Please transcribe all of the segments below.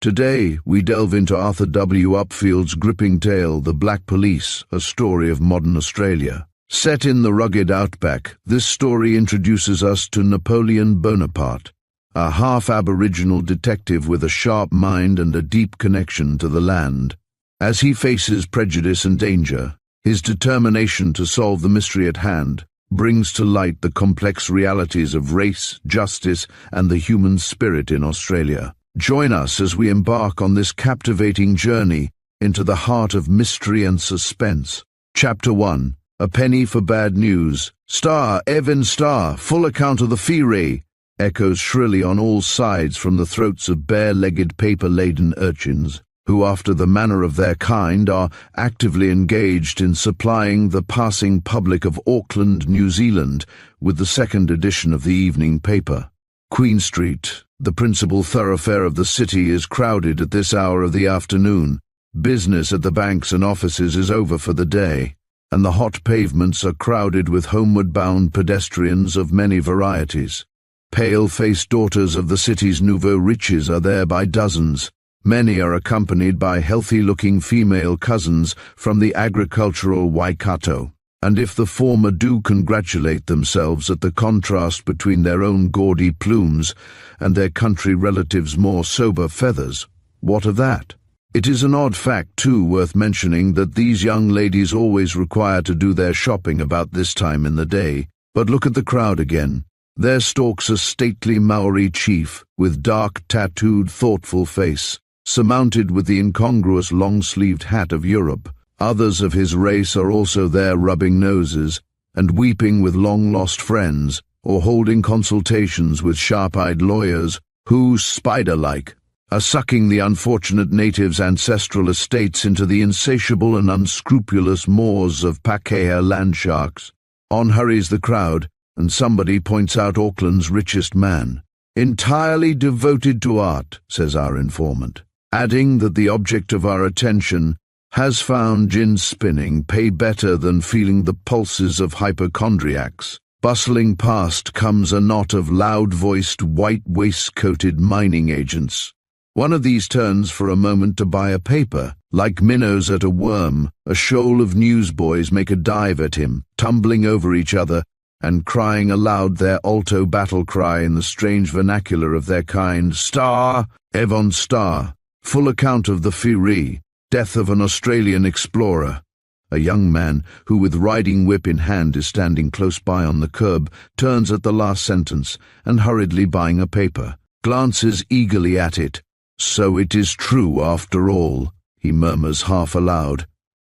Today, we delve into Arthur W. Upfield's gripping tale, The Black Police, a story of modern Australia. Set in the rugged outback, this story introduces us to Napoleon Bonaparte, a half-Aboriginal detective with a sharp mind and a deep connection to the land. As he faces prejudice and danger, his determination to solve the mystery at hand brings to light the complex realities of race, justice, and the human spirit in Australia. Join us as we embark on this captivating journey into the heart of mystery and suspense. Chapter 1. A Penny for Bad News. Star, Evan Star, full account of the Firay, echoes shrilly on all sides from the throats of bare-legged paper-laden urchins, who, after the manner of their kind, are actively engaged in supplying the passing public of Auckland, New Zealand, with the second edition of the evening paper. Queen Street, the principal thoroughfare of the city, is crowded at this hour of the afternoon. Business at the banks and offices is over for the day, and the hot pavements are crowded with homeward-bound pedestrians of many varieties. Pale-faced daughters of the city's nouveau riches are there by dozens. Many are accompanied by healthy-looking female cousins from the agricultural Waikato, and if the former do congratulate themselves at the contrast between their own gaudy plumes and their country relatives' more sober feathers, what of that? It is an odd fact, too, worth mentioning, that these young ladies always require to do their shopping about this time in the day. But look at the crowd again. There stalks a stately Maori chief with dark, tattooed, thoughtful face, surmounted with the incongruous long-sleeved hat of Europe. Others of his race are also there, rubbing noses and weeping with long-lost friends, or holding consultations with sharp-eyed lawyers who, spider-like, are sucking the unfortunate natives' ancestral estates into the insatiable and unscrupulous maws of Pākehā landsharks. On hurries the crowd, and somebody points out Auckland's richest man. "Entirely devoted to art," says our informant, adding that the object of our attention has found gin spinning pay better than feeling the pulses of hypochondriacs. Bustling past comes a knot of loud-voiced, white-waistcoated mining agents. One of these turns for a moment to buy a paper. Like minnows at a worm, a shoal of newsboys make a dive at him, tumbling over each other and crying aloud their alto battle cry in the strange vernacular of their kind. Star, Evan Star, full account of the Firay, death of an Australian explorer. A young man, who with riding whip in hand is standing close by on the curb, turns at the last sentence and, hurriedly buying a paper, glances eagerly at it. "So it is true after all," he murmurs half aloud,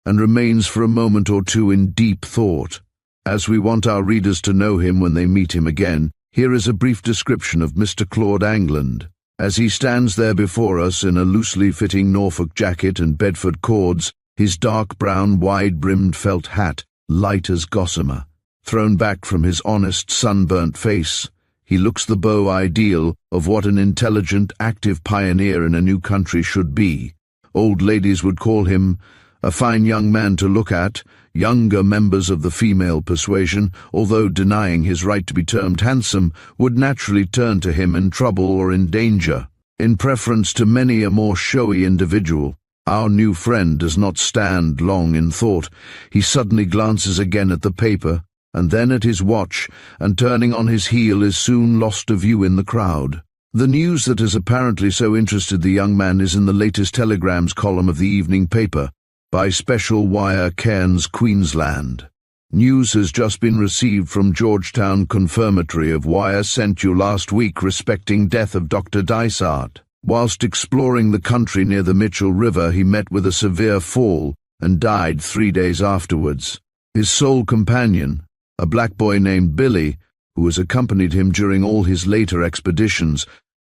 and remains for a moment or two in deep thought. As we want our readers to know him when they meet him again, here is a brief description of Mr. Claude Angland. As he stands there before us in a loosely fitting Norfolk jacket and Bedford cords, his dark brown wide-brimmed felt hat, light as gossamer, thrown back from his honest sunburnt face, he looks the beau ideal of what an intelligent, active pioneer in a new country should be. Old ladies would call him a fine young man to look at. Younger members of the female persuasion, although denying his right to be termed handsome, would naturally turn to him in trouble or in danger. In preference to many a more showy individual, our new friend does not stand long in thought. He suddenly glances again at the paper, and then at his watch, and turning on his heel is soon lost to view in the crowd. The news that has apparently so interested the young man is in the latest telegrams column of the evening paper, by Special Wire, Cairns, Queensland. News has just been received from Georgetown confirmatory of wire sent you last week respecting death of Dr. Dysart. Whilst exploring the country near the Mitchell River, he met with a severe fall and died 3 days afterwards. His sole companion, a black boy named Billy, who has accompanied him during all his later expeditions,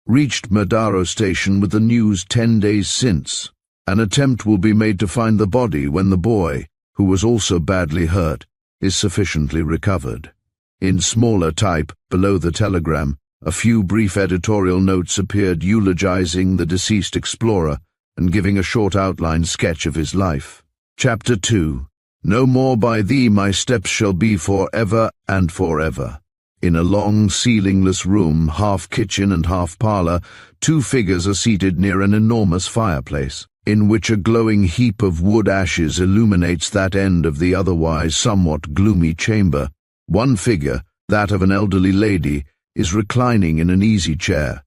reached Madaro Station with the news 10 days since. An attempt will be made to find the body when the boy, who was also badly hurt, is sufficiently recovered. In smaller type, below the telegram, a few brief editorial notes appeared eulogizing the deceased explorer and giving a short outline sketch of his life. Chapter 2. No more by thee my steps shall be for ever and for ever. In a long, ceilingless room, half kitchen and half parlor, two figures are seated near an enormous fireplace, in which a glowing heap of wood ashes illuminates that end of the otherwise somewhat gloomy chamber. One figure, that of an elderly lady, is reclining in an easy chair.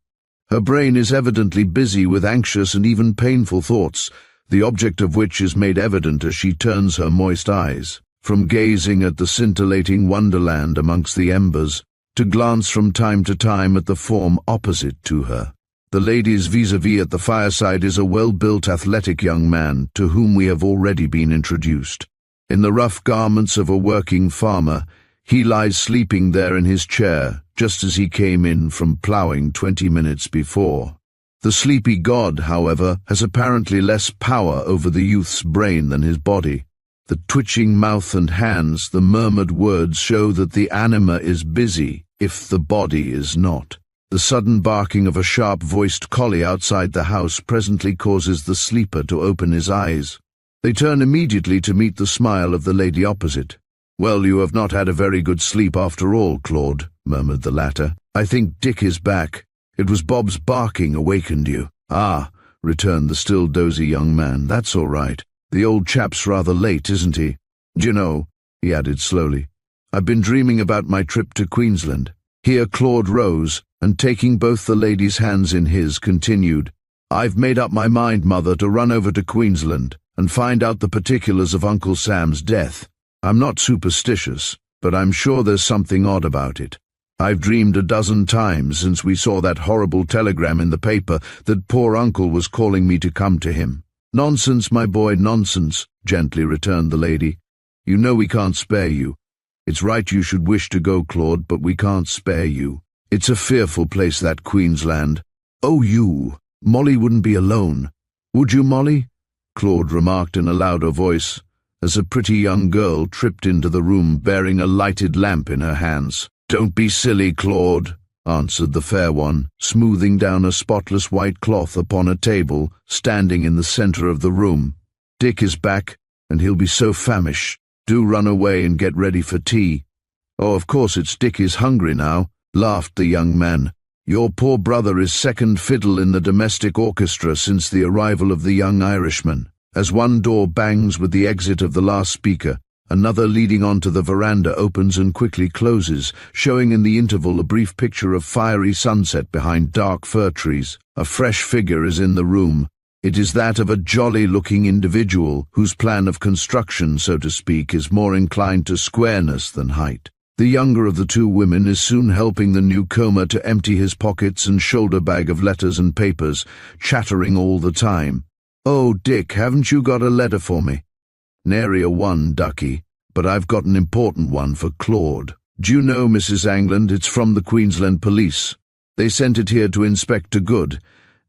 Her brain is evidently busy with anxious and even painful thoughts, the object of which is made evident as she turns her moist eyes from gazing at the scintillating wonderland amongst the embers, to glance from time to time at the form opposite to her. The lady's vis-a-vis at the fireside is a well-built, athletic young man to whom we have already been introduced. In the rough garments of a working farmer, he lies sleeping there in his chair, just as he came in from ploughing 20 minutes before. The sleepy god, however, has apparently less power over the youth's brain than his body. The twitching mouth and hands, the murmured words show that the anima is busy, if the body is not. The sudden barking of a sharp-voiced collie outside the house presently causes the sleeper to open his eyes. They turn immediately to meet the smile of the lady opposite. "Well, you have not had a very good sleep after all, Claude," murmured the latter. "I think Dick is back. It was Bob's barking awakened you." "Ah," returned the still dozy young man, "that's all right. The old chap's rather late, isn't he? D'you know," he added slowly, "I've been dreaming about my trip to Queensland." Here Claude rose, and taking both the lady's hands in his, continued, "I've made up my mind, Mother, to run over to Queensland and find out the particulars of Uncle Sam's death. I'm not superstitious, but I'm sure there's something odd about it. I've dreamed a dozen times since we saw that horrible telegram in the paper that poor uncle was calling me to come to him." "Nonsense, my boy, nonsense," gently returned the lady. "You know we can't spare you. It's right you should wish to go, Claude, but we can't spare you. It's a fearful place, that Queensland." "Oh, Molly wouldn't be alone. Would you, Molly?" Claude remarked in a louder voice, as a pretty young girl tripped into the room bearing a lighted lamp in her hands. "Don't be silly, Claude," answered the fair one, smoothing down a spotless white cloth upon a table standing in the center of the room. "Dick is back, and he'll be so famished. Do run away and get ready for tea." "Oh, of course it's Dick is hungry now," laughed the young man. "Your poor brother is second fiddle in the domestic orchestra since the arrival of the young Irishman." As one door bangs with the exit of the last speaker, another leading onto the veranda opens and quickly closes, showing in the interval a brief picture of fiery sunset behind dark fir trees. A fresh figure is in the room. It is that of a jolly-looking individual whose plan of construction, so to speak, is more inclined to squareness than height. The younger of the two women is soon helping the newcomer to empty his pockets and shoulder bag of letters and papers, chattering all the time. "Oh, Dick, haven't you got a letter for me?" "Nary a one, ducky, but I've got an important one for Claude. Do you know, Mrs. Angland, it's from the Queensland police. They sent it here to Inspector Good,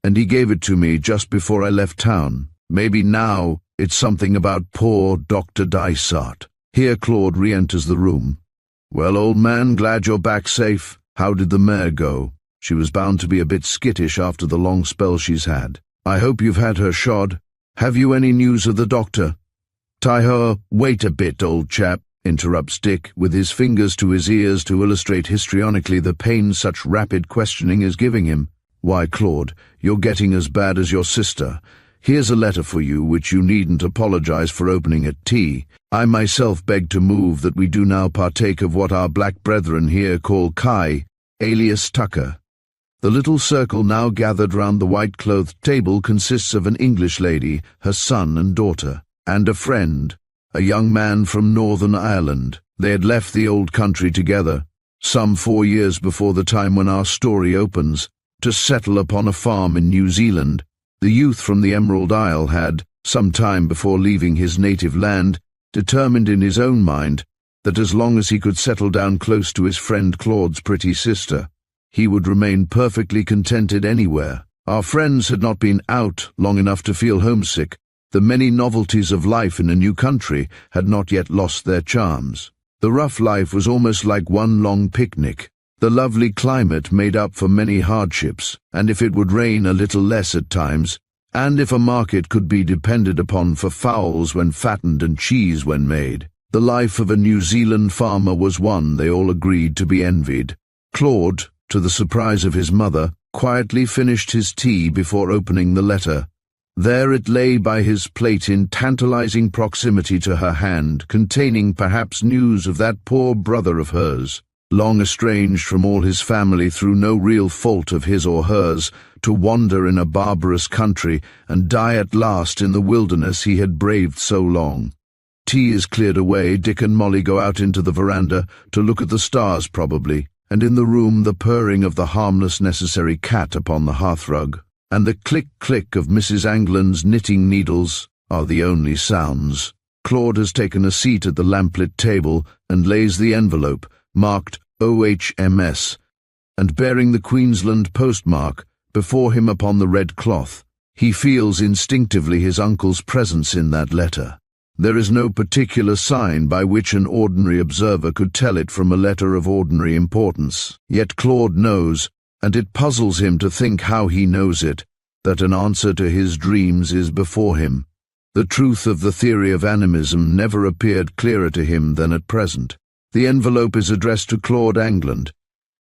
and he gave it to me just before I left town. Maybe now it's something about poor Dr. Dysart." Here Claude re-enters the room. "Well, old man, glad you're back safe. How did the mare go? She was bound to be a bit skittish after the long spell she's had. I hope you've had her shod. Have you any news of the doctor?" "Tie her—" "Wait a bit, old chap," interrupts Dick, with his fingers to his ears to illustrate histrionically the pain such rapid questioning is giving him. "Why, Claude, you're getting as bad as your sister. Here's a letter for you which you needn't apologize for opening at tea. I myself beg to move that we do now partake of what our black brethren here call Kai, alias Tucker." The little circle now gathered round the white-clothed table consists of an English lady, her son and daughter, and a friend, a young man from Northern Ireland. They had left the old country together, some 4 years before the time when our story opens, to settle upon a farm in New Zealand. The youth from the Emerald Isle had, some time before leaving his native land, determined in his own mind that as long as he could settle down close to his friend Claude's pretty sister, he would remain perfectly contented anywhere. Our friends had not been out long enough to feel homesick. The many novelties of life in a new country had not yet lost their charms. The rough life was almost like one long picnic. The lovely climate made up for many hardships, and if it would rain a little less at times, and if a market could be depended upon for fowls when fattened and cheese when made, The life of a New Zealand farmer was one they all agreed to be envied. Claude, to the surprise of his mother, quietly finished his tea before opening the letter. There it lay by his plate in tantalizing proximity to her hand, containing perhaps news of that poor brother of hers, long estranged from all his family through no real fault of his or hers, to wander in a barbarous country and die at last in the wilderness he had braved so long. Tea is cleared away, Dick and Molly go out into the veranda to look at the stars probably, and in the room the purring of the harmless necessary cat upon the hearthrug, and the click-click of Mrs. Anglin's knitting needles are the only sounds. Claude has taken a seat at the lamplit table and lays the envelope, marked OHMS, and bearing the Queensland postmark, before him upon the red cloth. He feels instinctively his uncle's presence in that letter. There is no particular sign by which an ordinary observer could tell it from a letter of ordinary importance. Yet Claude knows, and it puzzles him to think how he knows it, that an answer to his dreams is before him. The truth of the theory of animism never appeared clearer to him than at present. The envelope is addressed to Claude Angland,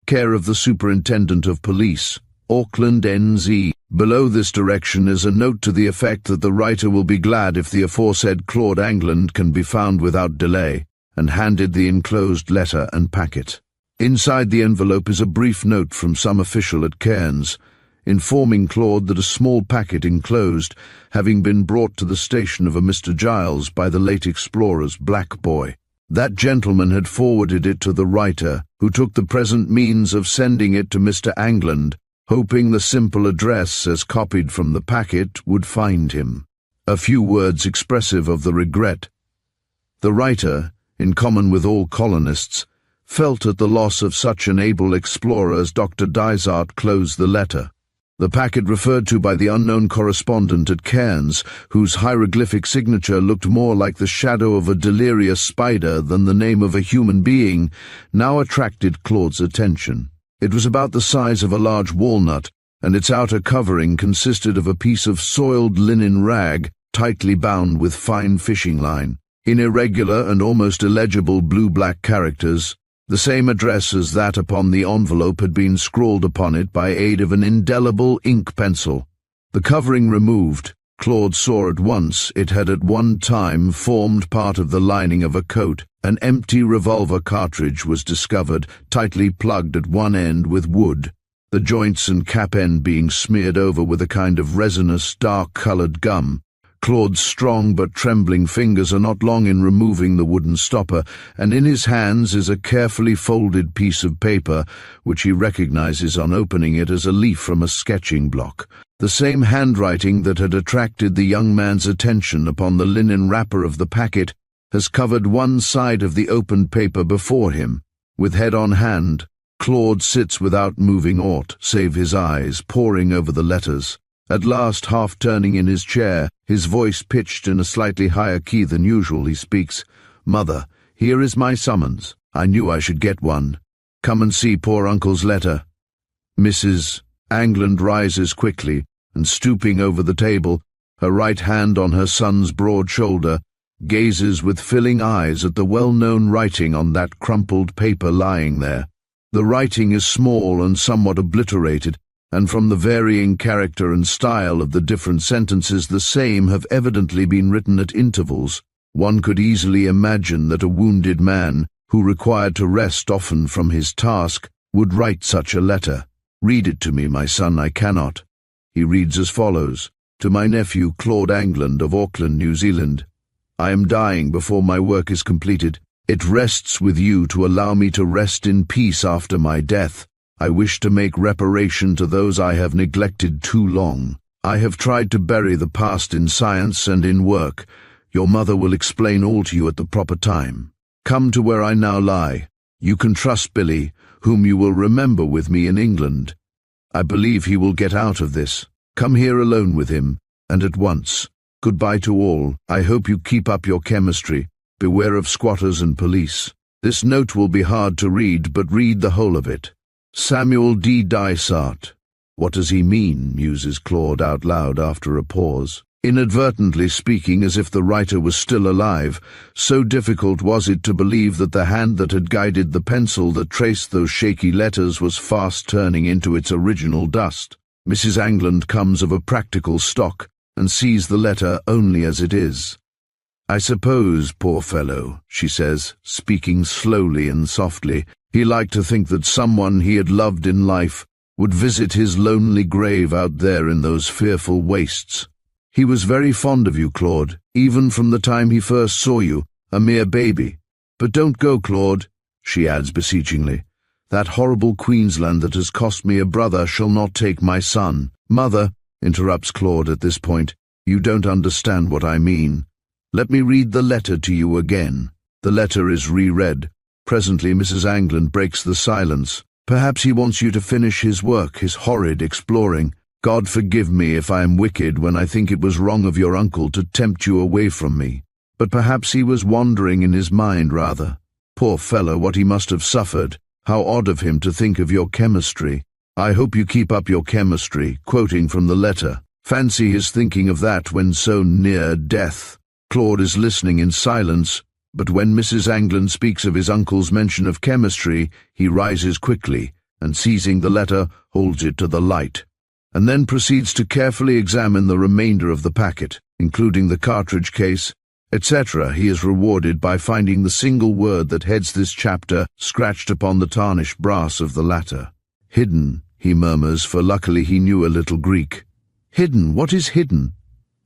care of the Superintendent of Police, Auckland, NZ. Below this direction is a note to the effect that the writer will be glad if the aforesaid Claude Angland can be found without delay, and handed the enclosed letter and packet. Inside the envelope is a brief note from some official at Cairns, informing Claude that a small packet enclosed, having been brought to the station of a Mr. Giles by the late explorer's black boy. That gentleman had forwarded it to the writer, who took the present means of sending it to Mr. Angland, hoping the simple address, as copied from the packet, would find him. A few words expressive of the regret. The writer, in common with all colonists, felt at the loss of such an able explorer as Dr. Dysart closed the letter. The packet referred to by the unknown correspondent at Cairns, whose hieroglyphic signature looked more like the shadow of a delirious spider than the name of a human being, now attracted Claude's attention. It was about the size of a large walnut, and its outer covering consisted of a piece of soiled linen rag, tightly bound with fine fishing line. In irregular and almost illegible blue-black characters, the same address as that upon the envelope had been scrawled upon it by aid of an indelible ink pencil. The covering removed, Claude saw at once it had at one time formed part of the lining of a coat. An empty revolver cartridge was discovered, tightly plugged at one end with wood, the joints and cap end being smeared over with a kind of resinous, dark-coloured gum. Claude's strong but trembling fingers are not long in removing the wooden stopper, and in his hands is a carefully folded piece of paper, which he recognizes on opening it as a leaf from a sketching block. The same handwriting that had attracted the young man's attention upon the linen wrapper of the packet has covered one side of the opened paper before him. With head on hand, Claude sits without moving aught, save his eyes poring over the letters. At last, half turning in his chair, his voice pitched in a slightly higher key than usual, he speaks. "Mother, here is my summons. I knew I should get one. Come and see poor Uncle's letter." Mrs. Angland rises quickly, and stooping over the table, her right hand on her son's broad shoulder, gazes with filling eyes at the well-known writing on that crumpled paper lying there. The writing is small and somewhat obliterated, and from the varying character and style of the different sentences, the same have evidently been written at intervals. One could easily imagine that a wounded man, who required to rest often from his task, would write such a letter. "Read it to me, my son, I cannot." He reads as follows: "To my nephew Claude Angland of Auckland, New Zealand. I am dying before my work is completed. It rests with you to allow me to rest in peace after my death. I wish to make reparation to those I have neglected too long. I have tried to bury the past in science and in work. Your mother will explain all to you at the proper time. Come to where I now lie. You can trust Billy, whom you will remember with me in England. I believe he will get out of this. Come here alone with him, and at once. Goodbye to all. I hope you keep up your chemistry. Beware of squatters and police." This note will be hard to read, but read the whole of it. Samuel D. Dysart. What does he mean? Muses Claude out loud after a pause. inadvertently speaking as if the writer was still alive. So difficult was it to believe that the hand that had guided the pencil that traced those shaky letters was fast turning into its original dust. Mrs. Angland comes of a practical stock and sees the letter only as it is. "I suppose, poor fellow," she says, speaking slowly and softly, "he liked to think that someone he had loved in life would visit his lonely grave out there in those fearful wastes. He was very fond of you, Claude, even from the time he first saw you, a mere baby. But don't go, Claude," she adds beseechingly. "That horrible Queensland that has cost me a brother shall not take my son." "Mother," interrupts Claude at this point, "you don't understand what I mean. Let me read the letter to you again." The letter is reread. Presently Mrs. Angland breaks the silence. "Perhaps he wants you to finish his work, his horrid exploring. God forgive me if I am wicked when I think it was wrong of your uncle to tempt you away from me. But perhaps he was wandering in his mind, rather. Poor fellow, what he must have suffered. How odd of him to think of your chemistry. I hope you keep up your chemistry," quoting from the letter. "Fancy his thinking of that when so near death." Claude is listening in silence, but when Mrs. Angland speaks of his uncle's mention of chemistry, he rises quickly, and seizing the letter, holds it to the light, and then proceeds to carefully examine the remainder of the packet, including the cartridge case, etc. He is rewarded by finding the single word that heads this chapter scratched upon the tarnished brass of the latter. "Hidden," he murmurs, for luckily he knew a little Greek. "Hidden, what is hidden?"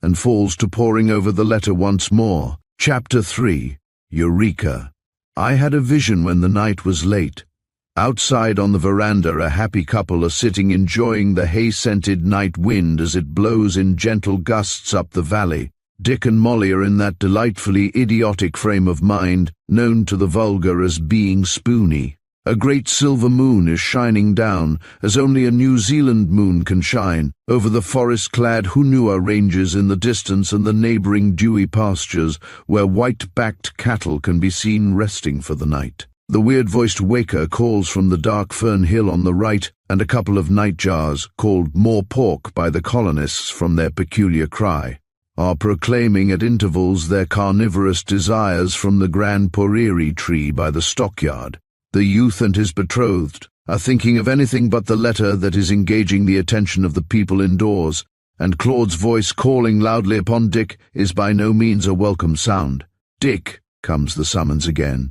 and falls to poring over the letter once more. Chapter 3. Eureka. "I had a vision when the night was late. Outside on the veranda a happy couple are sitting enjoying the hay-scented night wind as it blows in gentle gusts up the valley. Dick and Molly are in that delightfully idiotic frame of mind known to the vulgar as being spoony. A great silver moon is shining down, as only a New Zealand moon can shine, over the forest-clad Hunua ranges in the distance and the neighbouring dewy pastures where white-backed cattle can be seen resting for the night. The weird-voiced waker calls from the dark fern hill on the right, and a couple of nightjars, called more pork by the colonists from their peculiar cry, are proclaiming at intervals their carnivorous desires from the grand poriri tree by the stockyard. The youth and his betrothed are thinking of anything but the letter that is engaging the attention of the people indoors, and Claude's voice calling loudly upon Dick is by no means a welcome sound. "Dick," comes the summons again.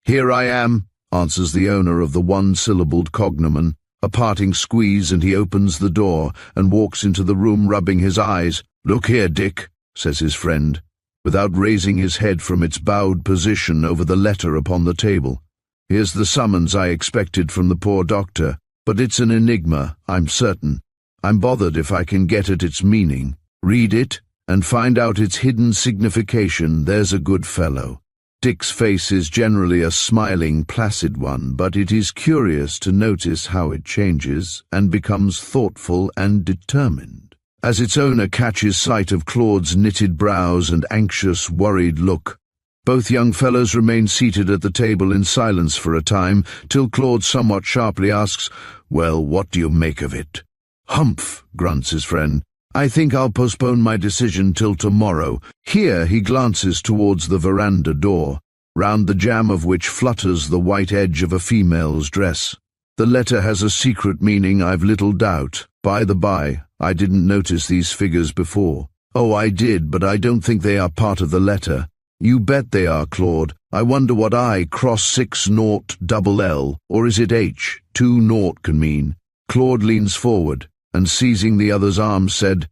"Here I am," answers the owner of the one-syllabled cognomen. A parting squeeze and he opens the door and walks into the room rubbing his eyes. "Look here, Dick," says his friend, without raising his head from its bowed position over the letter upon the table. "Here's the summons I expected from the poor doctor, but it's an enigma, I'm certain. I'm bothered if I can get at its meaning. Read it, and find out its hidden signification, there's a good fellow." Dick's face is generally a smiling, placid one, but it is curious to notice how it changes and becomes thoughtful and determined as its owner catches sight of Claude's knitted brows and anxious, worried look. Both young fellows remain seated at the table in silence for a time, till Claude somewhat sharply asks, "Well, what do you make of it?" "Humph," grunts his friend. "I think I'll postpone my decision till tomorrow." Here he glances towards the veranda door, round the jamb of which flutters the white edge of a female's dress. "The letter has a secret meaning, I've little doubt. By the by, I didn't notice these figures before." "Oh, I did, but I don't think they are part of the letter." "You bet they are, Claude. I wonder what I cross 60LL, or is it H, 20 can mean." Claude leans forward, and seizing the other's arm said,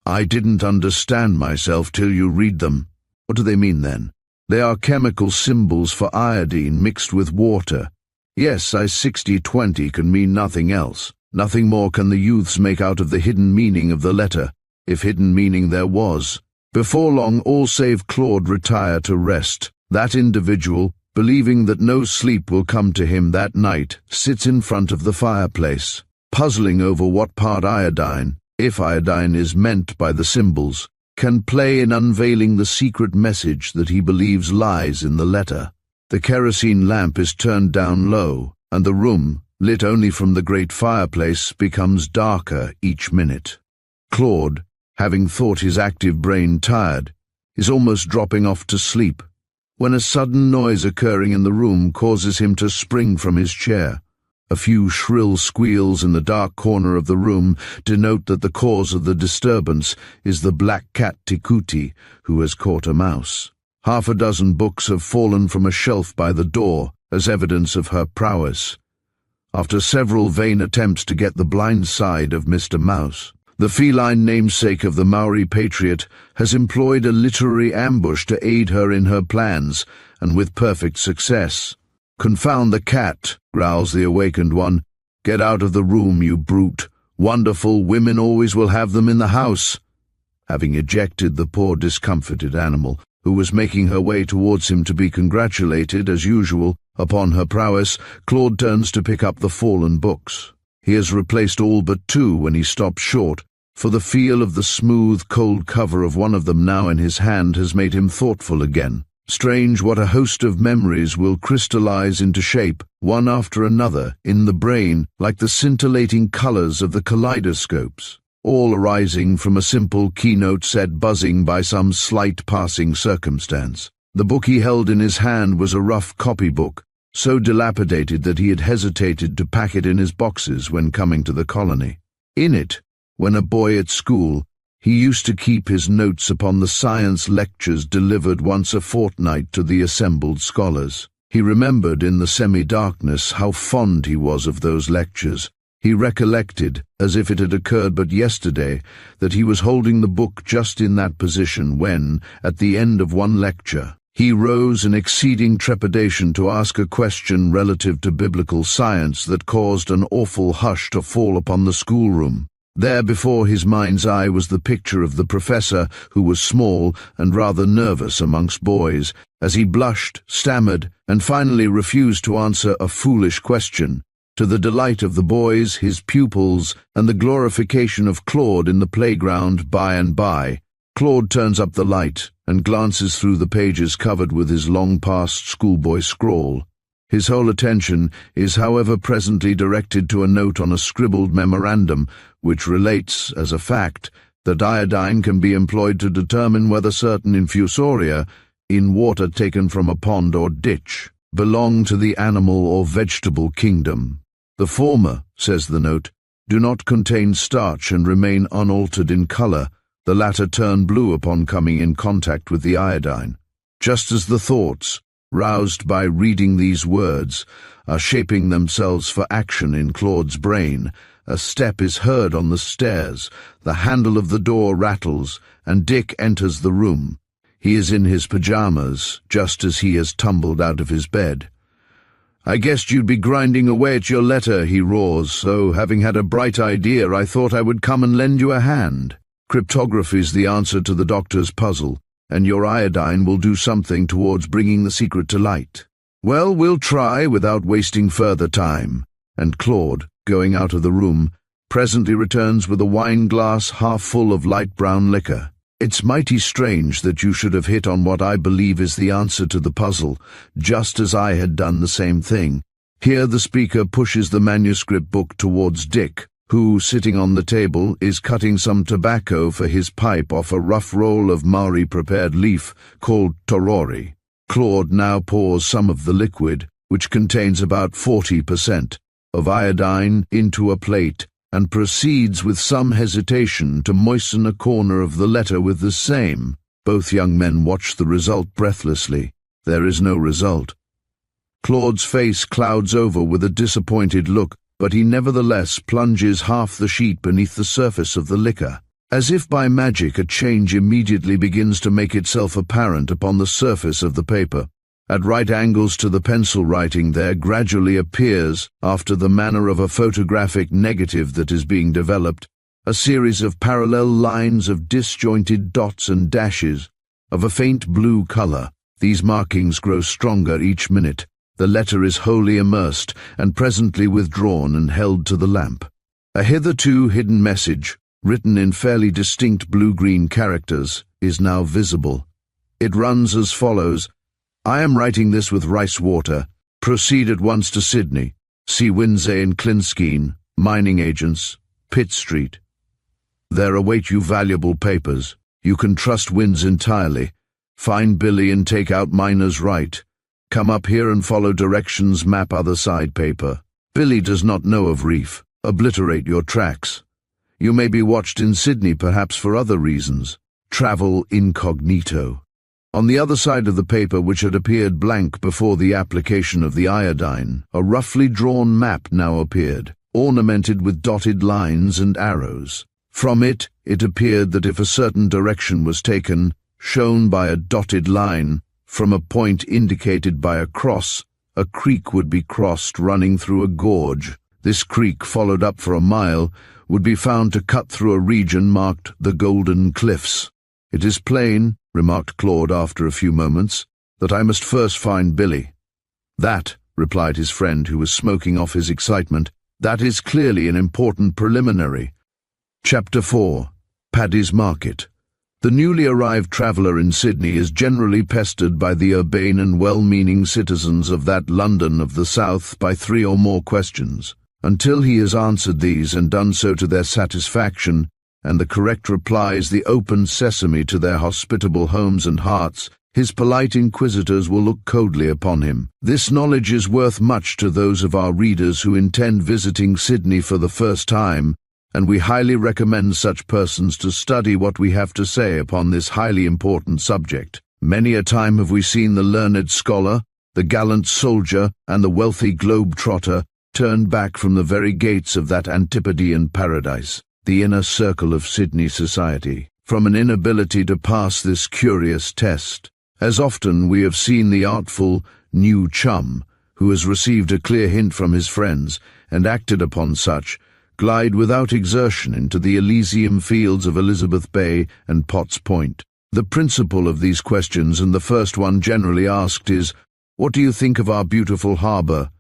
"I didn't understand myself till you read them." "What do they mean then?" "They are chemical symbols for iodine mixed with water." "Yes, I 60-20 can mean nothing else. Nothing more can the youths make out of the hidden meaning of the letter, if hidden meaning there was." Before long, all save Claude retire to rest. That individual, believing that no sleep will come to him that night, sits in front of the fireplace, puzzling over what part iodine, if iodine is meant by the symbols, can play in unveiling the secret message that he believes lies in the letter. The kerosene lamp is turned down low, and the room, lit only from the great fireplace, becomes darker each minute. Claude, having thought his active brain tired, is almost dropping off to sleep, when a sudden noise occurring in the room causes him to spring from his chair. A few shrill squeals in the dark corner of the room denote that the cause of the disturbance is the black cat Tikuti, who has caught a mouse. Half a dozen books have fallen from a shelf by the door as evidence of her prowess. After several vain attempts to get the blind side of Mr. Mouse, the feline namesake of the Maori patriot has employed a literary ambush to aid her in her plans, and with perfect success. "Confound the cat," growls the awakened one. "Get out of the room, you brute. Wonderful women always will have them in the house." Having ejected the poor discomfited animal, who was making her way towards him to be congratulated, as usual, upon her prowess, Claude turns to pick up the fallen books. He has replaced all but two when he stops short, for the feel of the smooth, cold cover of one of them now in his hand has made him thoughtful again. Strange what a host of memories will crystallize into shape, one after another, in the brain, like the scintillating colors of the kaleidoscopes, all arising from a simple keynote set buzzing by some slight passing circumstance. The book he held in his hand was a rough copybook, so dilapidated that he had hesitated to pack it in his boxes when coming to the colony. In it, when a boy at school, he used to keep his notes upon the science lectures delivered once a fortnight to the assembled scholars. He remembered in the semi-darkness how fond he was of those lectures. He recollected, as if it had occurred but yesterday, that he was holding the book just in that position when, at the end of one lecture, he rose in exceeding trepidation to ask a question relative to biblical science that caused an awful hush to fall upon the schoolroom. There before his mind's eye was the picture of the professor, who was small and rather nervous amongst boys, as he blushed, stammered, and finally refused to answer a foolish question, to the delight of the boys, his pupils, and the glorification of Claude in the playground by and by. Claude turns up the light and glances through the pages covered with his long-past schoolboy scrawl. His whole attention is, however, presently directed to a note on a scribbled memorandum, which relates, as a fact, that iodine can be employed to determine whether certain infusoria, in water taken from a pond or ditch, belong to the animal or vegetable kingdom. The former, says the note, do not contain starch and remain unaltered in color. The latter turn blue upon coming in contact with the iodine. Just as the thoughts, roused by reading these words, are shaping themselves for action in Claude's brain, a step is heard on the stairs, the handle of the door rattles, and Dick enters the room. He is in his pajamas, just as he has tumbled out of his bed. "I guessed you'd be grinding away at your letter," he roars, "so having had a bright idea, I thought I would come and lend you a hand. Cryptography's the answer to the doctor's puzzle, and your iodine will do something towards bringing the secret to light. Well, we'll try without wasting further time." And Claude, going out of the room, presently returns with a wine glass half full of light brown liquor. "It's mighty strange that you should have hit on what I believe is the answer to the puzzle, just as I had done the same thing." Here the speaker pushes the manuscript book towards Dick, who, sitting on the table, is cutting some tobacco for his pipe off a rough roll of Maori-prepared leaf called torori. Claude now pours some of the liquid, which contains about 40% of iodine, into a plate, and proceeds with some hesitation to moisten a corner of the letter with the same. Both young men watch the result breathlessly. There is no result. Claude's face clouds over with a disappointed look, but he nevertheless plunges half the sheet beneath the surface of the liquor. As if by magic, a change immediately begins to make itself apparent upon the surface of the paper. At right angles to the pencil writing there gradually appears, after the manner of a photographic negative that is being developed, a series of parallel lines of disjointed dots and dashes, of a faint blue color. These markings grow stronger each minute. The letter is wholly immersed, and presently withdrawn and held to the lamp. A hitherto hidden message, written in fairly distinct blue-green characters, is now visible. It runs as follows: "I am writing this with rice water. Proceed at once to Sydney. See Winsay and Clinskeen, mining agents, Pitt Street." There await you valuable papers. You can trust winds entirely. Find Billy and take out Miner's right. Come up here and follow directions, map other side paper. Billy does not know of reef. Obliterate your tracks. You may be watched in Sydney, perhaps for other reasons. Travel incognito. On the other side of the paper, which had appeared blank before the application of the iodine, a roughly drawn map now appeared, ornamented with dotted lines and arrows. From it appeared that if a certain direction was taken, shown by a dotted line, from a point indicated by a cross, a creek would be crossed running through a gorge. This creek, followed up for a mile, would be found to cut through a region marked the Golden Cliffs. It is plain, remarked Claude after a few moments, that I must first find Billy. That, replied his friend, who was smoking off his excitement, that is clearly an important preliminary. Chapter 4. Paddy's Market. The newly arrived traveller in Sydney is generally pestered by the urbane and well-meaning citizens of that London of the South by 3 or more questions. Until he has answered these and done so to their satisfaction, and the correct reply is the open sesame to their hospitable homes and hearts, his polite inquisitors will look coldly upon him. This knowledge is worth much to those of our readers who intend visiting Sydney for the first time, and we highly recommend such persons to study what we have to say upon this highly important subject. Many a time have we seen the learned scholar, the gallant soldier, and the wealthy globe-trotter turned back from the very gates of that Antipodean paradise, the inner circle of Sydney society, from an inability to pass this curious test. As often we have seen the artful new chum, who has received a clear hint from his friends, and acted upon such, glide without exertion into the Elysium fields of Elizabeth Bay and Potts Point. The principal of these questions, and the first one generally asked, is, "What do you think of our beautiful harbour?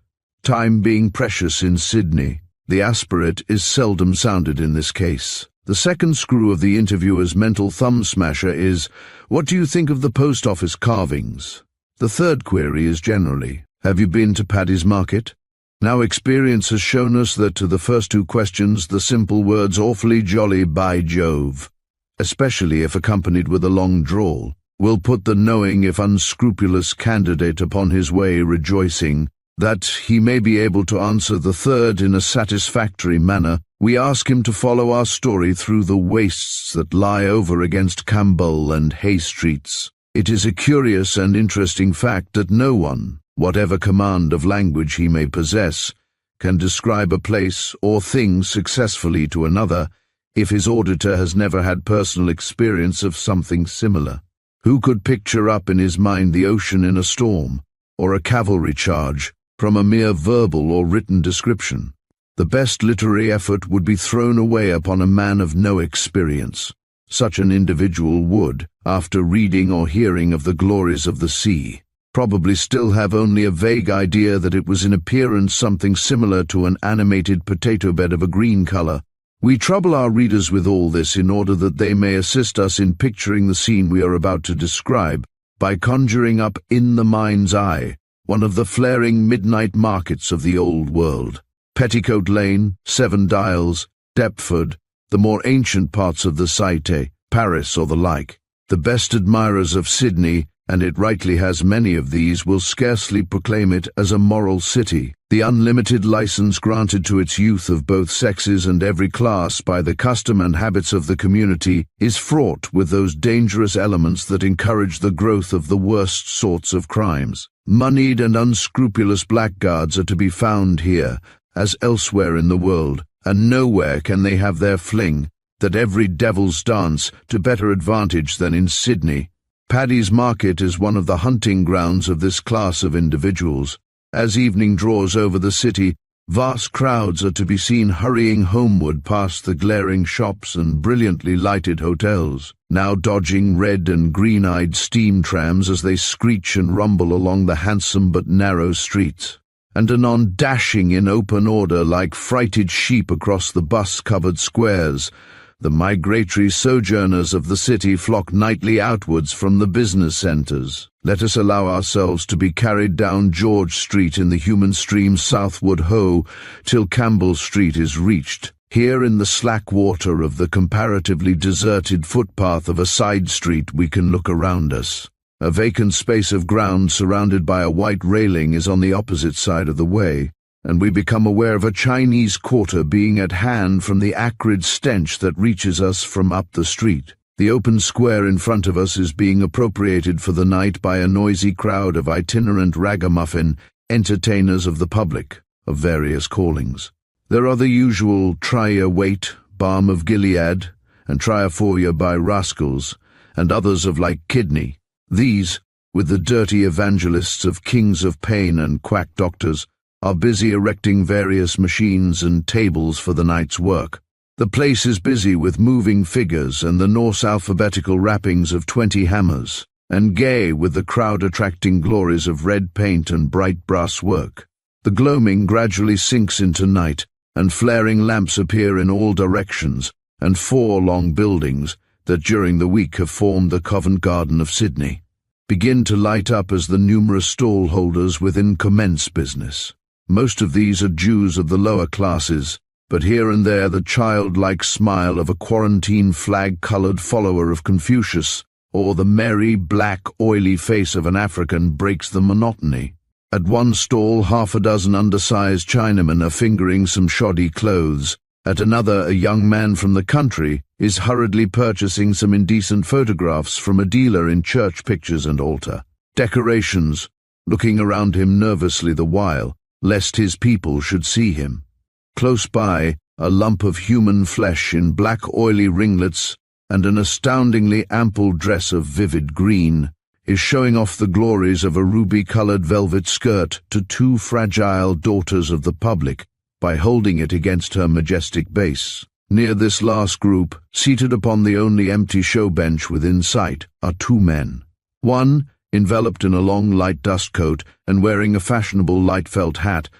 Time being precious in Sydney." The aspirate is seldom sounded in this case. The second screw of the interviewer's mental thumb-smasher is, "What do you think of the post office carvings?" The third query is generally, "Have you been to Paddy's Market?" Now experience has shown us that to the first 2 questions the simple words "awfully jolly, by Jove," especially if accompanied with a long drawl, will put the knowing if unscrupulous candidate upon his way rejoicing. That he may be able to answer the third in a satisfactory manner, we ask him to follow our story through the wastes that lie over against Campbell and Hay Streets. It is a curious and interesting fact that no one, whatever command of language he may possess, can describe a place or thing successfully to another if his auditor has never had personal experience of something similar. Who could picture up in his mind the ocean in a storm, or a cavalry charge, from a mere verbal or written description? The best literary effort would be thrown away upon a man of no experience. Such an individual would, after reading or hearing of the glories of the sea, probably still have only a vague idea that it was in appearance something similar to an animated potato bed of a green color. We trouble our readers with all this in order that they may assist us in picturing the scene we are about to describe, by conjuring up in the mind's eye one of the flaring midnight markets of the old world. Petticoat Lane, 7 Dials, Deptford, the more ancient parts of the Cité, Paris or the like. The best admirers of Sydney, and it rightly has many of these, will scarcely proclaim it as a moral city. The unlimited license granted to its youth of both sexes and every class by the custom and habits of the community is fraught with those dangerous elements that encourage the growth of the worst sorts of crimes. Moneyed and unscrupulous blackguards are to be found here, as elsewhere in the world, and nowhere can they have their fling, that every devil's dance, to better advantage than in Sydney. Paddy's Market is one of the hunting grounds of this class of individuals. As evening draws over the city, vast crowds are to be seen hurrying homeward past the glaring shops and brilliantly lighted hotels, now dodging red and green-eyed steam trams as they screech and rumble along the handsome but narrow streets, and anon dashing in open order like frighted sheep across the bus-covered squares. The migratory sojourners of the city flock nightly outwards from the business centres. Let us allow ourselves to be carried down George Street in the human stream southward till Campbell Street is reached. Here in the slack water of the comparatively deserted footpath of a side street we can look around us. A vacant space of ground surrounded by a white railing is on the opposite side of the way, and we become aware of a Chinese quarter being at hand from the acrid stench that reaches us from up the street. The open square in front of us is being appropriated for the night by a noisy crowd of itinerant ragamuffin entertainers of the public, of various callings. There are the usual try-your-weight, balm of Gilead, and try-a-for-you by rascals, and others of like kidney. These, with the dirty evangelists of kings of pain and quack doctors, are busy erecting various machines and tables for the night's work. The place is busy with moving figures and the Norse alphabetical wrappings of 20 hammers, and gay with the crowd-attracting glories of red paint and bright brass work. The gloaming gradually sinks into night, and flaring lamps appear in all directions, and 4 long buildings, that during the week have formed the Covent Garden of Sydney, begin to light up as the numerous stall holders within commence business. Most of these are Jews of the lower classes, but here and there the childlike smile of a quarantine flag-coloured follower of Confucius, or the merry, black, oily face of an African breaks the monotony. At one stall, half a dozen undersized Chinamen are fingering some shoddy clothes. At another, a young man from the country is hurriedly purchasing some indecent photographs from a dealer in church pictures and altar decorations, looking around him nervously the while, lest his people should see him. Close by, a lump of human flesh in black oily ringlets and an astoundingly ample dress of vivid green is showing off the glories of a ruby-coloured velvet skirt to 2 fragile daughters of the public by holding it against her majestic base. Near this last group, seated upon the only empty show bench within sight, are 2 men. One, enveloped in a long light dust coat and wearing a fashionable light felt hat,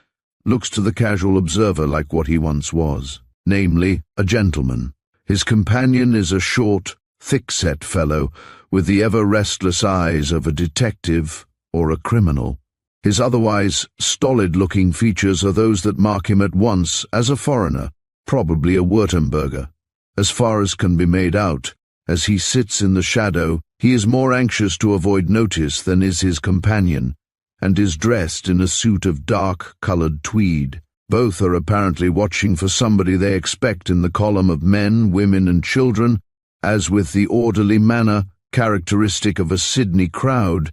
looks to the casual observer like what he once was, namely, a gentleman. His companion is a short, thick-set fellow with the ever-restless eyes of a detective or a criminal. His otherwise stolid-looking features are those that mark him at once as a foreigner, probably a Württemberger. As far as can be made out, as he sits in the shadow, he is more anxious to avoid notice than is his companion, and is dressed in a suit of dark-coloured tweed. Both are apparently watching for somebody they expect in the column of men, women, and children, as with the orderly manner characteristic of a Sydney crowd,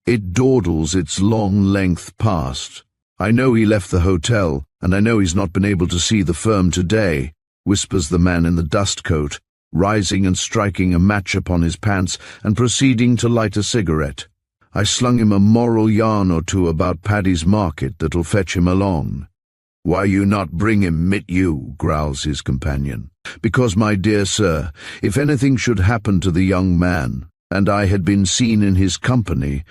it dawdles its long length past. "I know he left the hotel, and I know he's not been able to see the firm today," whispers the man in the dust coat, rising and striking a match upon his pants and proceeding to light a cigarette. "I slung him a moral yarn or 2 about Paddy's Market that'll fetch him along." "Why you not bring him mit you?" growls his companion. "Because, my dear sir, if anything should happen to the young man, and I had been seen in his company,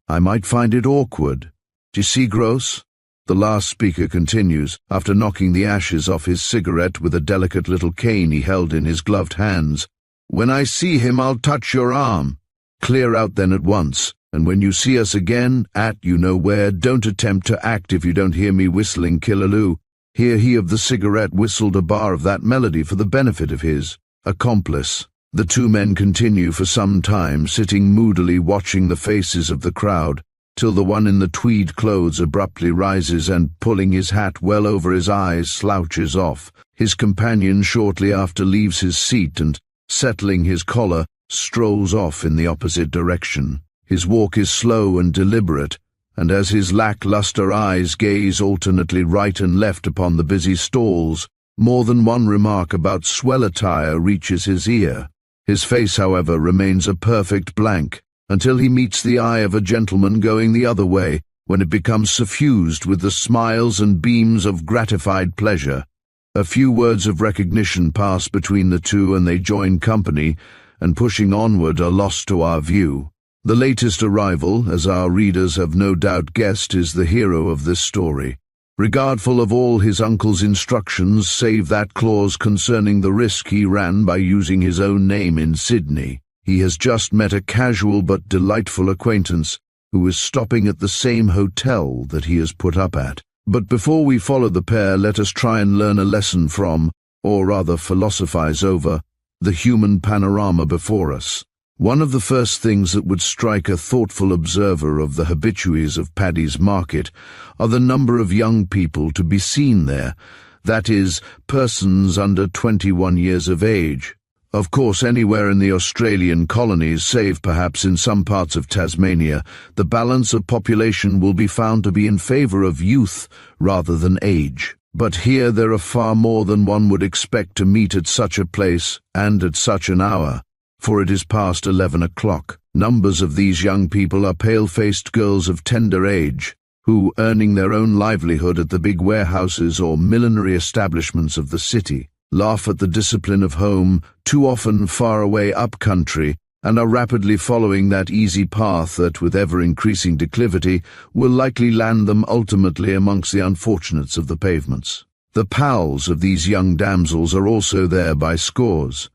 I might find it awkward. D'ye see, Gross?" The last speaker continues, after knocking the ashes off his cigarette with a delicate little cane he held in his gloved hands. "When I see him, I'll touch your arm. Clear out then at once, and when you see us again, at you know where, don't attempt to act if you don't hear me whistling Killaloo." Here he of the cigarette whistled a bar of that melody for the benefit of his accomplice. The 2 men continue for some time, sitting moodily watching the faces of the crowd, till the one in the tweed clothes abruptly rises and, pulling his hat well over his eyes, slouches off. His companion shortly after leaves his seat and, settling his collar, strolls off in the opposite direction. His walk is slow and deliberate, and as his lack-lustre eyes gaze alternately right and left upon the busy stalls, more than one remark about swell attire reaches his ear. His face, however, remains a perfect blank, until he meets the eye of a gentleman going the other way, when it becomes suffused with the smiles and beams of gratified pleasure. A few words of recognition pass between the 2, and they join company, and pushing onward are lost to our view. The latest arrival, as our readers have no doubt guessed, is the hero of this story. Regardful of all his uncle's instructions save that clause concerning the risk he ran by using his own name in Sydney, he has just met a casual but delightful acquaintance who is stopping at the same hotel that he has put up at. But before we follow the pair, let us try and learn a lesson from or rather philosophize over, the human panorama before us. One of the first things that would strike a thoughtful observer of the habitués of Paddy's Market are the number of young people to be seen there, that is, persons under 21 years of age. Of course, anywhere in the Australian colonies, save perhaps in some parts of Tasmania, the balance of population will be found to be in favour of youth rather than age. But here there are far more than one would expect to meet at such a place and at such an hour, for it is past 11 o'clock. Numbers of these young people are pale-faced girls of tender age, who, earning their own livelihood at the big warehouses or millinery establishments of the city, laugh at the discipline of home, too often far away up-country, and are rapidly following that easy path that, with ever-increasing declivity, will likely land them ultimately amongst the unfortunates of the pavements. The pals of these young damsels are also there by scores.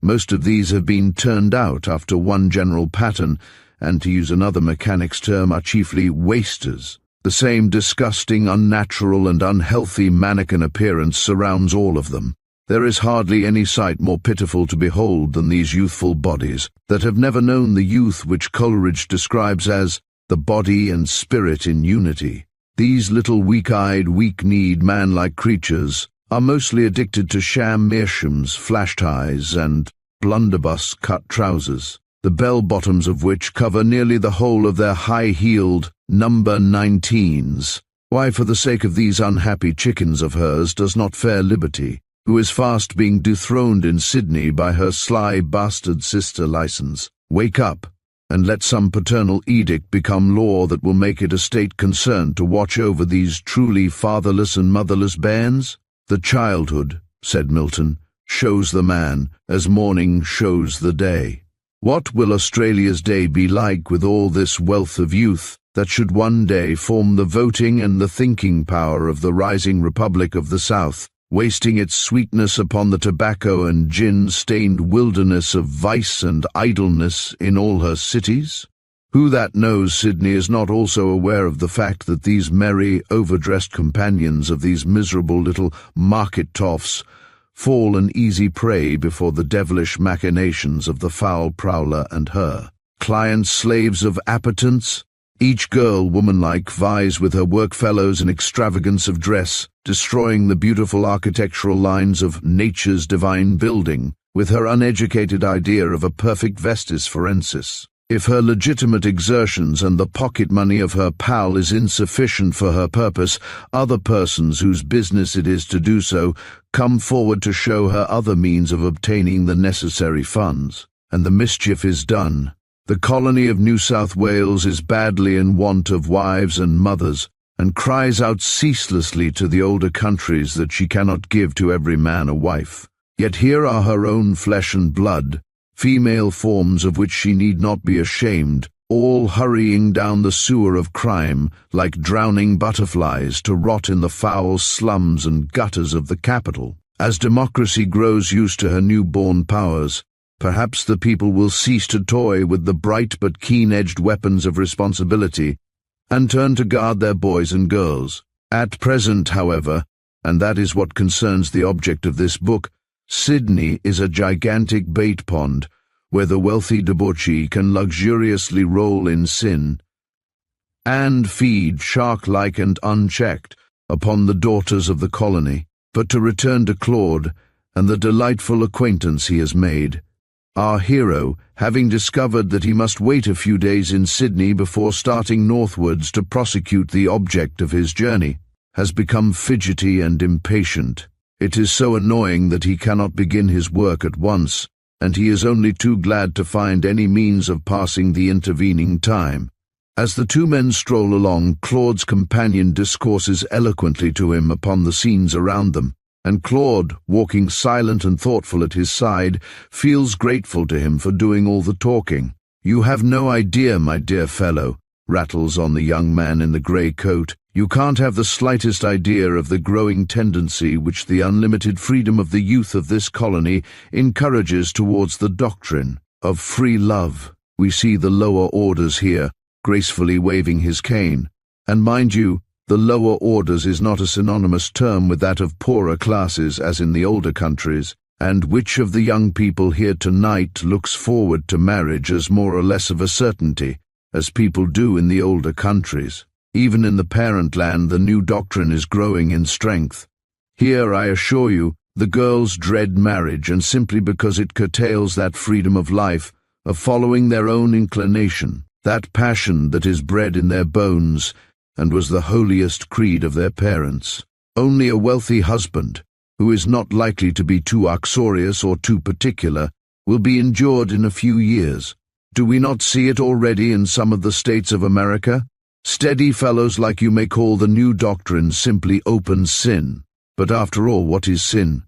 Most of these have been turned out after one general pattern, and to use another mechanic's term, are chiefly wasters. The same disgusting, unnatural and unhealthy mannequin appearance surrounds all of them. There is hardly any sight more pitiful to behold than these youthful bodies, that have never known the youth which Coleridge describes as the body and spirit in unity. These little weak-eyed, weak-kneed, man-like creatures are mostly addicted to sham meerschaums, flash ties, and blunderbuss-cut trousers, the bell-bottoms of which cover nearly the whole of their high-heeled number 19s. Why, for the sake of these unhappy chickens of hers, does not fair Liberty, who is fast being dethroned in Sydney by her sly bastard sister Licence, wake up, and let some paternal edict become law that will make it a state concern to watch over these truly fatherless and motherless bairns? The childhood, said Milton, shows the man, as morning shows the day. What will Australia's day be like with all this wealth of youth that should one day form the voting and the thinking power of the rising Republic of the South, wasting its sweetness upon the tobacco and gin-stained wilderness of vice and idleness in all her cities? Who that knows Sydney is not also aware of the fact that these merry, overdressed companions of these miserable little market toffs fall an easy prey before the devilish machinations of the foul prowler and her clients, slaves of appetence? Each girl, womanlike, vies with her workfellows in extravagance of dress, destroying the beautiful architectural lines of nature's divine building, with her uneducated idea of a perfect vestis forensis. If her legitimate exertions and the pocket money of her pal is insufficient for her purpose, other persons whose business it is to do so come forward to show her other means of obtaining the necessary funds, and the mischief is done. The colony of New South Wales is badly in want of wives and mothers, and cries out ceaselessly to the older countries that she cannot give to every man a wife. Yet here are her own flesh and blood, female forms of which she need not be ashamed, all hurrying down the sewer of crime like drowning butterflies to rot in the foul slums and gutters of the capital. As democracy grows used to her newborn powers, perhaps the people will cease to toy with the bright but keen-edged weapons of responsibility and turn to guard their boys and girls. At present, however, and that is what concerns the object of this book, Sydney is a gigantic bait pond where the wealthy debauchee can luxuriously roll in sin and feed, shark-like and unchecked, upon the daughters of the colony. But to return to Claude and the delightful acquaintance he has made. Our hero, having discovered that he must wait a few days in Sydney before starting northwards to prosecute the object of his journey, has become fidgety and impatient. It is so annoying that he cannot begin his work at once, and he is only too glad to find any means of passing the intervening time. As the two men stroll along, Claude's companion discourses eloquently to him upon the scenes around them, and Claude, walking silent and thoughtful at his side, feels grateful to him for doing all the talking. "You have no idea, my dear fellow," rattles on the young man in the grey coat. "You can't have the slightest idea of the growing tendency which the unlimited freedom of the youth of this colony encourages towards the doctrine of free love. We see the lower orders here, gracefully waving his cane. And mind you, The lower orders is not a synonymous term with that of poorer classes as in the older countries, and which of the young people here tonight looks forward to marriage as more or less of a certainty, as people do in the older countries? Even in the parent land the new doctrine is growing in strength. Here, I assure you, the girls dread marriage, and simply because it curtails that freedom of life, of following their own inclination, that passion that is bred in their bones, and was the holiest creed of their parents. Only a wealthy husband, who is not likely to be too uxorious or too particular, will be endured in a few years. Do we not see it already in some of the states of America? Steady fellows like you may call the new doctrine simply open sin. But after all, what is sin?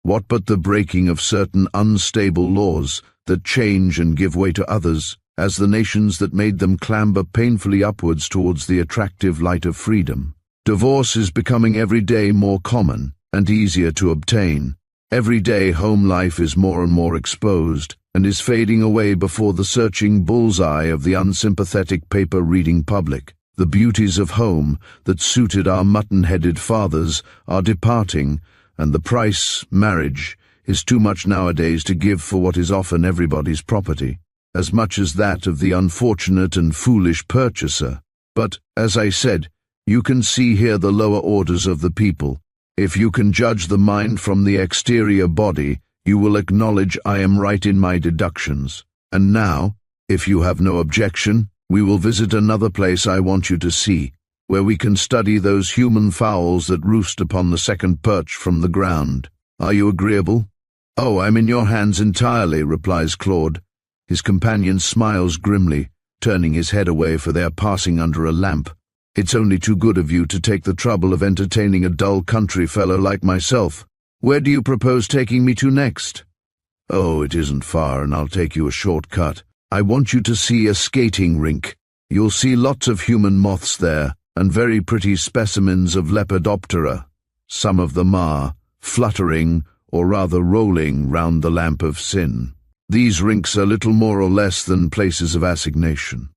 What but the breaking of certain unstable laws that change and give way to others, as the nations that made them clamber painfully upwards towards the attractive light of freedom? Divorce is becoming every day more common and easier to obtain. Every day home life is more and more exposed, and is fading away before the searching bullseye of the unsympathetic paper-reading public. The beauties of home that suited our mutton-headed fathers are departing, and the price, marriage, is too much nowadays to give for what is often everybody's property, as much as that of the unfortunate and foolish purchaser. But, as I said, you can see here the lower orders of the people. If you can judge the mind from the exterior body, you will acknowledge I am right in my deductions. And now, if you have no objection, we will visit another place I want you to see, where we can study those human fowls that roost upon the second perch from the ground. Are you agreeable? Oh, I'm in your hands entirely, replies Claude. His companion smiles grimly, turning his head away, for they are passing under a lamp. It's only too good of you to take the trouble of entertaining a dull country fellow like myself. Where do you propose taking me to next? Oh, it isn't far, and I'll take you a short cut. I want you to see a skating rink. You'll see lots of human moths there, and very pretty specimens of Lepidoptera. Some of them are fluttering, or rather rolling, round the lamp of sin. These rinks are little more or less than places of assignation.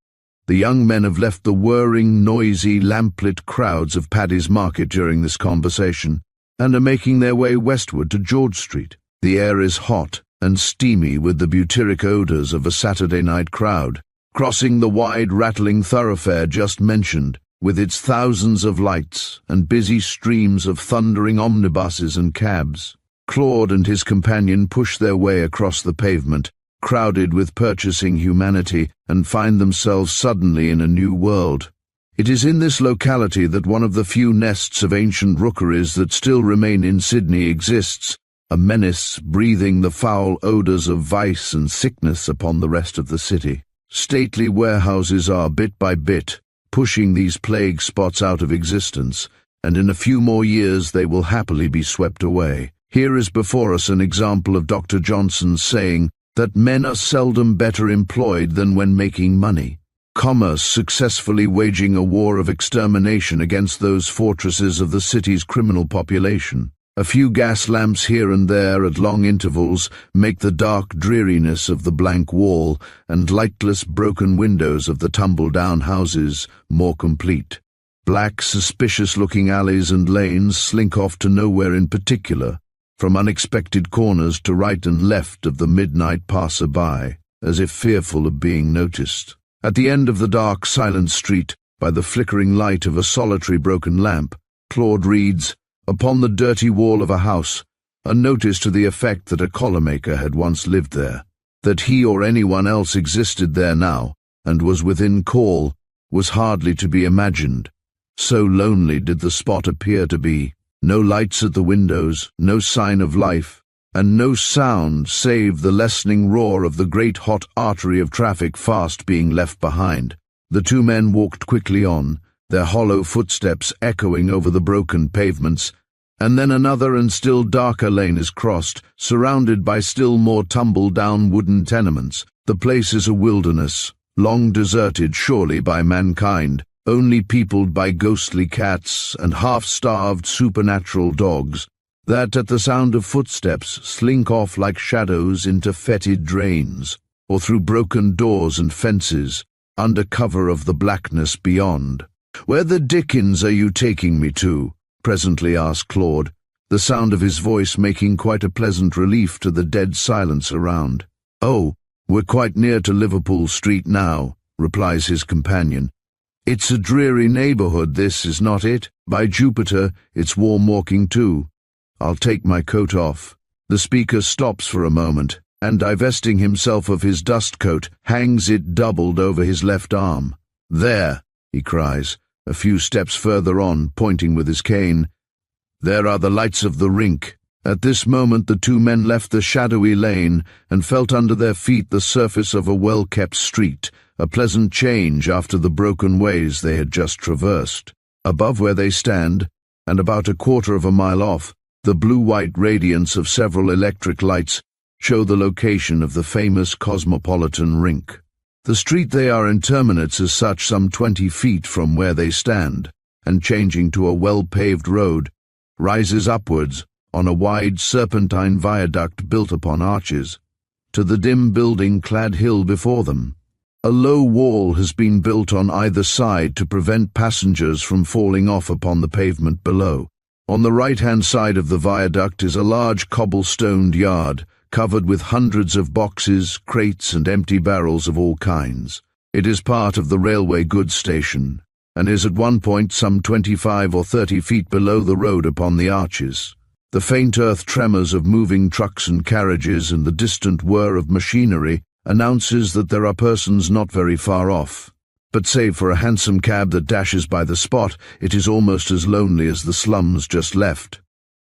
The young men have left the whirring, noisy, lamplit crowds of Paddy's Market during this conversation, and are making their way westward to George Street. The air is hot and steamy with the butyric odors of a Saturday night crowd, crossing the wide, rattling thoroughfare just mentioned, with its thousands of lights and busy streams of thundering omnibuses and cabs. Claude and his companion push their way across the pavement, crowded with purchasing humanity, and find themselves suddenly in a new world. It is in this locality that one of the few nests of ancient rookeries that still remain in Sydney exists, a menace breathing the foul odors of vice and sickness upon the rest of the city. Stately warehouses are, bit by bit, pushing these plague spots out of existence, and in a few more years they will happily be swept away. Here is before us an example of Dr. Johnson's saying that men are seldom better employed than when making money. Commerce successfully waging a war of extermination against those fortresses of the city's criminal population. A few gas lamps here and there at long intervals make the dark dreariness of the blank wall and lightless broken windows of the tumble-down houses more complete. Black, suspicious-looking alleys and lanes slink off to nowhere in particular, from unexpected corners to right and left of the midnight passer-by, as if fearful of being noticed. At the end of the dark, silent street, by the flickering light of a solitary broken lamp, Claude reads, upon the dirty wall of a house, a notice to the effect that a collar-maker had once lived there. That he or anyone else existed there now, and was within call, was hardly to be imagined. So lonely did the spot appear to be. No lights at the windows, no sign of life, and no sound save the lessening roar of the great hot artery of traffic fast being left behind. The two men walked quickly on, their hollow footsteps echoing over the broken pavements, and then another and still darker lane is crossed, surrounded by still more tumble-down wooden tenements. The place is a wilderness, long deserted surely by mankind, only peopled by ghostly cats and half-starved supernatural dogs, that at the sound of footsteps slink off like shadows into fetid drains, or through broken doors and fences, under cover of the blackness beyond. "Where the dickens are you taking me to?" presently asked Claude, the sound of his voice making quite a pleasant relief to the dead silence around. "Oh, we're quite near to Liverpool Street now," replies his companion. "It's a dreary neighbourhood, this, is not it? By Jupiter, it's warm walking too. I'll take my coat off." The speaker stops for a moment, and divesting himself of his dust coat, hangs it doubled over his left arm. "There," he cries, a few steps further on, pointing with his cane. "There are the lights of the rink." At this moment the two men left the shadowy lane and felt under their feet the surface of a well-kept street, a pleasant change after the broken ways they had just traversed. Above where they stand, and about a quarter of a mile off, the blue-white radiance of several electric lights show the location of the famous Cosmopolitan rink. The street they are in terminates as such some 20 feet from where they stand, and changing to a well-paved road, rises upwards on a wide serpentine viaduct built upon arches, to the dim building-clad hill before them. A low wall has been built on either side to prevent passengers from falling off upon the pavement below. On the right-hand side of the viaduct is a large cobblestoned yard, covered with hundreds of boxes, crates, and empty barrels of all kinds. It is part of the railway goods station, and is at one point some 25 or 30 feet below the road upon the arches. The faint earth tremors of moving trucks and carriages and the distant whir of machinery announces that there are persons not very far off. But save for a hansom cab that dashes by the spot, it is almost as lonely as the slums just left.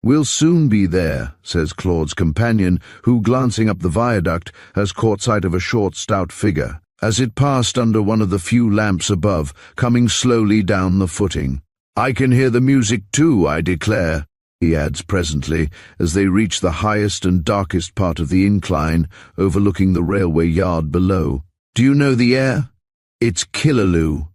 "We'll soon be there," says Claude's companion, who, glancing up the viaduct, has caught sight of a short, stout figure, as it passed under one of the few lamps above, coming slowly down the footing. "I can hear the music too, I declare," he adds presently, as they reach the highest and darkest part of the incline, overlooking the railway yard below. "Do you know the air? It's Killaloo."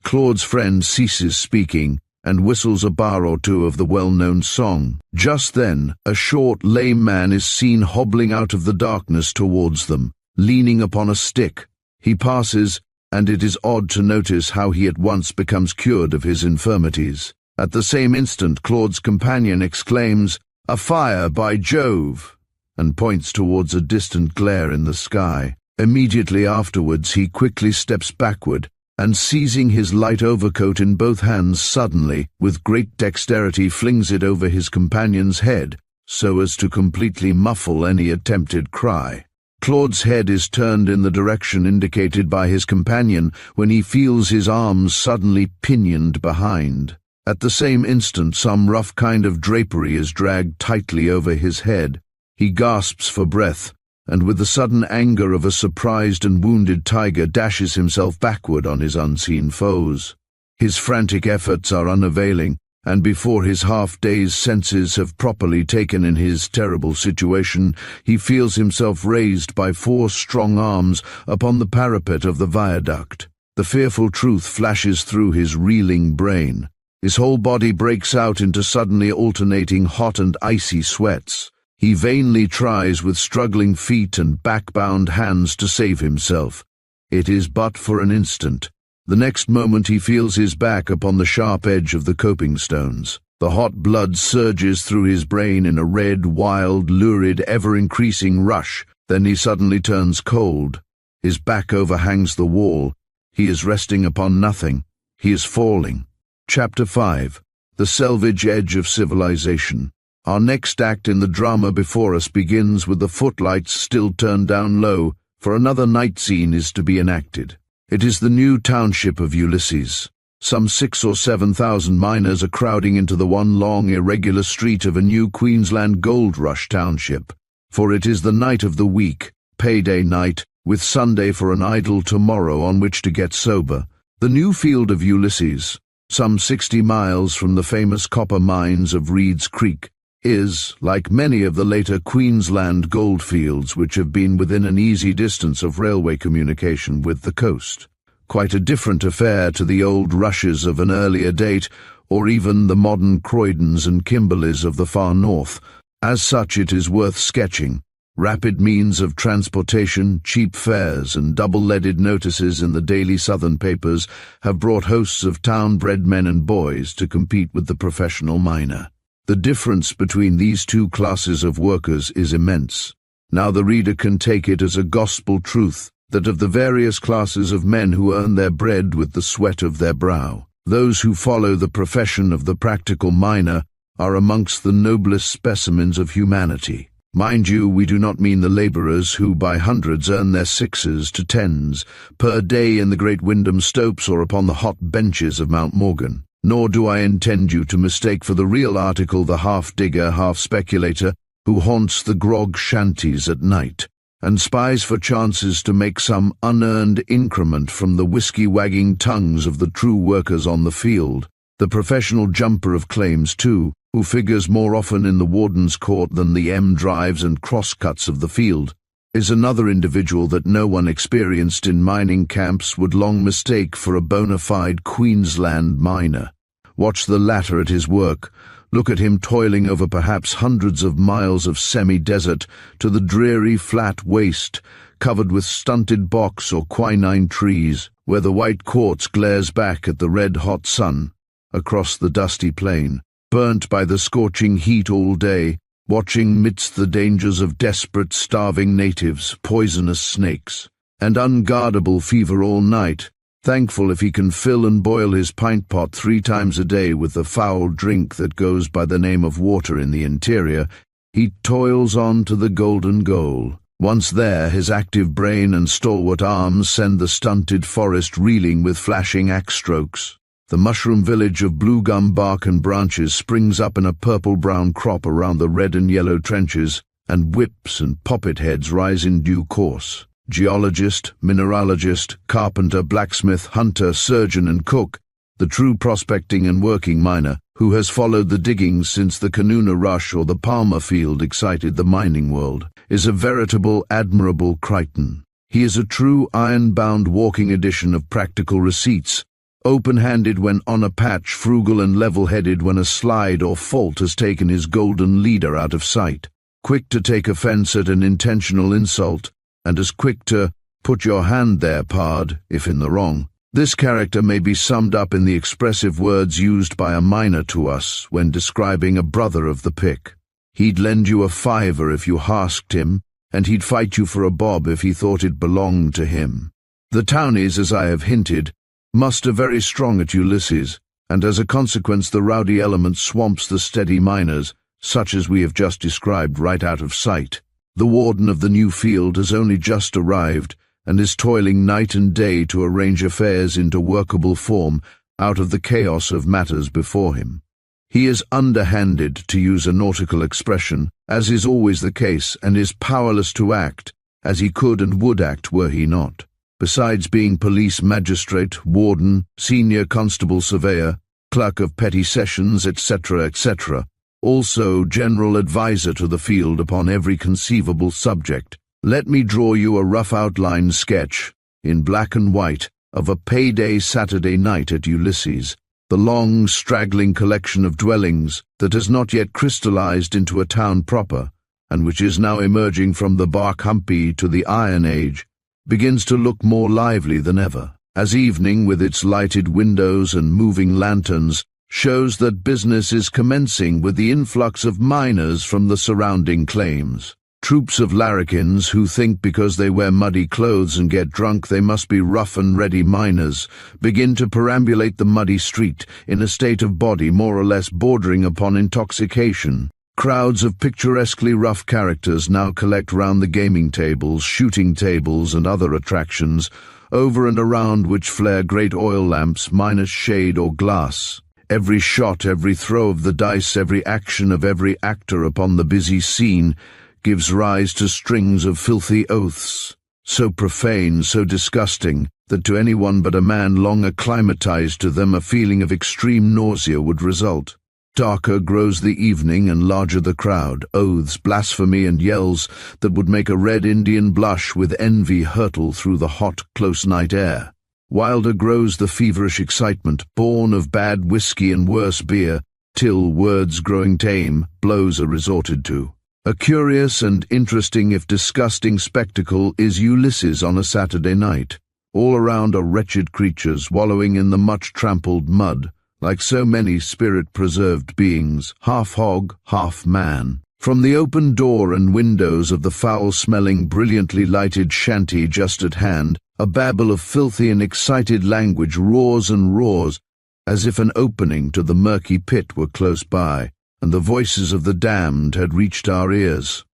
Claude's friend ceases speaking, and whistles a bar or two of the well-known song. Just then, a short, lame man is seen hobbling out of the darkness towards them, leaning upon a stick. He passes, and it is odd to notice how he at once becomes cured of his infirmities. At the same instant, Claude's companion exclaims, "A fire, by Jove!" and points towards a distant glare in the sky. Immediately afterwards he quickly steps backward, and seizing his light overcoat in both hands suddenly, with great dexterity flings it over his companion's head, so as to completely muffle any attempted cry. Claude's head is turned in the direction indicated by his companion when he feels his arms suddenly pinioned behind. At the same instant some rough kind of drapery is dragged tightly over his head. He gasps for breath, and with the sudden anger of a surprised and wounded tiger dashes himself backward on his unseen foes. His frantic efforts are unavailing, and before his half-dazed senses have properly taken in his terrible situation, he feels himself raised by 4 strong arms upon the parapet of the viaduct. The fearful truth flashes through his reeling brain. His whole body breaks out into suddenly alternating hot and icy sweats. He vainly tries with struggling feet and back-bound hands to save himself. It is but for an instant. The next moment he feels his back upon the sharp edge of the coping stones. The hot blood surges through his brain in a red, wild, lurid, ever-increasing rush. Then he suddenly turns cold. His back overhangs the wall. He is resting upon nothing. He is falling. Chapter 5. The Selvage Edge of Civilization. Our next act in the drama before us begins with the footlights still turned down low, for another night scene is to be enacted. It is the new township of Ulysses. Some 6,000 or 7,000 miners are crowding into the one long, irregular street of a new Queensland gold rush township, for it is the night of the week, payday night, with Sunday for an idle tomorrow on which to get sober. The new field of Ulysses, some 60 miles from the famous copper mines of Reed's Creek, is, like many of the later Queensland goldfields which have been within an easy distance of railway communication with the coast, quite a different affair to the old rushes of an earlier date, or even the modern Croydons and Kimberleys of the far north. As such it is worth sketching, Rapid means of transportation, cheap fares, and double-leaded notices in the daily Southern papers have brought hosts of town-bred men and boys to compete with the professional miner. The difference between these two classes of workers is immense. Now the reader can take it as a gospel truth that of the various classes of men who earn their bread with the sweat of their brow, those who follow the profession of the practical miner are amongst the noblest specimens of humanity. Mind you, we do not mean the labourers who by hundreds earn their 6s to 10s per day in the great Wyndham Stopes or upon the hot benches of Mount Morgan. Nor do I intend you to mistake for the real article the half-digger, half-speculator who haunts the grog shanties at night and spies for chances to make some unearned increment from the whiskey-wagging tongues of the true workers on the field. The professional jumper of claims, too, who figures more often in the warden's court than the M-drives and cross-cuts of the field, is another individual that no one experienced in mining camps would long mistake for a bona fide Queensland miner. Watch the latter at his work. Look at him toiling over perhaps hundreds of miles of semi-desert to the dreary flat waste, covered with stunted box or quinine trees, where the white quartz glares back at the red-hot sun, across the dusty plain, burnt by the scorching heat all day, watching midst the dangers of desperate, starving natives, poisonous snakes, and unguardable fever all night, thankful if he can fill and boil his pint pot 3 times a day with the foul drink that goes by the name of water in the interior, he toils on to the golden goal. Once there, his active brain and stalwart arms send the stunted forest reeling with flashing axe strokes. The mushroom village of blue gum bark and branches springs up in a purple-brown crop around the red and yellow trenches, and whips and poppet heads rise in due course. Geologist, mineralogist, carpenter, blacksmith, hunter, surgeon and cook, the true prospecting and working miner, who has followed the diggings since the Canoona rush or the Palmer field excited the mining world, is a veritable admirable Crichton. He is a true iron-bound walking edition of practical receipts, open-handed when on a patch, frugal and level-headed when a slide or fault has taken his golden leader out of sight, quick to take offence at an intentional insult, and as quick to put your hand there, pard, if in the wrong. This character may be summed up in the expressive words used by a miner to us when describing a brother of the pick. He'd lend you a fiver if you asked him, and he'd fight you for a bob if he thought it belonged to him. The townies, as I have hinted, muster very strong at Ulysses, and as a consequence the rowdy element swamps the steady miners, such as we have just described, right out of sight. The warden of the new field has only just arrived, and is toiling night and day to arrange affairs into workable form out of the chaos of matters before him. He is underhanded, to use a nautical expression, as is always the case, and is powerless to act, as he could and would act were he not. Besides being police magistrate, warden, senior constable surveyor, clerk of petty sessions, etc., etc., also general adviser to the field upon every conceivable subject, let me draw you a rough outline sketch, in black and white, of a payday Saturday night at Ulysses, the long, straggling collection of dwellings that has not yet crystallized into a town proper, and which is now emerging from the bark humpy to the Iron Age, begins to look more lively than ever, as evening with its lighted windows and moving lanterns shows that business is commencing with the influx of miners from the surrounding claims. Troops of larrikins who think because they wear muddy clothes and get drunk they must be rough and ready miners begin to perambulate the muddy street in a state of body more or less bordering upon intoxication. Crowds of picturesquely rough characters now collect round the gaming tables, shooting tables, and other attractions, over and around which flare great oil lamps minus shade or glass. Every shot, every throw of the dice, every action of every actor upon the busy scene gives rise to strings of filthy oaths, so profane, so disgusting, that to anyone but a man long acclimatized to them a feeling of extreme nausea would result. Darker grows the evening and larger the crowd, oaths, blasphemy, and yells that would make a red Indian blush with envy hurtle through the hot, close night air. Wilder grows the feverish excitement, born of bad whiskey and worse beer, till, words growing tame, blows are resorted to. A curious and interesting if disgusting spectacle is Ulysses on a Saturday night. All around are wretched creatures wallowing in the much-trampled mud, like so many spirit-preserved beings, half hog, half man. From the open door and windows of the foul-smelling, brilliantly lighted shanty just at hand, a babble of filthy and excited language roars and roars, as if an opening to the murky pit were close by, and the voices of the damned had reached our ears.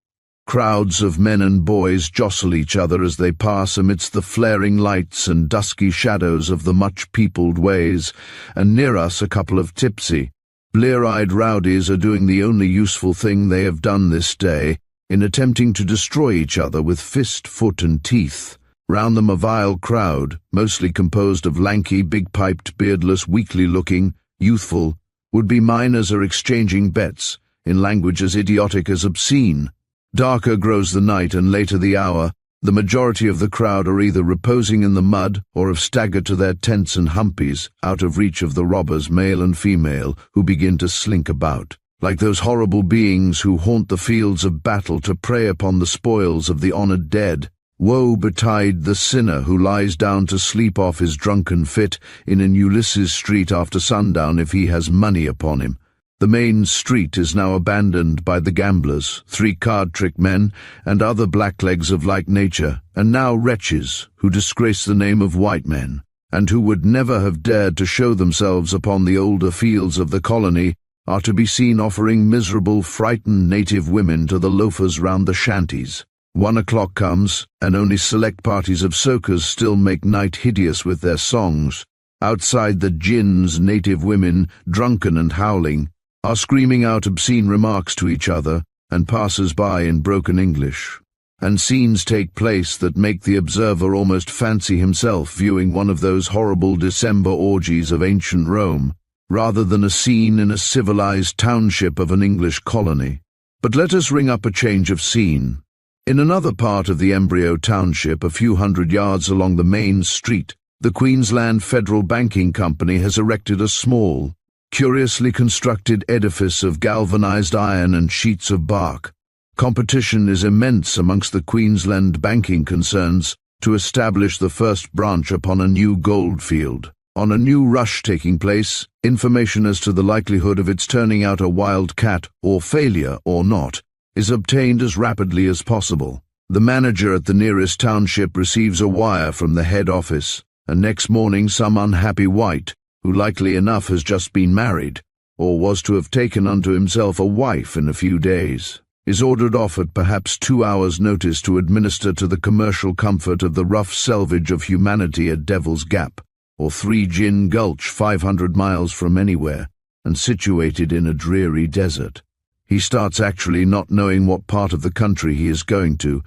Crowds of men and boys jostle each other as they pass amidst the flaring lights and dusky shadows of the much-peopled ways, and near us a couple of tipsy, blear-eyed rowdies are doing the only useful thing they have done this day, in attempting to destroy each other with fist, foot, and teeth. Round them a vile crowd, mostly composed of lanky, big-piped, beardless, weakly-looking, youthful, would-be miners are exchanging bets, in language as idiotic as obscene. Darker grows the night and later the hour. The majority of the crowd are either reposing in the mud or have staggered to their tents and humpies, out of reach of the robbers, male and female, who begin to slink about, like those horrible beings who haunt the fields of battle to prey upon the spoils of the honored dead. Woe betide the sinner who lies down to sleep off his drunken fit in an Ulysses street after sundown if he has money upon him. The main street is now abandoned by the gamblers, 3 card-trick men, and other blacklegs of like nature, and now wretches who disgrace the name of white men, and who would never have dared to show themselves upon the older fields of the colony, are to be seen offering miserable, frightened native women to the loafers round the shanties. 1 o'clock comes, and only select parties of soakers still make night hideous with their songs. Outside the gins, native women, drunken and howling, are screaming out obscene remarks to each other and passers-by in broken English. And scenes take place that make the observer almost fancy himself viewing one of those horrible December orgies of ancient Rome, rather than a scene in a civilized township of an English colony. But let us ring up a change of scene. In another part of the embryo township, a few hundred yards along the main street, the Queensland Federal Banking Company has erected a small, curiously constructed edifice of galvanized iron and sheets of bark. Competition is immense amongst the Queensland banking concerns to establish the first branch upon a new gold field. On a new rush taking place, information as to the likelihood of its turning out a wildcat, or failure or not, is obtained as rapidly as possible. The manager at the nearest township receives a wire from the head office, and next morning some unhappy white, who likely enough has just been married, or was to have taken unto himself a wife in a few days, is ordered off at perhaps 2 hours' notice to administer to the commercial comfort of the rough selvage of humanity at Devil's Gap, or 3 Gin Gulch 500 miles from anywhere, and situated in a dreary desert. He starts actually not knowing what part of the country he is going to,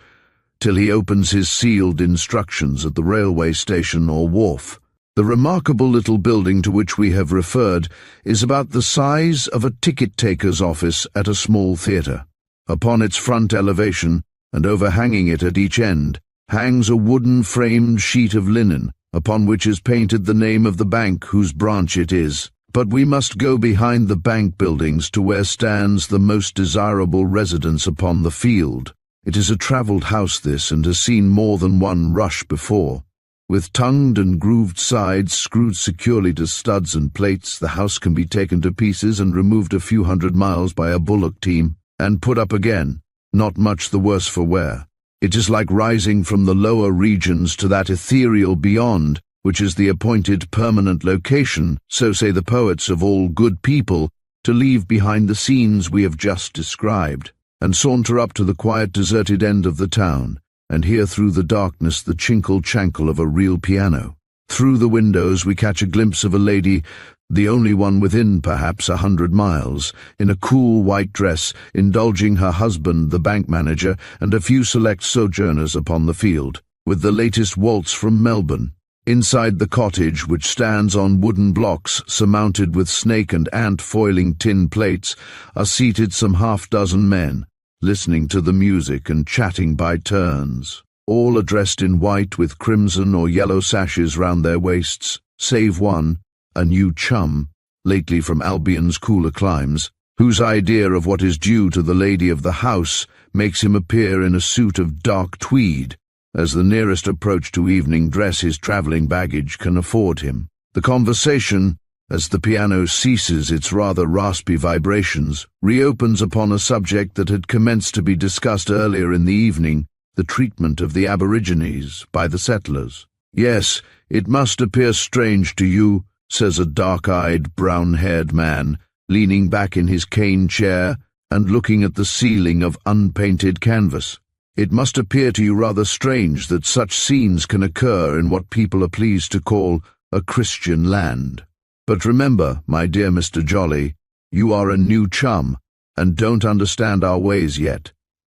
till he opens his sealed instructions at the railway station or wharf. The remarkable little building to which we have referred is about the size of a ticket-taker's office at a small theatre. Upon its front elevation, and overhanging it at each end, hangs a wooden-framed sheet of linen, upon which is painted the name of the bank whose branch it is. But we must go behind the bank buildings to where stands the most desirable residence upon the field. It is a travelled house this, and has seen more than one rush before. With tongued and grooved sides screwed securely to studs and plates, the house can be taken to pieces and removed a few hundred miles by a bullock team, and put up again, not much the worse for wear. It is like rising from the lower regions to that ethereal beyond, which is the appointed permanent location, so say the poets of all good people, to leave behind the scenes we have just described, and saunter up to the quiet deserted end of the town, and hear through the darkness the chinkle-chankle of a real piano. Through the windows we catch a glimpse of a lady, the only one within perhaps 100 miles, in a cool white dress, indulging her husband, the bank manager, and a few select sojourners upon the field, with the latest waltz from Melbourne. Inside the cottage, which stands on wooden blocks surmounted with snake and ant foiling tin plates, are seated some half-dozen men, listening to the music and chatting by turns. All are dressed in white with crimson or yellow sashes round their waists, save one, a new chum, lately from Albion's cooler climes, whose idea of what is due to the lady of the house makes him appear in a suit of dark tweed, as the nearest approach to evening dress his travelling baggage can afford him. The conversation, as the piano ceases its rather raspy vibrations, reopens upon a subject that had commenced to be discussed earlier in the evening, the treatment of the Aborigines by the settlers. "Yes, it must appear strange to you," says a dark-eyed, brown-haired man, leaning back in his cane chair and looking at the ceiling of unpainted canvas. "It must appear to you rather strange that such scenes can occur in what people are pleased to call a Christian land. But remember, my dear Mr. Jolly, you are a new chum, and don't understand our ways yet."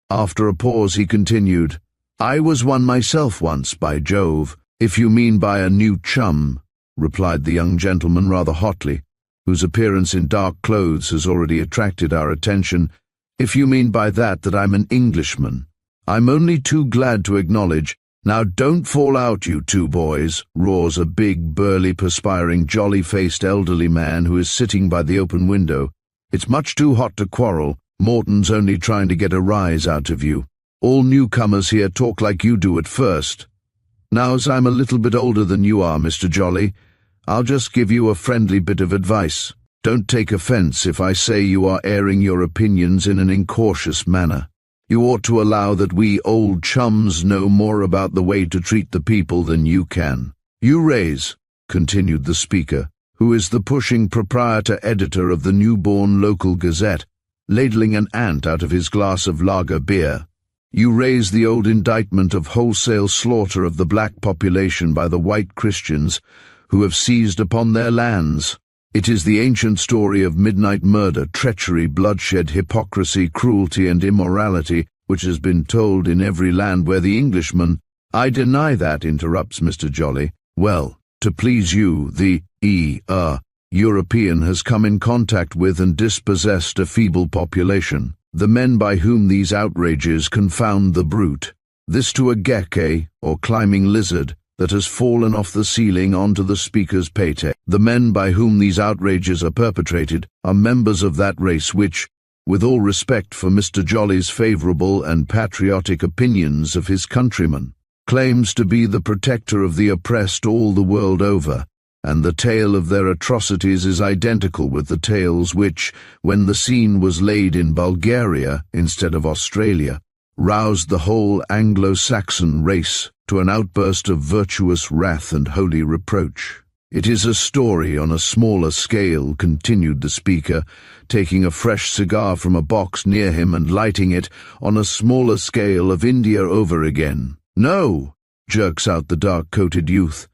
After a pause he continued, "I was one myself once, by Jove." "If you mean by a new chum," replied the young gentleman rather hotly, whose appearance in dark clothes has already attracted our attention, "if you mean by that I'm an Englishman, I'm only too glad to acknowledge—" "Now don't fall out, you two boys," roars a big, burly, perspiring, jolly-faced elderly man who is sitting by the open window. "It's much too hot to quarrel. Morton's only trying to get a rise out of you. All newcomers here talk like you do at first. Now, as I'm a little bit older than you are, Mr. Jolly, I'll just give you a friendly bit of advice. Don't take offence if I say you are airing your opinions in an incautious manner. You ought to allow that we old chums know more about the way to treat the people than you can. You raise," continued the speaker, who is the pushing proprietor-editor of the newborn local gazette, ladling an ant out of his glass of lager beer, "you raise the old indictment of wholesale slaughter of the black population by the white Christians who have seized upon their lands. It is the ancient story of midnight murder, treachery, bloodshed, hypocrisy, cruelty, and immorality, which has been told in every land where the Englishman—" "I deny that," interrupts Mr. Jolly. "Well, to please you, the European has come in contact with and dispossessed a feeble population, the men by whom these outrages confound the brute. This to a gecko, or climbing lizard, that has fallen off the ceiling onto the speaker's pate. The men by whom these outrages are perpetrated are members of that race which, with all respect for Mr. Jolly's favourable and patriotic opinions of his countrymen, claims to be the protector of the oppressed all the world over, and the tale of their atrocities is identical with the tales which, when the scene was laid in Bulgaria instead of Australia, roused the whole Anglo-Saxon race to an outburst of virtuous wrath and holy reproach. It is a story on a smaller scale," continued the speaker, taking a fresh cigar from a box near him and lighting it, "on a smaller scale of India over again." "No," jerks out the dark-coated youth.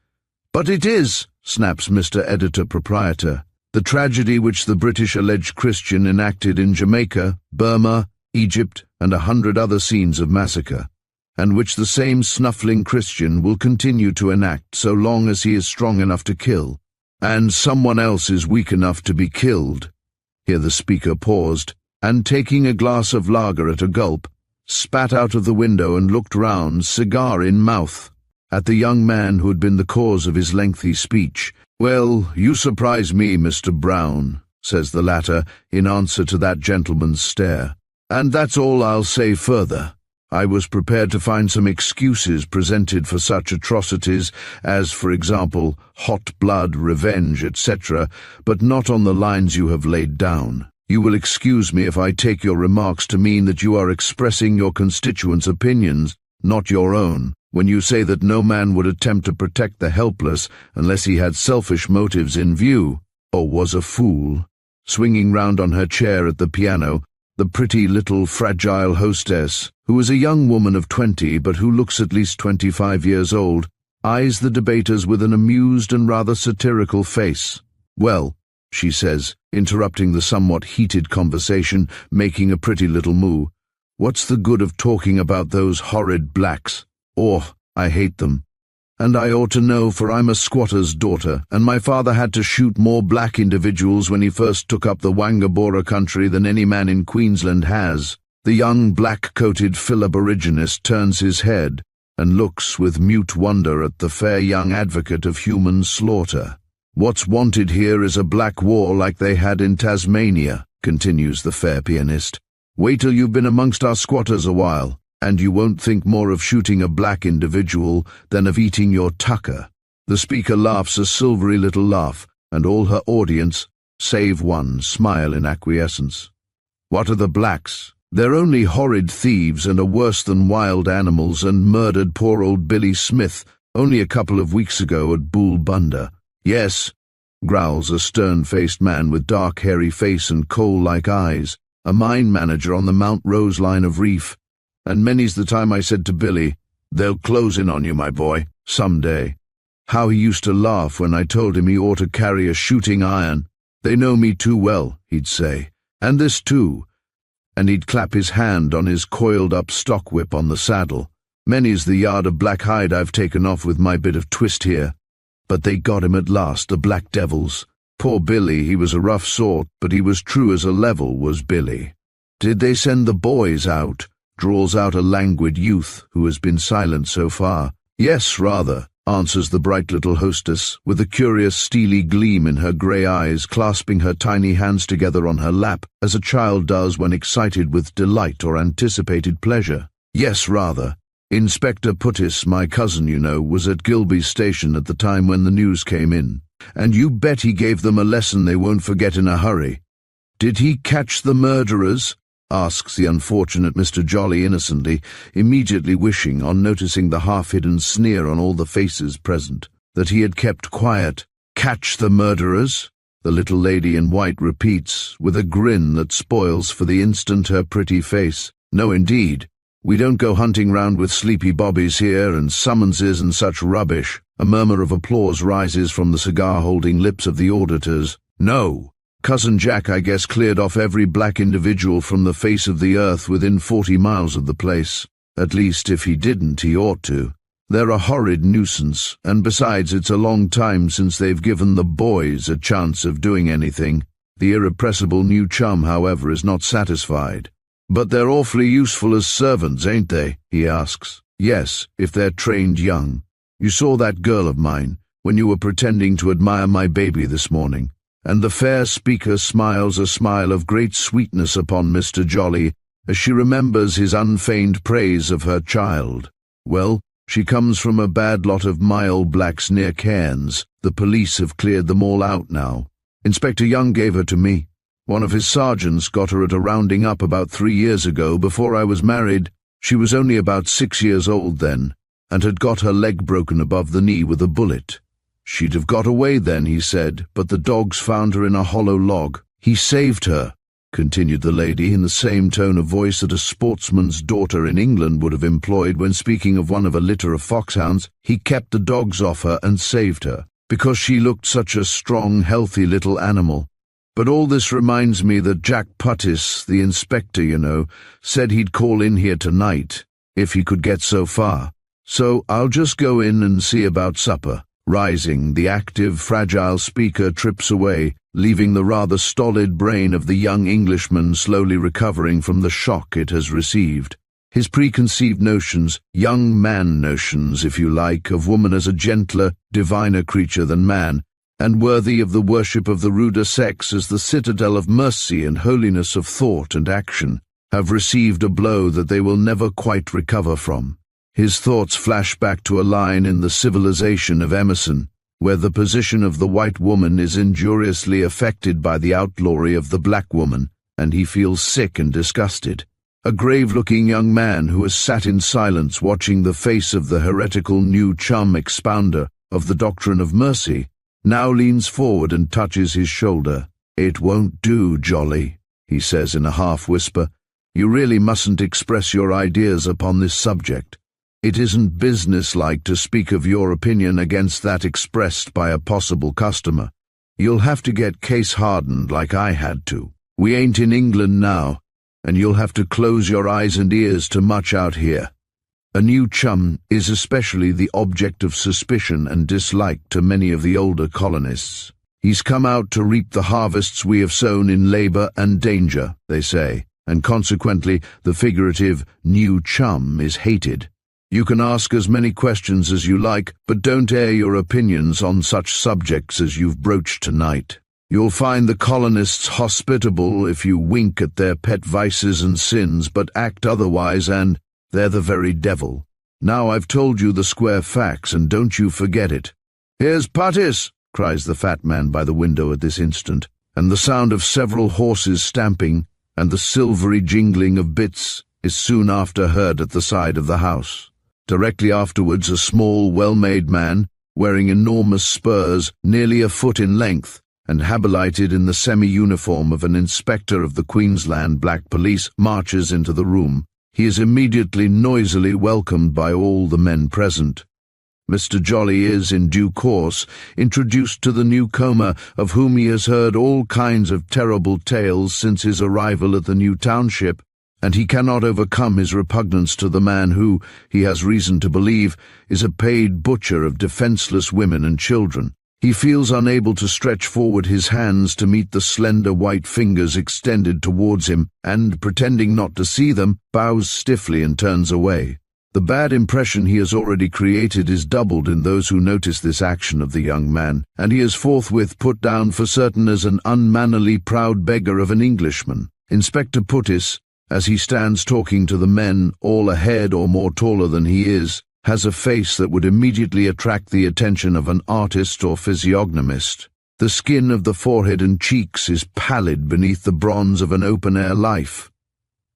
"But it is," snaps Mr. Editor-Proprietor. "The tragedy which the British alleged Christian enacted in Jamaica, Burma, Egypt, and 100 other scenes of massacre, and which the same snuffling Christian will continue to enact so long as he is strong enough to kill, and someone else is weak enough to be killed." Here the speaker paused, and taking a glass of lager at a gulp, spat out of the window and looked round, cigar in mouth, at the young man who had been the cause of his lengthy speech. "Well, you surprise me, Mr. Brown," says the latter, in answer to that gentleman's stare. "And that's all I'll say further. I was prepared to find some excuses presented for such atrocities as, for example, hot blood, revenge, etc., but not on the lines you have laid down. You will excuse me if I take your remarks to mean that you are expressing your constituents' opinions, not your own, when you say that no man would attempt to protect the helpless unless he had selfish motives in view, or was a fool." Swinging round on her chair at the piano, the pretty little fragile hostess, who is a young woman of 20 but who looks at least 25 years old, eyes the debaters with an amused and rather satirical face. "Well," she says, interrupting the somewhat heated conversation, making a pretty little moue, "what's the good of talking about those horrid blacks? Oh, I hate them. And I ought to know, for I'm a squatter's daughter, and my father had to shoot more black individuals when he first took up the Wangabora country than any man in Queensland has." The young black-coated Phil-Aboriginist turns his head and looks with mute wonder at the fair young advocate of human slaughter. "What's wanted here is a black war like they had in Tasmania. continues the fair pianist. "Wait till you've been amongst our squatters a while, and you won't think more of shooting a black individual than of eating your tucker." The speaker laughs a silvery little laugh, and all her audience, save one, smile in acquiescence. "What are the blacks? They're only horrid thieves and are worse than wild animals, and murdered poor old Billy Smith only a couple of weeks ago at Bull Bunda." "Yes," growls a stern-faced man with dark hairy face and coal-like eyes, a mine manager on the Mount Rose line of reef. "And many's the time I said to Billy, 'They'll close in on you, my boy, some day.' How he used to laugh when I told him he ought to carry a shooting iron. 'They know me too well,' he'd say, 'and this too.' And he'd clap his hand on his coiled-up stockwhip on the saddle. Many's the yard of black hide I've taken off with my bit of twist here. But they got him at last, the black devils. Poor Billy, he was a rough sort, but he was true as a level, was Billy." "Did they send the boys out?" drawls out a languid youth who has been silent so far. "Yes, rather," answers the bright little hostess, with a curious steely gleam in her grey eyes, clasping her tiny hands together on her lap, as a child does when excited with delight or anticipated pleasure. "Yes, rather. Inspector Puttis, my cousin, you know, was at Gilby's station at the time when the news came in, and you bet he gave them a lesson they won't forget in a hurry." "Did he catch the murderers?" asks the unfortunate Mr. Jolly innocently, immediately wishing, on noticing the half-hidden sneer on all the faces present, that he had kept quiet. "Catch the murderers?" the little lady in white repeats, with a grin that spoils for the instant her pretty face. "No, indeed. We don't go hunting round with sleepy bobbies here, and summonses and such rubbish." A murmur of applause rises from the cigar-holding lips of the auditors. "No. Cousin Jack, I guess, cleared off every black individual from the face of the earth within 40 miles of the place. At least, if he didn't, he ought to. They're a horrid nuisance, and besides, it's a long time since they've given the boys a chance of doing anything." The irrepressible new chum, however, is not satisfied. "But they're awfully useful as servants, ain't they?" he asks. "Yes, if they're trained young. You saw that girl of mine, when you were pretending to admire my baby this morning." And the fair speaker smiles a smile of great sweetness upon Mr. Jolly as she remembers his unfeigned praise of her child. "Well, she comes from a bad lot of my old blacks near Cairns. The police have cleared them all out now. Inspector Young gave her to me. One of his sergeants got her at a rounding up about 3 years ago, before I was married. She was only about 6 years old then, and had got her leg broken above the knee with a bullet. She'd have got away then, he said, but the dogs found her in a hollow log. He saved her," continued the lady in the same tone of voice that a sportsman's daughter in England would have employed when speaking of one of a litter of foxhounds. "He kept the dogs off her and saved her, because she looked such a strong, healthy little animal. But all this reminds me that Jack Puttis, the inspector, you know, said he'd call in here tonight, if he could get so far. So I'll just go in and see about supper." Rising, the active, fragile speaker trips away, leaving the rather stolid brain of the young Englishman slowly recovering from the shock it has received. His preconceived notions, young man notions, if you like, of woman as a gentler, diviner creature than man, and worthy of the worship of the ruder sex as the citadel of mercy and holiness of thought and action, have received a blow that they will never quite recover from. His thoughts flash back to a line in The Civilization of Emerson, where the position of the white woman is injuriously affected by the outlawry of the black woman, and he feels sick and disgusted. A grave-looking young man who has sat in silence watching the face of the heretical new chum expounder of the doctrine of mercy now leans forward and touches his shoulder. "It won't do, Jolly," he says in a half-whisper. "You really mustn't express your ideas upon this subject. It isn't businesslike to speak of your opinion against that expressed by a possible customer. You'll have to get case-hardened like I had to. We ain't in England now, and you'll have to close your eyes and ears to much out here." A new chum is especially the object of suspicion and dislike to many of the older colonists. He's come out to reap the harvests we have sown in labor and danger, they say, and consequently the figurative new chum is hated. You can ask as many questions as you like, but don't air your opinions on such subjects as you've broached tonight. You'll find the colonists hospitable if you wink at their pet vices and sins, but act otherwise and they're the very devil. Now I've told you the square facts, and don't you forget it." "Here's Puttis!" cries the fat man by the window at this instant, and the sound of several horses stamping and the silvery jingling of bits is soon after heard at the side of the house. Directly afterwards a small, well-made man, wearing enormous spurs nearly a foot in length, and habilitated in the semi-uniform of an inspector of the Queensland Black Police, marches into the room. He is immediately noisily welcomed by all the men present. Mr. Jolly is, in due course, introduced to the newcomer, of whom he has heard all kinds of terrible tales since his arrival at the new township, and he cannot overcome his repugnance to the man who, he has reason to believe, is a paid butcher of defenceless women and children. He feels unable to stretch forward his hands to meet the slender white fingers extended towards him, and, pretending not to see them, bows stiffly and turns away. The bad impression he has already created is doubled in those who notice this action of the young man, and he is forthwith put down for certain as an unmannerly proud beggar of an Englishman. Inspector Puttis, as he stands talking to the men, all a head or more taller than he is, has a face that would immediately attract the attention of an artist or physiognomist. The skin of the forehead and cheeks is pallid beneath the bronze of an open-air life.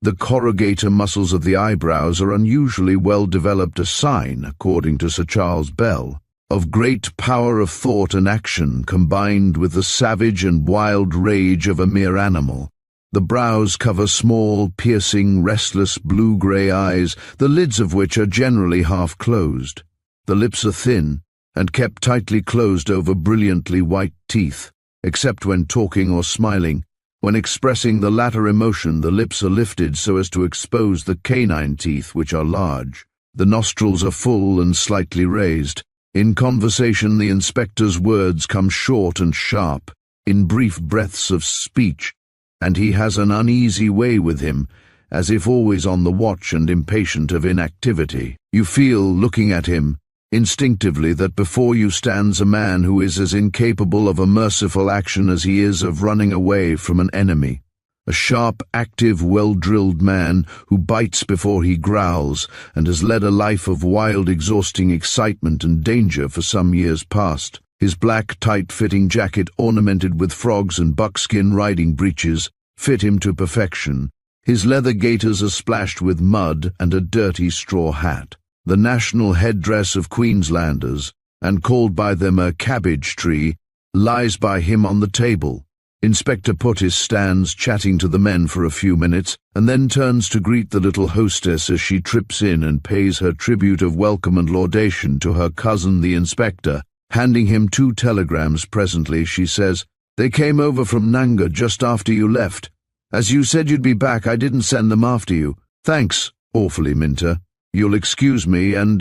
The corrugator muscles of the eyebrows are unusually well developed, a sign, according to Sir Charles Bell, of great power of thought and action combined with the savage and wild rage of a mere animal. The brows cover small, piercing, restless blue-grey eyes, the lids of which are generally half-closed. The lips are thin, and kept tightly closed over brilliantly white teeth, except when talking or smiling. When expressing the latter emotion, the lips are lifted so as to expose the canine teeth, which are large. The nostrils are full and slightly raised. In conversation, the inspector's words come short and sharp, in brief breaths of speech, and he has an uneasy way with him, as if always on the watch and impatient of inactivity. You feel, looking at him, instinctively that before you stands a man who is as incapable of a merciful action as he is of running away from an enemy. A sharp, active, well-drilled man who bites before he growls, and has led a life of wild, exhausting excitement and danger for some years past. His black, tight-fitting jacket, ornamented with frogs and buckskin riding breeches, fit him to perfection. His leather gaiters are splashed with mud and a dirty straw hat, the national headdress of Queenslanders, and called by them a cabbage tree, lies by him on the table. Inspector Puttis stands chatting to the men for a few minutes, and then turns to greet the little hostess as she trips in and pays her tribute of welcome and laudation to her cousin the inspector. Handing him 2 telegrams presently, she says, "They came over from Nanga just after you left. As you said you'd be back, I didn't send them after you. Thanks, awfully, Minter. You'll excuse me, and,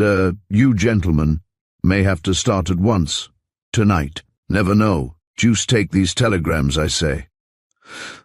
you gentlemen may have to start at once. Tonight. Never know. Deuce take these telegrams, I say."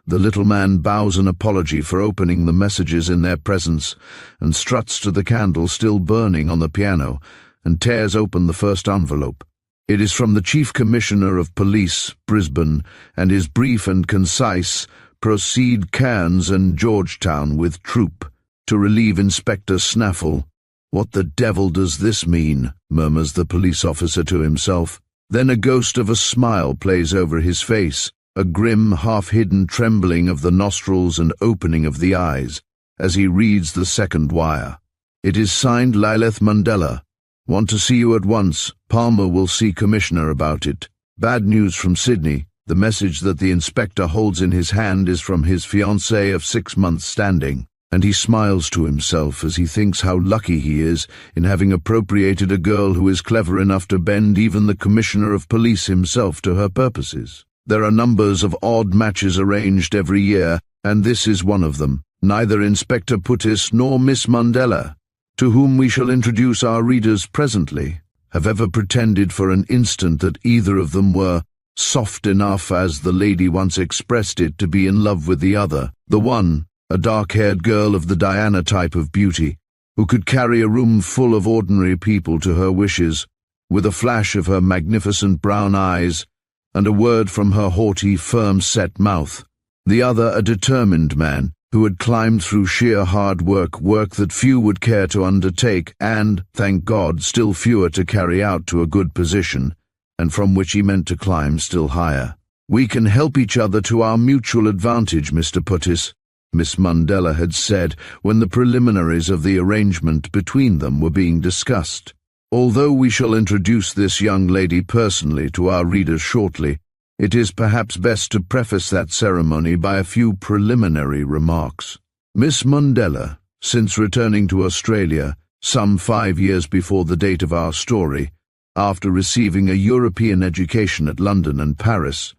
The little man bows an apology for opening the messages in their presence, and struts to the candle still burning on the piano, and tears open the first envelope. It is from the Chief Commissioner of Police, Brisbane, and is brief and concise. "Proceed Cairns and Georgetown with troop to relieve Inspector Snaffle." "What the devil does this mean?" murmurs the police officer to himself. Then a ghost of a smile plays over his face, a grim, half-hidden trembling of the nostrils and opening of the eyes, as he reads the second wire. It is signed Lilith Mandela. "Want to see you at once. Palmer will see Commissioner about it. Bad news from Sydney. The message that the inspector holds in his hand is from his fiancée of 6 months' standing." And he smiles to himself as he thinks how lucky he is in having appropriated a girl who is clever enough to bend even the Commissioner of Police himself to her purposes. There are numbers of odd matches arranged every year, and this is one of them. Neither Inspector Puttis nor Miss Mandela, to whom we shall introduce our readers presently, have ever pretended for an instant that either of them were soft enough, as the lady once expressed it, to be in love with the other. The one, a dark-haired girl of the Diana type of beauty, who could carry a room full of ordinary people to her wishes, with a flash of her magnificent brown eyes, and a word from her haughty, firm-set mouth. The other a determined man, who had climbed through sheer hard work that few would care to undertake and, thank God, still fewer to carry out to a good position, and from which he meant to climb still higher. "We can help each other to our mutual advantage, Mr. Puttis," Miss Mundella had said when the preliminaries of the arrangement between them were being discussed. "Although we shall introduce this young lady personally to our readers shortly, it is perhaps best to preface that ceremony by a few preliminary remarks. Miss Mundella, since returning to Australia, some 5 years before the date of our story, after receiving a European education at London and Paris,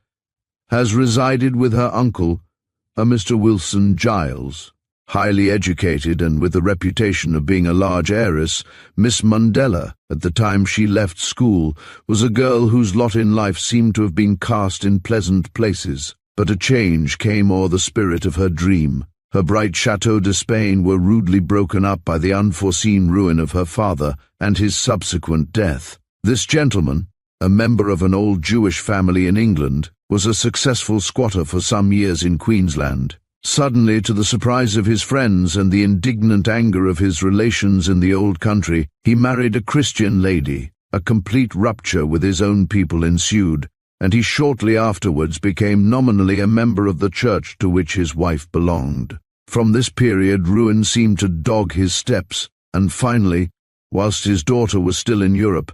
has resided with her uncle, a Mr. Wilson Giles. Highly educated and with the reputation of being a large heiress, Miss Mundella, at the time she left school, was a girl whose lot in life seemed to have been cast in pleasant places. But a change came o'er the spirit of her dream. Her bright Chateau de Spain were rudely broken up by the unforeseen ruin of her father and his subsequent death. This gentleman, a member of an old Jewish family in England, was a successful squatter for some years in Queensland. Suddenly, to the surprise of his friends and the indignant anger of his relations in the old country, he married a Christian lady. A complete rupture with his own people ensued, and he shortly afterwards became nominally a member of the church to which his wife belonged. From this period, ruin seemed to dog his steps, and finally, whilst his daughter was still in Europe,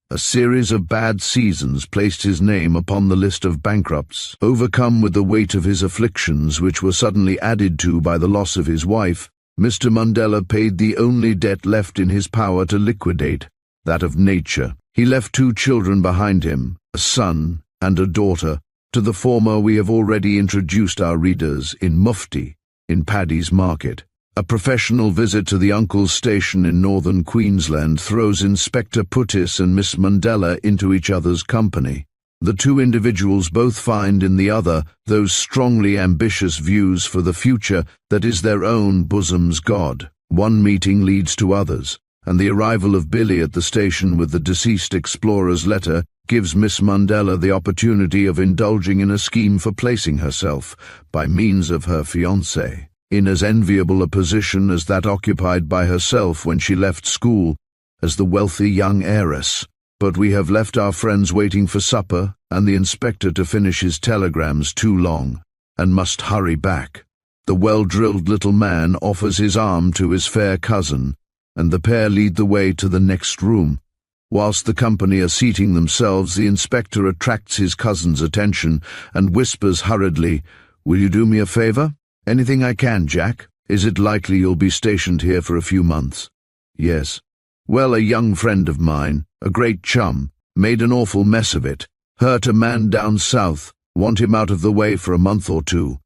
a series of bad seasons placed his name upon the list of bankrupts. Overcome with the weight of his afflictions, which were suddenly added to by the loss of his wife, Mr. Mundella paid the only debt left in his power to liquidate, that of nature. He left 2 children behind him, a son and a daughter. To the former we have already introduced our readers in Mufti, in Paddy's Market. A professional visit to the uncle's station in northern Queensland throws Inspector Puttis and Miss Mundella into each other's company. The 2 individuals both find in the other those strongly ambitious views for the future that is their own bosom's god. One meeting leads to others, and the arrival of Billy at the station with the deceased explorer's letter gives Miss Mundella the opportunity of indulging in a scheme for placing herself, by means of her fiancé, in as enviable a position as that occupied by herself when she left school, as the wealthy young heiress. But we have left our friends waiting for supper, and the inspector to finish his telegrams too long, and must hurry back. The well-drilled little man offers his arm to his fair cousin, and the pair lead the way to the next room. Whilst the company are seating themselves, the inspector attracts his cousin's attention, and whispers hurriedly, "Will you do me a favour?" "Anything I can, Jack. Is it likely you'll be stationed here for a few months?" "Yes." "Well, a young friend of mine, a great chum, made an awful mess of it. Hurt a man down south. Want him out of the way for a month or 2.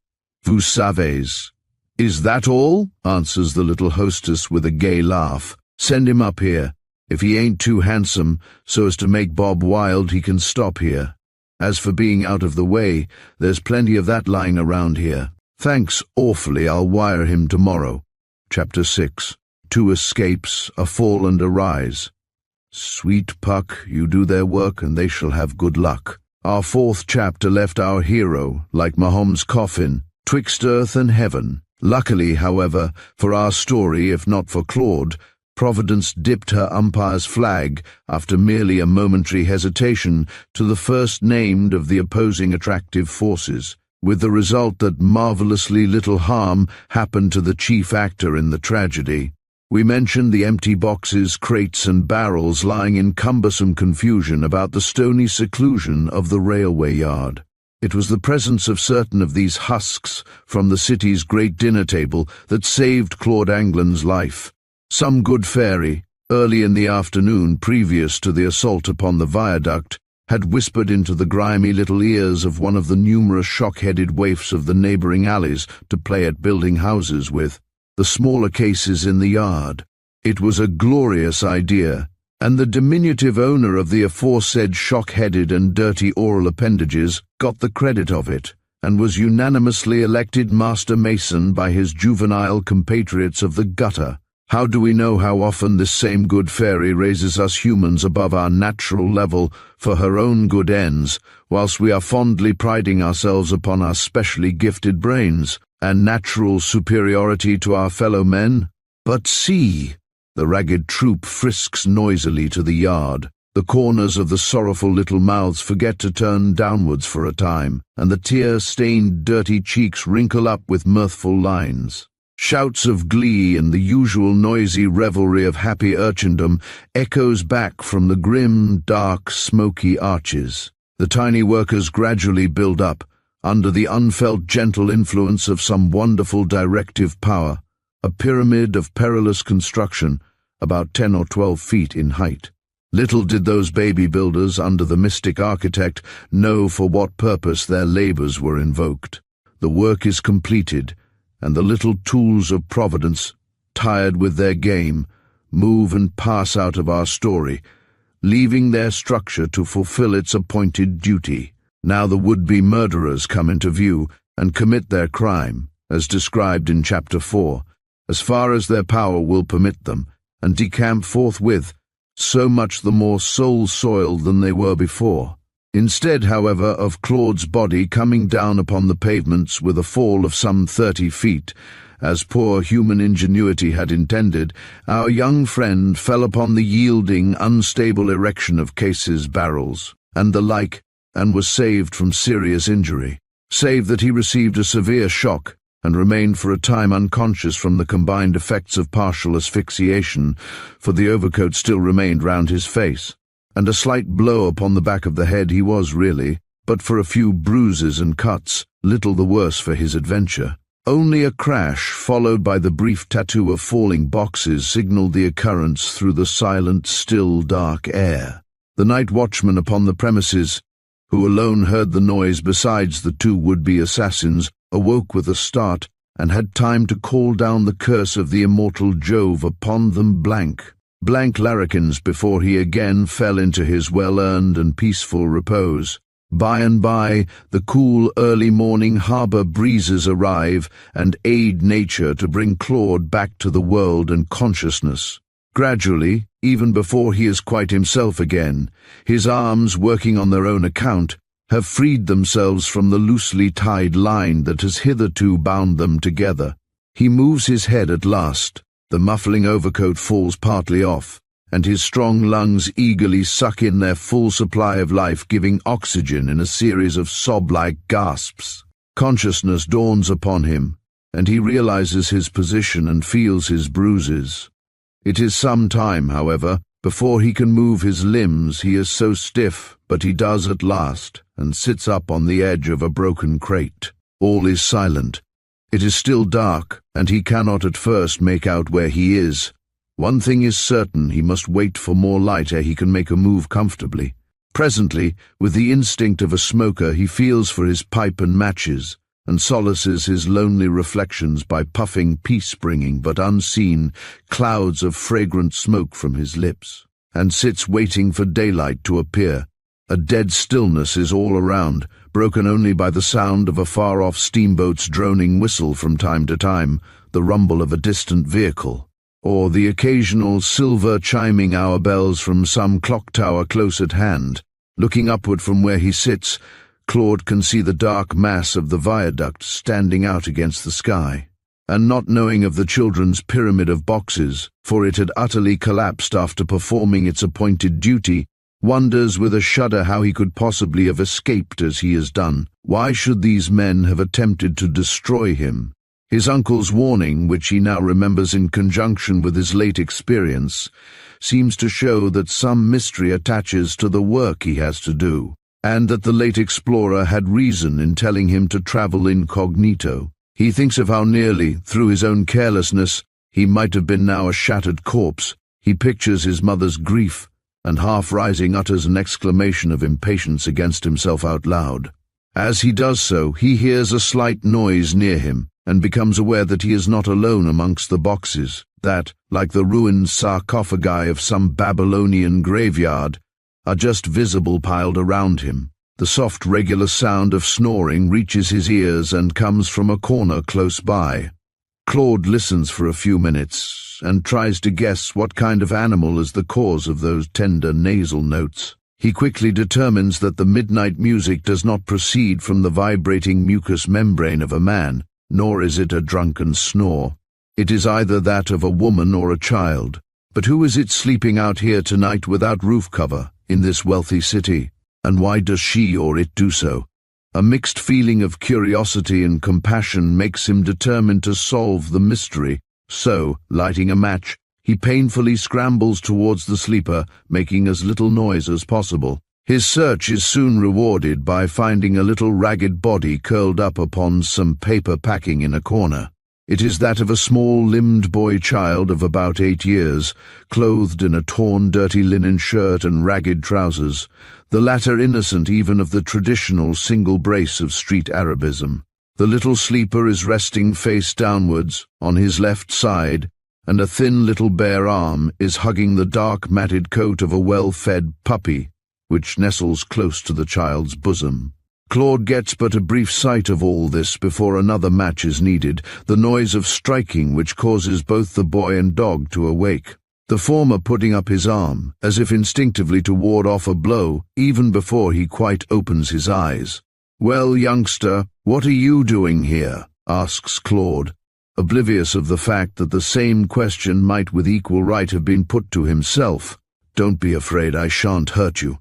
Vous savez." "Is that all?" answers the little hostess with a gay laugh. "Send him up here. If he ain't too handsome, so as to make Bob wild, he can stop here. As for being out of the way, there's plenty of that lying around here. Thanks awfully, I'll wire him tomorrow." Chapter 6. 2 Escapes, a Fall and a Rise. Sweet Puck, you do their work and they shall have good luck. Our 4th chapter left our hero, like Mahomes' coffin, twixt earth and heaven. Luckily, however, for our story, if not for Claude, Providence dipped her umpire's flag, after merely a momentary hesitation, to the first named of the opposing attractive forces, with the result that marvellously little harm happened to the chief actor in the tragedy. We mentioned the empty boxes, crates and barrels lying in cumbersome confusion about the stony seclusion of the railway yard. It was the presence of certain of these husks from the city's great dinner table that saved Claude Anglin's life. Some good fairy, early in the afternoon previous to the assault upon the viaduct, had whispered into the grimy little ears of one of the numerous shock-headed waifs of the neighbouring alleys to play at building houses with the smaller cases in the yard. It was a glorious idea, and the diminutive owner of the aforesaid shock-headed and dirty oral appendages got the credit of it, and was unanimously elected master mason by his juvenile compatriots of the gutter. How do we know how often this same good fairy raises us humans above our natural level for her own good ends, whilst we are fondly priding ourselves upon our specially gifted brains and natural superiority to our fellow men? But see! The ragged troop frisks noisily to the yard. The corners of the sorrowful little mouths forget to turn downwards for a time, and the tear-stained dirty cheeks wrinkle up with mirthful lines. Shouts of glee and the usual noisy revelry of happy urchindom echoes back from the grim, dark, smoky arches. The tiny workers gradually build up, under the unfelt gentle influence of some wonderful directive power, a pyramid of perilous construction, about 10 or 12 feet in height. Little did those baby builders under the mystic architect know for what purpose their labors were invoked. The work is completed, and the little tools of Providence, tired with their game, move and pass out of our story, leaving their structure to fulfill its appointed duty. Now the would-be murderers come into view and commit their crime, as described in Chapter 4, as far as their power will permit them, and decamp forthwith, so much the more soul-soiled than they were before. Instead, however, of Claude's body coming down upon the pavements with a fall of some 30 feet, as poor human ingenuity had intended, our young friend fell upon the yielding, unstable erection of cases, barrels, and the like, and was saved from serious injury, save that he received a severe shock and remained for a time unconscious from the combined effects of partial asphyxiation, for the overcoat still remained round his face. And a slight blow upon the back of the head he was really, but for a few bruises and cuts, little the worse for his adventure. Only a crash, followed by the brief tattoo of falling boxes, signalled the occurrence through the silent, still, dark air. The night watchman upon the premises, who alone heard the noise besides the two would-be assassins, awoke with a start, and had time to call down the curse of the immortal Jove upon them blank larrikins before he again fell into his well-earned and peaceful repose. By and by, the cool early morning harbour breezes arrive and aid nature to bring Claude back to the world and consciousness. Gradually, even before he is quite himself again, his arms, working on their own account, have freed themselves from the loosely tied line that has hitherto bound them together. He moves his head at last. The muffling overcoat falls partly off, and his strong lungs eagerly suck in their full supply of life, giving oxygen in a series of sob-like gasps. Consciousness dawns upon him, and he realizes his position and feels his bruises. It is some time, however, before he can move his limbs. He is so stiff, but he does at last, and sits up on the edge of a broken crate. All is silent. It is still dark, and he cannot at first make out where he is. One thing is certain: he must wait for more light ere he can make a move comfortably. Presently, with the instinct of a smoker, he feels for his pipe and matches, and solaces his lonely reflections by puffing peace-bringing but unseen clouds of fragrant smoke from his lips, and sits waiting for daylight to appear. A dead stillness is all around, broken only by the sound of a far-off steamboat's droning whistle from time to time, the rumble of a distant vehicle, or the occasional silver chiming hour bells from some clock tower close at hand. Looking upward from where he sits, Claude can see the dark mass of the viaduct standing out against the sky, and not knowing of the children's pyramid of boxes, for it had utterly collapsed after performing its appointed duty, wonders with a shudder how he could possibly have escaped as he has done. Why should these men have attempted to destroy him? His uncle's warning, which he now remembers in conjunction with his late experience, seems to show that some mystery attaches to the work he has to do, and that the late explorer had reason in telling him to travel incognito. He thinks of how nearly, through his own carelessness, he might have been now a shattered corpse. He pictures his mother's grief, and half-rising utters an exclamation of impatience against himself out loud. As he does so, he hears a slight noise near him, and becomes aware that he is not alone amongst the boxes, that, like the ruined sarcophagi of some Babylonian graveyard, are just visible piled around him. The soft, regular sound of snoring reaches his ears and comes from a corner close by. Claude listens for a few minutes and tries to guess what kind of animal is the cause of those tender nasal notes. He quickly determines that the midnight music does not proceed from the vibrating mucous membrane of a man, nor is it a drunken snore. It is either that of a woman or a child. But who is it sleeping out here tonight without roof cover, in this wealthy city? And why does she or it do so? A mixed feeling of curiosity and compassion makes him determined to solve the mystery. So, lighting a match, he painfully scrambles towards the sleeper, making as little noise as possible. His search is soon rewarded by finding a little ragged body curled up upon some paper packing in a corner. It is that of a small-limbed boy child of about 8 years, clothed in a torn, dirty linen shirt and ragged trousers, the latter innocent even of the traditional single brace of street Arabism. The little sleeper is resting face downwards, on his left side, and a thin little bare arm is hugging the dark matted coat of a well-fed puppy, which nestles close to the child's bosom. Claude gets but a brief sight of all this before another match is needed, the noise of striking which causes both the boy and dog to awake, the former putting up his arm, as if instinctively to ward off a blow, even before he quite opens his eyes. "Well, youngster, what are you doing here?" asks Claude, oblivious of the fact that the same question might with equal right have been put to himself. "Don't be afraid, I shan't hurt you."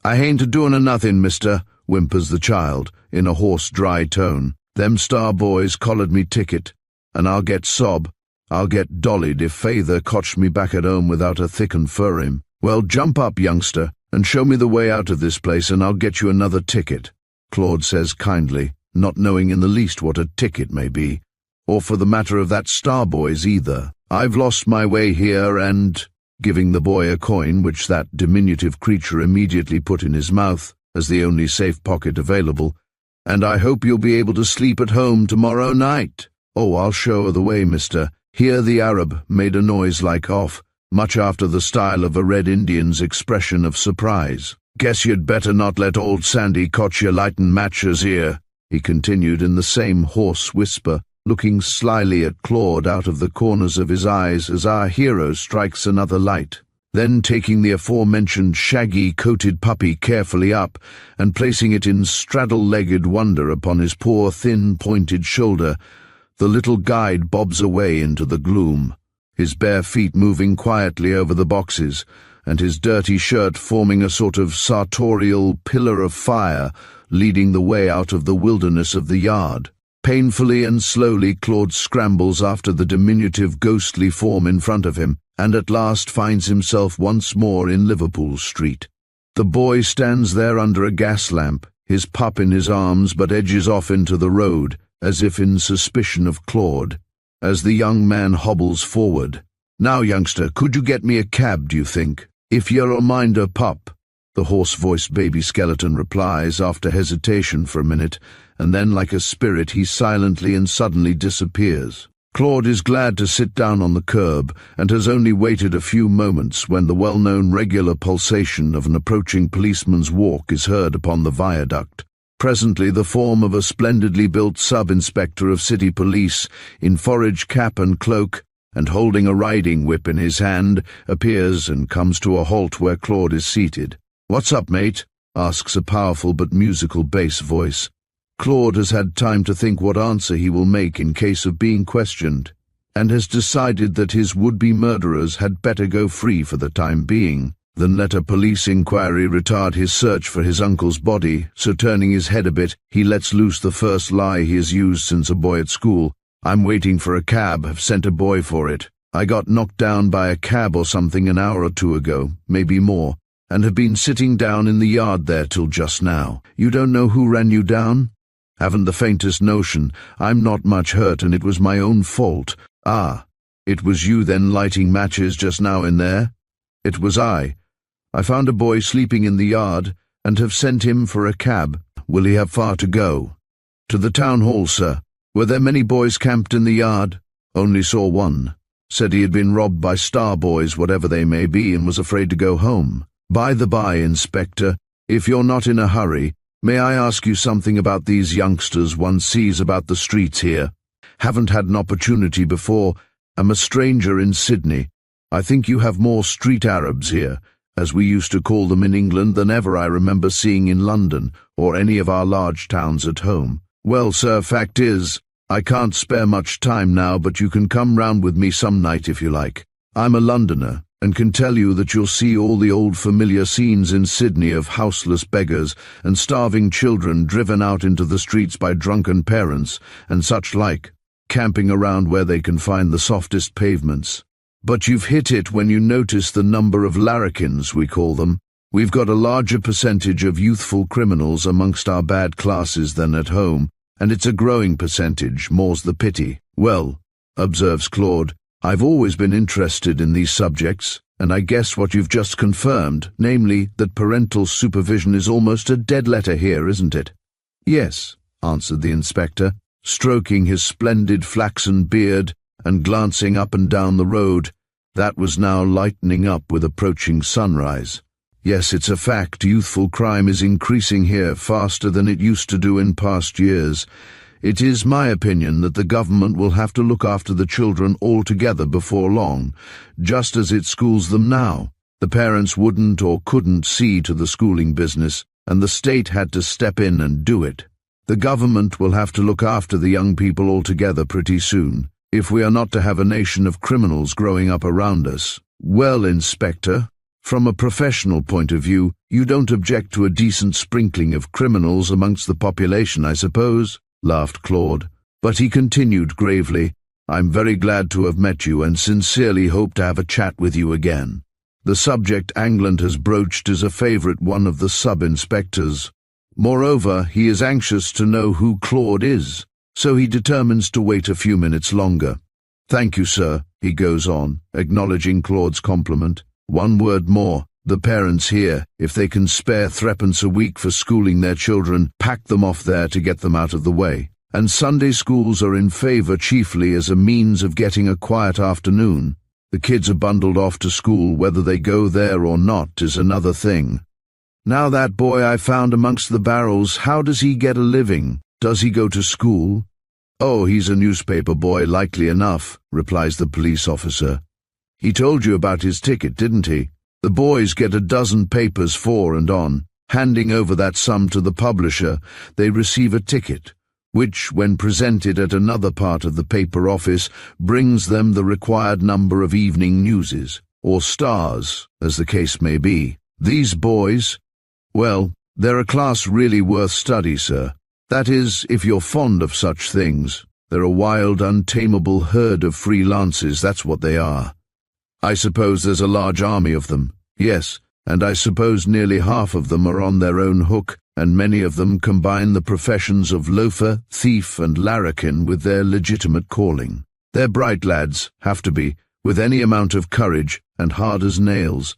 "I ain't a-doing a nothing, mister," whimpers the child, in a hoarse, dry tone. "Them star boys collared me ticket, and I'll get dollied if feyther cotched me back at home without a thick un for him. Well, jump up, youngster, and show me the way out of this place, and I'll get you another ticket," Claude says kindly, not knowing in the least what a ticket may be, or for the matter of that star boy's either. "I've lost my way here and," giving the boy a coin which that diminutive creature immediately put in his mouth, as the only safe pocket available, "and I hope you'll be able to sleep at home tomorrow night." "Oh, I'll show her the way, mister." Here the Arab made a noise like off, much after the style of a Red Indian's expression of surprise. "Guess you'd better not let old Sandy cotch you lightin' matches here," he continued in the same hoarse whisper, looking slyly at Claude out of the corners of his eyes as our hero strikes another light. Then taking the aforementioned shaggy-coated puppy carefully up and placing it in straddle-legged wonder upon his poor, thin, pointed shoulder, the little guide bobs away into the gloom, his bare feet moving quietly over the boxes, and his dirty shirt forming a sort of sartorial pillar of fire, leading the way out of the wilderness of the yard. Painfully and slowly Claude scrambles after the diminutive ghostly form in front of him, and at last finds himself once more in Liverpool Street. The boy stands there under a gas lamp, his pup in his arms, but edges off into the road, as if in suspicion of Claude, as the young man hobbles forward. "Now, youngster, could you get me a cab, do you think? If you're a minder, pup," the hoarse-voiced baby skeleton replies after hesitation for a minute, and then like a spirit he silently and suddenly disappears. Claude is glad to sit down on the curb, and has only waited a few moments when the well-known regular pulsation of an approaching policeman's walk is heard upon the viaduct. Presently the form of a splendidly built sub-inspector of city police, in forage cap and cloak, and holding a riding whip in his hand, appears and comes to a halt where Claude is seated. "What's up, mate?" asks a powerful but musical bass voice. Claude has had time to think what answer he will make in case of being questioned, and has decided that his would-be murderers had better go free for the time being, than let a police inquiry retard his search for his uncle's body, so turning his head a bit, he lets loose the first lie he has used since a boy at school. "I'm waiting for a cab, have sent a boy for it. I got knocked down by a cab or something an hour or two ago, maybe more, and have been sitting down in the yard there till just now." "You don't know who ran you down?" "Haven't the faintest notion. I'm not much hurt, and it was my own fault." "Ah, it was you then lighting matches just now in there?" "It was I. I found a boy sleeping in the yard, and have sent him for a cab." "Will he have far to go?" "To the town hall, sir." "Were there many boys camped in the yard?" "Only saw one. Said he had been robbed by star boys, whatever they may be, and was afraid to go home." "By the by, Inspector, if you're not in a hurry, may I ask you something about these youngsters one sees about the streets here?" Haven't had an opportunity before. I'm a stranger in Sydney. I think you have more street Arabs here, as we used to call them in England, than ever I remember seeing in London or any of our large towns at home. Well, sir, fact is, I can't spare much time now, but you can come round with me some night if you like. I'm a Londoner, and can tell you that you'll see all the old familiar scenes in Sydney of houseless beggars and starving children driven out into the streets by drunken parents and such like, camping around where they can find the softest pavements. But you've hit it when you notice the number of larrikins, we call them. We've got a larger percentage of youthful criminals amongst our bad classes than at home, and it's a growing percentage, more's the pity. Well, observes Claude, I've always been interested in these subjects, and I guess what you've just confirmed, namely that parental supervision is almost a dead letter here, isn't it? Yes, answered the inspector, stroking his splendid flaxen beard and glancing up and down the road, that was now lightening up with approaching sunrise. Yes, it's a fact, youthful crime is increasing here faster than it used to do in past years. It is my opinion that the government will have to look after the children altogether before long, just as it schools them now. The parents wouldn't or couldn't see to the schooling business, and the state had to step in and do it. The government will have to look after the young people altogether pretty soon, if we are not to have a nation of criminals growing up around us. Well, Inspector, from a professional point of view, you don't object to a decent sprinkling of criminals amongst the population, I suppose? Laughed Claude. But he continued gravely, I'm very glad to have met you and sincerely hope to have a chat with you again. The subject Angland has broached is a favourite one of the sub-inspectors. Moreover, he is anxious to know who Claude is, so he determines to wait a few minutes longer. Thank you, sir, he goes on, acknowledging Claude's compliment. One word more. The parents here, if they can spare threepence a week for schooling their children, pack them off there to get them out of the way. And Sunday schools are in favour chiefly as a means of getting a quiet afternoon. The kids are bundled off to school, whether they go there or not is another thing. Now that boy I found amongst the barrels, how does he get a living? Does he go to school? Oh, he's a newspaper boy, likely enough, replies the police officer. He told you about his ticket, didn't he? The boys get a dozen papers for and on. Handing over that sum to the publisher, they receive a ticket, which, when presented at another part of the paper office, brings them the required number of evening newses, or stars, as the case may be. These boys, well, they're a class really worth study, sir. That is, if you're fond of such things. They're a wild, untamable herd of freelances, that's what they are. I suppose there's a large army of them. Yes, and I suppose nearly half of them are on their own hook, and many of them combine the professions of loafer, thief, and larrikin with their legitimate calling. They're bright lads, have to be, with any amount of courage, and hard as nails.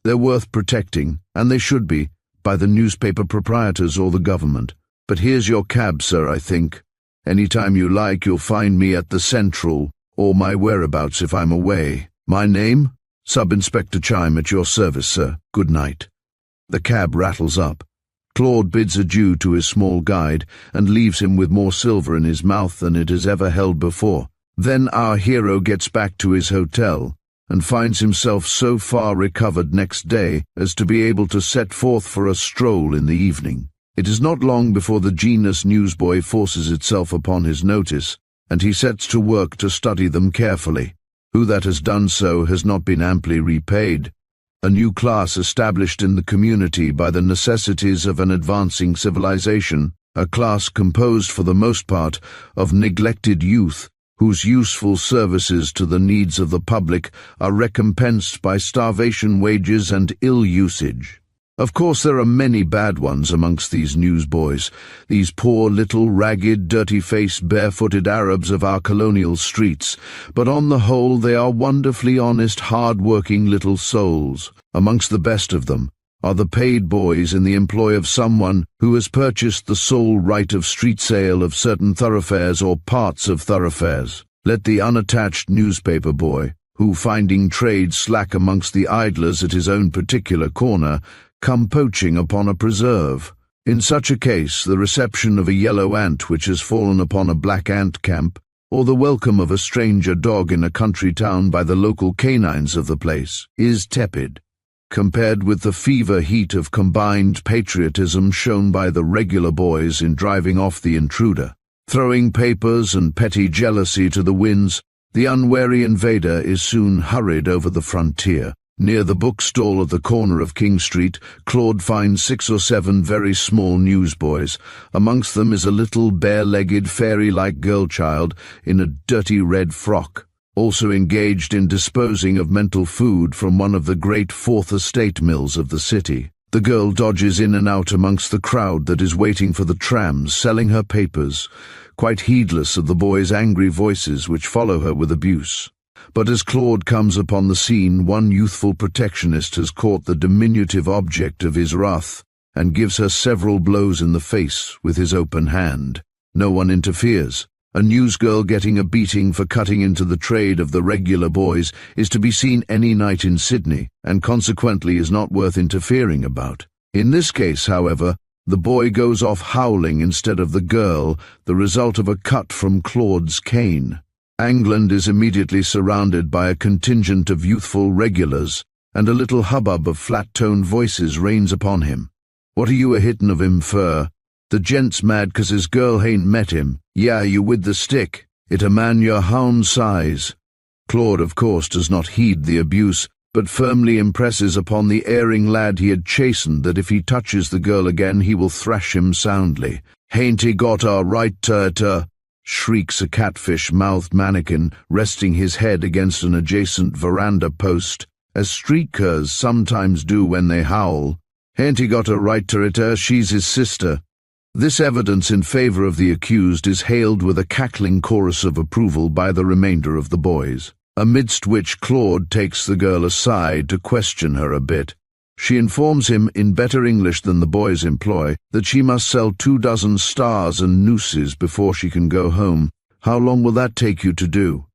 They're worth protecting, and they should be, by the newspaper proprietors or the government. But here's your cab, sir, I think. Any time you like, you'll find me at the Central, or my whereabouts if I'm away. My name? Sub-Inspector Chime, at your service, sir. Good night. The cab rattles up. Claude bids adieu to his small guide and leaves him with more silver in his mouth than it has ever held before. Then our hero gets back to his hotel and finds himself so far recovered next day as to be able to set forth for a stroll in the evening. It is not long before the genus newsboy forces itself upon his notice, and he sets to work to study them carefully. Who that has done so has not been amply repaid. A new class established in the community by the necessities of an advancing civilization, a class composed for the most part of neglected youth, whose useful services to the needs of the public are recompensed by starvation wages and ill usage. Of course there are many bad ones amongst these newsboys, these poor little ragged, dirty-faced, barefooted Arabs of our colonial streets, but on the whole they are wonderfully honest, hard-working little souls. Amongst the best of them are the paid boys in the employ of someone who has purchased the sole right of street sale of certain thoroughfares or parts of thoroughfares. Let the unattached newspaper boy, who, finding trade slack amongst the idlers at his own particular corner, come poaching upon a preserve. In such a case, the reception of a yellow ant which has fallen upon a black ant camp or the welcome of a stranger dog in a country town by the local canines of the place, is tepid, compared with the fever heat of combined patriotism shown by the regular boys in driving off the intruder. Throwing papers and petty jealousy to the winds, the unwary invader is soon hurried over the frontier. Near the bookstall at the corner of King Street, Claude finds 6 or 7 very small newsboys. Amongst them is a little bare-legged fairy-like girl-child in a dirty red frock, also engaged in disposing of mental food from one of the great Fourth Estate mills of the city. The girl dodges in and out amongst the crowd that is waiting for the trams, selling her papers, quite heedless of the boys' angry voices which follow her with abuse. But as Claude comes upon the scene, one youthful protectionist has caught the diminutive object of his wrath and gives her several blows in the face with his open hand. No one interferes. A newsgirl getting a beating for cutting into the trade of the regular boys is to be seen any night in Sydney, and consequently is not worth interfering about. In this case, however, the boy goes off howling instead of the girl, the result of a cut from Claude's cane. England is immediately surrounded by a contingent of youthful regulars, and a little hubbub of flat-toned voices reigns upon him. "What are you a-hittin' of him fur? The gent's mad 'cause his girl hain't met him. Yeah, you with the stick. It a man your hound size." Claude, of course, does not heed the abuse, but firmly impresses upon the erring lad he had chastened that if he touches the girl again he will thrash him soundly. "Hain't he got a right to," shrieks a catfish-mouthed mannequin, resting his head against an adjacent veranda post, as street curs sometimes do when they howl. "Hain't he got a right to it, she's his sister." This evidence in favor of the accused is hailed with a cackling chorus of approval by the remainder of the boys, amidst which Claude takes the girl aside to question her a bit. She informs him, in better English than the boys employ, that she must sell 24 stars and nooses before she can go home. "How long will that take you to do?"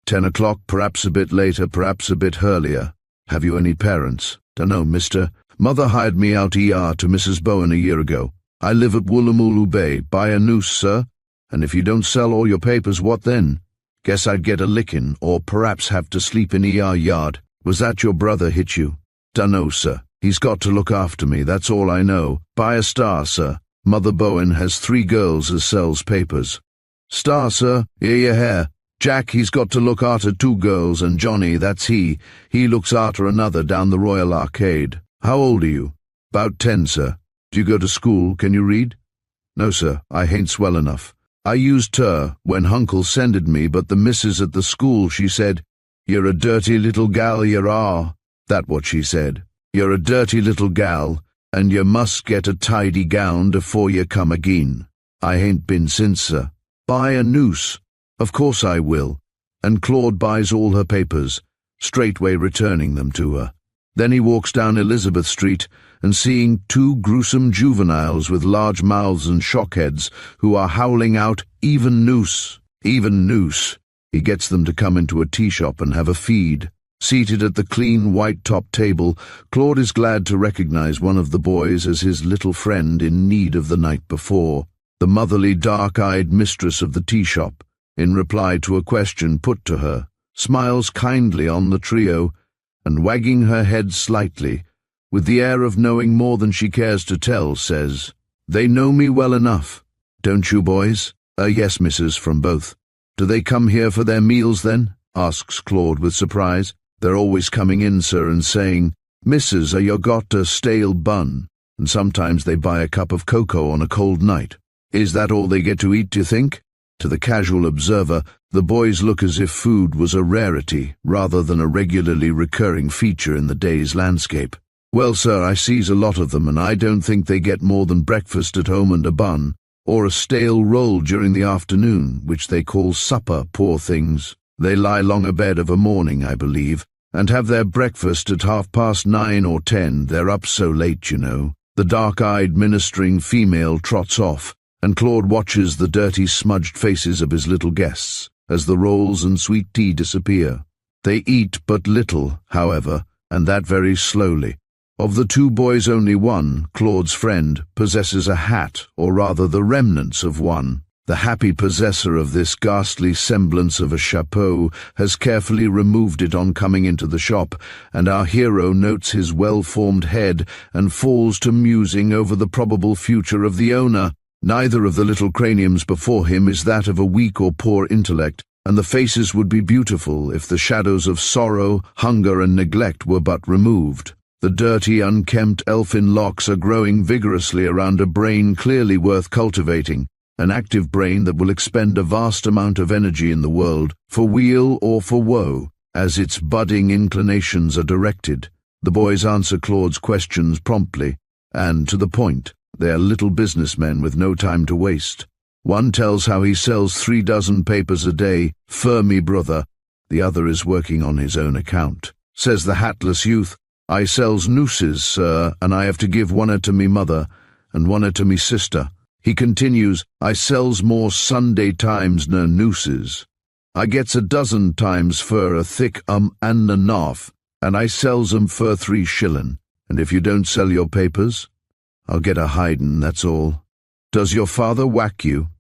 10 o'clock, perhaps a bit later, perhaps a bit earlier." "Have you any parents?" "Dunno, mister. Mother hired me out to Mrs. Bowen a year ago. I live at Woolloomooloo Bay. Buy a noose, sir. And if you don't sell all your papers, what then?" "Guess I'd get a licking, or perhaps have to sleep in yard. Was that your brother hit you?" "Dunno, sir. He's got to look after me, that's all I know. Buy a star, sir. Mother Bowen has 3 girls as sells papers." "Star, sir. Hear your hair. Jack, he's got to look arter 2 girls, and Johnny, that's he looks arter another down the Royal Arcade." "How old are you?" "'Bout 10, sir." "Do you go to school? Can you read?" "No, sir, I hain't swell enough. I used ter when Hunkle sended me, but the missus at the school, she said, 'You're a dirty little gal, yer are.' That what she said. 'You're a dirty little gal, and you must get a tidy gown afore you come agin.' I hain't been since, sir." "Buy a noose." "Of course I will." And Claude buys all her papers, straightway returning them to her. Then he walks down Elizabeth Street, and seeing 2 gruesome juveniles with large mouths and shockheads who are howling out, "Even noose! Even noose!" he gets them to come into a tea shop and have a feed. Seated at the clean white-topped table, Claude is glad to recognize one of the boys as his little friend in need of the night before, the motherly dark-eyed mistress of the tea shop, in reply to a question put to her, smiles kindly on the trio, and wagging her head slightly, with the air of knowing more than she cares to tell, says, "They know me well enough. Don't you, boys?" "Yes, missus," from both. "Do they come here for their meals, then?" asks Claude with surprise. "They're always coming in, sir, and saying, 'Missus, are you got a stale bun?' And sometimes they buy a cup of cocoa on a cold night." "Is that all they get to eat, do you think?" To the casual observer, the boys look as if food was a rarity rather than a regularly recurring feature in the day's landscape. "Well, sir, I sees a lot of them, and I don't think they get more than breakfast at home and a bun, or a stale roll during the afternoon, which they call supper, poor things. They lie long abed of a morning, I believe, and have their breakfast at 9:30 or 10. They're up so late, you know." The dark-eyed ministering female trots off, and Claude watches the dirty, smudged faces of his little guests as the rolls and sweet tea disappear. They eat but little, however, and that very slowly. Of the 2 boys only one, Claude's friend, possesses a hat, or rather the remnants of one. The happy possessor of this ghastly semblance of a chapeau has carefully removed it on coming into the shop, and our hero notes his well-formed head and falls to musing over the probable future of the owner. Neither of the little craniums before him is that of a weak or poor intellect, and the faces would be beautiful if the shadows of sorrow, hunger, and neglect were but removed. The dirty, unkempt elfin locks are growing vigorously around a brain clearly worth cultivating, an active brain that will expend a vast amount of energy in the world, for weal or for woe, as its budding inclinations are directed. The boys answer Claude's questions promptly, and to the point. They are little businessmen with no time to waste. One tells how he sells 3 dozen papers a day, "Fermi brother." The other is working on his own account. Says the hatless youth, "I sells nooses, sir, and I have to give one to me mother, and one to me sister." He continues, "I sells more Sunday times nor nooses. I gets 12 times fur a thick and a narf, and I sells 'em fur 3 shillin'. And if you don't sell your papers, I'll get a hidin', that's all." "Does your father whack you?"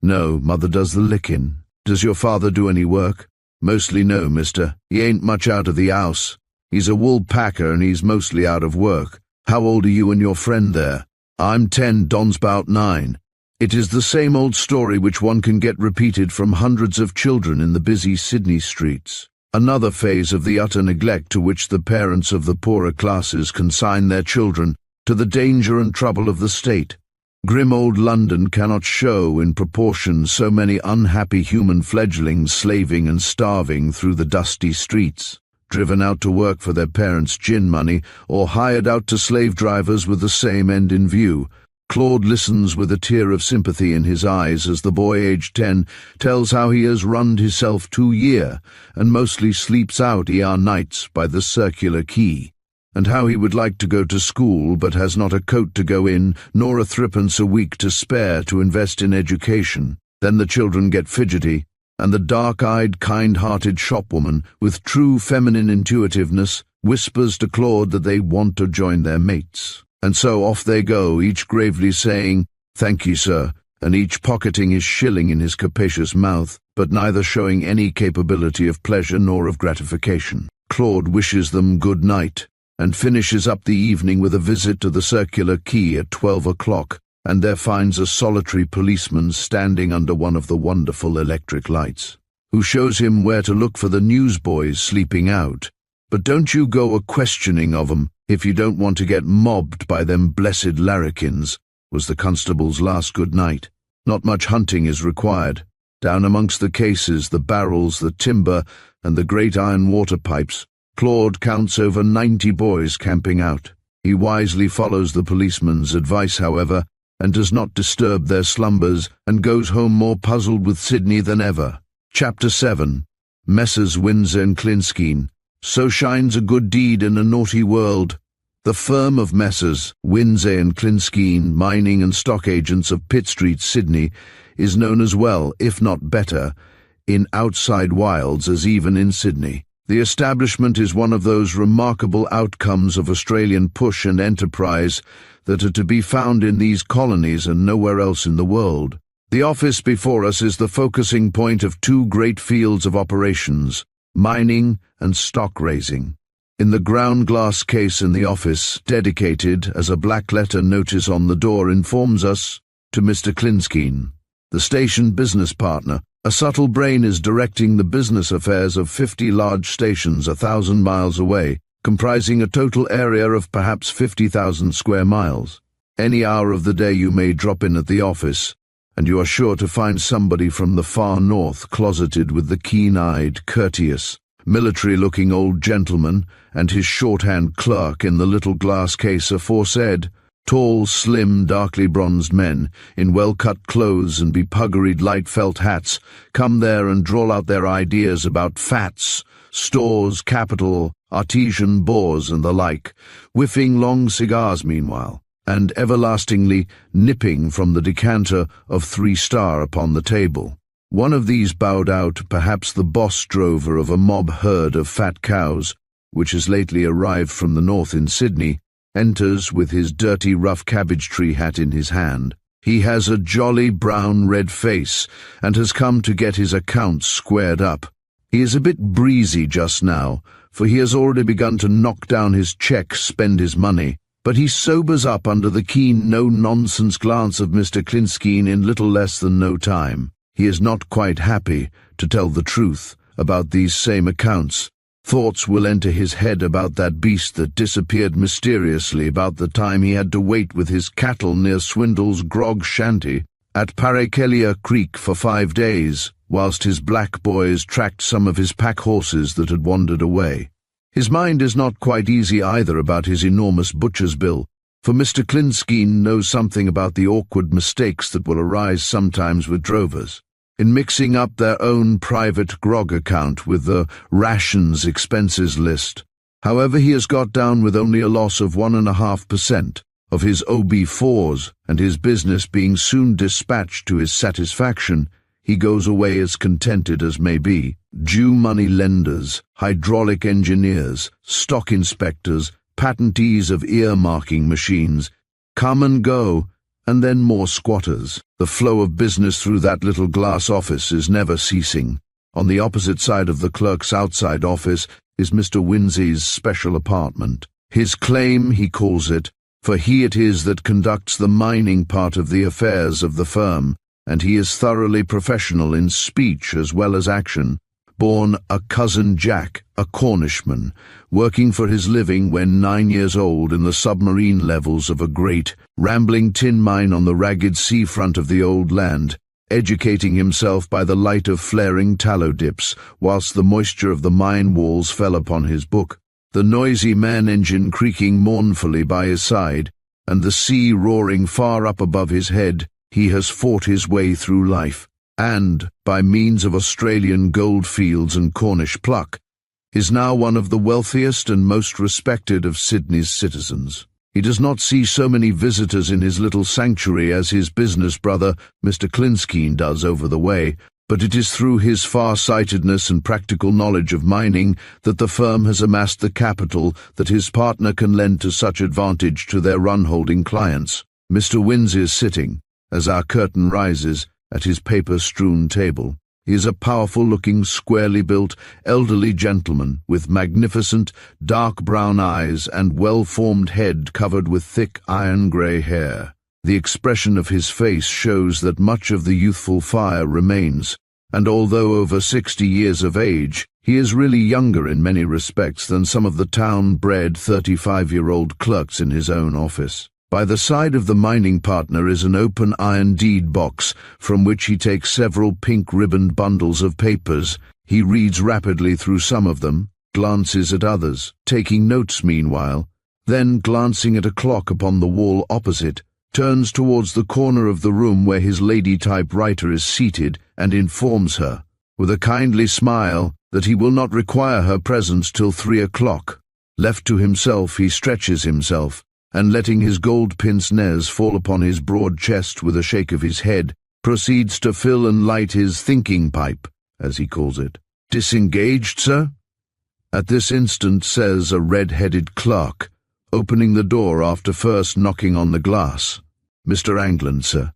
"No, mother does the lickin'." "Does your father do any work?" "Mostly no, mister. He ain't much out of the 'ouse. He's a wool packer and he's mostly out of work." "How old are you and your friend there?" "I'm 10, Don's 'bout 9. It is the same old story which one can get repeated from hundreds of children in the busy Sydney streets. Another phase of the utter neglect to which the parents of the poorer classes consign their children, to the danger and trouble of the state. Grim old London cannot show in proportion so many unhappy human fledglings slaving and starving through the dusty streets, driven out to work for their parents' gin money, or hired out to slave drivers with the same end in view. Claude listens with a tear of sympathy in his eyes as the boy aged 10 tells how he has runned himself 2 years, and mostly sleeps out nights by the circular quay, and how he would like to go to school but has not a coat to go in, nor a 3pence a week to spare to invest in education. Then the children get fidgety, and the dark-eyed, kind-hearted shopwoman, with true feminine intuitiveness, whispers to Claude that they want to join their mates. And so off they go, each gravely saying, "Thank you, sir," and each pocketing his shilling in his capacious mouth, but neither showing any capability of pleasure nor of gratification. Claude wishes them good night, and finishes up the evening with a visit to the circular quay at 12 o'clock, and there finds a solitary policeman standing under one of the wonderful electric lights, who shows him where to look for the newsboys sleeping out. "But don't you go a-questioning of 'em, if you don't want to get mobbed by them blessed larrikins," was the constable's last good night. Not much hunting is required. Down amongst the cases, the barrels, the timber, and the great iron water pipes, Claude counts over 90 boys camping out. He wisely follows the policeman's advice, however, and does not disturb their slumbers, and goes home more puzzled with Sydney than ever. Chapter 7. Messrs. Windsor and Clinskeen. So shines a good deed in a naughty world. The firm of Messrs. Windsor and Clinskeen, mining and stock agents of Pitt Street, Sydney, is known as well, if not better, in outside wilds as even in Sydney. The establishment is one of those remarkable outcomes of Australian push and enterprise that are to be found in these colonies and nowhere else in the world. The office before us is the focusing point of 2 great fields of operations, mining and stock raising. In the ground glass case in the office, dedicated, as a black letter notice on the door informs us, to Mr. Clinskeen, the station business partner. A subtle brain is directing the business affairs of 50 large stations 1,000 miles away, comprising a total area of perhaps 50,000 square miles. Any hour of the day you may drop in at the office, and you are sure to find somebody from the far north closeted with the keen-eyed, courteous, military-looking old gentleman and his shorthand clerk in the little glass case aforesaid. Tall, slim, darkly bronzed men, in well-cut clothes and bepuggaried light felt hats, come there and drawl out their ideas about fats, stores, capital, artesian bores and the like, whiffing long cigars meanwhile, and everlastingly nipping from the decanter of 3 Star upon the table. One of these bowed out, perhaps the boss drover of a mob herd of fat cows, which has lately arrived from the north in Sydney, enters with his dirty rough cabbage tree hat in his hand. He has a jolly brown-red face and has come to get his accounts squared up. He is a bit breezy just now, for he has already begun to knock down his checks, spend his money, but he sobers up under the keen, no-nonsense glance of Mr. Klinskeen in little less than no time. He is not quite happy, to tell the truth, about these same accounts. Thoughts will enter his head about that beast that disappeared mysteriously about the time he had to wait with his cattle near Swindle's grog shanty at Parakelia Creek for 5 days, whilst his black boys tracked some of his pack horses that had wandered away. His mind is not quite easy either about his enormous butcher's bill, for Mr. Klinskeen knows something about the awkward mistakes that will arise sometimes with drovers in mixing up their own private grog account with the rations expenses list. However, he has got down with only a loss of 1.5% of his OB4s, and his business being soon dispatched to his satisfaction, he goes away as contented as may be. Due money lenders, hydraulic engineers, stock inspectors, patentees of earmarking machines come and go, and then more squatters. The flow of business through that little glass office is never ceasing. On the opposite side of the clerk's outside office is Mr. Winsley's special apartment. His claim, he calls it, for he it is that conducts the mining part of the affairs of the firm, and he is thoroughly professional in speech as well as action. Born a cousin Jack, a Cornishman, working for his living when 9 years old in the submarine levels of a great, rambling tin mine on the ragged seafront of the old land, educating himself by the light of flaring tallow dips, whilst the moisture of the mine walls fell upon his book, the noisy man-engine creaking mournfully by his side, and the sea roaring far up above his head, he has fought his way through life, and, by means of Australian goldfields and Cornish pluck, is now one of the wealthiest and most respected of Sydney's citizens. He does not see so many visitors in his little sanctuary as his business brother, Mr. Klinskeen, does over the way, but it is through his far-sightedness and practical knowledge of mining that the firm has amassed the capital that his partner can lend to such advantage to their run-holding clients. Mr. Windsor is sitting, as our curtain rises, at his paper-strewn table. He is a powerful-looking, squarely-built, elderly gentleman with magnificent, dark brown eyes and well-formed head covered with thick iron-grey hair. The expression of his face shows that much of the youthful fire remains, and although over 60 years of age, he is really younger in many respects than some of the town-bred 35-year-old clerks in his own office. By the side of the mining partner is an open iron deed box, from which he takes several pink-ribboned bundles of papers. He reads rapidly through some of them, glances at others, taking notes meanwhile, then, glancing at a clock upon the wall opposite, turns towards the corner of the room where his lady typewriter is seated and informs her, with a kindly smile, that he will not require her presence till 3 o'clock. Left to himself, he stretches himself, and letting his gold pince-nez fall upon his broad chest with a shake of his head, proceeds to fill and light his thinking pipe, as he calls it. "Disengaged, sir?" at this instant says a red-headed clerk, opening the door after first knocking on the glass. "Mr. Angland, sir."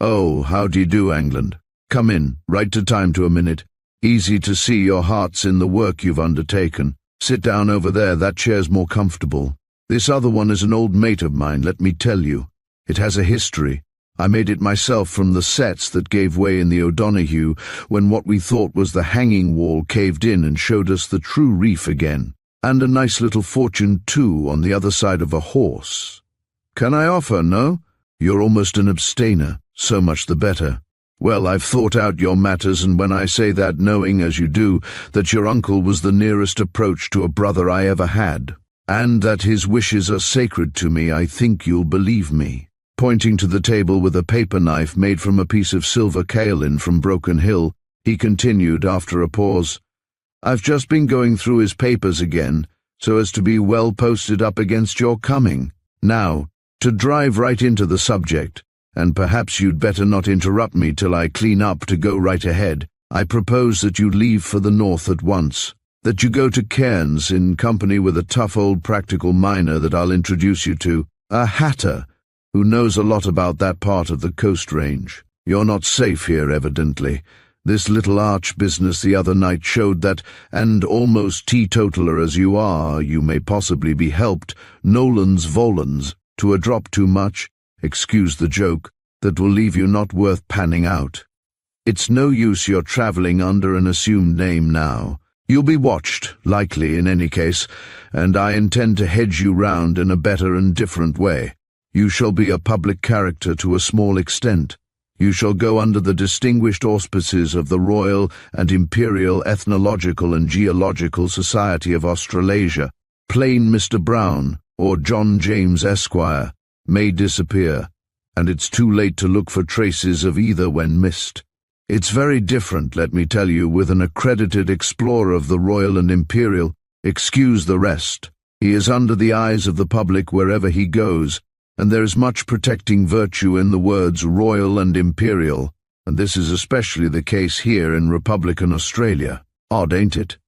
"Oh, how do you do, Angland? Come in, right to time to a minute. Easy to see your heart's in the work you've undertaken. Sit down over there, that chair's more comfortable. This other one is an old mate of mine, let me tell you. It has a history. I made it myself from the sets that gave way in the O'Donoghue when what we thought was the hanging wall caved in and showed us the true reef again. And a nice little fortune, too, on the other side of a horse. Can I offer, no? You're almost an abstainer, so much the better. Well, I've thought out your matters, and when I say that, knowing, as you do, that your uncle was the nearest approach to a brother I ever had, and that his wishes are sacred to me, I think you'll believe me." Pointing to the table with a paper knife made from a piece of silver kaolin from Broken Hill, he continued after a pause, "I've just been going through his papers again, so as to be well posted up against your coming. Now, to drive right into the subject, and perhaps you'd better not interrupt me till I clean up to go right ahead, I propose that you leave for the north at once. That you go to Cairns in company with a tough old practical miner that I'll introduce you to, a hatter, who knows a lot about that part of the coast range. You're not safe here, evidently. This little arch business the other night showed that, and almost teetotaler as you are, you may possibly be helped, nolens volens, to a drop too much, excuse the joke, that will leave you not worth panning out. It's no use your traveling under an assumed name now. You'll be watched, likely in any case, and I intend to hedge you round in a better and different way. You shall be a public character to a small extent. You shall go under the distinguished auspices of the Royal and Imperial Ethnological and Geological Society of Australasia. Plain Mr. Brown, or John James Esquire, may disappear, and it's too late to look for traces of either when missed. It's very different, let me tell you, with an accredited explorer of the Royal and Imperial. Excuse the rest. He is under the eyes of the public wherever he goes, and there is much protecting virtue in the words Royal and Imperial, and this is especially the case here in Republican Australia. Odd, ain't it?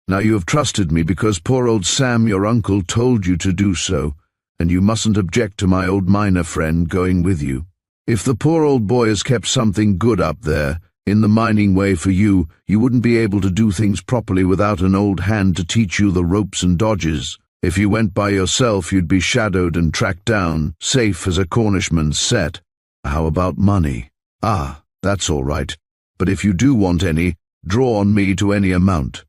Now you have trusted me because poor old Sam, your uncle, told you to do so, and you mustn't object to my old miner friend going with you. If the poor old boy has kept something good up there, in the mining way for you, you wouldn't be able to do things properly without an old hand to teach you the ropes and dodges. If you went by yourself, you'd be shadowed and tracked down, safe as a Cornishman's set. How about money? Ah, that's all right. But if you do want any, draw on me to any amount.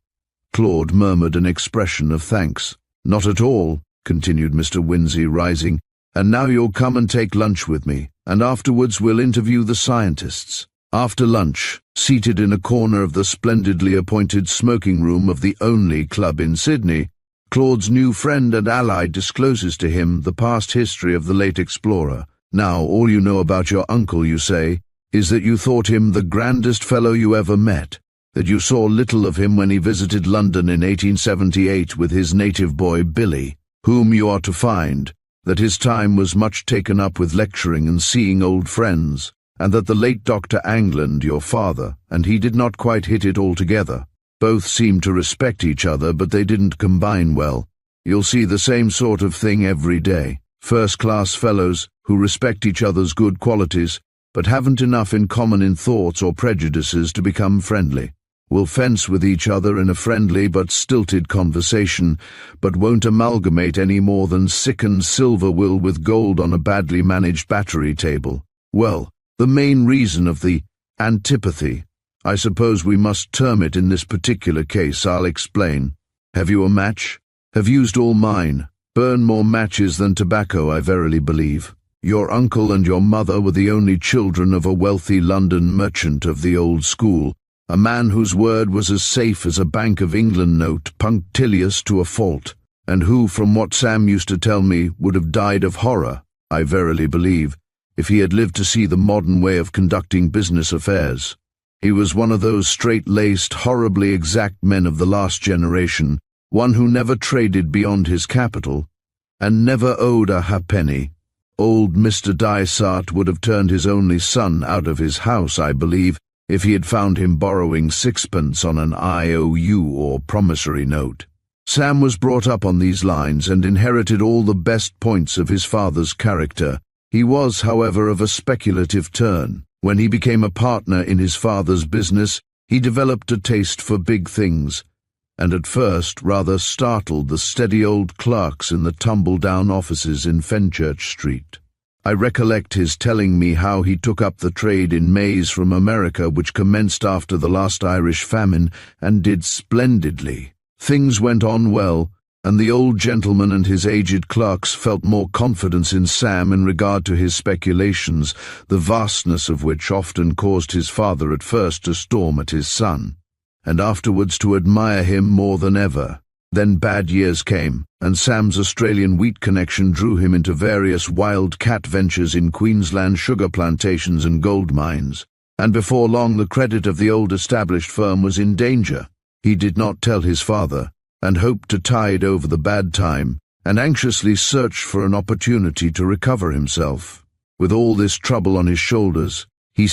Claude murmured an expression of thanks. Not at all, continued Mr. Winsey, rising. And now you'll come and take lunch with me, and afterwards we'll interview the scientists. After lunch, seated in a corner of the splendidly appointed smoking room of the only club in Sydney, Claude's new friend and ally discloses to him the past history of the late explorer. Now, all you know about your uncle, you say, is that you thought him the grandest fellow you ever met, that you saw little of him when he visited London in 1878 with his native boy Billy, whom you are to find, that his time was much taken up with lecturing and seeing old friends, and that the late Dr. Angland, your father, and he did not quite hit it altogether. Both seemed to respect each other, but they didn't combine well. You'll see the same sort of thing every day. First-class fellows who respect each other's good qualities, but haven't enough in common in thoughts or prejudices to become friendly. Will fence with each other in a friendly but stilted conversation, but won't amalgamate any more than sickened silver will with gold on a badly managed battery table. Well, the main reason of the antipathy, I suppose we must term it in this particular case, I'll explain. Have you a match? Have used all mine. Burn more matches than tobacco, I verily believe. Your uncle and your mother were the only children of a wealthy London merchant of the old school, a man whose word was as safe as a Bank of England note, punctilious to a fault, and who, from what Sam used to tell me, would have died of horror, I verily believe, if he had lived to see the modern way of conducting business affairs. He was one of those straight-laced, horribly exact men of the last generation, one who never traded beyond his capital, and never owed a halfpenny. Old Mr. Dysart would have turned his only son out of his house, I believe, if he had found him borrowing sixpence on an IOU or promissory note. Sam was brought up on these lines and inherited all the best points of his father's character. He was, however, of a speculative turn. When he became a partner in his father's business, he developed a taste for big things, and at first rather startled the steady old clerks in the tumble-down offices in Fenchurch Street. I recollect his telling me how he took up the trade in maize from America, which commenced after the last Irish famine, and did splendidly. Things went on well, and the old gentleman and his aged clerks felt more confidence in Sam in regard to his speculations, the vastness of which often caused his father at first to storm at his son, and afterwards to admire him more than ever. Then bad years came, and Sam's Australian wheat connection drew him into various wild cat ventures in Queensland sugar plantations and gold mines, and before long the credit of the old established firm was in danger. He did not tell his father, and hoped to tide over the bad time, and anxiously searched for an opportunity to recover himself. With all this trouble on his shoulders, he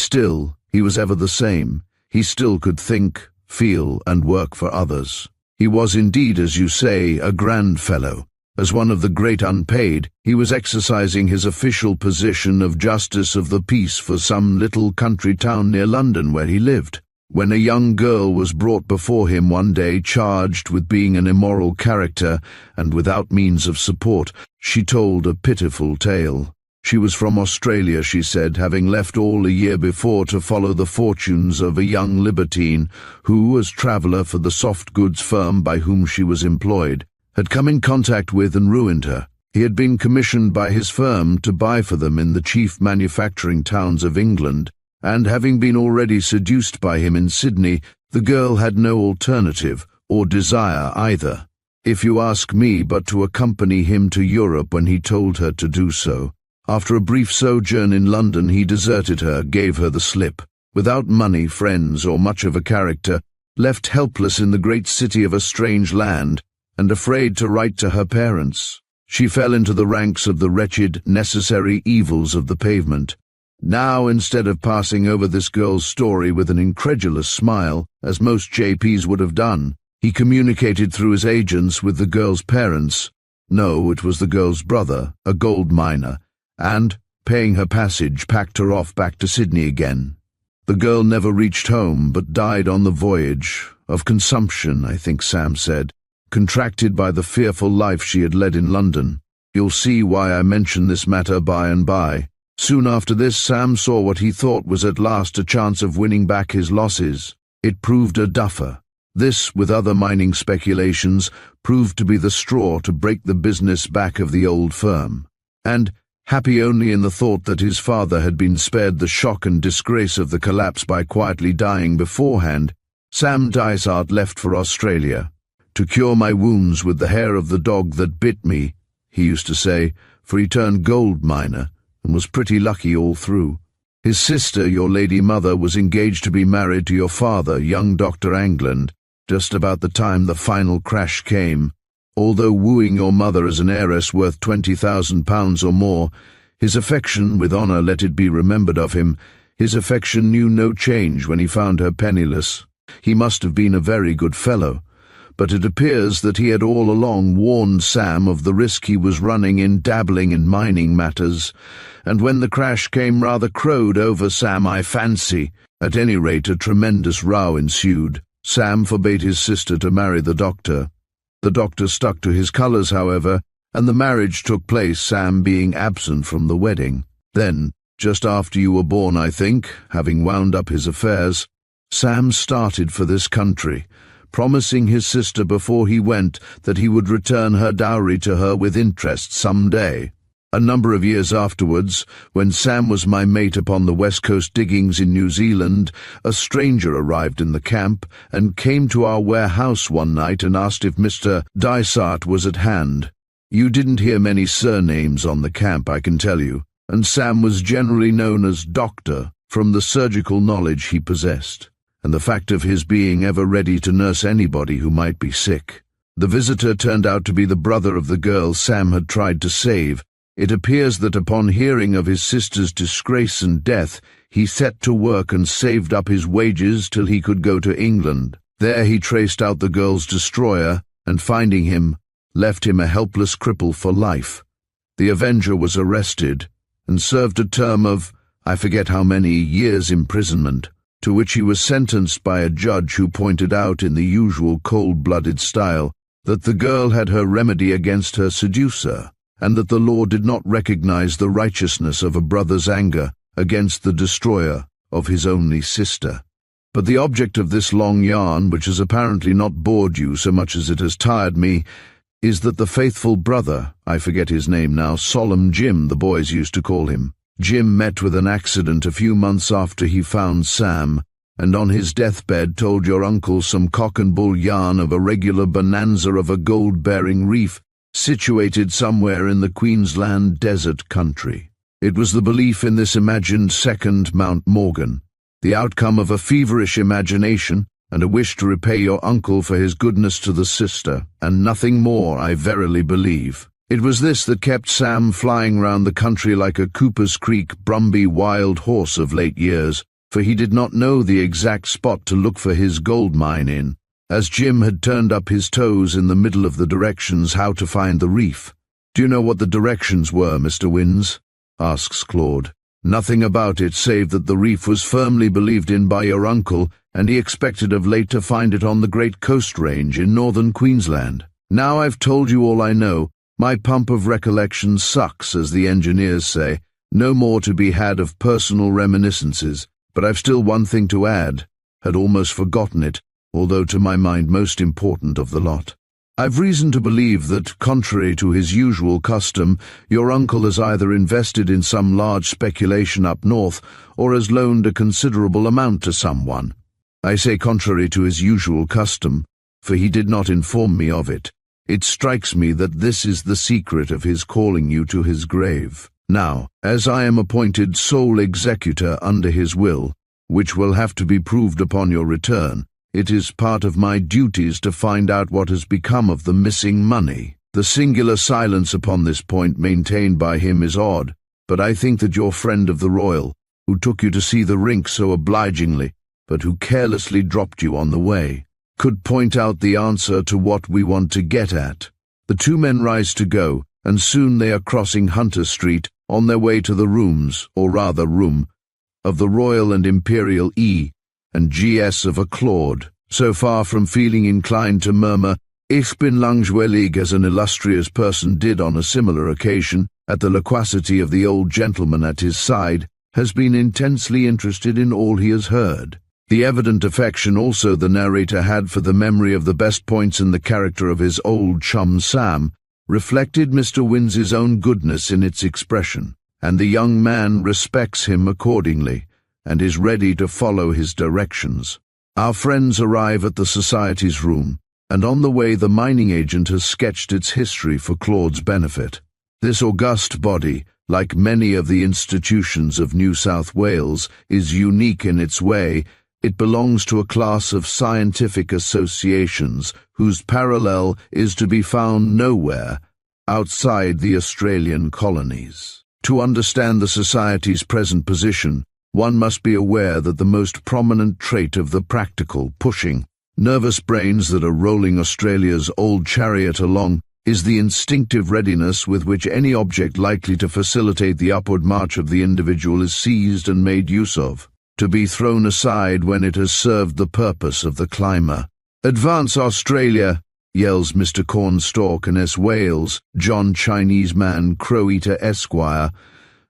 was ever the same. He still could think, feel, and work for others. He was indeed, as you say, a grand fellow, As one of the great unpaid, he was exercising his official position of justice of the peace for some little country town near London where he lived, when a young girl was brought before him one day charged with being an immoral character and without means of support. She told a pitiful tale. She was from Australia, she said, having left all a year before to follow the fortunes of a young libertine who, as traveller for the soft goods firm by whom she was employed, had come in contact with and ruined her. He had been commissioned by his firm to buy for them in the chief manufacturing towns of England, and having been already seduced by him in Sydney, the girl had no alternative, or desire either, if you ask me, but to accompany him to Europe when he told her to do so. After a brief sojourn in London, he deserted her, gave her the slip, without money, friends, or much of a character, left helpless in the great city of a strange land, and afraid to write to her parents. She fell into the ranks of the wretched, necessary evils of the pavement. Now, instead of passing over this girl's story with an incredulous smile, as most JPs would have done, he communicated through his agents with the girl's parents. No, it was the girl's brother, a gold miner, and, paying her passage, packed her off back to Sydney again. The girl never reached home, but died on the voyage, of consumption, I think Sam said, contracted by the fearful life she had led in London. You'll see why I mention this matter by and by. Soon after this, Sam saw what he thought was at last a chance of winning back his losses. It proved a duffer. This, with other mining speculations, proved to be the straw to break the business back of the old firm. And, happy only in the thought that his father had been spared the shock and disgrace of the collapse by quietly dying beforehand, Sam Dysart left for Australia. To cure my wounds with the hair of the dog that bit me, he used to say, for he turned gold miner, and was pretty lucky all through. His sister, your lady mother, was engaged to be married to your father, young Dr. Angland, just about the time the final crash came. Although wooing your mother as an heiress worth £20,000 or more, his affection, with honour let it be remembered of him, his affection knew no change when he found her penniless. He must have been a very good fellow, but it appears that he had all along warned Sam of the risk he was running in dabbling in mining matters, and when the crash came rather crowed over Sam, I fancy. At any rate, a tremendous row ensued. Sam forbade his sister to marry the doctor. The doctor stuck to his colours, however, and the marriage took place, Sam being absent from the wedding. Then, just after you were born, I think, having wound up his affairs, Sam started for this country, promising his sister before he went that he would return her dowry to her with interest some day. A number of years afterwards, when Sam was my mate upon the West Coast diggings in New Zealand, a stranger arrived in the camp and came to our warehouse one night and asked if Mr. Dysart was at hand. You didn't hear many surnames on the camp, I can tell you, and Sam was generally known as Doctor from the surgical knowledge he possessed, and the fact of his being ever ready to nurse anybody who might be sick. The visitor turned out to be the brother of the girl Sam had tried to save. It appears that upon hearing of his sister's disgrace and death, he set to work and saved up his wages till he could go to England. There he traced out the girl's destroyer, and finding him, left him a helpless cripple for life. The avenger was arrested, and served a term of, I forget how many, years' imprisonment, to which he was sentenced by a judge who pointed out in the usual cold-blooded style that the girl had her remedy against her seducer, and that the law did not recognize the righteousness of a brother's anger against the destroyer of his only sister. But the object of this long yarn, which has apparently not bored you so much as it has tired me, is that the faithful brother, I forget his name now, Solemn Jim the boys used to call him, Jim met with an accident a few months after he found Sam, and on his deathbed told your uncle some cock-and-bull yarn of a regular bonanza of a gold-bearing reef situated somewhere in the Queensland desert country. It was the belief in this imagined second Mount Morgan, the outcome of a feverish imagination and a wish to repay your uncle for his goodness to the sister, and nothing more, I verily believe. It was this that kept Sam flying round the country like a Cooper's Creek Brumby wild horse of late years, for he did not know the exact spot to look for his gold mine in. as Jim had turned up his toes in the middle of the directions how to find the reef. "Do you know what the directions were, Mr. Wins?" asks Claude. "Nothing about it save that the reef was firmly believed in by your uncle, and he expected of late to find it on the Great Coast Range in northern Queensland. Now I've told you all I know. My pump of recollection sucks, as the engineers say. No more to be had of personal reminiscences, but I've still one thing to add. Had almost forgotten it, although to my mind most important of the lot. I've reason to believe that, contrary to his usual custom, your uncle has either invested in some large speculation up north, or has loaned a considerable amount to someone. I say contrary to his usual custom, for he did not inform me of it. It strikes me that this is the secret of his calling you to his grave. Now, as I am appointed sole executor under his will, which will have to be proved upon your return, it is part of my duties to find out what has become of the missing money. The singular silence upon this point maintained by him is odd, but I think that your friend of the Royal, who took you to see the rink so obligingly, but who carelessly dropped you on the way, could point out the answer to what we want to get at." The two men rise to go, and soon they are crossing Hunter Street on their way to the rooms, or rather room, of the Royal and Imperial E. and GS of a Claude, so far from feeling inclined to murmur, "Ich bin langweilig," as an illustrious person did on a similar occasion, at the loquacity of the old gentleman at his side, has been intensely interested in all he has heard. The evident affection also the narrator had for the memory of the best points in the character of his old chum Sam reflected Mr. Wins's own goodness in its expression, and the young man respects him accordingly, and is ready to follow his directions. Our friends arrive at the Society's room, and on the way the mining agent has sketched its history for Claude's benefit. This august body, like many of the institutions of New South Wales, is unique in its way. It belongs to a class of scientific associations whose parallel is to be found nowhere outside the Australian colonies. To understand the Society's present position, one must be aware that the most prominent trait of the practical, pushing, nervous brains that are rolling Australia's old chariot along is the instinctive readiness with which any object likely to facilitate the upward march of the individual is seized and made use of, to be thrown aside when it has served the purpose of the climber. "Advance, Australia!" yells Mr. Cornstalk and S. Wales, John Chinese Man, Crow-Eater Esquire,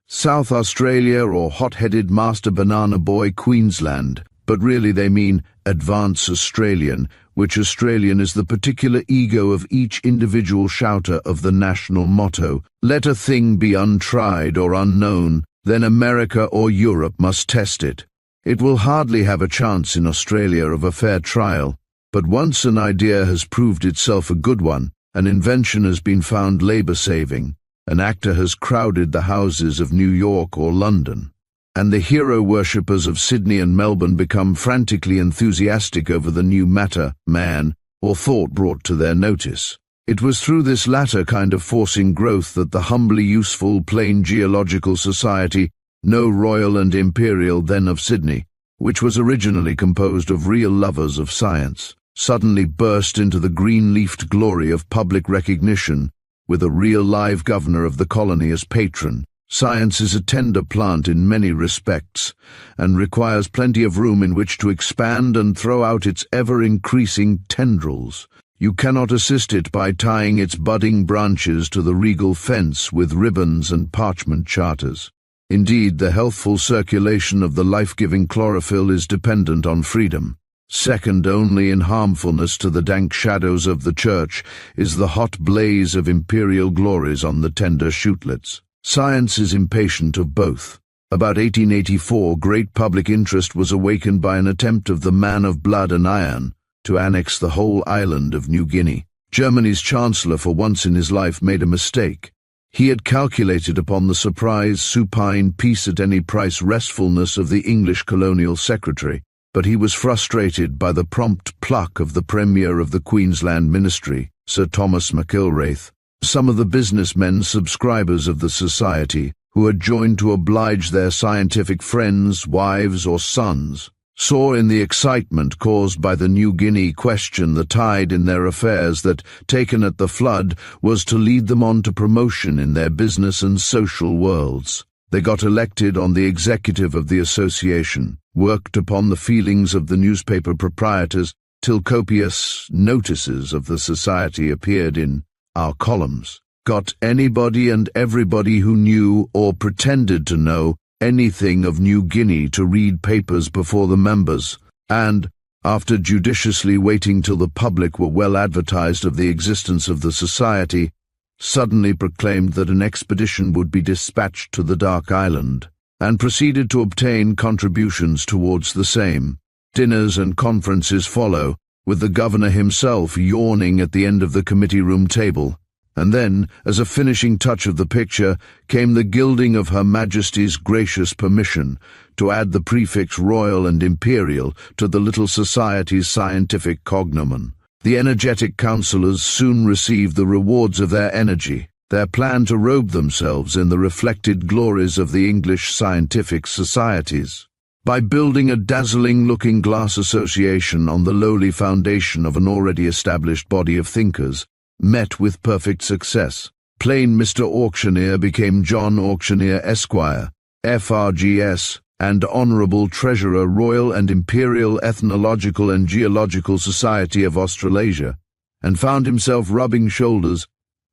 "South Australia or hot-headed Master Banana Boy Queensland," but really they mean "Advance Australian," which Australian is the particular ego of each individual shouter of the national motto. Let a thing be untried or unknown, then America or Europe must test it. It will hardly have a chance in Australia of a fair trial, but once an idea has proved itself a good one, an invention has been found labor-saving, an actor has crowded the houses of New York or London, and the hero worshippers of Sydney and Melbourne become frantically enthusiastic over the new matter, man, or thought brought to their notice. It was through this latter kind of forcing growth that the humbly useful Plain Geological Society, no Royal and Imperial then of Sydney, which was originally composed of real lovers of science, suddenly burst into the green-leafed glory of public recognition, with a real live governor of the colony as patron. Science is a tender plant in many respects, and requires plenty of room in which to expand and throw out its ever-increasing tendrils. You cannot assist it by tying its budding branches to the regal fence with ribbons and parchment charters. Indeed, the healthful circulation of the life-giving chlorophyll is dependent on freedom. Second only in harmfulness to the dank shadows of the church is the hot blaze of imperial glories on the tender shootlets. Science is impatient of both. About 1884, great public interest was awakened by an attempt of the man of blood and iron to annex the whole island of New Guinea. Germany's chancellor for once in his life made a mistake. He had calculated upon the surprise, supine, peace-at-any-price restfulness of the English colonial secretary, but he was frustrated by the prompt pluck of the Premier of the Queensland Ministry, Sir Thomas McIlwraith. Some of the businessmen subscribers of the Society, who had joined to oblige their scientific friends, wives, or sons, saw in the excitement caused by the New Guinea question the tide in their affairs that, taken at the flood, was to lead them on to promotion in their business and social worlds. They got elected on the executive of the association, worked upon the feelings of the newspaper proprietors, till copious notices of the society appeared in our columns, got anybody and everybody who knew or pretended to know anything of New Guinea to read papers before the members, and, after judiciously waiting till the public were well advertised of the existence of the society, suddenly proclaimed that an expedition would be dispatched to the Dark Island, and proceeded to obtain contributions towards the same. Dinners and conferences follow, with the governor himself yawning at the end of the committee room table. And then, as a finishing touch of the picture, came the gilding of Her Majesty's gracious permission to add the prefix Royal and Imperial to the little society's scientific cognomen. The energetic councillors soon received the rewards of their energy, their plan to robe themselves in the reflected glories of the English scientific societies. By building a dazzling looking-glass association on the lowly foundation of an already established body of thinkers, met with perfect success. Plain Mr. Auctioneer became John Auctioneer Esquire, FRGS, and Honourable Treasurer Royal and Imperial Ethnological and Geological Society of Australasia, and found himself rubbing shoulders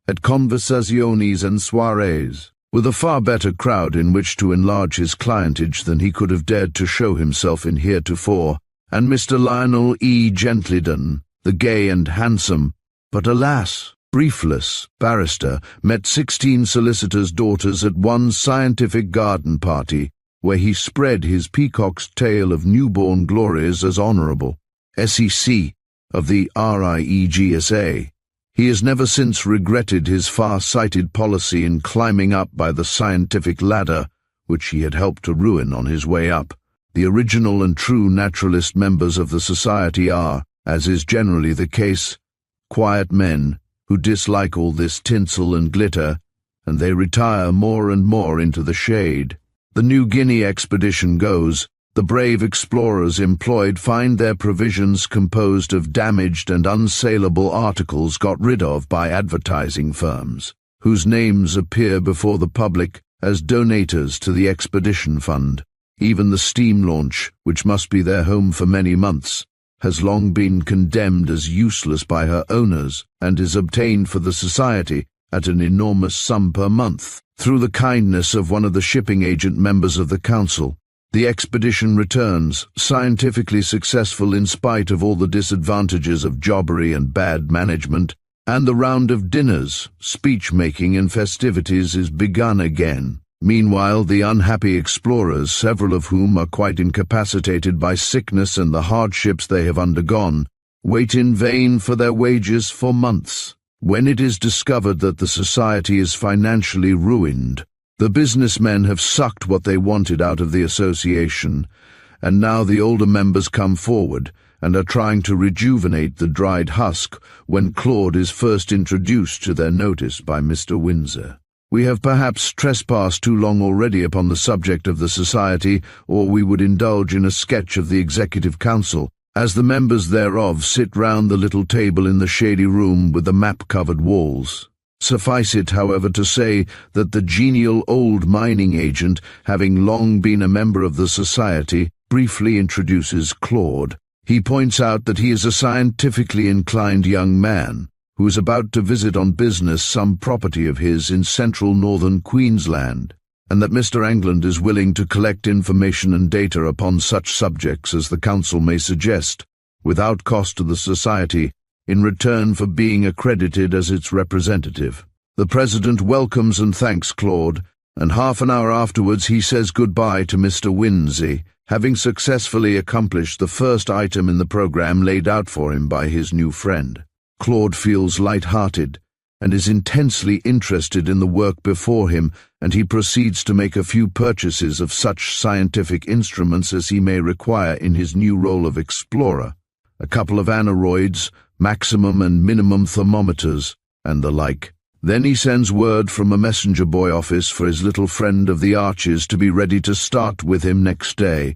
at conversaciones and soirees, with a far better crowd in which to enlarge his clientage than he could have dared to show himself in heretofore, and Mr. Lionel E. Gentlydon, the gay and handsome, but alas, briefless barrister, met 16 solicitors' daughters at one scientific garden party, where he spread his peacock's tail of newborn glories as Honourable SEC of the RIEGSA. He has never since regretted his far-sighted policy in climbing up by the scientific ladder, which he had helped to ruin on his way up. The original and true naturalist members of the society are, as is generally the case, quiet men who dislike all this tinsel and glitter, and they retire more and more into the shade. The New Guinea expedition goes. The brave explorers employed find their provisions composed of damaged and unsaleable articles got rid of by advertising firms, whose names appear before the public as donators to the expedition fund. Even the steam launch, which must be their home for many months, has long been condemned as useless by her owners, and is obtained for the society at an enormous sum per month, through the kindness of one of the shipping agent members of the council. The expedition returns, scientifically successful in spite of all the disadvantages of jobbery and bad management, and the round of dinners, speech-making and festivities is begun again. Meanwhile, the unhappy explorers, several of whom are quite incapacitated by sickness and the hardships they have undergone, wait in vain for their wages for months. When it is discovered that the society is financially ruined, the businessmen have sucked what they wanted out of the association, and now the older members come forward and are trying to rejuvenate the dried husk when Claude is first introduced to their notice by Mr. Windsor. We have perhaps trespassed too long already upon the subject of the society, or we would indulge in a sketch of the Executive Council, as the members thereof sit round the little table in the shady room with the map-covered walls. Suffice it, however, to say that the genial old mining agent, having long been a member of the society, briefly introduces Claude. He points out that he is a scientifically inclined young man, who is about to visit on business some property of his in central northern Queensland, and that Mr. England is willing to collect information and data upon such subjects as the Council may suggest, without cost to the Society, in return for being accredited as its representative. The President welcomes and thanks Claude, and half an hour afterwards he says goodbye to Mr. Windsor, having successfully accomplished the first item in the programme laid out for him by his new friend. Claude feels light-hearted and is intensely interested in the work before him, and he proceeds to make a few purchases of such scientific instruments as he may require in his new role of explorer, a couple of aneroids, maximum and minimum thermometers, and the like. Then he sends word from a messenger boy office for his little friend of the Arches to be ready to start with him next day,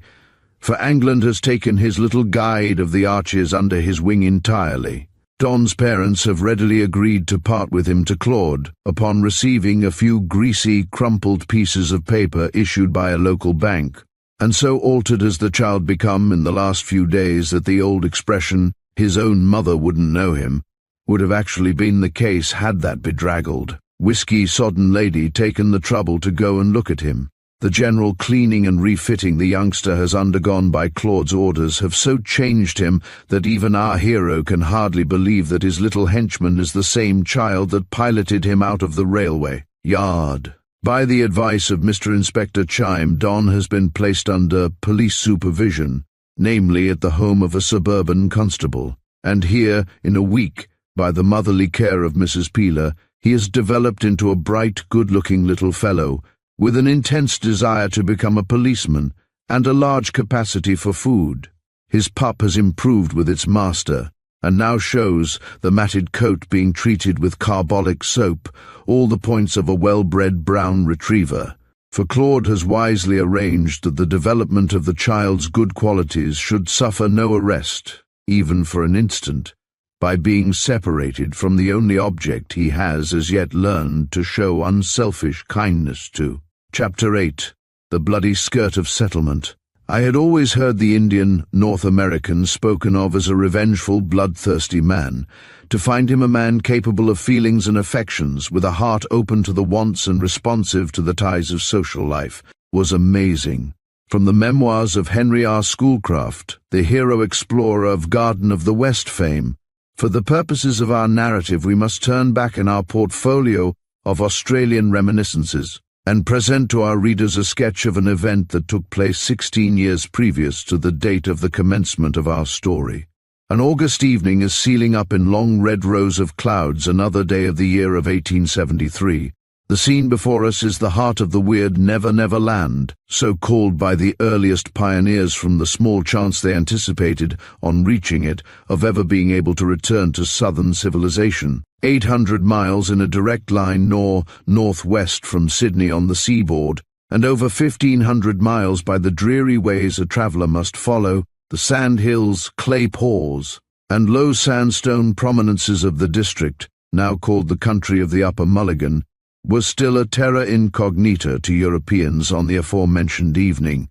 for England has taken his little guide of the arches under his wing entirely. Don's parents have readily agreed to part with him to Claude upon receiving a few greasy, crumpled pieces of paper issued by a local bank, and so altered has the child become in the last few days that the old expression, "his own mother wouldn't know him," would have actually been the case had that bedraggled, whiskey-sodden lady taken the trouble to go and look at him. The general cleaning and refitting the youngster has undergone by Claude's orders have so changed him that even our hero can hardly believe that his little henchman is the same child that piloted him out of the railway yard. By the advice of Mr. Inspector Chime, Don has been placed under police supervision, namely at the home of a suburban constable, and here, in a week, by the motherly care of Mrs. Peeler, he has developed into a bright, good-looking little fellow, with an intense desire to become a policeman and a large capacity for food. His pup has improved with its master, and now shows, the matted coat being treated with carbolic soap, all the points of a well-bred brown retriever. For Claude has wisely arranged that the development of the child's good qualities should suffer no arrest, even for an instant, by being separated from the only object he has as yet learned to show unselfish kindness to. Chapter 8. The Bloody Skirt of Settlement. I had always heard the Indian North American spoken of as a revengeful, bloodthirsty man. To find him a man capable of feelings and affections, with a heart open to the wants and responsive to the ties of social life, was amazing. From the memoirs of Henry R. Schoolcraft, the hero explorer of Garden of the West fame, for the purposes of our narrative we must turn back in our portfolio of Australian reminiscences and present to our readers a sketch of an event that took place 16 years previous to the date of the commencement of our story. An August evening is sealing up in long red rows of clouds another day of the year of 1873. The scene before us is the heart of the weird Never Never Land, so called by the earliest pioneers from the small chance they anticipated, on reaching it, of ever being able to return to southern civilization. 800 miles in a direct line northwest from Sydney on the seaboard, and over 1,500 miles by the dreary ways a traveller must follow, the sand hills, clay paws, and low sandstone prominences of the district, now called the country of the Upper Mulligan, was still a terra incognita to Europeans on the aforementioned evening.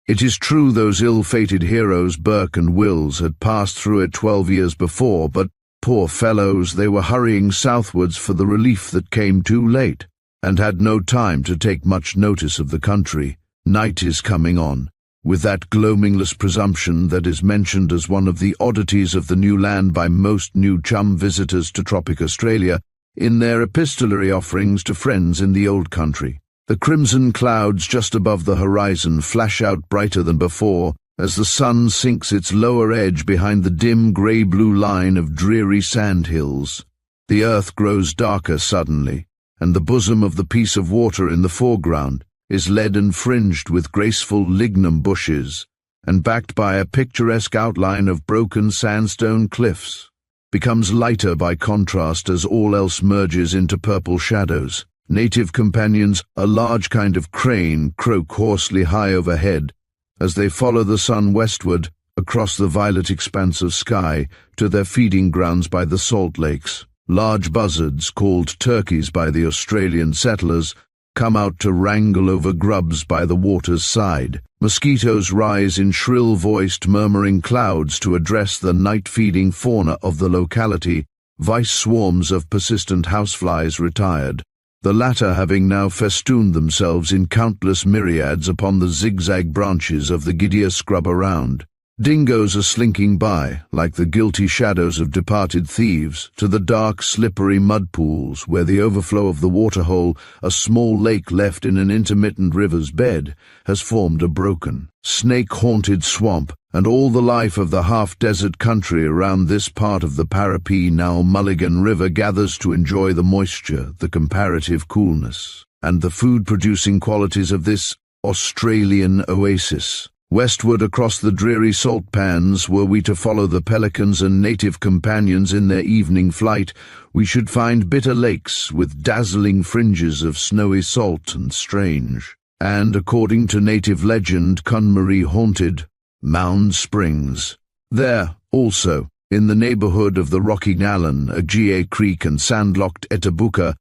It is true those ill-fated heroes Burke and Wills had passed through it 12 years before, but, poor fellows, they were hurrying southwards for the relief that came too late, and had no time to take much notice of the country. Night is coming on, with that gloamingless presumption that is mentioned as one of the oddities of the new land by most new chum visitors to tropic Australia, in their epistolary offerings to friends in the old country. The crimson clouds just above the horizon flash out brighter than before as the sun sinks its lower edge behind the dim grey-blue line of dreary sandhills. The earth grows darker suddenly, and the bosom of the piece of water in the foreground is leaden fringed with graceful lignum bushes, and backed by a picturesque outline of broken sandstone cliffs, becomes lighter by contrast as all else merges into purple shadows. Native companions, a large kind of crane, croak hoarsely high overhead as they follow the sun westward across the violet expanse of sky to their feeding grounds by the salt lakes. Large buzzards, called turkeys by the Australian settlers, come out to wrangle over grubs by the water's side. Mosquitoes rise in shrill-voiced murmuring clouds to address the night-feeding fauna of the locality. Vice swarms of persistent houseflies retired, the latter having now festooned themselves in countless myriads upon the zigzag branches of the giddier scrub around. Dingoes are slinking by, like the guilty shadows of departed thieves, to the dark, slippery mud pools where the overflow of the waterhole, a small lake left in an intermittent river's bed, has formed a broken, snake-haunted swamp, and all the life of the half-desert country around this part of the Parapee, now Mulligan River, gathers to enjoy the moisture, the comparative coolness, and the food-producing qualities of this Australian oasis. Westward across the dreary salt pans, were we to follow the pelicans and native companions in their evening flight, we should find bitter lakes with dazzling fringes of snowy salt and strange, and, according to native legend, Cunmarie haunted. Mound Springs. There, also, in the neighborhood of the Rocky Nalan, Agie Creek and sandlocked Etabuka,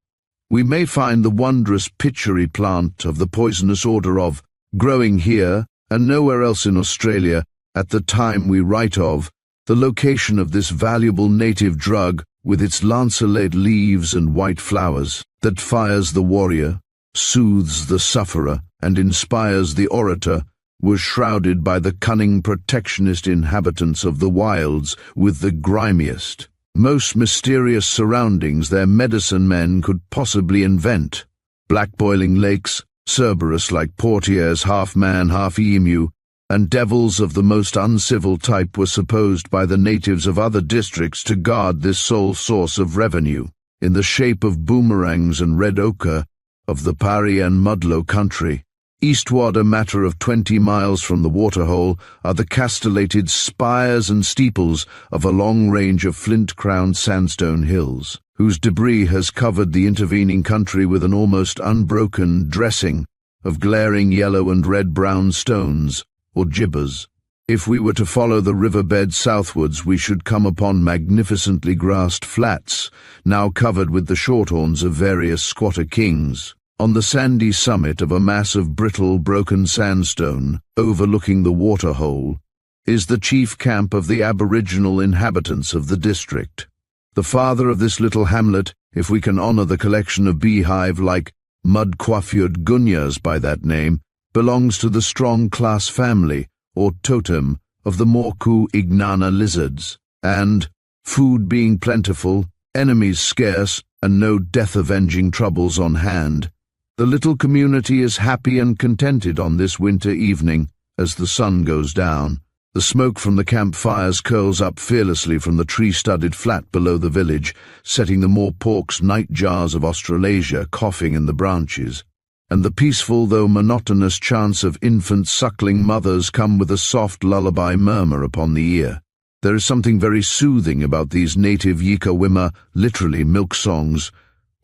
we may find the wondrous pitchery plant of the poisonous order of, growing here and nowhere else in Australia at the time we write of. The location of this valuable native drug, with its lanceolate leaves and white flowers, that fires the warrior, soothes the sufferer, and inspires the orator, was shrouded by the cunning protectionist inhabitants of the wilds with the grimiest, most mysterious surroundings their medicine men could possibly invent. Black boiling lakes, Cerberus like portiers, half man, half emu, and devils of the most uncivil type were supposed by the natives of other districts to guard this sole source of revenue, in the shape of boomerangs and red ochre of the Pari and Mudlow country. Eastward, a matter of 20 miles from the waterhole, are the castellated spires and steeples of a long range of flint-crowned sandstone hills, whose debris has covered the intervening country with an almost unbroken dressing of glaring yellow and red-brown stones, or gibbers. If we were to follow the riverbed southwards, we should come upon magnificently grassed flats, now covered with the shorthorns of various squatter kings. On the sandy summit of a mass of brittle, broken sandstone, overlooking the waterhole, is the chief camp of the aboriginal inhabitants of the district. The father of this little hamlet, if we can honor the collection of beehive-like, mud-coiffured gunyahs by that name, belongs to the strong class family, or totem, of the Morku ignana lizards, and, food being plentiful, enemies scarce, and no death-avenging troubles on hand, the little community is happy and contented on this winter evening as the sun goes down. The smoke from the campfires curls up fearlessly from the tree-studded flat below the village, setting the Morpork's nightjars of Australasia coughing in the branches, and the peaceful though monotonous chants of infant suckling mothers come with a soft lullaby murmur upon the ear. There is something very soothing about these native Yikawima, literally milk songs,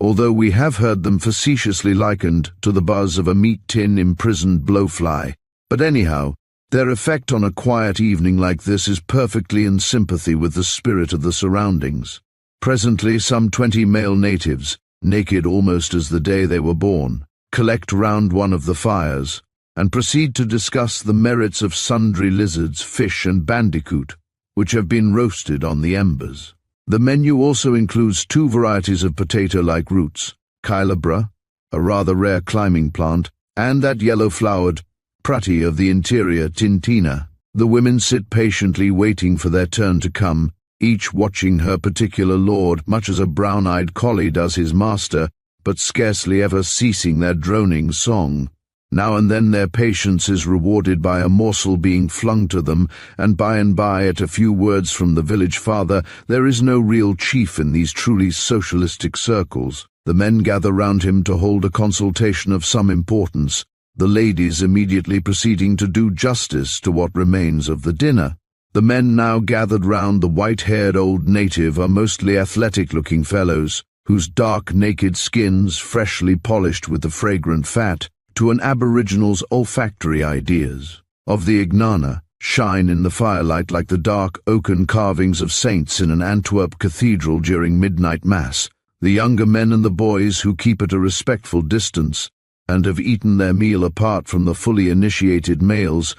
although we have heard them facetiously likened to the buzz of a meat-tin imprisoned blowfly. But anyhow, their effect on a quiet evening like this is perfectly in sympathy with the spirit of the surroundings. Presently, some 20 male natives, naked almost as the day they were born, collect round one of the fires, and proceed to discuss the merits of sundry lizards, fish, and bandicoot, which have been roasted on the embers. The menu also includes 2 varieties of potato-like roots, Kylabra, a rather rare climbing plant, and that yellow-flowered prati of the interior, Tintina. The women sit patiently waiting for their turn to come, each watching her particular lord, much as a brown-eyed collie does his master, but scarcely ever ceasing their droning song. Now and then their patience is rewarded by a morsel being flung to them, and by, at a few words from the village father, there is no real chief in these truly socialistic circles. The men gather round him to hold a consultation of some importance, the ladies immediately proceeding to do justice to what remains of the dinner. The men now gathered round the white-haired old native are mostly athletic-looking fellows, whose dark, naked skins, freshly polished with the fragrant fat, to an aboriginal's olfactory ideas of the ignana, shine in the firelight like the dark oaken carvings of saints in an Antwerp cathedral during midnight mass. The younger men and the boys, who keep at a respectful distance, and have eaten their meal apart from the fully initiated males,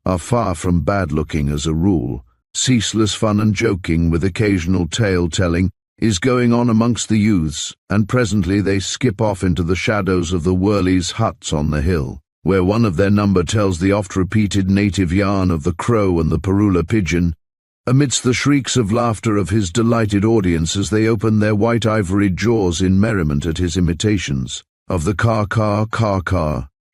are far from bad-looking as a rule. Ceaseless fun and joking, with occasional tale-telling, is going on amongst the youths, and presently they skip off into the shadows of the Whirlies' huts on the hill, where one of their number tells the oft-repeated native yarn of the crow and the parula pigeon, amidst the shrieks of laughter of his delighted audience as they open their white ivory jaws in merriment at his imitations, of the car,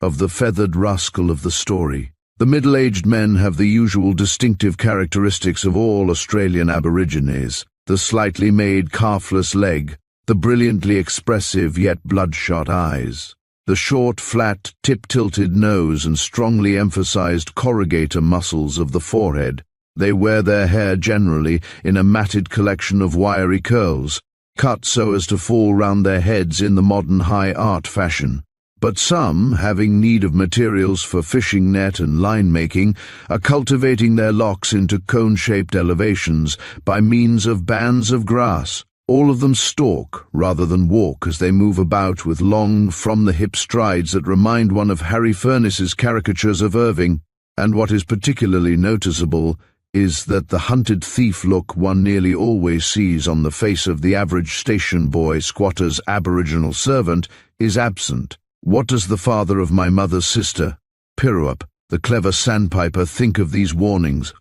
of the feathered rascal of the story. The middle-aged men have the usual distinctive characteristics of all Australian aborigines: the slightly made calfless leg, the brilliantly expressive yet bloodshot eyes, the short, flat, tip-tilted nose and strongly emphasized corrugator muscles of the forehead. They wear their hair generally in a matted collection of wiry curls, cut so as to fall round their heads in the modern high art fashion. But some, having need of materials for fishing net and line making, are cultivating their locks into cone-shaped elevations by means of bands of grass. All of them stalk rather than walk as they move about with long, from-the-hip strides that remind one of Harry Furness's caricatures of Irving. And what is particularly noticeable is that the hunted thief look one nearly always sees on the face of the average station boy squatter's aboriginal servant is absent. What does the father of my mother's sister, Pirup, the clever sandpiper, think of these warnings,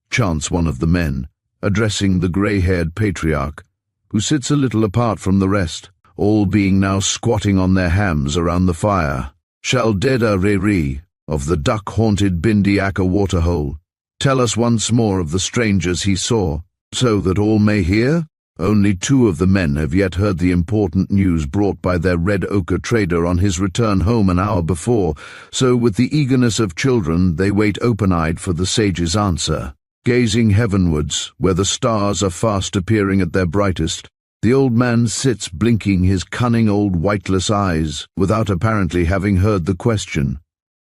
chants one of the men, addressing the grey-haired patriarch, who sits a little apart from the rest, all being now squatting on their hams around the fire. Shaldeda Reri, of the duck-haunted Bindiaka waterhole, tell us once more of the strangers he saw, so that all may hear? Only 2 of the men have yet heard the important news brought by their red ochre trader on his return home an hour before, so with the eagerness of children they wait open-eyed for the sage's answer. Gazing heavenwards, where the stars are fast appearing at their brightest, the old man sits blinking his cunning old whiteless eyes, without apparently having heard the question.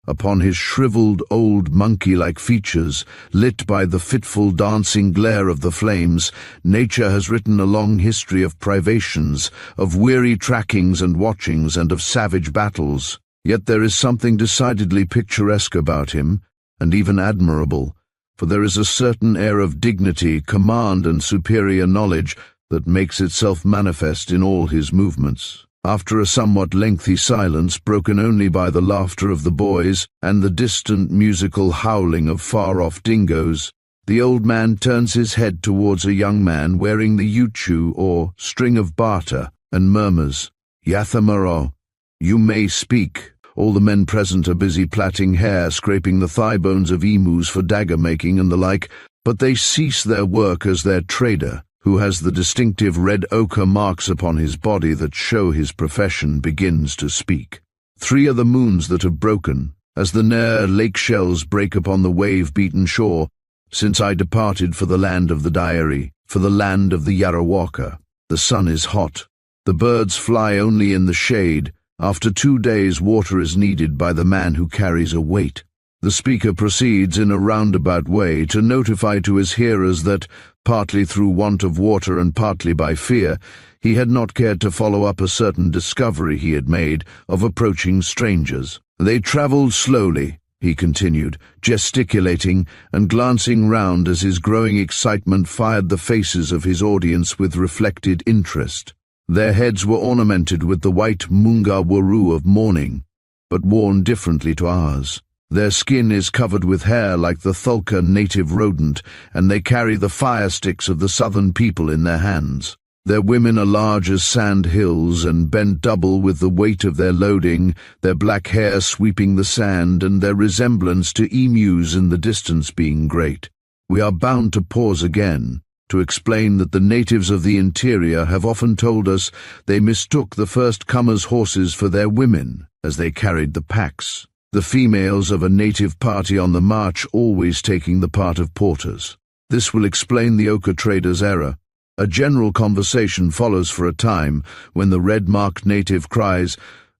Upon his shriveled old monkey-like features, lit by the fitful dancing glare of the flames, nature has written a long history of privations, of weary trackings and watchings, and of savage battles. Yet there is something decidedly picturesque about him, and even admirable, for there is a certain air of dignity, command, and superior knowledge that makes itself manifest in all his movements. After a somewhat lengthy silence, broken only by the laughter of the boys and the distant musical howling of far-off dingoes, the old man turns his head towards a young man wearing the uchu, or string of barter, and murmurs, "Yathamaro, you may speak." All the men present are busy plaiting hair, scraping the thigh bones of emus for dagger-making and the like, but they cease their work as their trader, who has the distinctive red ochre marks upon his body that show his profession, begins to speak. 3 are the moons that have broken, as the Nair lake shells break upon the wave-beaten shore, since I departed for the land of the Diary, for the land of the Yarawaka. The sun is hot. The birds fly only in the shade. After 2 days, water is needed by the man who carries a weight. The speaker proceeds in a roundabout way to notify to his hearers that, partly through want of water and partly by fear, he had not cared to follow up a certain discovery he had made of approaching strangers. They travelled slowly, he continued, gesticulating and glancing round as his growing excitement fired the faces of his audience with reflected interest. Their heads were ornamented with the white munga waru of mourning, but worn differently to ours. Their skin is covered with hair like the thulka native rodent, and they carry the fire sticks of the southern people in their hands. Their women are large as sand hills and bent double with the weight of their loading, their black hair sweeping the sand and their resemblance to emus in the distance being great. We are bound to pause again, to explain that the natives of the interior have often told us they mistook the first comers' horses for their women, as they carried the packs. The females of a native party on the march always taking the part of porters. This will explain the ochre trader's error. A general conversation follows for a time, when the red-marked native cries,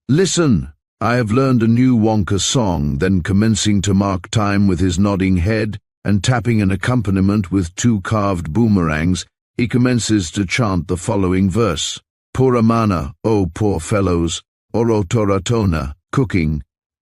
"Listen, I have learned a new Wonka song," then commencing to mark time with his nodding head and tapping an accompaniment with 2 carved boomerangs, he commences to chant the following verse. "Puramana, O poor fellows, orotoratona, cooking.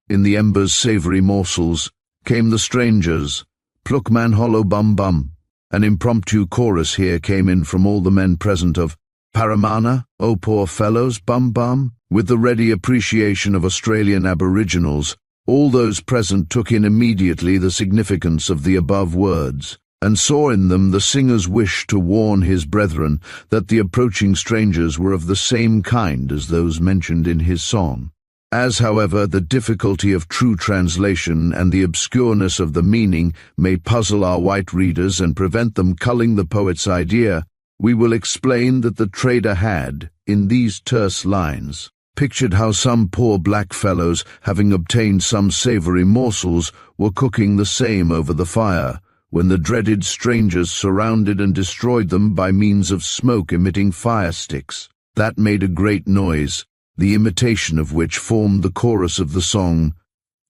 In the embers' savoury morsels came the strangers, plukman hollow bum bum." An impromptu chorus here came in from all the men present of "Paramana, O poor fellows, bum bum." With the ready appreciation of Australian Aboriginals, all those present took in immediately the significance of the above words, and saw in them the singer's wish to warn his brethren that the approaching strangers were of the same kind as those mentioned in his song. As, however, the difficulty of true translation and the obscureness of the meaning may puzzle our white readers and prevent them culling the poet's idea, we will explain that the trader had, in these terse lines, pictured how some poor black fellows, having obtained some savoury morsels, were cooking the same over the fire, when the dreaded strangers surrounded and destroyed them by means of smoke emitting fire sticks. That made a great noise, the imitation of which formed the chorus of the song,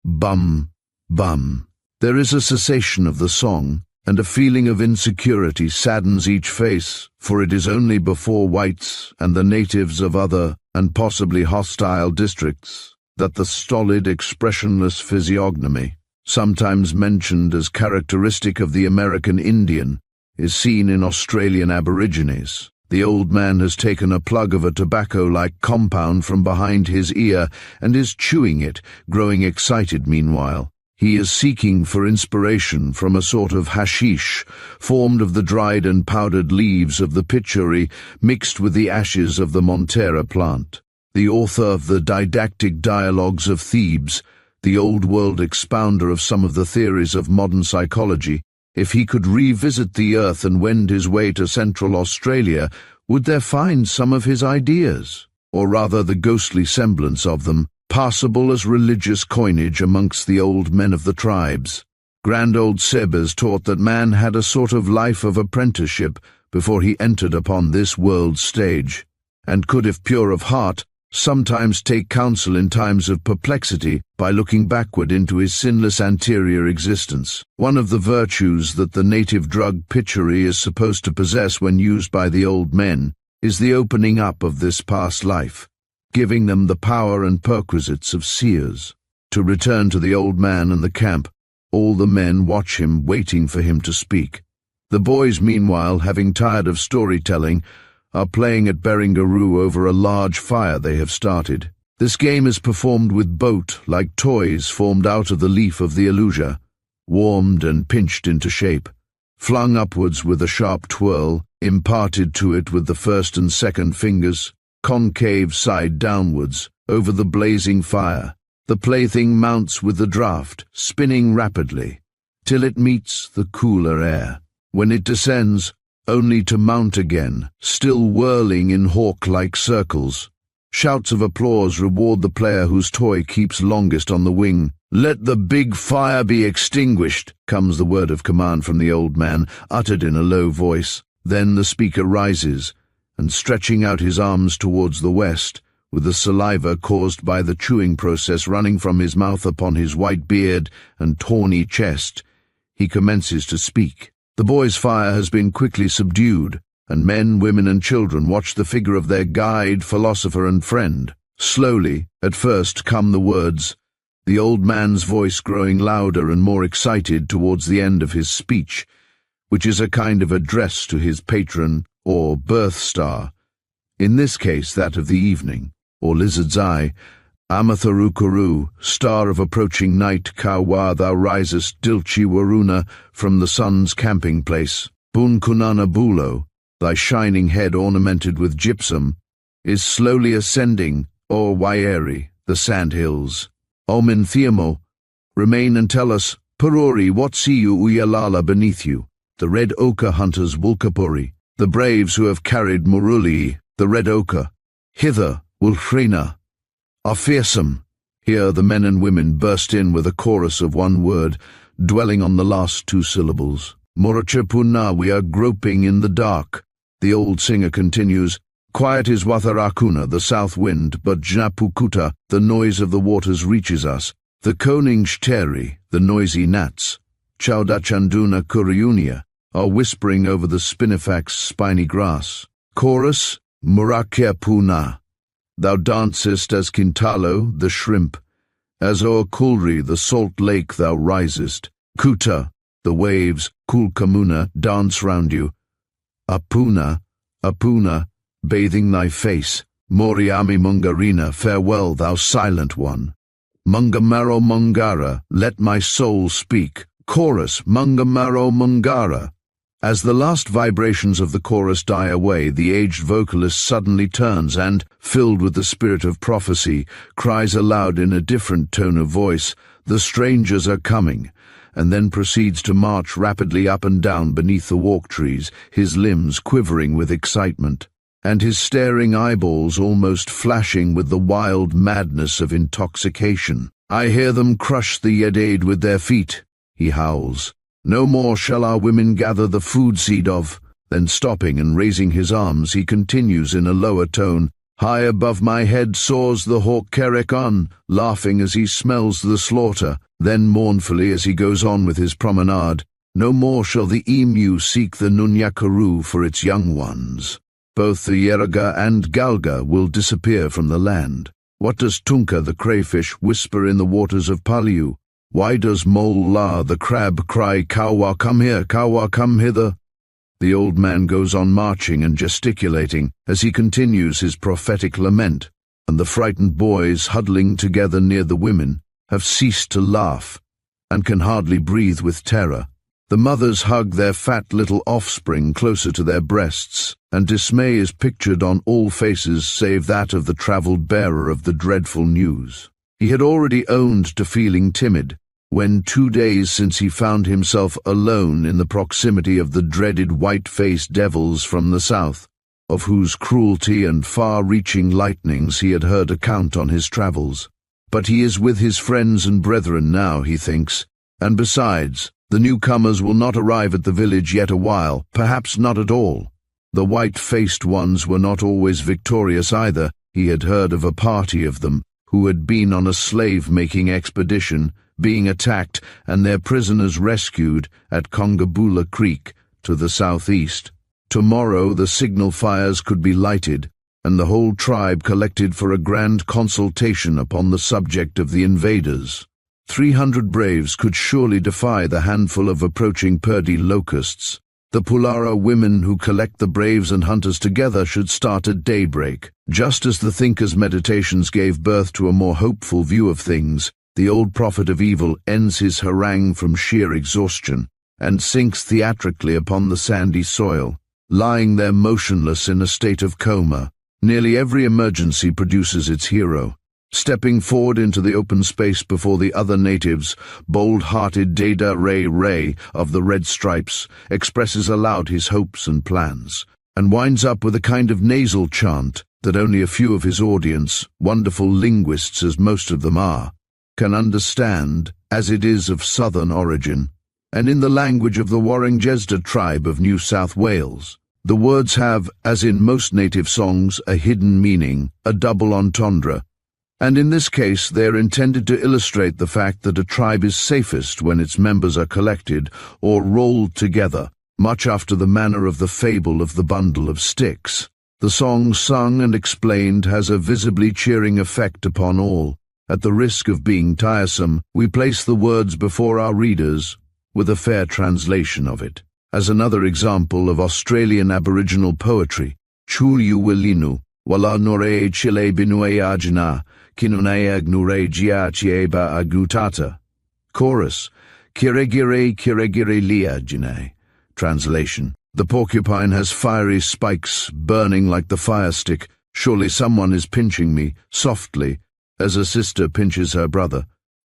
Bum, Bum. There is a cessation of the song, and a feeling of insecurity saddens each face, for it is only before whites and the natives of other and possibly hostile districts that the stolid, expressionless physiognomy, sometimes mentioned as characteristic of the American Indian, is seen in Australian Aborigines. The old man has taken a plug of a tobacco-like compound from behind his ear and is chewing it, growing excited meanwhile. He is seeking for inspiration from a sort of hashish, formed of the dried and powdered leaves of the pituri mixed with the ashes of the Montera plant. The author of the didactic dialogues of Thebes, the old-world expounder of some of the theories of modern psychology, if he could revisit the earth and wend his way to Central Australia, would there find some of his ideas, or rather the ghostly semblance of them, passable as religious coinage amongst the old men of the tribes? Grand old Sebes taught that man had a sort of life of apprenticeship before he entered upon this world's stage, and could, if pure of heart, sometimes take counsel in times of perplexity by looking backward into his sinless anterior existence. One of the virtues that the native drug pituri is supposed to possess when used by the old men is the opening up of this past life, giving them the power and perquisites of seers. To return to the old man and the camp, all the men watch him, waiting for him to speak. The boys, meanwhile, having tired of storytelling, are playing at Baringaroo over a large fire they have started. This game is performed with boat, like toys formed out of the leaf of the aluja, warmed and pinched into shape, flung upwards with a sharp twirl, imparted to it with the first and second fingers, concave side downwards, over the blazing fire. The plaything mounts with the draught, spinning rapidly, till it meets the cooler air, when it descends, only to mount again, still whirling in hawk-like circles. Shouts of applause reward the player whose toy keeps longest on the wing. "Let the big fire be extinguished," comes the word of command from the old man, uttered in a low voice. Then the speaker rises, and stretching out his arms towards the west, with the saliva caused by the chewing process running from his mouth upon his white beard and tawny chest, he commences to speak. The boys' fire has been quickly subdued, and men, women, and children watch the figure of their guide, philosopher, and friend. Slowly, at first, come the words, the old man's voice growing louder and more excited towards the end of his speech, which is a kind of address to his patron, or birth star, in this case that of the evening, or lizard's eye. Amatharukuru, star of approaching night, Kawa thou risest, Dilchi Waruna, from the sun's camping place. Bunkunana Bulo, thy shining head ornamented with gypsum, is slowly ascending, o'er Wairi, the sand hills. Omin Thiamo, remain and tell us, Pururi, what see you Uyalala beneath you? The red ochre hunters Wulkapuri, the braves who have carried Muruli, the red ochre. Hither, Wulhrina, are fearsome. Here the men and women burst in with a chorus of one word, dwelling on the last two syllables. Morochapuna, we are groping in the dark. The old singer continues, quiet is Watharakuna, the south wind, but Jnapukuta, the noise of the waters reaches us. The Koningshteri, the noisy gnats, Chaudachanduna Kuriunia, are whispering over the spinifex spiny grass. Chorus, Murakyapuna, thou dancest as Kintalo, the shrimp, as o'er Kulri, the salt lake, thou risest. Kuta, the waves, Kulkamuna, dance round you. Apuna, Apuna, bathing thy face. Moriami Mungarina, farewell, thou silent one. Mungamaro Mungara, let my soul speak. Chorus, Mungamaro Mungara. As the last vibrations of the chorus die away, the aged vocalist suddenly turns and, filled with the spirit of prophecy, cries aloud in a different tone of voice, "The strangers are coming," and then proceeds to march rapidly up and down beneath the walk trees, his limbs quivering with excitement, and his staring eyeballs almost flashing with the wild madness of intoxication. "I hear them crush the Yedade with their feet," he howls. "No more shall our women gather the food seed of." Then stopping and raising his arms, he continues in a lower tone, High above my head soars the hawk Kerekon, laughing as he smells the slaughter, then mournfully as he goes on with his promenade, no more shall the emu seek the Nunyakaru for its young ones. Both the Yeraga and Galga will disappear from the land. What does Tunka the crayfish whisper in the waters of Paliu? Why does Mole La the crab cry, Kawa, come here, Kawa, come hither? The old man goes on marching and gesticulating as he continues his prophetic lament, and the frightened boys huddling together near the women have ceased to laugh and can hardly breathe with terror. The mothers hug their fat little offspring closer to their breasts, and dismay is pictured on all faces save that of the travelled bearer of the dreadful news. He had already owned to feeling timid, when 2 days since he found himself alone in the proximity of the dreaded white-faced devils from the south, of whose cruelty and far-reaching lightnings he had heard account on his travels. But he is with his friends and brethren now, he thinks, and besides, the newcomers will not arrive at the village yet a while, perhaps not at all. The white-faced ones were not always victorious either. He had heard of a party of them, who had been on a slave-making expedition, being attacked and their prisoners rescued at Congabula Creek to the southeast. Tomorrow the signal fires could be lighted, and the whole tribe collected for a grand consultation upon the subject of the invaders. 300 braves could surely defy the handful of approaching Purdy locusts. The Pulara women who collect the braves and hunters together should start at daybreak. Just as the thinker's meditations gave birth to a more hopeful view of things, the old prophet of evil ends his harangue from sheer exhaustion and sinks theatrically upon the sandy soil, lying there motionless in a state of coma. Nearly every emergency produces its hero. Stepping forward into the open space before the other natives, bold-hearted Deda Ray of the Red Stripes expresses aloud his hopes and plans, and winds up with a kind of nasal chant that only a few of his audience, wonderful linguists as most of them are, can understand, as it is of southern origin, and in the language of the Warringjesda tribe of New South Wales. The words have, as in most native songs, a hidden meaning, a double entendre, and in this case they are intended to illustrate the fact that a tribe is safest when its members are collected or rolled together, much after the manner of the fable of the bundle of sticks. The song sung and explained has a visibly cheering effect upon all. At the risk of being tiresome, we place the words before our readers with a fair translation of it. As another example of Australian Aboriginal poetry, Chulyu Wilinu, Wala Nore Chile Binue Ajna, Kinunea Gnure Gia Chieba Agnutata. Chorus, Kiregire Lia Jine. Translation, the porcupine has fiery spikes burning like the fire stick. Surely someone is pinching me, softly, as a sister pinches her brother.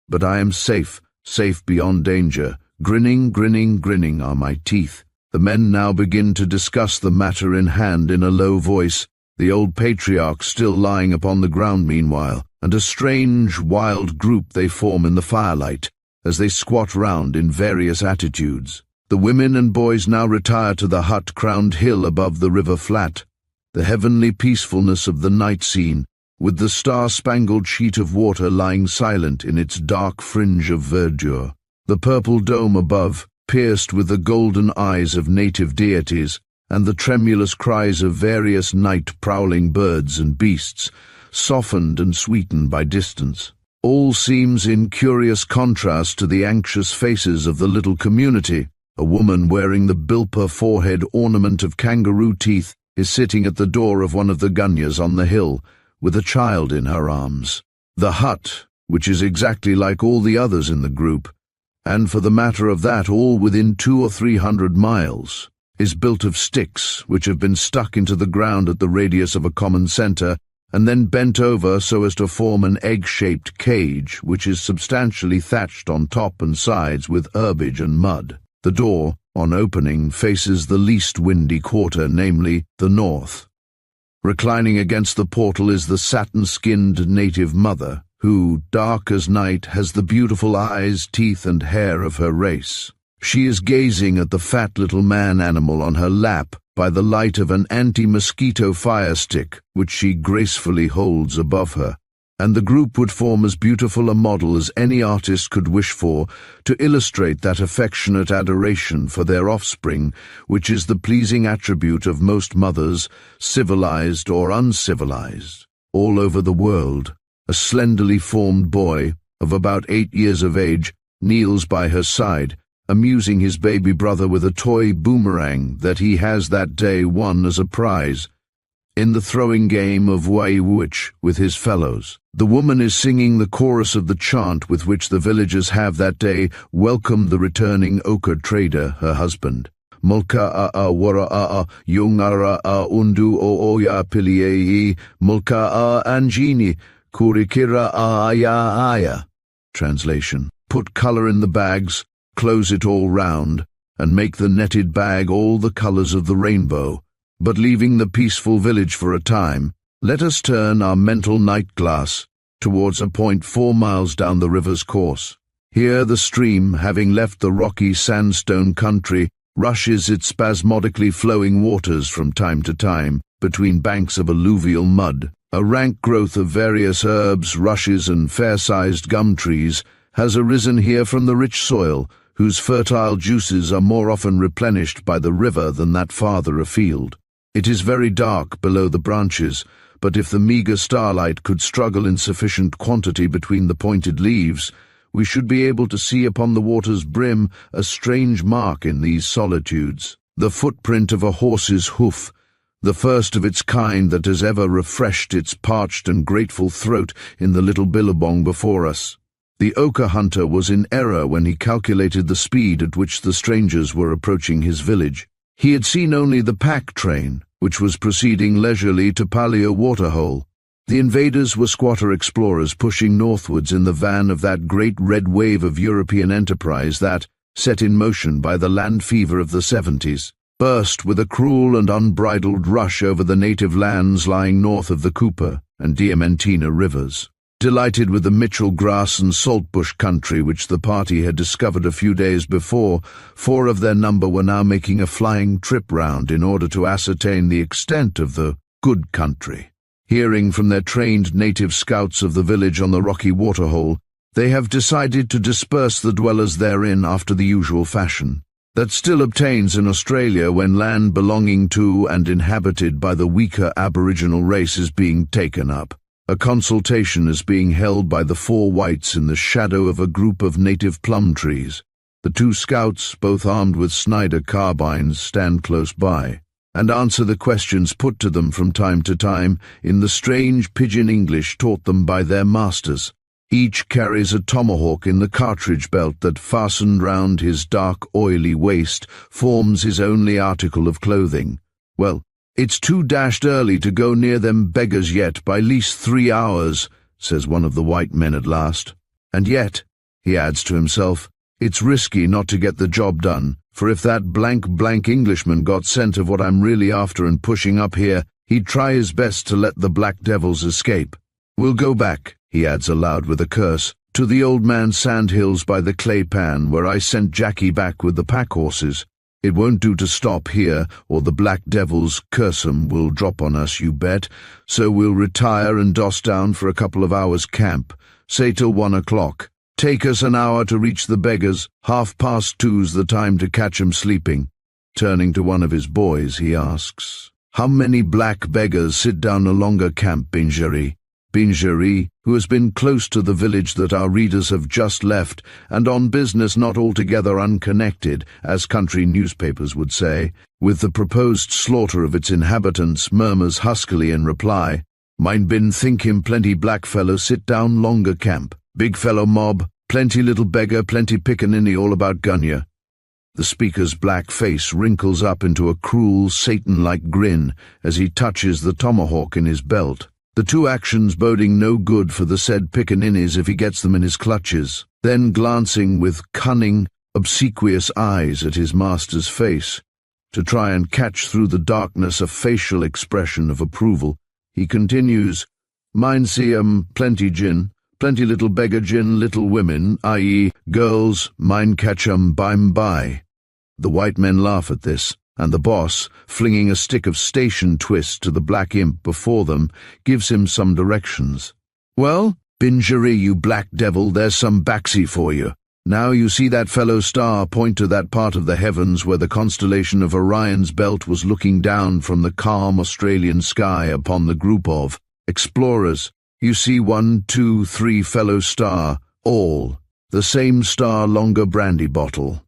But I am safe, safe beyond danger. Grinning, grinning, grinning are my teeth. The men now begin to discuss the matter in hand in a low voice, the old patriarch still lying upon the ground meanwhile, and a strange, wild group they form in the firelight, as they squat round in various attitudes. The women and boys now retire to the hut-crowned hill above the river flat. The heavenly peacefulness of the night scene, with the star-spangled sheet of water lying silent in its dark fringe of verdure. The purple dome above, pierced with the golden eyes of native deities, and the tremulous cries of various night-prowling birds and beasts, softened and sweetened by distance. All seems in curious contrast to the anxious faces of the little community. A woman wearing the bilpa forehead ornament of kangaroo teeth is sitting at the door of one of the gunyahs on the hill, with a child in her arms. The hut, which is exactly like all the others in the group, and for the matter of that all within 200 or 300 miles, is built of sticks which have been stuck into the ground at the radius of a common centre and then bent over so as to form an egg-shaped cage which is substantially thatched on top and sides with herbage and mud. The door, on opening, faces the least windy quarter, namely the north. Reclining against the portal is the satin-skinned native mother, who, dark as night, has the beautiful eyes, teeth, and hair of her race. She is gazing at the fat little man-animal on her lap by the light of an anti-mosquito fire stick which she gracefully holds above her, and the group would form as beautiful a model as any artist could wish for to illustrate that affectionate adoration for their offspring which is the pleasing attribute of most mothers, civilized or uncivilized. All over the world, a slenderly formed boy of about 8 years of age kneels by her side, amusing his baby brother with a toy boomerang that he has that day won as a prize in the throwing game of whodunits with his fellows. The woman is singing the chorus of the chant with which the villagers have that day welcomed the returning ochre trader, her husband. Mulka a wara a yungara a undu o oya piliei mulka a anjini kurikira a aya. Translation: put color in the bags, close it all round, and make the netted bag all the colors of the rainbow. But leaving the peaceful village for a time, let us turn our mental night glass towards a point 4 miles down the river's course. Here the stream, having left the rocky sandstone country, rushes its spasmodically flowing waters from time to time between banks of alluvial mud. A rank growth of various herbs, rushes, and fair-sized gum trees has arisen here from the rich soil, whose fertile juices are more often replenished by the river than that farther afield. It is very dark below the branches, but if the meagre starlight could struggle in sufficient quantity between the pointed leaves, we should be able to see upon the water's brim a strange mark in these solitudes, the footprint of a horse's hoof, the first of its kind that has ever refreshed its parched and grateful throat in the little billabong before us. The ochre hunter was in error when he calculated the speed at which the strangers were approaching his village. He had seen only the pack train, which was proceeding leisurely to Palio Waterhole. The invaders were squatter explorers pushing northwards in the van of that great red wave of European enterprise that, set in motion by the land fever of the 70s, burst with a cruel and unbridled rush over the native lands lying north of the Cooper and Diamantina rivers. Delighted with the Mitchell grass and saltbush country which the party had discovered a few days before, 4 of their number were now making a flying trip round in order to ascertain the extent of the good country. Hearing from their trained native scouts of the village on the rocky waterhole, they have decided to disperse the dwellers therein after the usual fashion that still obtains in Australia when land belonging to and inhabited by the weaker aboriginal race is being taken up. A consultation is being held by the 4 whites in the shadow of a group of native plum trees. The 2 scouts, both armed with Snyder carbines, stand close by and answer the questions put to them from time to time in the strange pidgin English taught them by their masters. Each carries a tomahawk in the cartridge belt that, fastened round his dark, oily waist, forms his only article of clothing. Well, it's too dashed early to go near them beggars yet by least 3 hours, says one of the white men at last. And yet, he adds to himself, it's risky not to get the job done, for if that blank Englishman got scent of what I'm really after and pushing up here, he'd try his best to let the black devils escape. We'll go back, he adds aloud with a curse, to the old man's sandhills by the clay pan where I sent Jackie back with the pack horses. It won't do to stop here, or the black devils, curse 'em, will drop on us, you bet, so we'll retire and doss down for a couple of hours' camp, say till 1 o'clock. Take us an hour to reach the beggars, 2:30's the time to catch 'em sleeping. Turning to one of his boys, he asks, how many black beggars sit down a longer camp, Binjari? Binjari, who has been close to the village that our readers have just left, and on business not altogether unconnected, as country newspapers would say, with the proposed slaughter of its inhabitants, murmurs huskily in reply, Mine bin think him plenty black fellow sit down longer camp, big fellow mob, plenty little beggar, plenty pickaninny all about Gunya. The speaker's black face wrinkles up into a cruel, Satan-like grin as he touches the tomahawk in his belt. The 2 actions boding no good for the said pickaninnies if he gets them in his clutches. Then glancing with cunning, obsequious eyes at his master's face, to try and catch through the darkness a facial expression of approval, he continues, Mine see plenty gin, Plenty little beggar gin, little women, i.e., girls, mine catch 'em by. The white men laugh at this, and the boss, flinging a stick of station twist to the black imp before them, gives him some directions. Well, Bingery, you black devil, there's some baxi for you. Now you see that fellow star point to that part of the heavens where the constellation of Orion's belt was looking down from the calm Australian sky upon the group of explorers. You see 1, 2, 3 fellow star, all the same star longer brandy bottle.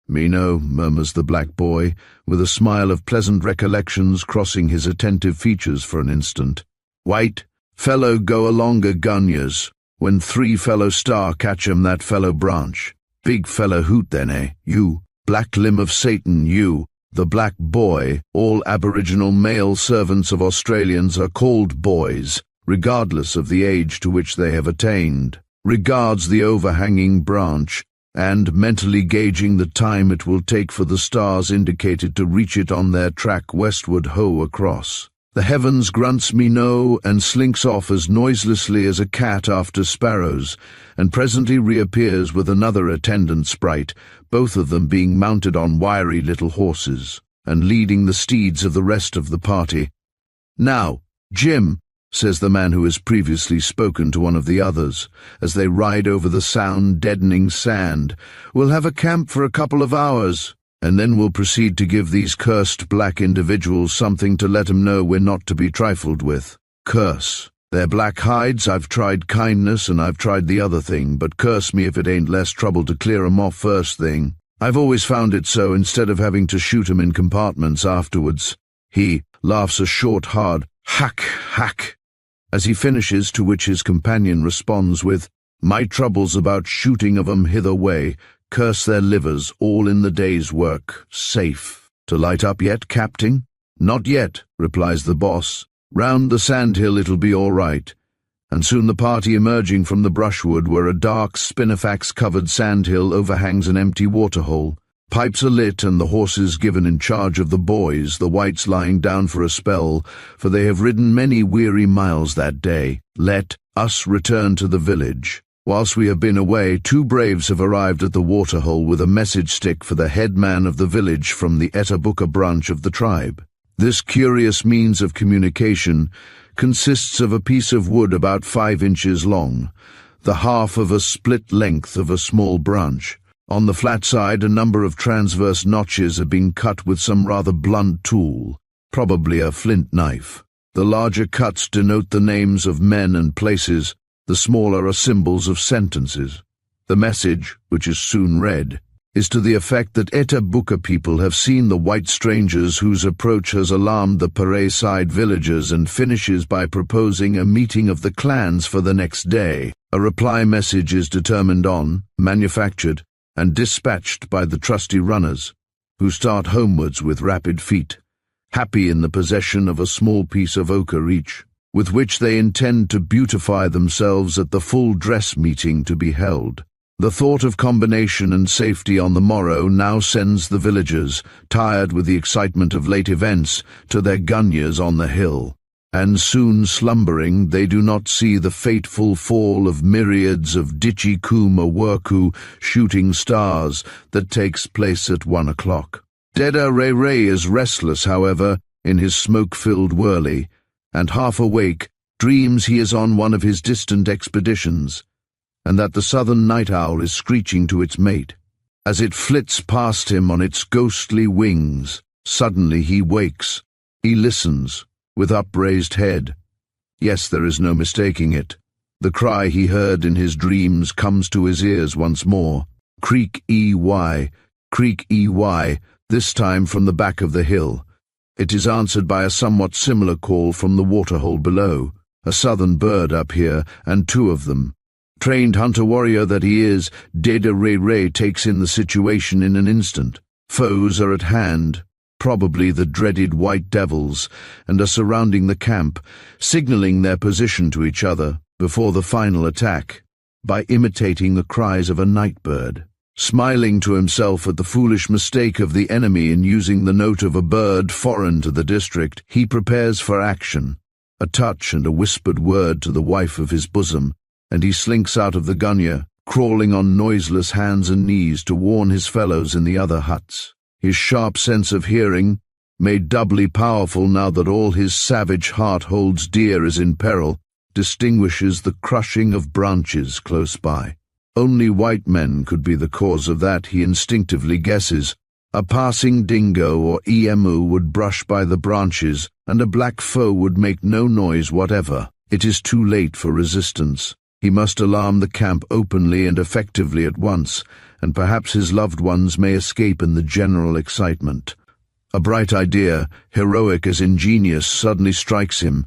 Me know, murmurs the black boy, with a smile of pleasant recollections crossing his attentive features for an instant. White, fellow go alonger gunyas. When 3 fellow star catch 'em that fellow branch. Big fellow hoot then, eh? You, black limb of Satan, you, the black boy. All aboriginal male servants of Australians are called boys, regardless of the age to which they have attained. Regards the overhanging branch, and mentally gauging the time it will take for the stars indicated to reach it on their track westward hoe across. The heavens grunts me no and slinks off as noiselessly as a cat after sparrows, and presently reappears with another attendant sprite, both of them being mounted on wiry little horses, and leading the steeds of the rest of the party. Now, Jim, says the man who has previously spoken to one of the others, as they ride over the sound-deadening sand, we'll have a camp for a couple of hours, and then we'll proceed to give these cursed black individuals something to let 'em know we're not to be trifled with. Curse. Their black hides, I've tried kindness and I've tried the other thing, but curse me if it ain't less trouble to clear 'em off first thing. I've always found it so instead of having to shoot 'em in compartments afterwards. He laughs a short, hard hack, hack, as he finishes, to which his companion responds with, My troubles about shooting of 'em hither way, curse their livers, all in the day's work, safe. To light up yet, Captain? Not yet, replies the boss. Round the sandhill it'll be all right. And soon the party emerging from the brushwood where a dark spinifex-covered sandhill overhangs an empty waterhole. Pipes are lit and the horses given in charge of the boys, the whites lying down for a spell, for they have ridden many weary miles that day. Let us return to the village. Whilst we have been away, 2 braves have arrived at the waterhole with a message stick for the head man of the village from the Etabuka branch of the tribe. This curious means of communication consists of a piece of wood about 5 inches long, the half of a split length of a small branch. On the flat side, a number of transverse notches have been cut with some rather blunt tool, probably a flint knife. The larger cuts denote the names of men and places, the smaller are symbols of sentences. The message, which is soon read, is to the effect that Etabuka people have seen the white strangers whose approach has alarmed the Paray side villagers, and finishes by proposing a meeting of the clans for the next day. A reply message is determined on, manufactured, and dispatched by the trusty runners, who start homewards with rapid feet, happy in the possession of a small piece of ochre each, with which they intend to beautify themselves at the full dress meeting to be held. The thought of combination and safety on the morrow now sends the villagers, tired with the excitement of late events, to their gunyas on the hill, and soon slumbering they do not see the fateful fall of myriads of Dichikuma Worku shooting stars that takes place at 1 o'clock. Deda Ray Ray is restless, however, in his smoke-filled whirly, and half awake, dreams he is on one of his distant expeditions, and that the southern night owl is screeching to its mate. As it flits past him on its ghostly wings, suddenly he wakes. He listens, with upraised head. Yes, there is no mistaking it. The cry he heard in his dreams comes to his ears once more. Creak E-Y, creak E-Y, this time from the back of the hill. It is answered by a somewhat similar call from the waterhole below. A southern bird up here, and 2 of them. Trained hunter-warrior that he is, Deda Ray Ray takes in the situation in an instant. Foes are at hand, probably the dreaded white devils, and are surrounding the camp, signaling their position to each other before the final attack, by imitating the cries of a night bird. Smiling to himself at the foolish mistake of the enemy in using the note of a bird foreign to the district, he prepares for action. A touch and a whispered word to the wife of his bosom, and he slinks out of the gunya, crawling on noiseless hands and knees to warn his fellows in the other huts. His sharp sense of hearing, made doubly powerful now that all his savage heart holds dear is in peril, distinguishes the crushing of branches close by. Only white men could be the cause of that, he instinctively guesses. A passing dingo or emu would brush by the branches, and a black foe would make no noise whatever. It is too late for resistance. He must alarm the camp openly and effectively at once, and perhaps his loved ones may escape in the general excitement. A bright idea, heroic as ingenious, suddenly strikes him.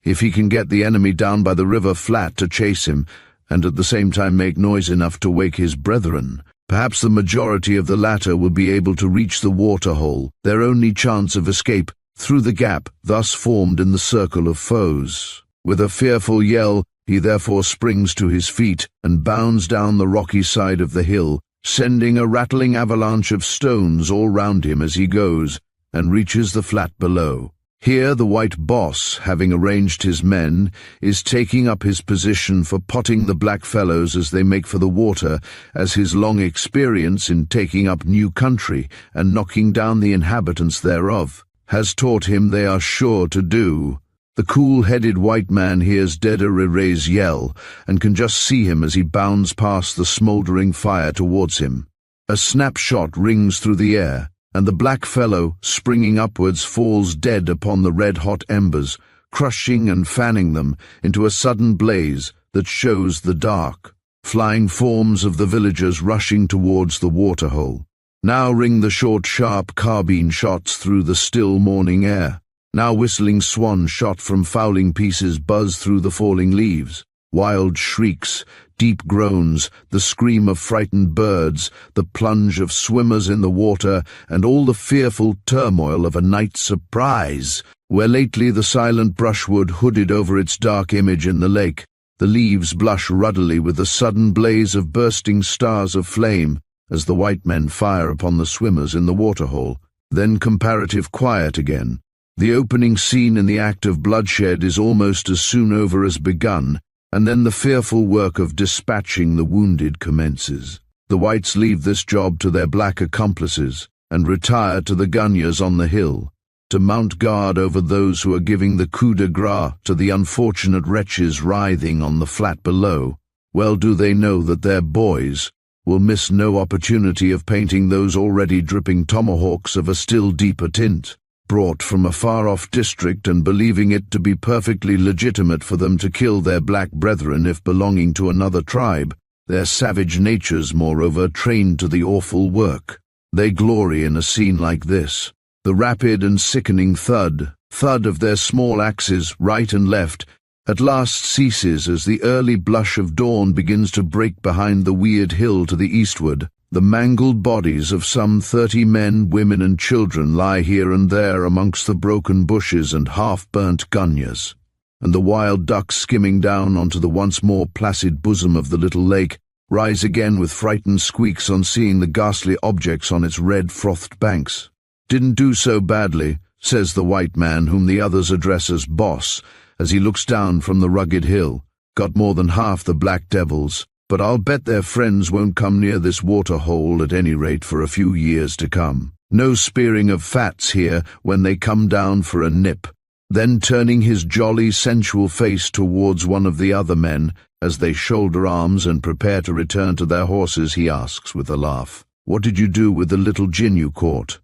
If he can get the enemy down by the river flat to chase him, and at the same time make noise enough to wake his brethren, perhaps the majority of the latter will be able to reach the waterhole, their only chance of escape, through the gap thus formed in the circle of foes. With a fearful yell, he therefore springs to his feet and bounds down the rocky side of the hill, sending a rattling avalanche of stones all round him as he goes, and reaches the flat below. Here the white boss, having arranged his men, is taking up his position for potting the black fellows as they make for the water, as his long experience in taking up new country and knocking down the inhabitants thereof has taught him they are sure to do. The cool-headed white man hears Dederere's yell, and can just see him as he bounds past the smouldering fire towards him. A snapshot rings through the air, and the black fellow, springing upwards, falls dead upon the red-hot embers, crushing and fanning them into a sudden blaze that shows the dark, flying forms of the villagers rushing towards the waterhole. Now ring the short, sharp carbine shots through the still morning air. Now whistling swan shot from fowling pieces buzz through the falling leaves. Wild shrieks, deep groans, the scream of frightened birds, the plunge of swimmers in the water, and all the fearful turmoil of a night surprise, where lately the silent brushwood hooded over its dark image in the lake. The leaves blush ruddily with the sudden blaze of bursting stars of flame as the white men fire upon the swimmers in the waterhole. Then comparative quiet again. The opening scene in the act of bloodshed is almost as soon over as begun, and then the fearful work of dispatching the wounded commences. The whites leave this job to their black accomplices, and retire to the gunyahs on the hill, to mount guard over those who are giving the coup de grace to the unfortunate wretches writhing on the flat below. Well do they know that their boys will miss no opportunity of painting those already dripping tomahawks of a still deeper tint, brought from a far-off district, and believing it to be perfectly legitimate for them to kill their black brethren if belonging to another tribe, their savage natures, moreover, trained to the awful work. They glory in a scene like this. The rapid and sickening thud of their small axes, right and left, at last ceases as the early blush of dawn begins to break behind the weird hill to the eastward. The mangled bodies of some 30 men, women and children lie here and there amongst the broken bushes and half-burnt gunyahs, and the wild ducks skimming down onto the once more placid bosom of the little lake rise again with frightened squeaks on seeing the ghastly objects on its red-frothed banks. "Didn't do so badly," says the white man whom the others address as boss, as he looks down from the rugged hill. "Got more than half the black devils, but I'll bet their friends won't come near this water-hole at any rate for a few years to come. No spearing of fats here when they come down for a nip." Then turning his jolly, sensual face towards one of the other men, as they shoulder arms and prepare to return to their horses, he asks with a laugh, "What did you do with the little gin you caught?"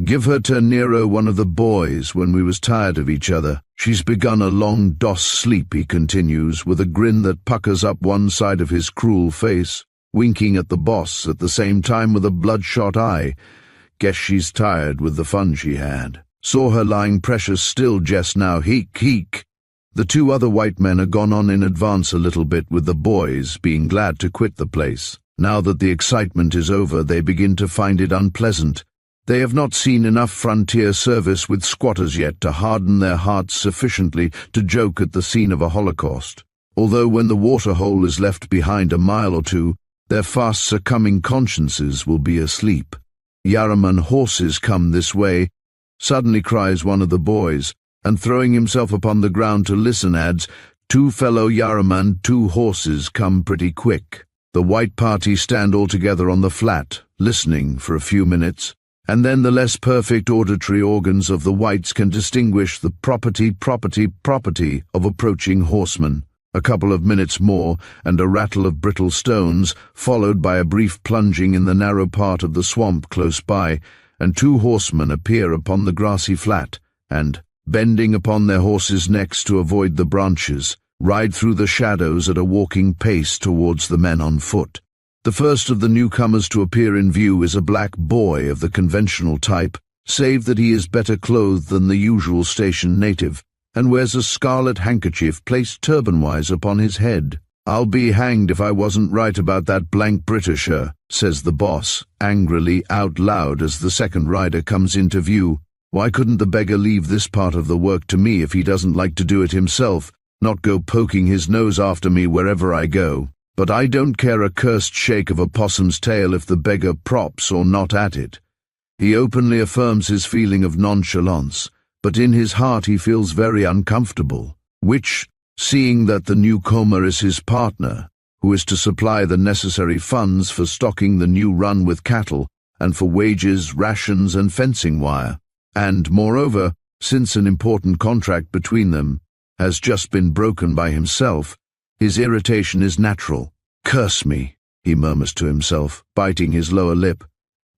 "Give her to Nero, one of the boys, when we was tired of each other. She's begun a long doss sleep," he continues, with a grin that puckers up one side of his cruel face, winking at the boss at the same time with a bloodshot eye. "Guess she's tired with the fun she had. Saw her lying precious still just now, heek." The two other white men are gone on in advance a little bit, with the boys being glad to quit the place. Now that the excitement is over, they begin to find it unpleasant. They have not seen enough frontier service with squatters yet to harden their hearts sufficiently to joke at the scene of a holocaust. Although when the waterhole is left behind a mile or two, their fast succumbing consciences will be asleep. "Yaraman horses come this way," suddenly cries one of the boys, and throwing himself upon the ground to listen adds, Two fellow Yarraman, two horses come pretty quick. The white party stand all together on the flat, listening for a few minutes, and then the less perfect auditory organs of the whites can distinguish the property of approaching horsemen. A couple of minutes more, and a rattle of brittle stones, followed by a brief plunging in the narrow part of the swamp close by, and two horsemen appear upon the grassy flat, and, bending upon their horses' necks to avoid the branches, ride through the shadows at a walking pace towards the men on foot. The first of the newcomers to appear in view is a black boy of the conventional type, save that he is better clothed than the usual station native, and wears a scarlet handkerchief placed turban-wise upon his head. "I'll be hanged if I wasn't right about that blank Britisher," says the boss, angrily out loud as the second rider comes into view. "Why couldn't the beggar leave this part of the work to me if he doesn't like to do it himself, not go poking his nose after me wherever I go? But I don't care a cursed shake of a possum's tail if the beggar props or not at it." He openly affirms his feeling of nonchalance, but in his heart he feels very uncomfortable, which, seeing that the newcomer is his partner, who is to supply the necessary funds for stocking the new run with cattle, and for wages, rations, and fencing wire, and, moreover, since an important contract between them has just been broken by himself, his irritation is natural. "Curse me," he murmurs to himself, biting his lower lip.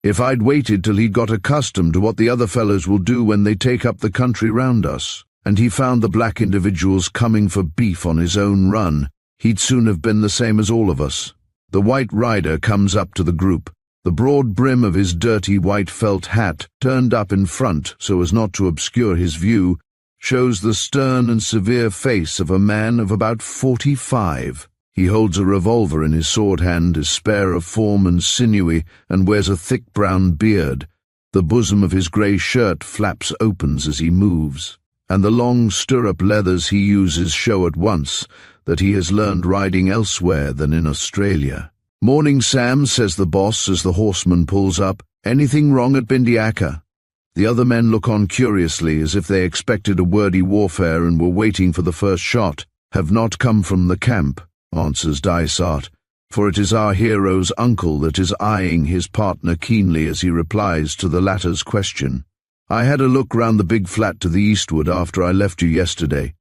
"If I'd waited till he'd got accustomed to what the other fellows will do when they take up the country round us, and he found the black individuals coming for beef on his own run, he'd soon have been the same as all of us." The white rider comes up to the group, the broad brim of his dirty white felt hat, turned up in front so as not to obscure his view, shows the stern and severe face of a man of about 45. He holds a revolver in his sword hand, is spare of form and sinewy, and wears a thick brown beard. The bosom of his grey shirt flaps opens as he moves, and the long stirrup leathers he uses show at once that he has learned riding elsewhere than in Australia. "Morning, Sam," says the boss as the horseman pulls up. "Anything wrong at Bindiaka?" The other men look on curiously as if they expected a wordy warfare and were waiting for the first shot. "Have not come from the camp," answers Dysart, for it is our hero's uncle that is eyeing his partner keenly as he replies to the latter's question. "I had a look round the big flat to the eastward after I left you yesterday.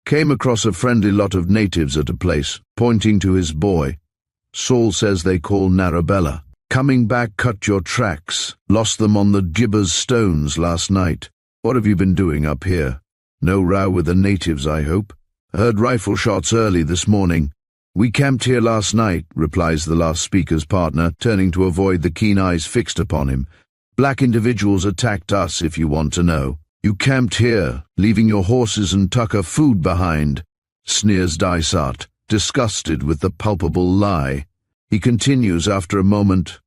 Came across a friendly lot of natives at a place," pointing to his boy. "Saul says they call Narabella. Coming back cut your tracks. Lost them on the Gibbers stones last night. What have you been doing up here? No row with the natives, I hope? Heard rifle shots early this morning." "We camped here last night," replies the last speaker's partner, turning to avoid the keen eyes fixed upon him. "Black individuals attacked us, if you want to know." "You camped here, leaving your horses and tucker food behind," sneers Dysart, disgusted with the palpable lie. He continues after a moment,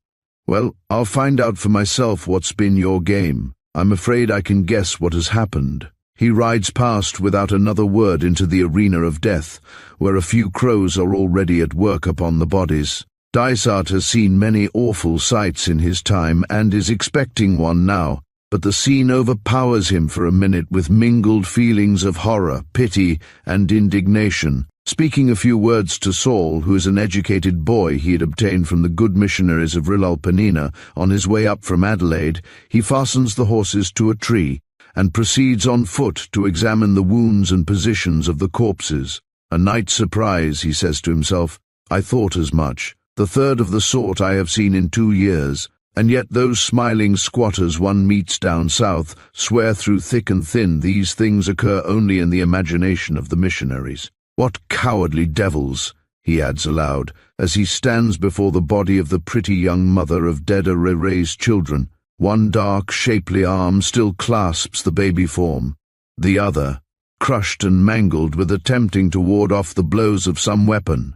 "Well, I'll find out for myself what's been your game. I'm afraid I can guess what has happened." He rides past without another word into the arena of death, where a few crows are already at work upon the bodies. Dysart has seen many awful sights in his time and is expecting one now, but the scene overpowers him for a minute with mingled feelings of horror, pity, and indignation. Speaking a few words to Saul, who is an educated boy he had obtained from the good missionaries of Rilal-Penina on his way up from Adelaide, he fastens the horses to a tree and proceeds on foot to examine the wounds and positions of the corpses. "A night surprise," he says to himself. "I thought as much. The third of the sort I have seen in 2 years, and yet those smiling squatters one meets down south swear through thick and thin these things occur only in the imagination of the missionaries. What cowardly devils," he adds aloud, as he stands before the body of the pretty young mother of dead Rere's children. One dark, shapely arm still clasps the baby form. The other, crushed and mangled with attempting to ward off the blows of some weapon,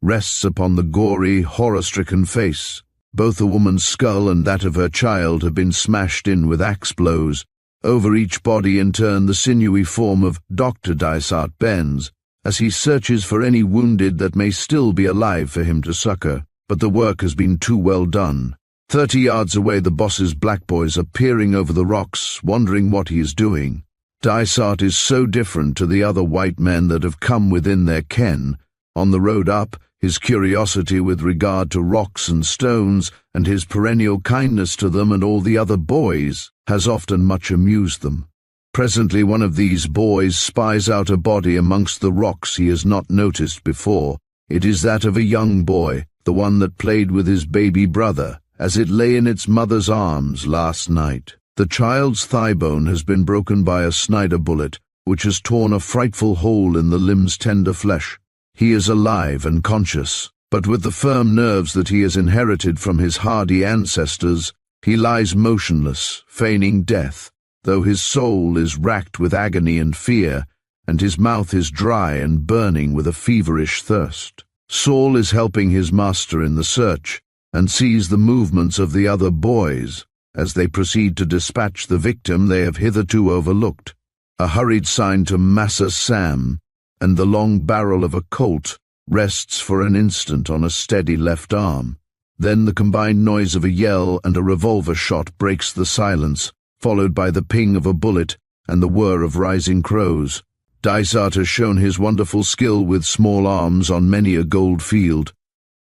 rests upon the gory, horror-stricken face. Both the woman's skull and that of her child have been smashed in with axe blows. Over each body in turn the sinewy form of Dr. Dysart bends, as he searches for any wounded that may still be alive for him to succor, but the work has been too well done. 30 yards away the boss's black boys are peering over the rocks, wondering what he is doing. Dysart is so different to the other white men that have come within their ken. On the road up, his curiosity with regard to rocks and stones, and his perennial kindness to them and all the other boys, has often much amused them. Presently one of these boys spies out a body amongst the rocks he has not noticed before. It is that of a young boy, the one that played with his baby brother, as it lay in its mother's arms last night. The child's thigh bone has been broken by a Snider bullet, which has torn a frightful hole in the limb's tender flesh. He is alive and conscious, but with the firm nerves that he has inherited from his hardy ancestors, he lies motionless, feigning death, though his soul is racked with agony and fear, and his mouth is dry and burning with a feverish thirst. Saul is helping his master in the search, and sees the movements of the other boys as they proceed to dispatch the victim they have hitherto overlooked. A hurried sign to Massa Sam, and the long barrel of a Colt rests for an instant on a steady left arm. Then the combined noise of a yell and a revolver shot breaks the silence, followed by the ping of a bullet and the whir of rising crows. Dysart has shown his wonderful skill with small arms on many a gold field,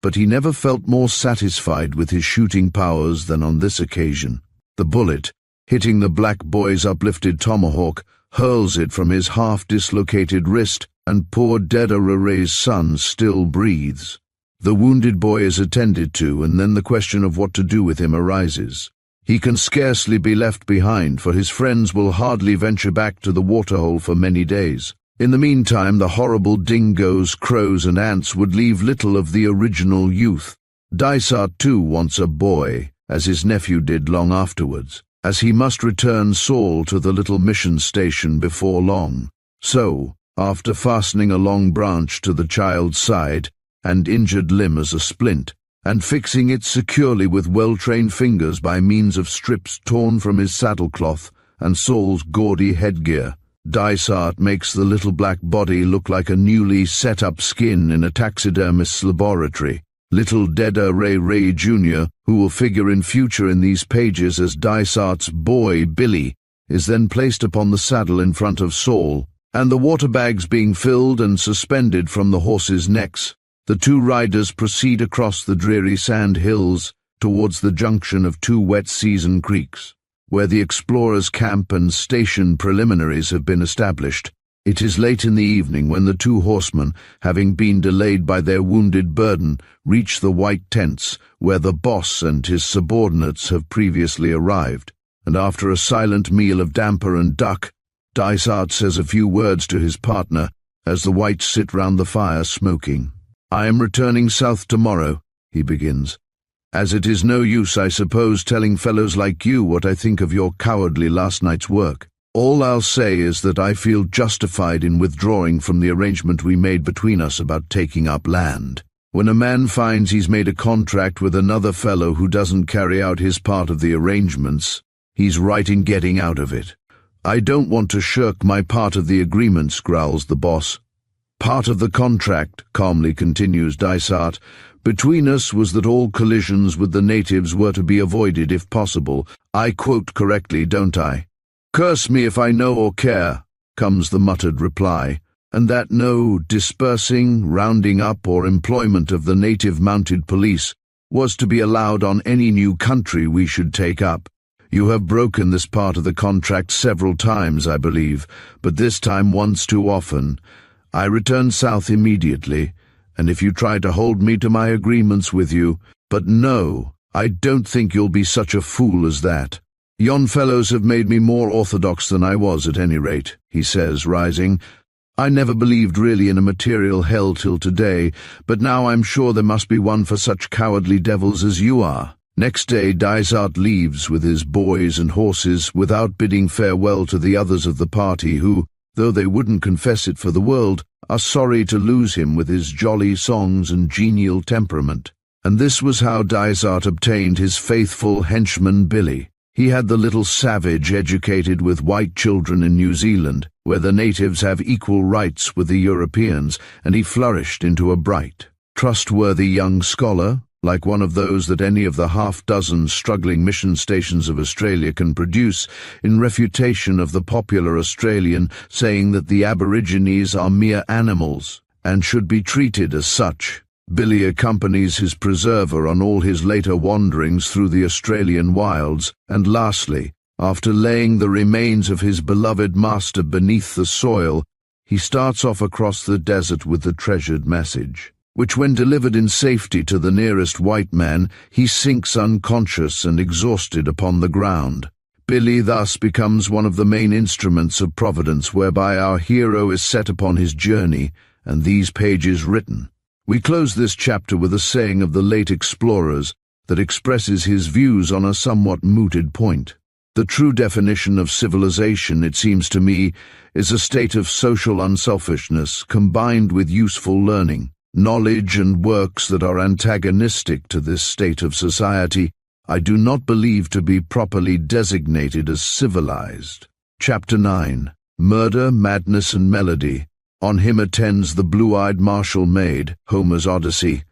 but he never felt more satisfied with his shooting powers than on this occasion. The bullet, hitting the black boy's uplifted tomahawk, hurls it from his half-dislocated wrist, and poor dead Arare's son still breathes. The wounded boy is attended to, and then the question of what to do with him arises. He can scarcely be left behind, for his friends will hardly venture back to the waterhole for many days. In the meantime, the horrible dingoes, crows, and ants would leave little of the original youth. Dysart too wants a boy, as his nephew did long afterwards, as he must return Saul to the little mission station before long. So, after fastening a long branch to the child's side, and injured limb as a splint, and fixing it securely with well-trained fingers by means of strips torn from his saddlecloth and Saul's gaudy headgear, Dysart makes the little black body look like a newly set-up skin in a taxidermist's laboratory. Little Deda Ray Jr., who will figure in future in these pages as Dysart's boy Billy, is then placed upon the saddle in front of Saul, and the water bags being filled and suspended from the horses' necks, the two riders proceed across the dreary sand hills towards the junction of two wet-season creeks, where the explorers' camp and station preliminaries have been established. It is late in the evening when the two horsemen, having been delayed by their wounded burden, reach the white tents, where the boss and his subordinates have previously arrived, and after a silent meal of damper and duck, Dysart says a few words to his partner as the whites sit round the fire smoking. "I am returning south tomorrow," he begins, "as it is no use, I suppose, telling fellows like you what I think of your cowardly last night's work. All I'll say is that I feel justified in withdrawing from the arrangement we made between us about taking up land. When a man finds he's made a contract with another fellow who doesn't carry out his part of the arrangements, he's right in getting out of it. I don't want to shirk my part of the agreements," growls the boss. "Part of the contract," calmly continues Dysart, "between us was that all collisions with the natives were to be avoided if possible. I quote correctly, don't I?" "Curse me if I know or care," comes the muttered reply, "and that no dispersing, rounding up, or employment of the native mounted police was to be allowed on any new country we should take up. You have broken this part of the contract several times, I believe, but this time once too often. I return south immediately, and if you try to hold me to my agreements with you, but no, I don't think you'll be such a fool as that. Yon fellows have made me more orthodox than I was, at any rate," he says, rising. "I never believed really in a material hell till today, but now I'm sure there must be one for such cowardly devils as you are." Next day Dysart leaves with his boys and horses without bidding farewell to the others of the party who, though they wouldn't confess it for the world, are sorry to lose him with his jolly songs and genial temperament. And this was how Dysart obtained his faithful henchman Billy. He had the little savage educated with white children in New Zealand, where the natives have equal rights with the Europeans, and he flourished into a bright, trustworthy young scholar, like one of those that any of the half-dozen struggling mission stations of Australia can produce, in refutation of the popular Australian saying that the Aborigines are mere animals and should be treated as such. Billy accompanies his preserver on all his later wanderings through the Australian wilds, and lastly, after laying the remains of his beloved master beneath the soil, he starts off across the desert with the treasured message, which when delivered in safety to the nearest white man, he sinks unconscious and exhausted upon the ground. Billy thus becomes one of the main instruments of Providence whereby our hero is set upon his journey, and these pages written. We close this chapter with a saying of the late explorers that expresses his views on a somewhat mooted point. The true definition of civilization, it seems to me, is a state of social unselfishness combined with useful learning. Knowledge and works that are antagonistic to this state of society I do not believe to be properly designated as civilized. Chapter 9. Murder, Madness and Melody. On him attends the blue-eyed martial maid, Homer's Odyssey.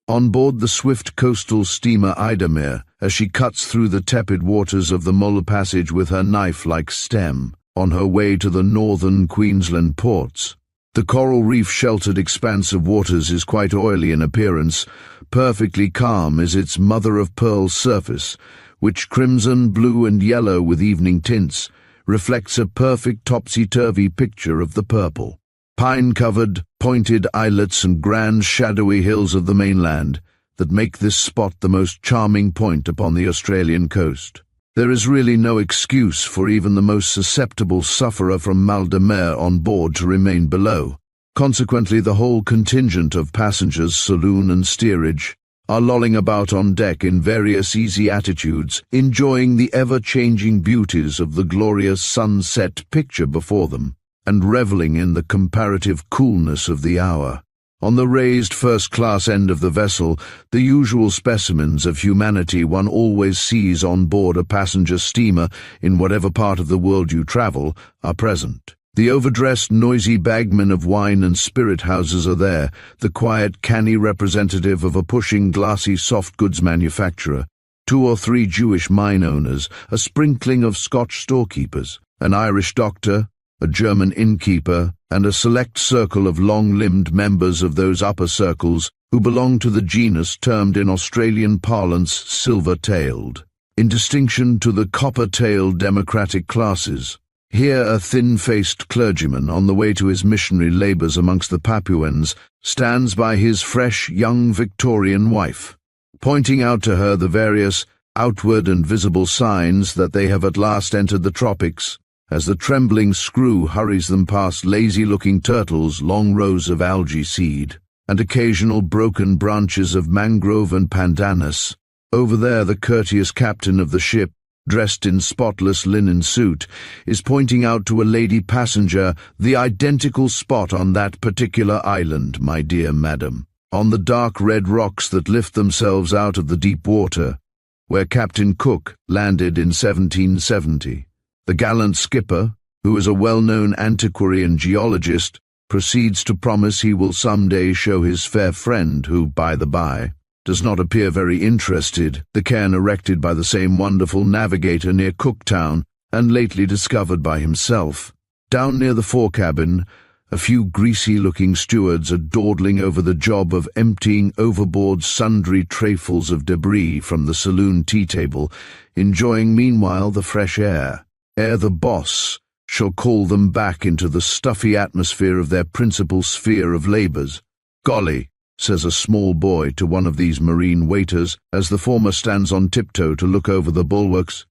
On board the swift coastal steamer Idamere, as she cuts through the tepid waters of the Mull Passage with her knife-like stem, on her way to the northern Queensland ports. The coral reef-sheltered expanse of waters is quite oily in appearance. Perfectly calm is its mother-of-pearl surface, which, crimson, blue and yellow with evening tints, reflects a perfect topsy-turvy picture of the purple. Pine-covered, pointed islets and grand shadowy hills of the mainland that make this spot the most charming point upon the Australian coast. There is really no excuse for even the most susceptible sufferer from mal de mer on board to remain below. Consequently, the whole contingent of passengers, saloon and steerage, are lolling about on deck in various easy attitudes, enjoying the ever-changing beauties of the glorious sunset picture before them, and reveling in the comparative coolness of the hour. On the raised first-class end of the vessel, the usual specimens of humanity one always sees on board a passenger steamer in whatever part of the world you travel are present. The overdressed, noisy bagmen of wine and spirit houses are there, the quiet, canny representative of a pushing, glassy soft goods manufacturer, 2 or 3 Jewish mine owners, a sprinkling of Scotch storekeepers, an Irish doctor, a German innkeeper, and a select circle of long-limbed members of those upper circles who belong to the genus termed in Australian parlance silver-tailed, in distinction to the copper-tailed democratic classes. Here a thin-faced clergyman, on the way to his missionary labours amongst the Papuans, stands by his fresh, young Victorian wife, pointing out to her the various outward and visible signs that they have at last entered the tropics, as the trembling screw hurries them past lazy-looking turtles, long rows of algae seed, and occasional broken branches of mangrove and pandanus. Over there the courteous captain of the ship, dressed in spotless linen suit, is pointing out to a lady passenger the identical spot on that particular island, my dear madam, on the dark red rocks that lift themselves out of the deep water, where Captain Cook landed in 1770. The gallant skipper, who is a well-known antiquary and geologist, proceeds to promise he will some day show his fair friend, who, by the by, does not appear very interested, the cairn erected by the same wonderful navigator near Cooktown and lately discovered by himself. Down near the forecabin, a few greasy-looking stewards are dawdling over the job of emptying overboard sundry trifles of debris from the saloon tea-table, enjoying meanwhile the fresh air, ere the boss shall call them back into the stuffy atmosphere of their principal sphere of labours. "Golly," says a small boy to one of these marine waiters, as the former stands on tiptoe to look over the bulwarks.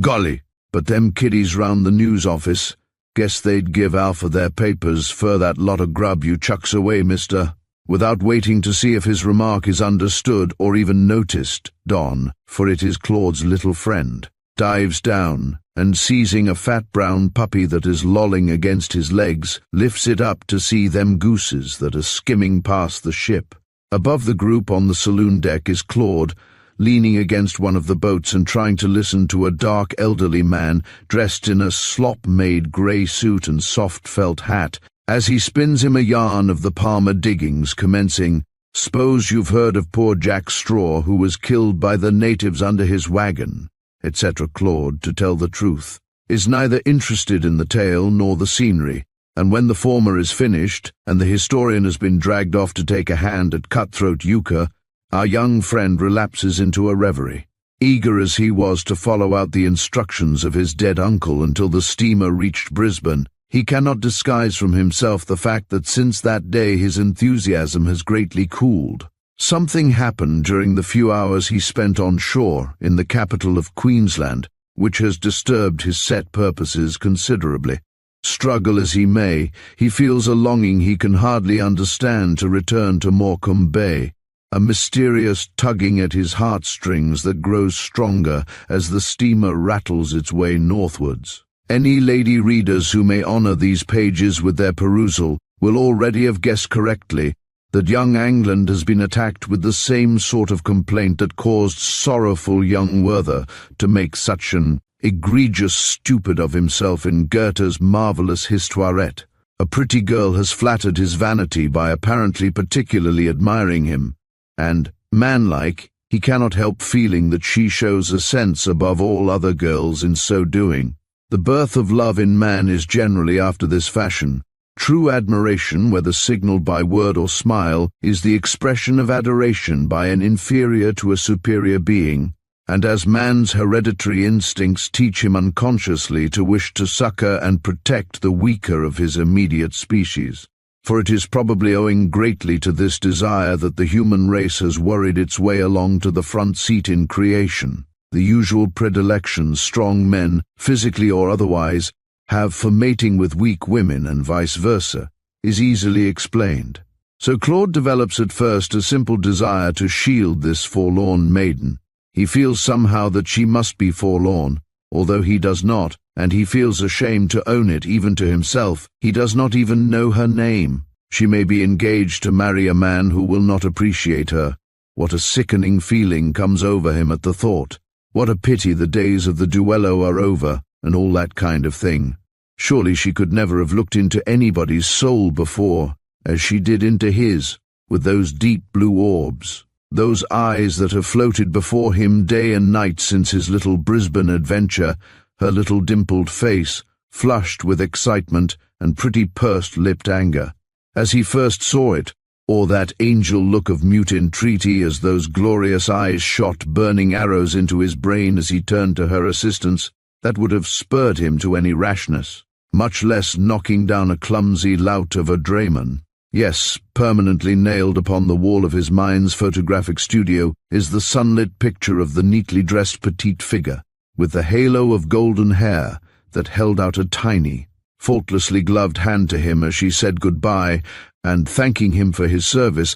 "Golly, but them kiddies round the news office, guess they'd give Alpha their papers for that lot of grub you chucks away, mister." Without waiting to see if his remark is understood or even noticed, Don, for it is Claude's little friend, dives down, and seizing a fat brown puppy that is lolling against his legs, lifts it up to see them gooses that are skimming past the ship. Above the group on the saloon deck is Claude, leaning against one of the boats and trying to listen to a dark elderly man dressed in a slop-made grey suit and soft felt hat, as he spins him a yarn of the Palmer diggings, commencing, Suppose you've heard of poor Jack Straw, who was killed by the natives under his wagon, etc. Claude, to tell the truth, is neither interested in the tale nor the scenery, and when the former is finished, and the historian has been dragged off to take a hand at cutthroat euchre, our young friend relapses into a reverie. Eager as he was to follow out the instructions of his dead uncle until the steamer reached Brisbane, he cannot disguise from himself the fact that since that day his enthusiasm has greatly cooled. Something happened during the few hours he spent on shore in the capital of Queensland, which has disturbed his set purposes considerably. Struggle as he may, he feels a longing he can hardly understand to return to Morecambe Bay, a mysterious tugging at his heartstrings that grows stronger as the steamer rattles its way northwards. Any lady readers who may honour these pages with their perusal will already have guessed correctly that young England has been attacked with the same sort of complaint that caused sorrowful young Werther to make such an egregious stupid of himself in Goethe's marvellous Histoire. A pretty girl has flattered his vanity by apparently particularly admiring him, and, manlike, he cannot help feeling that she shows a sense above all other girls in so doing. The birth of love in man is generally after this fashion. True admiration, whether signalled by word or smile, is the expression of adoration by an inferior to a superior being, and as man's hereditary instincts teach him unconsciously to wish to succour and protect the weaker of his immediate species. For it is probably owing greatly to this desire that the human race has worried its way along to the front seat in creation. The usual predilections strong men, physically or otherwise, have for mating with weak women and vice versa, is easily explained. So Claude develops at first a simple desire to shield this forlorn maiden. He feels somehow that she must be forlorn, although he does not, and he feels ashamed to own it even to himself. He does not even know her name. She may be engaged to marry a man who will not appreciate her. What a sickening feeling comes over him at the thought. What a pity the days of the duello are over, and all that kind of thing. Surely she could never have looked into anybody's soul before, as she did into his, with those deep blue orbs, those eyes that have floated before him day and night since his little Brisbane adventure, her little dimpled face, flushed with excitement and pretty pursed-lipped anger. As he first saw it, or that angel look of mute entreaty as those glorious eyes shot burning arrows into his brain as he turned to her assistance, that would have spurred him to any rashness, much less knocking down a clumsy lout of a drayman. Yes, permanently nailed upon the wall of his mind's photographic studio is the sunlit picture of the neatly dressed petite figure, with the halo of golden hair that held out a tiny, faultlessly gloved hand to him as she said goodbye, and, thanking him for his service,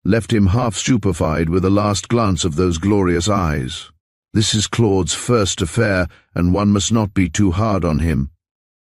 left him half stupefied with a last glance of those glorious eyes. This is Claude's first affair, and one must not be too hard on him.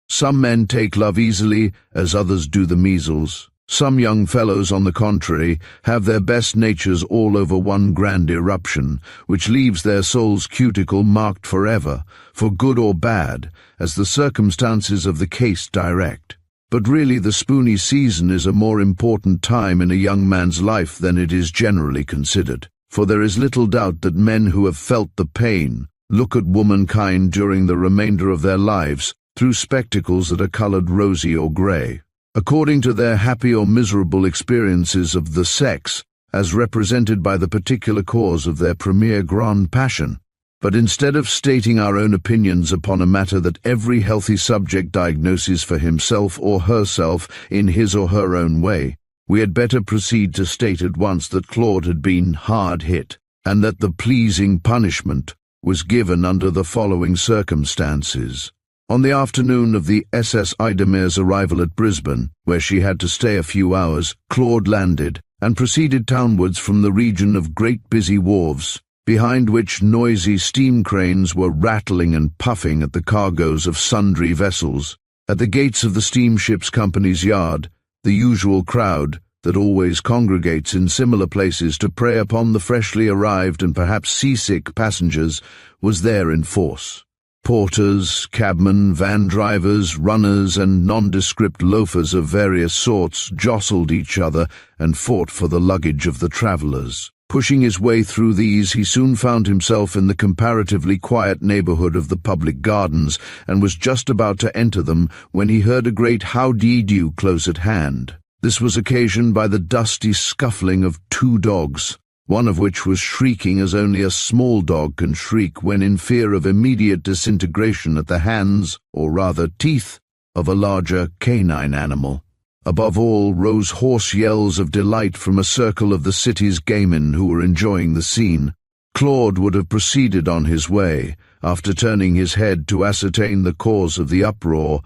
Some men take love easily, as others do the measles. Some young fellows, on the contrary, have their best natures all over one grand eruption, which leaves their soul's cuticle marked forever, for good or bad, as the circumstances of the case direct. But really the spoony season is a more important time in a young man's life than it is generally considered, for there is little doubt that men who have felt the pain look at womankind during the remainder of their lives through spectacles that are coloured rosy or grey, according to their happy or miserable experiences of the sex, as represented by the particular cause of their premier grande passion. But instead of stating our own opinions upon a matter that every healthy subject diagnoses for himself or herself in his or her own way, we had better proceed to state at once that Claude had been hard hit, and that the pleasing punishment was given under the following circumstances. On the afternoon of the SS Idamir's arrival at Brisbane, where she had to stay a few hours, Claude landed, and proceeded townwards from the region of great busy wharves, behind which noisy steam cranes were rattling and puffing at the cargoes of sundry vessels. At the gates of the steamship's company's yard, the usual crowd, that always congregates in similar places to prey upon the freshly arrived and perhaps seasick passengers, was there in force. Porters, cabmen, van drivers, runners, and nondescript loafers of various sorts jostled each other and fought for the luggage of the travellers. Pushing his way through these, he soon found himself in the comparatively quiet neighbourhood of the public gardens, and was just about to enter them when he heard a great how-dee-do close at hand. This was occasioned by the dusty scuffling of two dogs, one of which was shrieking as only a small dog can shriek when in fear of immediate disintegration at the hands, or rather teeth, of a larger canine animal. Above all rose hoarse yells of delight from a circle of the city's gamin who were enjoying the scene. Claude would have proceeded on his way, after turning his head to ascertain the cause of the uproar,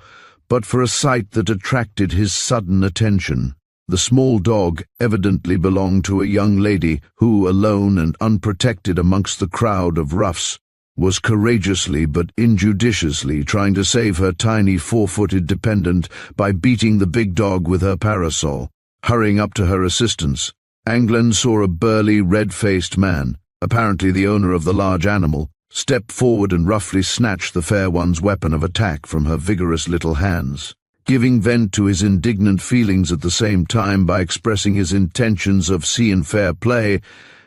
but for a sight that attracted his sudden attention. The small dog evidently belonged to a young lady who, alone and unprotected amongst the crowd of roughs, was courageously but injudiciously trying to save her tiny four-footed dependent by beating the big dog with her parasol. Hurrying up to her assistance, Anglin saw a burly, red-faced man, apparently the owner of the large animal, step forward and roughly snatch the fair one's weapon of attack from her vigorous little hands. Giving vent to his indignant feelings at the same time by expressing his intentions of seeing fair play,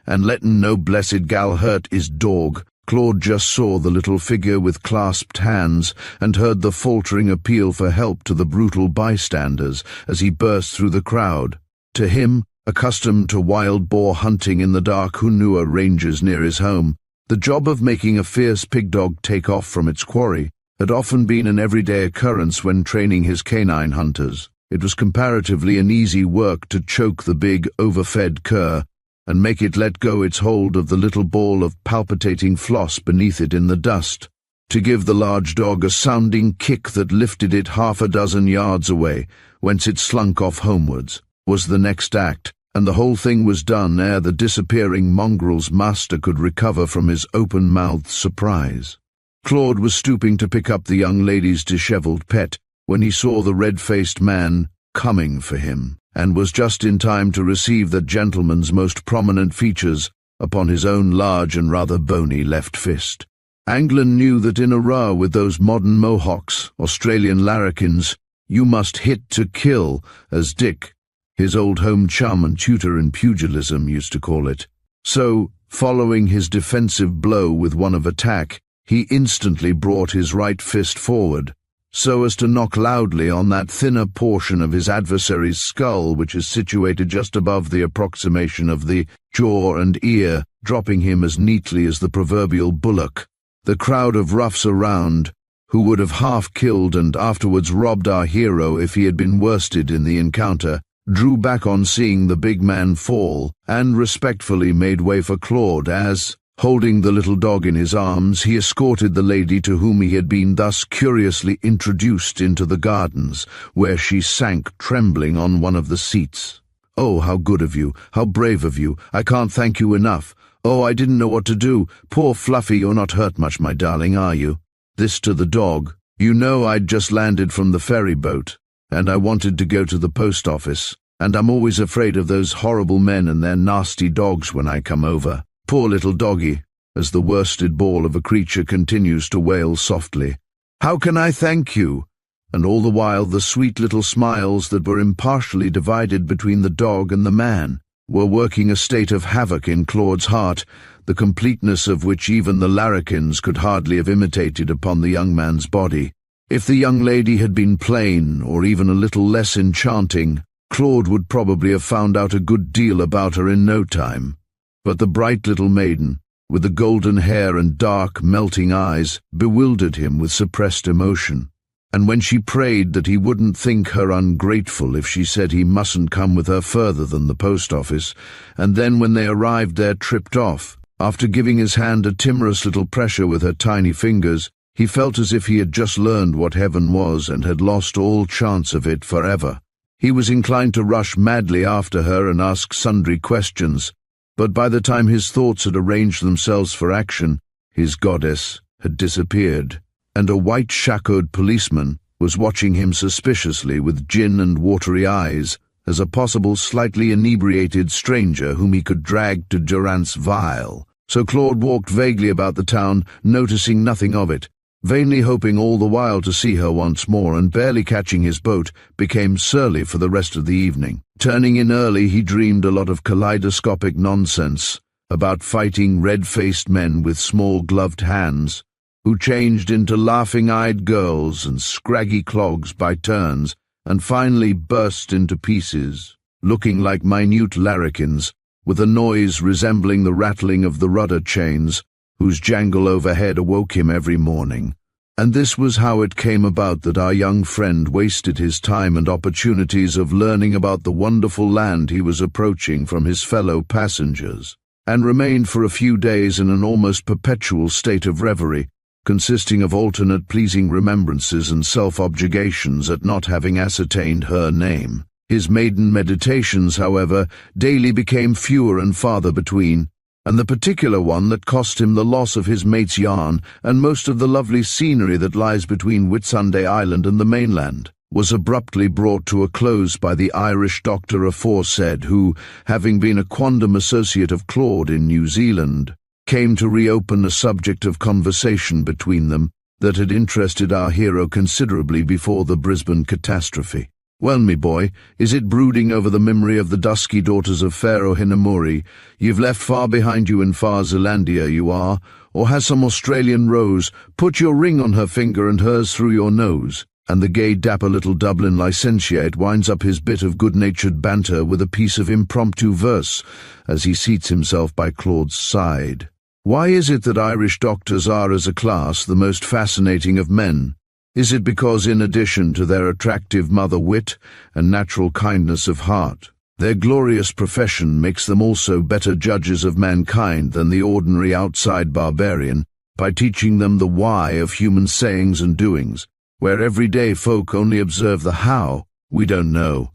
and letting no blessed gal hurt his dog, Claude just saw the little figure with clasped hands and heard the faltering appeal for help to the brutal bystanders as he burst through the crowd. To him, accustomed to wild boar hunting in the dark Hunua ranges near his home, the job of making a fierce pig dog take off from its quarry had often been an everyday occurrence when training his canine hunters. It was comparatively an easy work to choke the big, overfed cur and make it let go its hold of the little ball of palpitating floss beneath it in the dust, to give the large dog a sounding kick that lifted it half a dozen yards away, whence it slunk off homewards, was the next act, and the whole thing was done ere the disappearing mongrel's master could recover from his open-mouthed surprise. Claude was stooping to pick up the young lady's dishevelled pet when he saw the red-faced man coming for him, and was just in time to receive that gentleman's most prominent features upon his own large and rather bony left fist. Anglin knew that in a row with those modern Mohawks, Australian larrikins, you must hit to kill, as Dick, his old home chum and tutor in pugilism, used to call it. So, following his defensive blow with one of attack, he instantly brought his right fist forward, so as to knock loudly on that thinner portion of his adversary's skull which is situated just above the approximation of the jaw and ear, dropping him as neatly as the proverbial bullock. The crowd of roughs around, who would have half-killed and afterwards robbed our hero if he had been worsted in the encounter, drew back on seeing the big man fall, and respectfully made way for Claude as, holding the little dog in his arms, he escorted the lady to whom he had been thus curiously introduced into the gardens, where she sank trembling on one of the seats. "Oh, how good of you, how brave of you, I can't thank you enough. Oh, I didn't know what to do. Poor Fluffy, you're not hurt much, my darling, are you?" This to the dog. "You know I'd just landed from the ferry boat, and I wanted to go to the post office, and I'm always afraid of those horrible men and their nasty dogs when I come over. Poor little doggy," as the worsted ball of a creature continues to wail softly. "How can I thank you?" And all the while the sweet little smiles that were impartially divided between the dog and the man were working a state of havoc in Claude's heart, the completeness of which even the larrikins could hardly have imitated upon the young man's body. If the young lady had been plain, or even a little less enchanting, Claude would probably have found out a good deal about her in no time. But the bright little maiden, with the golden hair and dark, melting eyes, bewildered him with suppressed emotion. And when she prayed that he wouldn't think her ungrateful if she said he mustn't come with her further than the post office, and then when they arrived there tripped off, after giving his hand a timorous little pressure with her tiny fingers, he felt as if he had just learned what heaven was and had lost all chance of it forever. He was inclined to rush madly after her and ask sundry questions, but by the time his thoughts had arranged themselves for action, his goddess had disappeared, and a white shackled policeman was watching him suspiciously with gin and watery eyes as a possible slightly inebriated stranger whom he could drag to Durant's vial. So Claude walked vaguely about the town, noticing nothing of it, vainly hoping all the while to see her once more, and barely catching his boat, became surly for the rest of the evening. Turning in early, he dreamed a lot of kaleidoscopic nonsense about fighting red-faced men with small gloved hands, who changed into laughing-eyed girls and scraggy clogs by turns, and finally burst into pieces, looking like minute larrikins, with a noise resembling the rattling of the rudder chains, whose jangle overhead awoke him every morning. And this was how it came about that our young friend wasted his time and opportunities of learning about the wonderful land he was approaching from his fellow passengers, and remained for a few days in an almost perpetual state of reverie, consisting of alternate pleasing remembrances and self-objurgations at not having ascertained her name. His maiden meditations, however, daily became fewer and farther between, and the particular one that cost him the loss of his mate's yarn and most of the lovely scenery that lies between Whitsunday Island and the mainland, was abruptly brought to a close by the Irish doctor aforesaid, who, having been a quondam associate of Claude in New Zealand, came to reopen a subject of conversation between them that had interested our hero considerably before the Brisbane catastrophe. "Well, me boy, is it brooding over the memory of the dusky daughters of Pharaoh Hinamuri you've left far behind you in far Zealandia, you are, or has some Australian rose put your ring on her finger and hers through your nose?" And the gay dapper little Dublin licentiate winds up his bit of good-natured banter with a piece of impromptu verse as he seats himself by Claude's side. Why is it that Irish doctors are, as a class, the most fascinating of men? Is it because, in addition to their attractive mother wit and natural kindness of heart, their glorious profession makes them also better judges of mankind than the ordinary outside barbarian, by teaching them the why of human sayings and doings, where everyday folk only observe the how? We don't know.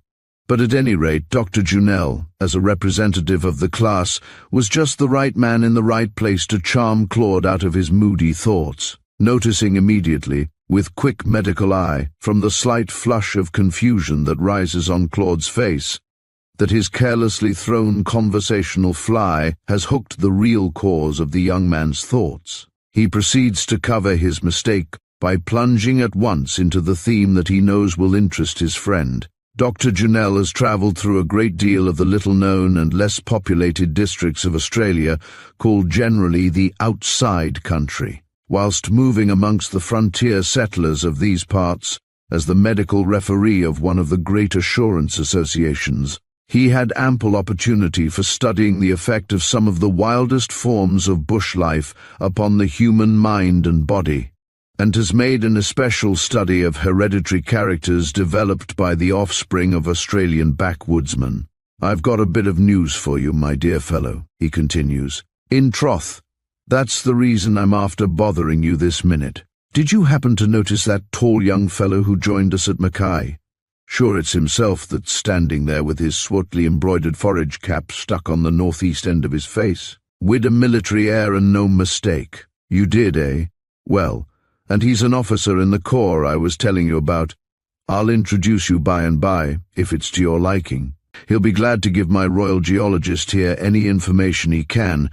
But at any rate, Dr. Junell, as a representative of the class, was just the right man in the right place to charm Claude out of his moody thoughts, noticing immediately, with quick medical eye, from the slight flush of confusion that rises on Claude's face, that his carelessly thrown conversational fly has hooked the real cause of the young man's thoughts. He proceeds to cover his mistake by plunging at once into the theme that he knows will interest his friend. Dr. Junell has travelled through a great deal of the little-known and less populated districts of Australia, called generally the outside country. Whilst moving amongst the frontier settlers of these parts, as the medical referee of one of the great assurance associations, he had ample opportunity for studying the effect of some of the wildest forms of bush life upon the human mind and body, and has made an especial study of hereditary characters developed by the offspring of Australian backwoodsmen. "I've got a bit of news for you, my dear fellow," he continues. "In troth, that's the reason I'm after bothering you this minute. Did you happen to notice that tall young fellow who joined us at Mackay? Sure it's himself that's standing there with his swartly embroidered forage cap stuck on the northeast end of his face, with a military air and no mistake. You did, eh? Well, and he's an officer in the corps I was telling you about. I'll introduce you by and by, if it's to your liking. He'll be glad to give my royal geologist here any information he can,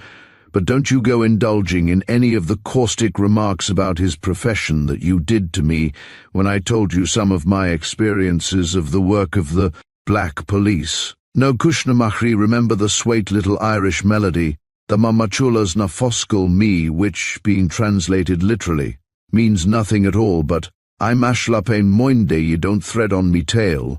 but don't you go indulging in any of the caustic remarks about his profession that you did to me when I told you some of my experiences of the work of the Black Police. No Kushnamachri, remember the swate little Irish melody, the Mamachulas na Foskal me, which, being translated literally, means nothing at all but, I mashlapain moinde ye don't thread on me tail.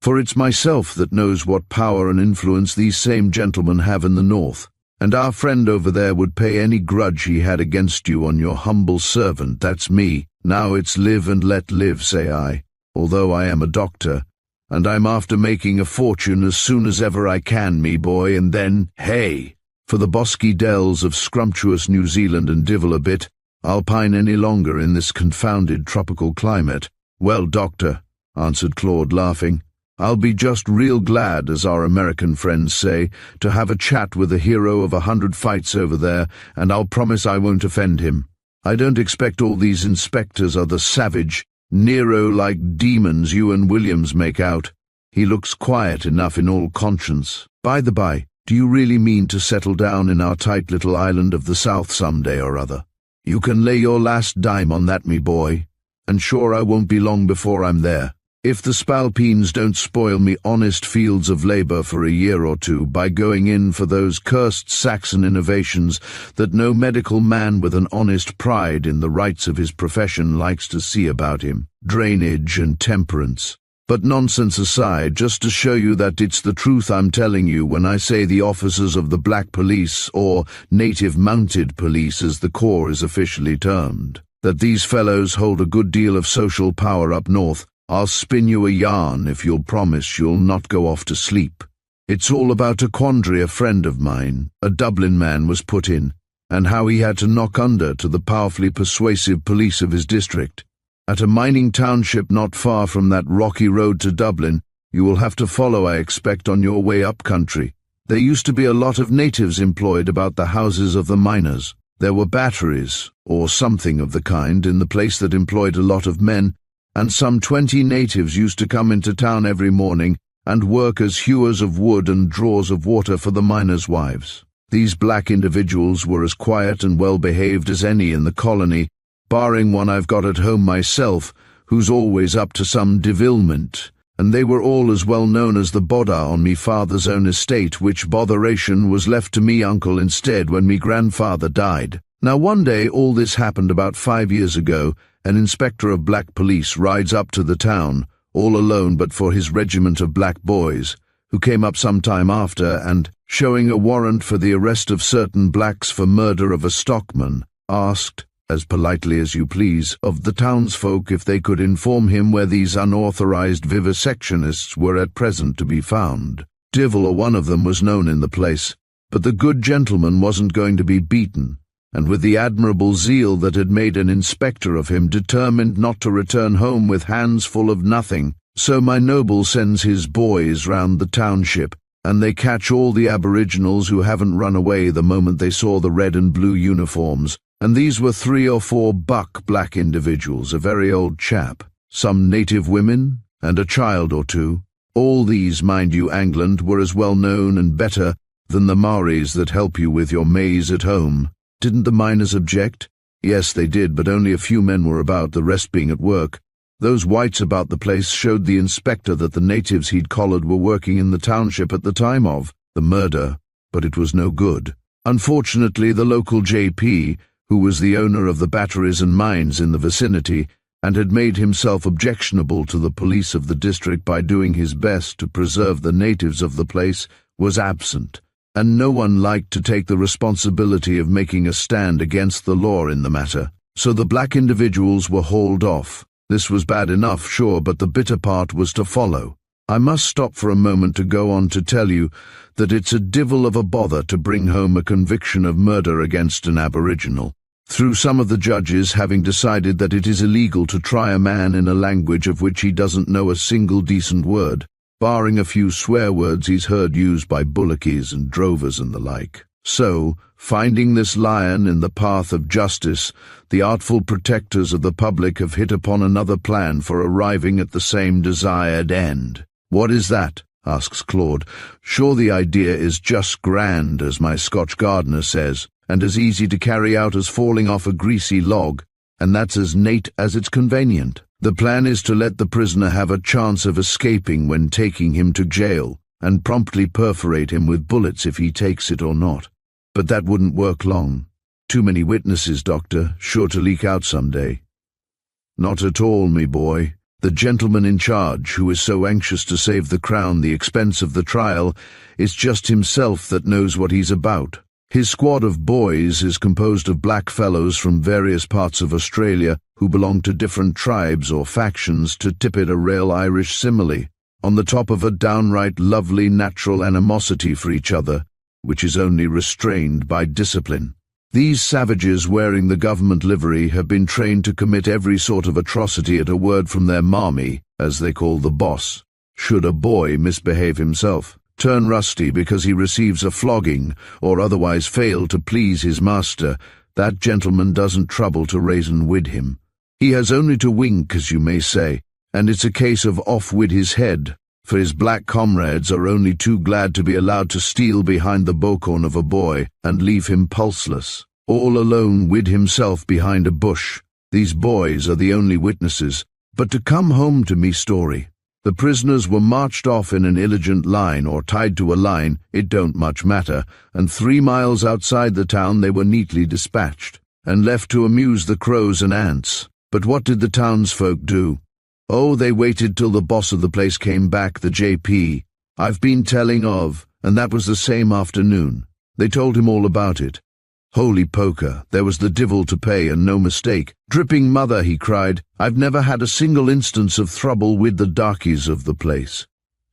For it's myself that knows what power and influence these same gentlemen have in the north, and our friend over there would pay any grudge he had against you on your humble servant, that's me. Now it's live and let live, say I, although I am a doctor, and I'm after making a fortune as soon as ever I can, me boy, and then, hey, for the bosky dells of scrumptious New Zealand and divil a bit, I'll pine any longer in this confounded tropical climate. Well, doctor, answered Claude, laughing, I'll be just real glad, as our American friends say, to have a chat with the hero of 100 fights over there, and I'll promise I won't offend him. I don't expect all these inspectors are the savage, Nero-like demons you and Williams make out. He looks quiet enough in all conscience. By the by, do you really mean to settle down in our tight little island of the south some day or other? You can lay your last dime on that, me boy, and sure I won't be long before I'm there. If the spalpeens don't spoil me honest fields of labour for a year or two by going in for those cursed Saxon innovations that no medical man with an honest pride in the rights of his profession likes to see about him. Drainage and temperance. But nonsense aside, just to show you that it's the truth I'm telling you when I say the officers of the Black Police, or Native Mounted Police as the Corps is officially termed, that these fellows hold a good deal of social power up north. I'll spin you a yarn if you'll promise you'll not go off to sleep. It's all about a quandary a friend of mine, a Dublin man, was put in, and how he had to knock under to the powerfully persuasive police of his district. At a mining township not far from that rocky road to Dublin, you will have to follow, I expect, on your way up country. There used to be a lot of natives employed about the houses of the miners. There were batteries, or something of the kind, in the place that employed a lot of men, and some 20 natives used to come into town every morning and work as hewers of wood and drawers of water for the miners' wives. These black individuals were as quiet and well-behaved as any in the colony, barring one I've got at home myself, who's always up to some devilment, and they were all as well known as the bodder on me father's own estate, which botheration was left to me uncle instead when me grandfather died. Now one day, all this happened about 5 years ago, an inspector of black police rides up to the town, all alone but for his regiment of black boys, who came up some time after and, showing a warrant for the arrest of certain blacks for murder of a stockman, asked, as politely as you please, of the townsfolk if they could inform him where these unauthorized vivisectionists were at present to be found. Divil or one of them was known in the place, but the good gentleman wasn't going to be beaten, and with the admirable zeal that had made an inspector of him, determined not to return home with hands full of nothing. So my noble sends his boys round the township, and they catch all the aboriginals who haven't run away the moment they saw the red and blue uniforms, and these were 3 or 4 buck black individuals, a very old chap, some native women, and a child or two. All these, mind you, England, were as well known and better than the Maoris that help you with your maize at home. Didn't the miners object? Yes, they did, but only a few men were about, the rest being at work. Those whites about the place showed the inspector that the natives he'd collared were working in the township at the time of the murder, but it was no good. Unfortunately, the local JP, who was the owner of the batteries and mines in the vicinity, and had made himself objectionable to the police of the district by doing his best to preserve the natives of the place, was absent, and no one liked to take the responsibility of making a stand against the law in the matter. So the black individuals were hauled off. This was bad enough, sure, but the bitter part was to follow. I must stop for a moment to go on to tell you that it's a divil of a bother to bring home a conviction of murder against an aboriginal, through some of the judges having decided that it is illegal to try a man in a language of which he doesn't know a single decent word, barring a few swear words he's heard used by bullockies and drovers and the like. So, finding this lion in the path of justice, the artful protectors of the public have hit upon another plan for arriving at the same desired end. What is that? Asks Claude. Sure, the idea is just grand, as my Scotch gardener says, and as easy to carry out as falling off a greasy log, and that's as nate as it's convenient. The plan is to let the prisoner have a chance of escaping when taking him to jail, and promptly perforate him with bullets if he takes it or not. But that wouldn't work long. Too many witnesses, Doctor, sure to leak out someday. Not at all, me boy. The gentleman in charge, who is so anxious to save the crown the expense of the trial, is just himself that knows what he's about. His squad of boys is composed of black fellows from various parts of Australia who belong to different tribes or factions, to tip it a real Irish simile, on the top of a downright lovely natural animosity for each other, which is only restrained by discipline. These savages wearing the government livery have been trained to commit every sort of atrocity at a word from their marmy, as they call the boss. Should a boy misbehave himself, turn rusty because he receives a flogging, or otherwise fail to please his master, that gentleman doesn't trouble to reason with him. He has only to wink, as you may say, and it's a case of off with his head, for his black comrades are only too glad to be allowed to steal behind the bocorn of a boy and leave him pulseless. all alone with himself behind a bush. These boys are the only witnesses, but to come home to me story. The prisoners were marched off in an elegant line or tied to a line, it don't much matter, and 3 miles outside the town they were neatly dispatched, and left to amuse the crows and ants. But what did the townsfolk do? Oh, they waited till the boss of the place came back, the JP I've been telling of, and that was the same afternoon. They told him all about it. Holy poker, there was the divil to pay and no mistake. Dripping mother, he cried, I've never had a single instance of trouble with the darkies of the place.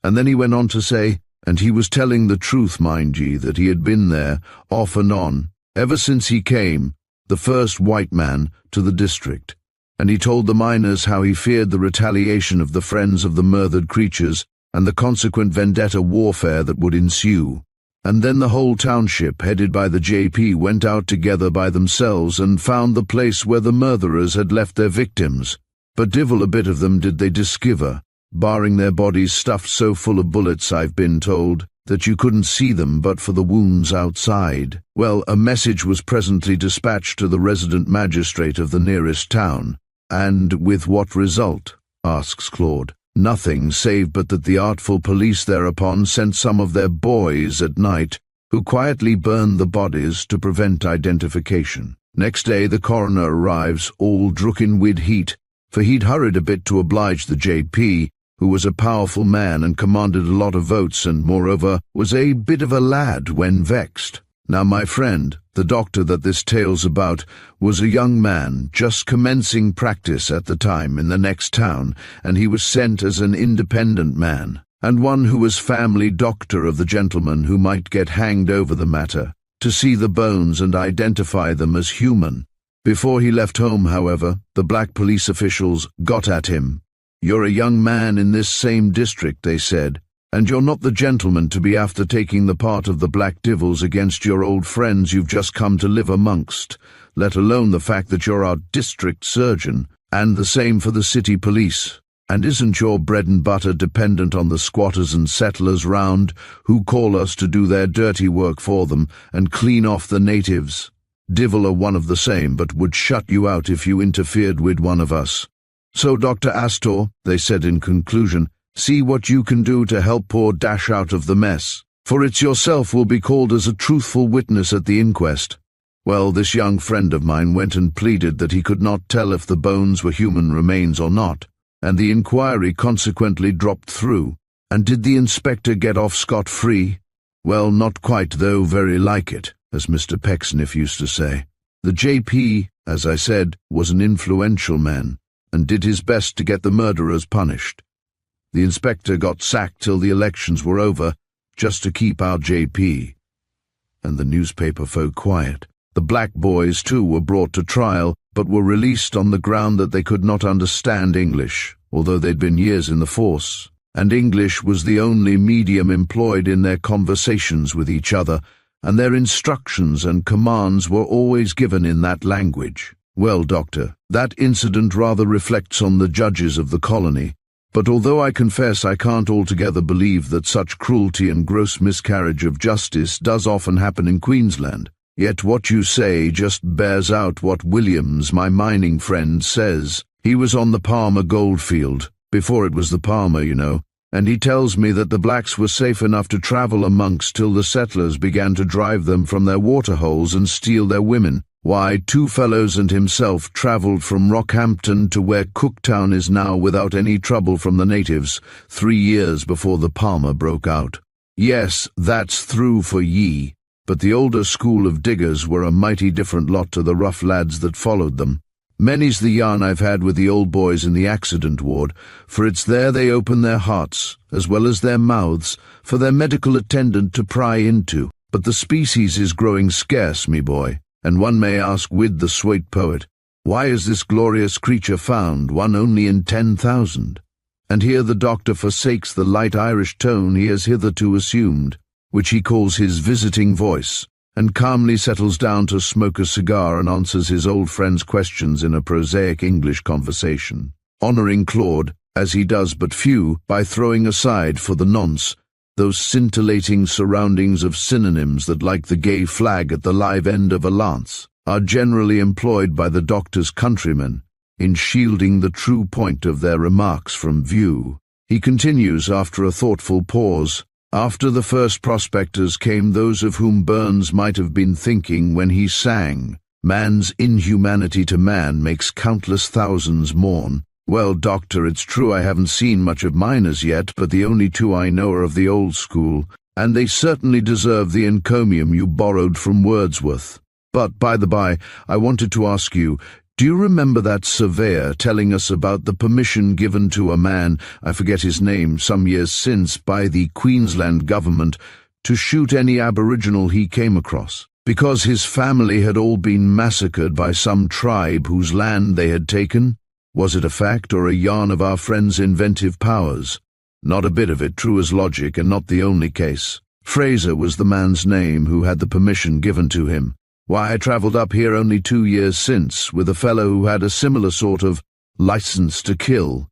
And then he went on to say, and he was telling the truth, mind ye, that he had been there, off and on, ever since he came, the first white man, to the district. And he told the miners how he feared the retaliation of the friends of the murdered creatures and the consequent vendetta warfare that would ensue. And then the whole township, headed by the JP, went out together by themselves and found the place where the murderers had left their victims. But divil a bit of them did they discover, barring their bodies stuffed so full of bullets, I've been told, that you couldn't see them but for the wounds outside. Well, a message was presently dispatched to the resident magistrate of the nearest town. And with what result? Asks Claude. Nothing, save but that the artful police thereupon sent some of their boys at night, who quietly burned the bodies to prevent identification. Next day the coroner arrives, all drookin' with heat, for he'd hurried a bit to oblige the JP, who was a powerful man and commanded a lot of votes and, moreover, was a bit of a lad when vexed. Now my friend, the doctor that this tale's about, was a young man just commencing practice at the time in the next town, and he was sent as an independent man, and one who was family doctor of the gentleman who might get hanged over the matter, to see the bones and identify them as human. Before he left home, however, the black police officials got at him. You're a young man in this same district, they said, and you're not the gentleman to be after taking the part of the black devils against your old friends you've just come to live amongst, let alone the fact that you're our district surgeon, and the same for the city police. And isn't your bread and butter dependent on the squatters and settlers round, who call us to do their dirty work for them and clean off the natives? Divil are one of the same, but would shut you out if you interfered with one of us. So, Dr. Astor, they said in conclusion, see what you can do to help poor Dash out of the mess, for it's yourself will be called as a truthful witness at the inquest. Well, this young friend of mine went and pleaded that he could not tell if the bones were human remains or not, and the inquiry consequently dropped through. And did the inspector get off scot-free? Well, not quite, though very like it, as Mr. Pecksniff used to say. The JP, as I said, was an influential man, and did his best to get the murderers punished. The inspector got sacked till the elections were over, just to keep our JP. And the newspaper folk quiet. The black boys, too, were brought to trial, but were released on the ground that they could not understand English, although they'd been years in the force, and English was the only medium employed in their conversations with each other, and their instructions and commands were always given in that language. Well, Doctor, that incident rather reflects on the judges of the colony, but although I confess I can't altogether believe that such cruelty and gross miscarriage of justice does often happen in Queensland, yet what you say just bears out what Williams, my mining friend, says. He was on the Palmer goldfield, before it was the Palmer, you know, and he tells me that the blacks were safe enough to travel amongst till the settlers began to drive them from their waterholes and steal their women. Why, two fellows and himself travelled from Rockhampton to where Cooktown is now without any trouble from the natives, 3 years before the Palmer broke out. Yes, that's through for ye, but the older school of diggers were a mighty different lot to the rough lads that followed them. Many's the yarn I've had with the old boys in the accident ward, for it's there they open their hearts, as well as their mouths, for their medical attendant to pry into. But the species is growing scarce, me boy. And one may ask with the sweet poet, why is this glorious creature found, one only in 10,000? And here the doctor forsakes the light Irish tone he has hitherto assumed, which he calls his visiting voice, and calmly settles down to smoke a cigar and answers his old friend's questions in a prosaic English conversation, honouring Claude, as he does but few, by throwing aside for the nonce those scintillating surroundings of synonyms that, like the gay flag at the live end of a lance, are generally employed by the doctor's countrymen in shielding the true point of their remarks from view. He continues after a thoughtful pause. After the first prospectors came those of whom Burns might have been thinking when he sang, "Man's inhumanity to man makes countless thousands mourn." Well, Doctor, it's true I haven't seen much of mine as yet, but the only two I know are of the old school, and they certainly deserve the encomium you borrowed from Wordsworth. But, by the by, I wanted to ask you, do you remember that surveyor telling us about the permission given to a man, I forget his name, some years since by the Queensland government to shoot any Aboriginal he came across, because his family had all been massacred by some tribe whose land they had taken? Was it a fact or a yarn of our friend's inventive powers? Not a bit of it, true as logic, and not the only case. Fraser was the man's name who had the permission given to him. Why, I travelled up here only 2 years since with a fellow who had a similar sort of license to kill.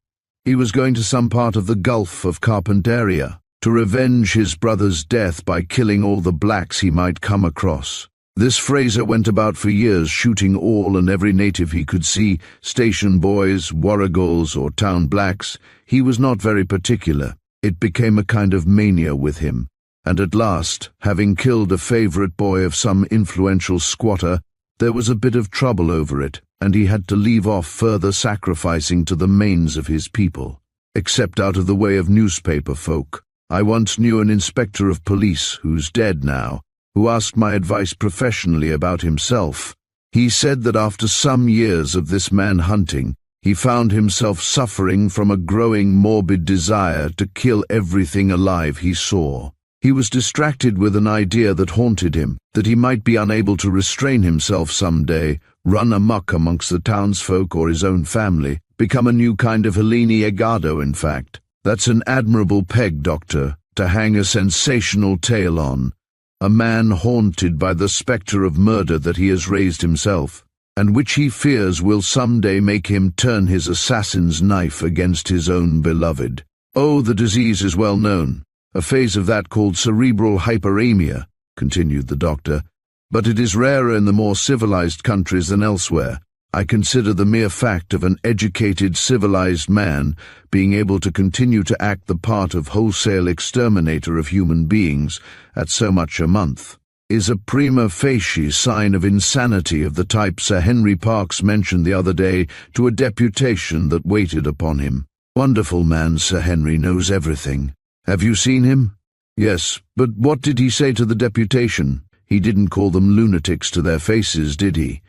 He was going to some part of the Gulf of Carpentaria to revenge his brother's death by killing all the blacks he might come across. This Fraser went about for years shooting all and every native he could see, station boys, warragals, or town blacks. He was not very particular. It became a kind of mania with him. And at last, having killed a favourite boy of some influential squatter, there was a bit of trouble over it, and he had to leave off further sacrificing to the manes of his people, except out of the way of newspaper folk. I once knew an inspector of police, who's dead now, who asked my advice professionally about himself. He said that after some years of this man hunting, he found himself suffering from a growing morbid desire to kill everything alive he saw. He was distracted with an idea that haunted him, that he might be unable to restrain himself some day, run amok amongst the townsfolk or his own family, become a new kind of Helene Egado, in fact. That's an admirable peg, Doctor, to hang a sensational tale on. A man haunted by the spectre of murder that he has raised himself, and which he fears will some day make him turn his assassin's knife against his own beloved. Oh, the disease is well known. A phase of that called cerebral hyperemia, continued the doctor, but it is rarer in the more civilized countries than elsewhere. I consider the mere fact of an educated, civilized man being able to continue to act the part of wholesale exterminator of human beings at so much a month is a prima facie sign of insanity of the type Sir Henry Parkes mentioned the other day to a deputation that waited upon him. Wonderful man, Sir Henry knows everything. Have you seen him? Yes, but what did he say to the deputation? He didn't call them lunatics to their faces, did he?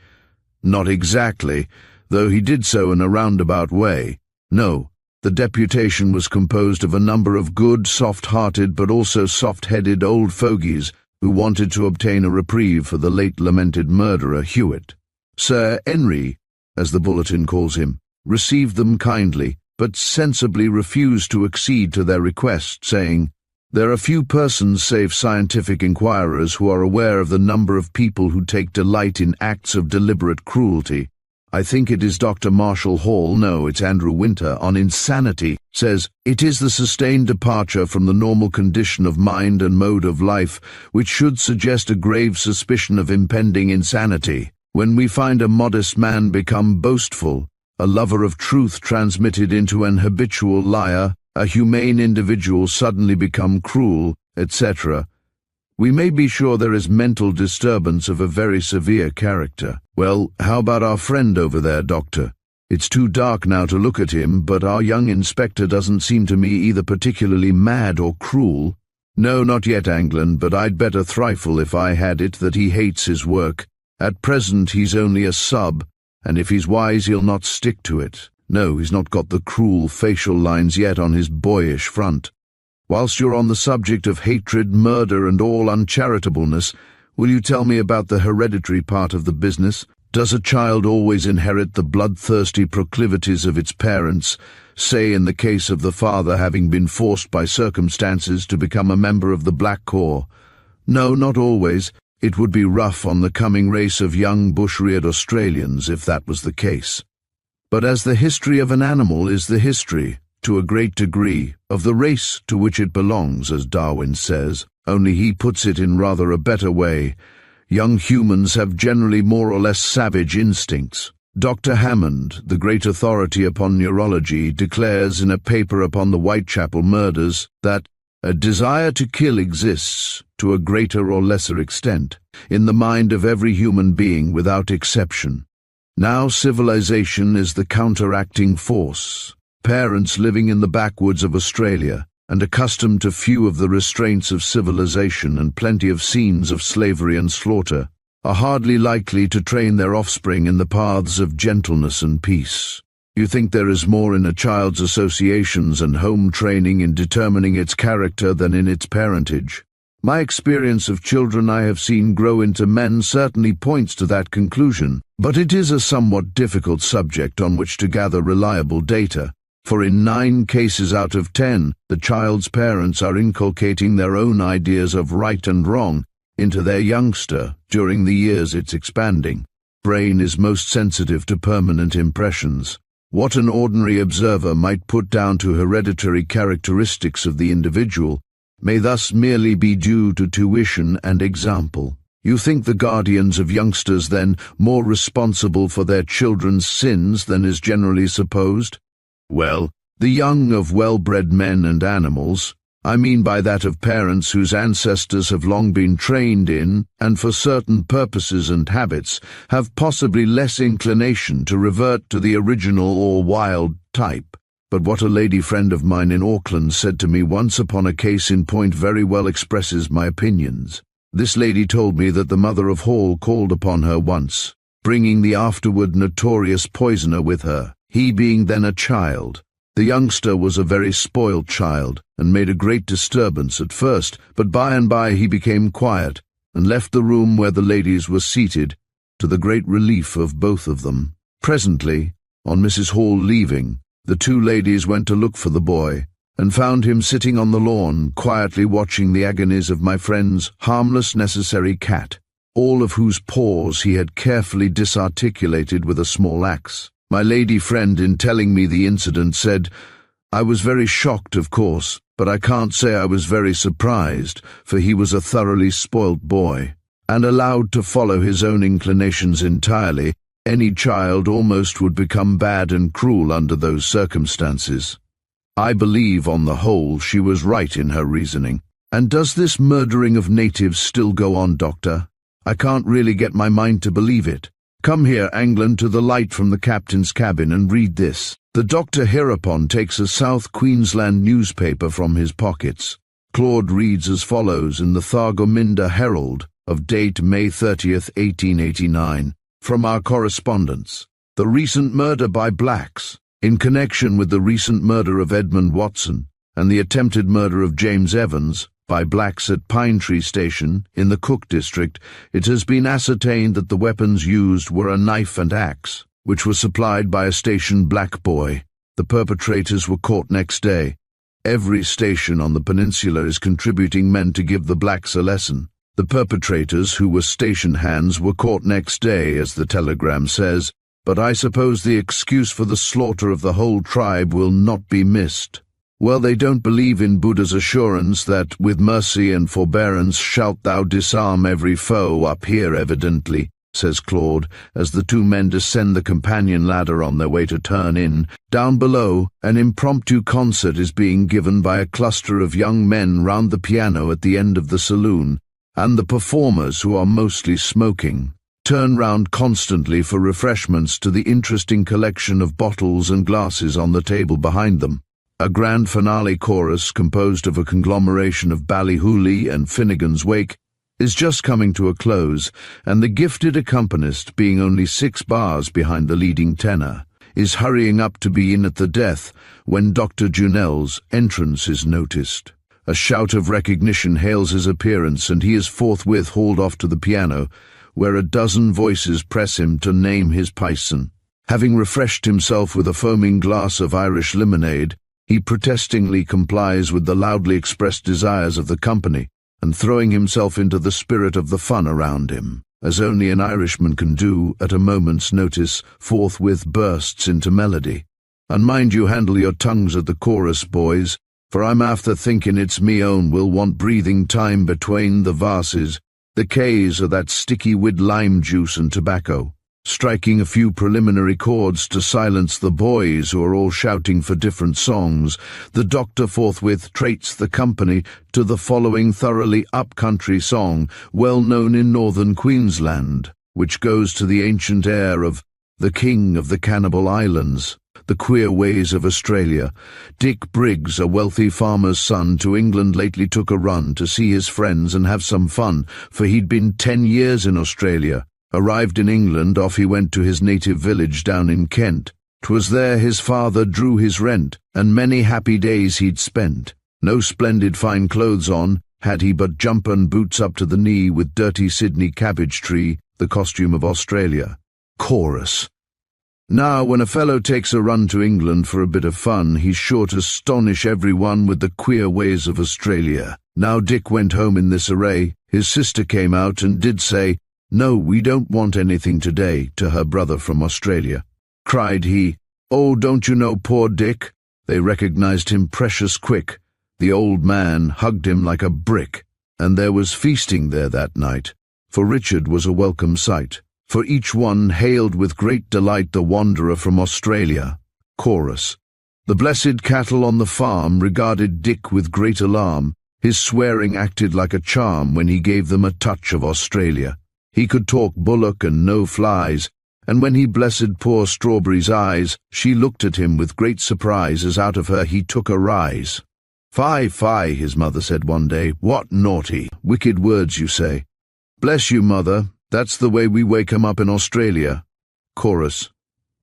Not exactly, though he did so in a roundabout way. No, the deputation was composed of a number of good, soft-hearted but also soft-headed old fogies who wanted to obtain a reprieve for the late lamented murderer Hewitt. Sir Henry, as the bulletin calls him, received them kindly, but sensibly refused to accede to their request, saying, "There are few persons save scientific inquirers who are aware of the number of people who take delight in acts of deliberate cruelty. I think it is Dr. Marshall Hall, no, it's Andrew Winter, on insanity, says, it is the sustained departure from the normal condition of mind and mode of life which should suggest a grave suspicion of impending insanity. When we find a modest man become boastful, a lover of truth transmitted into an habitual liar, a humane individual suddenly become cruel, etc., we may be sure there is mental disturbance of a very severe character. Well, how about our friend over there, Doctor? It's too dark now to look at him, but our young inspector doesn't seem to me either particularly mad or cruel. No, not yet, Anglin, but I'd bet a trifle if I had it that he hates his work. At present he's only a sub, and if he's wise he'll not stick to it. No, he's not got the cruel facial lines yet on his boyish front. Whilst you're on the subject of hatred, murder, and all uncharitableness, will you tell me about the hereditary part of the business? Does a child always inherit the bloodthirsty proclivities of its parents, say in the case of the father having been forced by circumstances to become a member of the Black Corps? No, not always. It would be rough on the coming race of young bush-reared Australians if that was the case. But as the history of an animal is the history, to a great degree, of the race to which it belongs, as Darwin says, only he puts it in rather a better way, young humans have generally more or less savage instincts. Dr. Hammond, the great authority upon neurology, declares in a paper upon the Whitechapel murders that a desire to kill exists, to a greater or lesser extent, in the mind of every human being without exception. Now civilization is the counteracting force. Parents living in the backwoods of Australia, and accustomed to few of the restraints of civilization and plenty of scenes of slavery and slaughter, are hardly likely to train their offspring in the paths of gentleness and peace. You think there is more in a child's associations and home training in determining its character than in its parentage. My experience of children I have seen grow into men certainly points to that conclusion, but it is a somewhat difficult subject on which to gather reliable data, for in 9 cases out of 10, the child's parents are inculcating their own ideas of right and wrong into their youngster during the years it's expanding. Brain is most sensitive to permanent impressions. What an ordinary observer might put down to hereditary characteristics of the individual may thus merely be due to tuition and example. You think the guardians of youngsters, then, more responsible for their children's sins than is generally supposed? Well, the young of well-bred men and animals, I mean by that of parents whose ancestors have long been trained in, and for certain purposes and habits, have possibly less inclination to revert to the original or wild type. But what a lady friend of mine in Auckland said to me once upon a case in point very well expresses my opinions. This lady told me that the mother of Hall called upon her once, bringing the afterward notorious poisoner with her, he being then a child. The youngster was a very spoiled child, and made a great disturbance at first, but by and by he became quiet, and left the room where the ladies were seated, to the great relief of both of them. Presently, on Mrs. Hall leaving, the 2 ladies went to look for the boy, and found him sitting on the lawn, quietly watching the agonies of my friend's harmless necessary cat, all of whose paws he had carefully disarticulated with a small axe. My lady friend, in telling me the incident, said, "I was very shocked, of course, but I can't say I was very surprised, for he was a thoroughly spoilt boy, and allowed to follow his own inclinations entirely. Any child almost would become bad and cruel under those circumstances." I believe, on the whole, she was right in her reasoning. And does this murdering of natives still go on, Doctor? I can't really get my mind to believe it. Come here, Anglin, to the light from the captain's cabin, and read this. The doctor hereupon takes a South Queensland newspaper from his pockets. Claude reads as follows in the Thargomindah Herald, of date May 30th, 1889, from our correspondence. The recent murder by blacks. In connection with the recent murder of Edmund Watson, and the attempted murder of James Evans, by blacks at Pine Tree Station, in the Cook District, it has been ascertained that the weapons used were a knife and axe, which were supplied by a station black boy. The perpetrators were caught next day. Every station on the peninsula is contributing men to give the blacks a lesson. The perpetrators, who were station hands, were caught next day, as the telegram says, but I suppose the excuse for the slaughter of the whole tribe will not be missed. Well, they don't believe in Buddha's assurance that, with mercy and forbearance shalt thou disarm every foe up here, evidently, says Claude, as the 2 men descend the companion ladder on their way to turn in. Down below, an impromptu concert is being given by a cluster of young men round the piano at the end of the saloon, and the performers, who are mostly smoking, turn round constantly for refreshments to the interesting collection of bottles and glasses on the table behind them. A grand finale chorus, composed of a conglomeration of Ballyhooly and Finnegan's Wake, is just coming to a close, and the gifted accompanist, being only 6 bars behind the leading tenor, is hurrying up to be in at the death when Dr. Junell's entrance is noticed. A shout of recognition hails his appearance, and he is forthwith hauled off to the piano, where a dozen voices press him to name his pison. Having refreshed himself with a foaming glass of Irish lemonade, he protestingly complies with the loudly expressed desires of the company, and throwing himself into the spirit of the fun around him, as only an Irishman can do at a moment's notice, forthwith bursts into melody. And mind you handle your tongues at the chorus, boys, for I'm after thinking it's me own will want breathing time between the verses, The K's are that sticky with lime juice and tobacco. Striking a few preliminary chords to silence the boys who are all shouting for different songs, the doctor forthwith traits the company to the following thoroughly up-country song, well known in northern Queensland, which goes to the ancient air of "The King of the Cannibal Islands, the Queer Ways of Australia." Dick Briggs, a wealthy farmer's son to England, lately took a run to see his friends and have some fun, for he'd been 10 years in Australia. Arrived in England, off he went to his native village down in Kent. 'Twas there his father drew his rent, and many happy days he'd spent. No splendid fine clothes on, had he, but jumper and boots up to the knee, with dirty Sydney cabbage tree, the costume of Australia. Chorus. Now, when a fellow takes a run to England for a bit of fun, he's sure to astonish everyone with the queer ways of Australia. Now Dick went home in this array. His sister came out and did say, "No, we don't want anything today," to her brother from Australia. Cried he, "Oh, don't you know poor Dick?" They recognized him precious quick. The old man hugged him like a brick, and there was feasting there that night, for Richard was a welcome sight. For each one hailed with great delight the wanderer from Australia. Chorus. The blessed cattle on the farm regarded Dick with great alarm. His swearing acted like a charm when he gave them a touch of Australia. He could talk bullock and no flies, and when he blessed poor Strawberry's eyes, she looked at him with great surprise as out of her he took a rise. "Fie, fie," his mother said one day, "what naughty, wicked words you say." "Bless you, mother, that's the way we wake 'em up in Australia." Chorus.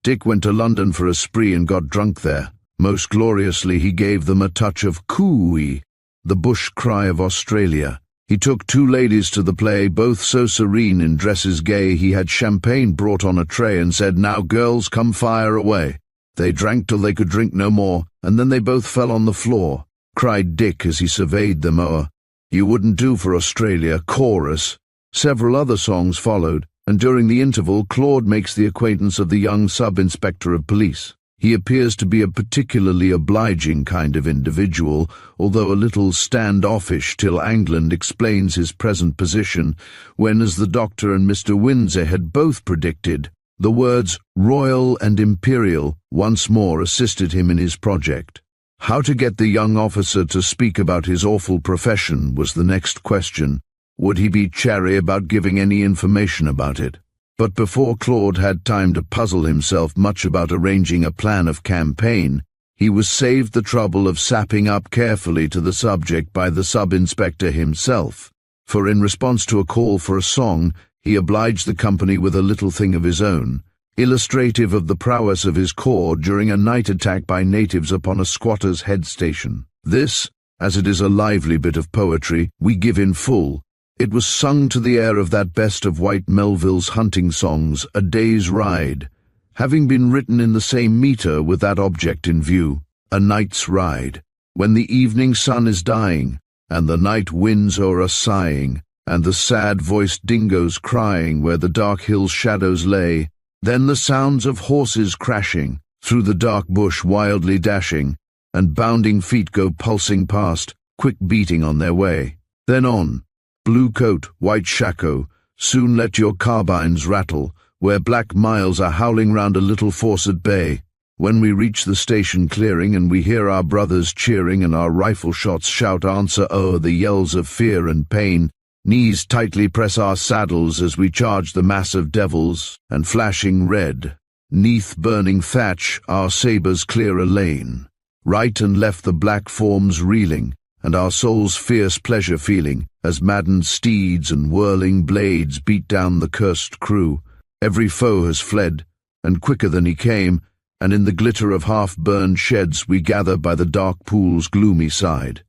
Dick went to London for a spree and got drunk there. Most gloriously he gave them a touch of cooey, the bush cry of Australia. He took 2 ladies to the play, both so serene in dresses gay. He had champagne brought on a tray and said, "Now, girls, come fire away." They drank till they could drink no more, and then they both fell on the floor. Cried Dick as he surveyed them o'er, "You wouldn't do for Australia." Chorus. Several other songs followed, and during the interval Claude makes the acquaintance of the young sub-inspector of police. He appears to be a particularly obliging kind of individual, although a little stand-offish till Angland explains his present position, when, as the doctor and Mr. Windsor had both predicted, the words "royal" and "imperial" once more assisted him in his project. How to get the young officer to speak about his awful profession was the next question. Would he be chary about giving any information about it? But before Claude had time to puzzle himself much about arranging a plan of campaign, he was saved the trouble of sapping up carefully to the subject by the sub-inspector himself, for in response to a call for a song, he obliged the company with a little thing of his own, illustrative of the prowess of his corps during a night attack by natives upon a squatter's head station. This, as it is a lively bit of poetry, we give in full. It was sung to the air of that best of White Melville's hunting songs, "A Day's Ride," having been written in the same metre with that object in view, "A Night's Ride." When the evening sun is dying, and the night winds o'er us sighing, and the sad-voiced dingoes crying where the dark hill's shadows lay, then the sounds of horses crashing, through the dark bush wildly dashing, and bounding feet go pulsing past, quick beating on their way. Then on, blue coat, white shako, soon let your carbines rattle, where black miles are howling round a little forced bay. When we reach the station clearing and we hear our brothers cheering and our rifle shots shout answer o'er the yells of fear and pain, knees tightly press our saddles as we charge the mass of devils, and flashing red, 'neath burning thatch our sabres clear a lane. Right and left the black forms reeling, and our souls fierce pleasure feeling, as maddened steeds and whirling blades beat down the cursed crew. Every foe has fled, and quicker than he came, and in the glitter of half-burned sheds we gather by the dark pool's gloomy side.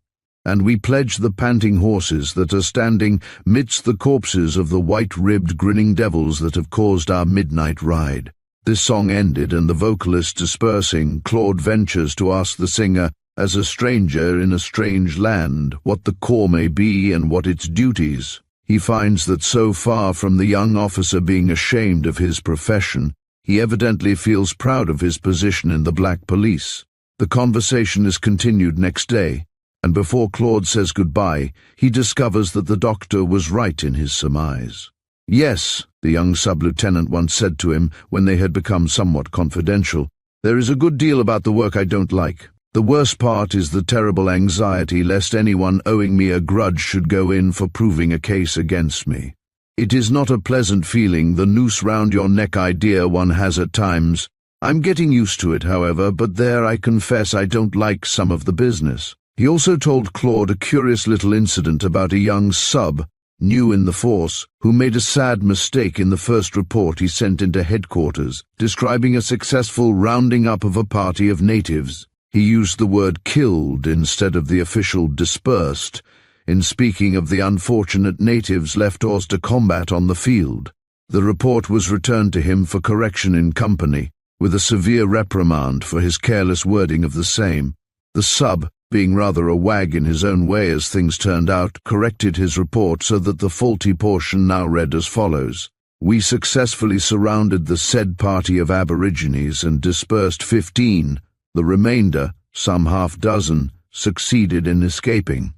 And we pledge the panting horses that are standing midst the corpses of the white-ribbed grinning devils that have caused our midnight ride. This song ended, and the vocalist dispersing, Claude ventures to ask the singer, as a stranger in a strange land, what the corps may be and what its duties. He finds that so far from the young officer being ashamed of his profession, he evidently feels proud of his position in the Black Police. The conversation is continued next day, and before Claude says goodbye, he discovers that the doctor was right in his surmise. "Yes," the young sub-lieutenant once said to him when they had become somewhat confidential, "there is a good deal about the work I don't like. The worst part is the terrible anxiety lest anyone owing me a grudge should go in for proving a case against me. It is not a pleasant feeling, the noose round your neck idea one has at times. I'm getting used to it, however, but there I confess I don't like some of the business." He also told Claude a curious little incident about a young sub, new in the force, who made a sad mistake in the first report he sent into headquarters, describing a successful rounding up of a party of natives. He used the word killed instead of the official dispersed, in speaking of the unfortunate natives left hors de combat on the field. The report was returned to him for correction in company, with a severe reprimand for his careless wording of the same. The sub, being rather a wag in his own way as things turned out, corrected his report so that the faulty portion now read as follows: "We successfully surrounded the said party of aborigines and dispersed 15. The remainder, some half-dozen, succeeded in escaping."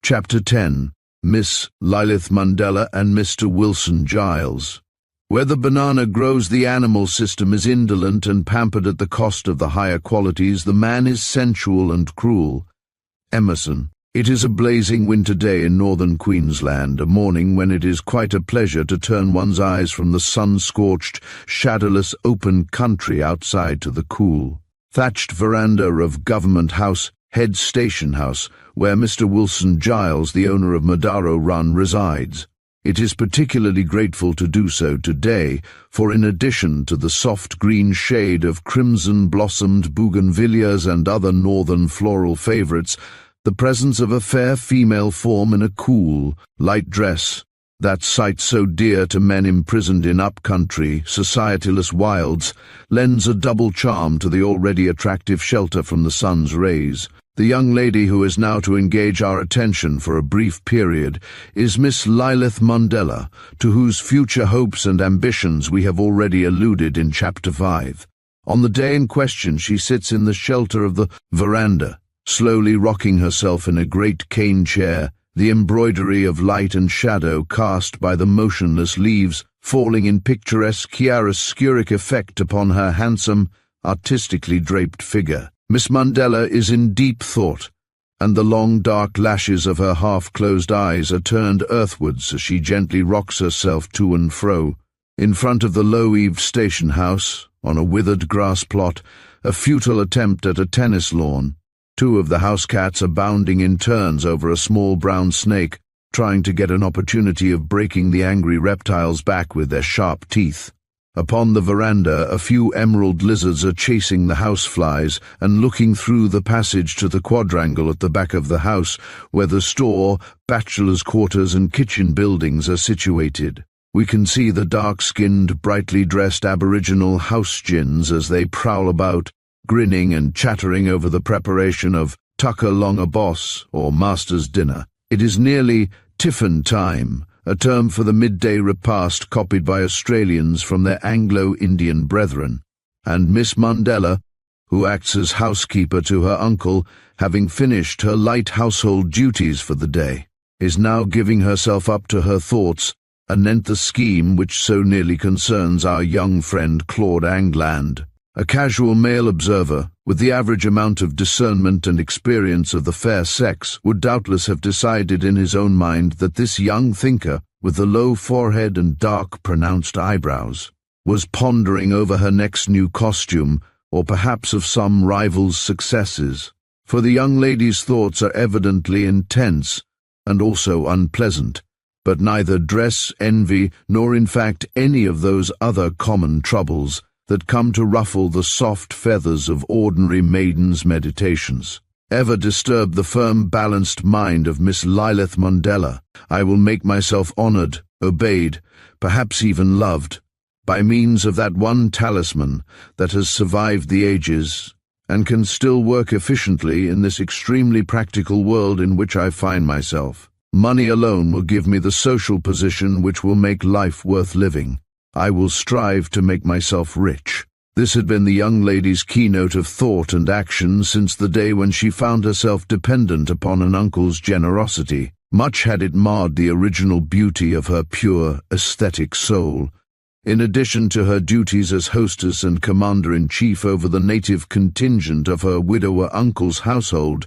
Chapter 10. Miss Lilith Mandela and Mr. Wilson Giles. Where the banana grows, the animal system is indolent and pampered at the cost of the higher qualities. The man is sensual and cruel. Emerson. It is a blazing winter day in northern Queensland, a morning when it is quite a pleasure to turn one's eyes from the sun-scorched, shadowless open country outside to the cool, thatched veranda of Government House, Head Station House, where Mr. Wilson Giles, the owner of Madaro Run, resides. It is particularly grateful to do so today, for in addition to the soft green shade of crimson-blossomed bougainvilleas and other northern floral favorites, the presence of a fair female form in a cool, light dress, that sight so dear to men imprisoned in up-country, societyless wilds, lends a double charm to the already attractive shelter from the sun's rays. The young lady who is now to engage our attention for a brief period is Miss Lilith Mandela, to whose future hopes and ambitions we have already alluded in Chapter 5. On the day in question she sits in the shelter of the veranda, slowly rocking herself in a great cane chair, the embroidery of light and shadow cast by the motionless leaves falling in picturesque chiaroscuric effect upon her handsome, artistically draped figure. Miss Mandela is in deep thought, and the long dark lashes of her half-closed eyes are turned earthwards as she gently rocks herself to and fro. In front of the low-eaved station house, on a withered grass plot, a futile attempt at a tennis lawn. Two of the house cats are bounding in turns over a small brown snake, trying to get an opportunity of breaking the angry reptile's back with their sharp teeth. Upon the veranda, a few emerald lizards are chasing the houseflies and looking through the passage to the quadrangle at the back of the house, where the store, bachelor's quarters and kitchen buildings are situated. We can see the dark-skinned, brightly dressed aboriginal house gins as they prowl about, grinning and chattering over the preparation of tucker longa boss, or master's dinner. It is nearly tiffin time, a term for the midday repast copied by Australians from their Anglo-Indian brethren, and Miss Mandela, who acts as housekeeper to her uncle, having finished her light household duties for the day, is now giving herself up to her thoughts anent the scheme which so nearly concerns our young friend Claude Angland. A casual male observer, with the average amount of discernment and experience of the fair sex, would doubtless have decided in his own mind that this young thinker, with the low forehead and dark, pronounced eyebrows, was pondering over her next new costume, or perhaps of some rival's successes, for the young lady's thoughts are evidently intense and also unpleasant, but neither dress, envy, nor in fact any of those other common troubles that come to ruffle the soft feathers of ordinary maidens' meditations, ever disturb the firm, balanced mind of Miss Lilith Mandela. I will make myself honoured, obeyed, perhaps even loved, by means of that one talisman that has survived the ages and can still work efficiently in this extremely practical world in which I find myself. Money alone will give me the social position which will make life worth living. I will strive to make myself rich. This had been the young lady's keynote of thought and action since the day when she found herself dependent upon an uncle's generosity. Much had it marred the original beauty of her pure, aesthetic soul. In addition to her duties as hostess and commander-in-chief over the native contingent of her widower uncle's household,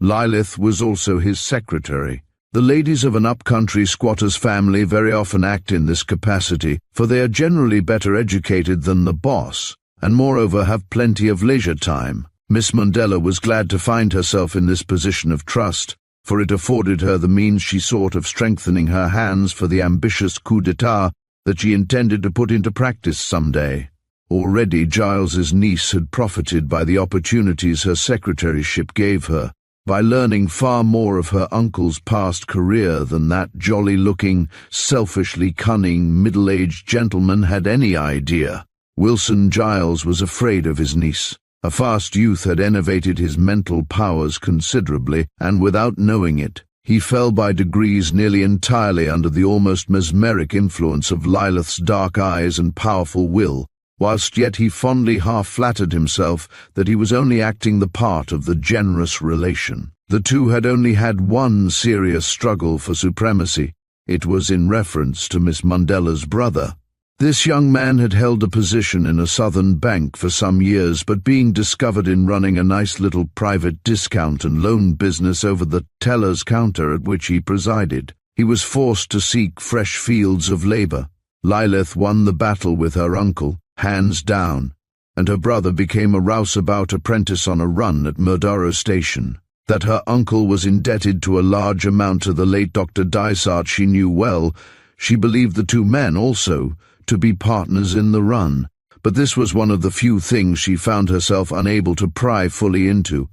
Lilith was also his secretary. The ladies of an up-country squatter's family very often act in this capacity, for they are generally better educated than the boss, and moreover have plenty of leisure time. Miss Mandela was glad to find herself in this position of trust, for it afforded her the means she sought of strengthening her hands for the ambitious coup d'etat that she intended to put into practice someday. Already Giles's niece had profited by the opportunities her secretaryship gave her, by learning far more of her uncle's past career than that jolly-looking, selfishly cunning, middle-aged gentleman had any idea. Wilson Giles was afraid of his niece. A fast youth had enervated his mental powers considerably, and without knowing it, he fell by degrees nearly entirely under the almost mesmeric influence of Lilith's dark eyes and powerful will, whilst yet he fondly half-flattered himself that he was only acting the part of the generous relation. The two had only had one serious struggle for supremacy. It was in reference to Miss Mandela's brother. This young man had held a position in a southern bank for some years, but being discovered in running a nice little private discount and loan business over the teller's counter at which he presided, he was forced to seek fresh fields of labor. Lilith won the battle with her uncle, hands down, and her brother became a rouseabout apprentice on a run at Murdaro Station. That her uncle was indebted to a large amount to the late Dr. Dysart she knew well. She believed the two men also to be partners in the run, but this was one of the few things she found herself unable to pry fully into.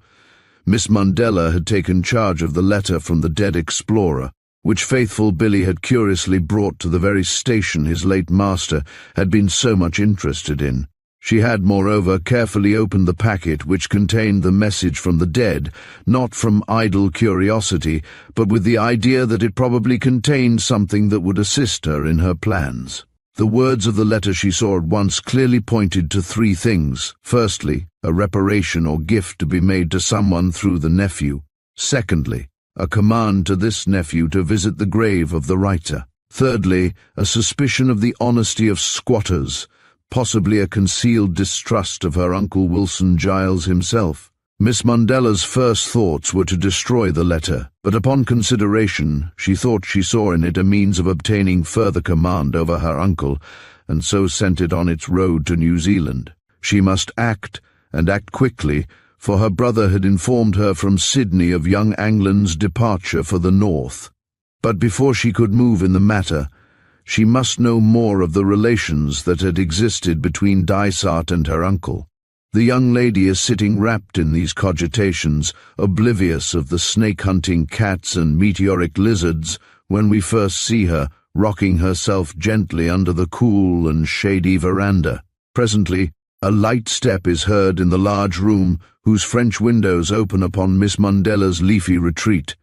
Miss Mandela had taken charge of the letter from the dead explorer, which faithful Billy had curiously brought to the very station his late master had been so much interested in. She had, moreover, carefully opened the packet which contained the message from the dead, not from idle curiosity, but with the idea that it probably contained something that would assist her in her plans. The words of the letter she saw at once clearly pointed to three things. Firstly, a reparation or gift to be made to someone through the nephew. Secondly, a command to this nephew to visit the grave of the writer. Thirdly, a suspicion of the honesty of squatters, possibly a concealed distrust of her Uncle Wilson Giles himself. Miss Mandela's first thoughts were to destroy the letter, but upon consideration she thought she saw in it a means of obtaining further command over her uncle, and so sent it on its road to New Zealand. She must act, and act quickly, for her brother had informed her from Sydney of young Anglin's departure for the north. But before she could move in the matter, she must know more of the relations that had existed between Dysart and her uncle. The young lady is sitting wrapped in these cogitations, oblivious of the snake-hunting cats and meteoric lizards, when we first see her, rocking herself gently under the cool and shady veranda. Presently, a light step is heard in the large room whose French windows open upon Miss Mandela's leafy retreat,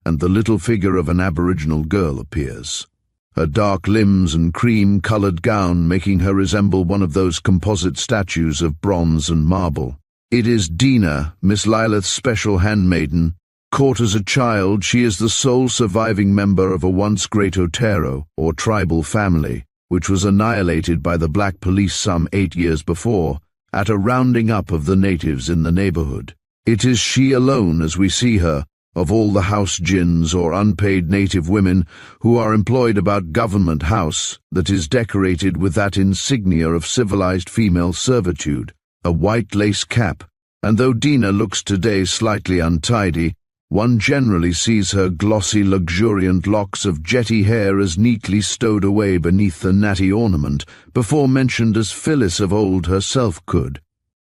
and the little figure of an Aboriginal girl appears, her dark limbs and cream-coloured gown making her resemble one of those composite statues of bronze and marble. It is Dina, Miss Lilith's special handmaiden. Caught as a child, she is the sole surviving member of a once great Otero, or tribal family, which was annihilated by the black police some 8 years before, at a rounding up of the natives in the neighbourhood. It is she alone, as we see her, of all the house gins or unpaid native women who are employed about Government House, that is decorated with that insignia of civilized female servitude, a white lace cap, and though Dina looks today slightly untidy, one generally sees her glossy, luxuriant locks of jetty hair as neatly stowed away beneath the natty ornament, before mentioned as Phyllis of old herself could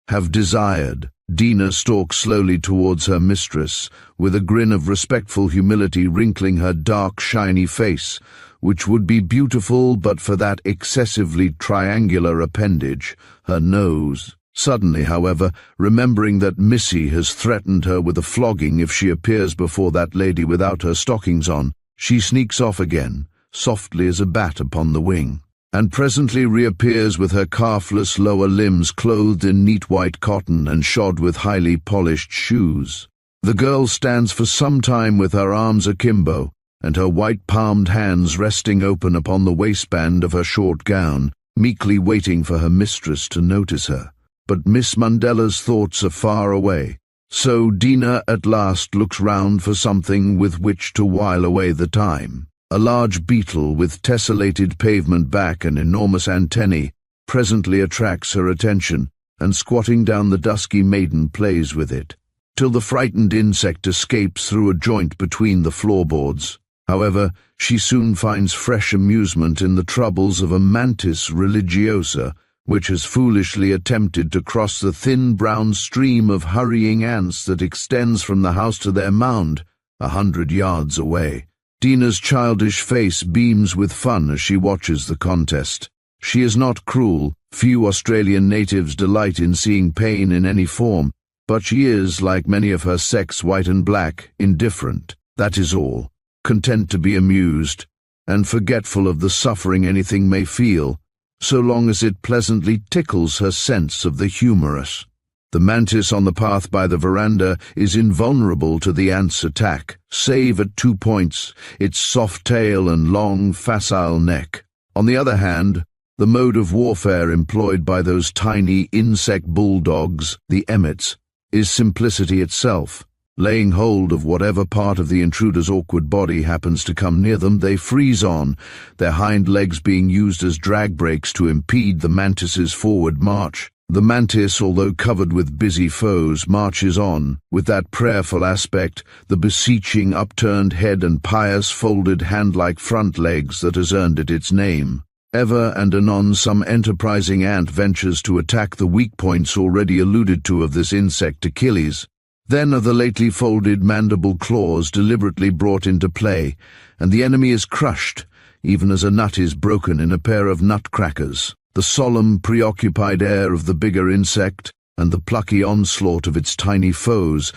have desired. Dina stalks slowly towards her mistress, with a grin of respectful humility wrinkling her dark, shiny face, which would be beautiful but for that excessively triangular appendage, her nose. Suddenly, however, remembering that Missy has threatened her with a flogging if she appears before that lady without her stockings on, she sneaks off again, softly as a bat upon the wing. and presently reappears with her calfless lower limbs clothed in neat white cotton and shod with highly polished shoes. The girl stands for some time with her arms akimbo, and her white-palmed hands resting open upon the waistband of her short gown, meekly waiting for her mistress to notice her. But Miss Mandela's thoughts are far away, so Dina at last looks round for something with which to while away the time. A large beetle with tessellated pavement back and enormous antennae presently attracts her attention, and squatting down the dusky maiden plays with it, till the frightened insect escapes through a joint between the floorboards. However, she soon finds fresh amusement in the troubles of a mantis religiosa, which has foolishly attempted to cross the thin brown stream of hurrying ants that extends from the house to their mound, 100 yards away. Dina's childish face beams with fun as she watches the contest. She is not cruel. Few Australian natives delight in seeing pain in any form, but she is, like many of her sex, white and black, indifferent, that is all, content to be amused, and forgetful of the suffering anything may feel, so long as it pleasantly tickles her sense of the humorous. The mantis on the path by the veranda is invulnerable to the ant's attack, save at 2 points, its soft tail and long, facile neck. On the other hand, the mode of warfare employed by those tiny insect bulldogs, the emmets, is simplicity itself. Laying hold of whatever part of the intruder's awkward body happens to come near them, they freeze on, their hind legs being used as drag brakes to impede the mantis's forward march. The mantis, although covered with busy foes, marches on, with that prayerful aspect, the beseeching upturned head and pious folded hand-like front legs that has earned it its name. Ever and anon some enterprising ant ventures to attack the weak points already alluded to of this insect Achilles. Then are the lately folded mandible claws deliberately brought into play, and the enemy is crushed, even as a nut is broken in a pair of nutcrackers. The solemn, preoccupied air of the bigger insect, and the plucky onslaught of its tiny foes,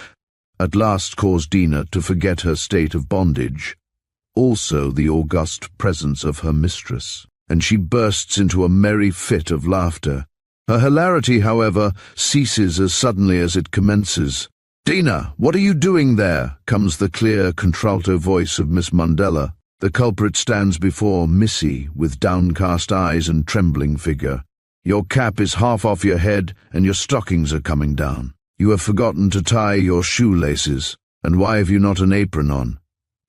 at last cause Dina to forget her state of bondage, also the august presence of her mistress, and she bursts into a merry fit of laughter. Her hilarity, however, ceases as suddenly as it commences. "Dina, what are you doing there?" comes the clear, contralto voice of Miss Mandela. The culprit stands before Missy with downcast eyes and trembling figure. "Your cap is half off your head, and your stockings are coming down. You have forgotten to tie your shoelaces, and why have you not an apron on?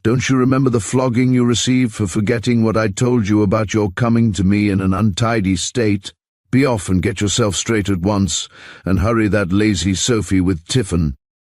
Don't you remember the flogging you received for forgetting what I told you about your coming to me in an untidy state? Be off and get yourself straight at once, and hurry that lazy Sophie with tiffin.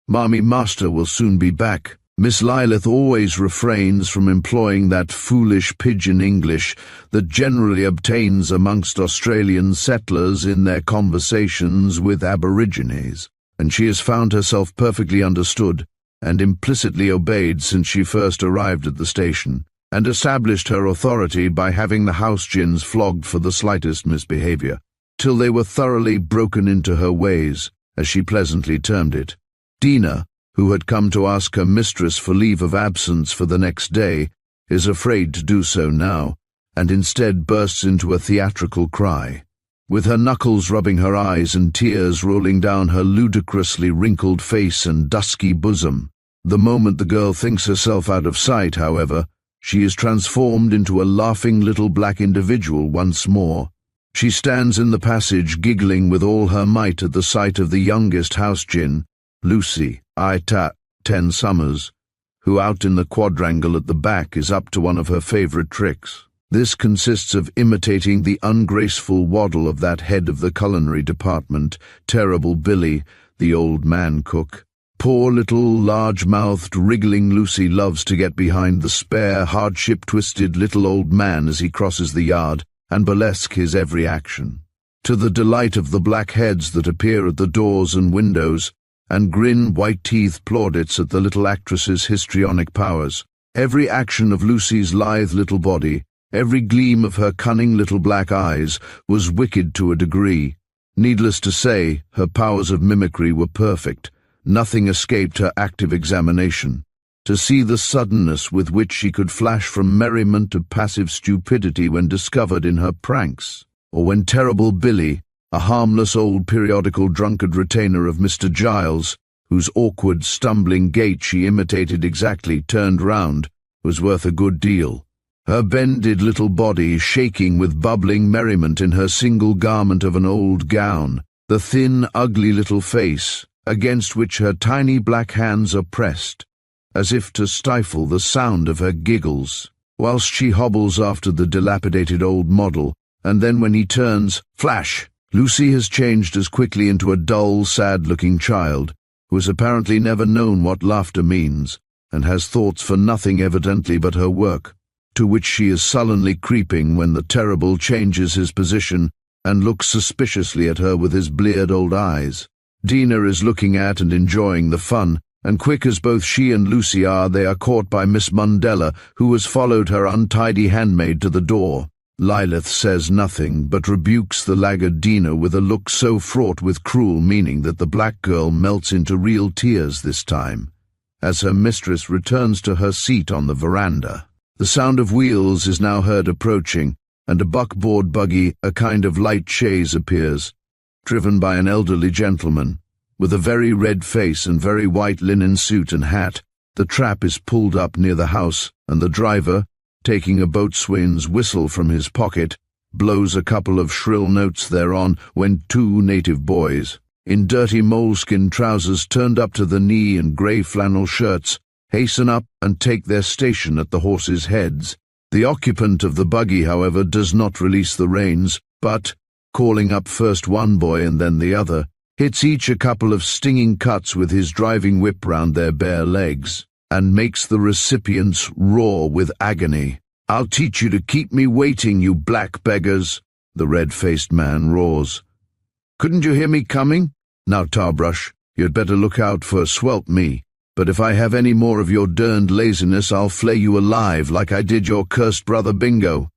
Marmy Master will soon be back." Miss Lilith always refrains from employing that foolish pidgin English that generally obtains amongst Australian settlers in their conversations with aborigines, and she has found herself perfectly understood and implicitly obeyed since she first arrived at the station, and established her authority by having the house gins flogged for the slightest misbehaviour, till they were thoroughly broken into her ways, as she pleasantly termed it. Dina, who had come to ask her mistress for leave of absence for the next day, is afraid to do so now, and instead bursts into a theatrical cry. With her knuckles rubbing her eyes and tears rolling down her ludicrously wrinkled face and dusky bosom. The moment the girl thinks herself out of sight, however, she is transformed into a laughing little black individual once more. She stands in the passage giggling with all her might at the sight of the youngest house gin, Lucy, 10 summers, who out in the quadrangle at the back is up to one of her favourite tricks. This consists of imitating the ungraceful waddle of that head of the culinary department, Terrible Billy, the old man cook. Poor little large-mouthed, wriggling Lucy loves to get behind the spare, hardship-twisted little old man as he crosses the yard, and burlesque his every action, to the delight of the black heads that appear at the doors and windows, and grin white-teethed plaudits at the little actress's histrionic powers. Every action of Lucy's lithe little body, every gleam of her cunning little black eyes, was wicked to a degree. Needless to say, her powers of mimicry were perfect. Nothing escaped her active examination. to see the suddenness with which she could flash from merriment to passive stupidity when discovered in her pranks, or when terrible Billy, a harmless old periodical drunkard retainer of Mr. Giles, whose awkward, stumbling gait she imitated exactly, turned round, was worth a good deal. Her bended little body shaking with bubbling merriment in her single garment of an old gown, the thin, ugly little face, against which her tiny black hands are pressed, as if to stifle the sound of her giggles, whilst she hobbles after the dilapidated old model, and then when he turns, flash! Lucy has changed as quickly into a dull, sad-looking child, who has apparently never known what laughter means, and has thoughts for nothing evidently but her work, to which she is sullenly creeping when the Terrible changes his position and looks suspiciously at her with his bleared old eyes. Dina is looking at and enjoying the fun, and quick as both she and Lucy are, they are caught by Miss Mundella, who has followed her untidy handmaid to the door. Lilith says nothing, but rebukes the laggard Dina with a look so fraught with cruel meaning that the black girl melts into real tears this time, as her mistress returns to her seat on the veranda. The sound of wheels is now heard approaching, and a buckboard buggy, a kind of light chaise, appears, driven by an elderly gentleman, with a very red face and very white linen suit and hat. The trap is pulled up near the house, and the driver, taking a boatswain's whistle from his pocket, blows a couple of shrill notes thereon when two native boys, in dirty moleskin trousers turned up to the knee and grey flannel shirts, hasten up and take their station at the horses' heads. The occupant of the buggy, however, does not release the reins, but, calling up first one boy and then the other, hits each a couple of stinging cuts with his driving whip round their bare legs, and makes the recipients roar with agony. "I'll teach you to keep me waiting, you black beggars," the red-faced man roars. "Couldn't you hear me coming? Now, Tarbrush, you'd better look out for swelp me, but if I have any more of your derned laziness I'll flay you alive like I did your cursed brother Bingo.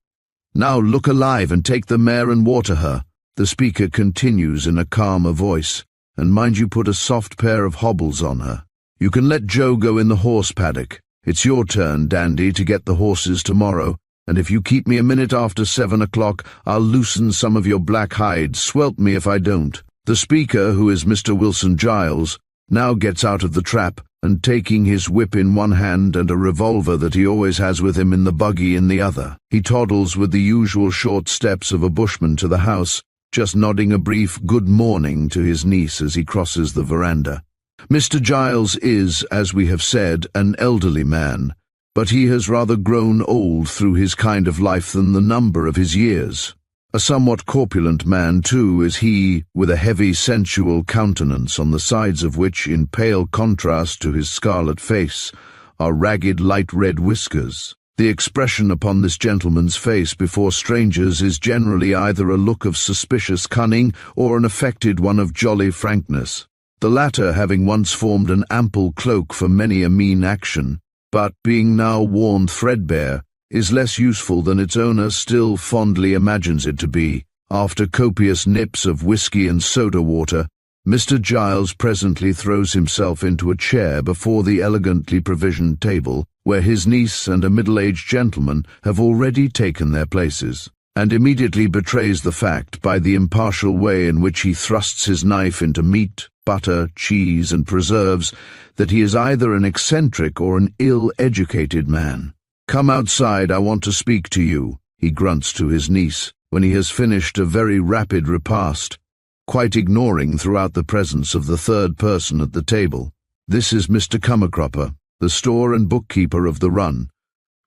Now look alive and take the mare and water her," the speaker continues in a calmer voice, "and mind you put a soft pair of hobbles on her. You can let Joe go in the horse paddock. It's your turn, Dandy, to get the horses tomorrow, and if you keep me a minute after 7 o'clock, I'll loosen some of your black hides. Swelp me if I don't." The speaker, who is Mr. Wilson Giles, now gets out of the trap, and taking his whip in one hand and a revolver that he always has with him in the buggy in the other, he toddles with the usual short steps of a bushman to the house, just nodding a brief good morning to his niece as he crosses the veranda. Mr. Giles is, as we have said, an elderly man, but he has rather grown old through his kind of life than the number of his years. A somewhat corpulent man, too, is he, with a heavy, sensual countenance on the sides of which, in pale contrast to his scarlet face, are ragged light red whiskers. The expression upon this gentleman's face before strangers is generally either a look of suspicious cunning or an affected one of jolly frankness, the latter having once formed an ample cloak for many a mean action, but, being now worn threadbare, is less useful than its owner still fondly imagines it to be. After copious nips of whiskey and soda water, Mr. Giles presently throws himself into a chair before the elegantly provisioned table, where his niece and a middle-aged gentleman have already taken their places, and immediately betrays the fact by the impartial way in which he thrusts his knife into meat, butter, cheese, and preserves, that he is either an eccentric or an ill-educated man. "Come outside, I want to speak to you," he grunts to his niece, when he has finished a very rapid repast, quite ignoring throughout the presence of the third person at the table. This is Mr. Cummercropper, the store and bookkeeper of the run,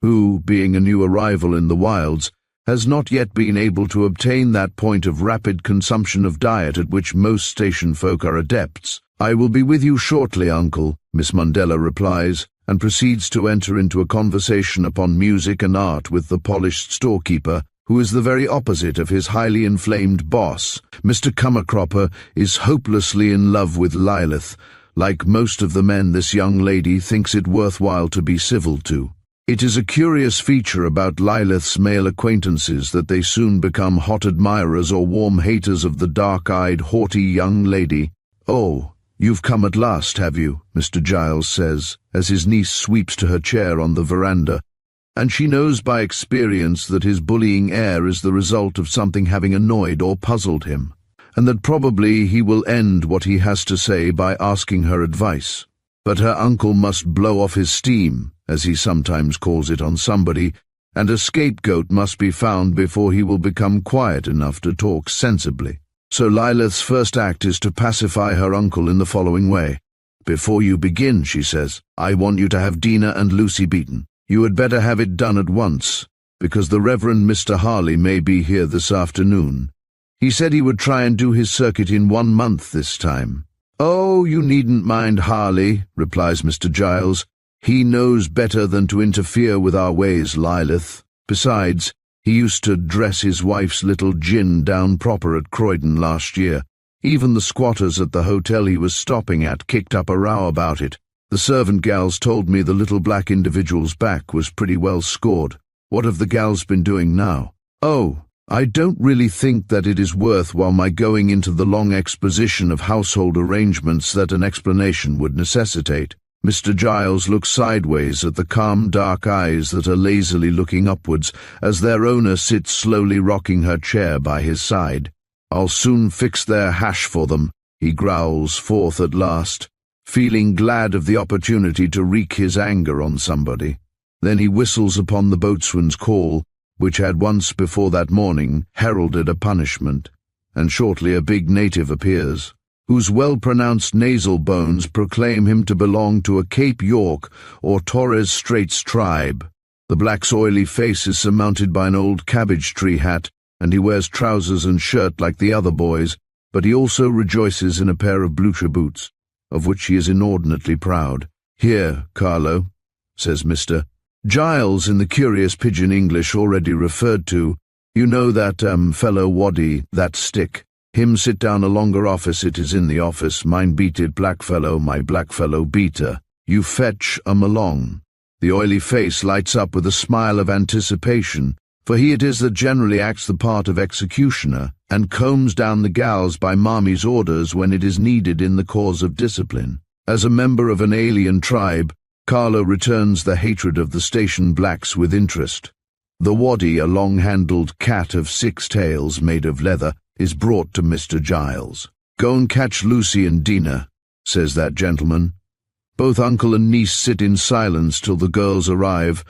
who, being a new arrival in the wilds, has not yet been able to obtain that point of rapid consumption of diet at which most station folk are adepts. "I will be with you shortly, Uncle," Miss Mundella replies, and proceeds to enter into a conversation upon music and art with the polished storekeeper, who is the very opposite of his highly inflamed boss. Mr. Cummercropper is hopelessly in love with Lilith. Like most of the men, this young lady thinks it worthwhile to be civil to. It is a curious feature about Lilith's male acquaintances that they soon become hot admirers or warm haters of the dark-eyed, haughty young lady. Oh, "You've come at last, have you?" Mr. Giles says, as his niece sweeps to her chair on the veranda, and she knows by experience that his bullying air is the result of something having annoyed or puzzled him, and that probably he will end what he has to say by asking her advice. But her uncle must blow off his steam, as he sometimes calls it, on somebody, and a scapegoat must be found before he will become quiet enough to talk sensibly. So Lilith's first act is to pacify her uncle in the following way. "Before you begin," she says, "I want you to have Dina and Lucy beaten. You had better have it done at once, because the Reverend Mr. Harley may be here this afternoon. He said he would try and do his circuit in 1 month this time." "Oh, you needn't mind Harley," replies Mr. Giles. "He knows better than to interfere with our ways, Lilith. Besides, he used to dress his wife's little gin down proper at Croydon last year. Even the squatters at the hotel he was stopping at kicked up a row about it. The servant gals told me the little black individual's back was pretty well scored. What have the gals been doing now?" "Oh, I don't really think that it is worth while my going into the long exposition of household arrangements that an explanation would necessitate." Mr. Giles looks sideways at the calm dark eyes that are lazily looking upwards as their owner sits slowly rocking her chair by his side. "I'll soon fix their hash for them," he growls forth at last, feeling glad of the opportunity to wreak his anger on somebody. Then he whistles upon the boatswain's call, which had once before that morning heralded a punishment, and shortly a big native appears, whose well-pronounced nasal bones proclaim him to belong to a Cape York or Torres Straits tribe. The black's oily face is surmounted by an old cabbage-tree hat, and he wears trousers and shirt like the other boys, but he also rejoices in a pair of blucher boots, of which he is inordinately proud. "Here, Carlo," says Mr. Giles in the curious pidgin English already referred to. "You know that fellow Waddy, that stick. Him sit down a longer office, it is in the office. Mine beat it blackfellow, my blackfellow beater. You fetch along." The oily face lights up with a smile of anticipation, for he it is that generally acts the part of executioner, and combs down the gals by Marmy's orders when it is needed in the cause of discipline. As a member of an alien tribe, Carlo returns the hatred of the station blacks with interest. The waddy, a long-handled cat of 6 tails made of leather, is brought to Mr. Giles. "Go and catch Lucy and Dina," says that gentleman. Both uncle and niece sit in silence till the girls arrive,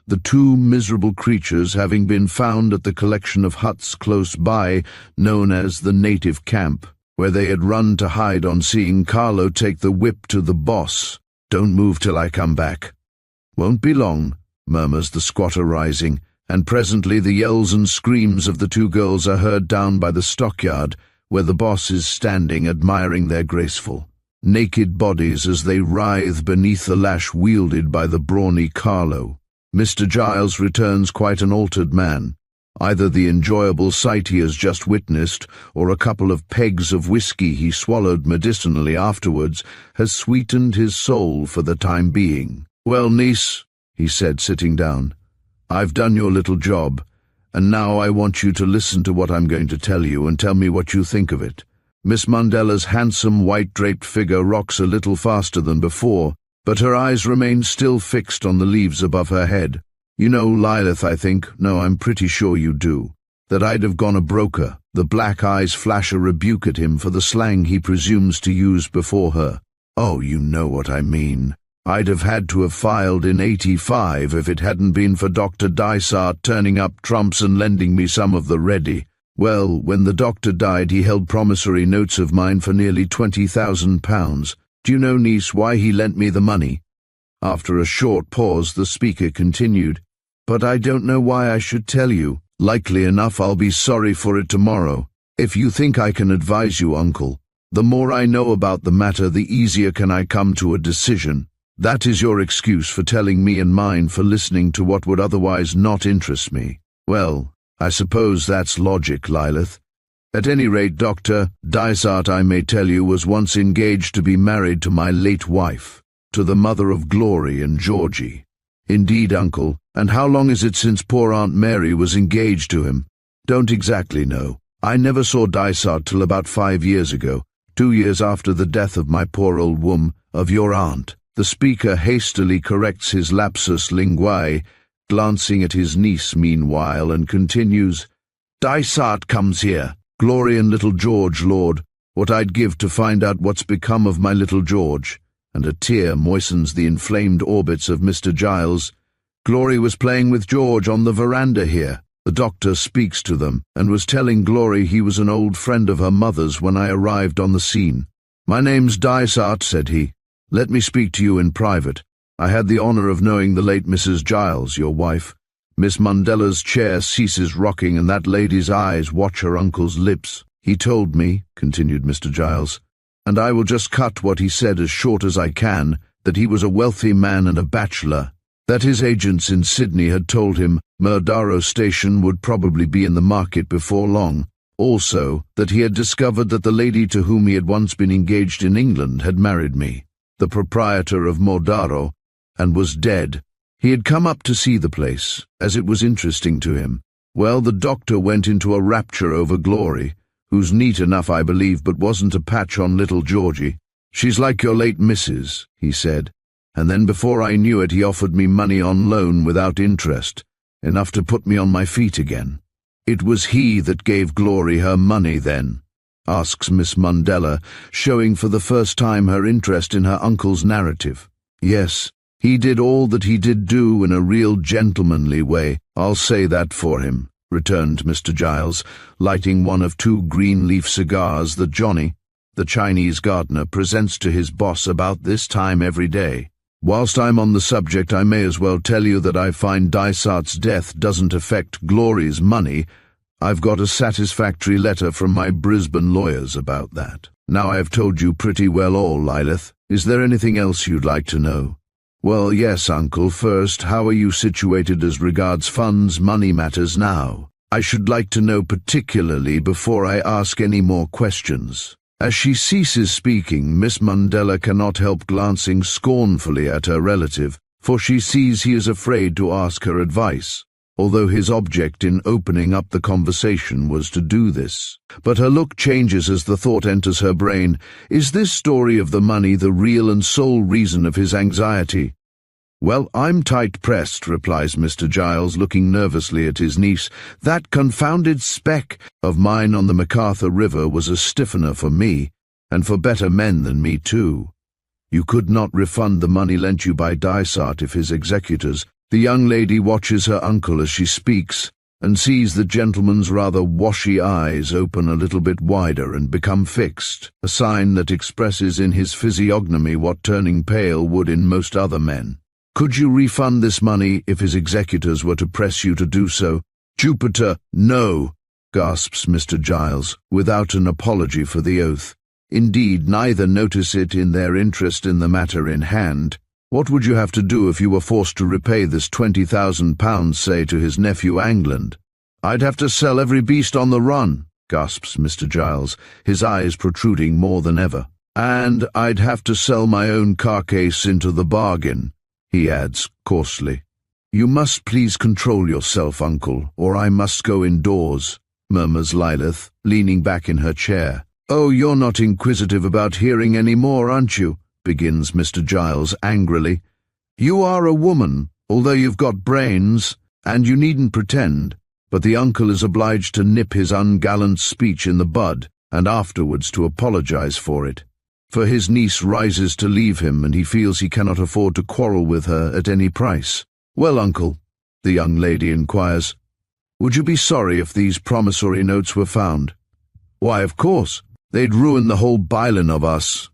the 2 miserable creatures having been found at the collection of huts close by, known as the native camp, where they had run to hide on seeing Carlo take the whip to the boss. "Don't move till I come back." "Won't be long," murmurs the squatter, rising, and presently the yells and screams of the 2 girls are heard down by the stockyard, where the boss is standing admiring their graceful, naked bodies as they writhe beneath the lash wielded by the brawny Carlo. Mr. Giles returns quite an altered man. Either the enjoyable sight he has just witnessed, or a couple of pegs of whiskey he swallowed medicinally afterwards, has sweetened his soul for the time being. "Well, niece," he said, sitting down, "I've done your little job, and now I want you to listen to what I'm going to tell you and tell me what you think of it." Miss Mundella's handsome white-draped figure rocks a little faster than before, but her eyes remain still fixed on the leaves above her head. "You know, Lilith, I think, no, I'm pretty sure you do, that I'd have gone a broker." The black eyes flash a rebuke at him for the slang he presumes to use before her. "Oh, you know what I mean. I'd have had to have filed in '85 if it hadn't been for Dr. Dysart turning up trumps and lending me some of the ready. Well, when the doctor died he held promissory notes of mine for nearly £20,000. Do you know, niece, why he lent me the money?" After a short pause the speaker continued, "But I don't know why I should tell you. Likely enough I'll be sorry for it tomorrow. If you think I can advise you, uncle, the more I know about the matter the easier can I come to a decision. That is your excuse for telling me and mine for listening to what would otherwise not interest me. Well, I suppose that's logic, Lilith. At any rate, Dr. Dysart, I may tell you, was once engaged to be married to my late wife, to the mother of Glory and Georgie." "Indeed, uncle, and how long is it since poor Aunt Mary was engaged to him?" "Don't exactly know. I never saw Dysart till about 5 years ago. 2 years after the death of my poor old womb, of your aunt. The speaker hastily corrects his lapsus linguae, glancing at his niece meanwhile, and continues, Dysart comes here. Glory and little George, Lord, what I'd give to find out what's become of my little George. And a tear moistens the inflamed orbits of Mr. Giles. Glory was playing with George on the veranda here. The doctor speaks to them, and was telling Glory he was an old friend of her mother's when I arrived on the scene. My name's Dysart, said he. Let me speak to you in private. I had the honor of knowing the late Mrs. Giles, your wife. Miss Mundella's chair ceases rocking, and that lady's eyes watch her uncle's lips. He told me, continued Mr. Giles, and I will just cut what he said as short as I can, that he was a wealthy man and a bachelor, that his agents in Sydney had told him Murdaro Station would probably be in the market before long. Also, that he had discovered that the lady to whom he had once been engaged in England had married me, the proprietor of Murdaro, and was dead. He had come up to see the place, as it was interesting to him. Well, the doctor went into a rapture over Glory, who's neat enough, I believe, but wasn't a patch on little Georgie. She's like your late missus, he said, and then before I knew it he offered me money on loan without interest, enough to put me on my feet again. It was he that gave Glory her money then, asks Miss Mundella, showing for the first time her interest in her uncle's narrative. Yes, he did all that he did do in a real gentlemanly way, I'll say that for him, returned Mr. Giles, lighting one of 2 green-leaf cigars that Johnny, the Chinese gardener, presents to his boss about this time every day. Whilst I'm on the subject, I may as well tell you that I find Dysart's death doesn't affect Glory's money. I've got a satisfactory letter from my Brisbane lawyers about that. Now I have told you pretty well all, Lilith. Is there anything else you'd like to know? Well, yes, Uncle. First, how are you situated as regards funds, money matters now? I should like to know particularly before I ask any more questions. As she ceases speaking, Miss Mundella cannot help glancing scornfully at her relative, for she sees he is afraid to ask her advice, although his object in opening up the conversation was to do this. But her look changes as the thought enters her brain. Is this story of the money the real and sole reason of his anxiety? Well, I'm tight-pressed, replies Mr. Giles, looking nervously at his niece. That confounded speck of mine on the MacArthur River was a stiffener for me, and for better men than me too. You could not refund the money lent you by Dysart if his executors— The young lady watches her uncle as she speaks, and sees the gentleman's rather washy eyes open a little bit wider and become fixed, a sign that expresses in his physiognomy what turning pale would in most other men. Could you refund this money if his executors were to press you to do so? Jupiter, no, gasps Mr. Giles, without an apology for the oath. Indeed, neither notice it in their interest in the matter in hand. What would you have to do if you were forced to repay this £20,000, say, to his nephew Angland? I'd have to sell every beast on the run, gasps Mr. Giles, his eyes protruding more than ever. And I'd have to sell my own carcase into the bargain, he adds coarsely. You must please control yourself, Uncle, or I must go indoors, murmurs Lilith, leaning back in her chair. Oh, you're not inquisitive about hearing any more, aren't you? Begins Mr. Giles angrily. You are a woman, although you've got brains, and you needn't pretend. But the uncle is obliged to nip his ungallant speech in the bud, and afterwards to apologize for it. For his niece rises to leave him, and he feels he cannot afford to quarrel with her at any price. Well, Uncle, the young lady inquires, would you be sorry if these promissory notes were found? Why, of course. They'd ruin the whole bilin' of us.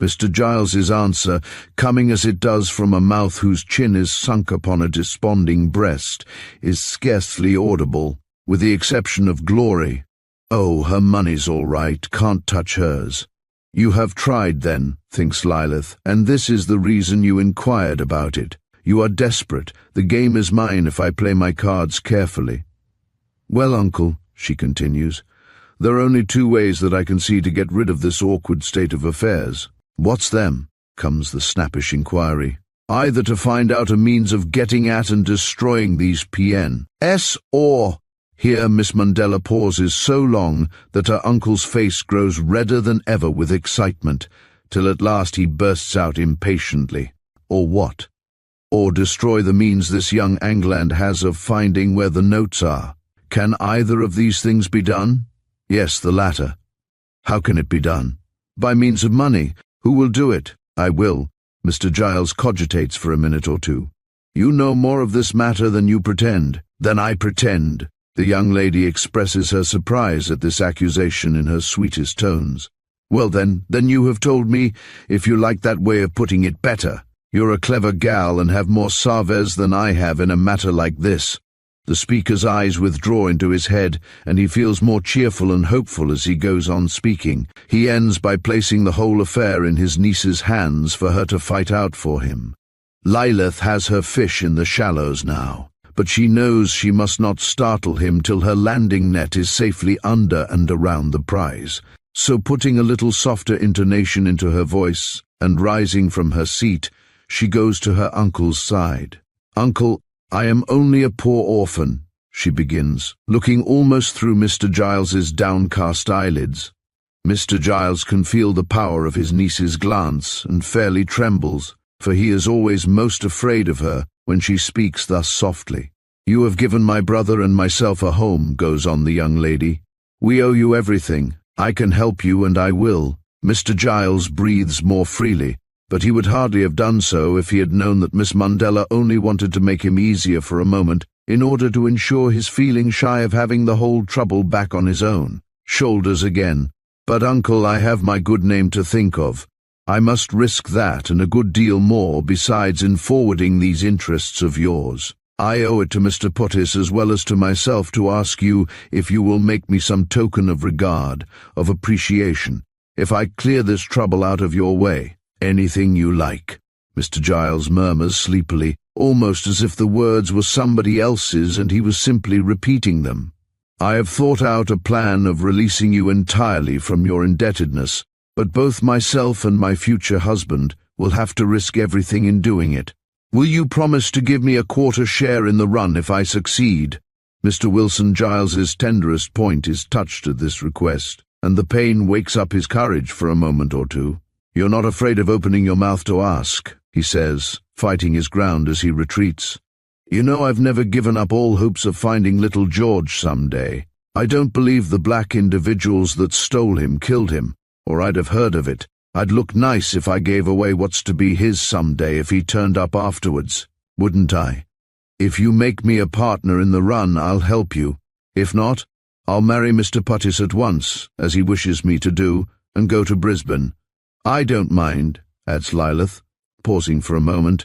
Mr. Giles's answer, coming as it does from a mouth whose chin is sunk upon a desponding breast, is scarcely audible, with the exception of Glory. Oh, her money's all right, can't touch hers. You have tried, then, thinks Lilith, and this is the reason you inquired about it. You are desperate. The game is mine if I play my cards carefully. Well, Uncle, she continues, there are only 2 ways that I can see to get rid of this awkward state of affairs. What's them? Comes the snappish inquiry. Either to find out a means of getting at and destroying these PNs, or Here Miss Mandela pauses so long that her uncle's face grows redder than ever with excitement, till at last he bursts out impatiently. Or what? Or destroy the means this young England has of finding where the notes are. Can either of these things be done? Yes, the latter. How can it be done? By means of money. Who will do it? I will. Mr. Giles cogitates for a minute or two. You know more of this matter than you pretend. Than I pretend. The young lady expresses her surprise at this accusation in her sweetest tones. Well then you have told me, if you like that way of putting it, better. You're a clever gal and have more saves than I have in a matter like this. The speaker's eyes withdraw into his head, and he feels more cheerful and hopeful as he goes on speaking. He ends by placing the whole affair in his niece's hands for her to fight out for him. Lilith has her fish in the shallows now, but she knows she must not startle him till her landing net is safely under and around the prize. So putting a little softer intonation into her voice, and rising from her seat, she goes to her uncle's side. Uncle, I am only a poor orphan, she begins, looking almost through Mr. Giles's downcast eyelids. Mr. Giles can feel the power of his niece's glance and fairly trembles, for he is always most afraid of her when she speaks thus softly. You have given my brother and myself a home, goes on the young lady. We owe you everything. I can help you, and I will. Mr. Giles breathes more freely, but he would hardly have done so if he had known that Miss Mandela only wanted to make him easier for a moment in order to ensure his feeling shy of having the whole trouble back on his own shoulders again. But uncle, I have my good name to think of. I must risk that and a good deal more besides in forwarding these interests of yours. I owe it to Mr. Pottis as well as to myself to ask you if you will make me some token of regard, of appreciation, if I clear this trouble out of your way. Anything you like, Mr. Giles murmurs sleepily, almost as if the words were somebody else's and he was simply repeating them. I have thought out a plan of releasing you entirely from your indebtedness, but both myself and my future husband will have to risk everything in doing it. Will you promise to give me a quarter share in the run if I succeed? Mr. Wilson Giles's tenderest point is touched at this request, and the pain wakes up his courage for a moment or two. You're not afraid of opening your mouth to ask, he says, fighting his ground as he retreats. You know I've never given up all hopes of finding little George someday. I don't believe the black individuals that stole him killed him, or I'd have heard of it. I'd look nice if I gave away what's to be his someday if he turned up afterwards, wouldn't I? If you make me a partner in the run, I'll help you. If not, I'll marry Mr. Pottis at once, as he wishes me to do, and go to Brisbane. I don't mind, adds Lilith, pausing for a moment,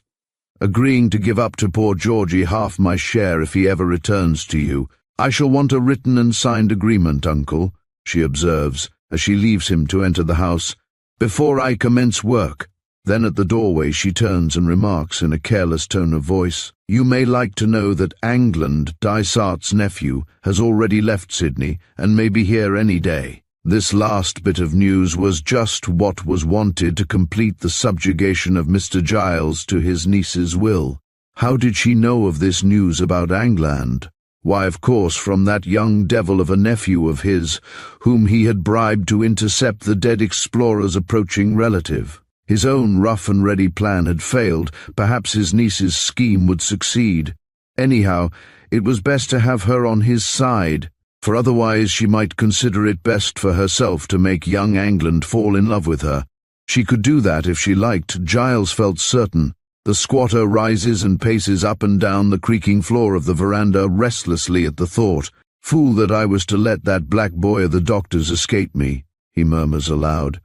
agreeing to give up to poor Georgie half my share if he ever returns to you. I shall want a written and signed agreement, uncle, she observes, as she leaves him to enter the house, before I commence work. Then at the doorway she turns and remarks in a careless tone of voice, You may like to know that England, Dysart's nephew, has already left Sydney and may be here any day. This last bit of news was just what was wanted to complete the subjugation of Mr. Giles to his niece's will. How did she know of this news about England? Why, of course, from that young devil of a nephew of his, whom he had bribed to intercept the dead explorer's approaching relative. His own rough and ready plan had failed. Perhaps his niece's scheme would succeed. Anyhow, it was best to have her on his side, for otherwise she might consider it best for herself to make young England fall in love with her. She could do that if she liked, Giles felt certain. The squatter rises and paces up and down the creaking floor of the veranda restlessly at the thought. Fool that I was to let that black boy of the doctor's escape me, he murmurs aloud.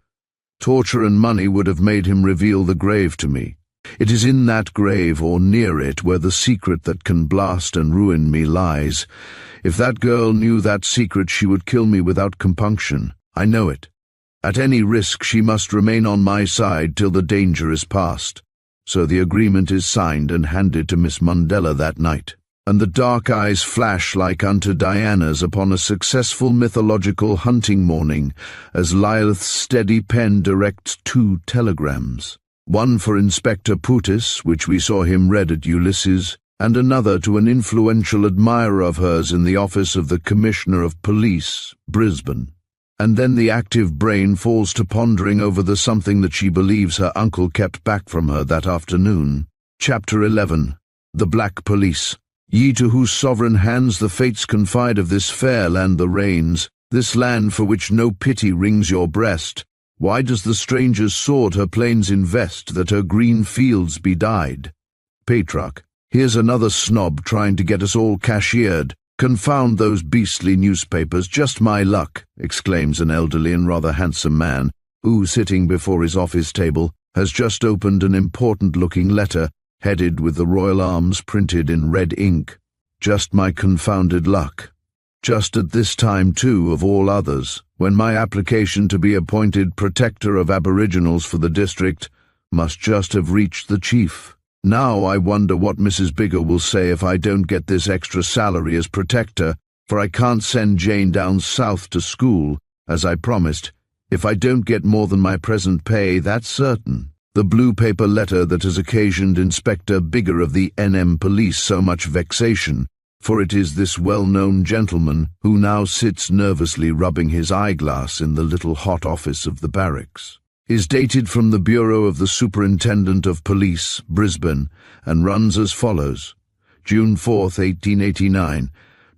Torture and money would have made him reveal the grave to me. It is in that grave, or near it, where the secret that can blast and ruin me lies. If that girl knew that secret, she would kill me without compunction. I know it. At any risk, she must remain on my side till the danger is past. So the agreement is signed and handed to Miss Mandela that night, and the dark eyes flash like unto Diana's upon a successful mythological hunting morning, as Lilith's steady pen directs 2 telegrams. One for Inspector Pottis, which we saw him read at Ulysses, and another to an influential admirer of hers in the office of the Commissioner of Police, Brisbane. And then the active brain falls to pondering over the something that she believes her uncle kept back from her that afternoon. Chapter 11. The Black Police. Ye to whose sovereign hands the fates confide of this fair land the reins, this land for which no pity wrings your breast, why does the stranger's sword her plains invest, that her green fields be dyed? Patriarch. Here's another snob trying to get us all cashiered. Confound those beastly newspapers, just my luck, exclaims an elderly and rather handsome man, who, sitting before his office table, has just opened an important-looking letter, headed with the Royal Arms printed in red ink. Just my confounded luck. Just at this time, too, of all others, when my application to be appointed Protector of Aboriginals for the district must just have reached the Chief. Now I wonder what Mrs. Bigger will say if I don't get this extra salary as protector, for I can't send Jane down south to school, as I promised. If I don't get more than my present pay, that's certain. The blue paper letter that has occasioned Inspector Bigger of the NM Police so much vexation, for it is this well-known gentleman who now sits nervously rubbing his eyeglass in the little hot office of the barracks, is dated from the Bureau of the Superintendent of Police, Brisbane, and runs as follows. June 4th, 1889.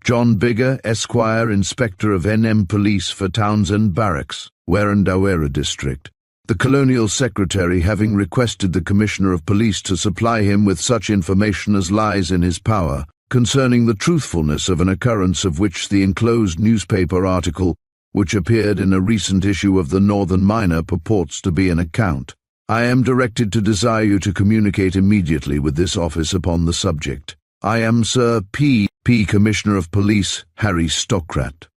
John Bigger, Esquire, Inspector of NM Police for Townsend Barracks, Werrandawera District. The Colonial Secretary, having requested the Commissioner of Police to supply him with such information as lies in his power, concerning the truthfulness of an occurrence of which the enclosed newspaper article, which appeared in a recent issue of the Northern Miner, purports to be an account. I am directed to desire you to communicate immediately with this office upon the subject. I am Sir P. Commissioner of Police, Harry Stockrat.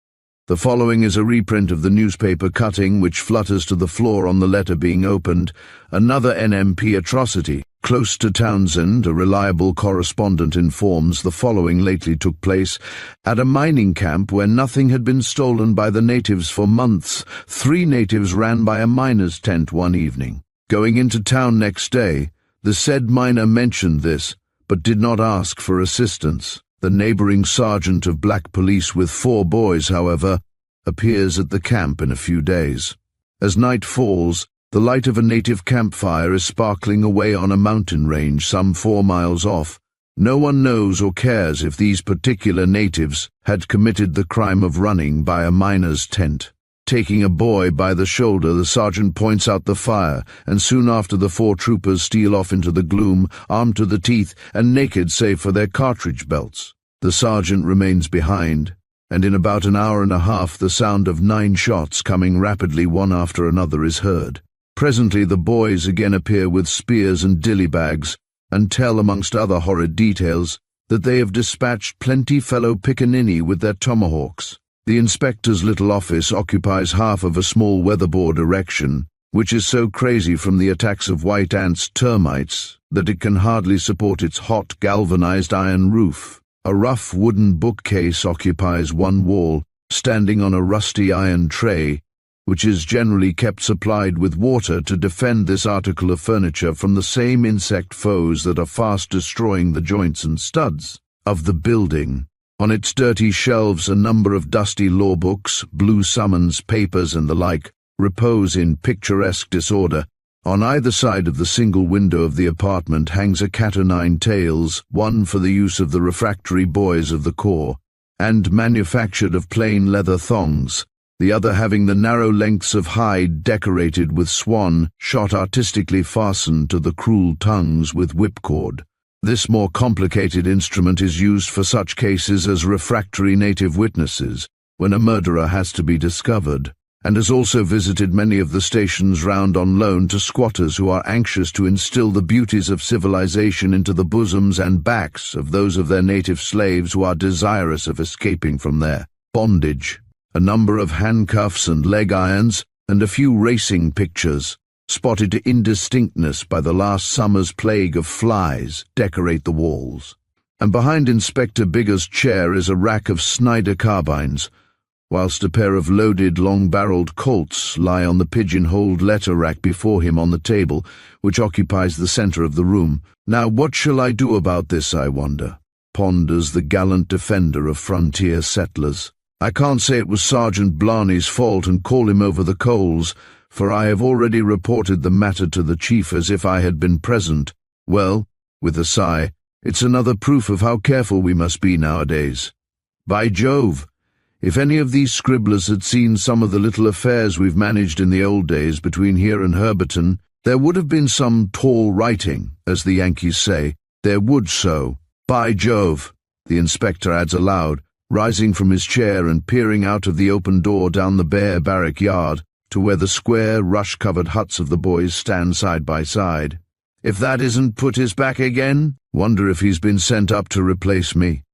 The following is a reprint of the newspaper cutting which flutters to the floor on the letter being opened. Another NMP atrocity. Close to Townsend, a reliable correspondent informs the following lately took place. At a mining camp where nothing had been stolen by the natives for months, 3 natives ran by a miner's tent one evening. Going into town next day, the said miner mentioned this, but did not ask for assistance. The neighbouring sergeant of black police with 4 boys, however, appears at the camp in a few days. As night falls, the light of a native campfire is sparkling away on a mountain range some 4 miles off. No one knows or cares if these particular natives had committed the crime of running by a miner's tent. Taking a boy by the shoulder, the sergeant points out the fire, and soon after the 4 troopers steal off into the gloom, armed to the teeth and naked save for their cartridge belts. The sergeant remains behind, and in about an hour and a half the sound of 9 shots coming rapidly one after another is heard. Presently the boys again appear with spears and dilly bags, and tell, amongst other horrid details, that they have dispatched plenty fellow pickaninny with their tomahawks. The inspector's little office occupies half of a small weatherboard erection, which is so crazy from the attacks of white ants, termites, that it can hardly support its hot galvanized iron roof. A rough wooden bookcase occupies one wall, standing on a rusty iron tray, which is generally kept supplied with water to defend this article of furniture from the same insect foes that are fast destroying the joints and studs of the building. On its dirty shelves a number of dusty law books, blue summons, papers, and the like, repose in picturesque disorder. On either side of the single window of the apartment hangs a cat-o'-nine tails, one for the use of the refractory boys of the corps, and manufactured of plain leather thongs, the other having the narrow lengths of hide decorated with swan shot artistically fastened to the cruel tongues with whipcord. This more complicated instrument is used for such cases as refractory native witnesses, when a murderer has to be discovered, and has also visited many of the stations round on loan to squatters who are anxious to instill the beauties of civilization into the bosoms and backs of those of their native slaves who are desirous of escaping from their bondage. A number of handcuffs and leg irons, and a few racing pictures, spotted to indistinctness by the last summer's plague of flies, decorate the walls. And behind Inspector Bigger's chair is a rack of Snyder carbines, whilst a pair of loaded, long-barrelled Colts lie on the pigeon-holed letter rack before him on the table, which occupies the centre of the room. "Now what shall I do about this, I wonder?" ponders the gallant defender of frontier settlers. "I can't say it was Sergeant Blarney's fault and call him over the coals, for I have already reported the matter to the chief as if I had been present. Well," with a sigh, "it's another proof of how careful we must be nowadays. By Jove! If any of these scribblers had seen some of the little affairs we've managed in the old days between here and Herberton, there would have been some tall writing, as the Yankees say. There would so. By Jove!" the inspector adds aloud, rising from his chair and peering out of the open door down the bare barrack yard to where the square, rush-covered huts of the boys stand side by side. "If that isn't Putis back again? Wonder if he's been sent up to replace me.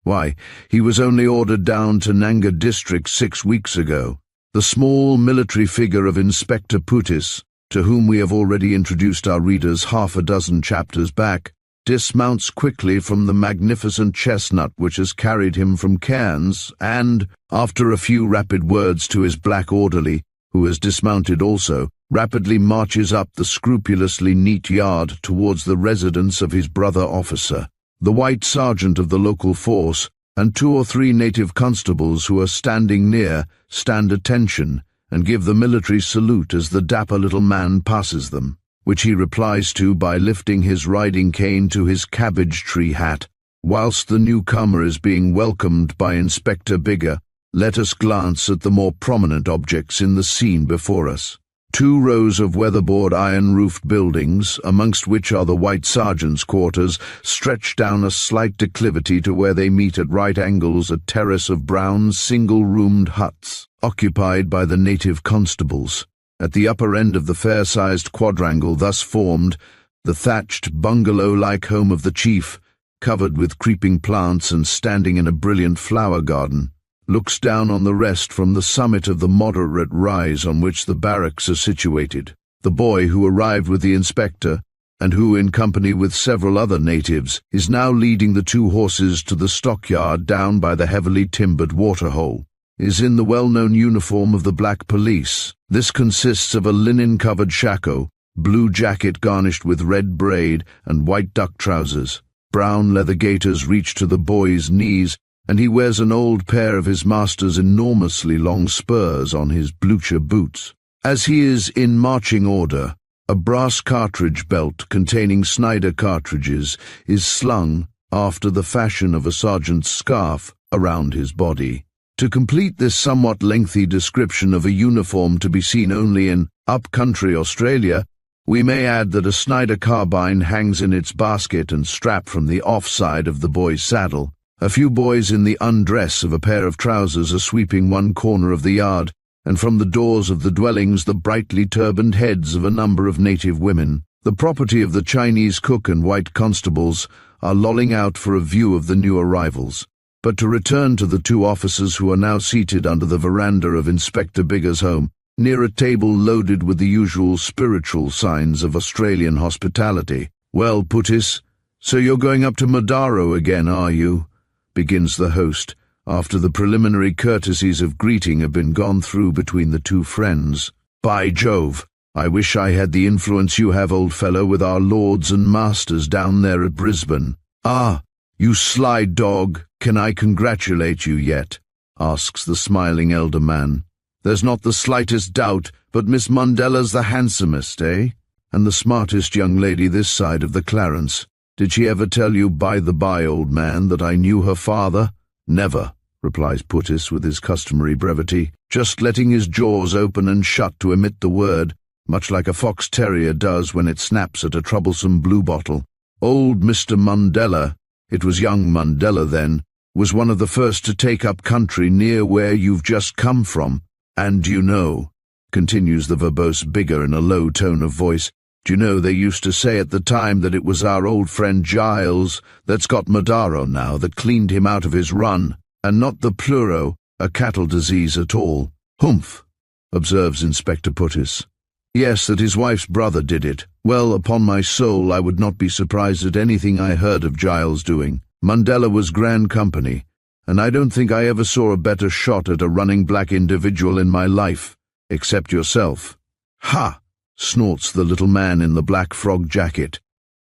Why, he was only ordered down to Nanga district 6 weeks ago." The small military figure of Inspector Putis, to whom we have already introduced our readers half a dozen chapters back, dismounts quickly from the magnificent chestnut which has carried him from Cairns and, after a few rapid words to his black orderly, who has dismounted also, rapidly marches up the scrupulously neat yard towards the residence of his brother officer. The white sergeant of the local force and 2 or 3 native constables who are standing near stand attention and give the military salute as the dapper little man passes them, which he replies to by lifting his riding cane to his cabbage-tree hat. Whilst the newcomer is being welcomed by Inspector Bigger, let us glance at the more prominent objects in the scene before us. 2 rows of weatherboard iron-roofed buildings, amongst which are the white sergeant's quarters, stretch down a slight declivity to where they meet at right angles a terrace of brown, single-roomed huts, occupied by the native constables. At the upper end of the fair-sized quadrangle thus formed, the thatched, bungalow-like home of the chief, covered with creeping plants and standing in a brilliant flower garden, looks down on the rest from the summit of the moderate rise on which the barracks are situated. The boy who arrived with the inspector, and who, in company with several other natives, is now leading the 2 horses to the stockyard down by the heavily timbered waterhole, is in the well-known uniform of the Black Police. This consists of a linen-covered shako, blue jacket garnished with red braid, and white duck trousers. Brown leather gaiters reach to the boy's knees, and he wears an old pair of his master's enormously long spurs on his blucher boots. As he is in marching order, a brass cartridge belt containing Snyder cartridges is slung, after the fashion of a sergeant's scarf, around his body. To complete this somewhat lengthy description of a uniform to be seen only in up-country Australia, we may add that a Snyder carbine hangs in its basket and strap from the off-side of the boy's saddle. A few boys in the undress of a pair of trousers are sweeping one corner of the yard, and from the doors of the dwellings the brightly turbaned heads of a number of native women, the property of the Chinese cook and white constables, are lolling out for a view of the new arrivals. But to return to the 2 officers who are now seated under the veranda of Inspector Bigger's home, near a table loaded with the usual spiritual signs of Australian hospitality. "Well, Putis, so you're going up to Madaro again, are you?" begins the host, after the preliminary courtesies of greeting have been gone through between the 2 friends. "By Jove, I wish I had the influence you have, old fellow, with our lords and masters down there at Brisbane." "Ah, you sly dog, can I congratulate you yet?" asks the smiling elder man. "There's not the slightest doubt but Miss Mundella's the handsomest, eh? And the smartest young lady this side of the Clarence. Did she ever tell you, by the by, old man, that I knew her father?" "Never," replies Putis with his customary brevity, just letting his jaws open and shut to emit the word, much like a fox terrier does when it snaps at a troublesome bluebottle. "Old Mr. Mundella, it was young Mundella then, was one of the first to take up country near where you've just come from. And you know," continues the verbose Bigger in a low tone of voice, "do you know they used to say at the time that it was our old friend Giles that's got Madaro now that cleaned him out of his run, and not the pleuro, a cattle disease at all." "Humph," observes Inspector Putis. "Yes, that his wife's brother did it. Well, upon my soul, I would not be surprised at anything I heard of Giles doing. Mundella was grand company, and I don't think I ever saw a better shot at a running black individual in my life, except yourself." "Ha!" snorts the little man in the black frog jacket.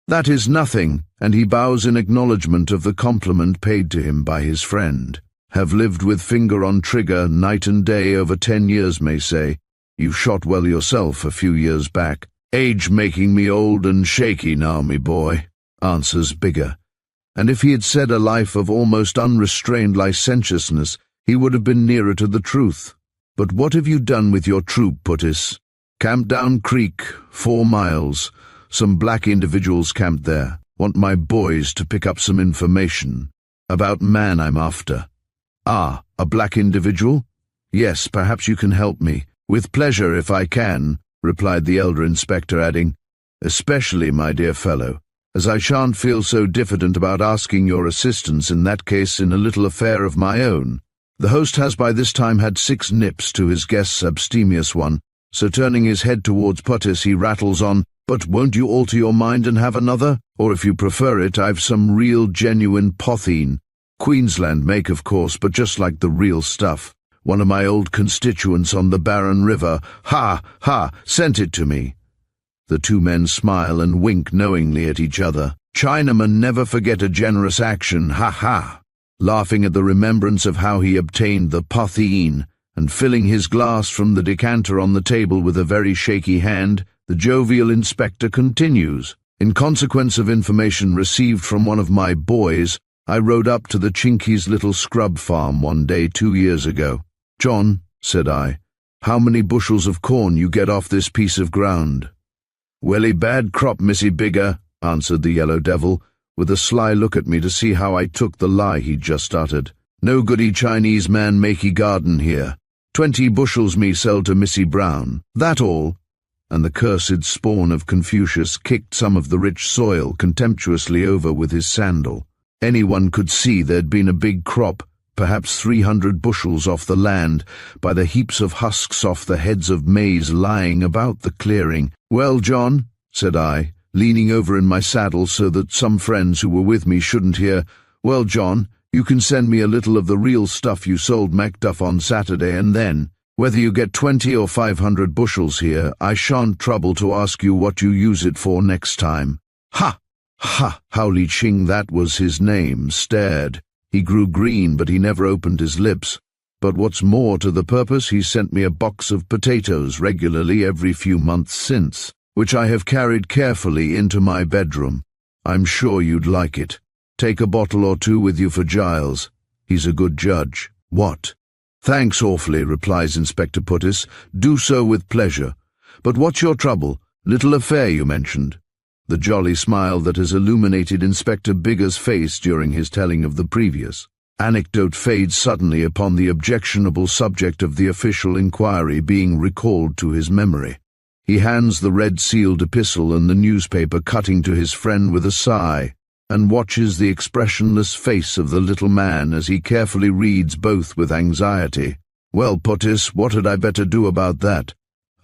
"That is nothing," and he bows in acknowledgement of the compliment paid to him by his friend. "Have lived with finger on trigger night and day over 10 years, may say. You shot well yourself a few years back." "Age making me old and shaky now, me boy," answers Bigger. And if he had said a life of almost unrestrained licentiousness, he would have been nearer to the truth. "But what have you done with your troop, Puttis?" "Camped down creek, 4 miles. Some black individuals camped there. Want my boys to pick up some information. About man I'm after." "Ah, a black individual? Yes, perhaps you can help me." "With pleasure, if I can," replied the elder inspector, adding, "especially, my dear fellow, as I shan't feel so diffident about asking your assistance in that case in a little affair of my own." The host has by this time had 6 nips to his guest's abstemious one, so turning his head towards Puttis he rattles on, "But won't you alter your mind and have another? Or if you prefer it, I've some real genuine potheen. Queensland make, of course, but just like the real stuff. One of my old constituents on the Barren River. Ha, ha, sent it to me." The 2 men smile and wink knowingly at each other. "Chinamen never forget a generous action, ha ha." Laughing at the remembrance of how he obtained the potheen, and filling his glass from the decanter on the table with a very shaky hand, the jovial inspector continues. "In consequence of information received from one of my boys, I rode up to the Chinky's little scrub farm one day 2 years ago. 'John,' said I, 'how many bushels of corn you get off this piece of ground?' 'Welly bad crop, Missy Bigger,' answered the yellow devil, with a sly look at me to see how I took the lie he'd just uttered. 'No goody Chinese man makey garden here. 20 bushels me sell to Missy Brown. That all?' And the cursed spawn of Confucius kicked some of the rich soil contemptuously over with his sandal. Anyone could see there'd been a big crop, perhaps 300 bushels off the land, by the heaps of husks off the heads of maize lying about the clearing. 'Well, John,' said I, leaning over in my saddle so that some friends who were with me shouldn't hear, 'Well, John, you can send me a little of the real stuff you sold Macduff on Saturday, and then, whether you get 20 or 500 bushels here, I shan't trouble to ask you what you use it for next time.' Ha! Ha! How Li Ching, that was his name, stared. He grew green, but he never opened his lips. But what's more to the purpose, he sent me a box of potatoes regularly every few months since, which I have carried carefully into my bedroom. I'm sure you'd like it. Take a bottle or 2 with you for Giles. He's a good judge." "What?" "Thanks awfully," replies Inspector Puttis. "Do so with pleasure. But what's your trouble? Little affair you mentioned." The jolly smile that has illuminated Inspector Bigger's face during his telling of the previous anecdote fades suddenly upon the objectionable subject of the official inquiry being recalled to his memory. He hands the red-sealed epistle and the newspaper cutting to his friend with a sigh, and watches the expressionless face of the little man as he carefully reads both with anxiety. "Well, Puttis, what had I better do about that?"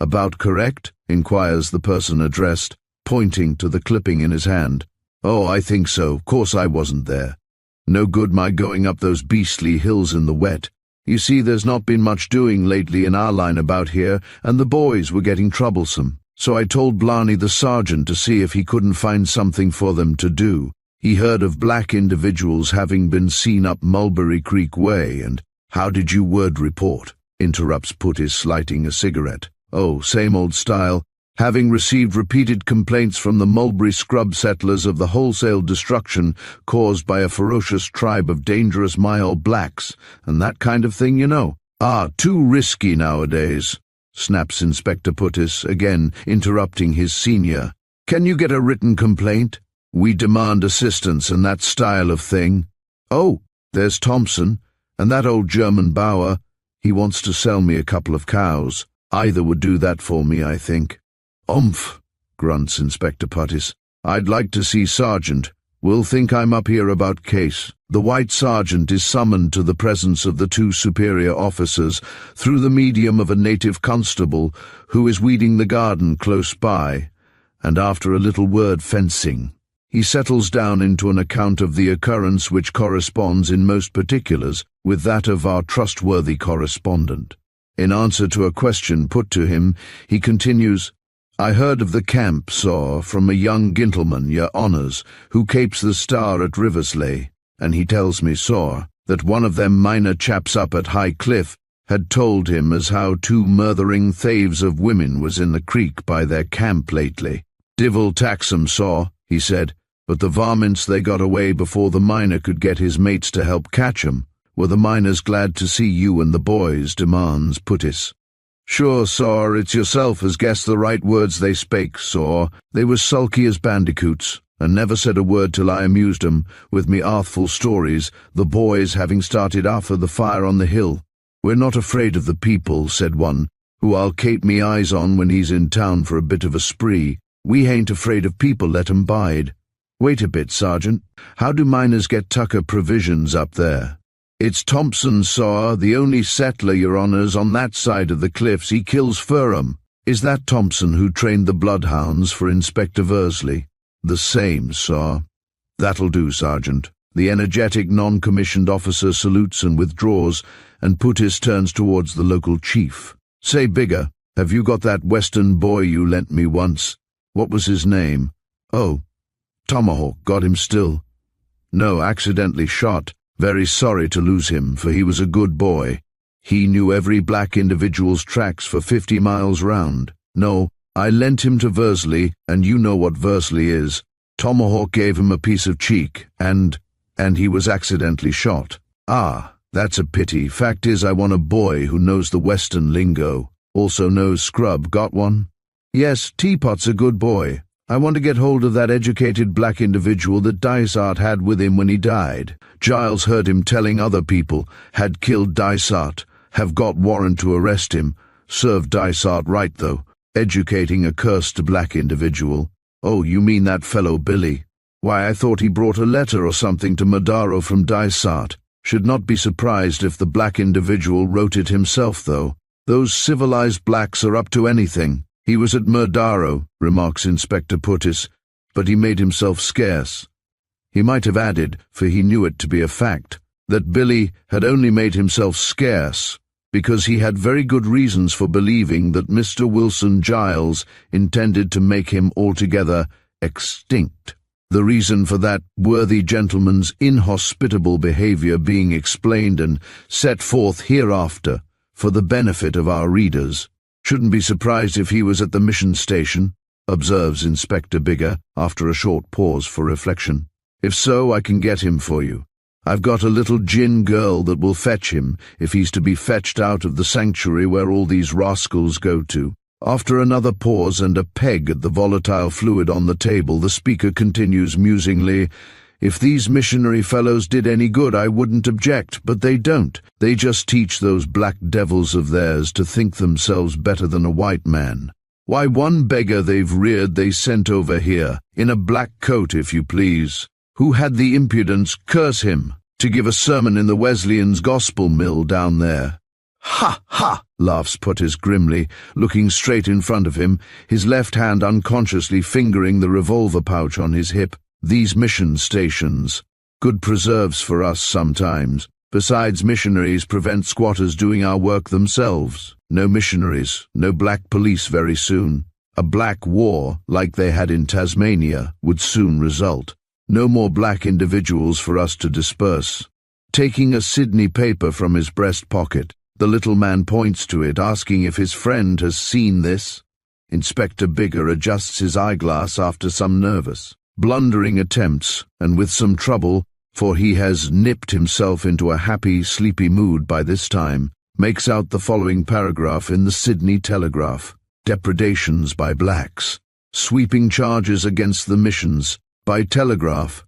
"About correct?" inquires the person addressed, pointing to the clipping in his hand. "Oh, I think so. Course I wasn't there. No good my going up those beastly hills in the wet. You see, there's not been much doing lately in our line about here, and the boys were getting troublesome. So I told Blarney the sergeant to see if he couldn't find something for them to do. He heard of black individuals having been seen up Mulberry Creek Way, and—" "How did you word report?" interrupts Puttis, lighting a cigarette. "Oh, same old style. Having received repeated complaints from the mulberry scrub settlers of the wholesale destruction caused by a ferocious tribe of dangerous Mayol blacks, and that kind of thing, you know." "Ah, too risky nowadays," snaps Inspector Puttis, again interrupting his senior. "Can you get a written complaint? We demand assistance and that style of thing. Oh, there's Thompson, and that old German Bauer. He wants to sell me a couple of cows. Either would do that for me, I think." "Umph," grunts Inspector Puttis. "I'd like to see Sergeant. Will think I'm up here about case." The white sergeant is summoned to the presence of the 2 superior officers through the medium of a native constable who is weeding the garden close by, and after a little word fencing, He settles down into an account of the occurrence which corresponds in most particulars with that of our trustworthy correspondent. In answer to a question put to him, he continues, "I heard of the camp, sir, from a young gentleman, your honours, who capes the Star at Riversley, and he tells me, sir, that one of them minor chaps up at High Cliff had told him as how 2 murthering thaves of women was in the creek by their camp lately. Divil tax 'em, sir, he said, but the varmints they got away before the miner could get his mates to help catch 'em. Were the miners glad to see you and the boys, demands Puttis. Sure, sir, it's yourself has guessed the right words they spake, sir. They was sulky as bandicoots, and never said a word till I amused 'em with me artful stories, the boys having started after the fire on the hill. We're not afraid of the people, said one, who I'll keep me eyes on when he's in town for a bit of a spree. We ain't afraid of people, let 'em bide. Wait a bit, Sergeant. How do miners get tucker provisions up there? It's Thompson, sir, the only settler, your honours, on that side of the cliffs. He kills for 'em. Is that Thompson who trained the bloodhounds for Inspector Versley? The same, sir. That'll do, Sergeant. The energetic non-commissioned officer salutes and withdraws, and Puttis turns towards the local chief. Say, Bigger, have you got that western boy you lent me once? What was his name? Oh, Tomahawk, got him still? No, accidentally shot. Very sorry to lose him, for he was a good boy. He knew every black individual's tracks for 50 miles round. No, I lent him to Versley, and you know what Versley is. Tomahawk gave him a piece of cheek, and he was accidentally shot. Ah, that's a pity. Fact is, I want a boy who knows the western lingo. Also knows Scrub. Got one? Yes, Teapot's a good boy. I want to get hold of that educated black individual that Dysart had with him when he died. Giles heard him telling other people, had killed Dysart, have got warrant to arrest him. Served Dysart right, though, educating a cursed black individual. Oh, you mean that fellow Billy? Why, I thought he brought a letter or something to Madaro from Dysart. Should not be surprised if the black individual wrote it himself, though. Those civilized blacks are up to anything. He was at Murdaro, remarks Inspector Puttis, but he made himself scarce. He might have added, for he knew it to be a fact, that Billy had only made himself scarce because he had very good reasons for believing that Mr. Wilson Giles intended to make him altogether extinct. The reason for that worthy gentleman's inhospitable behavior being explained and set forth hereafter for the benefit of our readers. Shouldn't be surprised if he was at the mission station, observes Inspector Bigger after a short pause for reflection. If so, I can get him for you. I've got a little gin girl that will fetch him if he's to be fetched out of the sanctuary where all these rascals go to. After another pause and a peg at the volatile fluid on the table, the speaker continues musingly, If these missionary fellows did any good, I wouldn't object, but they don't. They just teach those black devils of theirs to think themselves better than a white man. Why, one beggar they've reared they sent over here, in a black coat, if you please, who had the impudence, curse him, to give a sermon in the Wesleyan's gospel mill down there. Ha, ha, laughs Puttis grimly, looking straight in front of him, his left hand unconsciously fingering the revolver pouch on his hip. These mission stations, good preserves for us sometimes. Besides, missionaries prevent squatters doing our work themselves. No missionaries, no black police very soon. A black war, like they had in Tasmania, would soon result. No more black individuals for us to disperse. Taking a Sydney paper from his breast pocket, the little man points to it, asking if his friend has seen this. Inspector Bigger adjusts his eyeglass after some nervous, blundering attempts, and with some trouble, for he has nipped himself into a happy, sleepy mood by this time, makes out the following paragraph in the Sydney Telegraph. Depredations by blacks. Sweeping charges against the missions. By telegraph.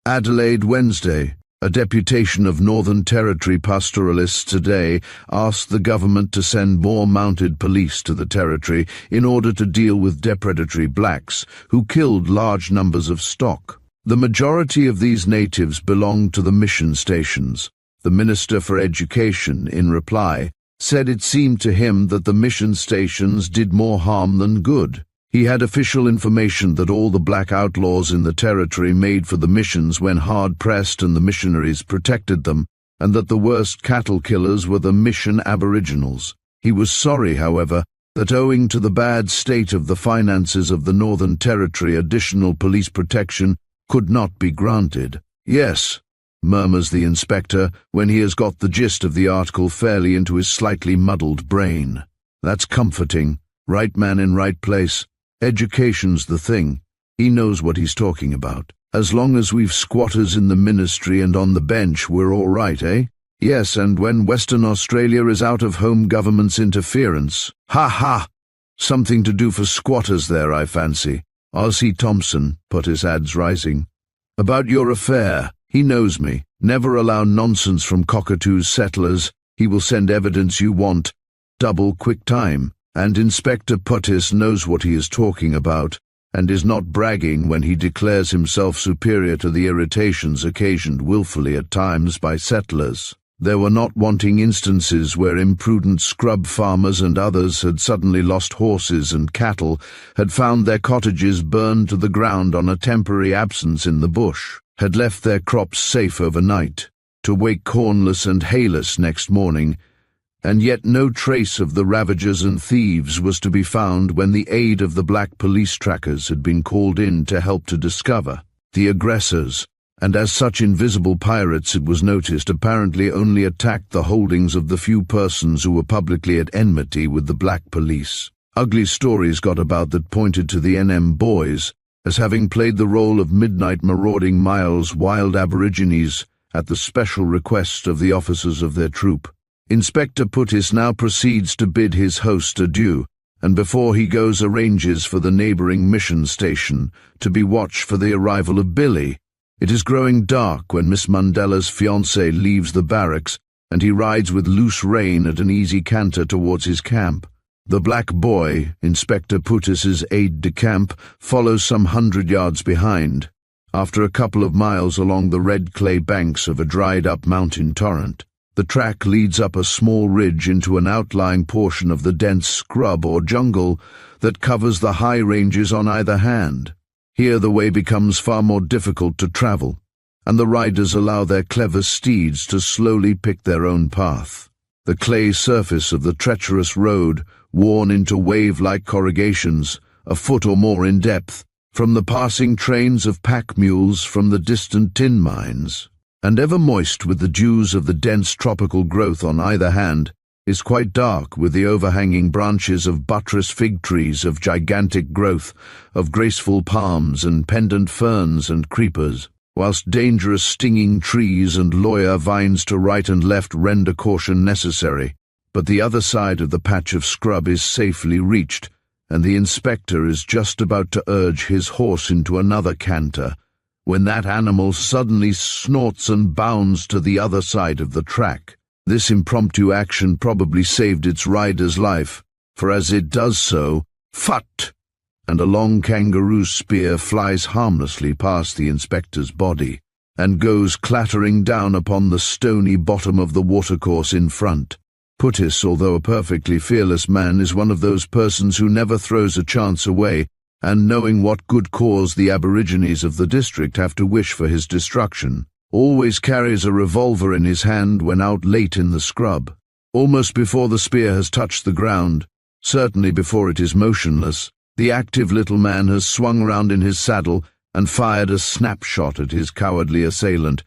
Adelaide, Wednesday. A deputation of Northern Territory pastoralists today asked the government to send more mounted police to the territory in order to deal with depredatory blacks who killed large numbers of stock. The majority of these natives belonged to the mission stations. The Minister for Education, in reply, said it seemed to him that the mission stations did more harm than good. He had official information that all the black outlaws in the territory made for the missions when hard-pressed and the missionaries protected them, and that the worst cattle killers were the mission aboriginals. He was sorry, however, that owing to the bad state of the finances of the Northern Territory, additional police protection could not be granted. "Yes," murmurs the inspector when he has got the gist of the article fairly into his slightly muddled brain. "That's comforting. Right man in right place. Education's the thing. He knows what he's talking about. As long as we've squatters in the ministry and on the bench, we're all right, eh? Yes, and when Western Australia is out of home government's interference. Ha ha! Something to do for squatters there, I fancy." "Ozzy Thompson," Putis adds, rising. "About your affair. He knows me. Never allow nonsense from Cockatoo's settlers. He will send evidence you want. Double quick time. And Inspector Putis knows what he is talking about, and is not bragging when he declares himself superior to the irritations occasioned willfully at times by settlers. There were not wanting instances where imprudent scrub farmers and others had suddenly lost horses and cattle, had found their cottages burned to the ground on a temporary absence in the bush, had left their crops safe overnight, to wake cornless and hayless next morning, and yet no trace of the ravagers and thieves was to be found when the aid of the black police trackers had been called in to help to discover the aggressors, and as such invisible pirates, it was noticed, apparently only attacked the holdings of the few persons who were publicly at enmity with the black police. Ugly stories got about that pointed to the NM boys as having played the role of midnight marauding Miles' wild aborigines at the special request of the officers of their troop. Inspector Putis now proceeds to bid his host adieu, and before he goes arranges for the neighbouring mission station to be watched for the arrival of Billy. It is growing dark when Miss Mundella's fiancé leaves the barracks, and he rides with loose rein at an easy canter towards his camp. The black boy, Inspector Putis's aide-de-camp, follows some 100 yards behind, after a couple of miles along the red clay banks of a dried-up mountain torrent. The track leads up a small ridge into an outlying portion of the dense scrub or jungle that covers the high ranges on either hand. Here the way becomes far more difficult to travel, and the riders allow their clever steeds to slowly pick their own path. The clay surface of the treacherous road, worn into wave-like corrugations, a foot or more in depth, from the passing trains of pack mules from the distant tin mines, and ever moist with the dews of the dense tropical growth on either hand, is quite dark with the overhanging branches of buttress fig trees of gigantic growth, of graceful palms and pendant ferns and creepers, whilst dangerous stinging trees and lawyer vines to right and left render caution necessary. But the other side of the patch of scrub is safely reached, and the inspector is just about to urge his horse into another canter, when that animal suddenly snorts and bounds to the other side of the track. This impromptu action probably saved its rider's life, for as it does so, phut! And a long kangaroo spear flies harmlessly past the inspector's body, and goes clattering down upon the stony bottom of the watercourse in front. Putis, although a perfectly fearless man, is one of those persons who never throws a chance away, and knowing what good cause the aborigines of the district have to wish for his destruction, always carries a revolver in his hand when out late in the scrub. Almost before the spear has touched the ground, certainly before it is motionless, the active little man has swung round in his saddle and fired a snapshot at his cowardly assailant,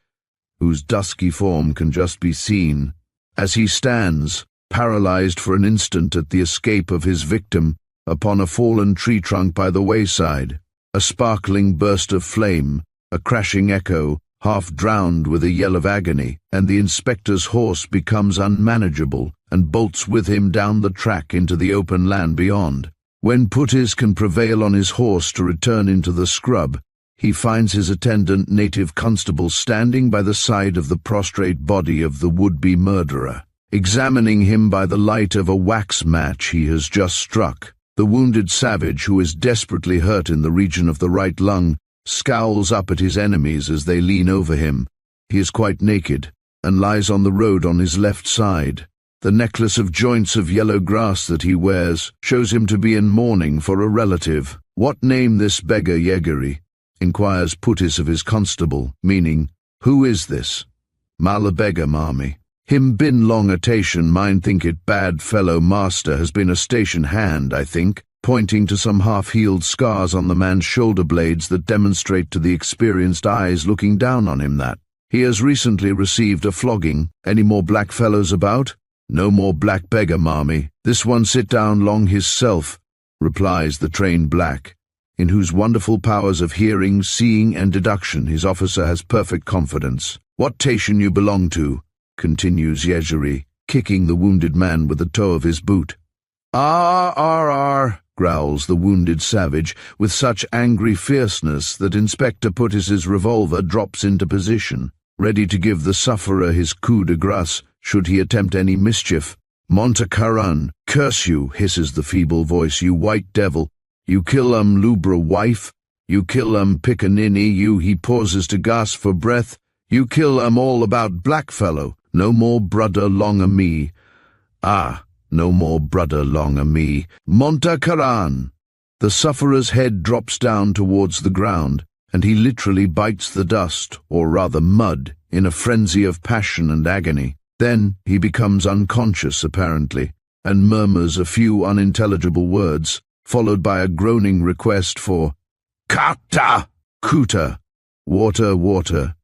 whose dusky form can just be seen, as he stands, paralyzed for an instant at the escape of his victim, upon a fallen tree trunk by the wayside. A sparkling burst of flame, a crashing echo, half drowned with a yell of agony, and the inspector's horse becomes unmanageable and bolts with him down the track into the open land beyond. When Putis can prevail on his horse to return into the scrub, he finds his attendant native constable standing by the side of the prostrate body of the would-be murderer, examining him by the light of a wax match he has just struck. The wounded savage, who is desperately hurt in the region of the right lung, scowls up at his enemies as they lean over him. He is quite naked, and lies on the road on his left side. The necklace of joints of yellow grass that he wears shows him to be in mourning for a relative. "What name this beggar Yegeri?" inquires Putis of his constable, meaning, "Who is this?" "Mala beggar, marmy. Him bin long a station, mine think it bad fellow master has been a station hand, I think," pointing to some half-healed scars on the man's shoulder blades that demonstrate to the experienced eyes looking down on him that he has recently received a flogging. "Any more black fellows about?" "No more black beggar, marmy. This one sit down long hisself," replies the trained black, in whose wonderful powers of hearing, seeing, and deduction his officer has perfect confidence. "What station you belong to?" continues Yegeri, kicking the wounded man with the toe of his boot. "R," growls the wounded savage, with such angry fierceness that Inspector Putis's revolver drops into position, ready to give the sufferer his coup de grace should he attempt any mischief. "Montakaran, curse you," hisses the feeble voice, "you white devil. You kill Lubra wife. You kill Pickaninny, you." He pauses to gasp for breath. "You kill all about blackfellow. No more brudder long a me. Ah, no more brudder long a me. Montakaran." The sufferer's head drops down towards the ground, and he literally bites the dust, or rather mud, in a frenzy of passion and agony. Then he becomes unconscious, apparently, and murmurs a few unintelligible words, followed by a groaning request for "Kata! Kuta! Water, water."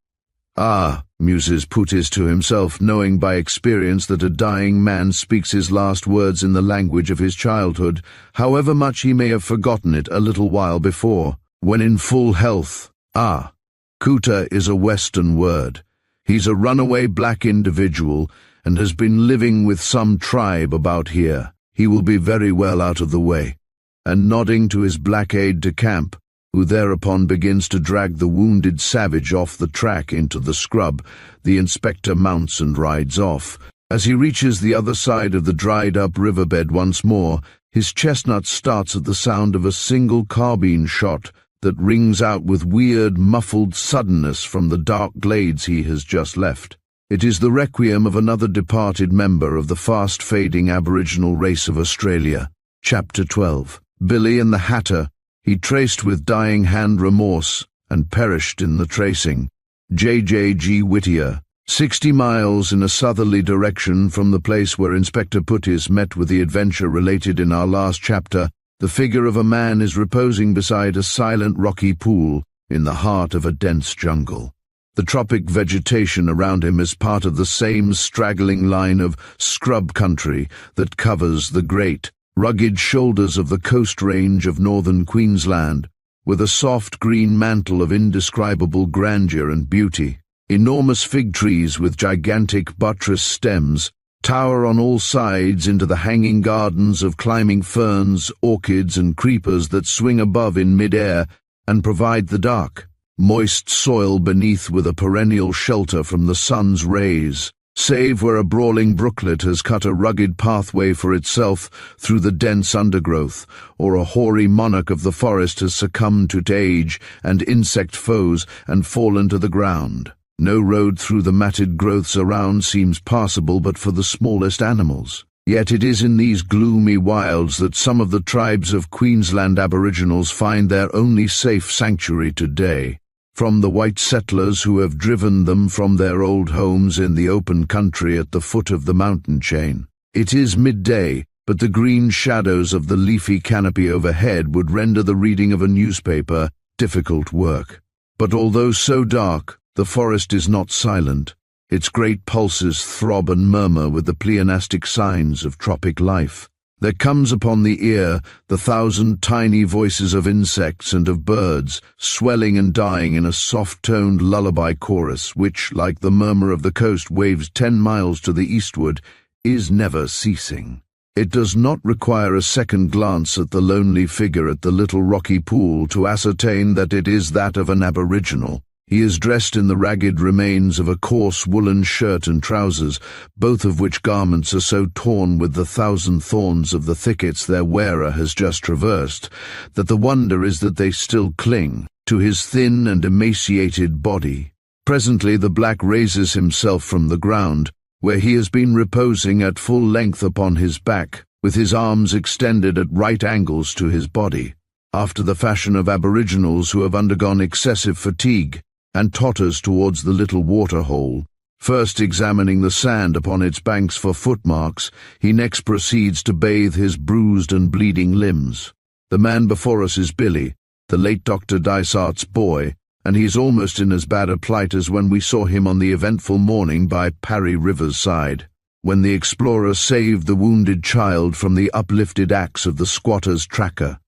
"Ah," muses Putis to himself, knowing by experience that a dying man speaks his last words in the language of his childhood, however much he may have forgotten it a little while before, when in full health. "Ah, Kuta is a Western word. He's a runaway black individual and has been living with some tribe about here. He will be very well out of the way." And nodding to his black aide-de-camp, who thereupon begins to drag the wounded savage off the track into the scrub, the inspector mounts and rides off. As he reaches the other side of the dried-up riverbed once more, his chestnut starts at the sound of a single carbine shot that rings out with weird, muffled suddenness from the dark glades he has just left. It is the requiem of another departed member of the fast-fading Aboriginal race of Australia. Chapter 12. Billy and the Hatter. He traced with dying hand remorse, and perished in the tracing. J.J.G. Whittier. 60 miles in a southerly direction from the place where Inspector Putis met with the adventure related in our last chapter, the figure of a man is reposing beside a silent rocky pool in the heart of a dense jungle. The tropic vegetation around him is part of the same straggling line of scrub country that covers the great, rugged shoulders of the coast range of northern Queensland, with a soft green mantle of indescribable grandeur and beauty. Enormous fig trees with gigantic buttress stems tower on all sides into the hanging gardens of climbing ferns, orchids, and creepers that swing above in mid-air and provide the dark, moist soil beneath with a perennial shelter from the sun's rays, save where a brawling brooklet has cut a rugged pathway for itself through the dense undergrowth, or a hoary monarch of the forest has succumbed to age and insect foes and fallen to the ground. No road through the matted growths around seems passable but for the smallest animals. Yet it is in these gloomy wilds that some of the tribes of Queensland Aboriginals find their only safe sanctuary today, from the white settlers who have driven them from their old homes in the open country at the foot of the mountain chain. It is midday, but the green shadows of the leafy canopy overhead would render the reading of a newspaper difficult work. But although so dark, the forest is not silent. Its great pulses throb and murmur with the pleonastic signs of tropic life. There comes upon the ear the thousand tiny voices of insects and of birds, swelling and dying in a soft-toned lullaby chorus which, like the murmur of the coast waves 10 miles to the eastward, is never ceasing. It does not require a second glance at the lonely figure at the little rocky pool to ascertain that it is that of an Aboriginal. He is dressed in the ragged remains of a coarse woolen shirt and trousers, both of which garments are so torn with the thousand thorns of the thickets their wearer has just traversed, that the wonder is that they still cling to his thin and emaciated body. Presently the black raises himself from the ground, where he has been reposing at full length upon his back, with his arms extended at right angles to his body, after the fashion of aboriginals who have undergone excessive fatigue, and totters towards the little water-hole. First examining the sand upon its banks for footmarks, he next proceeds to bathe his bruised and bleeding limbs. The man before us is Billy, the late Dr. Dysart's boy, and he is almost in as bad a plight as when we saw him on the eventful morning by Parry River's side, when the explorer saved the wounded child from the uplifted axe of the squatter's tracker.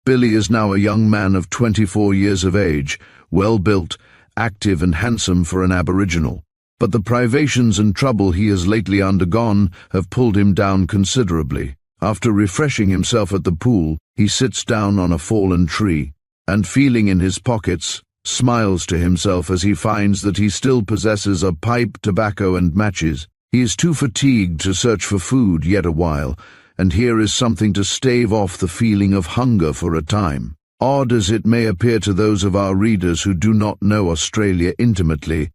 Billy is now a young man of 24 years of age, well-built, active and handsome for an aboriginal. But the privations and trouble he has lately undergone have pulled him down considerably. After refreshing himself at the pool, he sits down on a fallen tree, and feeling in his pockets, smiles to himself as he finds that he still possesses a pipe, tobacco and matches. He is too fatigued to search for food yet a while, and here is something to stave off the feeling of hunger for a time. Odd as it may appear to those of our readers who do not know Australia intimately,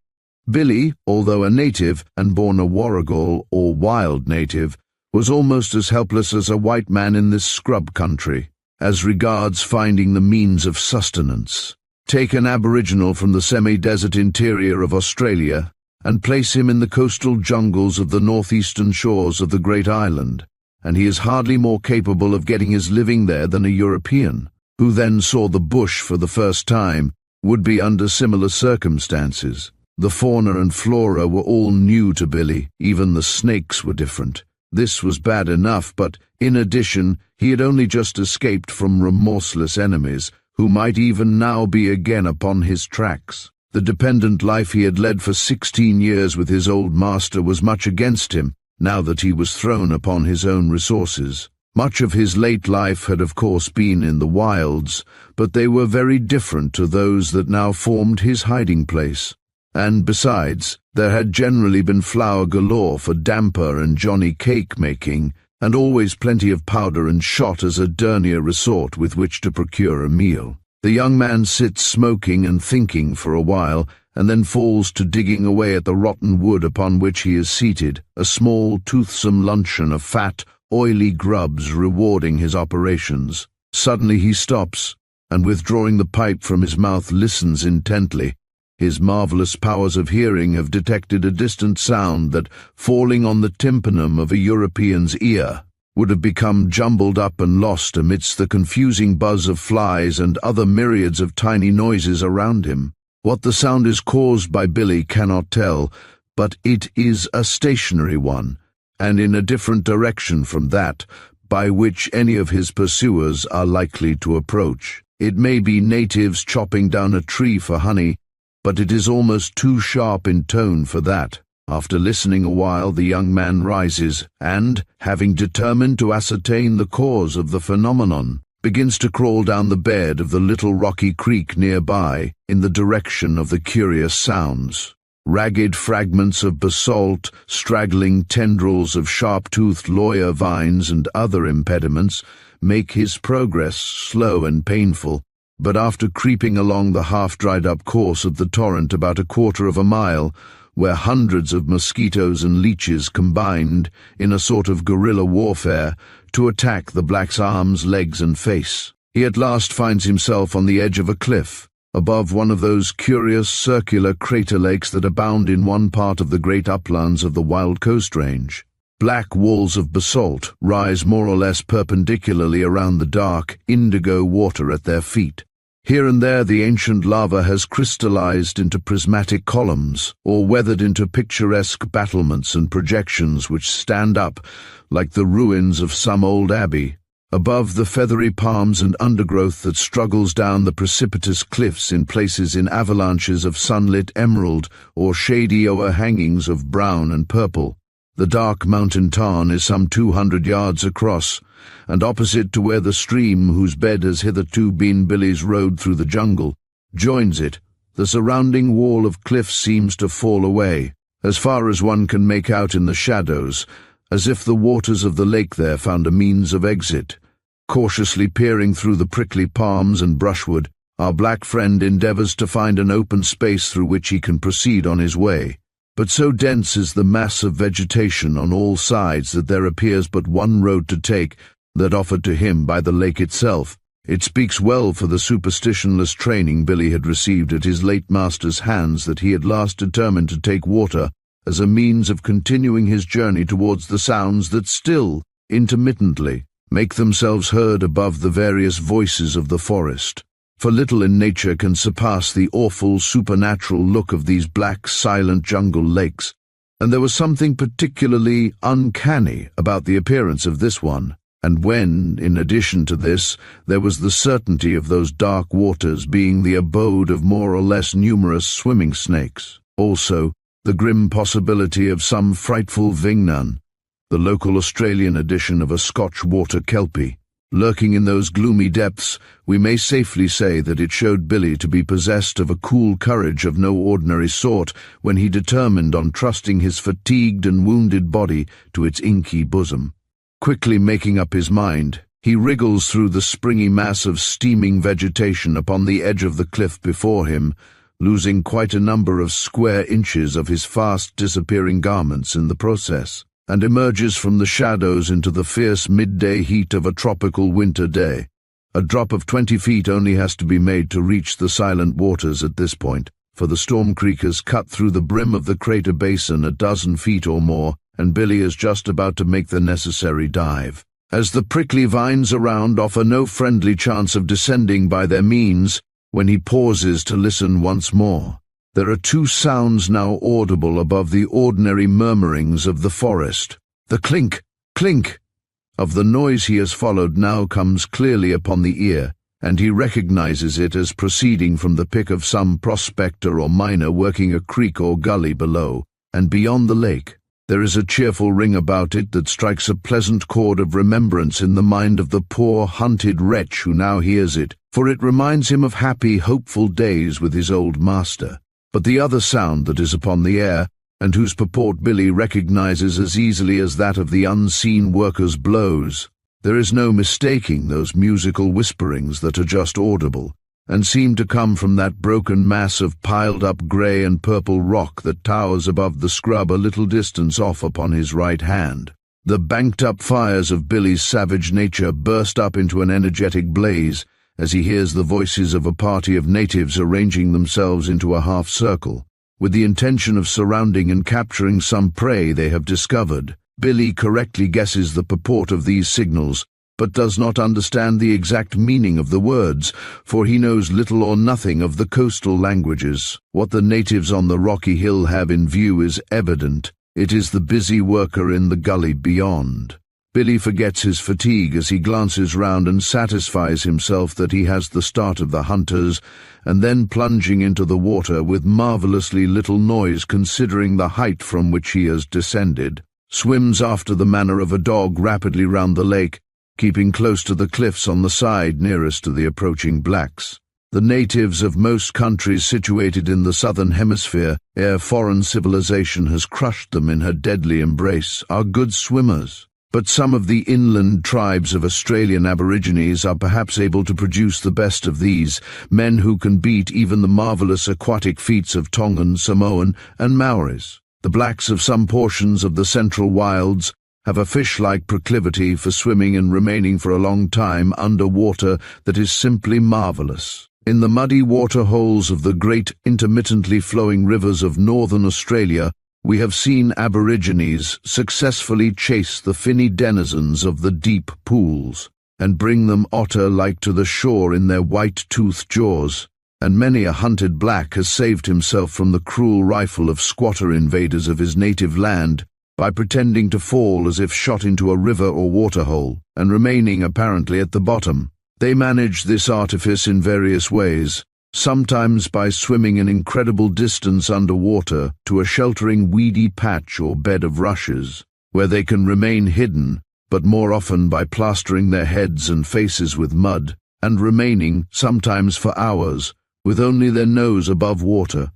Billy, although a native and born a Warrigal or wild native, was almost as helpless as a white man in this scrub country, as regards finding the means of sustenance. Take an Aboriginal from the semi-desert interior of Australia, and place him in the coastal jungles of the northeastern shores of the great island, and he is hardly more capable of getting his living there than a European, who then saw the bush for the first time, would be under similar circumstances. The fauna and flora were all new to Billy, even the snakes were different. This was bad enough, but, in addition, he had only just escaped from remorseless enemies, who might even now be again upon his tracks. The dependent life he had led for 16 years with his old master was much against him, now that he was thrown upon his own resources. Much of his late life had of course been in the wilds, but they were very different to those that now formed his hiding place. And besides, there had generally been flour galore for damper and Johnny cake making, and always plenty of powder and shot as a dernier resort with which to procure a meal. The young man sits smoking and thinking for a while, and then falls to digging away at the rotten wood upon which he is seated, a small, toothsome luncheon of fat, oily grubs rewarding his operations. Suddenly he stops, and withdrawing the pipe from his mouth listens intently. His marvelous powers of hearing have detected a distant sound that, falling on the tympanum of a European's ear, would have become jumbled up and lost amidst the confusing buzz of flies and other myriads of tiny noises around him. What the sound is caused by Billy cannot tell, but it is a stationary one, and in a different direction from that by which any of his pursuers are likely to approach. It may be natives chopping down a tree for honey, but it is almost too sharp in tone for that. After listening a while, the young man rises, and, having determined to ascertain the cause of the phenomenon, begins to crawl down the bed of the little rocky creek nearby, in the direction of the curious sounds. Ragged fragments of basalt, straggling tendrils of sharp-toothed lawyer vines and other impediments make his progress slow and painful, but after creeping along the half-dried-up course of the torrent about a quarter of a mile, where hundreds of mosquitoes and leeches combined, in a sort of guerrilla warfare, to attack the black's arms, legs and face, he at last finds himself on the edge of a cliff, above one of those curious circular crater lakes that abound in one part of the great uplands of the Wild Coast Range. Black walls of basalt rise more or less perpendicularly around the dark, indigo water at their feet. Here and there the ancient lava has crystallized into prismatic columns, or weathered into picturesque battlements and projections which stand up like the ruins of some old abbey. Above the feathery palms and undergrowth that struggles down the precipitous cliffs in places in avalanches of sunlit emerald or shady overhangings of brown and purple. The dark mountain tarn is some 200 yards across, and opposite to where the stream, whose bed has hitherto been Billy's road through the jungle, joins it, the surrounding wall of cliffs seems to fall away, as far as one can make out in the shadows, as if the waters of the lake there found a means of exit. Cautiously peering through the prickly palms and brushwood, our black friend endeavors to find an open space through which he can proceed on his way. But so dense is the mass of vegetation on all sides that there appears but one road to take, that offered to him by the lake itself. It speaks well for the superstitionless training Billy had received at his late master's hands that he at last determined to take water as a means of continuing his journey towards the sounds that still, intermittently, make themselves heard above the various voices of the forest. For little in nature can surpass the awful supernatural look of these black, silent jungle lakes, and there was something particularly uncanny about the appearance of this one. And when, in addition to this, there was the certainty of those dark waters being the abode of more or less numerous swimming snakes, also the grim possibility of some frightful vingnan, the local Australian edition of a Scotch water kelpie, lurking in those gloomy depths, we may safely say that it showed Billy to be possessed of a cool courage of no ordinary sort when he determined on trusting his fatigued and wounded body to its inky bosom. Quickly making up his mind, he wriggles through the springy mass of steaming vegetation upon the edge of the cliff before him, losing quite a number of square inches of his fast-disappearing garments in the process, and emerges from the shadows into the fierce midday heat of a tropical winter day. A drop of 20 feet only has to be made to reach the silent waters at this point, for the storm creek has cut through the brim of the crater basin a dozen feet or more, and Billy is just about to make the necessary dive. As the prickly vines around offer no friendly chance of descending by their means, when he pauses to listen once more, there are two sounds now audible above the ordinary murmurings of the forest. The clink, clink of the noise he has followed now comes clearly upon the ear, and he recognizes it as proceeding from the pick of some prospector or miner working a creek or gully below, and beyond the lake. There is a cheerful ring about it that strikes a pleasant chord of remembrance in the mind of the poor, hunted wretch who now hears it, for it reminds him of happy, hopeful days with his old master. But the other sound that is upon the air, and whose purport Billy recognizes as easily as that of the unseen worker's blows, there is no mistaking those musical whisperings that are just audible, and seem to come from that broken mass of piled-up grey and purple rock that towers above the scrub a little distance off upon his right hand. The banked-up fires of Billy's savage nature burst up into an energetic blaze as he hears the voices of a party of natives arranging themselves into a half-circle, with the intention of surrounding and capturing some prey they have discovered. Billy correctly guesses the purport of these signals, but does not understand the exact meaning of the words, for he knows little or nothing of the coastal languages. What the natives on the rocky hill have in view is evident. It is the busy worker in the gully beyond. Billy forgets his fatigue as he glances round and satisfies himself that he has the start of the hunters, and then plunging into the water with marvelously little noise considering the height from which he has descended, swims after the manner of a dog rapidly round the lake, keeping close to the cliffs on the side nearest to the approaching blacks. The natives of most countries situated in the southern hemisphere, ere foreign civilization has crushed them in her deadly embrace, are good swimmers. But some of the inland tribes of Australian Aborigines are perhaps able to produce the best of these, men who can beat even the marvelous aquatic feats of Tongan, Samoan, and Maoris. The blacks of some portions of the central wilds have a fish-like proclivity for swimming and remaining for a long time under water that is simply marvelous. In the muddy water holes of the great intermittently flowing rivers of northern Australia, we have seen Aborigines successfully chase the finny denizens of the deep pools, and bring them otter-like to the shore in their white-toothed jaws, and many a hunted black has saved himself from the cruel rifle of squatter invaders of his native land by pretending to fall as if shot into a river or waterhole, and remaining apparently at the bottom. They manage this artifice in various ways, sometimes by swimming an incredible distance under water to a sheltering weedy patch or bed of rushes, where they can remain hidden, but more often by plastering their heads and faces with mud, and remaining, sometimes for hours, with only their nose above water,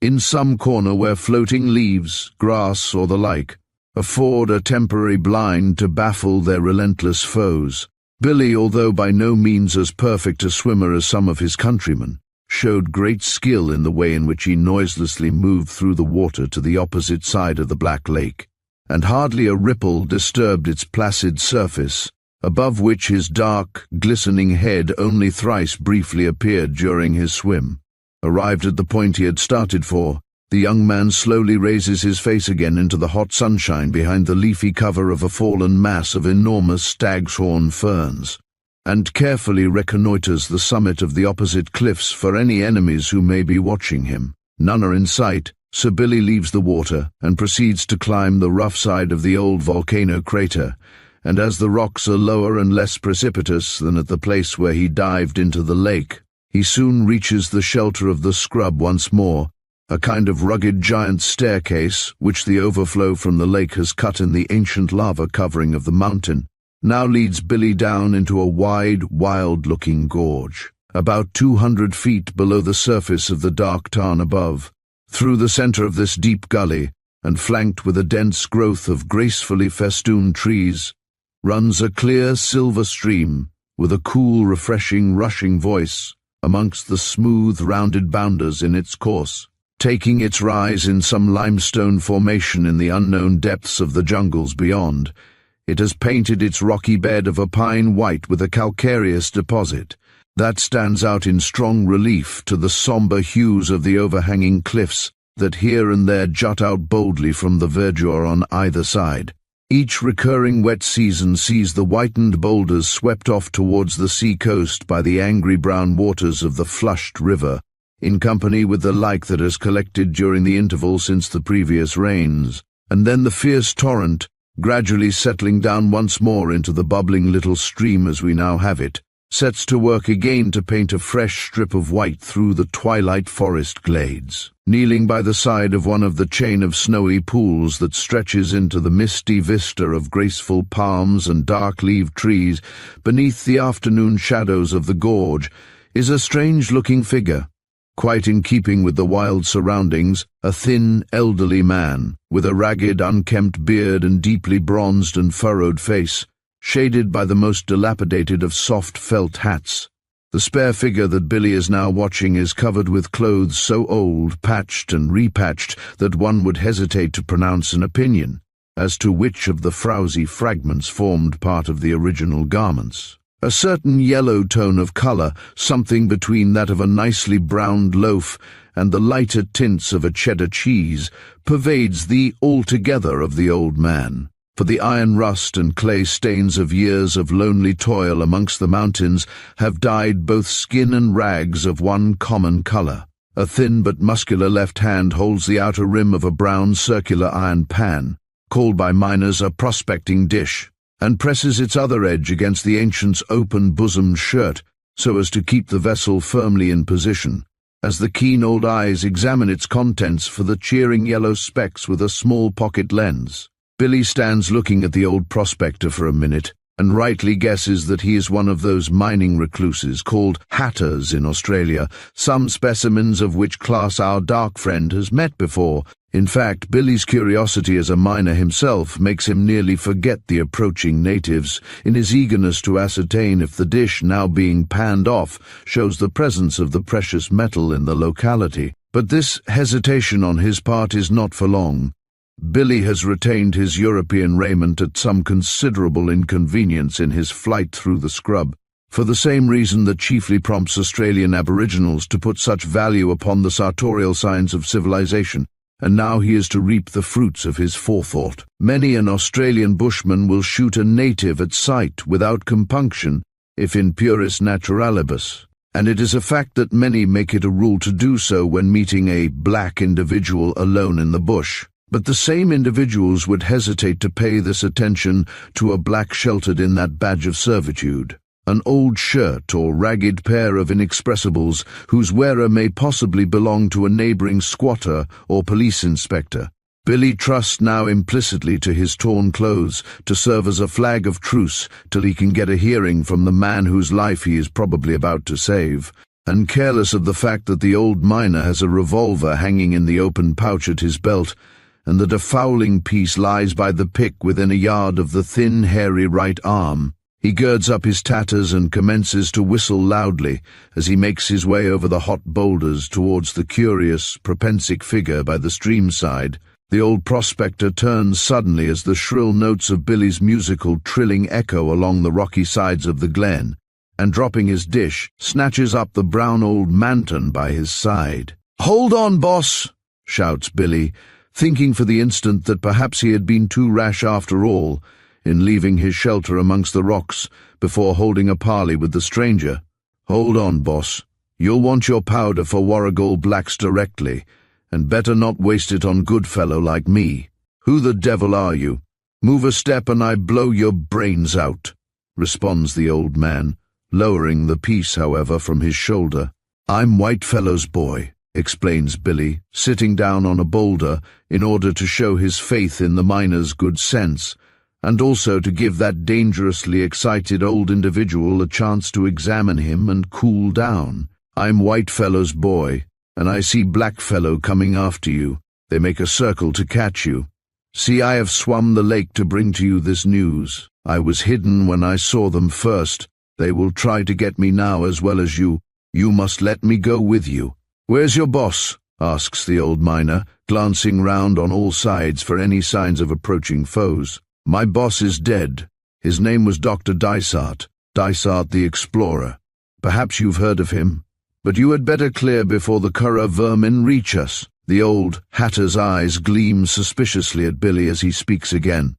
in some corner where floating leaves, grass, or the like, afford a temporary blind to baffle their relentless foes. Billy, although by no means as perfect a swimmer as some of his countrymen, showed great skill in the way in which he noiselessly moved through the water to the opposite side of the Black Lake, and hardly a ripple disturbed its placid surface, above which his dark, glistening head only thrice briefly appeared during his swim. Arrived at the point he had started for, the young man slowly raises his face again into the hot sunshine behind the leafy cover of a fallen mass of enormous stag's horn ferns, and carefully reconnoiters the summit of the opposite cliffs for any enemies who may be watching him. None are in sight, so Billy leaves the water and proceeds to climb the rough side of the old volcano crater, and as the rocks are lower and less precipitous than at the place where he dived into the lake, he soon reaches the shelter of the scrub once more, a kind of rugged giant staircase which the overflow from the lake has cut in the ancient lava covering of the mountain, now leads Billy down into a wide, wild-looking gorge, about 200 feet below the surface of the dark tarn above. Through the center of this deep gully, and flanked with a dense growth of gracefully festooned trees, runs a clear silver stream with a cool, refreshing, rushing voice amongst the smooth, rounded bounders in its course. Taking its rise in some limestone formation in the unknown depths of the jungles beyond, it has painted its rocky bed of a pine white with a calcareous deposit that stands out in strong relief to the somber hues of the overhanging cliffs that here and there jut out boldly from the verdure on either side. Each recurring wet season sees the whitened boulders swept off towards the sea coast by the angry brown waters of the flushed river, in company with the like that has collected during the interval since the previous rains, and then the fierce torrent, gradually settling down once more into the bubbling little stream as we now have it, sets to work again to paint a fresh strip of white through the twilight forest glades. Kneeling by the side of one of the chain of snowy pools that stretches into the misty vista of graceful palms and dark-leaved trees beneath the afternoon shadows of the gorge, is a strange-looking figure. Quite in keeping with the wild surroundings, a thin, elderly man, with a ragged, unkempt beard and deeply bronzed and furrowed face, shaded by the most dilapidated of soft felt hats. The spare figure that Billy is now watching is covered with clothes so old, patched and repatched, that one would hesitate to pronounce an opinion as to which of the frowsy fragments formed part of the original garments. A certain yellow tone of color, something between that of a nicely browned loaf and the lighter tints of a cheddar cheese, pervades the altogether of the old man, for the iron rust and clay stains of years of lonely toil amongst the mountains have dyed both skin and rags of one common color. A thin but muscular left hand holds the outer rim of a brown circular iron pan, called by miners a prospecting dish, and presses its other edge against the ancient's open-bosomed shirt so as to keep the vessel firmly in position, as the keen old eyes examine its contents for the cheering yellow specks with a small pocket lens. Billy stands looking at the old prospector for a minute, and rightly guesses that he is one of those mining recluses called hatters in Australia, some specimens of which class our dark friend has met before. In fact, Billy's curiosity as a miner himself makes him nearly forget the approaching natives in his eagerness to ascertain if the dish now being panned off shows the presence of the precious metal in the locality. But this hesitation on his part is not for long. Billy has retained his European raiment at some considerable inconvenience in his flight through the scrub, for the same reason that chiefly prompts Australian Aboriginals to put such value upon the sartorial signs of civilization, and now he is to reap the fruits of his forethought. Many an Australian bushman will shoot a native at sight without compunction, if in puris naturalibus, and it is a fact that many make it a rule to do so when meeting a black individual alone in the bush. But the same individuals would hesitate to pay this attention to a black sheltered in that badge of servitude, an old shirt or ragged pair of inexpressibles whose wearer may possibly belong to a neighboring squatter or police inspector. Billy trusts now implicitly to his torn clothes to serve as a flag of truce till he can get a hearing from the man whose life he is probably about to save, and careless of the fact that the old miner has a revolver hanging in the open pouch at his belt, and that a fowling piece lies by the pick within a yard of the thin, hairy right arm. He girds up his tatters and commences to whistle loudly as he makes his way over the hot boulders towards the curious, propensic figure by the stream side. The old prospector turns suddenly as the shrill notes of Billy's musical trilling echo along the rocky sides of the glen, and dropping his dish, snatches up the brown old manton by his side. "Hold on, boss!" shouts Billy, thinking for the instant that perhaps he had been too rash after all, in leaving his shelter amongst the rocks before holding a parley with the stranger. "Hold on, boss. You'll want your powder for Warrigal blacks directly, and better not waste it on good fellow like me. Who the devil are you? Move a step and I blow your brains out," responds the old man, lowering the piece, however, from his shoulder. "I'm Whitefellow's boy," explains Billy, sitting down on a boulder in order to show his faith in the miner's good sense, and also to give that dangerously excited old individual a chance to examine him and cool down. "I'm Whitefellow's boy, and I see Blackfellow coming after you. They make a circle to catch you. See, I have swum the lake to bring to you this news. I was hidden when I saw them first. They will try to get me now as well as you. You must let me go with you." "Where's your boss?" asks the old miner, glancing round on all sides for any signs of approaching foes. "My boss is dead. His name was Dr. Dysart the explorer. Perhaps you've heard of him. But you had better clear before the Curra vermin reach us." The old hatter's eyes gleam suspiciously at Billy as he speaks again.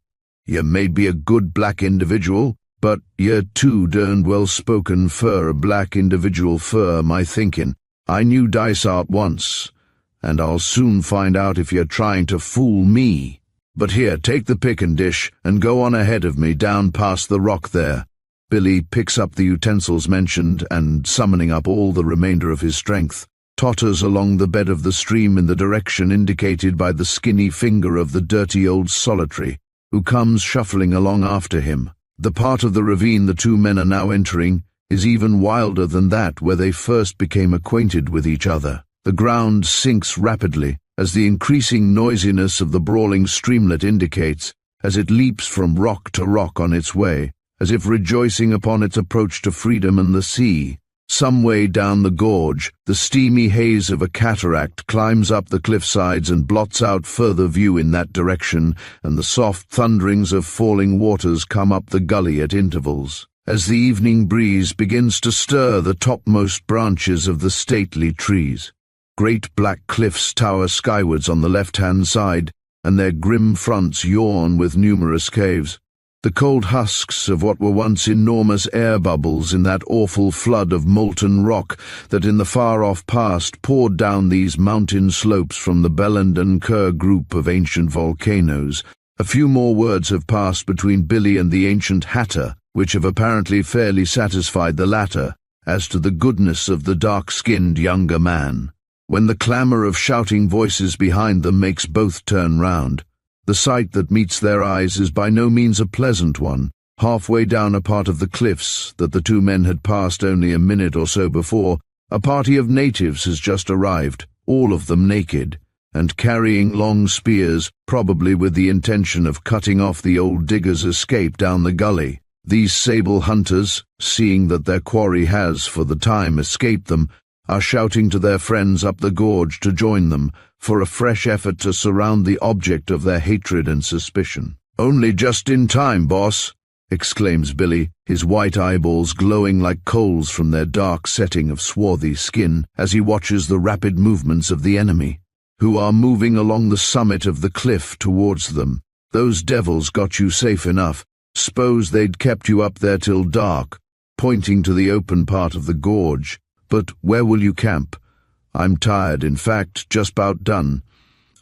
"You may be a good black individual, but you're too derned well-spoken for a black individual for my thinking. I knew Dysart once, and I'll soon find out if you're trying to fool me. But here, take the pick and dish, and go on ahead of me down past the rock there." Billy picks up the utensils mentioned and, summoning up all the remainder of his strength, totters along the bed of the stream in the direction indicated by the skinny finger of the dirty old solitary, who comes shuffling along after him. The part of the ravine the two men are now entering is even wilder than that where they first became acquainted with each other. The ground sinks rapidly, as the increasing noisiness of the brawling streamlet indicates, as it leaps from rock to rock on its way, as if rejoicing upon its approach to freedom and the sea. Some way down the gorge, the steamy haze of a cataract climbs up the cliffsides and blots out further view in that direction, and the soft thunderings of falling waters come up the gully at intervals, as the evening breeze begins to stir the topmost branches of the stately trees. Great black cliffs tower skywards on the left-hand side, and their grim fronts yawn with numerous caves. The cold husks of what were once enormous air bubbles in that awful flood of molten rock that in the far-off past poured down these mountain slopes from the Belland and Kerr group of ancient volcanoes. A few more words have passed between Billy and the ancient hatter, which have apparently fairly satisfied the latter as to the goodness of the dark-skinned younger man, when the clamour of shouting voices behind them makes both turn round. The sight that meets their eyes is by no means a pleasant one. Halfway down a part of the cliffs that the two men had passed only a minute or so before, a party of natives has just arrived, all of them naked, and carrying long spears, probably with the intention of cutting off the old digger's escape down the gully. These sable hunters, seeing that their quarry has, for the time, escaped them, are shouting to their friends up the gorge to join them, for a fresh effort to surround the object of their hatred and suspicion. "Only just in time, boss," exclaims Billy, his white eyeballs glowing like coals from their dark setting of swarthy skin, as he watches the rapid movements of the enemy, who are moving along the summit of the cliff towards them. "Those devils got you safe enough. S'pose they'd kept you up there till dark," pointing to the open part of the gorge. "But where will you camp? I'm tired, in fact, just about done.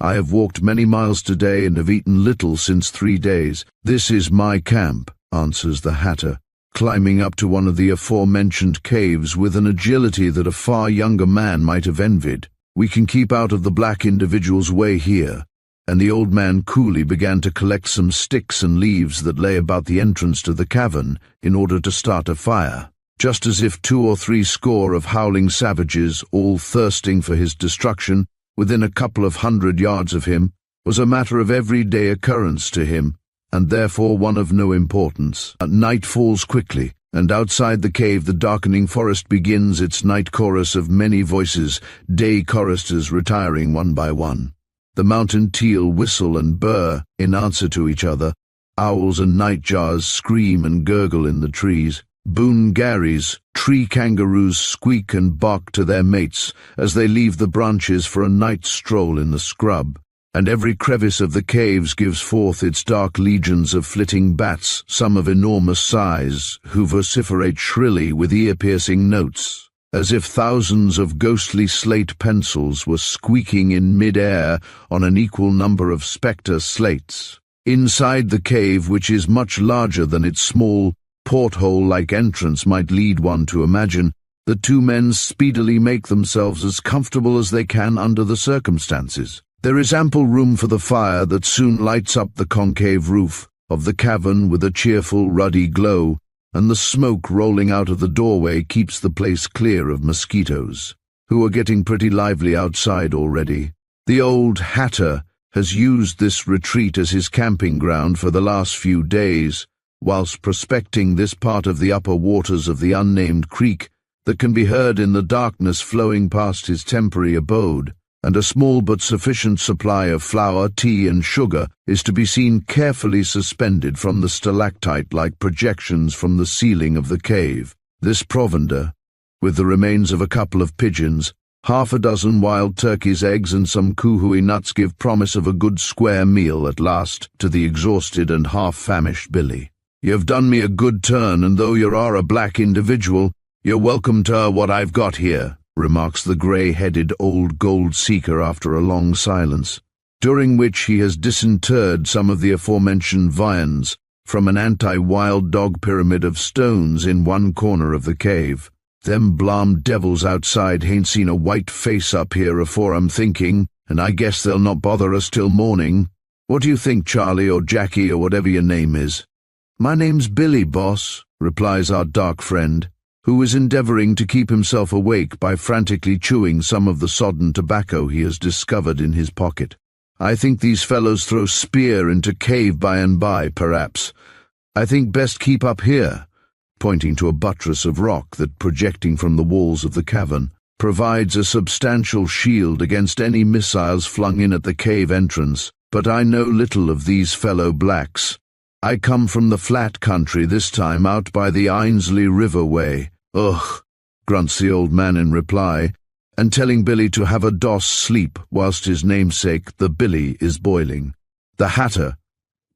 I have walked many miles today and have eaten little since 3 days. This is my camp," answers the hatter, climbing up to one of the aforementioned caves with an agility that a far younger man might have envied. "We can keep out of the black individual's way here," and the old man coolly began to collect some sticks and leaves that lay about the entrance to the cavern in order to start a fire, just as if 2 or 3 score of howling savages, all thirsting for his destruction, within a couple of 100 yards of him, was a matter of everyday occurrence to him. and therefore one of no importance. Night falls quickly, and outside the cave the darkening forest begins its night chorus of many voices, day choristers retiring one by one. The mountain teal whistle and burr in answer to each other. Owls and nightjars scream and gurgle in the trees. Boongaries, tree kangaroos, squeak and bark to their mates as they leave the branches for a night stroll in the scrub. And every crevice of the caves gives forth its dark legions of flitting bats, some of enormous size, who vociferate shrilly with ear-piercing notes, as if thousands of ghostly slate pencils were squeaking in mid-air on an equal number of spectre slates. Inside the cave, which is much larger than its small, porthole-like entrance might lead one to imagine, the two men speedily make themselves as comfortable as they can under the circumstances. There is ample room for the fire that soon lights up the concave roof of the cavern with a cheerful, ruddy glow, and the smoke rolling out of the doorway keeps the place clear of mosquitoes, who are getting pretty lively outside already. The old hatter has used this retreat as his camping ground for the last few days, whilst prospecting this part of the upper waters of the unnamed creek that can be heard in the darkness flowing past his temporary abode, and a small but sufficient supply of flour, tea, and sugar is to be seen carefully suspended from the stalactite-like projections from the ceiling of the cave. This provender, with the remains of a couple of pigeons, half a dozen wild turkeys' eggs, and some kuhui nuts, give promise of a good square meal at last to the exhausted and half-famished Billy. "You've done me a good turn, and though you are a black individual, you're welcome to what I've got here," remarks the grey-headed old gold seeker after a long silence, during which he has disinterred some of the aforementioned viands from an anti-wild dog pyramid of stones in one corner of the cave. "Them blamed devils outside hain't seen a white face up here afore I'm thinking, and I guess they'll not bother us till morning. What do you think, Charlie, or Jackie, or whatever your name is?" "My name's Billy, boss," replies our dark friend, who is endeavouring to keep himself awake by frantically chewing some of the sodden tobacco he has discovered in his pocket. "I think these fellows throw spear into cave by and by, perhaps. I think best keep up here," pointing to a buttress of rock that, projecting from the walls of the cavern, provides a substantial shield against any missiles flung in at the cave entrance. "But I know little of these fellow blacks. I come from the flat country this time, out by the Ainsley River way." "Ugh," grunts the old man in reply, and telling Billy to have a doss sleep whilst his namesake, the Billy, is boiling. The hatter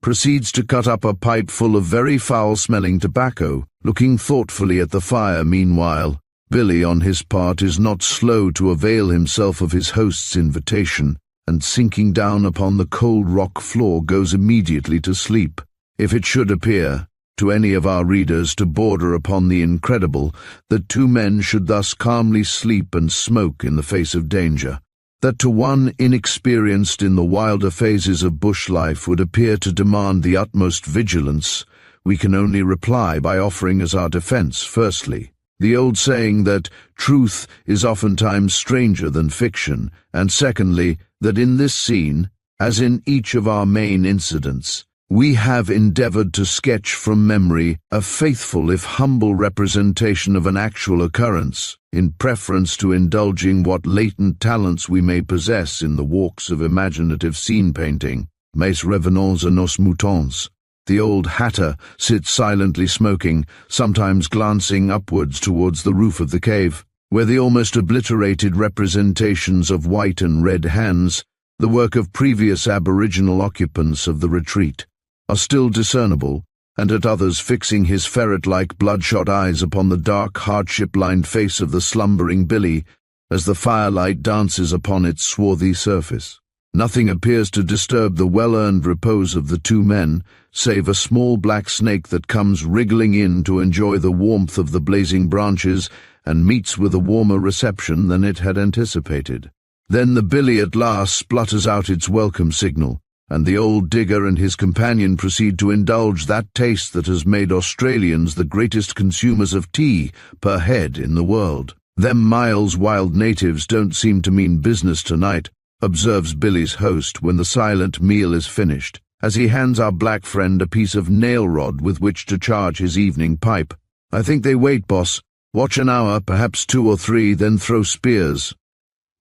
proceeds to cut up a pipe full of very foul-smelling tobacco, looking thoughtfully at the fire meanwhile. Billy, on his part, is not slow to avail himself of his host's invitation, and sinking down upon the cold rock floor goes immediately to sleep. If it should appear to any of our readers to border upon the incredible that two men should thus calmly sleep and smoke in the face of danger, that to one inexperienced in the wilder phases of bush life would appear to demand the utmost vigilance, we can only reply by offering as our defense, firstly, the old saying that truth is oftentimes stranger than fiction, and secondly, that in this scene, as in each of our main incidents, we have endeavored to sketch from memory a faithful if humble representation of an actual occurrence, in preference to indulging what latent talents we may possess in the walks of imaginative scene-painting. Mais revenons à nos moutons. The old hatter sits silently smoking, sometimes glancing upwards towards the roof of the cave, where the almost obliterated representations of white and red hands, the work of previous aboriginal occupants of the retreat, are still discernible, and at others fixing his ferret-like bloodshot eyes upon the dark, hardship-lined face of the slumbering Billy as the firelight dances upon its swarthy surface. Nothing appears to disturb the well-earned repose of the two men, save a small black snake that comes wriggling in to enjoy the warmth of the blazing branches and meets with a warmer reception than it had anticipated. Then the Billy at last splutters out its welcome signal, and the old digger and his companion proceed to indulge that taste that has made Australians the greatest consumers of tea per head in the world. "Them Miles wild natives don't seem to mean business tonight," observes Billy's host when the silent meal is finished. as he hands our black friend a piece of nail rod with which to charge his evening pipe. "I think they wait, boss. Watch an hour, perhaps 2 or 3, then throw spears."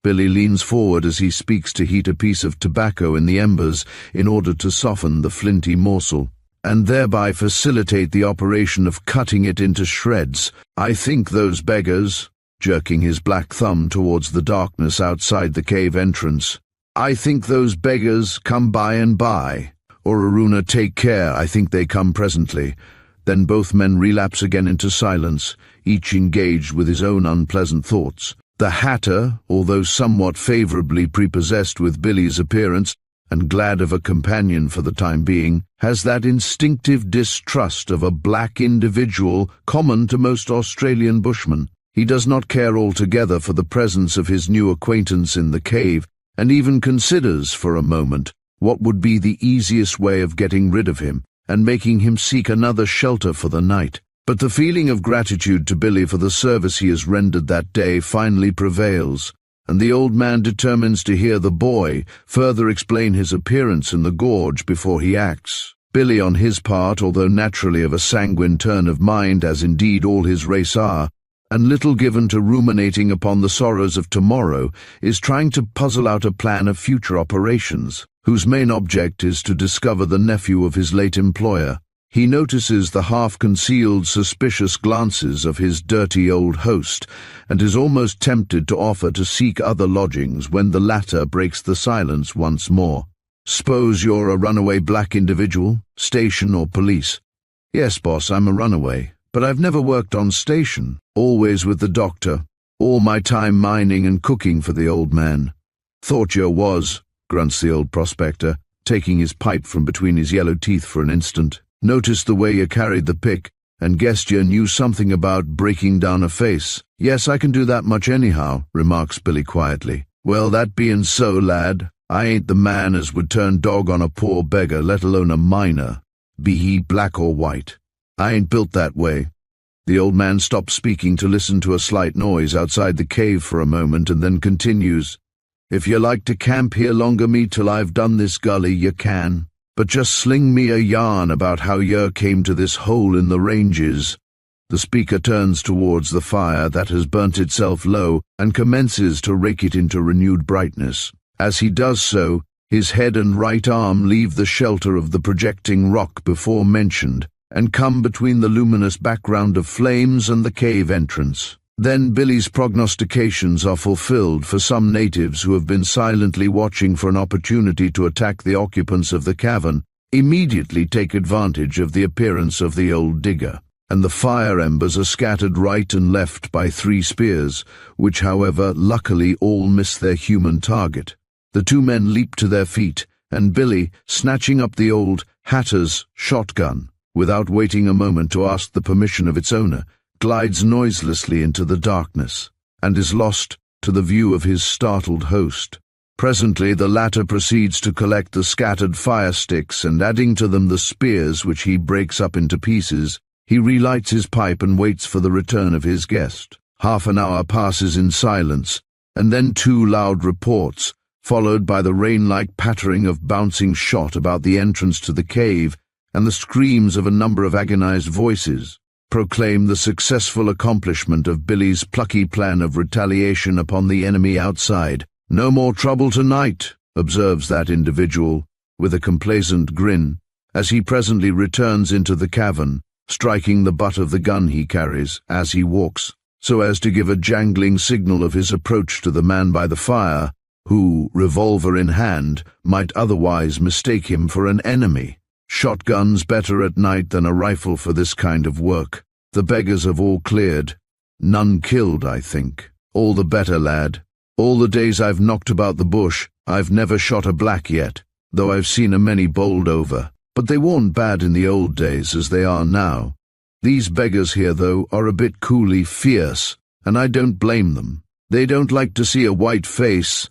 Billy leans forward as he speaks to heat a piece of tobacco in the embers in order to soften the flinty morsel, and thereby facilitate the operation of cutting it into shreds. "I think those beggars," jerking his black thumb towards the darkness outside the cave entrance, "I think those beggars come by and by. Or Aruna, take care, I think they come presently." Then both men relapse again into silence, each engaged with his own unpleasant thoughts. The Hatter, although somewhat favorably prepossessed with Billy's appearance, and glad of a companion for the time being, has that instinctive distrust of a black individual common to most Australian bushmen. He does not care altogether for the presence of his new acquaintance in the cave, and even considers for a moment what would be the easiest way of getting rid of him and making him seek another shelter for the night. But the feeling of gratitude to Billy for the service he has rendered that day finally prevails, and the old man determines to hear the boy further explain his appearance in the gorge before he acts. Billy, on his part, although naturally of a sanguine turn of mind, as indeed all his race are, and little given to ruminating upon the sorrows of tomorrow, is trying to puzzle out a plan of future operations, whose main object is to discover the nephew of his late employer. He notices the half-concealed, suspicious glances of his dirty old host, and is almost tempted to offer to seek other lodgings when the latter breaks the silence once more. "Suppose you're a runaway black individual, station or police?" "Yes, boss, I'm a runaway, but I've never worked on station, always with the doctor, all my time mining and cooking for the old man." "Thought you was," grunts the old prospector, taking his pipe from between his yellow teeth for an instant. "Noticed the way you carried the pick, and guessed you knew something about breaking down a face." "Yes, I can do that much anyhow," remarks Billy quietly. "Well, that being so, lad, I ain't the man as would turn dog on a poor beggar, let alone a miner, be he black or white. I ain't built that way." The old man stops speaking to listen to a slight noise outside the cave for a moment, and then continues, "If you like to camp here longer me till I've done this gully, you can. But just sling me a yarn about how you came to this hole in the ranges." The speaker turns towards the fire that has burnt itself low and commences to rake it into renewed brightness. As he does so, his head and right arm leave the shelter of the projecting rock before mentioned and come between the luminous background of flames and the cave entrance. Then Billy's prognostications are fulfilled, for some natives who have been silently watching for an opportunity to attack the occupants of the cavern immediately take advantage of the appearance of the old digger, and the fire embers are scattered right and left by 3 spears, which, however, luckily all miss their human target. The 2 men leap to their feet, and Billy, snatching up the old Hatter's shotgun, without waiting a moment to ask the permission of its owner, glides noiselessly into the darkness, and is lost to the view of his startled host. Presently the latter proceeds to collect the scattered fire sticks, and adding to them the spears which he breaks up into pieces, he relights his pipe and waits for the return of his guest. Half an hour passes in silence, and then 2 loud reports, followed by the rain-like pattering of bouncing shot about the entrance to the cave, and the screams of a number of agonized voices, proclaim the successful accomplishment of Billy's plucky plan of retaliation upon the enemy outside. "No more trouble tonight," observes that individual, with a complacent grin, as he presently returns into the cavern, striking the butt of the gun he carries as he walks, so as to give a jangling signal of his approach to the man by the fire, who, revolver in hand, might otherwise mistake him for an enemy. Shotguns better at night than a rifle for this kind of work. The beggars have all cleared. None killed, I think. All the better, lad. All the days I've knocked about the bush, I've never shot a black yet, though I've seen a many bowled over. But they weren't bad in the old days as they are now. These beggars here, though, are a bit coolly fierce, and I don't blame them. They don't like to see a white face.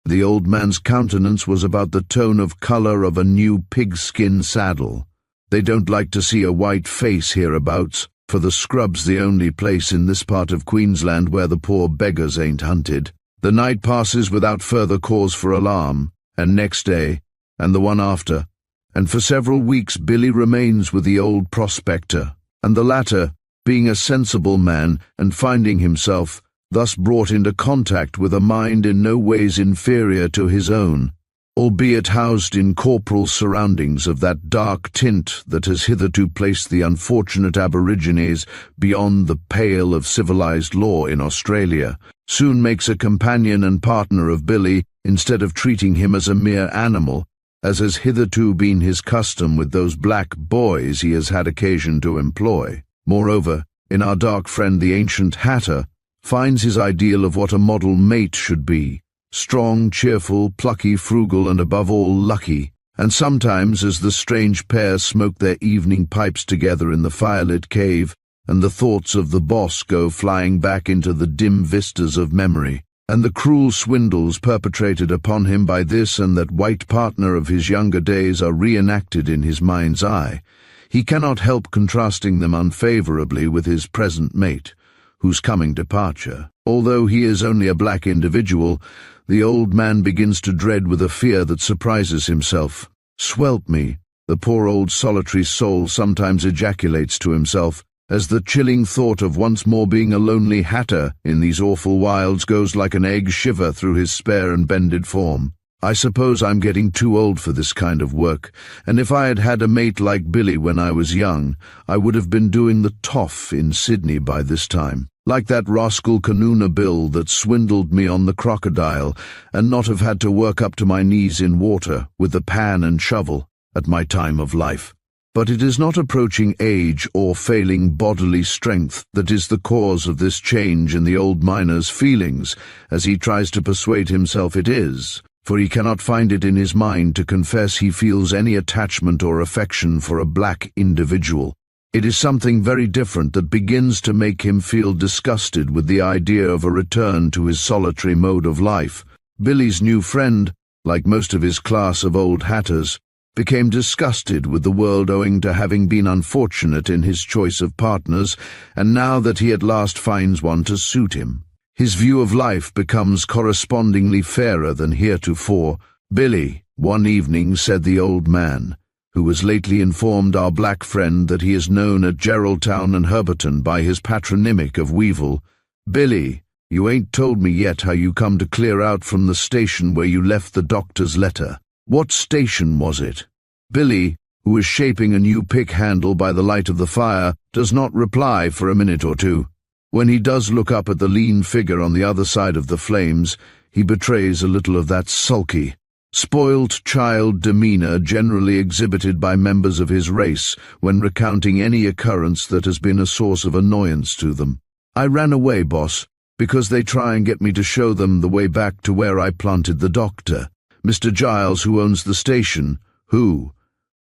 The old man's countenance was about the tone of color of a new pigskin saddle. They don't like to see a white face hereabouts, for the scrub's the only place in this part of Queensland where the poor beggars ain't hunted. The night passes without further cause for alarm, and next day, and the one after, and for several weeks Billy remains with the old prospector, and the latter, being a sensible man and finding himself thus brought into contact with a mind in no ways inferior to his own, albeit housed in corporal surroundings of that dark tint that has hitherto placed the unfortunate Aborigines beyond the pale of civilized law in Australia, soon makes a companion and partner of Billy instead of treating him as a mere animal, as has hitherto been his custom with those black boys he has had occasion to employ. Moreover, in our dark friend the ancient hatter finds his ideal of what a model mate should be: strong, cheerful, plucky, frugal, and above all lucky. And sometimes, as the strange pair smoke their evening pipes together in the firelit cave, and the thoughts of the boss go flying back into the dim vistas of memory, and the cruel swindles perpetrated upon him by this and that white partner of his younger days are reenacted in his mind's eye, he cannot help contrasting them unfavorably with his present mate, whose coming departure. Although he is only a black individual, the old man begins to dread with a fear that surprises himself. "Swelp me," the poor old solitary soul sometimes ejaculates to himself, as the chilling thought of once more being a lonely hatter in these awful wilds goes like an egg shiver through his spare and bended form. "I suppose I'm getting too old for this kind of work, and if I had had a mate like Billy when I was young, I would have been doing the toff in Sydney by this time, like that rascal Canoona Bill that swindled me on the Crocodile, and not have had to work up to my knees in water with the pan and shovel at my time of life." But it is not approaching age or failing bodily strength that is the cause of this change in the old miner's feelings, as he tries to persuade himself it is, for he cannot find it in his mind to confess he feels any attachment or affection for a black individual. It is something very different that begins to make him feel disgusted with the idea of a return to his solitary mode of life. Billy's new friend, like most of his class of old hatters, became disgusted with the world owing to having been unfortunate in his choice of partners, and now that he at last finds one to suit him, his view of life becomes correspondingly fairer than heretofore. "Billy," one evening said the old man, who has lately informed our black friend that he is known at Geraldtown and Herberton by his patronymic of Weevil, "Billy, you ain't told me yet how you come to clear out from the station where you left the doctor's letter. What station was it?" Billy, who is shaping a new pick handle by the light of the fire, does not reply for a minute or two. When he does look up at the lean figure on the other side of the flames, he betrays a little of that sulky, spoilt child demeanor generally exhibited by members of his race when recounting any occurrence that has been a source of annoyance to them. "I ran away, boss, because they try and get me to show them the way back to where I planted the doctor. Mr. Giles, who owns the station." "Who?"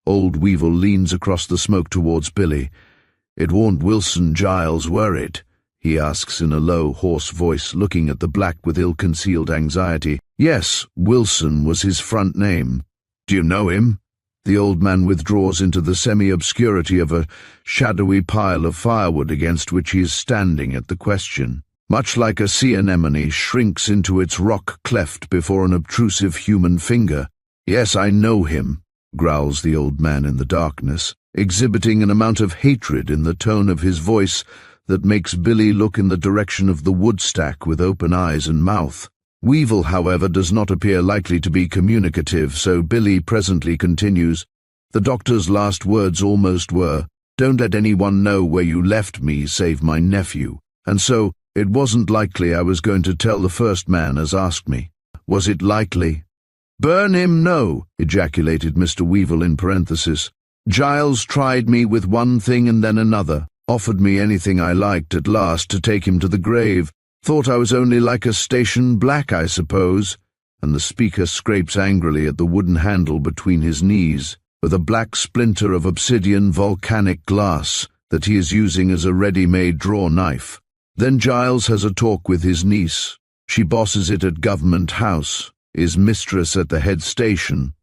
Old Weevil leans across the smoke towards Billy. "It warn't Wilson Giles, were it?" he asks in a low, hoarse voice, looking at the black with ill-concealed anxiety. "Yes, Wilson was his front name." "Do you know him?" The old man withdraws into the semi-obscurity of a shadowy pile of firewood against which he is standing at the question. Much like a sea anemone shrinks into its rock cleft before an obtrusive human finger. "Yes, I know him," growls the old man in the darkness, exhibiting an amount of hatred in the tone of his voice that makes Billy look in the direction of the woodstack with open eyes and mouth. Weevil, however, does not appear likely to be communicative, so Billy presently continues. "The doctor's last words almost were, 'Don't let anyone know where you left me save my nephew,' and so it wasn't likely I was going to tell the first man as asked me. Was it likely?" "Burn him, no," ejaculated Mr. Weevil in parenthesis. "Giles tried me with one thing and then another, offered me anything I liked at last to take him to the grave. Thought I was only like a station black, I suppose," and the speaker scrapes angrily at the wooden handle between his knees, with a black splinter of obsidian volcanic glass that he is using as a ready-made draw knife. Then Giles has a talk with his niece. She bosses it at Government House, is mistress at the head station,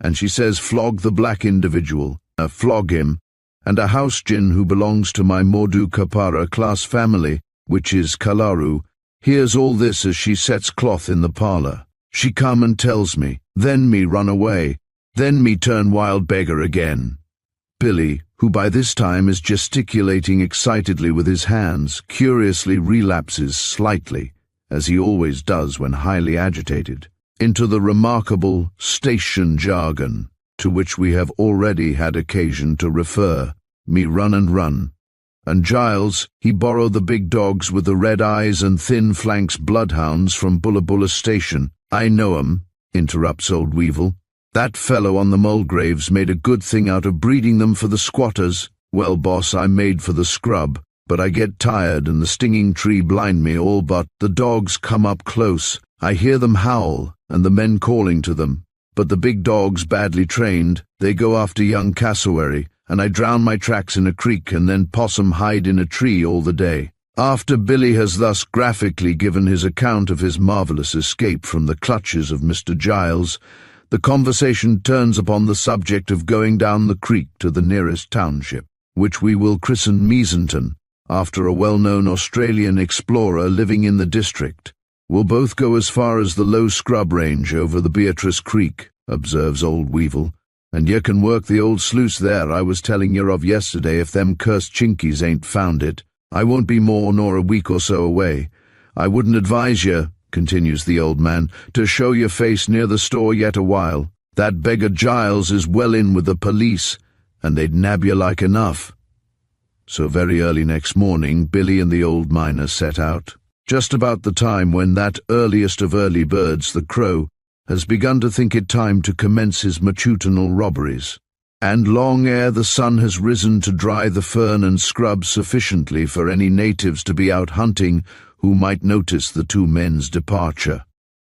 and she says flog the black individual, flog him, and a house djinn who belongs to my Mordu Kapara class family, which is Kalaru, hears all this as she sets cloth in the parlor. She come and tells me, then me run away. Then me turn wild beggar again. Billy, who by this time is gesticulating excitedly with his hands, curiously relapses slightly, as he always does when highly agitated, into the remarkable station jargon to which we have already had occasion to refer. Me run and run. And Giles, he borrow the big dogs with the red eyes and thin flanks bloodhounds from Bulla Bulla Station. I know 'em, interrupts old Weevil. That fellow on the Mulgraves made a good thing out of breeding them for the squatters. Well, boss, I made for the scrub, but I get tired and the stinging tree blind me all but. The dogs come up close. I hear them howl, and the men calling to them. But the big dogs, badly trained, they go after young cassowary, and I drown my tracks in a creek and then possum hide in a tree all the day. After Billy has thus graphically given his account of his marvelous escape from the clutches of Mr. Giles, the conversation turns upon the subject of going down the creek to the nearest township, which we will christen Measenton, after a well-known Australian explorer living in the district. We'll both go as far as the low scrub range over the Beatrice Creek, observes old Weevil, and ye can work the old sluice there I was telling yer of yesterday if them cursed Chinkies ain't found it. I won't be more nor a week or so away. I wouldn't advise ye, continues the old man, to show your face near the store yet a while. That beggar Giles is well in with the police, and they'd nab you like enough. So very early next morning, Billy and the old miner set out, just about the time when that earliest of early birds, the crow, has begun to think it time to commence his matutinal robberies, and long ere the sun has risen to dry the fern and scrub sufficiently for any natives to be out hunting who might notice the two men's departure.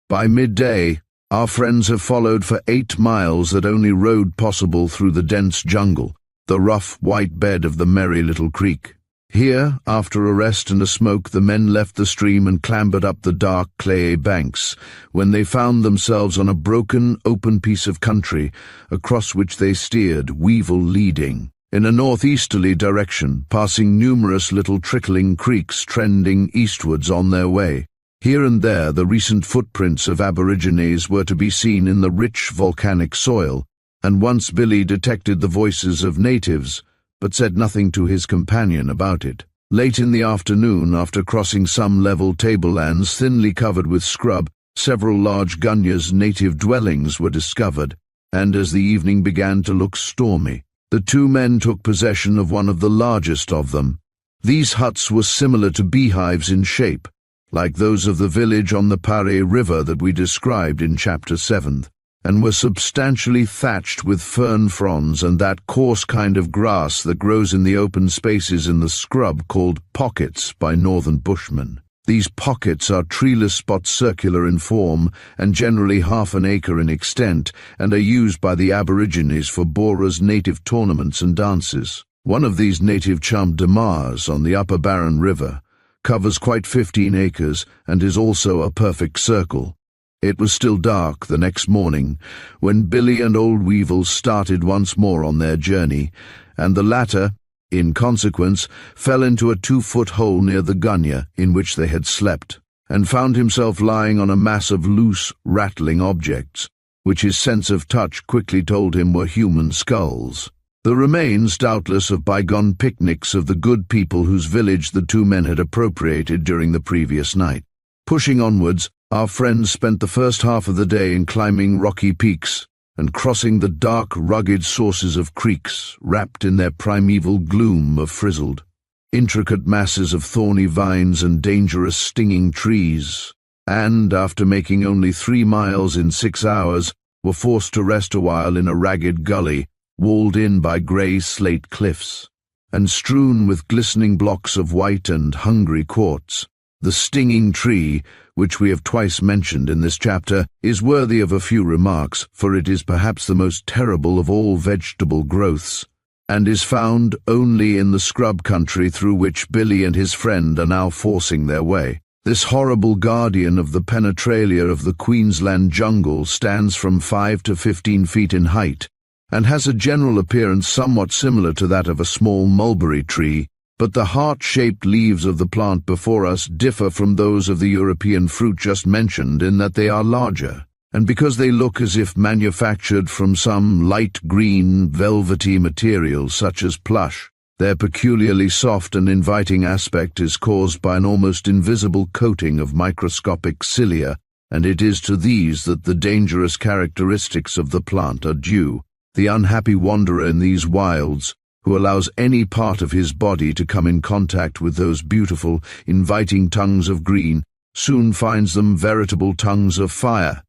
By midday, our friends have followed for 8 miles that only road possible through the dense jungle, the rough white bed of the merry little creek. Here, after a rest and a smoke, the men left the stream and clambered up the dark clayey banks, when they found themselves on a broken, open piece of country, across which they steered, Weevil leading, in a northeasterly direction, passing numerous little trickling creeks trending eastwards on their way. Here and there the recent footprints of aborigines were to be seen in the rich volcanic soil, and once Billy detected the voices of natives, but said nothing to his companion about it. Late in the afternoon, after crossing some level tablelands thinly covered with scrub, several large gunyahs, native dwellings, were discovered, and as the evening began to look stormy, the two men took possession of one of the largest of them. These huts were similar to beehives in shape, like those of the village on the Pare River that we described in Chapter 7, and were substantially thatched with fern fronds and that coarse kind of grass that grows in the open spaces in the scrub called pockets by northern bushmen. These pockets are treeless but circular in form and generally half an acre in extent, and are used by the Aborigines for Bora's native tournaments and dances. One of these native chum de Mars on the upper Barren River covers quite 15 acres and is also a perfect circle. It was still dark the next morning when Billy and old Weevil started once more on their journey, and the latter, in consequence, fell into a 2-foot hole near the gunyah in which they had slept, and found himself lying on a mass of loose, rattling objects, which his sense of touch quickly told him were human skulls. The remains, doubtless, of bygone picnics of the good people whose village the two men had appropriated during the previous night. Pushing onwards, our friends spent the first half of the day in climbing rocky peaks and crossing the dark, rugged sources of creeks, wrapped in their primeval gloom of frizzled, intricate masses of thorny vines and dangerous stinging trees, and, after making only 3 miles in 6 hours, were forced to rest a while in a ragged gully, walled in by grey slate cliffs, and strewn with glistening blocks of white and hungry quartz. The stinging tree, which we have twice mentioned in this chapter, is worthy of a few remarks, for it is perhaps the most terrible of all vegetable growths, and is found only in the scrub country through which Billy and his friend are now forcing their way. This horrible guardian of the penetralia of the Queensland jungle stands from 5 to 15 feet in height, and has a general appearance somewhat similar to that of a small mulberry tree, but the heart-shaped leaves of the plant before us differ from those of the European fruit just mentioned in that they are larger. and because they look as if manufactured from some light green, velvety material such as plush, their peculiarly soft and inviting aspect is caused by an almost invisible coating of microscopic cilia, and it is to these that the dangerous characteristics of the plant are due. The unhappy wanderer in these wilds, who allows any part of his body to come in contact with those beautiful, inviting tongues of green, soon finds them veritable tongues of fire,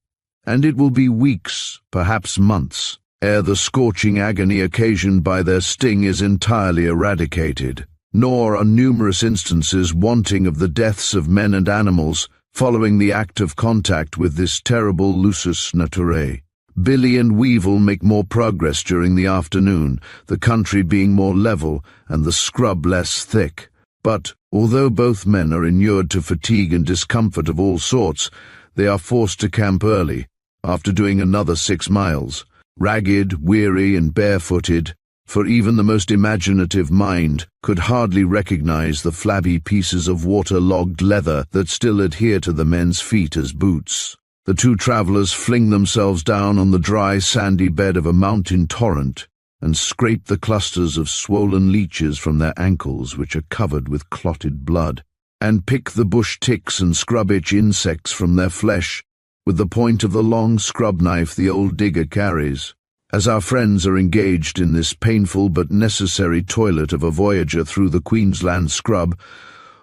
and it will be weeks, perhaps months, ere the scorching agony occasioned by their sting is entirely eradicated. Nor are numerous instances wanting of the deaths of men and animals following the act of contact with this terrible lusus naturae. Billy and Weevil make more progress during the afternoon, the country being more level and the scrub less thick. But, although both men are inured to fatigue and discomfort of all sorts, they are forced to camp early, after doing another 6 miles, ragged, weary, and barefooted, for even the most imaginative mind could hardly recognize the flabby pieces of water-logged leather that still adhere to the men's feet as boots. The two travelers fling themselves down on the dry, sandy bed of a mountain torrent and scrape the clusters of swollen leeches from their ankles, which are covered with clotted blood, and pick the bush ticks and scrub-itch insects from their flesh with the point of the long scrub knife the old digger carries. As our friends are engaged in this painful but necessary toilet of a voyager through the Queensland scrub,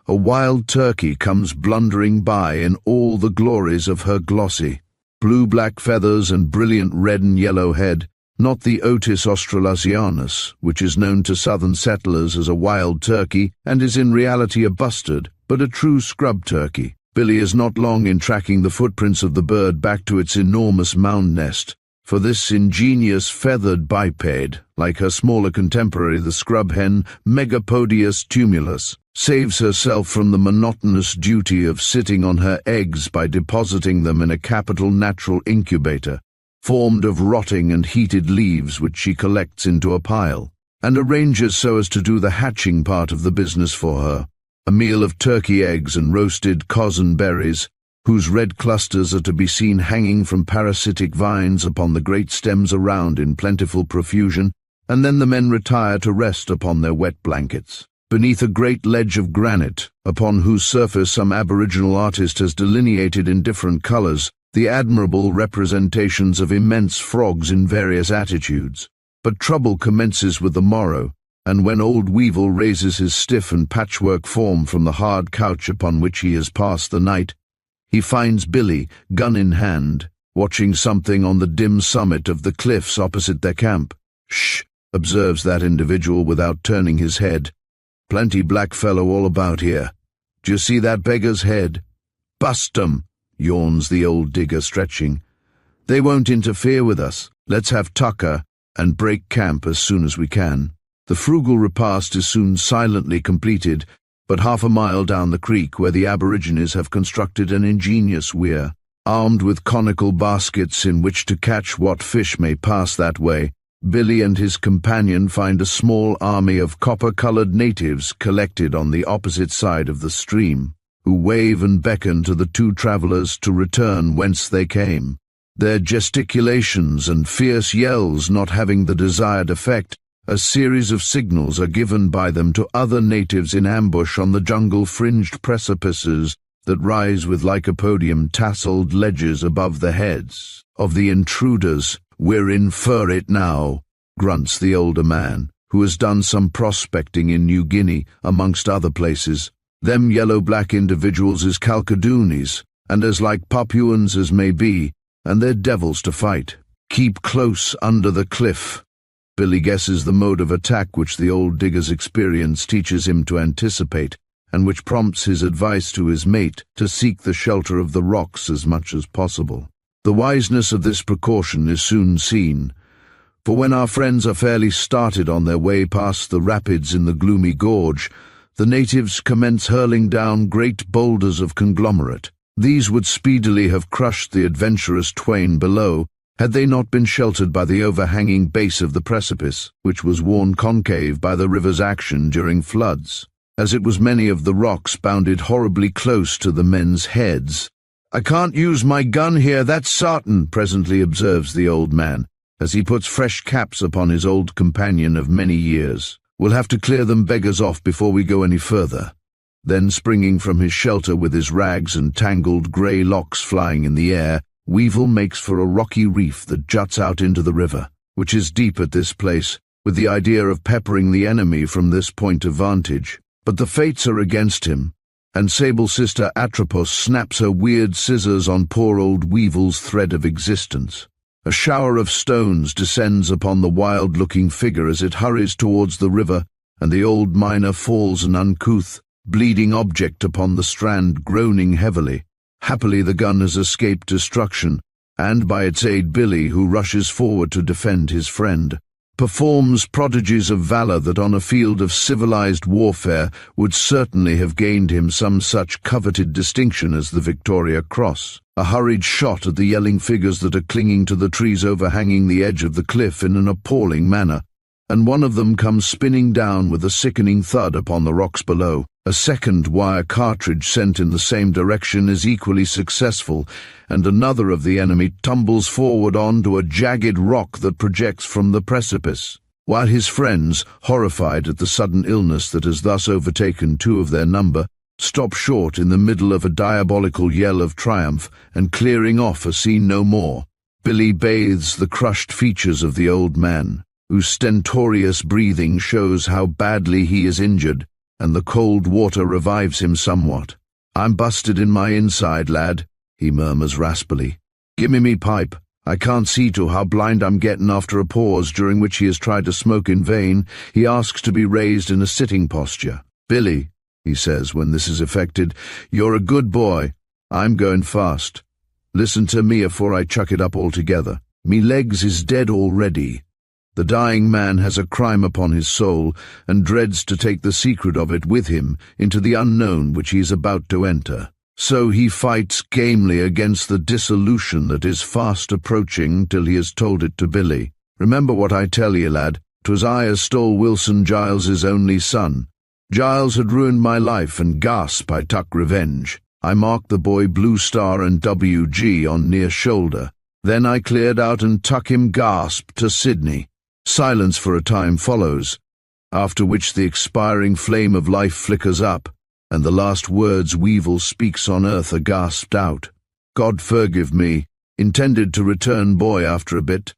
a wild turkey comes blundering by in all the glories of her glossy, blue-black feathers and brilliant red and yellow head, not the Otis australasianus, which is known to southern settlers as a wild turkey and is in reality a bustard, but a true scrub turkey. Billy is not long in tracking the footprints of the bird back to its enormous mound nest, for this ingenious feathered biped, like her smaller contemporary the scrub hen Megapodius tumulus, saves herself from the monotonous duty of sitting on her eggs by depositing them in a capital natural incubator, formed of rotting and heated leaves which she collects into a pile, and arranges so as to do the hatching part of the business for her. A meal of turkey eggs and roasted cozzon berries, whose red clusters are to be seen hanging from parasitic vines upon the great stems around in plentiful profusion, and then the men retire to rest upon their wet blankets. Beneath a great ledge of granite, upon whose surface some aboriginal artist has delineated in different colors the admirable representations of immense frogs in various attitudes. But trouble commences with the morrow, and when old Weevil raises his stiff and patchwork form from the hard couch upon which he has passed the night, he finds Billy, gun in hand, watching something on the dim summit of the cliffs opposite their camp. "Shh," observes that individual without turning his head. "Plenty black fellow all about here. Do you see that beggar's head?" "Bust 'em," yawns the old digger, stretching. "They won't interfere with us. Let's have tucker and break camp as soon as we can." The frugal repast is soon silently completed, but half a mile down the creek, where the aborigines have constructed an ingenious weir, armed with conical baskets in which to catch what fish may pass that way, Billy and his companion find a small army of copper-colored natives collected on the opposite side of the stream, who wave and beckon to the two travelers to return whence they came. Their gesticulations and fierce yells not having the desired effect, a series of signals are given by them to other natives in ambush on the jungle-fringed precipices that rise with lycopodium-tasseled ledges above the heads of the intruders. "We're in for it now," grunts the older man, who has done some prospecting in New Guinea, amongst other places. "Them yellow-black individuals is Calcadoonies, and as like Papuans as may be, and they're devils to fight. Keep close under the cliff." Billy guesses the mode of attack which the old digger's experience teaches him to anticipate, and which prompts his advice to his mate to seek the shelter of the rocks as much as possible. The wiseness of this precaution is soon seen, for when our friends are fairly started on their way past the rapids in the gloomy gorge, the natives commence hurling down great boulders of conglomerate. These would speedily have crushed the adventurous twain below, had they not been sheltered by the overhanging base of the precipice, which was worn concave by the river's action during floods. As it was, many of the rocks bounded horribly close to the men's heads, "I can't use my gun here, that's certain," presently observes the old man, as he puts fresh caps upon his old companion of many years. "We'll have to clear them beggars off before we go any further." Then, springing from his shelter with his rags and tangled grey locks flying in the air, Weevil makes for a rocky reef that juts out into the river, which is deep at this place, with the idea of peppering the enemy from this point of vantage. But the fates are against him, and Sable Sister Atropos snaps her weird scissors on poor old Weevil's thread of existence. A shower of stones descends upon the wild-looking figure as it hurries towards the river, and the old miner falls an uncouth, bleeding object upon the strand, groaning heavily. Happily the gun has escaped destruction, and by its aid Billy, who rushes forward to defend his friend, performs prodigies of valor that on a field of civilized warfare would certainly have gained him some such coveted distinction as the Victoria Cross. A hurried shot at the yelling figures that are clinging to the trees overhanging the edge of the cliff in an appalling manner, and one of them comes spinning down with a sickening thud upon the rocks below. A second wire cartridge sent in the same direction is equally successful, and another of the enemy tumbles forward onto a jagged rock that projects from the precipice, while his friends, horrified at the sudden illness that has thus overtaken two of their number, stop short in the middle of a diabolical yell of triumph, and clearing off are seen no more. Billy bathes the crushed features of the old man, whose stentorious breathing shows how badly he is injured, and the cold water revives him somewhat. "I'm busted in my inside, lad," he murmurs raspily. "Gimme me pipe. I can't see to how blind I'm gettin'." After a pause, during which he has tried to smoke in vain, he asks to be raised in a sitting posture. "Billy," he says when this is effected, "you're a good boy. I'm going fast. Listen to me afore I chuck it up altogether. Me legs is dead already." The dying man has a crime upon his soul, and dreads to take the secret of it with him into the unknown which he is about to enter. So he fights gamely against the dissolution that is fast approaching till he has told it to Billy. "Remember what I tell ye, lad. 'Twas I as stole Wilson Giles's only son. Giles had ruined my life, and gasp, I tuck revenge. I marked the boy Blue Star and WG on near shoulder. Then I cleared out and tuck him gasp to Sydney." Silence for a time follows, after which the expiring flame of life flickers up, and the last words Weevil speaks on earth are gasped out. "God forgive me. Intended to return boy after a bit.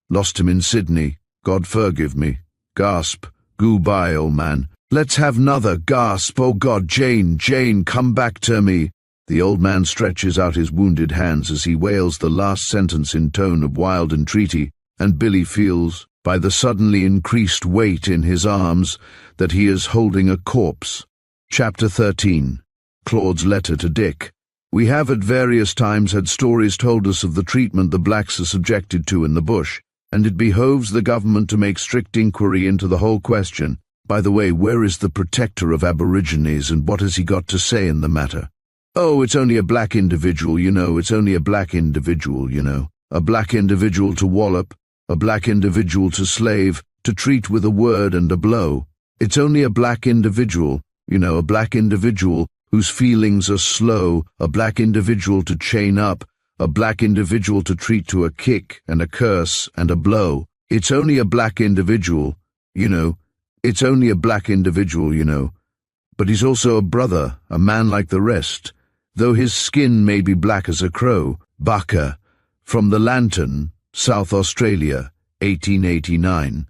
Lost him in Sydney. God forgive me. Gasp. Goodbye, old man. Let's have 'nother. Gasp. Oh God, Jane, Jane, come back to me." The old man stretches out his wounded hands as he wails the last sentence in tone of wild entreaty, and Billy feels, by the suddenly increased weight in his arms, that he is holding a corpse. Chapter 13. Claude's Letter to Dick. We have at various times had stories told us of the treatment the blacks are subjected to in the bush, and it behoves the government to make strict inquiry into the whole question. By the way, where is the protector of aborigines, and what has he got to say in the matter? "Oh, it's only a black individual, you know, it's only a black individual, you know. A black individual to wallop, a black individual to slave, to treat with a word and a blow. It's only a black individual, you know, a black individual whose feelings are slow, a black individual to chain up, a black individual to treat to a kick and a curse and a blow. It's only a black individual, you know, it's only a black individual, you know. But he's also a brother, a man like the rest, though his skin may be black as a crow." Barker, from The Lantern, South Australia, 1889.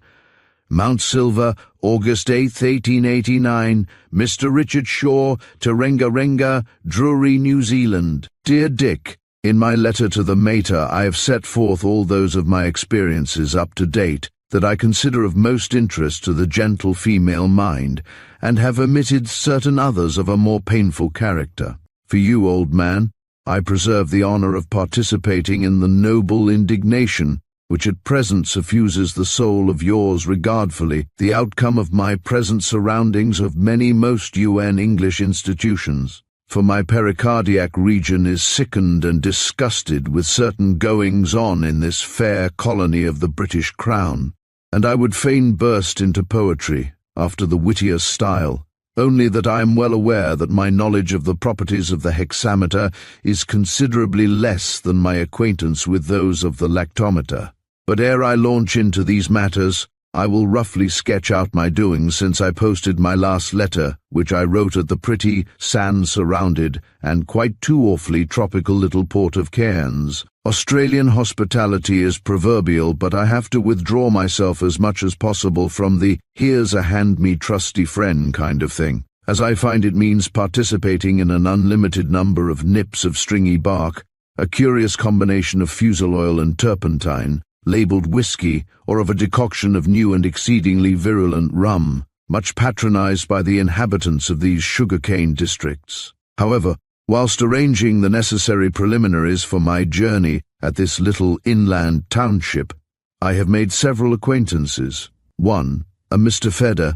Mount Silver, August 8, 1889, Mr. Richard Shaw, Tarenga, Drury, New Zealand. Dear Dick, in my letter to the mater I have set forth all those of my experiences up to date that I consider of most interest to the gentle female mind, and have omitted certain others of a more painful character. For you, old man, I preserve the honor of participating in the noble indignation which at present suffuses the soul of yours regardfully, the outcome of my present surroundings of many most UN English institutions. For my pericardiac region is sickened and disgusted with certain goings-on in this fair colony of the British Crown, and I would fain burst into poetry, after the wittier style, only that I am well aware that my knowledge of the properties of the hexameter is considerably less than my acquaintance with those of the lactometer. But ere I launch into these matters, I will roughly sketch out my doings since I posted my last letter, which I wrote at the pretty, sand-surrounded, and quite too awfully tropical little port of Cairns. Australian hospitality is proverbial, but I have to withdraw myself as much as possible from the "here's a hand-me-trusty friend" kind of thing, as I find it means participating in an unlimited number of nips of stringy bark, a curious combination of fusel oil and turpentine, labelled whiskey, or of a decoction of new and exceedingly virulent rum, much patronized by the inhabitants of these sugar-cane districts. However, whilst arranging the necessary preliminaries for my journey at this little inland township, I have made several acquaintances. One, a Mr. Feder,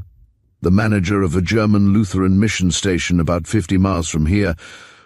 the manager of a German Lutheran mission station about 50 miles from here,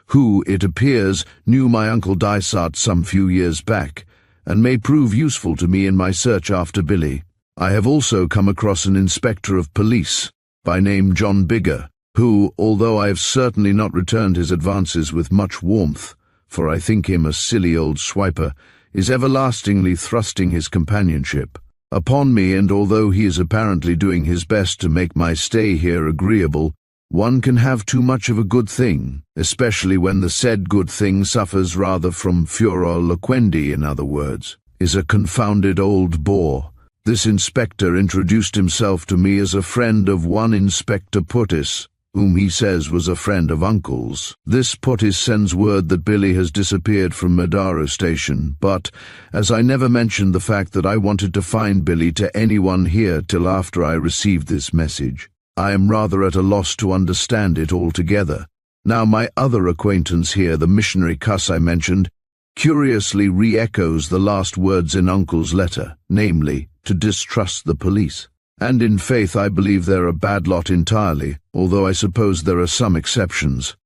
who, it appears, knew my Uncle Dysart some few years back, and may prove useful to me in my search after Billy. I have also come across an inspector of police, by name John Bigger, who, although I have certainly not returned his advances with much warmth, for I think him a silly old swiper, is everlastingly thrusting his companionship upon me, and although he is apparently doing his best to make my stay here agreeable, one can have too much of a good thing, especially when the said good thing suffers rather from furor loquendi, in other words, is a confounded old bore. This inspector introduced himself to me as a friend of one Inspector Puttis, whom he says was a friend of Uncle's. This Puttis sends word that Billy has disappeared from Madaro Station, but, as I never mentioned the fact that I wanted to find Billy to anyone here till after I received this message, I am rather at a loss to understand it altogether. Now my other acquaintance here, the missionary cuss I mentioned, curiously re-echoes the last words in Uncle's letter, namely, to distrust the police. And in faith I believe they're a bad lot entirely, although I suppose there are some exceptions.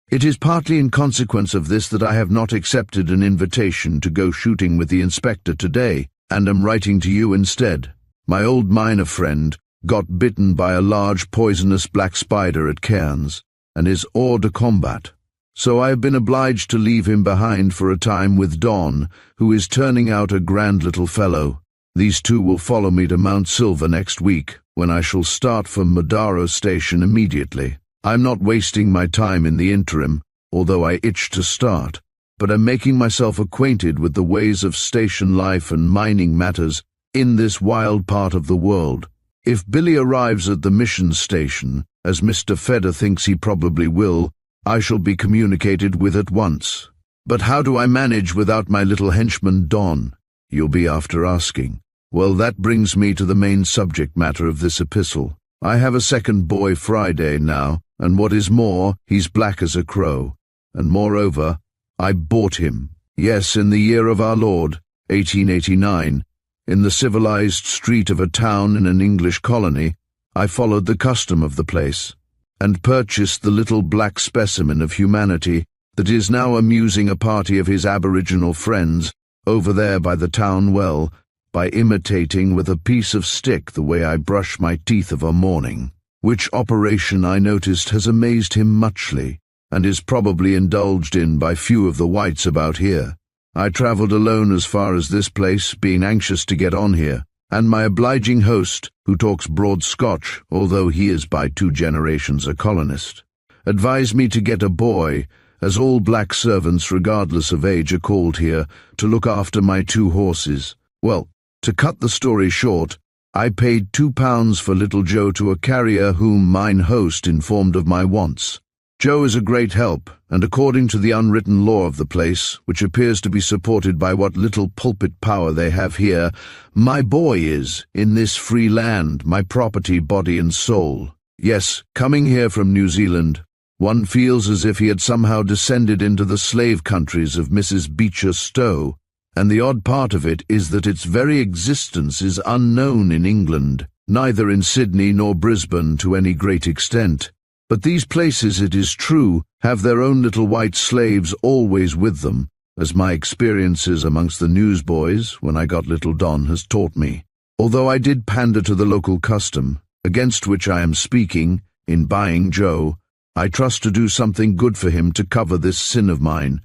It is partly in consequence of this that I have not accepted an invitation to go shooting with the inspector today, and am writing to you instead. My old miner friend got bitten by a large poisonous black spider at Cairns, and is hors de combat. So I have been obliged to leave him behind for a time with Don, who is turning out a grand little fellow. These two will follow me to Mount Silver next week, when I shall start for Madaro Station immediately. I'm not wasting my time in the interim, although I itch to start, but am making myself acquainted with the ways of station life and mining matters in this wild part of the world. If Billy arrives at the mission station, as Mr. Feder thinks he probably will, I shall be communicated with at once. But how do I manage without my little henchman Don? You'll be after asking. Well, that brings me to the main subject matter of this epistle. I have a second boy Friday now, and what is more, he's black as a crow. And moreover, I bought him. Yes, in the year of our Lord, 1889, in the civilized street of a town in an English colony, I followed the custom of the place, and purchased the little black specimen of humanity that is now amusing a party of his aboriginal friends over there by the town well, by imitating with a piece of stick the way I brush my teeth of a morning, which operation I noticed has amazed him muchly, and is probably indulged in by few of the whites about here. I travelled alone as far as this place, being anxious to get on here, and my obliging host, who talks broad Scotch, although he is by 2 generations a colonist, advised me to get a boy, as all black servants regardless of age are called here, to look after my 2 horses. Well, to cut the story short, I paid £2 for little Joe to a carrier whom mine host informed of my wants. Joe is a great help, and according to the unwritten law of the place, which appears to be supported by what little pulpit power they have here, my boy is, in this free land, my property, body and soul. Yes, coming here from New Zealand, one feels as if he had somehow descended into the slave countries of Mrs. Beecher Stowe, and the odd part of it is that its very existence is unknown in England, neither in Sydney nor Brisbane to any great extent. But these places, it is true, have their own little white slaves always with them, as my experiences amongst the newsboys, when I got little Don, has taught me. Although I did pander to the local custom, against which I am speaking, In buying Joe, I trust to do something good for him to cover this sin of mine,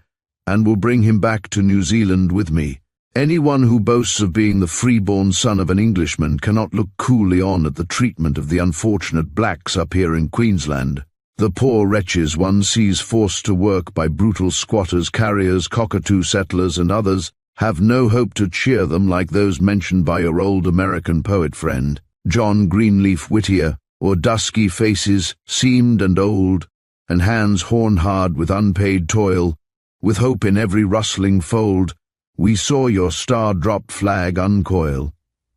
and will bring him back to New Zealand with me. Anyone who boasts of being the freeborn son of an Englishman cannot look coolly on at the treatment of the unfortunate blacks up here in Queensland. The poor wretches one sees forced to work by brutal squatters, carriers, cockatoo settlers and others have no hope to cheer them like those mentioned by your old American poet friend, John Greenleaf Whittier, or dusky faces, seamed and old, and hands horn-hard with unpaid toil, with hope in every rustling fold. We saw your star-dropped flag uncoil.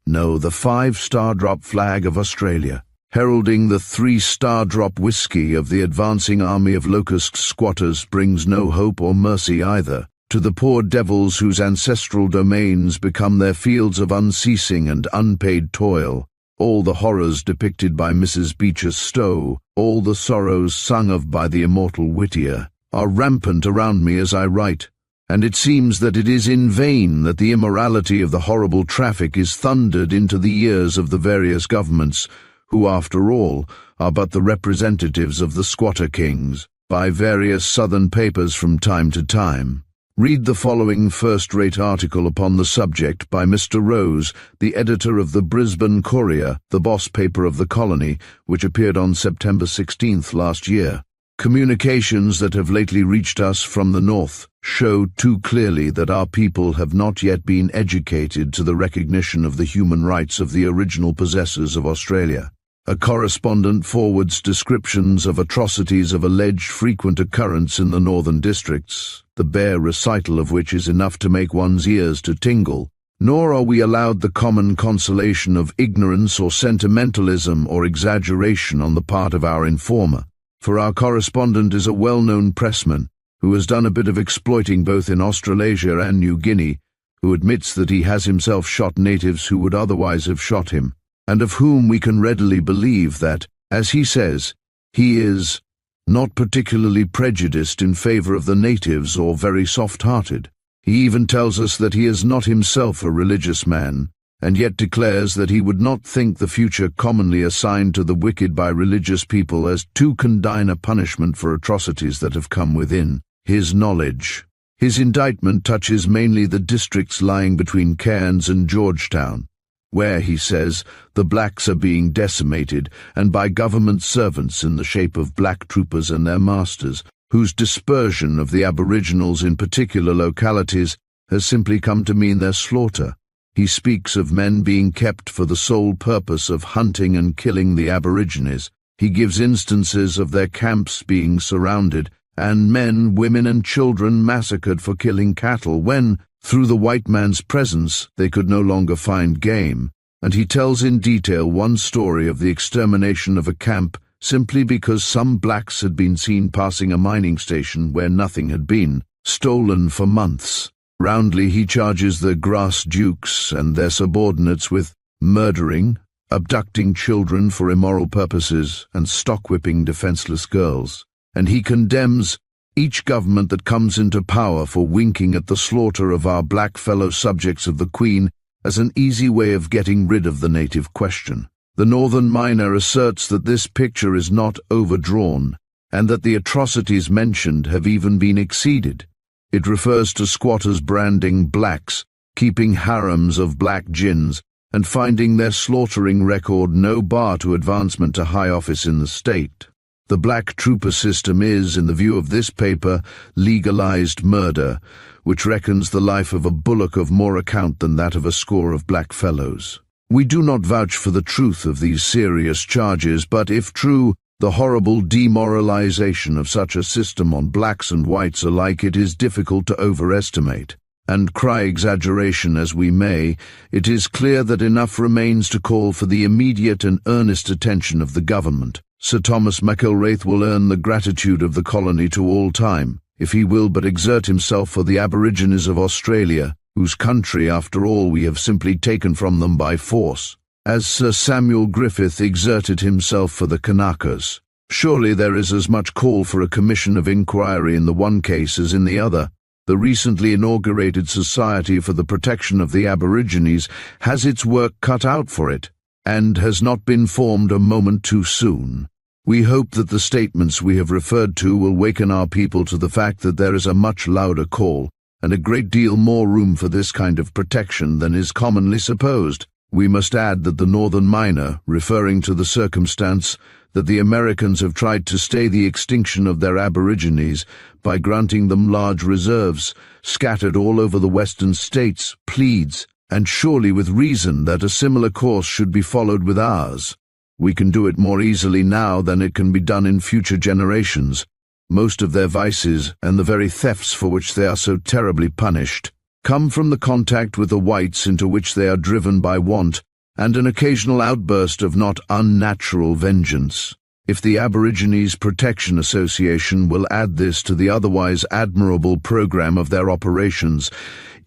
No, the 5-star-drop flag of Australia, heralding the 3-star-drop whiskey of the advancing army of locust squatters, brings no hope or mercy either to the poor devils whose ancestral domains become their fields of unceasing and unpaid toil. All the horrors depicted by Mrs. Beecher Stowe, all the sorrows sung of by the immortal Whittier, are rampant around me as I write, and it seems that it is in vain that the immorality of the horrible traffic is thundered into the ears of the various governments, who, after all, are but the representatives of the squatter kings, by various southern papers from time to time. Read the following first-rate article upon the subject by Mr. Rose, the editor of the Brisbane Courier, the boss paper of the colony, which appeared on September 16th last year. Communications that have lately reached us from the north show too clearly that our people have not yet been educated to the recognition of the human rights of the original possessors of Australia. A correspondent forwards descriptions of atrocities of alleged frequent occurrence in the northern districts, the bare recital of which is enough to make one's ears to tingle. Nor are we allowed the common consolation of ignorance or sentimentalism or exaggeration on the part of our informer, for our correspondent is a well-known pressman who has done a bit of exploiting both in Australasia and New Guinea, who admits that he has himself shot natives who would otherwise have shot him, and of whom we can readily believe that, as he says, he is not particularly prejudiced in favor of the natives or very soft-hearted. He even tells us that he is not himself a religious man, and yet declares that he would not think the future commonly assigned to the wicked by religious people as too condign a punishment for atrocities that have come within his knowledge. His indictment touches mainly the districts lying between Cairns and Georgetown, where, he says, the blacks are being decimated, and by government servants in the shape of black troopers and their masters, whose dispersion of the aboriginals in particular localities has simply come to mean their slaughter. He speaks of men being kept for the sole purpose of hunting and killing the aborigines. He gives instances of their camps being surrounded, and men, women and children massacred for killing cattle when, through the white man's presence, they could no longer find game, and he tells in detail one story of the extermination of a camp simply because some blacks had been seen passing a mining station where nothing had been, stolen for months. Roundly he charges the grass dukes and their subordinates with murdering, abducting children for immoral purposes, and stockwhipping defenseless girls, and he condemns each government that comes into power for winking at the slaughter of our black fellow subjects of the Queen as an easy way of getting rid of the native question. The Northern Miner asserts that this picture is not overdrawn, and that the atrocities mentioned have even been exceeded. It refers to squatters branding blacks, keeping harems of black gins, and finding their slaughtering record no bar to advancement to high office in the state. The black trooper system is, in the view of this paper, legalized murder, which reckons the life of a bullock of more account than that of a score of black fellows. We do not vouch for the truth of these serious charges, but if true, the horrible demoralization of such a system on blacks and whites alike it is difficult to overestimate. And cry exaggeration as we may, it is clear that enough remains to call for the immediate and earnest attention of the government. Sir Thomas McIlwraith will earn the gratitude of the colony to all time, if he will but exert himself for the aborigines of Australia, whose country, after all, we have simply taken from them by force, as Sir Samuel Griffith exerted himself for the Kanakas. Surely there is as much call for a commission of inquiry in the one case as in the other. The recently inaugurated Society for the Protection of the Aborigines has its work cut out for it, and has not been formed a moment too soon. We hope that the statements we have referred to will waken our people to the fact that there is a much louder call, and a great deal more room for this kind of protection than is commonly supposed. We must add that the Northern Miner, referring to the circumstance that the Americans have tried to stay the extinction of their aborigines by granting them large reserves scattered all over the western states, pleads, and surely with reason, that a similar course should be followed with ours. We can do it more easily now than it can be done in future generations. Most of their vices, and the very thefts for which they are so terribly punished, come from the contact with the whites into which they are driven by want, and an occasional outburst of not unnatural vengeance. If the Aborigines Protection Association will add this to the otherwise admirable program of their operations,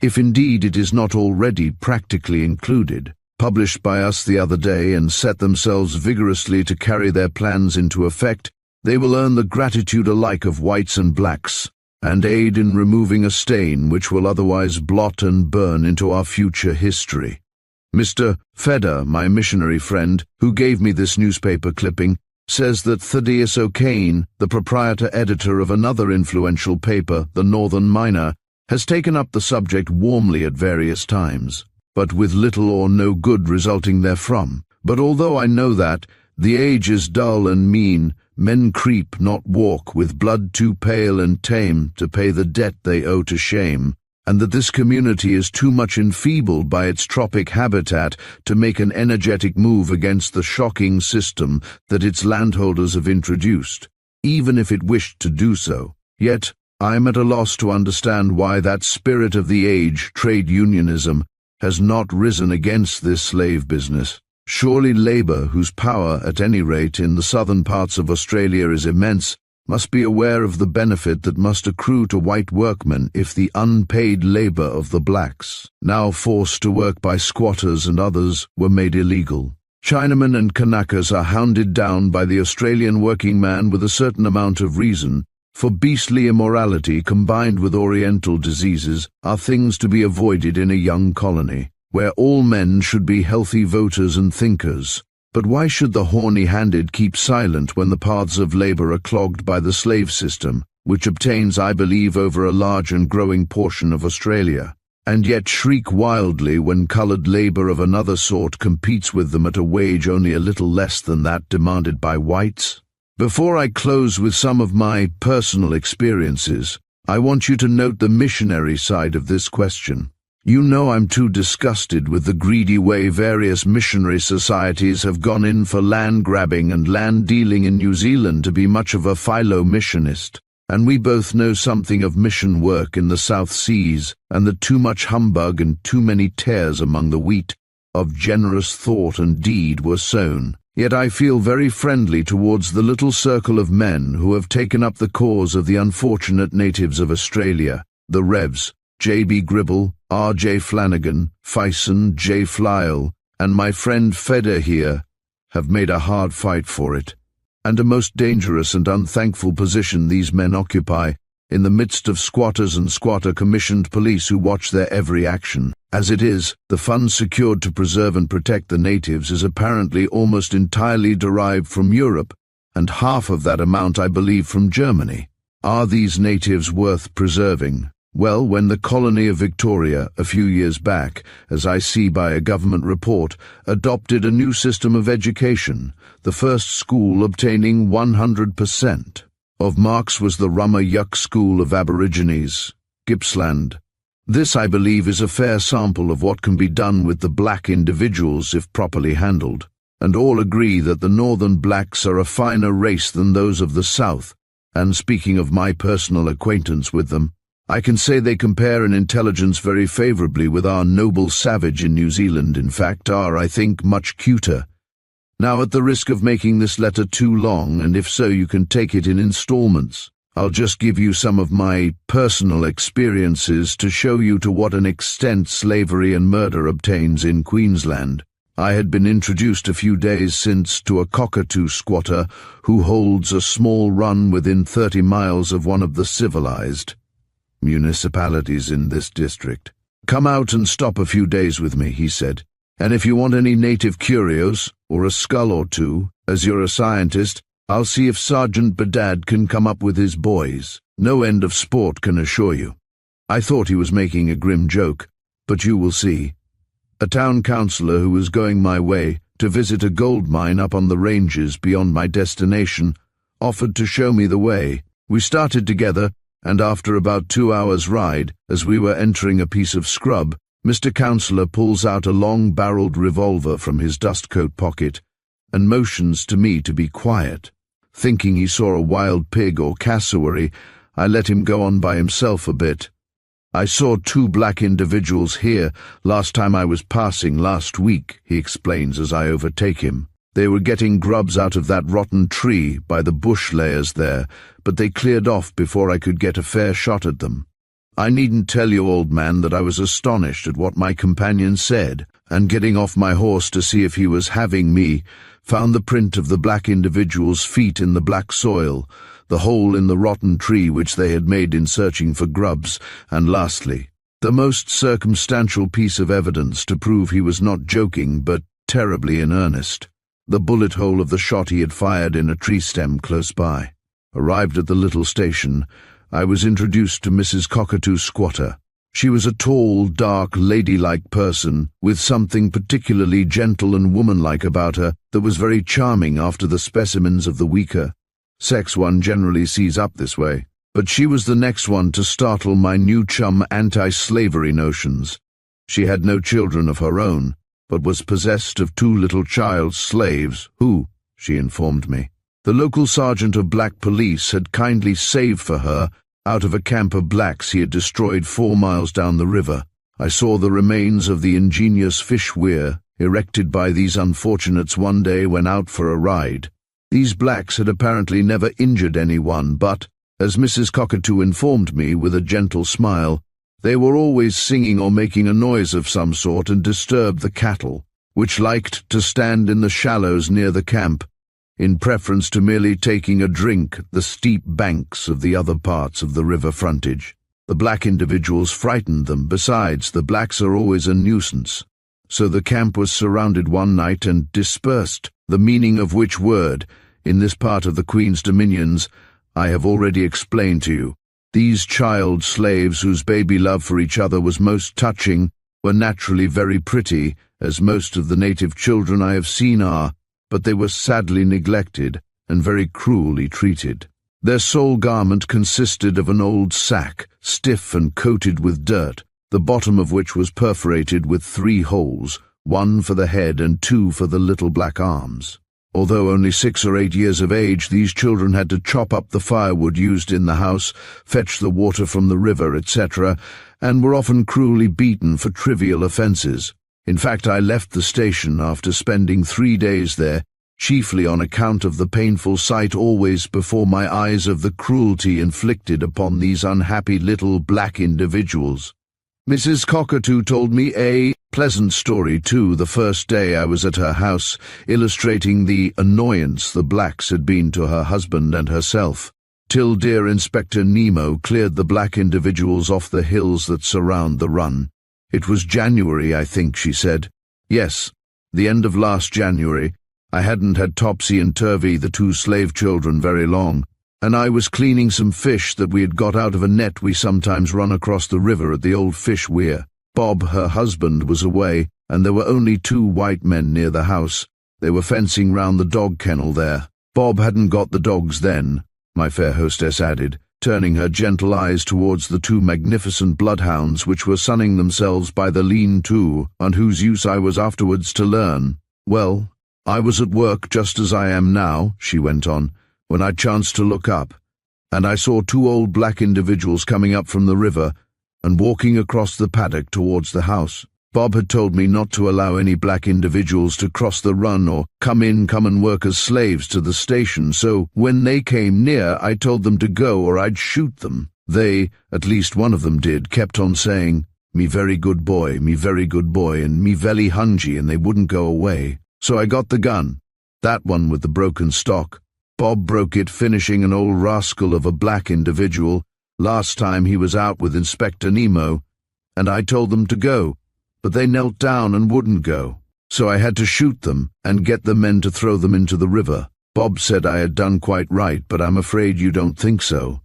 if indeed it is not already practically included, published by us the other day, and set themselves vigorously to carry their plans into effect, they will earn the gratitude alike of whites and blacks, and aid in removing a stain which will otherwise blot and burn into our future history. Mr. Feder, my missionary friend, who gave me this newspaper clipping, says that Thaddeus O'Kane, the proprietor-editor of another influential paper, the Northern Miner, has taken up the subject warmly at various times, but with little or no good resulting therefrom. But although I know that the age is dull and mean, men creep, not walk, with blood too pale and tame to pay the debt they owe to shame, and that this community is too much enfeebled by its tropic habitat to make an energetic move against the shocking system that its landholders have introduced, even if it wished to do so. Yet, I am at a loss to understand why that spirit of the age, trade unionism, has not risen against this slave business. Surely labor, whose power, at any rate in the southern parts of Australia, is immense, must be aware of the benefit that must accrue to white workmen if the unpaid labor of the blacks, now forced to work by squatters and others, were made illegal. Chinamen and Kanakas are hounded down by the Australian working man with a certain amount of reason, for beastly immorality combined with oriental diseases are things to be avoided in a young colony, where all men should be healthy voters and thinkers. But why should the horny-handed keep silent when the paths of labor are clogged by the slave system, which obtains, I believe, over a large and growing portion of Australia, and yet shriek wildly when colored labor of another sort competes with them at a wage only a little less than that demanded by whites? Before I close with some of my personal experiences, I want you to note the missionary side of this question. You know I'm too disgusted with the greedy way various missionary societies have gone in for land grabbing and land dealing in New Zealand to be much of a philo-missionist, and we both know something of mission work in the South Seas, and that too much humbug and too many tares among the wheat of generous thought and deed were sown. Yet I feel very friendly towards the little circle of men who have taken up the cause of the unfortunate natives of Australia, the Revs, J.B. Gribble, R.J. Flanagan, Fyson, J. Flyle, and my friend Feder here, have made a hard fight for it, and a most dangerous and unthankful position these men occupy in the midst of squatters and squatter-commissioned police who watch their every action. As it is, the funds secured to preserve and protect the natives is apparently almost entirely derived from Europe, and half of that amount, I believe, from Germany. Are these natives worth preserving? Well, when the colony of Victoria, a few years back, as I see by a government report, adopted a new system of education, the first school obtaining 100% of marks was the Rumma-Yuck School of Aborigines, Gippsland. This, I believe, is a fair sample of what can be done with the black individuals if properly handled, and all agree that the northern blacks are a finer race than those of the south, and speaking of my personal acquaintance with them, I can say they compare in intelligence very favourably with our noble savage in New Zealand, in fact are, I think, much cuter. Now, at the risk of making this letter too long, and if so you can take it in installments, I'll just give you some of my personal experiences to show you to what an extent slavery and murder obtains in Queensland. I had been introduced a few days since to a cockatoo squatter who holds a small run within 30 miles of one of the civilized municipalities in this district. "Come out and stop a few days with me," he said, "and if you want any native curios, or a skull or two, as you're a scientist, I'll see if Sergeant Bedad can come up with his boys. No end of sport, can assure you." I thought he was making a grim joke, but you will see. A town councillor who was going my way to visit a gold mine up on the ranges beyond my destination offered to show me the way. We started together, and after about 2 hours' ride, as we were entering a piece of scrub, Mr. Councillor pulls out a long-barreled revolver from his dustcoat pocket and motions to me to be quiet. Thinking he saw a wild pig or cassowary, I let him go on by himself a bit. "I saw 2 black individuals here last time I was passing last week," he explains as I overtake him. "They were getting grubs out of that rotten tree by the bush layers there, but they cleared off before I could get a fair shot at them." I needn't tell you, old man, that I was astonished at what my companion said, and getting off my horse to see if he was having me, found the print of the black individual's feet in the black soil, the hole in the rotten tree which they had made in searching for grubs, and lastly, the most circumstantial piece of evidence to prove he was not joking but terribly in earnest, the bullet hole of the shot he had fired in a tree stem close by. Arrived at the little station, I was introduced to Mrs. Cockatoo Squatter. She was a tall, dark, ladylike person, with something particularly gentle and womanlike about her that was very charming after the specimens of the weaker sex one generally sees up this way. But she was the next one to startle my new chum anti-slavery notions. She had no children of her own, but was possessed of 2 little child slaves who, she informed me, the local sergeant of black police had kindly saved for her out of a camp of blacks he had destroyed 4 miles down the river. I saw the remains of the ingenious fish weir erected by these unfortunates one day when out for a ride. These blacks had apparently never injured anyone, but, as Mrs. Cockatoo informed me with a gentle smile, they were always singing or making a noise of some sort and disturbed the cattle, which liked to stand in the shallows near the camp, in preference to merely taking a drink at the steep banks of the other parts of the river frontage. The black individuals frightened them. Besides, the blacks are always a nuisance. So the camp was surrounded one night and dispersed, the meaning of which word, in this part of the Queen's dominions, I have already explained to you. These child slaves, whose baby love for each other was most touching, were naturally very pretty, as most of the native children I have seen are, but they were sadly neglected and very cruelly treated. Their sole garment consisted of an old sack, stiff and coated with dirt, the bottom of which was perforated with 3 holes, 1 for the head and 2 for the little black arms. Although only 6 or 8 years of age, these children had to chop up the firewood used in the house, fetch the water from the river, etc., and were often cruelly beaten for trivial offences. In fact, I left the station after spending 3 days there, chiefly on account of the painful sight always before my eyes of the cruelty inflicted upon these unhappy little black individuals. Mrs. Cockatoo told me a pleasant story, too, the first day I was at her house, illustrating the annoyance the blacks had been to her husband and herself, till dear Inspector Nemo cleared the black individuals off the hills that surround the run. It was January, I think, she said. Yes, the end of last January. I hadn't had Topsy and Turvy, the 2 slave children, very long, and I was cleaning some fish that we had got out of a net we sometimes run across the river at the old fish weir. Bob, her husband, was away, and there were only 2 white men near the house. They were fencing round the dog kennel there. Bob hadn't got the dogs then, my fair hostess added, turning her gentle eyes towards the 2 magnificent bloodhounds which were sunning themselves by the lean-to, and whose use I was afterwards to learn. Well, I was at work just as I am now, she went on, when I chanced to look up, and I saw 2 old black individuals coming up from the river and walking across the paddock towards the house. Bob had told me not to allow any black individuals to cross the run or come and work as slaves to the station, so when they came near I told them to go or I'd shoot them. They, at least one of them did, kept on saying, "Me very good boy, and me velly hungry," and they wouldn't go away. So I got the gun, that one with the broken stock. Bob broke it, finishing an old rascal of a black individual. Last time he was out with Inspector Nemo, and I told them to go, but they knelt down and wouldn't go. So I had to shoot them and get the men to throw them into the river. Bob said I had done quite right, but I'm afraid you don't think so.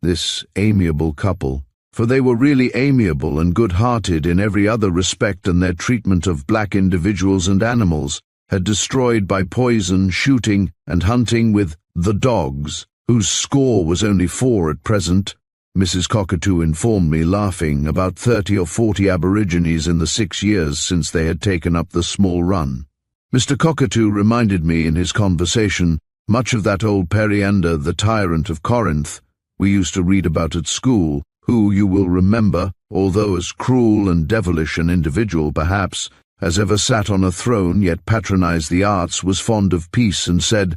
This amiable couple, for they were really amiable and good-hearted in every other respect, and their treatment of black individuals and animals had destroyed by poison, shooting, and hunting with the dogs, whose score was only 4 at present. Mrs. Cockatoo informed me, laughing, about 30 or 40 aborigines in the 6 years since they had taken up the small run. Mr. Cockatoo reminded me in his conversation much of that old Periander, the tyrant of Corinth, we used to read about at school, who, you will remember, although as cruel and devilish an individual perhaps as ever sat on a throne, yet patronized the arts, was fond of peace, and said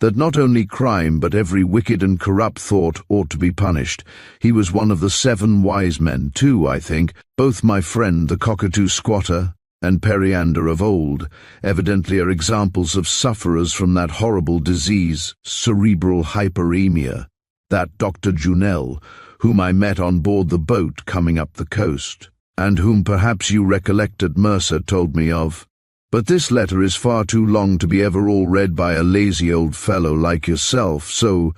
that not only crime but every wicked and corrupt thought ought to be punished. He was one of the 7 wise men too, I think. Both my friend the cockatoo squatter and Periander of old evidently are examples of sufferers from that horrible disease, cerebral hyperemia, that Dr. Junel, whom I met on board the boat coming up the coast, and whom perhaps you recollect at Mercer told me of. But this letter is far too long to be ever all read by a lazy old fellow like yourself, so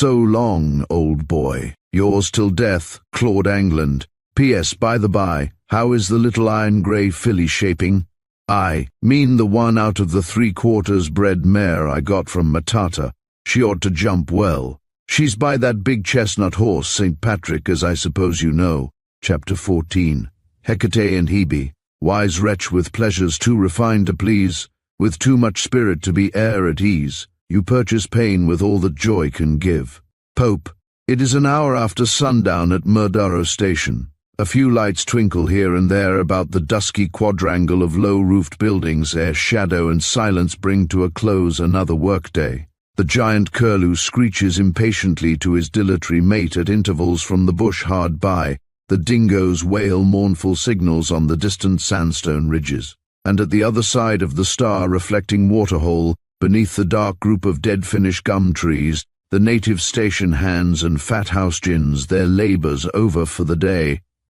long, old boy. Yours till death, Claude Angland. P.S. By the by, how is the little iron-grey filly shaping? I mean the one out of the 3/4 bred mare I got from Matata. She ought to jump well. She's by that big chestnut horse, St. Patrick, as I suppose you know. Chapter 14. Hecate and Hebe. Wise wretch with pleasures too refined to please, with too much spirit to be e'er at ease, you purchase pain with all that joy can give. Pope. It is an hour after sundown at Murdaro Station. A few lights twinkle here and there about the dusky quadrangle of low-roofed buildings ere shadow and silence bring to a close another workday. The giant curlew screeches impatiently to his dilatory mate at intervals from the bush hard by. The dingoes wail mournful signals on the distant sandstone ridges. And at the other side of the star-reflecting waterhole, beneath the dark group of dead Finnish gum trees, the native station hands and fat house gins, their labours over for the day,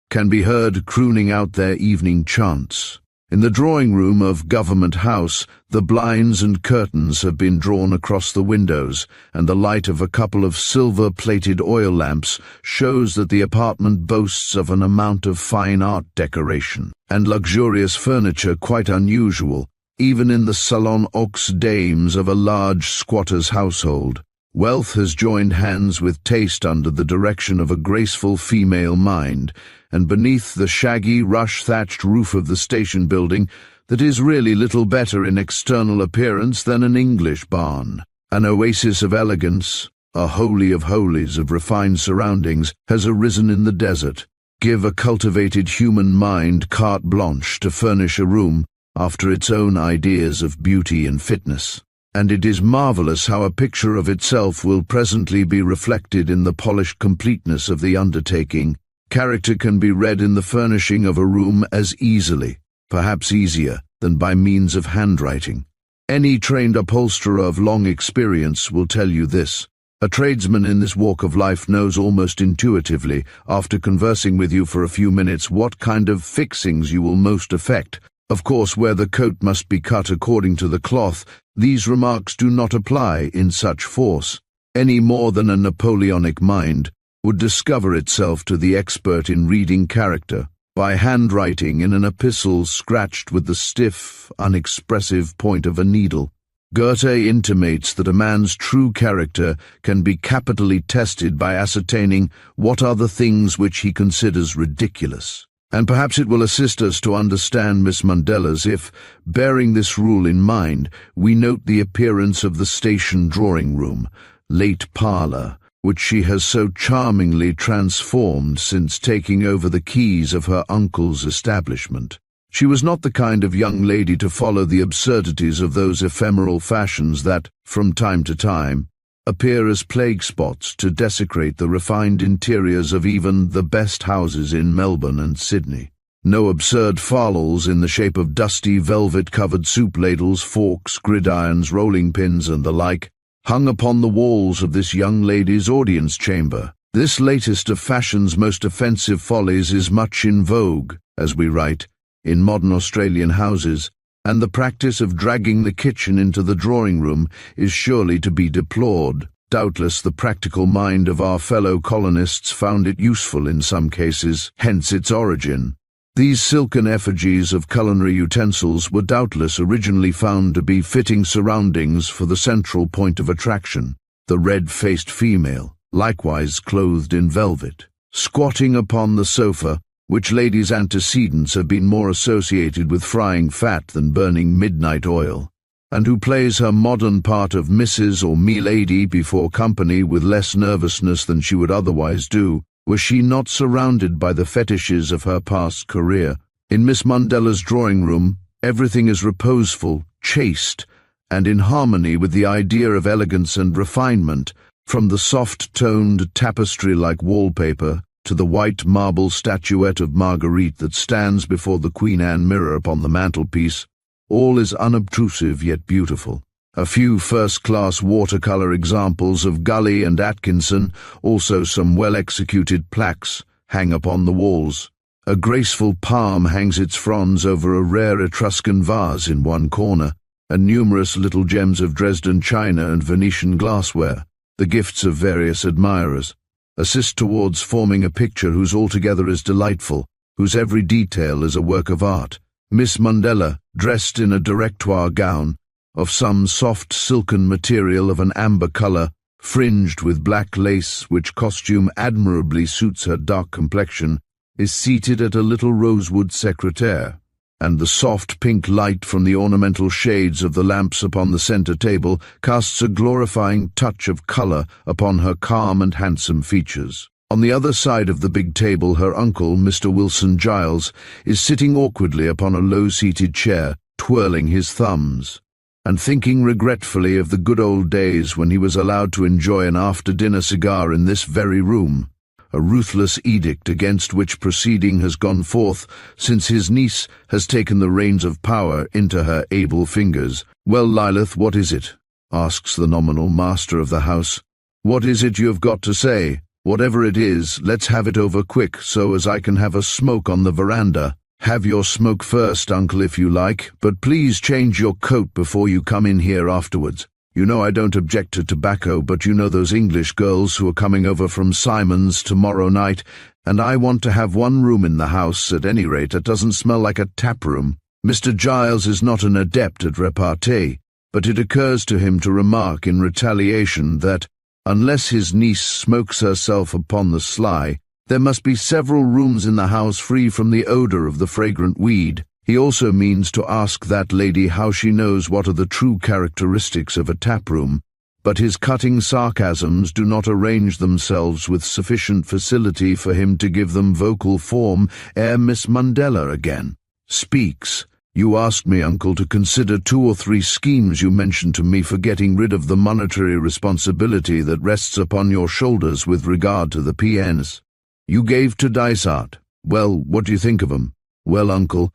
can be heard crooning out their evening chants. In the drawing-room of Government House, the blinds and curtains have been drawn across the windows, and the light of a couple of silver-plated oil lamps shows that the apartment boasts of an amount of fine art decoration and luxurious furniture quite unusual, even in the salon aux dames of a large squatter's household. Wealth has joined hands with taste under the direction of a graceful female mind, and beneath the shaggy, rush-thatched roof of the station building that is really little better in external appearance than an English barn, an oasis of elegance, a holy of holies of refined surroundings, has arisen in the desert. Give a cultivated human mind carte blanche to furnish a room after its own ideas of beauty and fitness, and it is marvelous how a picture of itself will presently be reflected in the polished completeness of the undertaking. Character can be read in the furnishing of a room as easily, perhaps easier, than by means of handwriting. Any trained upholsterer of long experience will tell you this. A tradesman in this walk of life knows almost intuitively, after conversing with you for a few minutes, what kind of fixings you will most affect. Of course, where the coat must be cut according to the cloth, these remarks do not apply in such force, any more than a Napoleonic mind would discover itself to the expert in reading character by handwriting in an epistle scratched with the stiff, unexpressive point of a needle. Goethe intimates that a man's true character can be capitally tested by ascertaining what are the things which he considers ridiculous. And perhaps it will assist us to understand Miss Mundella's if, bearing this rule in mind, we note the appearance of the station drawing-room, late parlour, which she has so charmingly transformed since taking over the keys of her uncle's establishment. She was not the kind of young lady to follow the absurdities of those ephemeral fashions that, from time to time, appear as plague spots to desecrate the refined interiors of even the best houses in Melbourne and Sydney. No absurd fallals in the shape of dusty velvet-covered soup ladles, forks, gridirons, rolling pins, and the like, hung upon the walls of this young lady's audience chamber. This latest of fashion's most offensive follies is much in vogue, as we write, in modern Australian houses, and the practice of dragging the kitchen into the drawing room is surely to be deplored. Doubtless the practical mind of our fellow colonists found it useful in some cases, hence its origin. These silken effigies of culinary utensils were doubtless originally found to be fitting surroundings for the central point of attraction, the red-faced female, likewise clothed in velvet, squatting upon the sofa, which lady's antecedents have been more associated with frying fat than burning midnight oil, and who plays her modern part of Mrs. or Milady before company with less nervousness than she would otherwise do, was she not surrounded by the fetishes of her past career. In Miss Mundella's drawing-room, everything is reposeful, chaste, and in harmony with the idea of elegance and refinement, from the soft-toned tapestry-like wallpaper to the white marble statuette of Marguerite that stands before the Queen Anne mirror upon the mantelpiece. All is unobtrusive yet beautiful. A few first-class watercolor examples of Gully and Atkinson, also some well-executed plaques, hang upon the walls. A graceful palm hangs its fronds over a rare Etruscan vase in one corner, and numerous little gems of Dresden china and Venetian glassware, the gifts of various admirers, assist towards forming a picture whose altogether is delightful, whose every detail is a work of art. Miss Mundella, dressed in a directoire gown, of some soft silken material of an amber color, fringed with black lace, which costume admirably suits her dark complexion, is seated at a little rosewood secretaire, and the soft pink light from the ornamental shades of the lamps upon the center table casts a glorifying touch of color upon her calm and handsome features. On the other side of the big table her uncle, Mr. Wilson Giles, is sitting awkwardly upon a low-seated chair, twirling his thumbs, and thinking regretfully of the good old days when he was allowed to enjoy an after-dinner cigar in this very room, a ruthless edict against which proceeding has gone forth since his niece has taken the reins of power into her able fingers. "Well, Lilith, what is it?" asks the nominal master of the house. "What is it you have got to say? Whatever it is, let's have it over quick so as I can have a smoke on the veranda." "Have your smoke first, uncle, if you like, but please change your coat before you come in here afterwards. You know I don't object to tobacco, but you know those English girls who are coming over from Simon's tomorrow night, and I want to have one room in the house, at any rate, that doesn't smell like a tap room." Mr. Giles is not an adept at repartee, but it occurs to him to remark in retaliation that, unless his niece smokes herself upon the sly, there must be several rooms in the house free from the odor of the fragrant weed. He also means to ask that lady how she knows what are the true characteristics of a taproom, but his cutting sarcasms do not arrange themselves with sufficient facility for him to give them vocal form ere Miss Mundella again speaks. "You asked me, uncle, to consider 2 or 3 schemes you mentioned to me for getting rid of the monetary responsibility that rests upon your shoulders with regard to the PNs. You gave to Dysart. Well, what do you think of 'em?" "Well, uncle,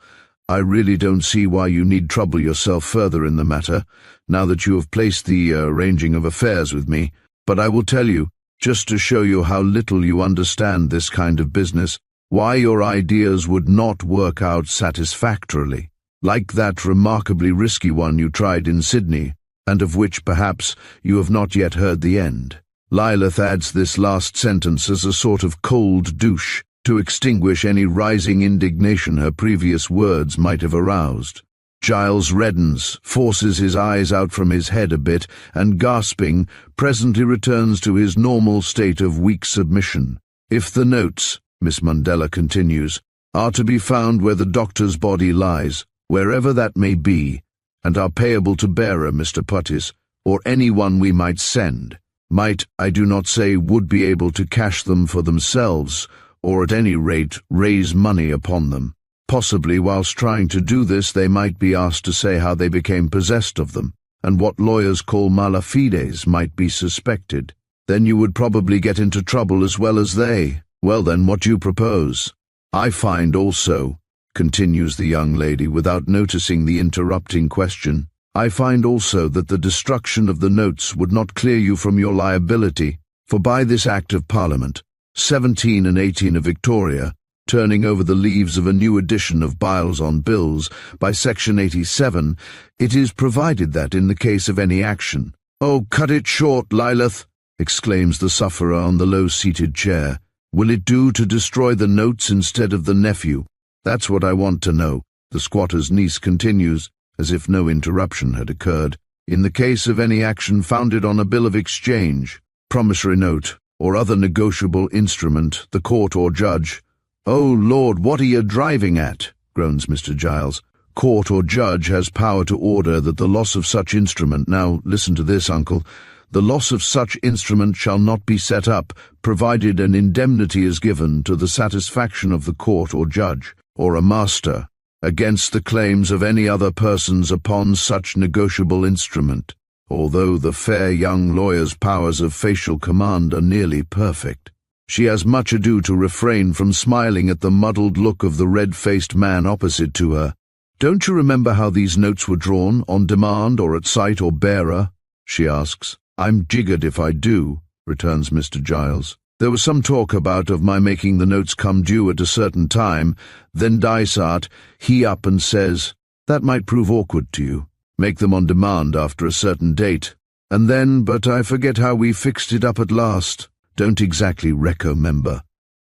I really don't see why you need trouble yourself further in the matter, now that you have placed the arranging of affairs with me, but I will tell you, just to show you how little you understand this kind of business, why your ideas would not work out satisfactorily, like that remarkably risky one you tried in Sydney, and of which perhaps you have not yet heard the end." Lilith adds this last sentence as a sort of cold douche, to extinguish any rising indignation her previous words might have aroused. Giles reddens, forces his eyes out from his head a bit, and gasping, presently returns to his normal state of weak submission. "If the notes," Miss Mundella continues, "are to be found where the doctor's body lies, wherever that may be, and are payable to bearer, Mr. Puttis, or any one we might send, might, I do not say would be able to cash them for themselves, or at any rate raise money upon them. Possibly whilst trying to do this they might be asked to say how they became possessed of them, and what lawyers call mala fides might be suspected. Then you would probably get into trouble as well as they. Well then, what do you propose? I find also," continues the young lady without noticing the interrupting question, "I find also that the destruction of the notes would not clear you from your liability, for by this Act of Parliament, 17 and 18 of Victoria, turning over the leaves of a new edition of Biles on Bills. By section 87, it is provided that in the case of any action— "Oh, cut it short, Lilith," exclaims the sufferer on the low-seated chair. "Will it do to destroy the notes instead of the nephew? That's what I want to know," the squatter's niece continues, as if no interruption had occurred. "In the case of any action founded on a bill of exchange, promissory note, or other negotiable instrument, the court or judge—" "Oh, Lord, what are you driving at?" groans Mr. Giles. "Court or judge has power to order that the loss of such instrument— now listen to this, uncle— the loss of such instrument shall not be set up, provided an indemnity is given to the satisfaction of the court or judge, or a master, against the claims of any other persons upon such negotiable instrument." Although the fair young lawyer's powers of facial command are nearly perfect, she has much ado to refrain from smiling at the muddled look of the red-faced man opposite to her. "Don't you remember how these notes were drawn, on demand or at sight or bearer?" she asks. "I'm jiggered if I do," returns Mr. Giles. "There was some talk of my making the notes come due at a certain time. Then Dysart, he up and says, 'That might prove awkward to you. Make them on demand after a certain date.' And then, but I forget how we fixed it up at last. Don't exactly remember."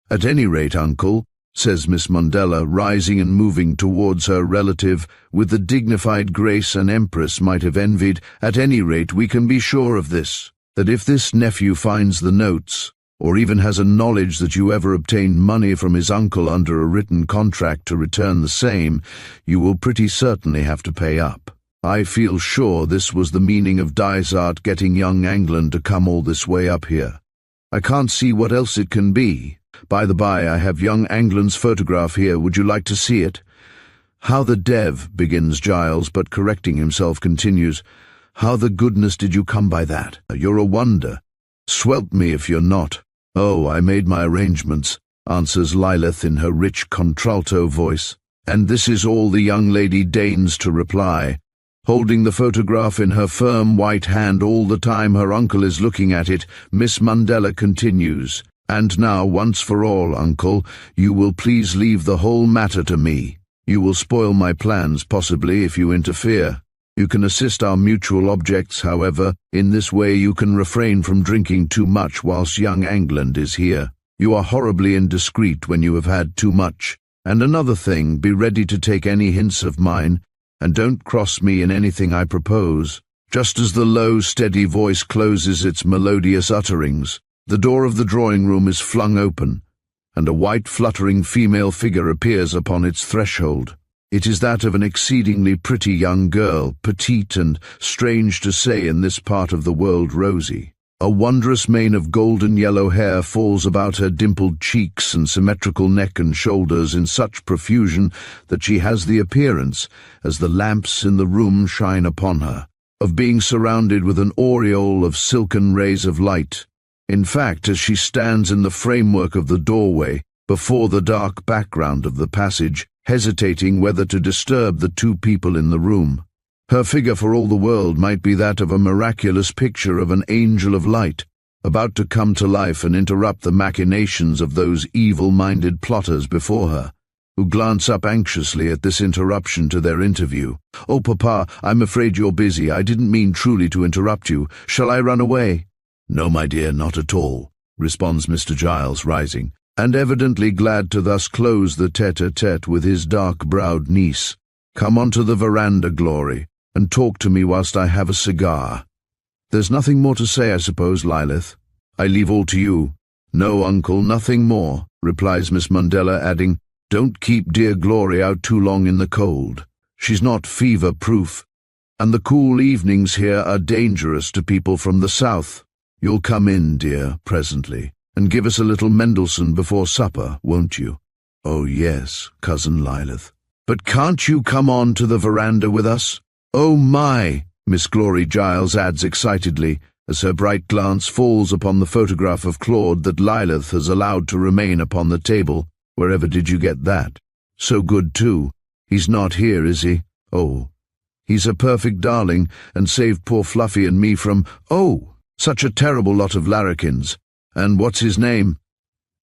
"At any rate, uncle," says Miss Mundella, rising and moving towards her relative with the dignified grace an empress might have envied, "at any rate we can be sure of this, that if this nephew finds the notes, or even has a knowledge that you ever obtained money from his uncle under a written contract to return the same, you will pretty certainly have to pay up. I feel sure this was the meaning of Dysart getting young England to come all this way up here. I can't see what else it can be. By the by, I have young England's photograph here. Would you like to see it?" "How the dev," begins Giles, but correcting himself continues, "How the goodness did you come by that? You're a wonder. Swelp me if you're not." "Oh, I made my arrangements," answers Lilith in her rich contralto voice, and this is all the young lady deigns to reply. Holding the photograph in her firm white hand all the time her uncle is looking at it, Miss Mundella continues, "And now, once for all, uncle, you will please leave the whole matter to me. You will spoil my plans, possibly, if you interfere. You can assist our mutual objects, however. In this way you can refrain from drinking too much whilst young England is here. You are horribly indiscreet when you have had too much. And another thing, be ready to take any hints of mine, and don't cross me in anything I propose." Just as the low, steady voice closes its melodious utterings, the door of the drawing-room is flung open, and a white, fluttering female figure appears upon its threshold. It is that of an exceedingly pretty young girl, petite and, strange to say in this part of the world, rosy. A wondrous mane of golden yellow hair falls about her dimpled cheeks and symmetrical neck and shoulders in such profusion that she has the appearance, as the lamps in the room shine upon her, of being surrounded with an aureole of silken rays of light. In fact, as she stands in the framework of the doorway, before the dark background of the passage, hesitating whether to disturb the two people in the room, her figure for all the world might be that of a miraculous picture of an angel of light, about to come to life and interrupt the machinations of those evil-minded plotters before her, who glance up anxiously at this interruption to their interview. "Oh, Papa, I'm afraid you're busy. I didn't mean truly to interrupt you. Shall I run away?" "No, my dear, not at all," responds Mr. Giles, rising, and evidently glad to thus close the tete-a-tete with his dark-browed niece. "Come onto the veranda, Glory, and talk to me whilst I have a cigar. There's nothing more to say, I suppose, Lilith? I leave all to you." "No, uncle, nothing more," replies Miss Mundella, adding, "Don't keep dear Glory out too long in the cold. She's not fever-proof, and the cool evenings here are dangerous to people from the south. You'll come in, dear, presently, and give us a little Mendelssohn before supper, won't you?" "Oh, yes, Cousin Lilith. But can't you come on to the veranda with us?" "Oh, my," Miss Glory Giles adds excitedly, as her bright glance falls upon the photograph of Claude that Lilith has allowed to remain upon the table. "Wherever did you get that? So good, too. He's not here, is he? Oh, he's a perfect darling, and saved poor Fluffy and me from, oh, such a terrible lot of larrikins. And what's his name?"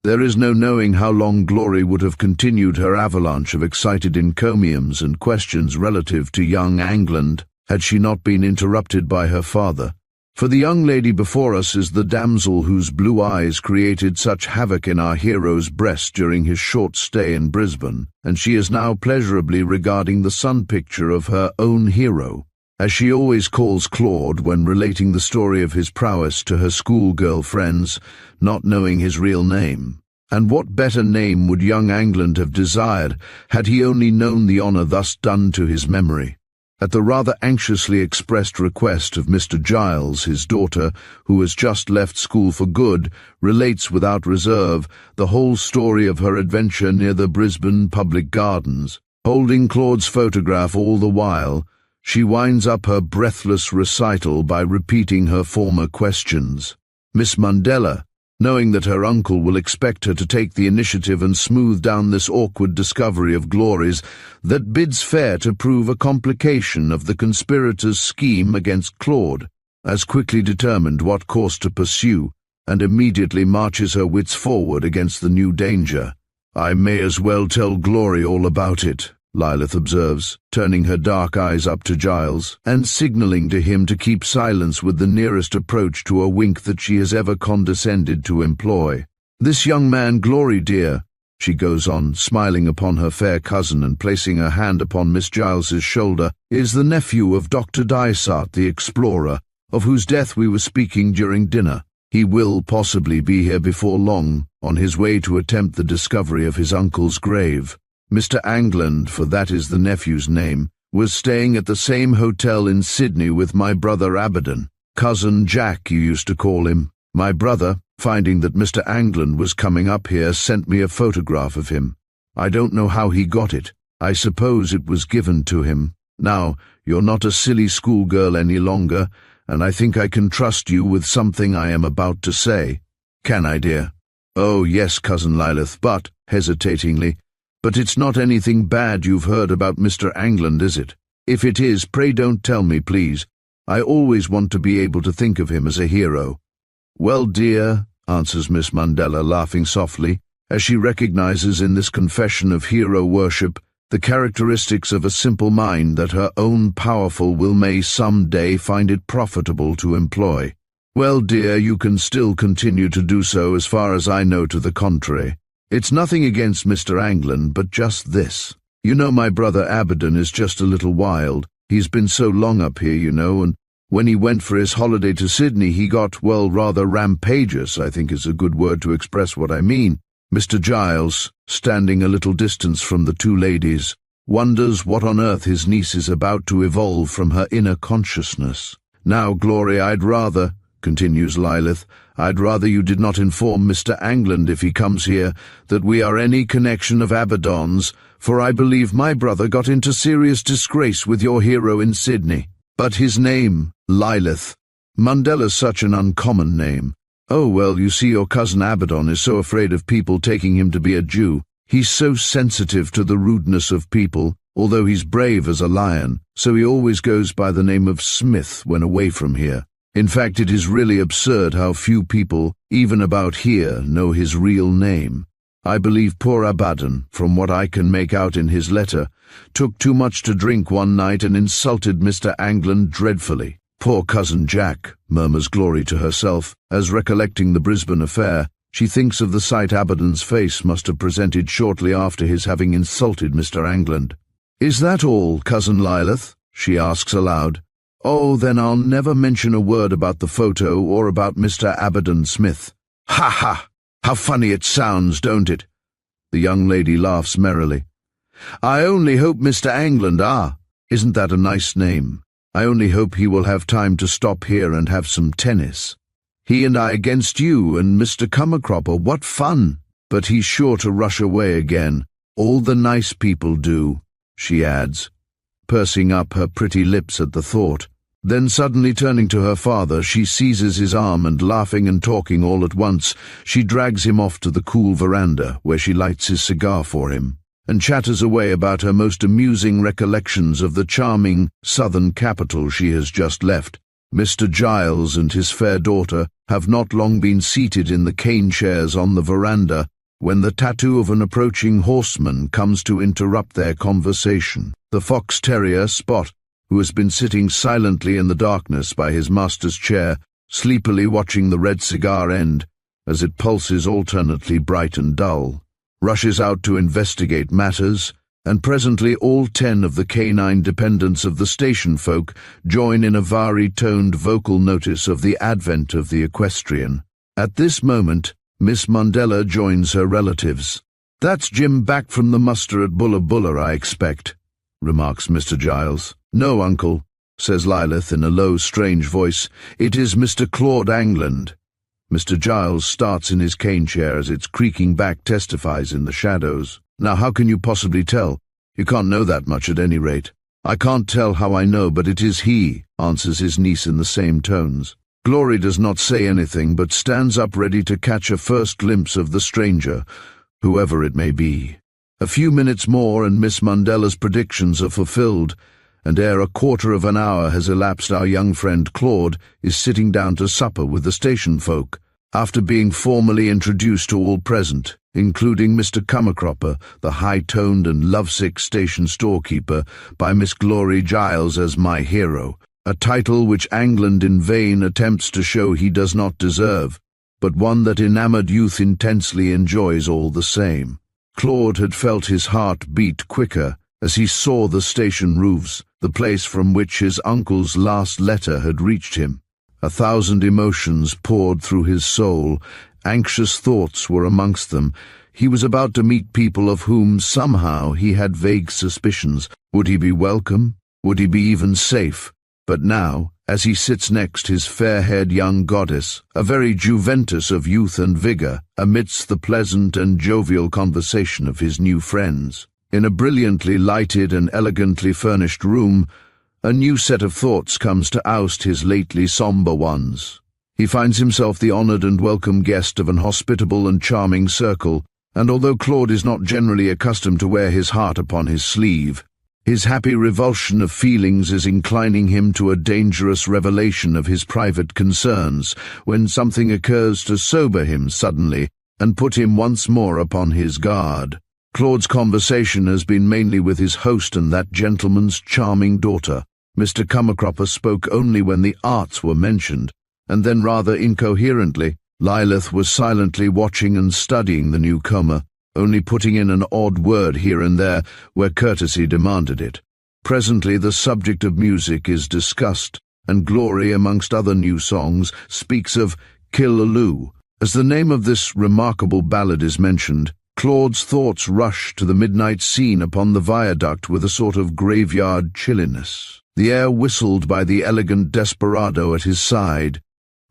There is no knowing how long Glory would have continued her avalanche of excited encomiums and questions relative to young England had she not been interrupted by her father. For the young lady before us is the damsel whose blue eyes created such havoc in our hero's breast during his short stay in Brisbane, and she is now pleasurably regarding the sun picture of her own hero, as she always calls Claude when relating the story of his prowess to her schoolgirl friends, not knowing his real name. And what better name would young England have desired had he only known the honour thus done to his memory? At the rather anxiously expressed request of Mr. Giles, his daughter, who has just left school for good, relates without reserve the whole story of her adventure near the Brisbane public gardens. Holding Claude's photograph all the while, she winds up her breathless recital by repeating her former questions. Miss Mandela, knowing that her uncle will expect her to take the initiative and smooth down this awkward discovery of Glory's that bids fair to prove a complication of the conspirators' scheme against Claude, has quickly determined what course to pursue, and immediately marches her wits forward against the new danger. "I may as well tell Glory all about it," Lilith observes, turning her dark eyes up to Giles, and signalling to him to keep silence with the nearest approach to a wink that she has ever condescended to employ. "This young man, Glory dear," she goes on, smiling upon her fair cousin and placing her hand upon Miss Giles's shoulder, "is the nephew of Dr. Dysart the explorer, of whose death we were speaking during dinner. He will possibly be here before long, on his way to attempt the discovery of his uncle's grave. Mr. England, for that is the nephew's name, was staying at the same hotel in Sydney with my brother Abaddon. Cousin Jack, you used to call him. My brother, finding that Mr. England was coming up here, sent me a photograph of him. I don't know how he got it. I suppose it was given to him. Now, you're not a silly schoolgirl any longer, and I think I can trust you with something I am about to say. Can I, dear?" "Oh, yes, Cousin Lilith, but," hesitatingly, "but it's not anything bad you've heard about Mr. England, is it? If it is, pray don't tell me, please. I always want to be able to think of him as a hero." "Well, dear," answers Miss Mandela, laughing softly, as she recognizes in this confession of hero worship the characteristics of a simple mind that her own powerful will may some day find it profitable to employ. "Well, dear, you can still continue to do so as far as I know to the contrary. It's nothing against Mr. England, but just this. You know my brother Abaddon is just a little wild. He's been so long up here, you know, and when he went for his holiday to Sydney he got, well, rather rampageous, I think is a good word to express what I mean." Mr. Giles, standing a little distance from the two ladies, wonders what on earth his niece is about to evolve from her inner consciousness. "Now, Glory, I'd rather," continues Lilith, "I'd rather you did not inform Mr. England, if he comes here, that we are any connection of Abaddon's, for I believe my brother got into serious disgrace with your hero in Sydney. But his name, Lilith. Mandela's such an uncommon name. Oh, well, you see, your cousin Abaddon is so afraid of people taking him to be a Jew. He's so sensitive to the rudeness of people, although he's brave as a lion, so he always goes by the name of Smith when away from here. In fact, it is really absurd how few people, even about here, know his real name. I believe poor Abaddon, from what I can make out in his letter, took too much to drink one night and insulted Mr. England dreadfully. Poor cousin Jack," murmurs Glory to herself, as recollecting the Brisbane affair, she thinks of the sight Abaddon's face must have presented shortly after his having insulted Mr. England. "Is that all, Cousin Lilith?" she asks aloud. "Oh, then I'll never mention a word about the photo or about Mr. Abaddon Smith." "Ha ha! How funny it sounds, don't it?" The young lady laughs merrily. "I only hope Mr. England, isn't that a nice name? I only hope he will have time to stop here and have some tennis. He and I against you and Mr. Cummercropper, what fun! But he's sure to rush away again. All the nice people do," she adds, pursing up her pretty lips at the thought. Then suddenly turning to her father, she seizes his arm and, laughing and talking all at once, she drags him off to the cool veranda, where she lights his cigar for him, and chatters away about her most amusing recollections of the charming southern capital she has just left. Mr. Giles and his fair daughter have not long been seated in the cane chairs on the veranda when the tattoo of an approaching horseman comes to interrupt their conversation. The fox terrier, Spot, who has been sitting silently in the darkness by his master's chair, sleepily watching the red cigar end as it pulses alternately bright and dull, rushes out to investigate matters, and presently all 10 of the canine dependents of the station folk join in a vari-toned vocal notice of the advent of the equestrian. At this moment, Miss Mundella joins her relatives. "That's Jim back from the muster at Bulla Bulla, I expect," remarks Mr. Giles. "No, uncle," says Lilith in a low, strange voice. "It is Mr. Claude Angland." Mr. Giles starts in his cane chair as its creaking back testifies in the shadows. "Now how can you possibly tell? You can't know that much at any rate." "I can't tell how I know, but it is he," answers his niece in the same tones. Glory does not say anything, but stands up ready to catch a first glimpse of the stranger, whoever it may be. A few minutes more and Miss Mundella's predictions are fulfilled, and ere a quarter of an hour has elapsed our young friend Claude is sitting down to supper with the station folk, after being formally introduced to all present, including Mr. Cummercropper, the high-toned and lovesick station storekeeper, by Miss Glory Giles as my hero, a title which Angland in vain attempts to show he does not deserve, but one that enamored youth intensely enjoys all the same. Claude had felt his heart beat quicker as he saw the station roofs, the place from which his uncle's last letter had reached him. 1,000 emotions poured through his soul. Anxious thoughts were amongst them. He was about to meet people of whom somehow he had vague suspicions. Would he be welcome? Would he be even safe? But now, as he sits next his fair-haired young goddess, a very Juventus of youth and vigour, amidst the pleasant and jovial conversation of his new friends, in a brilliantly lighted and elegantly furnished room, a new set of thoughts comes to oust his lately sombre ones. He finds himself the honoured and welcome guest of an hospitable and charming circle, and although Claude is not generally accustomed to wear his heart upon his sleeve, his happy revulsion of feelings is inclining him to a dangerous revelation of his private concerns when something occurs to sober him suddenly and put him once more upon his guard. Claude's conversation has been mainly with his host and that gentleman's charming daughter. Mr. Cummercropper spoke only when the arts were mentioned, and then rather incoherently. Lilith was silently watching and studying the newcomer, only putting in an odd word here and there where courtesy demanded it. Presently the subject of music is discussed, and Glory, amongst other new songs, speaks of Killaloo. As the name of this remarkable ballad is mentioned, Claude's thoughts rush to the midnight scene upon the viaduct with a sort of graveyard chilliness. The air whistled by the elegant desperado at his side,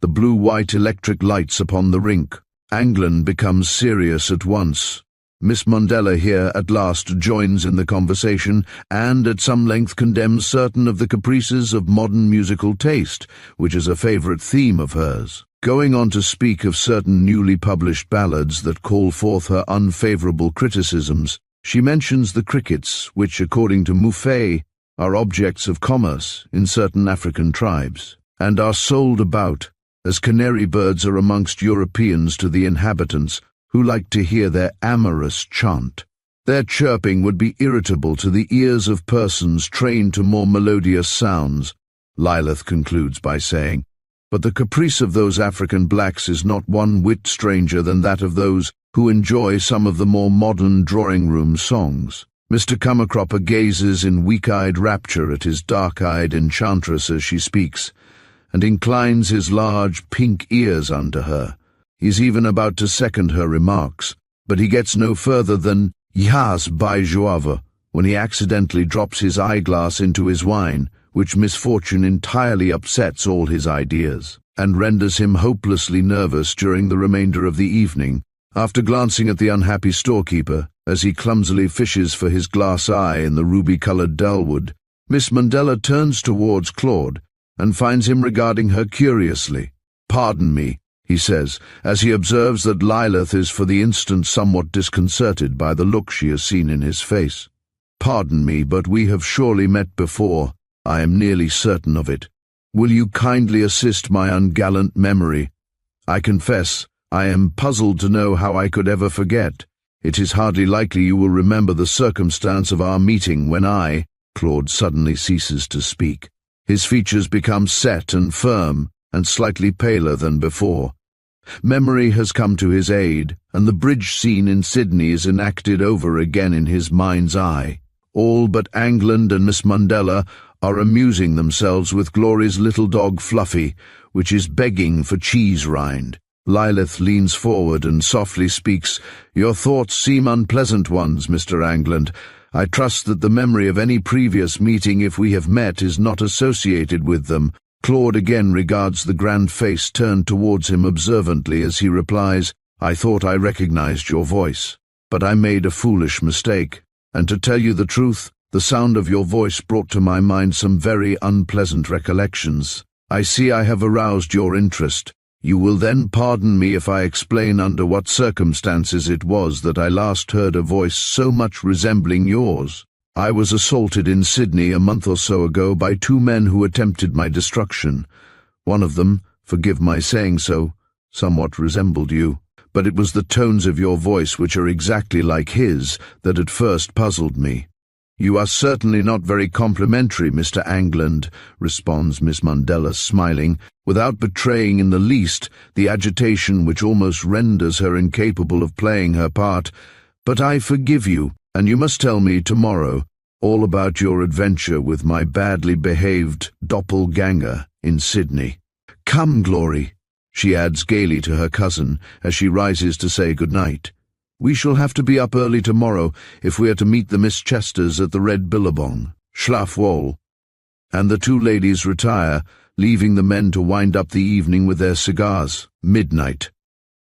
the blue-white electric lights upon the rink. Angland becomes serious at once. Miss Mundella here at last joins in the conversation and at some length condemns certain of the caprices of modern musical taste, which is a favourite theme of hers, going on to speak of certain newly published ballads that call forth her unfavourable criticisms. She mentions the crickets, which, according to Muffet, are objects of commerce in certain African tribes, and are sold about, as canary birds are amongst Europeans to the inhabitants, who like to hear their amorous chant. Their chirping would be irritable to the ears of persons trained to more melodious sounds, Lilith concludes by saying, but the caprice of those African blacks is not one whit stranger than that of those who enjoy some of the more modern drawing-room songs. Mr. Cummercropper gazes in weak-eyed rapture at his dark-eyed enchantress as she speaks, and inclines his large pink ears unto her. He's even about to second her remarks, but he gets no further than "Yas, by Joava," when he accidentally drops his eyeglass into his wine, which misfortune entirely upsets all his ideas, and renders him hopelessly nervous during the remainder of the evening. After glancing at the unhappy storekeeper, as he clumsily fishes for his glass eye in the ruby-coloured dellwood, Miss Mundella turns towards Claude, and finds him regarding her curiously. "Pardon me," he says, as he observes that Lilith is for the instant somewhat disconcerted by the look she has seen in his face. "Pardon me, but we have surely met before. I am nearly certain of it." Will you kindly assist my ungallant memory? I confess, I am puzzled to know how I could ever forget. It is hardly likely you will remember the circumstance of our meeting when Claude suddenly ceases to speak. His features become set and firm, and slightly paler than before. Memory has come to his aid, and the bridge scene in Sydney is enacted over again in his mind's eye. All but England and Miss Mandela are amusing themselves with Glory's little dog Fluffy, which is begging for cheese rind. Lilith leans forward and softly speaks. Your thoughts seem unpleasant ones, Mr. England. I trust that the memory of any previous meeting, if we have met, is not associated with them. Claude again regards the grand face turned towards him observantly as he replies, I thought I recognized your voice, but I made a foolish mistake, and to tell you the truth, the sound of your voice brought to my mind some very unpleasant recollections. I see I have aroused your interest. You will then pardon me if I explain under what circumstances it was that I last heard a voice so much resembling yours. I was assaulted in Sydney a month or so ago by two men who attempted my destruction. One of them, forgive my saying so, somewhat resembled you, but it was the tones of your voice, which are exactly like his, that at first puzzled me. You are certainly not very complimentary, Mr. England, responds Miss Mandela, smiling, without betraying in the least the agitation which almost renders her incapable of playing her part. But I forgive you, and you must tell me tomorrow all about your adventure with my badly behaved doppelganger in Sydney. Come, Glory, she adds gaily to her cousin as she rises to say good night. We shall have to be up early tomorrow if we are to meet the Miss Chesters at the Red Billabong, Schlaf Wohl. And the two ladies retire, leaving the men to wind up the evening with their cigars. Midnight.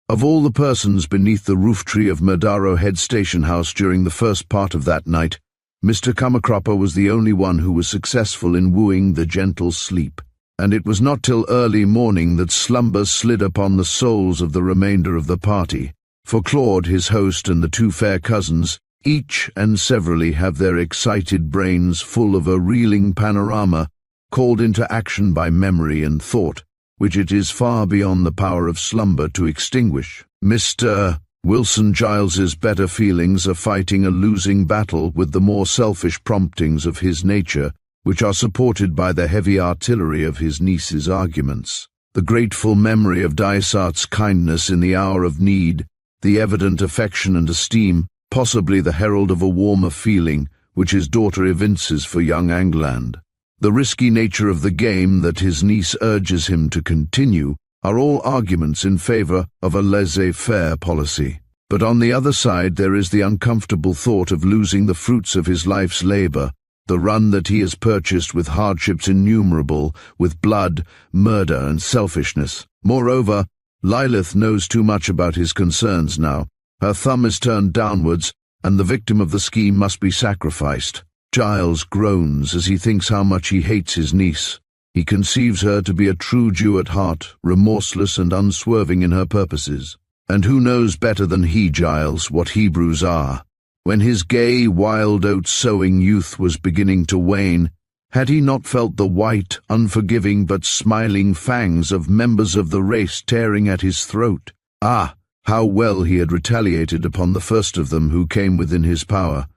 Of all the persons beneath the roof tree of Murdaro Head Station House during the first part of that night, Mr. Kammerkropper was the only one who was successful in wooing the gentle sleep, and it was not till early morning that slumber slid upon the souls of the remainder of the party. For Claude, his host, and the two fair cousins, each and severally have their excited brains full of a reeling panorama, called into action by memory and thought, which it is far beyond the power of slumber to extinguish. Mr. Wilson Giles's better feelings are fighting a losing battle with the more selfish promptings of his nature, which are supported by the heavy artillery of his niece's arguments. The grateful memory of Dysart's kindness in the hour of need, the evident affection and esteem, possibly the herald of a warmer feeling, which his daughter evinces for young England, the risky nature of the game that his niece urges him to continue, are all arguments in favor of a laissez-faire policy. But on the other side there is the uncomfortable thought of losing the fruits of his life's labor, the run that he has purchased with hardships innumerable, with blood, murder, and selfishness. Moreover, Lilith knows too much about his concerns now. Her thumb is turned downwards, and the victim of the scheme must be sacrificed. Giles groans as he thinks how much he hates his niece. He conceives her to be a true Jew at heart, remorseless and unswerving in her purposes. And who knows better than he, Giles, what Hebrews are? When his gay, wild oat-sowing youth was beginning to wane, had he not felt the white, unforgiving but smiling fangs of members of the race tearing at his throat? Ah, how well he had retaliated upon the first of them who came within his power.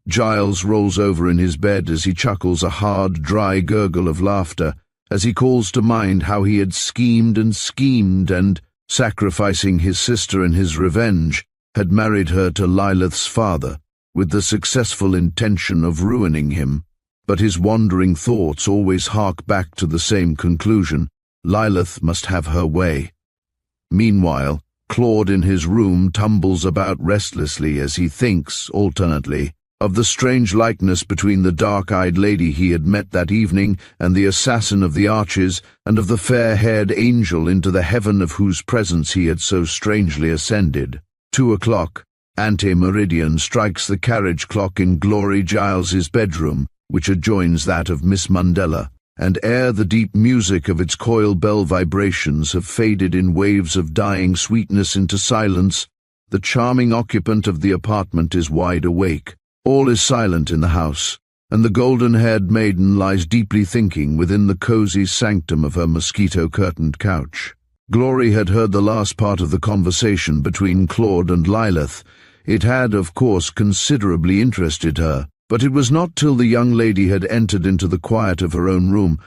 Giles rolls over in his bed as he chuckles a hard, dry gurgle of laughter, as he calls to mind how he had schemed and, sacrificing his sister in his revenge, had married her to Lilith's father, with the successful intention of ruining him. But his wandering thoughts always hark back to the same conclusion: Lilith must have her way. Meanwhile, Claude in his room tumbles about restlessly as he thinks, alternately, of the strange likeness between the dark-eyed lady he had met that evening and the assassin of the arches, and of the fair-haired angel into the heaven of whose presence he had so strangely ascended. 2 o'clock, ante-meridian, strikes the carriage clock in Glory Giles's bedroom, which adjoins that of Miss Mandela, and ere the deep music of its coil bell vibrations have faded in waves of dying sweetness into silence, the charming occupant of the apartment is wide awake. All is silent in the house. and the golden-haired maiden lies deeply thinking within the cozy sanctum of her mosquito-curtained couch. Glory had heard the last part of the conversation between Claude and Lilith. It had, of course, considerably interested her, but it was not till the young lady had entered into the quiet of her own room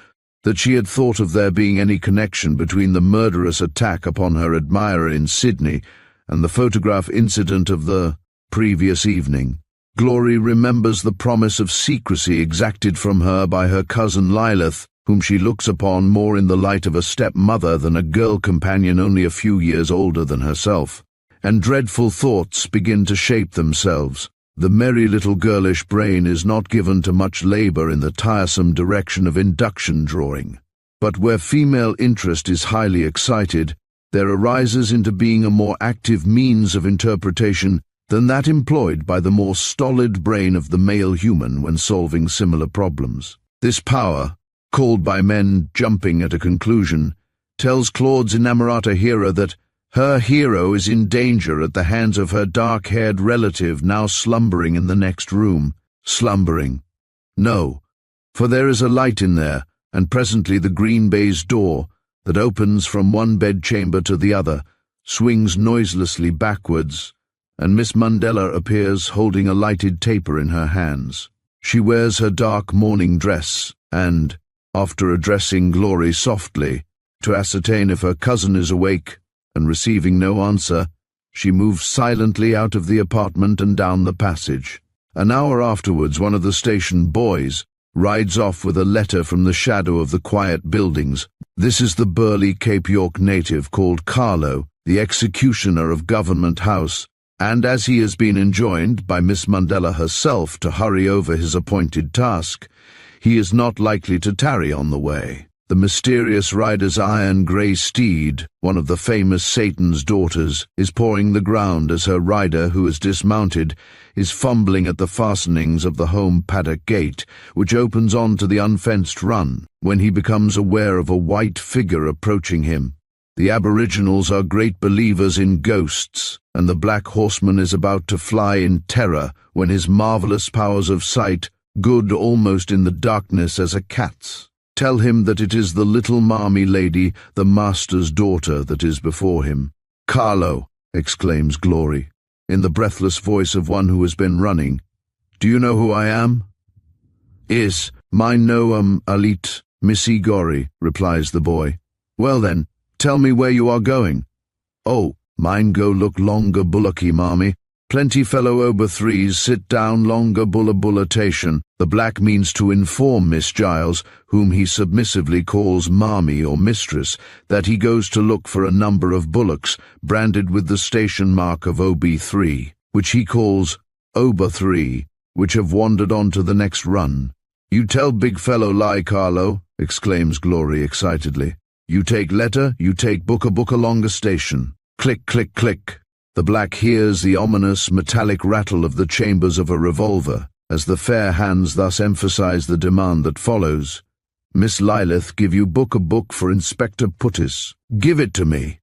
that she had thought of there being any connection between the murderous attack upon her admirer in Sydney and the photograph incident of the previous evening. Glory remembers the promise of secrecy exacted from her by her cousin Lilith, whom she looks upon more in the light of a stepmother than a girl companion only a few years older than herself, and dreadful thoughts begin to shape themselves. The merry little girlish brain is not given to much labor in the tiresome direction of induction drawing. But where female interest is highly excited, there arises into being a more active means of interpretation than that employed by the more stolid brain of the male human when solving similar problems. This power, called by men jumping at a conclusion, tells Claude's inamorata hero that her hero is in danger at the hands of her dark-haired relative now slumbering in the next room. Slumbering. No, for there is a light in there, and presently the green baize door, that opens from one bedchamber to the other, swings noiselessly backwards, and Miss Mundella appears holding a lighted taper in her hands. She wears her dark mourning dress, and, after addressing Glory softly, to ascertain if her cousin is awake, and receiving no answer, she moves silently out of the apartment and down the passage. An hour afterwards, one of the station boys rides off with a letter from the shadow of the quiet buildings. This is the burly Cape York native called Carlo, the executioner of Government House, and as he has been enjoined by Miss Mundella herself to hurry over his appointed task, he is not likely to tarry on the way. The mysterious rider's iron-grey steed, one of the famous Satan's daughters, is pawing the ground as her rider, who is dismounted, is fumbling at the fastenings of the home paddock gate, which opens on to the unfenced run, when he becomes aware of a white figure approaching him. The aboriginals are great believers in ghosts, and the black horseman is about to fly in terror when his marvelous powers of sight, good almost in the darkness as a cat's, tell him that it is the little marmy lady, the master's daughter, that is before him. "Carlo," exclaims Glory, in the breathless voice of one who has been running, "do you know who I am?" "Is, mine know alit, Missy Gory," replies the boy. "Well then, tell me where you are going." "Oh, mine go look longer bullocky, marmy. Plenty fellow over threes sit down longer bulla tation." The black means to inform Miss Giles, whom he submissively calls marmy or mistress, that he goes to look for a number of bullocks branded with the station mark of OB3, which he calls Oba3, which have wandered on to the next run. "You tell big fellow lie, Carlo," exclaims Glory excitedly. "You take letter, you take book longer station." Click, click, click. The black hears the ominous metallic rattle of the chambers of a revolver, as the fair hands thus emphasize the demand that follows. "Miss Lilith give you book for Inspector Puttis. Give it to me."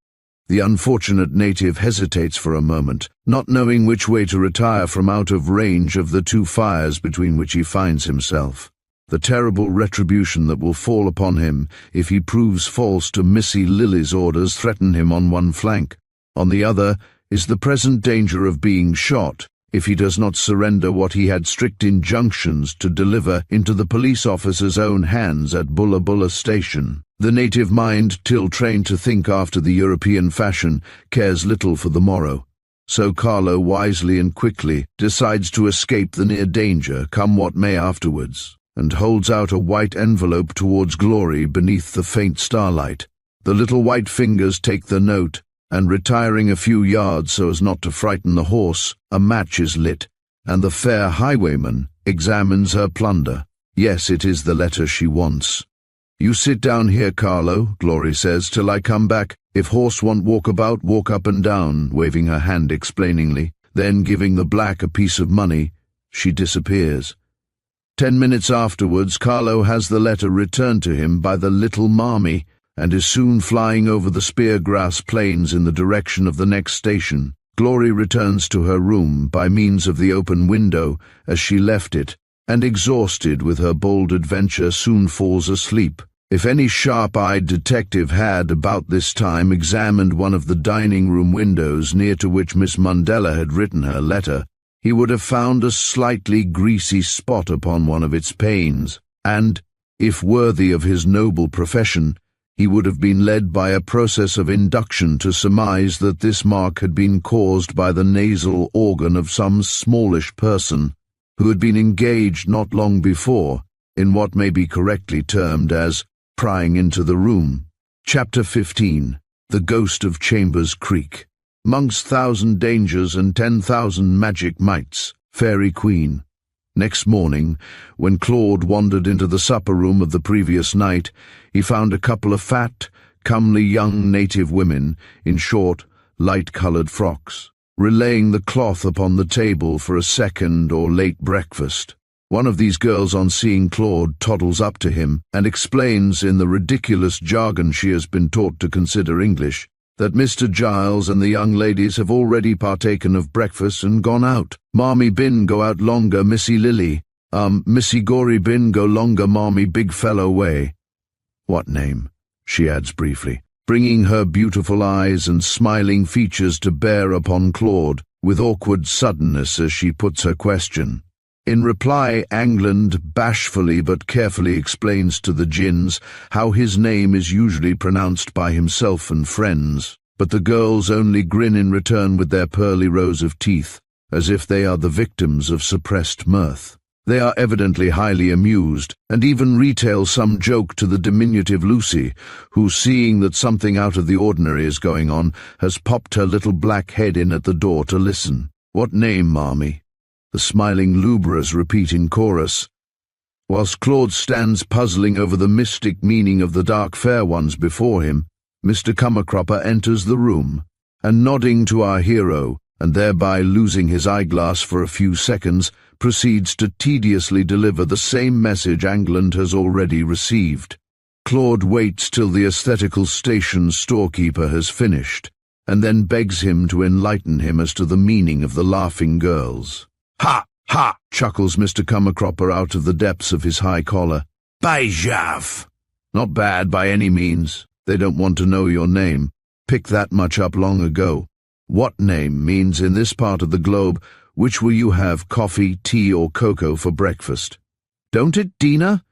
The unfortunate native hesitates for a moment, not knowing which way to retire from out of range of the two fires between which he finds himself. The terrible retribution that will fall upon him if he proves false to Missy Lily's orders threaten him on one flank. On the other is the present danger of being shot if he does not surrender what he had strict injunctions to deliver into the police officer's own hands at Bulla Station. The native mind, till trained to think after the European fashion, cares little for the morrow. So Carlo wisely and quickly decides to escape the near danger, come what may afterwards, and holds out a white envelope towards Glory beneath the faint starlight. The little white fingers take the note, and retiring a few yards so as not to frighten the horse, a match is lit, and the fair highwayman examines her plunder. Yes, it is the letter she wants. "You sit down here, Carlo," Glory says, "till I come back. If horse want walk about, walk up and down," waving her hand explainingly. Then, giving the black a piece of money, she disappears. 10 minutes afterwards, Carlo has the letter returned to him by the little marmy, and is soon flying over the spear-grass plains in the direction of the next station. Glory returns to her room by means of the open window as she left it, and exhausted with her bold adventure soon falls asleep. If any sharp-eyed detective had, about this time, examined one of the dining-room windows near to which Miss Mundella had written her letter, he would have found a slightly greasy spot upon one of its panes, and, if worthy of his noble profession, he would have been led by a process of induction to surmise that this mark had been caused by the nasal organ of some smallish person who had been engaged not long before in what may be correctly termed as prying into the room. Chapter 15. The Ghost of Chambers Creek. Monk's 1,000 dangers and 10,000 magic mites. Fairy Queen. Next morning, when Claude wandered into the supper-room of the previous night, he found a couple of fat, comely young native women in short, light-coloured frocks, relaying the cloth upon the table for a second or late breakfast. One of these girls, on seeing Claude, toddles up to him and explains in the ridiculous jargon she has been taught to consider English that Mr. Giles and the young ladies have already partaken of breakfast and gone out. Marmy bin go out longer, Missy Lily. Missy Gory bin go longer, Marmy big fellow way. What name? She adds briefly, bringing her beautiful eyes and smiling features to bear upon Claude with awkward suddenness as she puts her question. In reply, Angland bashfully but carefully explains to the gins how his name is usually pronounced by himself and friends, but the girls only grin in return with their pearly rows of teeth, as if they are the victims of suppressed mirth. They are evidently highly amused, and even retail some joke to the diminutive Lucy, who, seeing that something out of the ordinary is going on, has popped her little black head in at the door to listen. What name, Marmy? The smiling lubras repeat in chorus, whilst Claude stands puzzling over the mystic meaning of the dark fair ones before him. Mr. Cummercropper enters the room, and nodding to our hero, and thereby losing his eyeglass for a few seconds, proceeds to tediously deliver the same message Angland has already received. Claude waits till the aesthetical station storekeeper has finished, and then begs him to enlighten him as to the meaning of the laughing girls. "Ha! Ha!" chuckles Mr. Cummercropper out of the depths of his high collar. "By Jove! Not bad by any means. They don't want to know your name. Picked that much up long ago. What name means in this part of the globe, which will you have, coffee, tea, or cocoa for breakfast? Don't it, Dina?"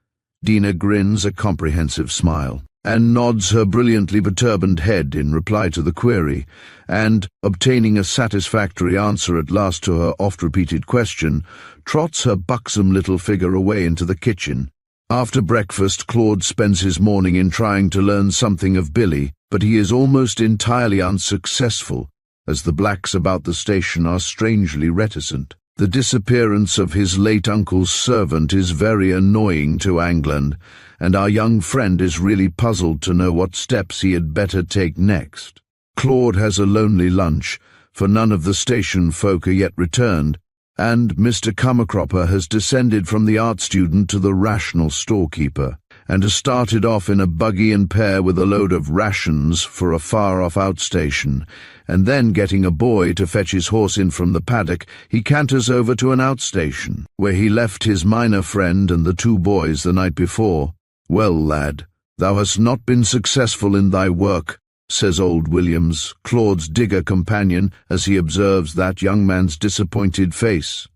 Dina grins a comprehensive smile, and nods her brilliantly beturbaned head in reply to the query, and, obtaining a satisfactory answer at last to her oft-repeated question, trots her buxom little figure away into the kitchen. After breakfast, Claude spends his morning in trying to learn something of Billy, but he is almost entirely unsuccessful, as the blacks about the station are strangely reticent. The disappearance of his late uncle's servant is very annoying to Angland, and our young friend is really puzzled to know what steps he had better take next. Claude has a lonely lunch, for none of the station folk are yet returned, and Mr. Cummercropper has descended from the art student to the rational storekeeper, and has started off in a buggy and pair with a load of rations for a far-off outstation, and then, getting a boy to fetch his horse in from the paddock, he canters over to an outstation, where he left his miner friend and the two boys the night before. "Well, lad, thou hast not been successful in thy work," says old Williams, Claude's digger companion, as he observes that young man's disappointed face,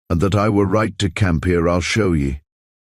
"and that I were right to camp here, I'll show ye.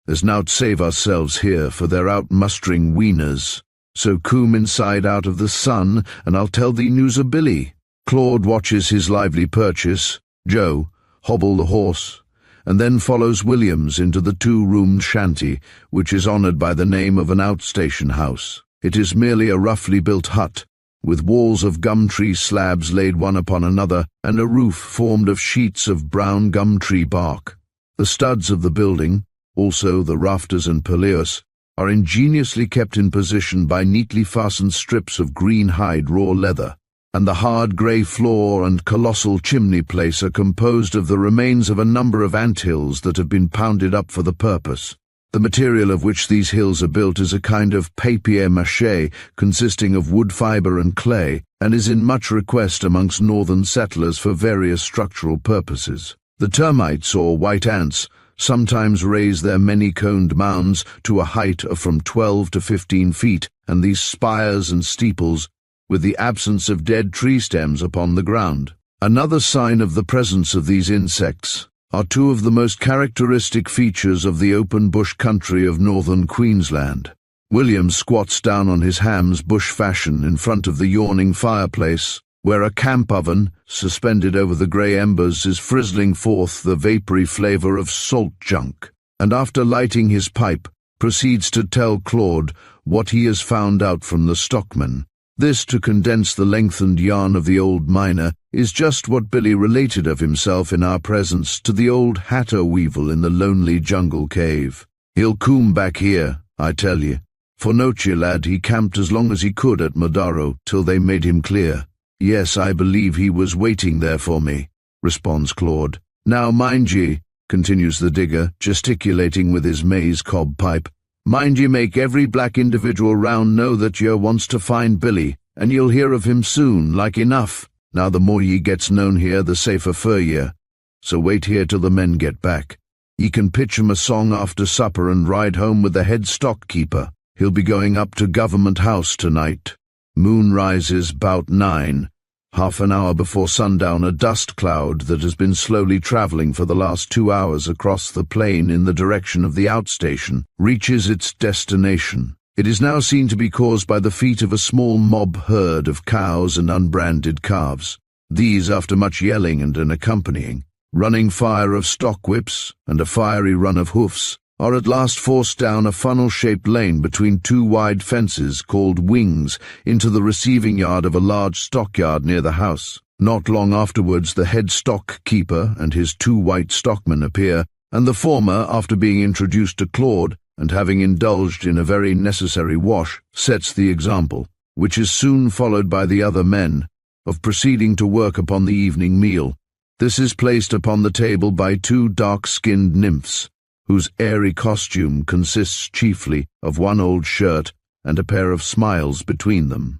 There's nowt save ourselves here, for they're out mustering weaners. So coom inside out of the sun, and I'll tell thee news of Billy." Claude watches his lively purchase, Joe, hobble the horse, and then follows Williams into the two-roomed shanty, which is honoured by the name of an outstation house. It is merely a roughly built hut, with walls of gum-tree slabs laid one upon another, and a roof formed of sheets of brown gum-tree bark. The studs of the building, also the rafters and purlieus, are ingeniously kept in position by neatly fastened strips of green hide raw leather, and the hard grey floor and colossal chimney place are composed of the remains of a number of ant-hills that have been pounded up for the purpose. The material of which these hills are built is a kind of papier-mâché consisting of wood fibre and clay, and is in much request amongst northern settlers for various structural purposes. The termites, or white ants, sometimes raise their many-coned mounds to a height of from 12 to 15 feet, and these spires and steeples, with the absence of dead tree stems upon the ground. Another sign of the presence of these insects are two of the most characteristic features of the open bush country of northern Queensland. William squats down on his hams bush fashion in front of the yawning fireplace, where a camp oven, suspended over the grey embers, is frizzling forth the vapoury flavour of salt junk, and after lighting his pipe, proceeds to tell Claude what he has found out from the stockman. This, to condense the lengthened yarn of the old miner, is just what Billy related of himself in our presence to the old hatter weevil in the lonely jungle cave. "He'll coom back here, I tell ye. For note ye, lad, he camped as long as he could at Madaro till they made him clear. Yes, I believe he was waiting there for me," responds Claude. "Now mind ye," continues the digger, gesticulating with his maize cob pipe, "mind ye make every black individual round know that ye wants to find Billy, and ye'll hear of him soon, like enough. Now the more ye gets known here, the safer for ye. So wait here till the men get back. Ye can pitch 'em a song after supper and ride home with the head stockkeeper. He'll be going up to Government House tonight. Moon rises 'bout 9. Half an hour before sundown, a dust cloud that has been slowly travelling for the last 2 hours across the plain in the direction of the outstation reaches its destination. It is now seen to be caused by the feet of a small mob herd of cows and unbranded calves. These, after much yelling and an accompanying running fire of stock whips and a fiery run of hoofs, are at last forced down a funnel-shaped lane between two wide fences called wings into the receiving yard of a large stockyard near the house. Not long afterwards the head stock-keeper and his 2 white stockmen appear, and the former, after being introduced to Claude and having indulged in a very necessary wash, sets the example, which is soon followed by the other men, of proceeding to work upon the evening meal. This is placed upon the table by 2 dark-skinned nymphs, whose airy costume consists chiefly of one old shirt and a pair of smiles between them.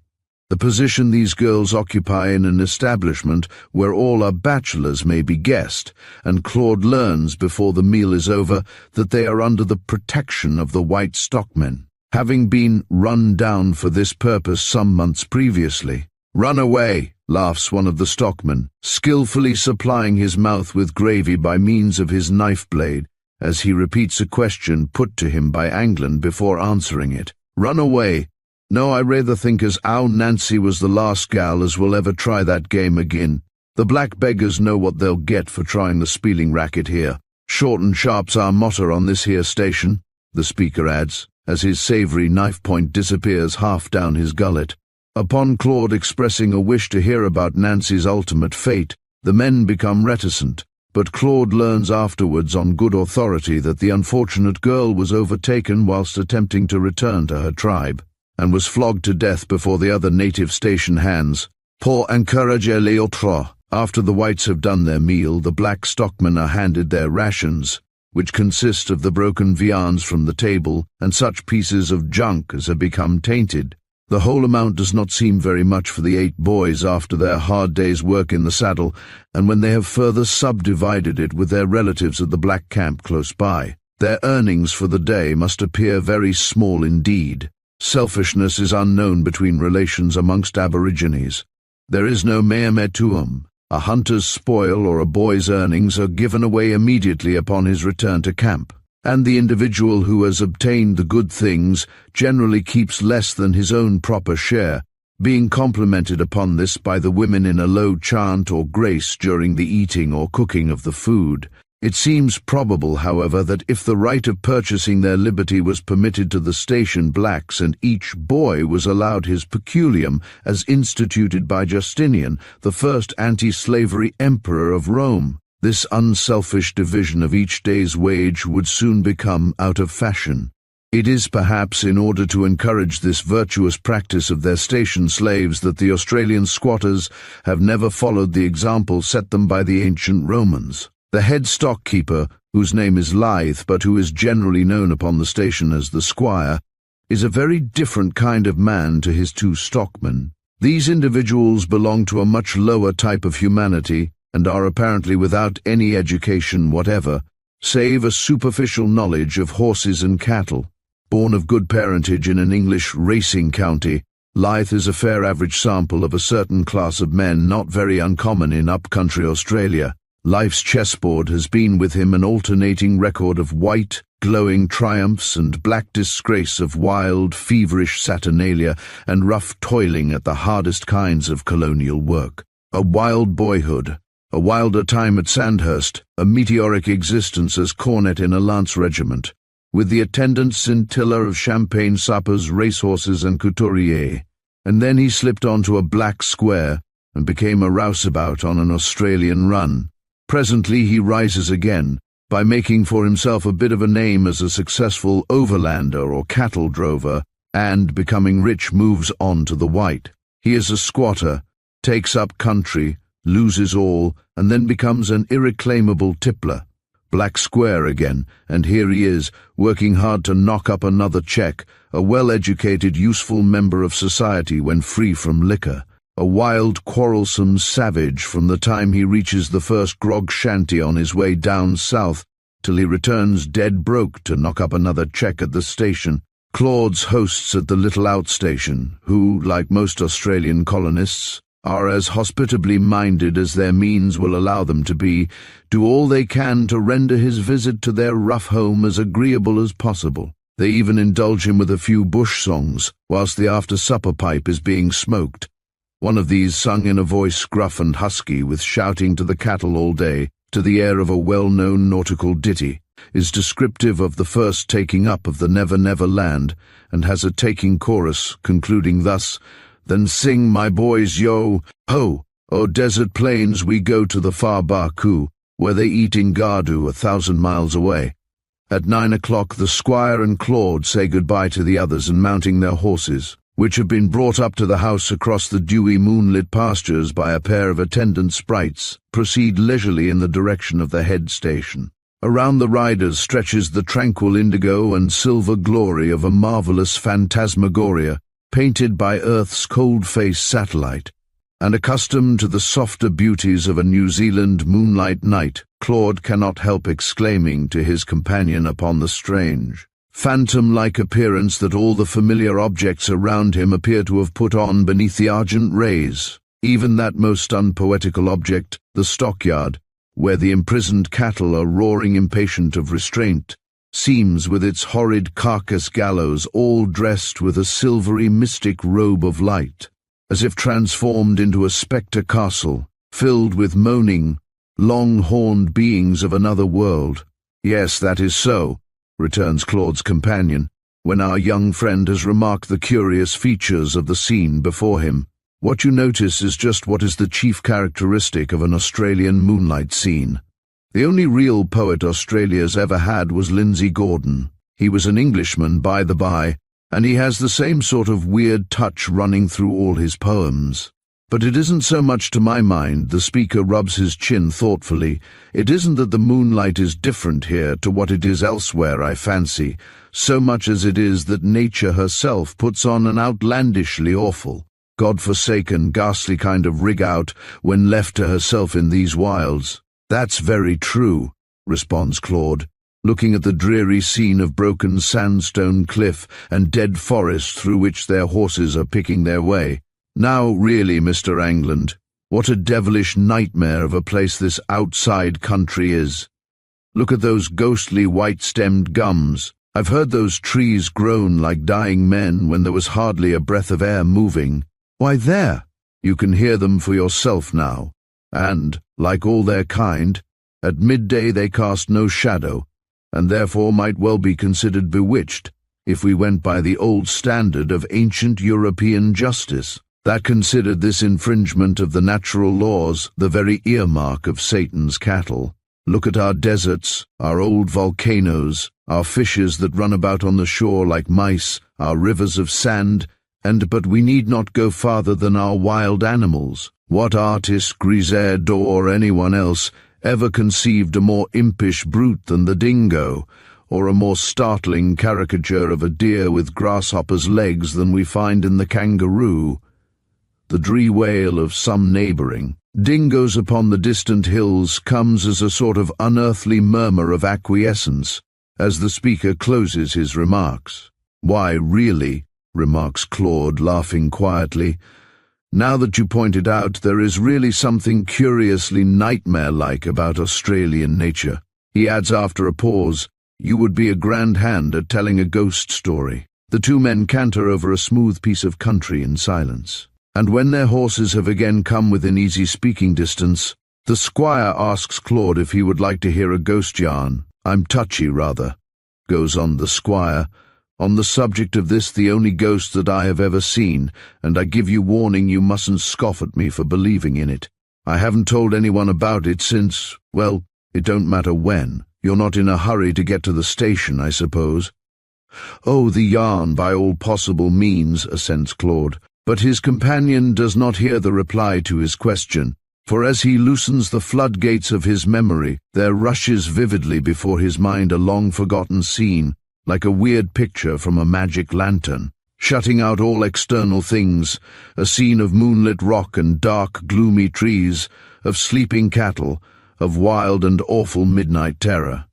The position these girls occupy in an establishment where all are bachelors may be guessed, and Claude learns before the meal is over that they are under the protection of the white stockmen, having been run down for this purpose some months previously. "Run away," laughs one of the stockmen, skillfully supplying his mouth with gravy by means of his knife blade, as he repeats a question put to him by Anglin before answering it. "Run away? No, I rather think as 'ow Nancy was the last gal as will ever try that game again. The black beggars know what they'll get for trying the spieling racket here. Short and sharp's our motto on this here station," the speaker adds, as his savoury knife point disappears half down his gullet. Upon Claude expressing a wish to hear about Nancy's ultimate fate, the men become reticent, but Claude learns afterwards on good authority that the unfortunate girl was overtaken whilst attempting to return to her tribe, and was flogged to death before the other native station hands. Pour encourager les autres. After the whites have done their meal, the black stockmen are handed their rations, which consist of the broken viands from the table and such pieces of junk as have become tainted. The whole amount does not seem very much for the 8 boys after their hard day's work in the saddle, and when they have further subdivided it with their relatives at the black camp close by, their earnings for the day must appear very small indeed. Selfishness is unknown between relations amongst aborigines. There is no mea metuum. A hunter's spoil or a boy's earnings are given away immediately upon his return to camp, and the individual who has obtained the good things generally keeps less than his own proper share, being complimented upon this by the women in a low chant or grace during the eating or cooking of the food. It seems probable, however, that if the right of purchasing their liberty was permitted to the station blacks and each boy was allowed his peculium as instituted by Justinian, the first anti-slavery emperor of Rome, this unselfish division of each day's wage would soon become out of fashion. It is perhaps in order to encourage this virtuous practice of their station slaves that the Australian squatters have never followed the example set them by the ancient Romans. The head stockkeeper, whose name is Lithe but who is generally known upon the station as the squire, is a very different kind of man to his 2 stockmen. These individuals belong to a much lower type of humanity and are apparently without any education whatever, save a superficial knowledge of horses and cattle. Born of good parentage in an English racing county, Leith is a fair average sample of a certain class of men not very uncommon in up-country Australia. Life's chessboard has been with him an alternating record of white, glowing triumphs and black disgrace, of wild, feverish saturnalia and rough toiling at the hardest kinds of colonial work. A wild boyhood, a wilder time at Sandhurst, a meteoric existence as cornet in a lance regiment, with the attendant scintilla of champagne suppers, racehorses and couturiers. And then he slipped onto a black square and became a rouseabout on an Australian run. Presently he rises again, by making for himself a bit of a name as a successful overlander or cattle drover, and, becoming rich, moves on to the white. He is a squatter, takes up country, loses all, and then becomes an irreclaimable tippler. Black square again, and here he is, working hard to knock up another cheque, a well-educated, useful member of society when free from liquor. A wild, quarrelsome savage from the time he reaches the first grog shanty on his way down south, till he returns dead broke to knock up another cheque at the station. Claude's hosts at the little outstation, who, like most Australian colonists, are as hospitably minded as their means will allow them to be, do all they can to render his visit to their rough home as agreeable as possible. They even indulge him with a few bush songs, whilst the after-supper pipe is being smoked. One of these, sung in a voice gruff and husky, with shouting to the cattle all day, to the air of a well-known nautical ditty, is descriptive of the first taking up of the Never Never Land, and has a taking chorus, concluding thus: "Then sing, my boys, yo, ho, o'er desert plains we go to the far Baku, where they eat in Gardu 1,000 miles away." At 9 o'clock the squire and Claude say goodbye to the others, and mounting their horses, which have been brought up to the house across the dewy moonlit pastures by a pair of attendant sprites, proceed leisurely in the direction of the head station. Around the riders stretches the tranquil indigo and silver glory of a marvellous phantasmagoria, painted by Earth's cold-faced satellite, and accustomed to the softer beauties of a New Zealand moonlight night, Claude cannot help exclaiming to his companion upon the strange, phantom-like appearance that all the familiar objects around him appear to have put on beneath the argent rays. Even that most unpoetical object, the stockyard, where the imprisoned cattle are roaring impatient of restraint, seems, with its horrid carcass gallows, all dressed with a silvery mystic robe of light, as if transformed into a spectre castle, filled with moaning, long-horned beings of another world. "Yes, that is so," returns Claude's companion, when our young friend has remarked the curious features of the scene before him. "What you notice is just what is the chief characteristic of an Australian moonlight scene. The only real poet Australia's ever had was Lindsay Gordon. He was an Englishman, by the by, and he has the same sort of weird touch running through all his poems. But it isn't so much, to my mind," the speaker rubs his chin thoughtfully, "it isn't that the moonlight is different here to what it is elsewhere, I fancy, so much as it is that nature herself puts on an outlandishly awful, God-forsaken, ghastly kind of rig-out when left to herself in these wilds." "That's very true," responds Claude, looking at the dreary scene of broken sandstone cliff and dead forest through which their horses are picking their way. "Now, really, Mr. Angland, what a devilish nightmare of a place this outside country is. Look at those ghostly white-stemmed gums. I've heard those trees groan like dying men when there was hardly a breath of air moving. Why, there, you can hear them for yourself now. And, like all their kind, at midday they cast no shadow, and therefore might well be considered bewitched, if we went by the old standard of ancient European justice, that considered this infringement of the natural laws the very earmark of Satan's cattle. Look at our deserts, our old volcanoes, our fishes that run about on the shore like mice, our rivers of sand, but we need not go farther than our wild animals. What artist, Grisard or anyone else, ever conceived a more impish brute than the dingo, or a more startling caricature of a deer with grasshopper's legs than we find in the kangaroo? The dree wail of some neighbouring, Dingoes upon the distant hills comes as a sort of unearthly murmur of acquiescence as the speaker closes his remarks. "Why, really," remarks Claude, laughing quietly, "now that you point it out, there is really something curiously nightmare-like about Australian nature." He adds after a pause, "You would be a grand hand at telling a ghost story." The two men canter over a smooth piece of country in silence, and when their horses have again come within easy speaking distance, the squire asks Claude if he would like to hear a ghost yarn. "I'm touchy, rather," goes on the squire, "on the subject of this, the only ghost that I have ever seen, and I give you warning you mustn't scoff at me for believing in it. I haven't told anyone about it since, well, it don't matter when. You're not in a hurry to get to the station, I suppose?" "Oh, the yarn, by all possible means," assents Claude, but his companion does not hear the reply to his question, for as he loosens the floodgates of his memory, there rushes vividly before his mind a long-forgotten scene, like a weird picture from a magic lantern, shutting out all external things, a scene of moonlit rock and dark, gloomy trees, of sleeping cattle, of wild and awful midnight terror.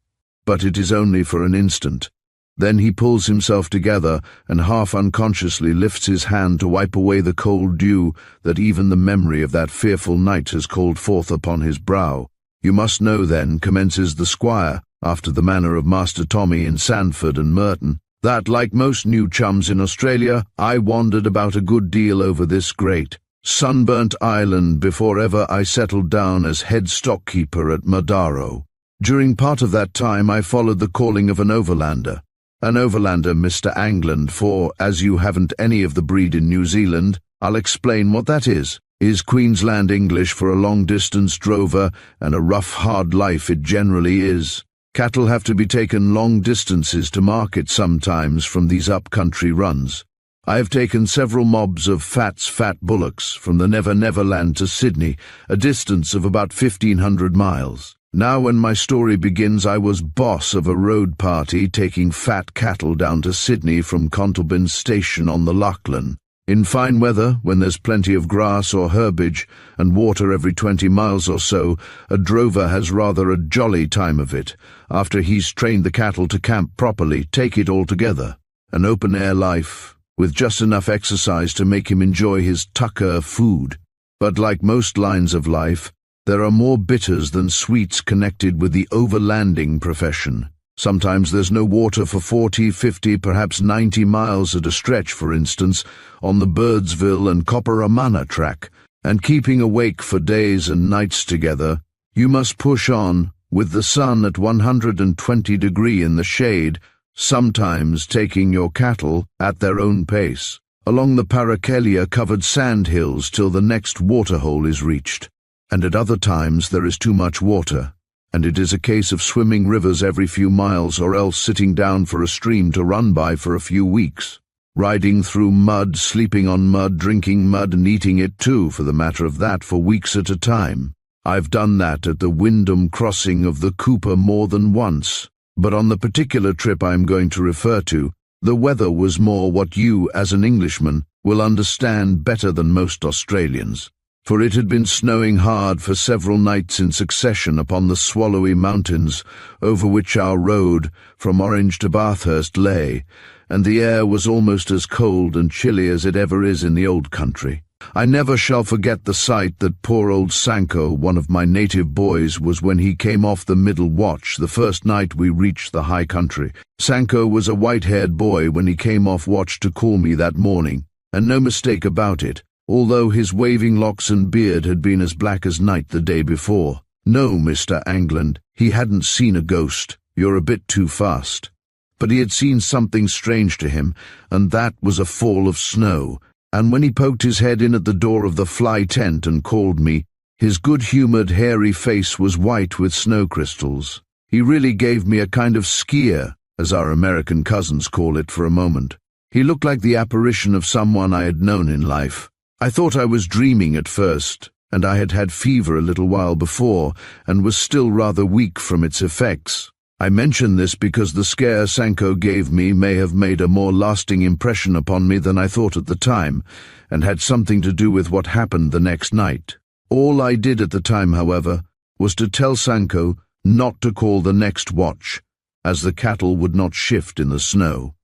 But it is only for an instant. Then he pulls himself together and half unconsciously lifts his hand to wipe away the cold dew that even the memory of that fearful night has called forth upon his brow. "You must know, then," commences the squire, after the manner of Master Tommy in Sandford and Merton, "that, like most new chums in Australia, I wandered about a good deal over this great, sunburnt island before ever I settled down as head stockkeeper at Madaro. During part of that time I followed the calling of an overlander. An overlander, Mr. Angland, for, as you haven't any of the breed in New Zealand, I'll explain what that is Queensland English for a long-distance drover, and a rough, hard life it generally is. Cattle have to be taken long distances to market sometimes from these up-country runs. I have taken several mobs of fat bullocks from the Never Never Land to Sydney, a distance of about 1,500 miles. Now when my story begins, I was boss of a road party taking fat cattle down to Sydney from Contalbin Station on the Lachlan. In fine weather, when there's plenty of grass or herbage and water every 20 miles or so, a drover has rather a jolly time of it, after he's trained the cattle to camp properly, take it all together. An open-air life, with just enough exercise to make him enjoy his tucker food. But like most lines of life, there are more bitters than sweets connected with the overlanding profession. Sometimes there's no water for 40, 50, perhaps 90 miles at a stretch, for instance, on the Birdsville and Copperamana track, and keeping awake for days and nights together, you must push on, with the sun at 120 degrees in the shade, sometimes taking your cattle at their own pace, along the Parakelia-covered sand hills till the next waterhole is reached. And at other times there is too much water, and it is a case of swimming rivers every few miles or else sitting down for a stream to run by for a few weeks, riding through mud, sleeping on mud, drinking mud and eating it too, for the matter of that, for weeks at a time. I've done that at the Wyndham crossing of the Cooper more than once, but on the particular trip I'm going to refer to, the weather was more what you, as an Englishman, will understand better than most Australians. For it had been snowing hard for several nights in succession upon the Swallowy Mountains, over which our road from Orange to Bathurst lay, and the air was almost as cold and chilly as it ever is in the old country. I never shall forget the sight that poor old Sanko, one of my native boys, was when he came off the middle watch the first night we reached the high country. Sanko was a white-haired boy when he came off watch to call me that morning, and no mistake about it, although his waving locks and beard had been as black as night the day before. No, Mr. Angland, he hadn't seen a ghost. You're a bit too fast. But he had seen something strange to him, and that was a fall of snow, and when he poked his head in at the door of the fly tent and called me, his good-humoured, hairy face was white with snow crystals. He really gave me a kind of skier, as our American cousins call it, for a moment. He looked like the apparition of someone I had known in life. I thought I was dreaming at first, and I had had fever a little while before, and was still rather weak from its effects. I mention this because the scare Sanko gave me may have made a more lasting impression upon me than I thought at the time, and had something to do with what happened the next night. All I did at the time, however, was to tell Sanko not to call the next watch, as the cattle would not shift in the snow.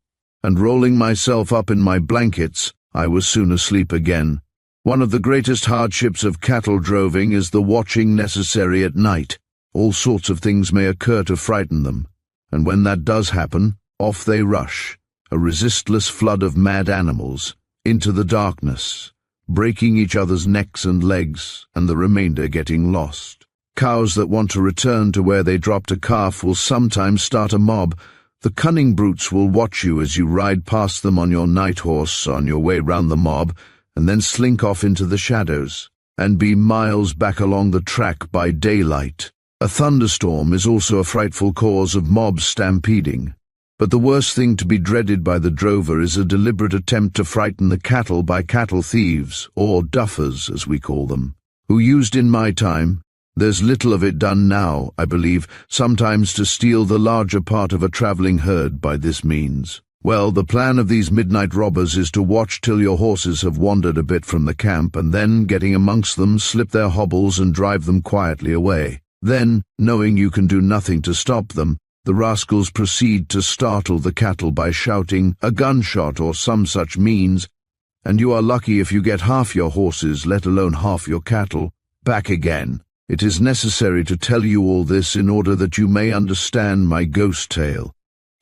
And rolling myself up in my blankets, I was soon asleep again. One of the greatest hardships of cattle droving is the watching necessary at night. All sorts of things may occur to frighten them, and when that does happen, off they rush, a resistless flood of mad animals, into the darkness, breaking each other's necks and legs, and the remainder getting lost. Cows that want to return to where they dropped a calf will sometimes start a mob. The cunning brutes will watch you as you ride past them on your night horse on your way round the mob, and then slink off into the shadows, and be miles back along the track by daylight. A thunderstorm is also a frightful cause of mob stampeding, but the worst thing to be dreaded by the drover is a deliberate attempt to frighten the cattle by cattle thieves, or duffers as we call them, who used in my time. There's little of it done now, I believe, sometimes to steal the larger part of a travelling herd by this means. Well, the plan of these midnight robbers is to watch till your horses have wandered a bit from the camp, and then, getting amongst them, slip their hobbles and drive them quietly away. Then, knowing you can do nothing to stop them, the rascals proceed to startle the cattle by shouting a gunshot or some such means, and you are lucky if you get half your horses, let alone half your cattle, back again. It is necessary to tell you all this in order that you may understand my ghost tale.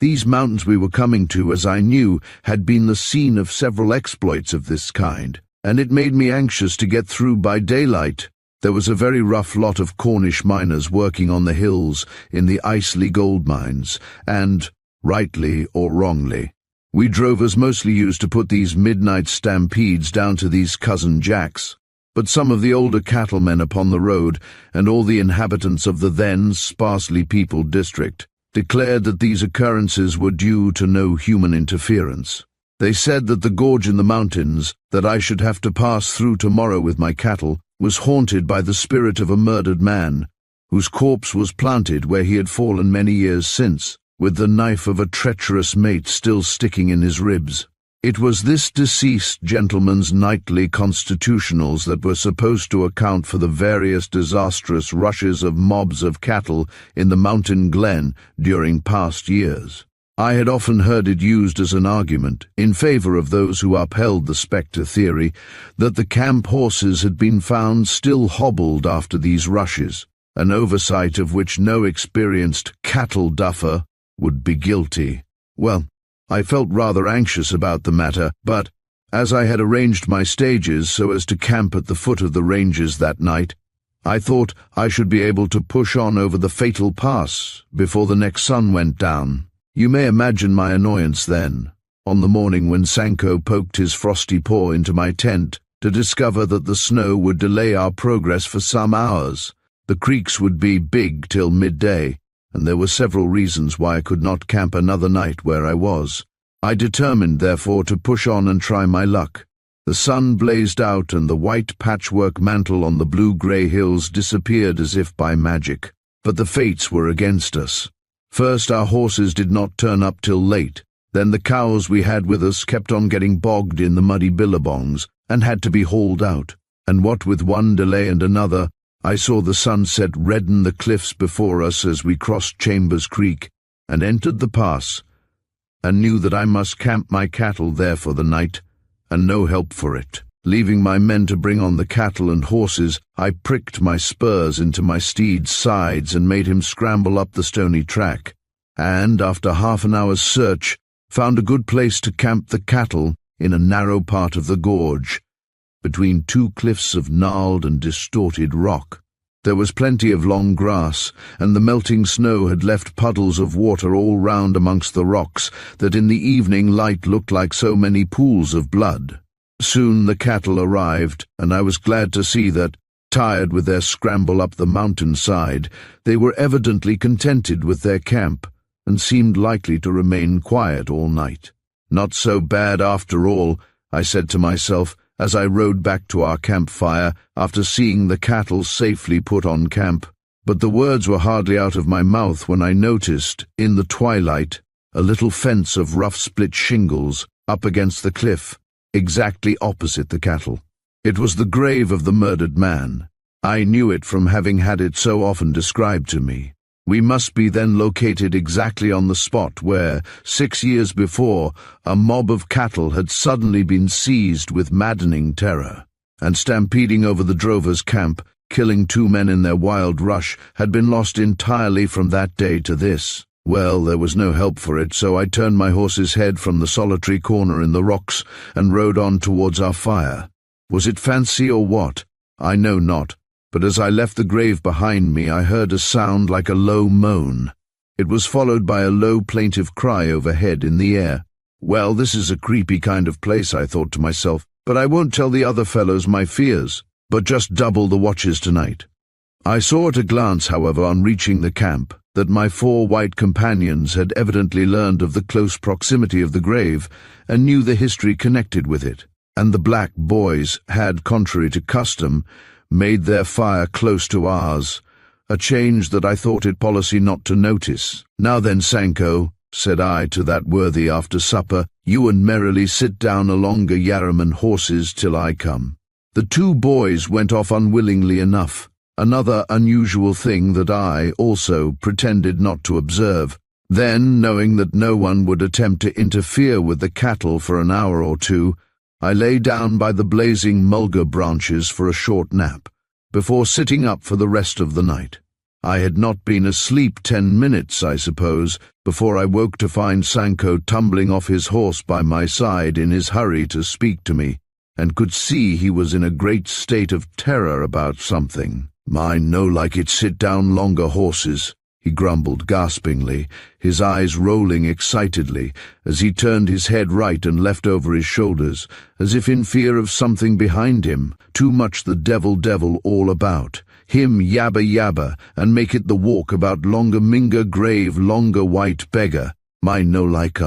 These mountains we were coming to, as I knew, had been the scene of several exploits of this kind, and it made me anxious to get through by daylight. There was a very rough lot of Cornish miners working on the hills in the Isley gold mines, and, rightly or wrongly, we drovers mostly used to put these midnight stampedes down to these cousin Jacks. But some of the older cattlemen upon the road, and all the inhabitants of the then sparsely peopled district, declared that these occurrences were due to no human interference. They said that the gorge in the mountains that I should have to pass through tomorrow with my cattle was haunted by the spirit of a murdered man, whose corpse was planted where he had fallen many years since, with the knife of a treacherous mate still sticking in his ribs. It was this deceased gentleman's nightly constitutionals that were supposed to account for the various disastrous rushes of mobs of cattle in the mountain glen during past years. I had often heard it used as an argument, in favor of those who upheld the spectre theory, that the camp horses had been found still hobbled after these rushes, an oversight of which no experienced cattle duffer would be guilty. Well, I felt rather anxious about the matter, but, as I had arranged my stages so as to camp at the foot of the ranges that night, I thought I should be able to push on over the fatal pass before the next sun went down. You may imagine my annoyance then, on the morning when Sanko poked his frosty paw into my tent to discover that the snow would delay our progress for some hours. The creeks would be big till midday, and there were several reasons why I could not camp another night where I was. I determined, therefore, to push on and try my luck. The sun blazed out, and the white patchwork mantle on the blue-grey hills disappeared as if by magic. But the fates were against us. First, our horses did not turn up till late. Then the cows we had with us kept on getting bogged in the muddy billabongs, and had to be hauled out. And what with one delay and another, I saw the sunset redden the cliffs before us as we crossed Chambers Creek and entered the pass, and knew that I must camp my cattle there for the night, and no help for it. Leaving my men to bring on the cattle and horses, I pricked my spurs into my steed's sides and made him scramble up the stony track, and, after half an hour's search, found a good place to camp the cattle in a narrow part of the gorge, between two cliffs of gnarled and distorted rock. There was plenty of long grass, and the melting snow had left puddles of water all round amongst the rocks that in the evening light looked like so many pools of blood. Soon the cattle arrived, and I was glad to see that, tired with their scramble up the mountain side, they were evidently contented with their camp, and seemed likely to remain quiet all night. Not so bad after all, I said to myself, as I rode back to our campfire after seeing the cattle safely put on camp. But the words were hardly out of my mouth when I noticed, in the twilight, a little fence of rough split shingles up against the cliff, exactly opposite the cattle. It was the grave of the murdered man. I knew it from having had it so often described to me. We must be then located exactly on the spot where, 6 years before, a mob of cattle had suddenly been seized with maddening terror, and stampeding over the drovers' camp, killing 2 men in their wild rush, had been lost entirely from that day to this. Well, there was no help for it, so I turned my horse's head from the solitary corner in the rocks and rode on towards our fire. Was it fancy or what? I know not, but as I left the grave behind me, I heard a sound like a low moan. It was followed by a low plaintive cry overhead in the air. Well, this is a creepy kind of place, I thought to myself, but I won't tell the other fellows my fears, but just double the watches tonight. I saw at a glance, however, on reaching the camp, that my 4 white companions had evidently learned of the close proximity of the grave and knew the history connected with it, and the black boys had, contrary to custom, made their fire close to ours, a change that I thought it policy not to notice. "Now then, Sanko," said I to that worthy after supper, "you and merrily sit down alonger Yarraman horses till I come." The 2 boys went off unwillingly enough, another unusual thing that I, also, pretended not to observe. Then, knowing that no one would attempt to interfere with the cattle for an hour or 2, I lay down by the blazing mulga branches for a short nap, before sitting up for the rest of the night. I had not been asleep 10 minutes, I suppose, before I woke to find Sanko tumbling off his horse by my side in his hurry to speak to me, and could see he was in a great state of terror about something. "Mine no like it sit down longer horses," he grumbled gaspingly, his eyes rolling excitedly, as he turned his head right and left over his shoulders, as if in fear of something behind him. Too much the devil all about. Him yabba yabba, and make it the walk about longer minga grave longer white beggar. Mine no like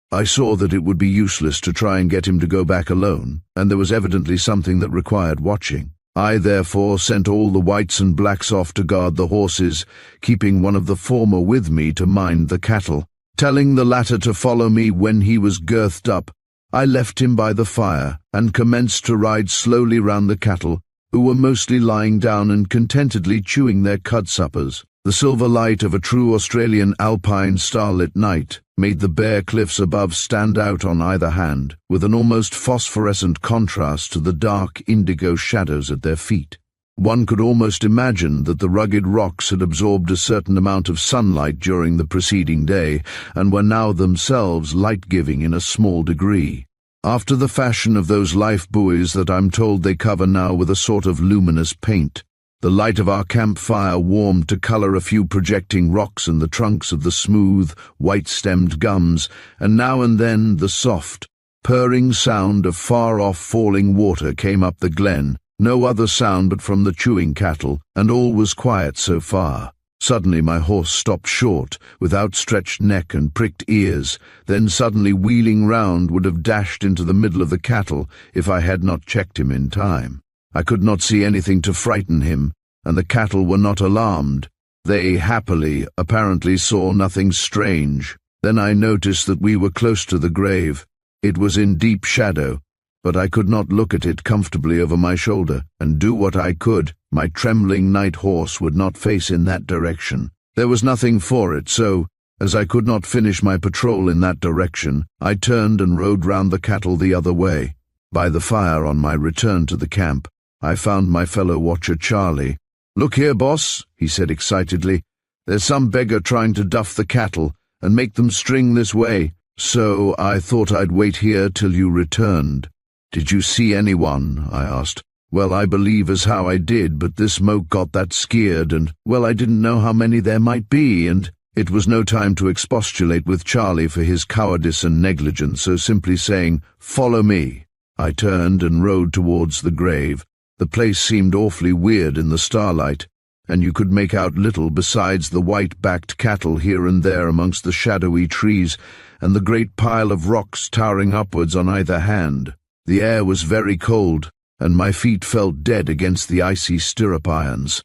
I saw that it would be useless to try and get him to go back alone, and there was evidently something that required watching. I therefore sent all the whites and blacks off to guard the horses, keeping one of the former with me to mind the cattle. Telling the latter to follow me when he was girthed up, I left him by the fire and commenced to ride slowly round the cattle, who were mostly lying down and contentedly chewing their cud suppers. The silver light of a true Australian alpine starlit night made the bare cliffs above stand out on either hand, with an almost phosphorescent contrast to the dark indigo shadows at their feet. One could almost imagine that the rugged rocks had absorbed a certain amount of sunlight during the preceding day, and were now themselves light-giving in a small degree, after the fashion of those life buoys that I'm told they cover now with a sort of luminous paint. The light of our campfire warmed to colour a few projecting rocks and the trunks of the smooth, white-stemmed gums, and now and then the soft, purring sound of far-off falling water came up the glen, no other sound but from the chewing cattle, and all was quiet so far. Suddenly my horse stopped short, with outstretched neck and pricked ears, then suddenly wheeling round would have dashed into the middle of the cattle if I had not checked him in time. I could not see anything to frighten him, and the cattle were not alarmed. They happily, apparently saw nothing strange. Then I noticed that we were close to the grave. It was in deep shadow, but I could not look at it comfortably over my shoulder, and do what I could, my trembling night horse would not face in that direction. There was nothing for it, so, as I could not finish my patrol in that direction, I turned and rode round the cattle the other way. By the fire on my return to the camp, I found my fellow watcher Charlie. "Look here, boss," he said excitedly. "There's some beggar trying to duff the cattle and make them string this way, so I thought I'd wait here till you returned." "Did you see anyone?" I asked. "Well, I believe as how I did, but this moke got that skeered, and, well, I didn't know how many there might be, and—" It was no time to expostulate with Charlie for his cowardice and negligence, so simply saying, "Follow me," I turned and rode towards the grave. The place seemed awfully weird in the starlight, and you could make out little besides the white-backed cattle here and there amongst the shadowy trees, and the great pile of rocks towering upwards on either hand. The air was very cold, and my feet felt dead against the icy stirrup irons.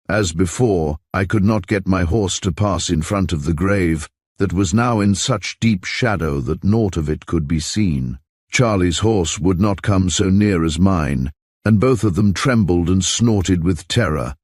As before, I could not get my horse to pass in front of the grave, that was now in such deep shadow that naught of it could be seen. Charlie's horse would not come so near as mine, and both of them trembled and snorted with terror,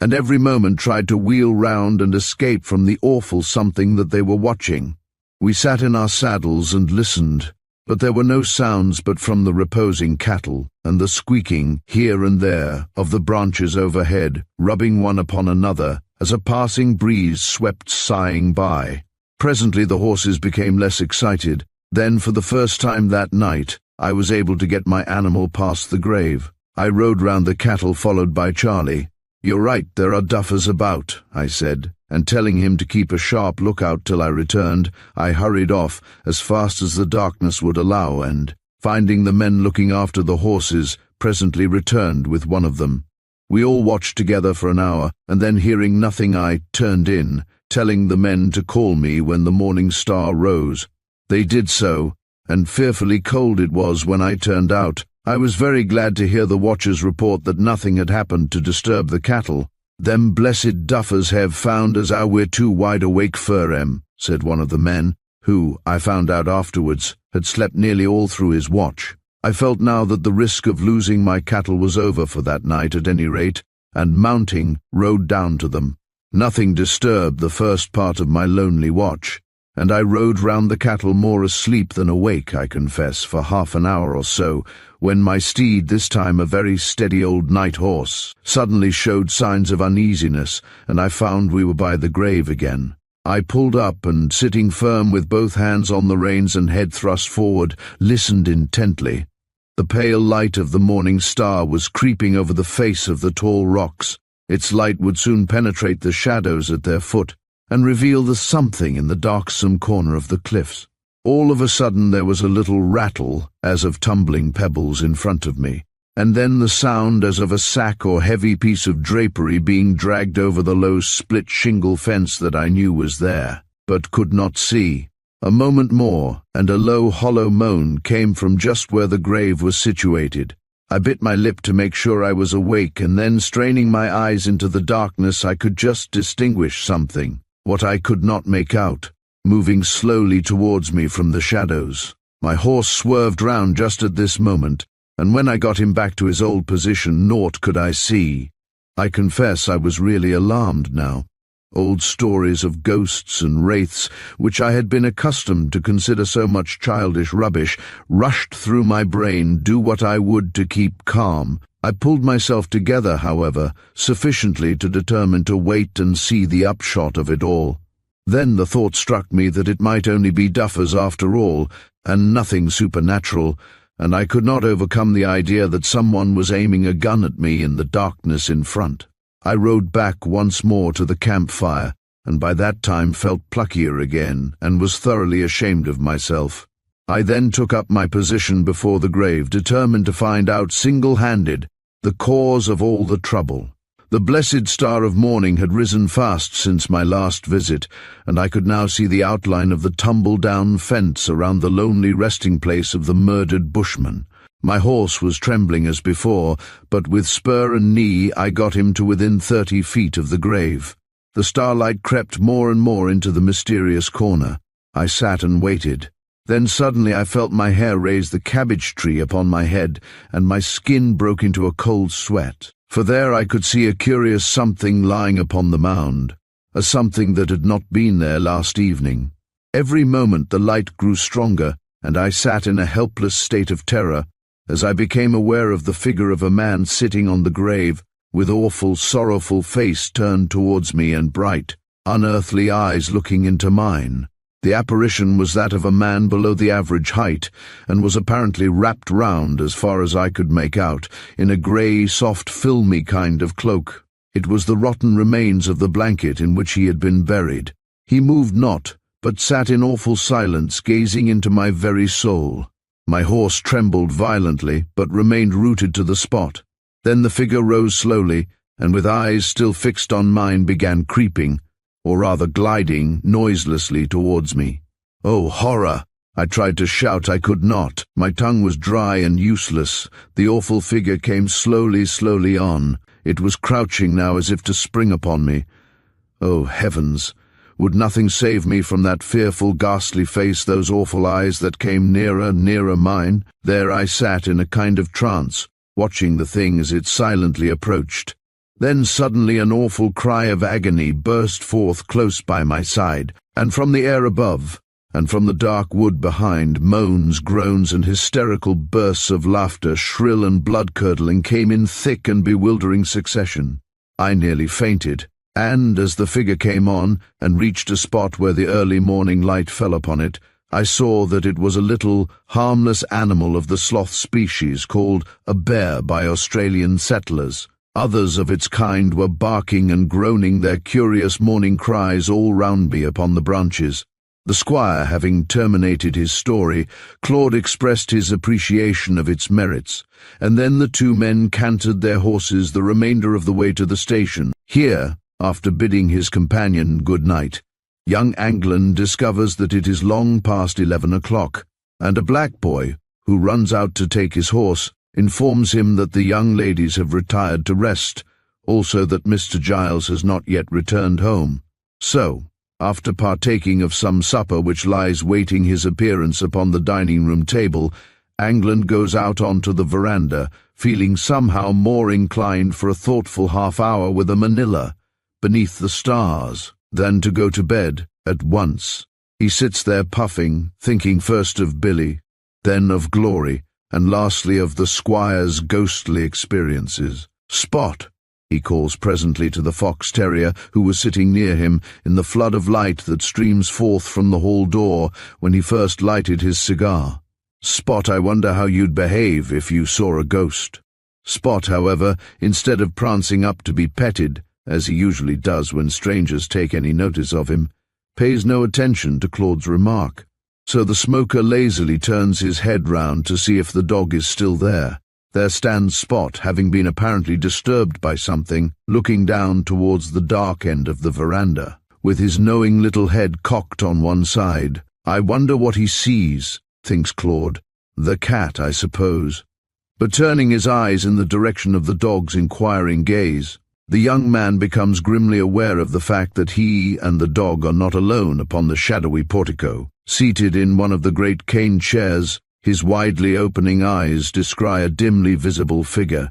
and every moment tried to wheel round and escape from the awful something that they were watching. We sat in our saddles and listened, but there were no sounds but from the reposing cattle and the squeaking, here and there, of the branches overhead, rubbing one upon another as a passing breeze swept sighing by. Presently the horses became less excited. Then, for the first time that night, I was able to get my animal past the grave. I rode round the cattle, followed by Charlie. "You're right, there are duffers about," I said, and telling him to keep a sharp lookout till I returned, I hurried off as fast as the darkness would allow, and, finding the men looking after the horses, presently returned with one of them. We all watched together for an hour, and then, hearing nothing, I turned in, telling the men to call me when the morning star rose. They did so, and fearfully cold it was when I turned out. I was very glad to hear the watchers report that nothing had happened to disturb the cattle. "Them blessed duffers have found us how we're too wide awake for 'em," said one of the men, who, I found out afterwards, had slept nearly all through his watch. I felt now that the risk of losing my cattle was over for that night at any rate, and mounting, rode down to them. Nothing disturbed the first part of my lonely watch, and I rode round the cattle more asleep than awake, I confess, for half an hour or so, when my steed, this time a very steady old night horse, suddenly showed signs of uneasiness, and I found we were by the grave again. I pulled up and, sitting firm with both hands on the reins and head thrust forward, listened intently. The pale light of the morning star was creeping over the face of the tall rocks. Its light would soon penetrate the shadows at their foot, and reveal the something in the darksome corner of the cliffs. All of a sudden there was a little rattle, as of tumbling pebbles in front of me, and then the sound as of a sack or heavy piece of drapery being dragged over the low split shingle fence that I knew was there, but could not see. A moment more, and a low hollow moan came from just where the grave was situated. I bit my lip to make sure I was awake, and then, straining my eyes into the darkness, I could just distinguish something, what I could not make out, moving slowly towards me from the shadows. My horse swerved round just at this moment, and when I got him back to his old position, naught could I see. I confess I was really alarmed now. Old stories of ghosts and wraiths, which I had been accustomed to consider so much childish rubbish, rushed through my brain, do what I would to keep calm. I pulled myself together, however, sufficiently to determine to wait and see the upshot of it all. Then the thought struck me that it might only be duffers after all, and nothing supernatural, and I could not overcome the idea that someone was aiming a gun at me in the darkness in front. I rode back once more to the campfire, and by that time felt pluckier again, and was thoroughly ashamed of myself. I then took up my position before the grave, determined to find out single-handed the cause of all the trouble. The blessed star of morning had risen fast since my last visit, and I could now see the outline of the tumble-down fence around the lonely resting-place of the murdered bushman. My horse was trembling as before, but with spur and knee I got him to within 30 feet of the grave. The starlight crept more and more into the mysterious corner. I sat and waited. Then suddenly I felt my hair raise the cabbage tree upon my head, and my skin broke into a cold sweat. For there I could see a curious something lying upon the mound, a something that had not been there last evening. Every moment the light grew stronger, and I sat in a helpless state of terror, as I became aware of the figure of a man sitting on the grave, with awful, sorrowful face turned towards me and bright, unearthly eyes looking into mine. The apparition was that of a man below the average height, and was apparently wrapped round, as far as I could make out, in a grey, soft, filmy kind of cloak. It was the rotten remains of the blanket in which he had been buried. He moved not, but sat in awful silence, gazing into my very soul. My horse trembled violently, but remained rooted to the spot. Then the figure rose slowly, and with eyes still fixed on mine began creeping, or rather gliding, noiselessly towards me. Oh, horror! I tried to shout, I could not. My tongue was dry and useless. The awful figure came slowly on. It was crouching now as if to spring upon me. Oh, heavens! Would nothing save me from that fearful, ghastly face, those awful eyes that came nearer mine? There I sat in a kind of trance, watching the thing as it silently approached. Then suddenly an awful cry of agony burst forth close by my side, and from the air above, and from the dark wood behind, moans, groans, and hysterical bursts of laughter, shrill and blood-curdling, came in thick and bewildering succession. I nearly fainted, and as the figure came on and reached a spot where the early morning light fell upon it, I saw that it was a little, harmless animal of the sloth species called a bear by Australian settlers. Others of its kind were barking and groaning their curious morning cries all round me upon the branches. The squire having terminated his story, Claude expressed his appreciation of its merits, and then the two men cantered their horses the remainder of the way to the station. Here, after bidding his companion good night, young Anglin discovers that it is long past 11 o'clock, and a black boy, who runs out to take his horse, informs him that the young ladies have retired to rest, also that Mr. Giles has not yet returned home. So, after partaking of some supper which lies waiting his appearance upon the dining-room table, Anglin goes out onto the veranda, feeling somehow more inclined for a thoughtful half-hour with a Manila, beneath the stars, than to go to bed at once. He sits there puffing, thinking first of Billy, then of Glory, and lastly of the squire's ghostly experiences. "Spot," he calls presently to the fox terrier who was sitting near him in the flood of light that streams forth from the hall door when he first lighted his cigar. "Spot, I wonder how you'd behave if you saw a ghost." Spot, however, instead of prancing up to be petted, as he usually does when strangers take any notice of him, pays no attention to Claude's remark. So the smoker lazily turns his head round to see if the dog is still there. There stands Spot, having been apparently disturbed by something, looking down towards the dark end of the veranda, with his knowing little head cocked on one side. "I wonder what he sees," thinks Claude. "The cat, I suppose." But turning his eyes in the direction of the dog's inquiring gaze, the young man becomes grimly aware of the fact that he and the dog are not alone upon the shadowy portico. Seated in one of the great cane chairs, his widely opening eyes descry a dimly visible figure.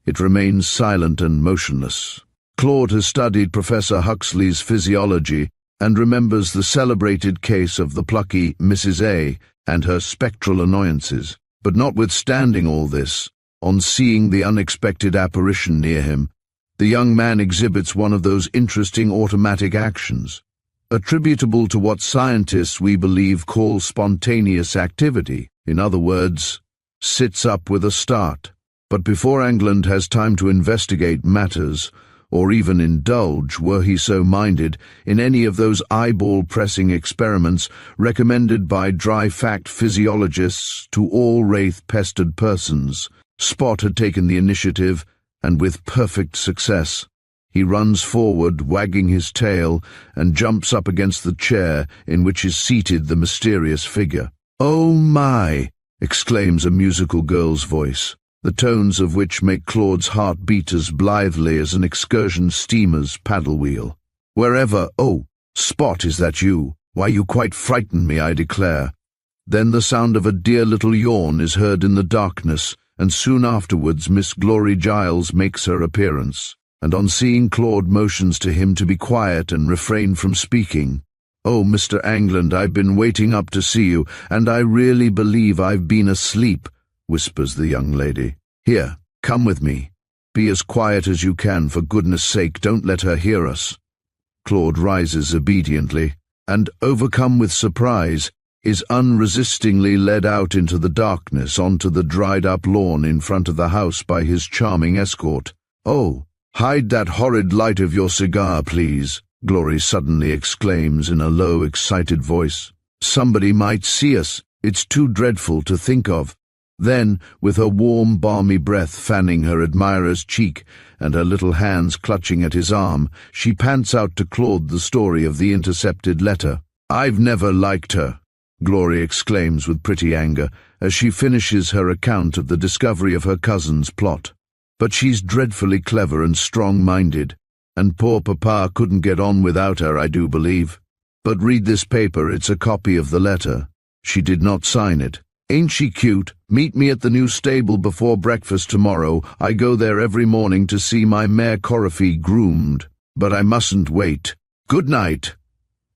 It remains silent and motionless. Claude has studied Professor Huxley's physiology and remembers the celebrated case of the plucky Mrs. A and her spectral annoyances. But notwithstanding all this, on seeing the unexpected apparition near him, the young man exhibits one of those interesting automatic actions, attributable to what scientists we believe call spontaneous activity. In other words, sits up with a start. But before Anglin has time to investigate matters, or even indulge, were he so minded, in any of those eyeball-pressing experiments recommended by dry-fact physiologists to all wraith-pestered persons, Spot had taken the initiative, and with perfect success. He runs forward, wagging his tail, and jumps up against the chair in which is seated the mysterious figure. "Oh my!" exclaims a musical girl's voice, the tones of which make Claude's heart beat as blithely as an excursion steamer's paddle wheel. "Wherever— oh, Spot, is that you? Why, you quite frightened me, I declare." Then the sound of a dear little yawn is heard in the darkness, and soon afterwards Miss Glory Giles makes her appearance, and on seeing Claude motions to him to be quiet and refrain from speaking. "Oh, Mr. Anglin, I've been waiting up to see you, and I really believe I've been asleep," whispers the young lady. "Here, come with me. Be as quiet as you can, for goodness sake, don't let her hear us." Claude rises obediently, and, overcome with surprise, is unresistingly led out into the darkness onto the dried-up lawn in front of the house by his charming escort. "Oh, hide that horrid light of your cigar, please," Glory suddenly exclaims in a low, excited voice. "Somebody might see us. It's too dreadful to think of." Then, with her warm, balmy breath fanning her admirer's cheek and her little hands clutching at his arm, she pants out to Claude the story of the intercepted letter. "I've never liked her," Glory exclaims with pretty anger, as she finishes her account of the discovery of her cousin's plot. "But she's dreadfully clever and strong-minded, and poor Papa couldn't get on without her, I do believe. But read this paper, it's a copy of the letter. She did not sign it, Ain't she cute? Meet me at the new stable before breakfast tomorrow. I go there every morning to see my mare Coryphée groomed. But I mustn't wait. Good night."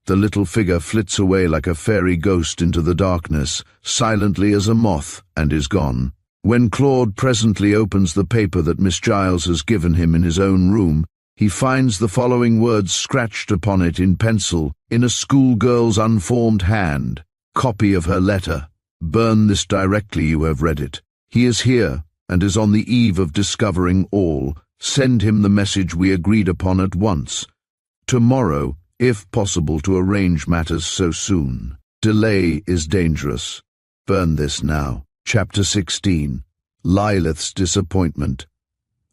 The little figure flits away like a fairy ghost into the darkness, silently as a moth, and is gone. When Claude presently opens the paper that Miss Giles has given him in his own room, he finds the following words scratched upon it in pencil, in a schoolgirl's unformed hand. Copy of her letter. "Burn this directly you have read it. He is here, and is on the eve of discovering all. Send him the message we agreed upon at once. Tomorrow, if possible, to arrange matters so soon. Delay is dangerous. Burn this now." Chapter 16. Lilith's Disappointment.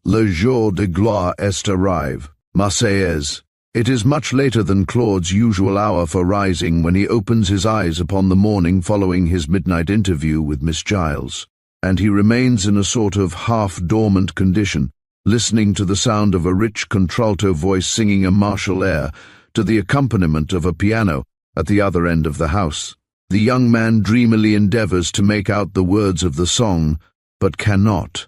Le jour de gloire est arrivé. Marseillaise. It is much later than Claude's usual hour for rising when he opens his eyes upon the morning following his midnight interview with Miss Giles, and he remains in a sort of half-dormant condition, listening to the sound of a rich contralto voice singing a martial air, to the accompaniment of a piano at the other end of the house. The young man dreamily endeavors to make out the words of the song, but cannot,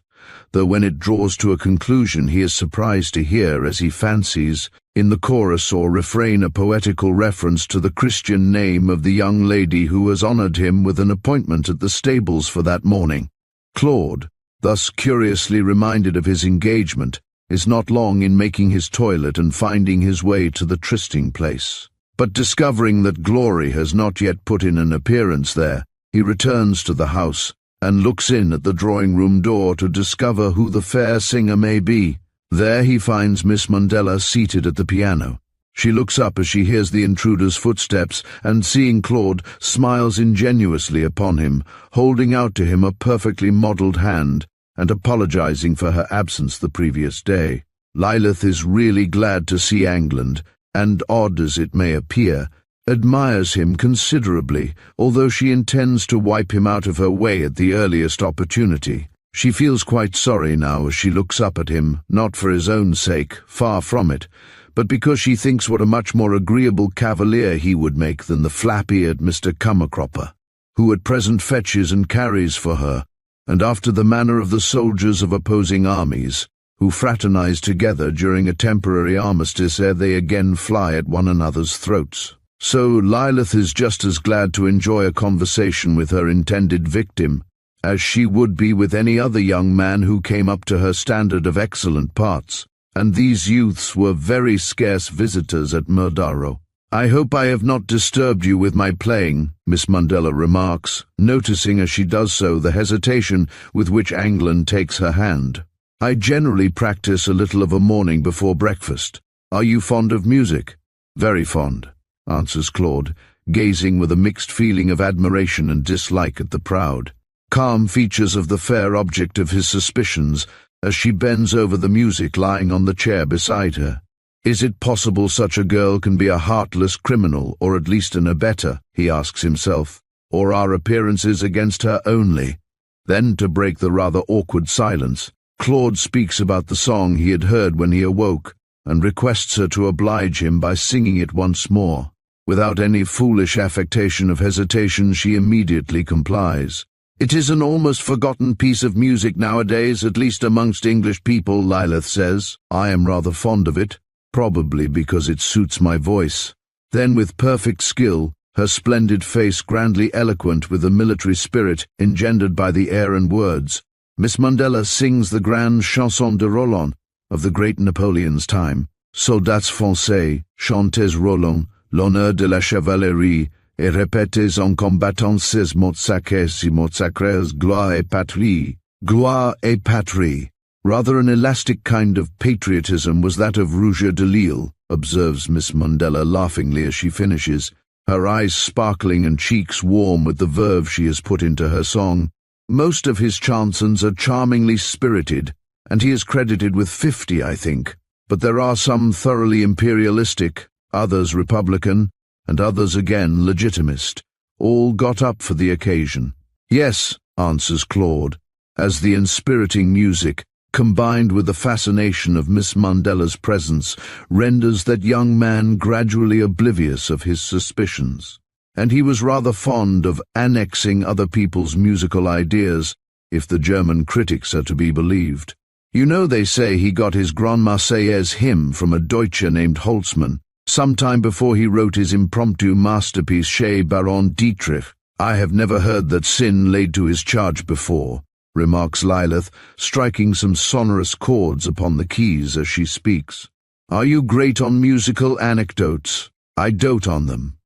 though when it draws to a conclusion he is surprised to hear, as he fancies, in the chorus or refrain a poetical reference to the Christian name of the young lady who has honored him with an appointment at the stables for that morning. Claude, thus curiously reminded of his engagement, is not long in making his toilet and finding his way to the trysting place. But discovering that Glory has not yet put in an appearance there, he returns to the house and looks in at the drawing-room door to discover who the fair singer may be. There he finds Miss Mandela seated at the piano. She looks up as she hears the intruder's footsteps, and seeing Claude, smiles ingenuously upon him, holding out to him a perfectly modelled hand, and apologizing for her absence the previous day. Lilith is really glad to see England, and, odd as it may appear, admires him considerably, although she intends to wipe him out of her way at the earliest opportunity. She feels quite sorry now as she looks up at him, not for his own sake, far from it, but because she thinks what a much more agreeable cavalier he would make than the flap-eared Mr. Cummercropper, who at present fetches and carries for her, and after the manner of the soldiers of opposing armies, who fraternize together during a temporary armistice ere they again fly at one another's throats. So Lilith is just as glad to enjoy a conversation with her intended victim as she would be with any other young man who came up to her standard of excellent parts, and these youths were very scarce visitors at Murdaro. "I hope I have not disturbed you with my playing," Miss Mandela remarks, noticing as she does so the hesitation with which England takes her hand. "I generally practice a little of a morning before breakfast. Are you fond of music?" "Very fond," answers Claude, gazing with a mixed feeling of admiration and dislike at the proud, calm features of the fair object of his suspicions as she bends over the music lying on the chair beside her. "Is it possible such a girl can be a heartless criminal, or at least an abettor?" he asks himself, "or are appearances against her only?" Then, to break the rather awkward silence, Claude speaks about the song he had heard when he awoke, and requests her to oblige him by singing it once more. Without any foolish affectation of hesitation, she immediately complies. "It is an almost forgotten piece of music nowadays, at least amongst English people," Lilith says. "I am rather fond of it, probably because it suits my voice." Then, with perfect skill, her splendid face grandly eloquent with the military spirit engendered by the air and words, Miss Mandela sings the grand chanson de Roland of the great Napoleon's time. "Soldats français, chantez Roland, l'honneur de la chevalerie, et répétez en combattant ces mots sacrés, gloire et patrie." Gloire et patrie. Rather an elastic kind of patriotism was that of Rouget de Lille, observes Miss Mandela laughingly as she finishes, her eyes sparkling and cheeks warm with the verve she has put into her song. Most of his chansons are charmingly spirited, and he is credited with 50, I think, but there are some thoroughly imperialistic, others republican, and others again legitimist, all got up for the occasion. "Yes," answers Claude, as the inspiriting music, combined with the fascination of Miss Mandela's presence, renders that young man gradually oblivious of his suspicions. and he was rather fond of annexing other people's musical ideas, if the German critics are to be believed. You know, they say he got his Grand Marseillaise hymn from a Deutscher named Holzmann, sometime before he wrote his impromptu masterpiece Chez Baron Dietrich. I have never heard that sin laid to his charge before, remarks Lilith, striking some sonorous chords upon the keys as she speaks. Are you great on musical anecdotes? I dote on them.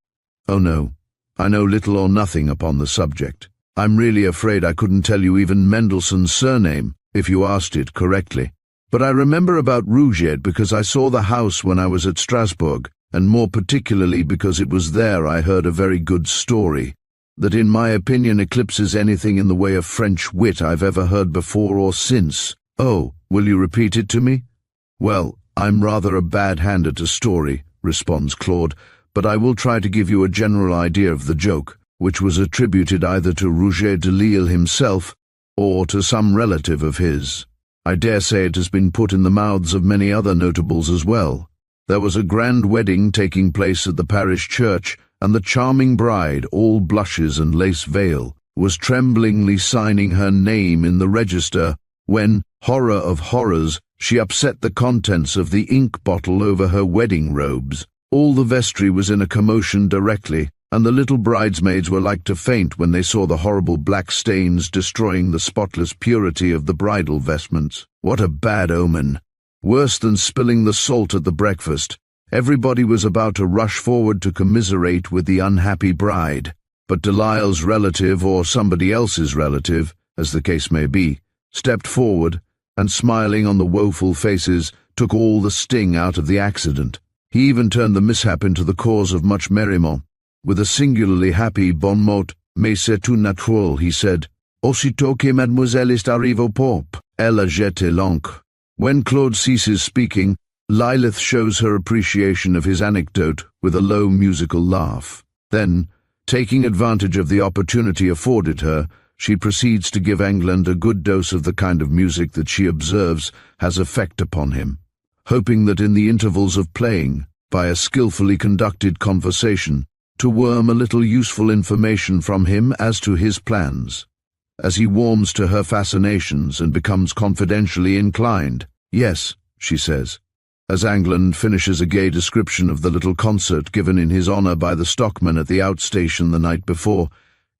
Oh no, I know little or nothing upon the subject. I'm really afraid I couldn't tell you even Mendelssohn's surname, if you asked it correctly. But I remember about Rouget because I saw the house when I was at Strasbourg, and more particularly because it was there I heard a very good story, that in my opinion eclipses anything in the way of French wit I've ever heard before or since. Oh, will you repeat it to me? Well, I'm rather a bad hand at a story, responds Claude, but I will try to give you a general idea of the joke, which was attributed either to Rouget de Lille himself or to some relative of his. I dare say it has been put in the mouths of many other notables as well. There was a grand wedding taking place at the parish church, and the charming bride, all blushes and lace veil, was tremblingly signing her name in the register when, horror of horrors, she upset the contents of the ink bottle over her wedding robes. All the vestry was in a commotion directly, and the little bridesmaids were like to faint when they saw the horrible black stains destroying the spotless purity of the bridal vestments. What a bad omen! Worse than spilling the salt at the breakfast. Everybody was about to rush forward to commiserate with the unhappy bride, but Delisle's relative, or somebody else's relative, as the case may be, stepped forward, and smiling on the woeful faces, took all the sting out of the accident. He even turned the mishap into the cause of much merriment. With a singularly happy bon mot, mais c'est tout naturel, he said, aussitôt que mademoiselle est arrivée au port, elle a jeté l'encre. When Claude ceases speaking, Lilith shows her appreciation of his anecdote with a low musical laugh. Then, taking advantage of the opportunity afforded her, she proceeds to give England a good dose of the kind of music that she observes has effect upon him, hoping that in the intervals of playing, by a skillfully conducted conversation, to worm a little useful information from him as to his plans. As he warms to her fascinations and becomes confidentially inclined, "Yes," she says, as England finishes a gay description of the little concert given in his honor by the stockman at the outstation the night before.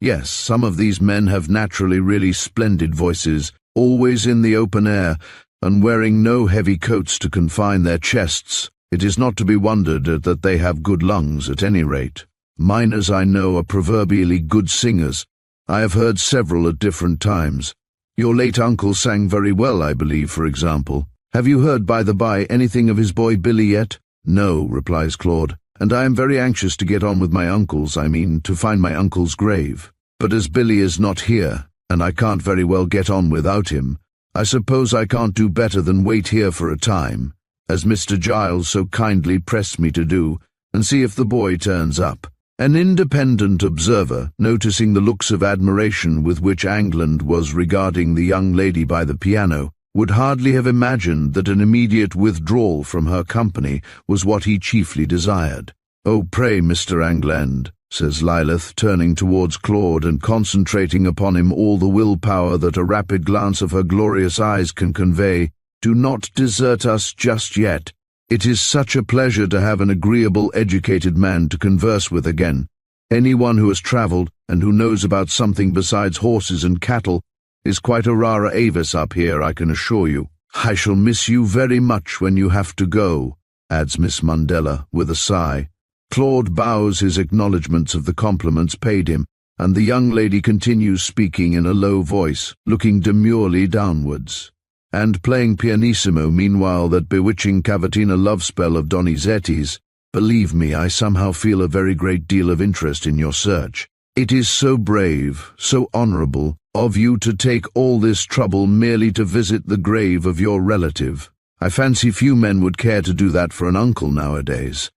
"Yes, some of these men have naturally really splendid voices, always in the open air, and wearing no heavy coats to confine their chests. It is not to be wondered at that they have good lungs at any rate. Miners I know are proverbially good singers. I have heard several at different times. Your late uncle sang very well, I believe, for example. Have you heard, by the by, anything of his boy Billy yet?" "No," replies Claude, "and I am very anxious to get on with my uncle's, to find my uncle's grave. But as Billy is not here, and I can't very well get on without him, I suppose I can't do better than wait here for a time, as Mr. Giles so kindly pressed me to do, and see if the boy turns up." An independent observer, noticing the looks of admiration with which England was regarding the young lady by the piano, would hardly have imagined that an immediate withdrawal from her company was what he chiefly desired. "Oh, pray, Mr. England," says Lilith, turning towards Claude and concentrating upon him all the willpower that a rapid glance of her glorious eyes can convey, "do not desert us just yet. It is such a pleasure to have an agreeable, educated man to converse with again. Anyone who has travelled, and who knows about something besides horses and cattle, is quite a rara avis up here, I can assure you. I shall miss you very much when you have to go," adds Miss Mundella, with a sigh. Claude bows his acknowledgments of the compliments paid him, and the young lady continues speaking in a low voice, looking demurely downwards, and playing pianissimo meanwhile that bewitching cavatina love spell of Donizetti's. "Believe me, I somehow feel a very great deal of interest in your search. It is so brave, so honourable, of you to take all this trouble merely to visit the grave of your relative. I fancy few men would care to do that for an uncle nowadays.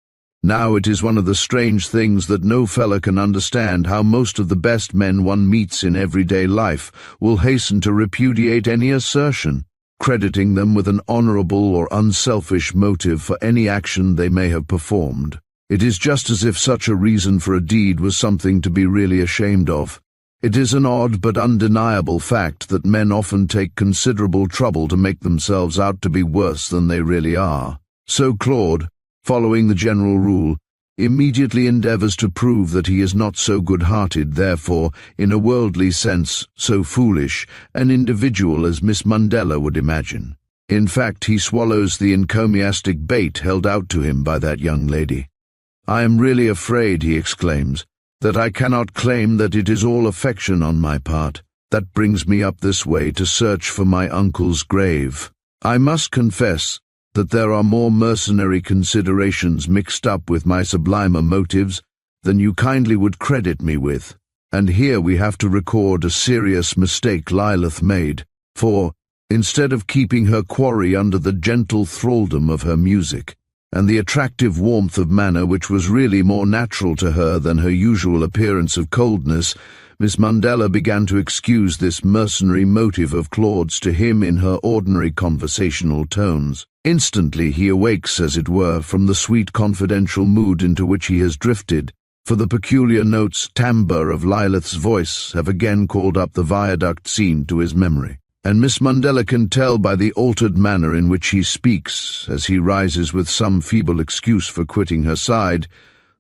Now it is one of the strange things that no fellow can understand how most of the best men one meets in everyday life will hasten to repudiate any assertion, crediting them with an honourable or unselfish motive for any action they may have performed. It is just as if such a reason for a deed was something to be really ashamed of. It is an odd but undeniable fact that men often take considerable trouble to make themselves out to be worse than they really are. So Claude, following the general rule, immediately endeavors to prove that he is not so good-hearted, therefore, in a worldly sense, so foolish, an individual as Miss Mundella would imagine. In fact, he swallows the encomiastic bait held out to him by that young lady. "I am really afraid," he exclaims, "that I cannot claim that it is all affection on my part that brings me up this way to search for my uncle's grave. I must confess that there are more mercenary considerations mixed up with my sublimer motives than you kindly would credit me with. And here we have to record a serious mistake Lilith made, for, instead of keeping her quarry under the gentle thraldom of her music, and the attractive warmth of manner which was really more natural to her than her usual appearance of coldness, Miss Mundella began to excuse this mercenary motive of Claude's to him in her ordinary conversational tones. Instantly he awakes, as it were, from the sweet confidential mood into which he has drifted, for the peculiar notes timbre of Lilith's voice have again called up the viaduct scene to his memory. And Miss Mundella can tell by the altered manner in which he speaks, as he rises with some feeble excuse for quitting her side,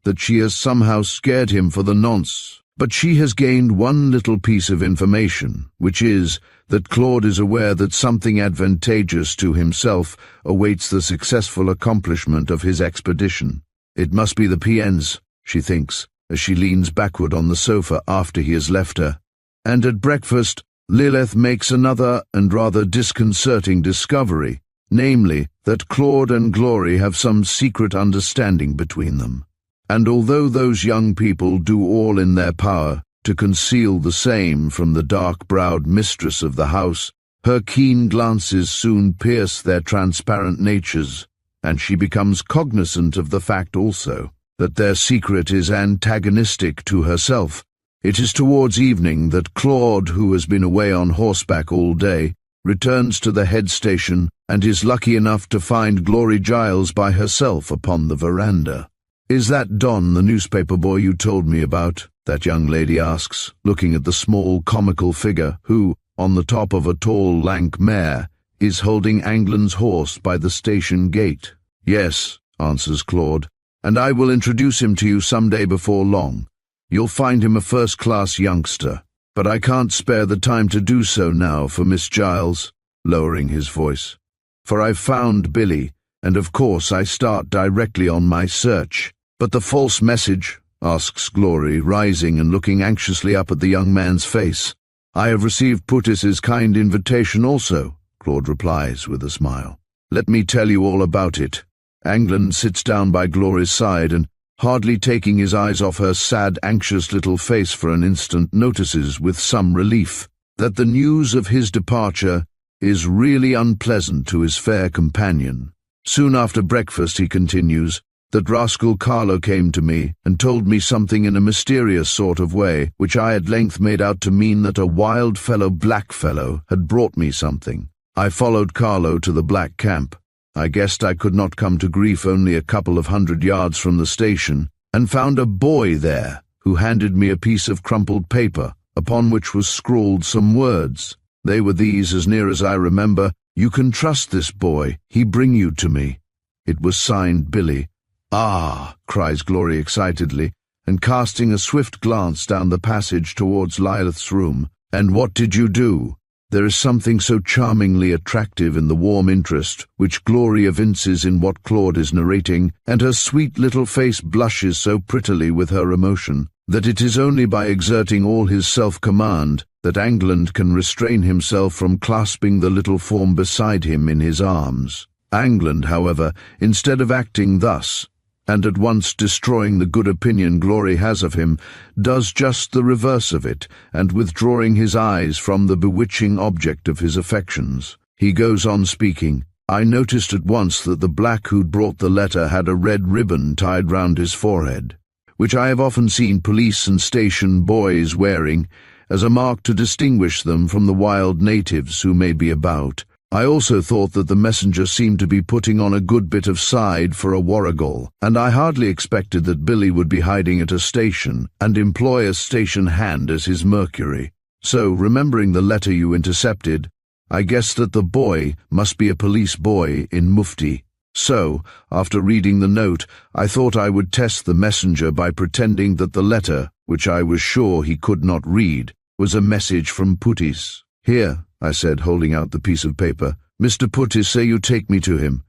that she has somehow scared him for the nonce. But she has gained one little piece of information, which is that Claude is aware that something advantageous to himself awaits the successful accomplishment of his expedition. It must be the PNs, she thinks, as she leans backward on the sofa after he has left her. And at breakfast, Lilith makes another and rather disconcerting discovery, namely, that Claude and Glory have some secret understanding between them. And although those young people do all in their power to conceal the same from the dark-browed mistress of the house, her keen glances soon pierce their transparent natures, and she becomes cognizant of the fact also that their secret is antagonistic to herself. It is towards evening that Claude, who has been away on horseback all day, returns to the head station and is lucky enough to find Glory Giles by herself upon the veranda. "Is that Don, the newspaper boy you told me about?" that young lady asks, looking at the small comical figure who, on the top of a tall lank mare, is holding Anglin's horse by the station gate. "Yes," answers Claude, "and I will introduce him to you some day before long. You'll find him a first-class youngster, but I can't spare the time to do so now for Miss Giles," lowering his voice, "for I've found Billy, and of course I start directly on my search." "But the false message?" asks Glory, rising and looking anxiously up at the young man's face. "I have received Putis's kind invitation also," Claude replies with a smile. "Let me tell you all about it." Anglin sits down by Glory's side and, hardly taking his eyes off her sad, anxious little face for an instant, notices with some relief that the news of his departure is really unpleasant to his fair companion. "Soon after breakfast," he continues, "that rascal Carlo came to me and told me something in a mysterious sort of way, which I at length made out to mean that a wild fellow, black fellow, had brought me something. I followed Carlo to the black camp. I guessed I could not come to grief only a couple of 100 yards from the station, and found a boy there who handed me a piece of crumpled paper, upon which was scrawled some words. They were these, as near as I remember: 'You can trust this boy, he bring you to me.' It was signed Billy." "Ah!" cries Glory excitedly, and casting a swift glance down the passage towards Lilith's room. "And what did you do?" There is something so charmingly attractive in the warm interest which Glory evinces in what Claude is narrating, and her sweet little face blushes so prettily with her emotion, that it is only by exerting all his self-command that Anglin can restrain himself from clasping the little form beside him in his arms. Anglin, however, instead of acting thus, and at once destroying the good opinion Glory has of him, does just the reverse of it, and withdrawing his eyes from the bewitching object of his affections, he goes on speaking. "I noticed at once that the black who'd brought the letter had a red ribbon tied round his forehead, which I have often seen police and station boys wearing, as a mark to distinguish them from the wild natives who may be about. I also thought that the messenger seemed to be putting on a good bit of side for a Warrigal, and I hardly expected that Billy would be hiding at a station and employ a station hand as his Mercury. So, remembering the letter you intercepted, I guessed that the boy must be a police boy in Mufti. So, after reading the note, I thought I would test the messenger by pretending that the letter, which I was sure he could not read, was a message from Puttis. "Here," I said, holding out the piece of paper. "Mr. Puttis say you take me to him."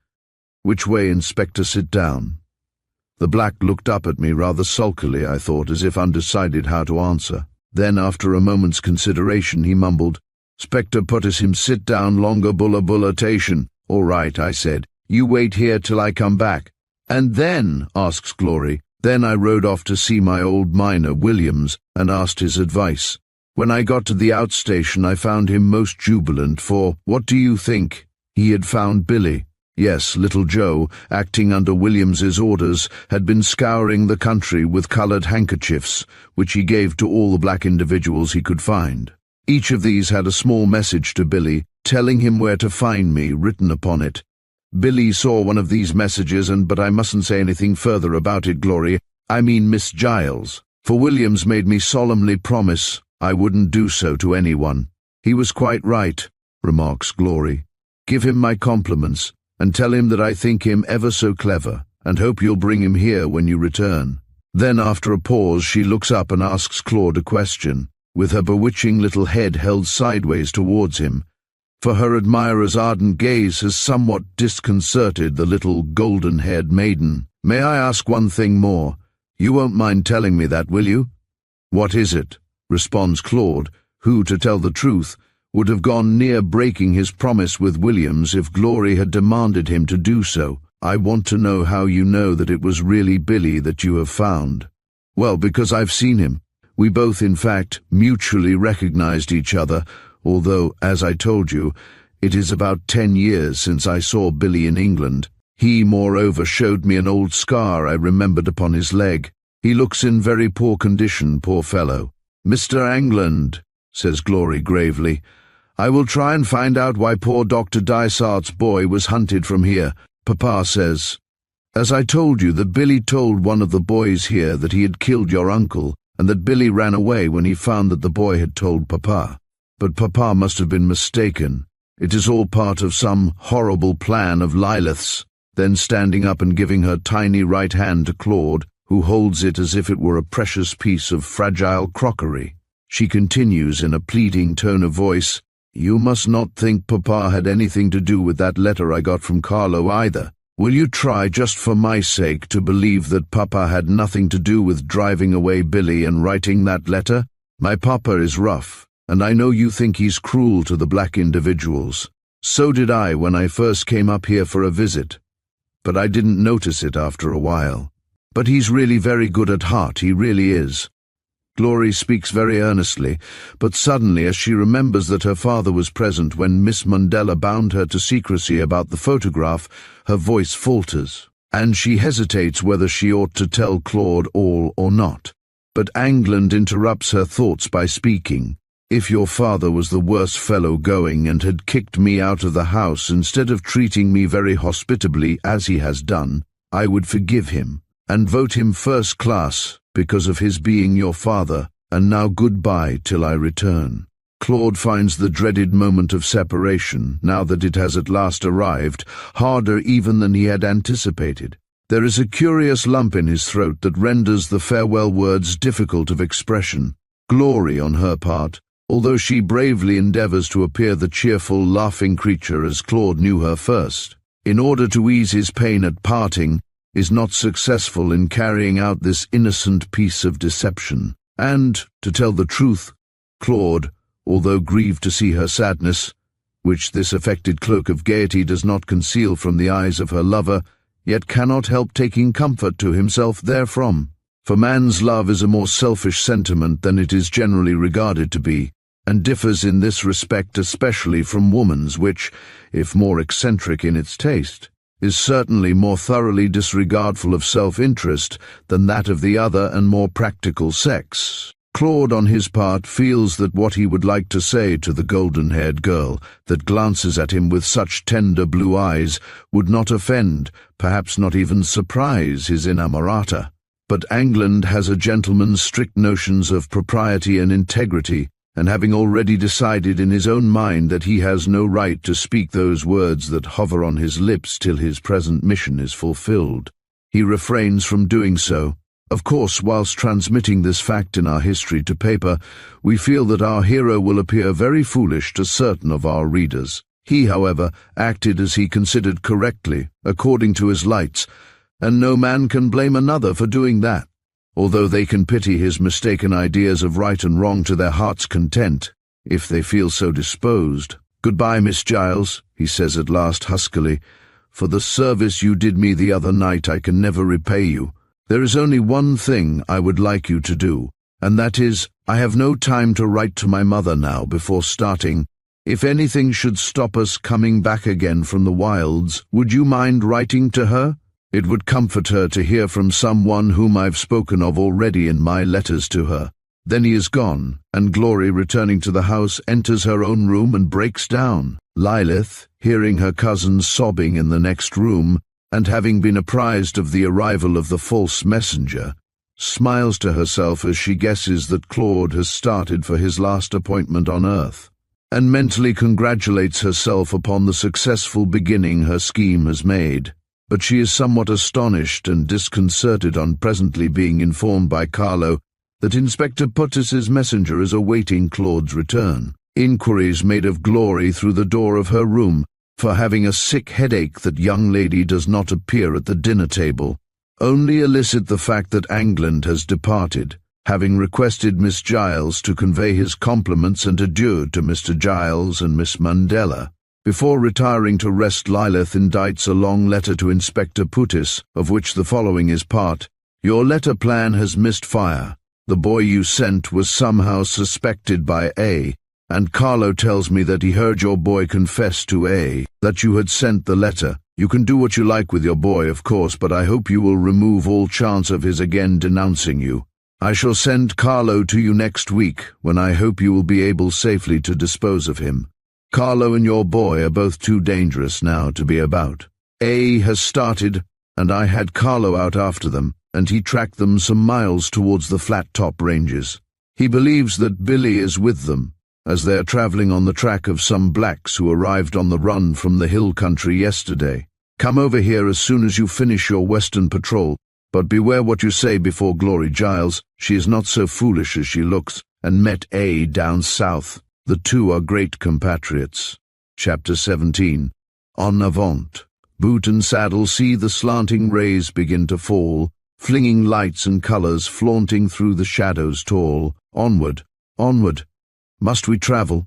"Which way, Inspector? Sit down." The black looked up at me rather sulkily, I thought, as if undecided how to answer. Then, after a moment's consideration, he mumbled, "Spectre Puttis him sit down longer bulla tation." "All right," I said. "You wait here till I come back." "And then?" asks Glory. "Then I rode off to see my old miner, Williams, and asked his advice. When I got to the outstation, I found him most jubilant, for, what do you think? He had found Billy. Yes, little Joe, acting under Williams's orders, had been scouring the country with coloured handkerchiefs, which he gave to all the black individuals he could find. Each of these had a small message to Billy, telling him where to find me, written upon it. Billy saw one of these messages, but I mustn't say anything further about it, Glory. I mean Miss Giles, for Williams made me solemnly promise I wouldn't do so to anyone." "He was quite right," remarks Glory. "Give him my compliments, and tell him that I think him ever so clever, and hope you'll bring him here when you return." Then, after a pause, she looks up and asks Claude a question, with her bewitching little head held sideways towards him, for her admirer's ardent gaze has somewhat disconcerted the little golden-haired maiden. "May I ask one thing more? You won't mind telling me that, will you?" "What is it?" responds Claude, who, to tell the truth, would have gone near breaking his promise with Williams if Glory had demanded him to do so. "I want to know how you know that it was really Billy that you have found." "Well, because I've seen him. We both, in fact, mutually recognized each other, although, as I told you, it is about 10 years since I saw Billy in England. He, moreover, showed me an old scar I remembered upon his leg. He looks in very poor condition, poor fellow." "Mr. England," says Glory gravely, "I will try and find out why poor Dr. Dysart's boy was hunted from here. Papa says, as I told you, that Billy told one of the boys here that he had killed your uncle, and that Billy ran away when he found that the boy had told Papa. But Papa must have been mistaken. It is all part of some horrible plan of Lilith's." Then standing up and giving her tiny right hand to Claude, who holds it as if it were a precious piece of fragile crockery, she continues in a pleading tone of voice, "You must not think Papa had anything to do with that letter I got from Carlo either. Will you try, just for my sake, to believe that Papa had nothing to do with driving away Billy and writing that letter? My Papa is rough, and I know you think he's cruel to the black individuals. So did I when I first came up here for a visit. But I didn't notice it after a while. But he's really very good at heart, he really is." Glory speaks very earnestly, but suddenly, as she remembers that her father was present when Miss Mundella bound her to secrecy about the photograph, her voice falters, and she hesitates whether she ought to tell Claude all or not. But England interrupts her thoughts by speaking. "If your father was the worst fellow going and had kicked me out of the house instead of treating me very hospitably as he has done, I would forgive him, and vote him first class because of his being your father, and now goodbye till I return." Claude finds the dreaded moment of separation, now that it has at last arrived, harder even than he had anticipated. There is a curious lump in his throat that renders the farewell words difficult of expression. Glory, on her part, although she bravely endeavours to appear the cheerful, laughing creature as Claude knew her first, in order to ease his pain at parting, is not successful in carrying out this innocent piece of deception. And, to tell the truth, Claude, although grieved to see her sadness, which this affected cloak of gaiety does not conceal from the eyes of her lover, yet cannot help taking comfort to himself therefrom. For man's love is a more selfish sentiment than it is generally regarded to be, and differs in this respect especially from woman's, which, if more eccentric in its taste, is certainly more thoroughly disregardful of self-interest than that of the other and more practical sex. Claude, on his part, feels that what he would like to say to the golden-haired girl that glances at him with such tender blue eyes would not offend, perhaps not even surprise, his inamorata. But England has a gentleman's strict notions of propriety and integrity, and having already decided in his own mind that he has no right to speak those words that hover on his lips till his present mission is fulfilled, he refrains from doing so. Of course, whilst transmitting this fact in our history to paper, we feel that our hero will appear very foolish to certain of our readers. He, however, acted as he considered correctly, according to his lights, and no man can blame another for doing that, although they can pity his mistaken ideas of right and wrong to their heart's content, if they feel so disposed. "Goodbye, Miss Giles," he says at last huskily. "For the service you did me the other night I can never repay you. There is only one thing I would like you to do, and that is, I have no time to write to my mother now before starting. If anything should stop us coming back again from the wilds, would you mind writing to her? It would comfort her to hear from someone whom I've spoken of already in my letters to her." Then he is gone, and Glory, returning to the house, enters her own room and breaks down. Lilith, hearing her cousin sobbing in the next room, and having been apprised of the arrival of the false messenger, smiles to herself as she guesses that Claude has started for his last appointment on earth, and mentally congratulates herself upon the successful beginning her scheme has made. But she is somewhat astonished and disconcerted on presently being informed by Carlo that Inspector Puttis's messenger is awaiting Claude's return. Inquiries made of Glory through the door of her room for having a sick headache that young lady does not appear at the dinner table, only elicit the fact that England has departed, having requested Miss Giles to convey his compliments and adieu to Mr. Giles and Miss Mandela. Before retiring to rest, Lilith indites a long letter to Inspector Puttis, of which the following is part. "Your letter plan has missed fire. The boy you sent was somehow suspected by A, and Carlo tells me that he heard your boy confess to A that you had sent the letter. You can do what you like with your boy, of course, but I hope you will remove all chance of his again denouncing you. I shall send Carlo to you next week, when I hope you will be able safely to dispose of him. Carlo and your boy are both too dangerous now to be about. A has started, and I had Carlo out after them, and he tracked them some miles towards the flat-top ranges. He believes that Billy is with them, as they are travelling on the track of some blacks who arrived on the run from the hill country yesterday. Come over here as soon as you finish your western patrol, but beware what you say before Glory Giles. She is not so foolish as she looks, and met A down south. The two are great compatriots." Chapter 17. En avant. Boot and saddle see the slanting rays begin to fall, flinging lights and colours flaunting through the shadows tall. Onward, onward. Must we travel?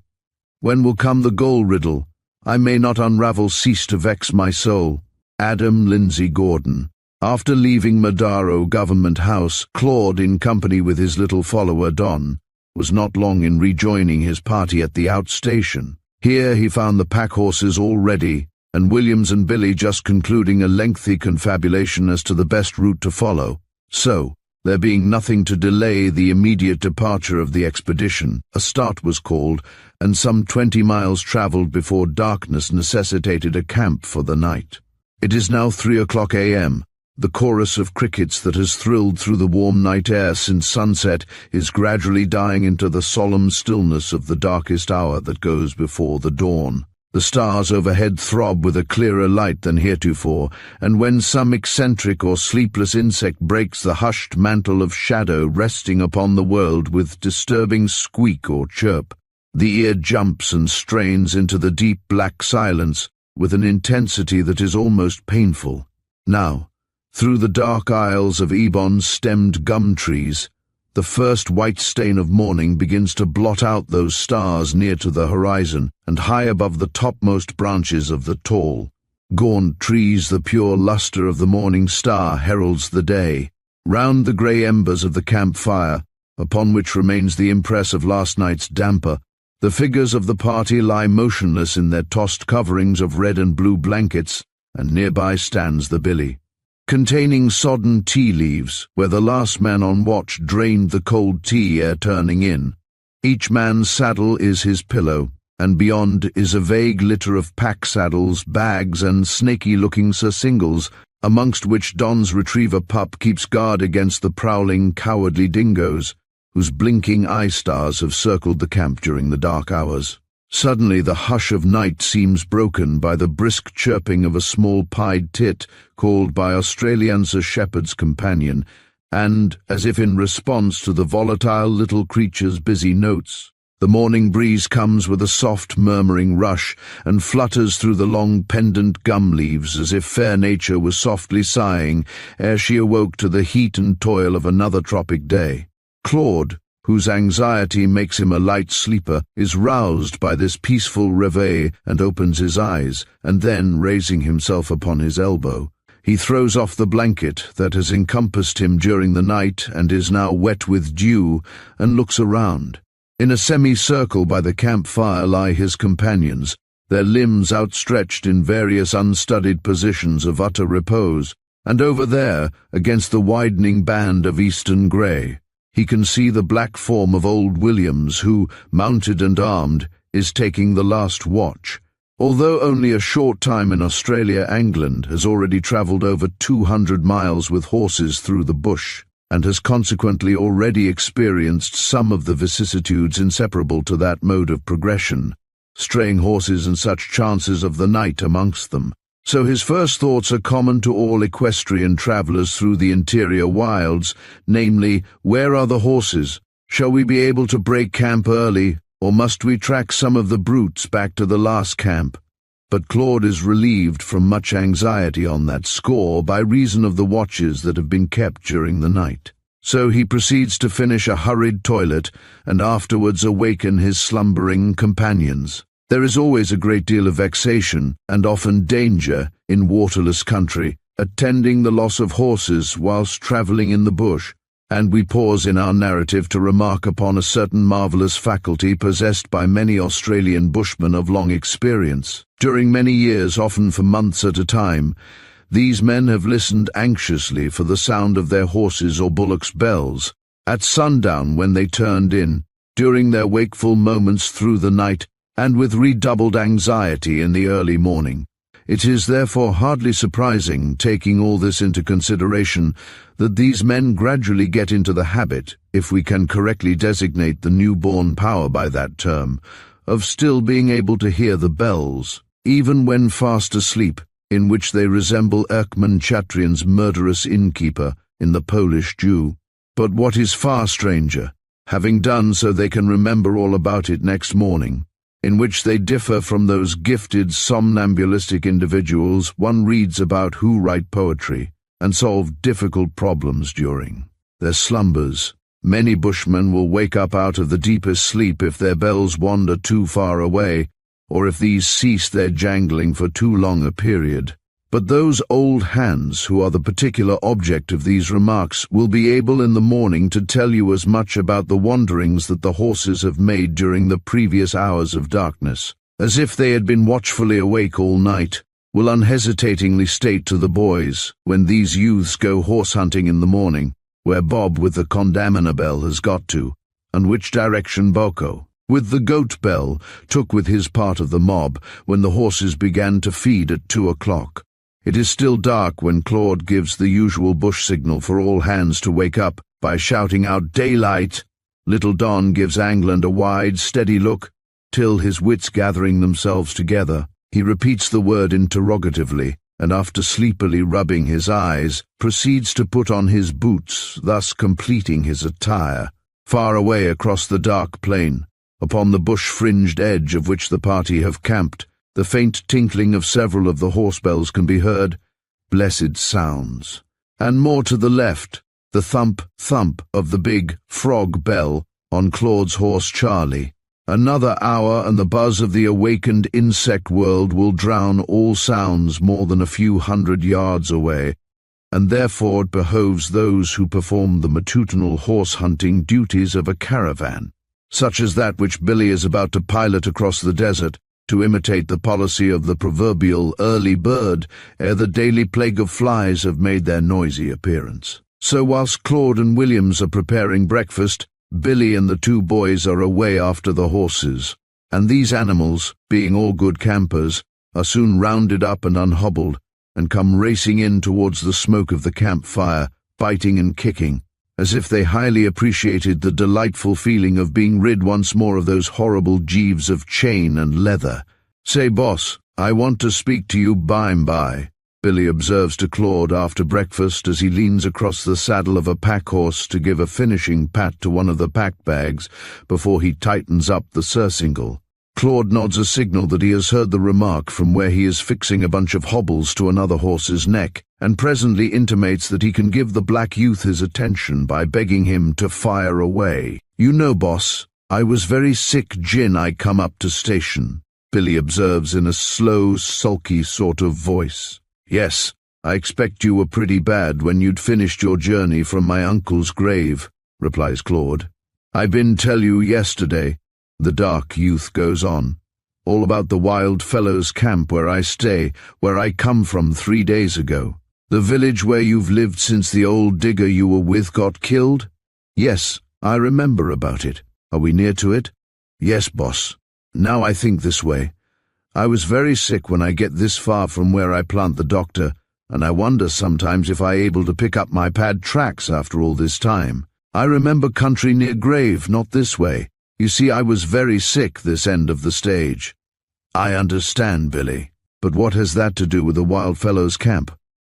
When will come the goal riddle? I may not unravel, cease to vex my soul. Adam Lindsay Gordon. After leaving Madaro Government House, Claude, in company with his little follower Don, was not long in rejoining his party at the outstation. Here he found the pack horses all ready, and Williams and Billy just concluding a lengthy confabulation as to the best route to follow. So, there being nothing to delay the immediate departure of the expedition, a start was called, and some 20 miles travelled before darkness necessitated a camp for the night. It is now 3 a.m. The chorus of crickets that has thrilled through the warm night air since sunset is gradually dying into the solemn stillness of the darkest hour that goes before the dawn. The stars overhead throb with a clearer light than heretofore, and when some eccentric or sleepless insect breaks the hushed mantle of shadow resting upon the world with disturbing squeak or chirp, the ear jumps and strains into the deep black silence with an intensity that is almost painful. Now, through the dark aisles of ebon-stemmed gum trees, the first white stain of morning begins to blot out those stars near to the horizon, and high above the topmost branches of the tall, gaunt trees the pure lustre of the morning star heralds the day. Round the grey embers of the camp-fire, upon which remains the impress of last night's damper, the figures of the party lie motionless in their tossed coverings of red and blue blankets, and nearby stands the billy. containing sodden tea leaves, where the last man on watch drained the cold tea ere turning in. Each man's saddle is his pillow, and beyond is a vague litter of pack saddles, bags, and snaky-looking surcingles, amongst which Don's retriever pup keeps guard against the prowling, cowardly dingoes, whose blinking eye-stars have circled the camp during the dark hours. Suddenly the hush of night seems broken by the brisk chirping of a small pied tit called by Australians a shepherd's companion, and, as if in response to the volatile little creature's busy notes, the morning breeze comes with a soft murmuring rush and flutters through the long pendant gum leaves as if fair nature was softly sighing ere she awoke to the heat and toil of another tropic day. Claude, whose anxiety makes him a light sleeper, is roused by this peaceful reveille and opens his eyes, and then, raising himself upon his elbow, he throws off the blanket that has encompassed him during the night and is now wet with dew, and looks around. In a semicircle by the campfire lie his companions, their limbs outstretched in various unstudied positions of utter repose, and over there, against the widening band of eastern grey, he can see the black form of old Williams who, mounted and armed, is taking the last watch. Although only a short time in Australia, England has already travelled over 200 miles with horses through the bush, and has consequently already experienced some of the vicissitudes inseparable to that mode of progression, straying horses and such chances of the night amongst them. So his first thoughts are common to all equestrian travellers through the interior wilds, namely, where are the horses? Shall we be able to break camp early, or must we track some of the brutes back to the last camp? But Claude is relieved from much anxiety on that score by reason of the watches that have been kept during the night. So he proceeds to finish a hurried toilet and afterwards awaken his slumbering companions. There is always a great deal of vexation, and often danger, in waterless country, attending the loss of horses whilst travelling in the bush, and we pause in our narrative to remark upon a certain marvellous faculty possessed by many Australian bushmen of long experience. During many years, often for months at a time, these men have listened anxiously for the sound of their horses' or bullocks' bells, at sundown when they turned in, during their wakeful moments through the night, and with redoubled anxiety in the early morning. It is therefore hardly surprising, taking all this into consideration, that these men gradually get into the habit, if we can correctly designate the newborn power by that term, of still being able to hear the bells, even when fast asleep, in which they resemble Erkman Chatrian's murderous innkeeper in The Polish Jew. But what is far stranger, having done so they can remember all about it next morning, in which they differ from those gifted somnambulistic individuals one reads about who write poetry and solve difficult problems during their slumbers. Many bushmen will wake up out of the deepest sleep if their bells wander too far away, or if these cease their jangling for too long a period. But those old hands who are the particular object of these remarks will be able in the morning to tell you as much about the wanderings that the horses have made during the previous hours of darkness, as if they had been watchfully awake all night, will unhesitatingly state to the boys, when these youths go horse-hunting in the morning, where Bob with the condamina bell has got to, and which direction Boko, with the goat bell, took with his part of the mob when the horses began to feed at 2 o'clock. It is still dark when Claude gives the usual bush signal for all hands to wake up by shouting out "Daylight!" Little Don gives Angland a wide, steady look, till, his wits gathering themselves together, he repeats the word interrogatively, and after sleepily rubbing his eyes, proceeds to put on his boots, thus completing his attire. Far away across the dark plain, upon the bush-fringed edge of which the party have camped, the faint tinkling of several of the horse bells can be heard, blessed sounds, and more to the left, the thump-thump of the big frog bell on Claude's horse Charlie. Another hour and the buzz of the awakened insect world will drown all sounds more than a few hundred yards away, and therefore it behoves those who perform the matutinal horse-hunting duties of a caravan, such as that which Billy is about to pilot across the desert, to imitate the policy of the proverbial early bird ere the daily plague of flies have made their noisy appearance. So whilst Claude and Williams are preparing breakfast, Billy and the two boys are away after the horses, and these animals, being all good campers, are soon rounded up and unhobbled, and come racing in towards the smoke of the campfire, biting and kicking, as if they highly appreciated the delightful feeling of being rid once more of those horrible Jeeves of chain and leather. "Say, boss, I want to speak to you by," Billy observes to Claude after breakfast as he leans across the saddle of a pack horse to give a finishing pat to one of the pack bags before he tightens up the surcingle. Claude nods a signal that he has heard the remark from where he is fixing a bunch of hobbles to another horse's neck, and presently intimates that he can give the black youth his attention by begging him to fire away. "You know, boss, I was very sick gin I come up to station," Billy observes in a slow, sulky sort of voice. "Yes, I expect you were pretty bad when you'd finished your journey from my uncle's grave," replies Claude. "I been tell you yesterday," the dark youth goes on, "all about the wild fellows' camp where I stay, where I come from 3 days ago. The village where you've lived since the old digger you were with got killed?" "Yes, I remember about it. Are we near to it?" "Yes, boss. Now I think this way. I was very sick when I get this far from where I plant the doctor, and I wonder sometimes if I able to pick up my pad tracks after all this time. I remember country near grave, not this way. You see, I was very sick this end of the stage." "I understand, Billy. But what has that to do with the wild fellows' camp?"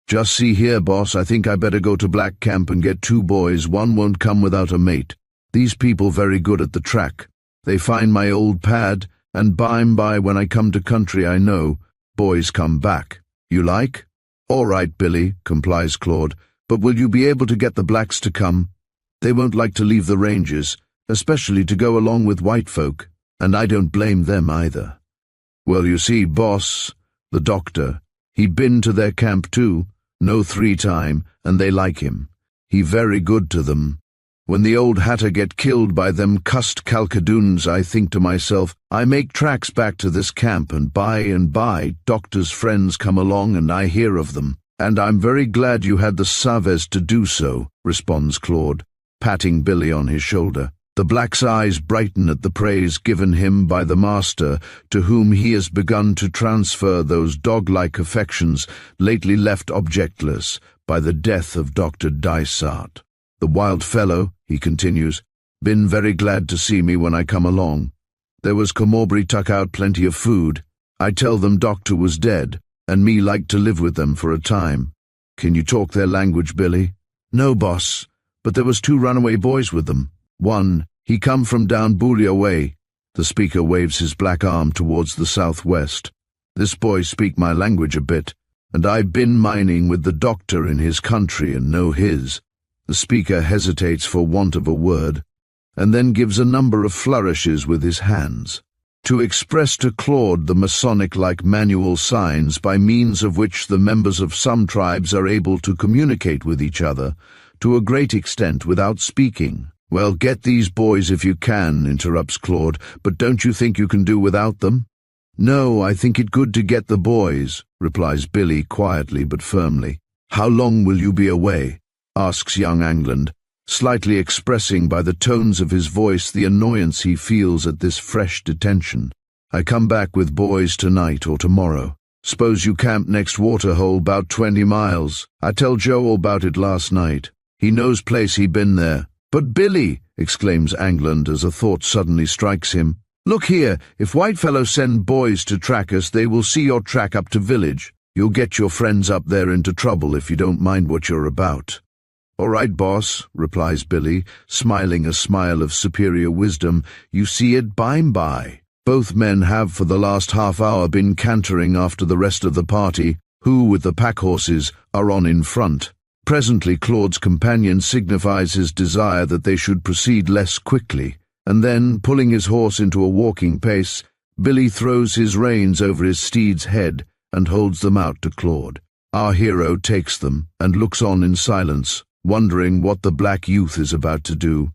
"Just see here, boss, I think I better go to Black Camp and get 2 boys. One won't come without a mate. These people very good at the track. They find my old pad, and by when I come to country I know, boys come back. You like?" "All right, Billy," complies Claude, "but will you be able to get the blacks to come? They won't like to leave the ranges, especially to go along with white folk, and I don't blame them either." "Well, you see, boss, the doctor, he been to their camp too, no 3 time, and they like him. He very good to them. When the old hatter get killed by them cussed Calcadoons, I think to myself, I make tracks back to this camp, and by doctor's friends come along and I hear of them, and I'm very glad you had the savez to do so," responds Claude, patting Billy on his shoulder. The black's eyes brighten at the praise given him by the master, to whom he has begun to transfer those dog-like affections lately left objectless by the death of Dr. Dysart. "The wild fellow," he continues, "been very glad to see me when I come along. There was Comaubury tuck out plenty of food. I tell them doctor was dead, and me like to live with them for a time." "Can you talk their language, Billy?" "No, boss, but there was 2 runaway boys with them. One, he come from down Boulia way." The speaker waves his black arm towards the southwest. "This boy speak my language a bit, and I been mining with the doctor in his country and know his." The speaker hesitates for want of a word, and then gives a number of flourishes with his hands, to express to Claude the Masonic-like manual signs by means of which the members of some tribes are able to communicate with each other, to a great extent without speaking. "Well, get these boys if you can," interrupts Claude, "but don't you think you can do without them?" "No, I think it good to get the boys," replies Billy quietly but firmly. "How long will you be away?" asks young Angland, slightly expressing by the tones of his voice the annoyance he feels at this fresh detention. "I come back with boys tonight or tomorrow. Suppose you camp next waterhole 'bout 20 miles. I tell Joe all about it last night. He knows place he been there." "But Billy," exclaims Angland as a thought suddenly strikes him, "look here, if whitefellows send boys to track us, they will see your track up to village. You'll get your friends up there into trouble if you don't mind what you're about." "All right, boss," replies Billy, smiling a smile of superior wisdom. "You see it by. Both men have for the last half hour been cantering after the rest of the party, who, with the pack horses, are on in front." Presently Claude's companion signifies his desire that they should proceed less quickly, and then, pulling his horse into a walking pace, Billy throws his reins over his steed's head and holds them out to Claude. Our hero takes them and looks on in silence, wondering what the black youth is about to do.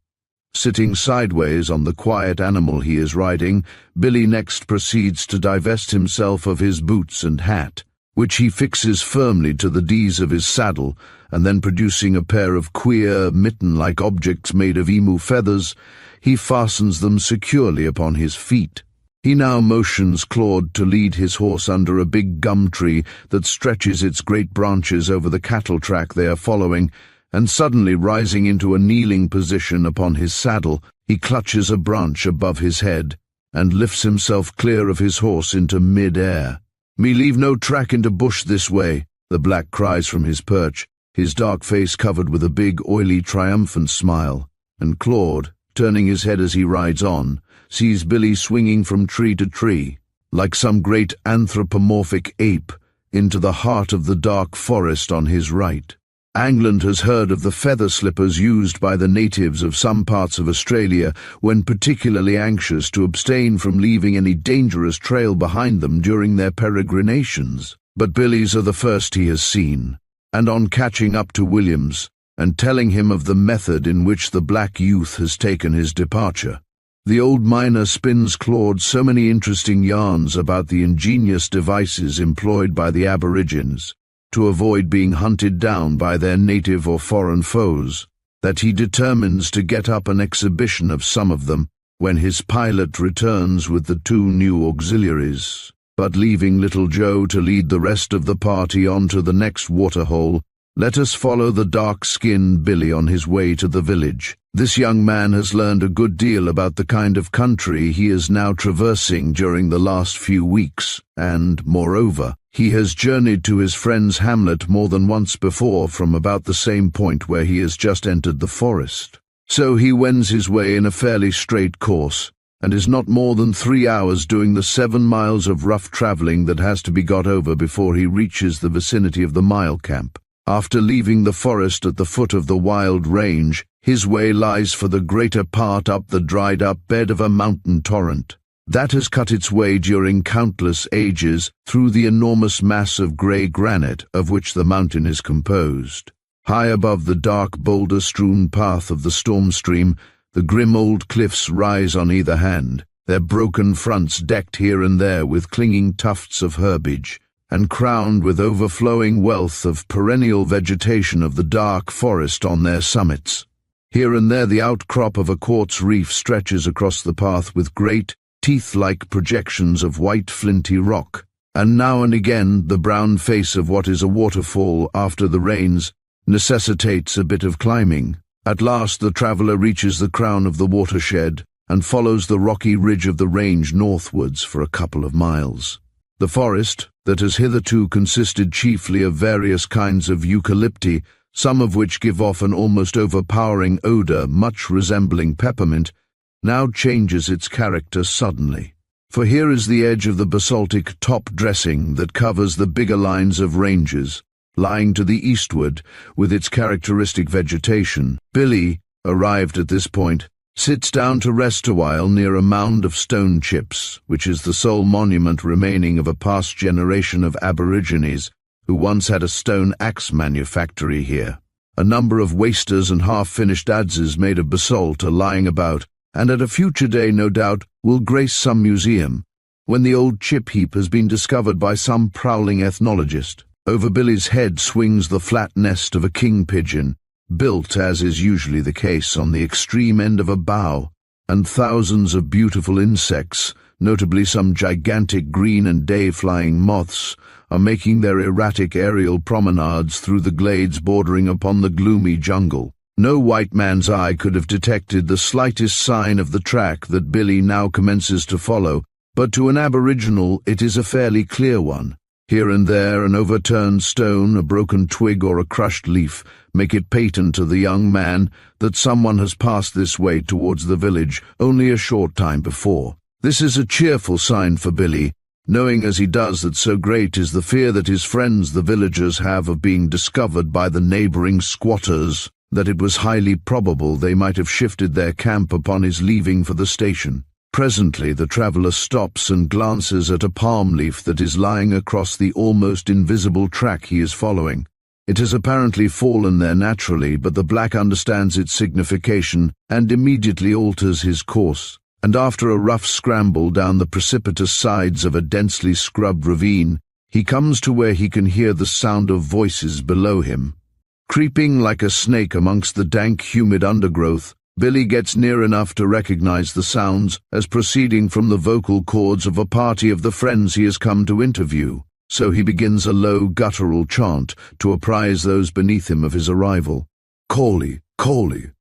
Sitting sideways on the quiet animal he is riding, Billy next proceeds to divest himself of his boots and hat, which he fixes firmly to the D's of his saddle, and then producing a pair of queer, mitten-like objects made of emu feathers, he fastens them securely upon his feet. He now motions Claude to lead his horse under a big gum tree that stretches its great branches over the cattle track they are following, and suddenly rising into a kneeling position upon his saddle, he clutches a branch above his head and lifts himself clear of his horse into mid-air. "Me leave no track into bush this way," the black cries from his perch, his dark face covered with a big, oily, triumphant smile, and Claude, turning his head as he rides on, sees Billy swinging from tree to tree, like some great anthropomorphic ape, into the heart of the dark forest on his right. Angland has heard of the feather slippers used by the natives of some parts of Australia when particularly anxious to abstain from leaving any dangerous trail behind them during their peregrinations. But Billy's are the first he has seen, and on catching up to Williams and telling him of the method in which the black youth has taken his departure, the old miner spins Claude so many interesting yarns about the ingenious devices employed by the Aborigines to avoid being hunted down by their native or foreign foes, that he determines to get up an exhibition of some of them when his pilot returns with the 2 new auxiliaries. But leaving little Joe to lead the rest of the party on to the next waterhole, let us follow the dark-skinned Billy on his way to the village. This young man has learned a good deal about the kind of country he is now traversing during the last few weeks, and, moreover, he has journeyed to his friend's hamlet more than once before from about the same point where he has just entered the forest. So he wends his way in a fairly straight course, and is not more than 3 hours doing the 7 miles of rough travelling that has to be got over before he reaches the vicinity of the mile camp. After leaving the forest at the foot of the wild range, his way lies for the greater part up the dried-up bed of a mountain torrent that has cut its way during countless ages through the enormous mass of grey granite of which the mountain is composed. High above the dark boulder-strewn path of the storm stream, the grim old cliffs rise on either hand, their broken fronts decked here and there with clinging tufts of herbage, and crowned with overflowing wealth of perennial vegetation of the dark forest on their summits. Here and there the outcrop of a quartz reef stretches across the path with great, teeth-like projections of white flinty rock, and now and again the brown face of what is a waterfall after the rains necessitates a bit of climbing. At last the traveller reaches the crown of the watershed and follows the rocky ridge of the range northwards for a couple of miles. The forest, that has hitherto consisted chiefly of various kinds of eucalypti, some of which give off an almost overpowering odour much resembling peppermint, now changes its character suddenly. For here is the edge of the basaltic top-dressing that covers the bigger lines of ranges, lying to the eastward with its characteristic vegetation. Billy, arrived at this point, sits down to rest a while near a mound of stone chips, which is the sole monument remaining of a past generation of Aborigines who once had a stone axe manufactory here. A number of wasters and half-finished adzes made of basalt are lying about, and at a future day, no doubt, will grace some museum, when the old chip heap has been discovered by some prowling ethnologist. Over Billy's head swings the flat nest of a king pigeon, built, as is usually the case, on the extreme end of a bough, and thousands of beautiful insects, notably some gigantic green and day-flying moths, are making their erratic aerial promenades through the glades bordering upon the gloomy jungle. No white man's eye could have detected the slightest sign of the track that Billy now commences to follow, but to an aboriginal it is a fairly clear one. Here and there an overturned stone, a broken twig or a crushed leaf make it patent to the young man that someone has passed this way towards the village only a short time before. This is a cheerful sign for Billy, knowing as he does that so great is the fear that his friends the villagers have of being discovered by the neighbouring squatters, that it was highly probable they might have shifted their camp upon his leaving for the station. Presently the traveller stops and glances at a palm leaf that is lying across the almost invisible track he is following. It has apparently fallen there naturally, but the black understands its signification and immediately alters his course. And after a rough scramble down the precipitous sides of a densely scrubbed ravine, he comes to where he can hear the sound of voices below him. Creeping like a snake amongst the dank, humid undergrowth, Billy gets near enough to recognize the sounds as proceeding from the vocal cords of a party of the friends he has come to interview. So he begins a low, guttural chant to apprise those beneath him of his arrival. "Callie, Callie,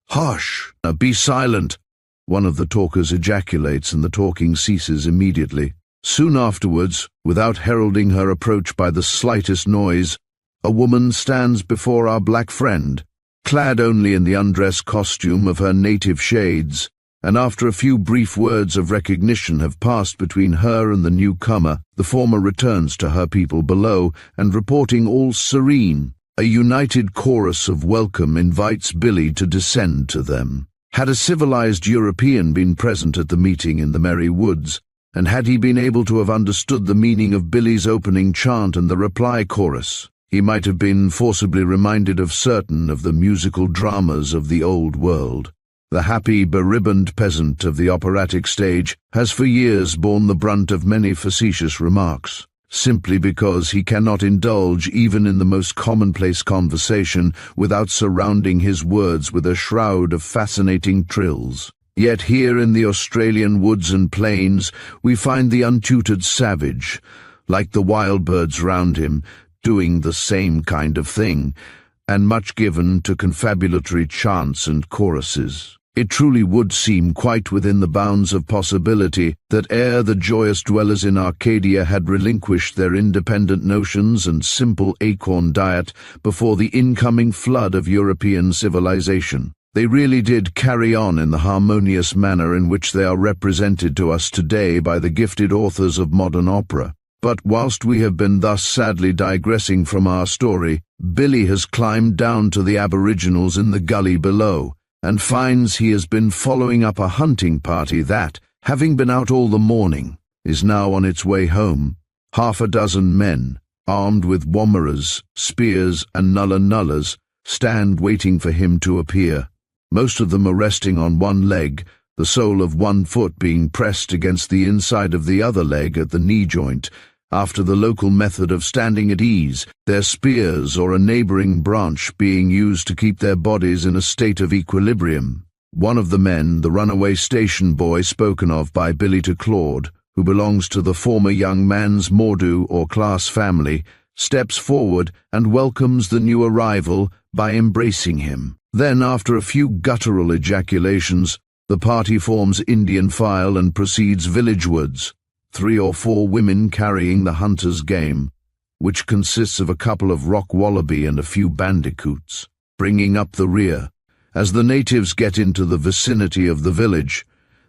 hush, be silent," one of the talkers ejaculates, and the talking ceases immediately. Soon afterwards, without heralding her approach by the slightest noise, a woman stands before our black friend, clad only in the undress costume of her native shades, and after a few brief words of recognition have passed between her and the newcomer, the former returns to her people below, and reporting all serene, a united chorus of welcome invites Billy to descend to them. Had a civilized European been present at the meeting in the merry woods, and had he been able to have understood the meaning of Billy's opening chant and the reply chorus, he might have been forcibly reminded of certain of the musical dramas of the old world. The happy, beribboned peasant of the operatic stage has for years borne the brunt of many facetious remarks, simply because he cannot indulge even in the most commonplace conversation without surrounding his words with a shroud of fascinating trills. Yet here in the Australian woods and plains we find the untutored savage, like the wild birds round him, doing the same kind of thing, and much given to confabulatory chants and choruses. It truly would seem quite within the bounds of possibility that ere the joyous dwellers in Arcadia had relinquished their independent notions and simple acorn diet before the incoming flood of European civilization, they really did carry on in the harmonious manner in which they are represented to us today by the gifted authors of modern opera. But whilst we have been thus sadly digressing from our story, Billy has climbed down to the aboriginals in the gully below, and finds he has been following up a hunting party that, having been out all the morning, is now on its way home. Half a dozen men, armed with wommeras, spears, and nullahs, stand waiting for him to appear. Most of them are resting on one leg, the sole of one foot being pressed against the inside of the other leg at the knee joint, after the local method of standing at ease, their spears or a neighboring branch being used to keep their bodies in a state of equilibrium. One of the men, the runaway station boy spoken of by Billy to Claude, who belongs to the former young man's Mordu or class family, steps forward and welcomes the new arrival by embracing him. Then, after a few guttural ejaculations, the party forms Indian file and proceeds villagewards, 3 or 4 women carrying the hunter's game, which consists of a couple of rock wallaby and a few bandicoots, bringing up the rear. As the natives get into the vicinity of the village,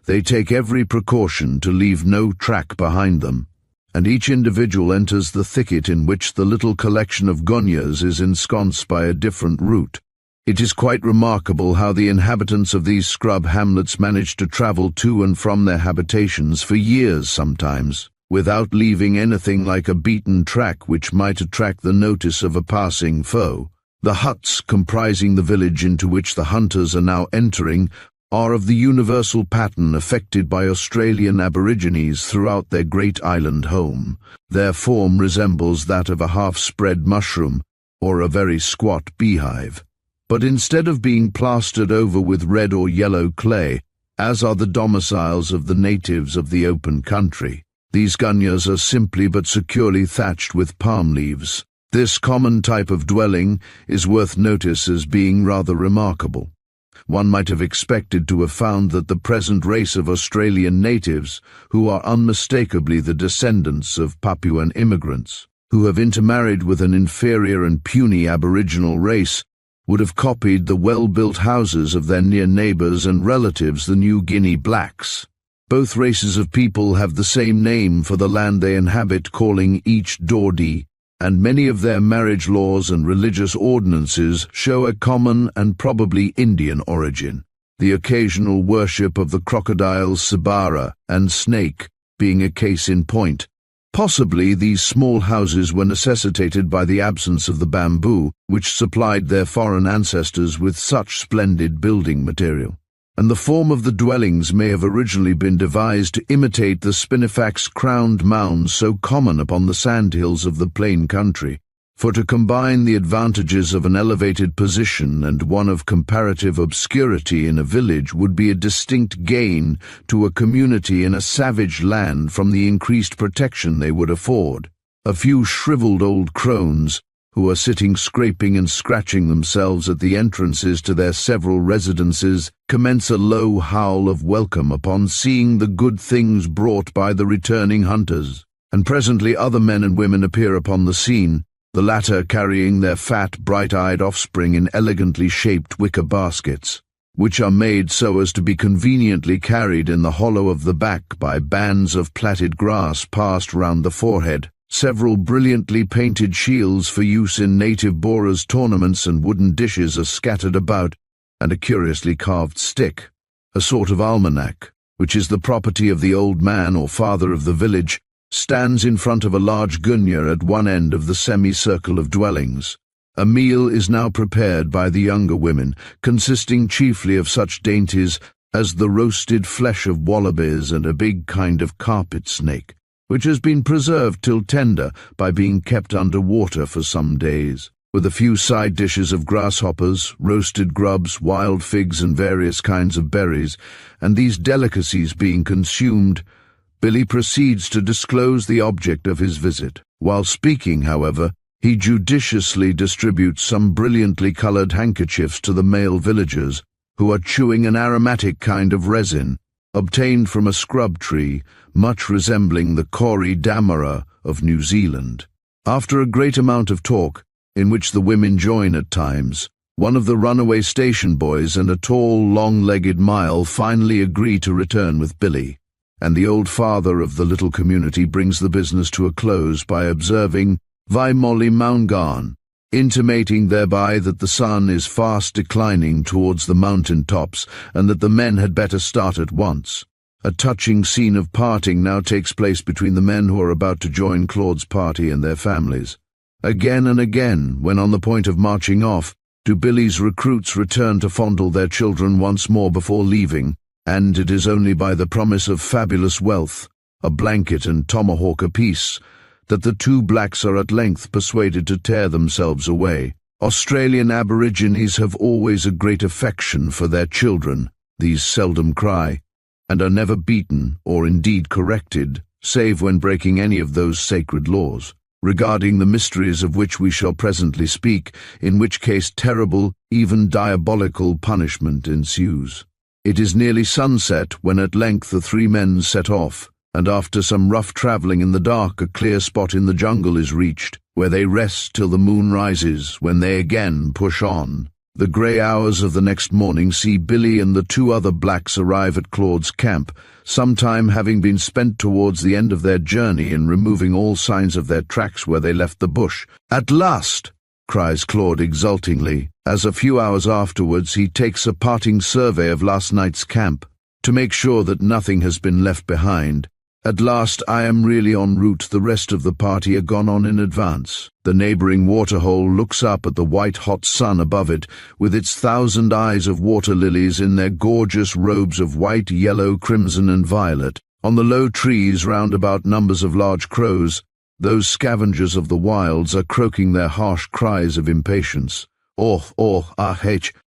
they take every precaution to leave no track behind them, and each individual enters the thicket in which the little collection of gunyas is ensconced by a different route. It is quite remarkable how the inhabitants of these scrub hamlets manage to travel to and from their habitations for years sometimes, without leaving anything like a beaten track which might attract the notice of a passing foe. The huts comprising the village into which the hunters are now entering are of the universal pattern affected by Australian Aborigines throughout their great island home. Their form resembles that of a half-spread mushroom or a very squat beehive. But instead of being plastered over with red or yellow clay, as are the domiciles of the natives of the open country, these gunyas are simply but securely thatched with palm leaves. This common type of dwelling is worth notice as being rather remarkable. One might have expected to have found that the present race of Australian natives, who are unmistakably the descendants of Papuan immigrants, who have intermarried with an inferior and puny Aboriginal race, would have copied the well-built houses of their near neighbours and relatives, the New Guinea blacks. Both races of people have the same name for the land they inhabit, calling each Dordie, and many of their marriage laws and religious ordinances show a common and probably Indian origin, the occasional worship of the crocodiles Sabara and snake being a case in point, Possibly these small houses were necessitated by the absence of the bamboo, which supplied their foreign ancestors with such splendid building material. And the form of the dwellings may have originally been devised to imitate the spinifex crowned mounds so common upon the sandhills of the plain country. For to combine the advantages of an elevated position and one of comparative obscurity in a village would be a distinct gain to a community in a savage land from the increased protection they would afford. A few shriveled old crones, who are sitting scraping and scratching themselves at the entrances to their several residences, commence a low howl of welcome upon seeing the good things brought by the returning hunters, and presently other men and women appear upon the scene, the latter carrying their fat, bright-eyed offspring in elegantly shaped wicker baskets, which are made so as to be conveniently carried in the hollow of the back by bands of plaited grass passed round the forehead. Several brilliantly painted shields for use in native borers' tournaments and wooden dishes are scattered about, and a curiously carved stick, a sort of almanac, which is the property of the old man or father of the village, stands in front of a large gunyah at one end of the semicircle of dwellings. A meal is now prepared by the younger women, consisting chiefly of such dainties as the roasted flesh of wallabies and a big kind of carpet snake, which has been preserved till tender by being kept under water for some days, with a few side dishes of grasshoppers, roasted grubs, wild figs, and various kinds of berries, and these delicacies being consumed, Billy proceeds to disclose the object of his visit. While speaking, however, he judiciously distributes some brilliantly colored handkerchiefs to the male villagers, who are chewing an aromatic kind of resin, obtained from a scrub tree, much resembling the Cori damara of New Zealand. After a great amount of talk, in which the women join at times, one of the runaway station boys and a tall, long-legged mile finally agree to return with Billy, and the old father of the little community brings the business to a close by observing "Vai molly maungan," intimating thereby that the sun is fast declining towards the mountain tops and that the men had better start at once. A touching scene of parting now takes place between the men who are about to join Claude's party and their families. Again and again, when on the point of marching off, do Billy's recruits return to fondle their children once more before leaving, and it is only by the promise of fabulous wealth, a blanket and tomahawk apiece, that the two blacks are at length persuaded to tear themselves away. Australian Aborigines have always a great affection for their children. These seldom cry, and are never beaten or indeed corrected, save when breaking any of those sacred laws, regarding the mysteries of which we shall presently speak, in which case terrible, even diabolical punishment ensues. It is nearly sunset when at length the three men set off, and after some rough travelling in the dark a clear spot in the jungle is reached, where they rest till the moon rises, when they again push on. The grey hours of the next morning see Billy and the two other blacks arrive at Claude's camp, some time having been spent towards the end of their journey in removing all signs of their tracks where they left the bush. "At last!" cries Claude exultingly, as a few hours afterwards he takes a parting survey of last night's camp, to make sure that nothing has been left behind. "At last I am really en route. The rest of the party are gone on in advance." The neighbouring waterhole looks up at the white-hot sun above it, with its 1,000 eyes of water lilies in their gorgeous robes of white, yellow, crimson and violet. On the low trees round about numbers of large crows, those scavengers of the wilds, are croaking their harsh cries of impatience.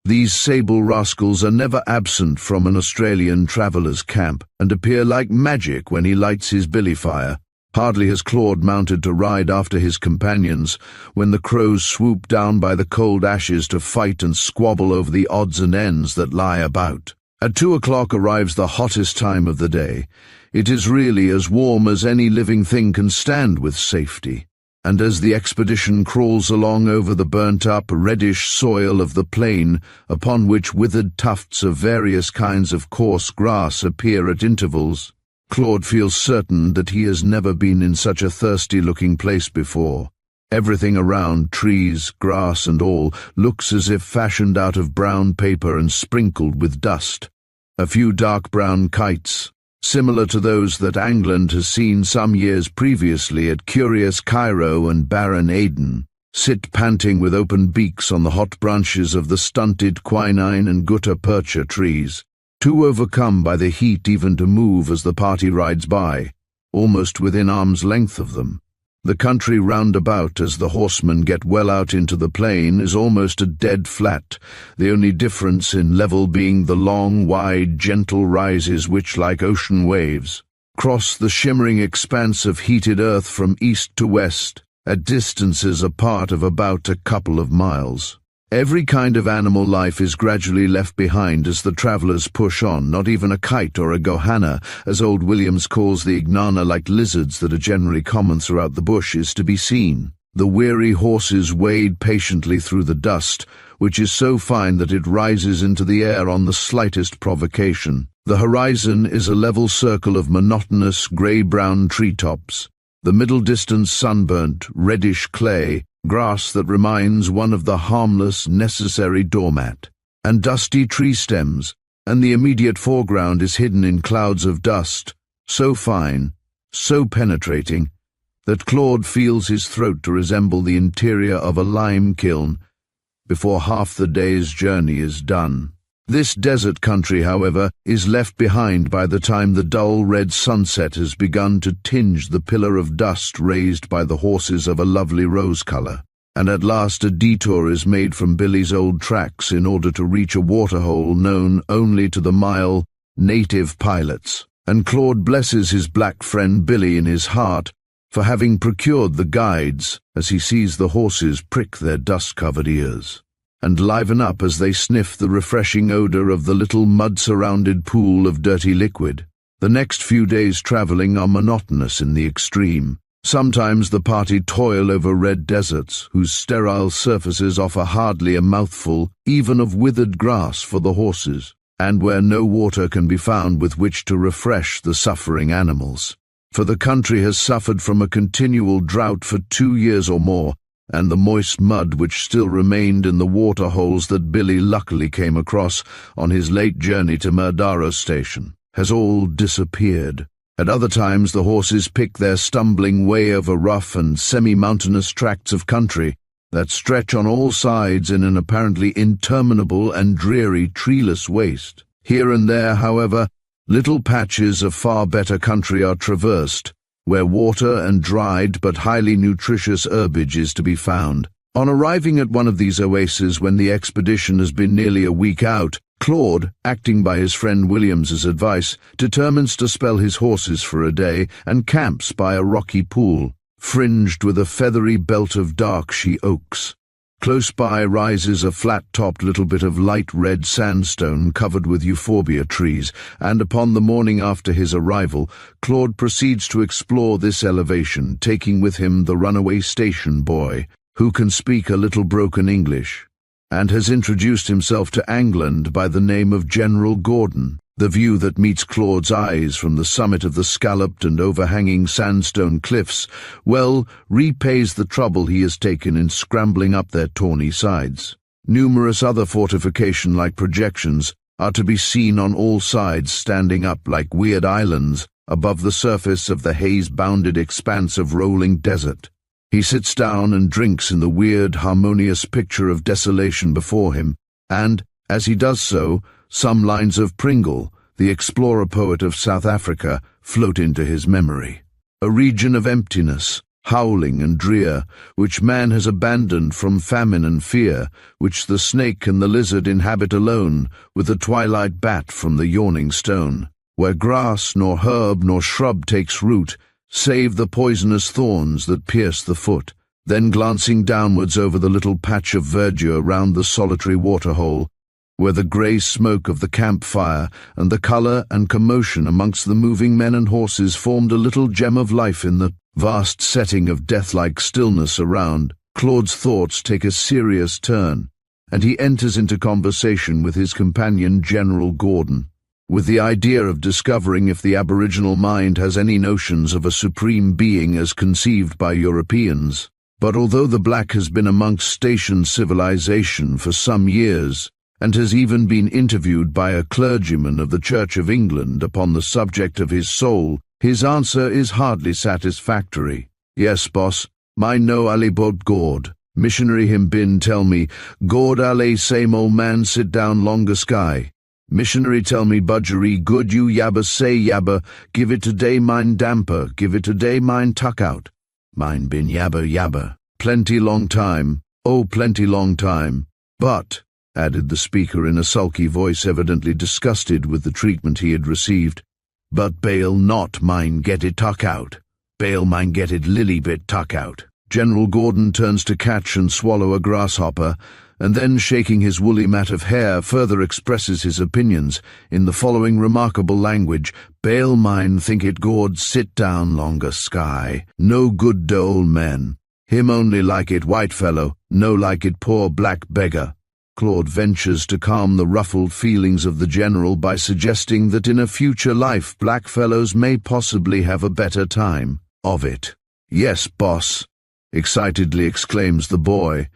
These sable rascals are never absent from an Australian traveller's camp, and appear like magic when he lights his billy fire. Hardly has Claude mounted to ride after his companions, when the crows swoop down by the cold ashes to fight and squabble over the odds and ends that lie about. At 2 o'clock arrives the hottest time of the day. It is really as warm as any living thing can stand with safety, and as the expedition crawls along over the burnt-up, reddish soil of the plain, upon which withered tufts of various kinds of coarse grass appear at intervals, Claude feels certain that he has never been in such a thirsty-looking place before. Everything around, trees, grass and all, looks as if fashioned out of brown paper and sprinkled with dust. A few dark brown kites, similar to those that England has seen some years previously at curious Cairo and barren Aden, sit panting with open beaks on the hot branches of the stunted quinine and gutta percha trees, too overcome by the heat even to move as the party rides by, almost within arm's length of them. The country round about as the horsemen get well out into the plain is almost a dead flat, the only difference in level being the long, wide, gentle rises which, like ocean waves, cross the shimmering expanse of heated earth from east to west, at distances apart of about a couple of miles. Every kind of animal life is gradually left behind as the travellers push on. Not even a kite or a gohanna, as old Williams calls the ignana-like lizards that are generally common throughout the bush, is to be seen. The weary horses wade patiently through the dust, which is so fine that it rises into the air on the slightest provocation. The horizon is a level circle of monotonous grey-brown treetops, the middle distance sunburnt, reddish clay, grass that reminds one of the harmless, necessary doormat, and dusty tree stems, and the immediate foreground is hidden in clouds of dust, so fine, so penetrating, that Claude feels his throat to resemble the interior of a lime kiln before half the day's journey is done. This desert country, however, is left behind by the time the dull red sunset has begun to tinge the pillar of dust raised by the horses of a lovely rose color, and at last a detour is made from Billy's old tracks in order to reach a waterhole known only to the mile native pilots, and Claude blesses his black friend Billy in his heart for having procured the guides as he sees the horses prick their dust-covered ears and liven up as they sniff the refreshing odor of the little mud-surrounded pool of dirty liquid. The next few days' traveling are monotonous in the extreme. Sometimes the party toil over red deserts, whose sterile surfaces offer hardly a mouthful even of withered grass for the horses, and where no water can be found with which to refresh the suffering animals. For the country has suffered from a continual drought for 2 years or more, and the moist mud which still remained in the water holes that Billy luckily came across on his late journey to Murdaro station has all disappeared. At other times the horses pick their stumbling way over rough and semi-mountainous tracts of country that stretch on all sides in an apparently interminable and dreary treeless waste. Here and there, however, little patches of far better country are traversed, where water and dried but highly nutritious herbage is to be found. On arriving at one of these oases when the expedition has been nearly a week out, Claude, acting by his friend Williams's advice, determines to spell his horses for a day and camps by a rocky pool, fringed with a feathery belt of dark she oaks. Close by rises a flat-topped little bit of light red sandstone covered with euphorbia trees, and upon the morning after his arrival, Claude proceeds to explore this elevation, taking with him the runaway station boy, who can speak a little broken English, and has introduced himself to England by the name of General Gordon. The view that meets Claude's eyes from the summit of the scalloped and overhanging sandstone cliffs well repays the trouble he has taken in scrambling up their tawny sides. Numerous other fortification-like projections are to be seen on all sides, standing up like weird islands above the surface of the haze-bounded expanse of rolling desert. He sits down and drinks in the weird, harmonious picture of desolation before him, and, as he does so, some lines of Pringle, the explorer-poet of South Africa, float into his memory. A region of emptiness, howling and drear, which man has abandoned from famine and fear, which the snake and the lizard inhabit alone, with the twilight bat from the yawning stone, where grass nor herb nor shrub takes root, save the poisonous thorns that pierce the foot. Then glancing downwards over the little patch of verdure round the solitary waterhole, where the grey smoke of the campfire and the colour and commotion amongst the moving men and horses formed a little gem of life in the vast setting of death-like stillness around, Claude's thoughts take a serious turn, and he enters into conversation with his companion General Gordon, with the idea of discovering if the aboriginal mind has any notions of a supreme being as conceived by Europeans. But although the black has been amongst station civilization for some years, and has even been interviewed by a clergyman of the Church of England upon the subject of his soul, his answer is hardly satisfactory. Yes, boss, mine no alley bod God. Missionary him bin tell me, God alley same old man sit down longer sky. Missionary tell me budgery good you yabba say yabba, give it today mine damper, give it today mine tuck out. Mine bin yabba yabba, plenty long time, oh plenty long time. But, added the speaker in a sulky voice evidently disgusted with the treatment he had received, but bail not mine get it tuck out. Bail mine get it lily bit tuck out. General Gordon turns to catch and swallow a grasshopper, and then shaking his woolly mat of hair further expresses his opinions in the following remarkable language: Bail mine think it God sit down longer sky, no good dole men. Him only like it white fellow, no like it poor black beggar. Claude ventures to calm the ruffled feelings of the general by suggesting that in a future life black fellows may possibly have a better time of it. Yes, boss, excitedly exclaims the boy,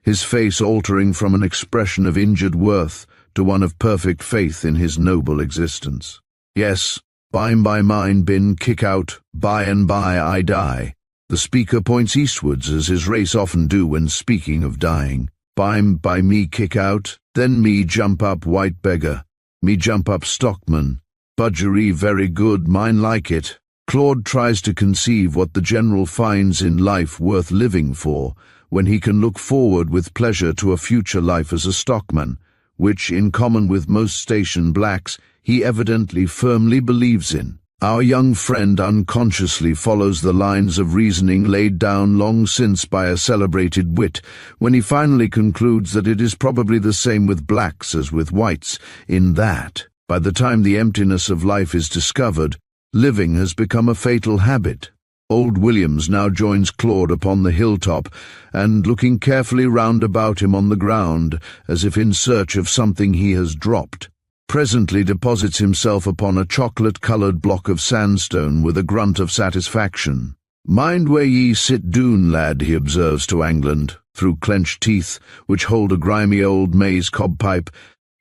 his face altering from an expression of injured worth to one of perfect faith in his noble existence. Yes, by mine bin kick out, by and by I die. The speaker points eastwards as his race often do when speaking of dying. By me kick out, then me jump up white beggar, me jump up stockman. Budgery very good, mine like it. Claude tries to conceive what the general finds in life worth living for, when he can look forward with pleasure to a future life as a stockman, which, in common with most station blacks, he evidently firmly believes in. Our young friend unconsciously follows the lines of reasoning laid down long since by a celebrated wit, when he finally concludes that it is probably the same with blacks as with whites, in that, by the time the emptiness of life is discovered, living has become a fatal habit. Old Williams now joins Claude upon the hilltop, and, looking carefully round about him on the ground, as if in search of something he has dropped, presently deposits himself upon a chocolate-coloured block of sandstone with a grunt of satisfaction. Mind where ye sit doon, lad, he observes to Angland, through clenched teeth, which hold a grimy old maize cob pipe.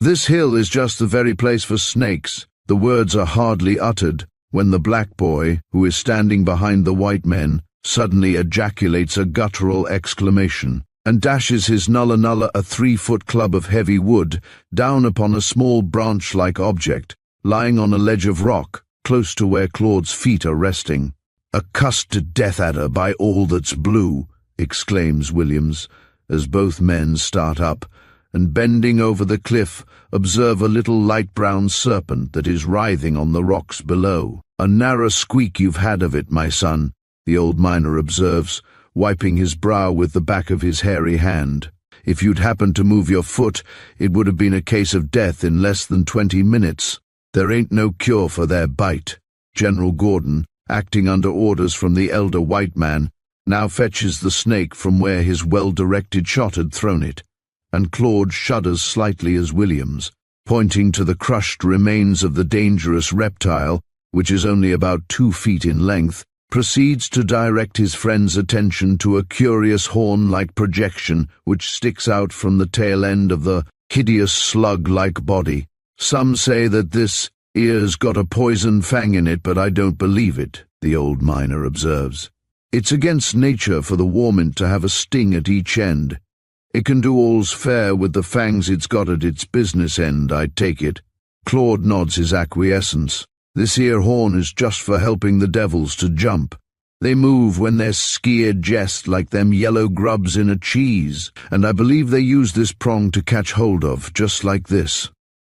This hill is just the very place for snakes. The words are hardly uttered, when the black boy, who is standing behind the white men, suddenly ejaculates a guttural exclamation, and dashes his nulla, a 3-foot club of heavy wood, down upon a small branch-like object, lying on a ledge of rock, close to where Claude's feet are resting. "A cussed death adder, by all that's blue," exclaims Williams, as both men start up, and bending over the cliff, observe a little light-brown serpent that is writhing on the rocks below. "A narrow squeak you've had of it, my son," the old miner observes, wiping his brow with the back of his hairy hand. "If you'd happened to move your foot, it would have been a case of death in less than 20 minutes. There ain't no cure for their bite." General Gordon, acting under orders from the elder white man, now fetches the snake from where his well-directed shot had thrown it, and Claude shudders slightly as Williams, pointing to the crushed remains of the dangerous reptile, which is only about 2 feet in length, proceeds to direct his friend's attention to a curious horn-like projection which sticks out from the tail end of the hideous slug-like body. "Some say that this ear's got a poison fang in it, but I don't believe it," the old miner observes. "It's against nature for the warmint to have a sting at each end. It can do all's fair with the fangs it's got at its business end, I take it." Claude nods his acquiescence. "This here horn is just for helping the devils to jump. They move when they're skeered jest like them yellow grubs in a cheese, and I believe they use this prong to catch hold of, just like this."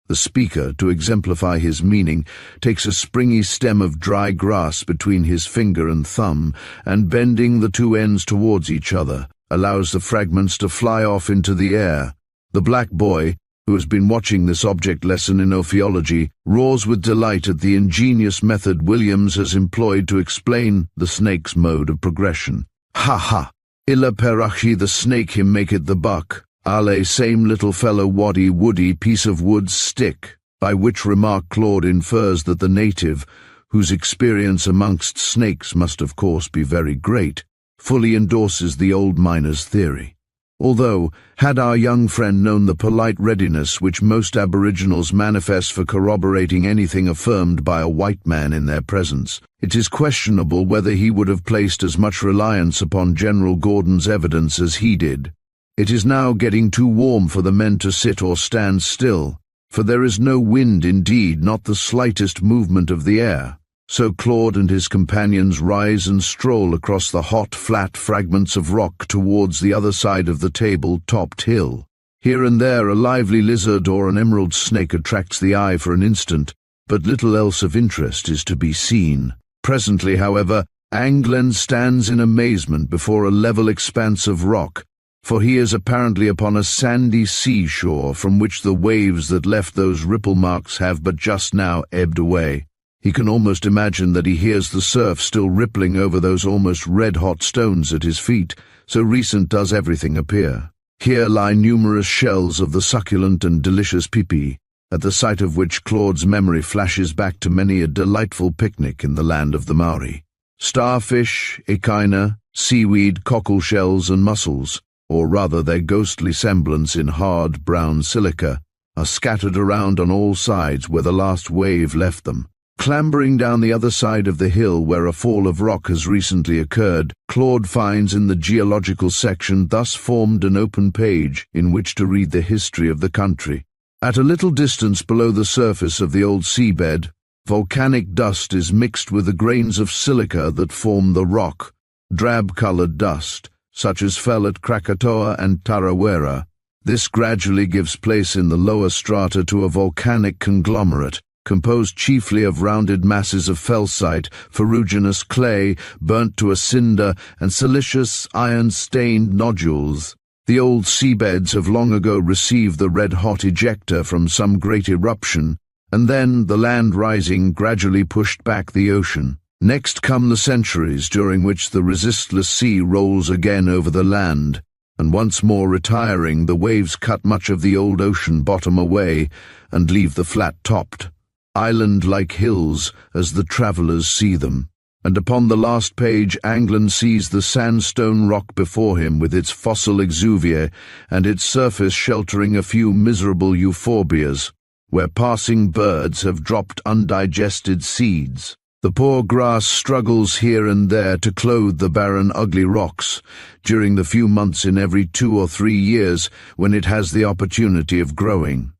The speaker, to exemplify his meaning, takes a springy stem of dry grass between his finger and thumb, and bending the 2 ends towards each other, allows the fragments to fly off into the air. The black boy, who has been watching this object lesson in ophiology, roars with delight at the ingenious method Williams has employed to explain the snake's mode of progression. "Ha ha! Illa perachi, the snake him make it the buck. Ale same little fellow waddy woody piece of wood stick," by which remark Claude infers that the native, whose experience amongst snakes must of course be very great, fully endorses the old miner's theory. Although, had our young friend known the polite readiness which most aboriginals manifest for corroborating anything affirmed by a white man in their presence, it is questionable whether he would have placed as much reliance upon General Gordon's evidence as he did. It is now getting too warm for the men to sit or stand still, for there is no wind, indeed, not the slightest movement of the air. So Claude and his companions rise and stroll across the hot, flat fragments of rock towards the other side of the table-topped hill. Here and there a lively lizard or an emerald snake attracts the eye for an instant, but little else of interest is to be seen. Presently, however, Anglen stands in amazement before a level expanse of rock, for he is apparently upon a sandy seashore from which the waves that left those ripple marks have but just now ebbed away. He can almost imagine that he hears the surf still rippling over those almost red-hot stones at his feet, so recent does everything appear. Here lie numerous shells of the succulent and delicious pipi, at the sight of which Claude's memory flashes back to many a delightful picnic in the land of the Maori. Starfish, echina, seaweed, cockle shells and mussels, or rather their ghostly semblance in hard brown silica, are scattered around on all sides where the last wave left them. Clambering down the other side of the hill where a fall of rock has recently occurred, Claude finds in the geological section thus formed an open page in which to read the history of the country. At a little distance below the surface of the old seabed, volcanic dust is mixed with the grains of silica that form the rock, drab-colored dust, such as fell at Krakatoa and Tarawera. This gradually gives place in the lower strata to a volcanic conglomerate, composed chiefly of rounded masses of felsite, ferruginous clay, burnt to a cinder, and silicious, iron-stained nodules. The old seabeds have long ago received the red-hot ejecta from some great eruption, and then, the land rising, gradually pushed back the ocean. Next come the centuries during which the resistless sea rolls again over the land, and once more retiring, the waves cut much of the old ocean bottom away and leave the flat-topped, island-like hills as the travellers see them. And upon the last page Anglen sees the sandstone rock before him with its fossil exuvia and its surface sheltering a few miserable euphorbias, where passing birds have dropped undigested seeds. The poor grass struggles here and there to clothe the barren, ugly rocks during the few months in every 2 or 3 years when it has the opportunity of growing.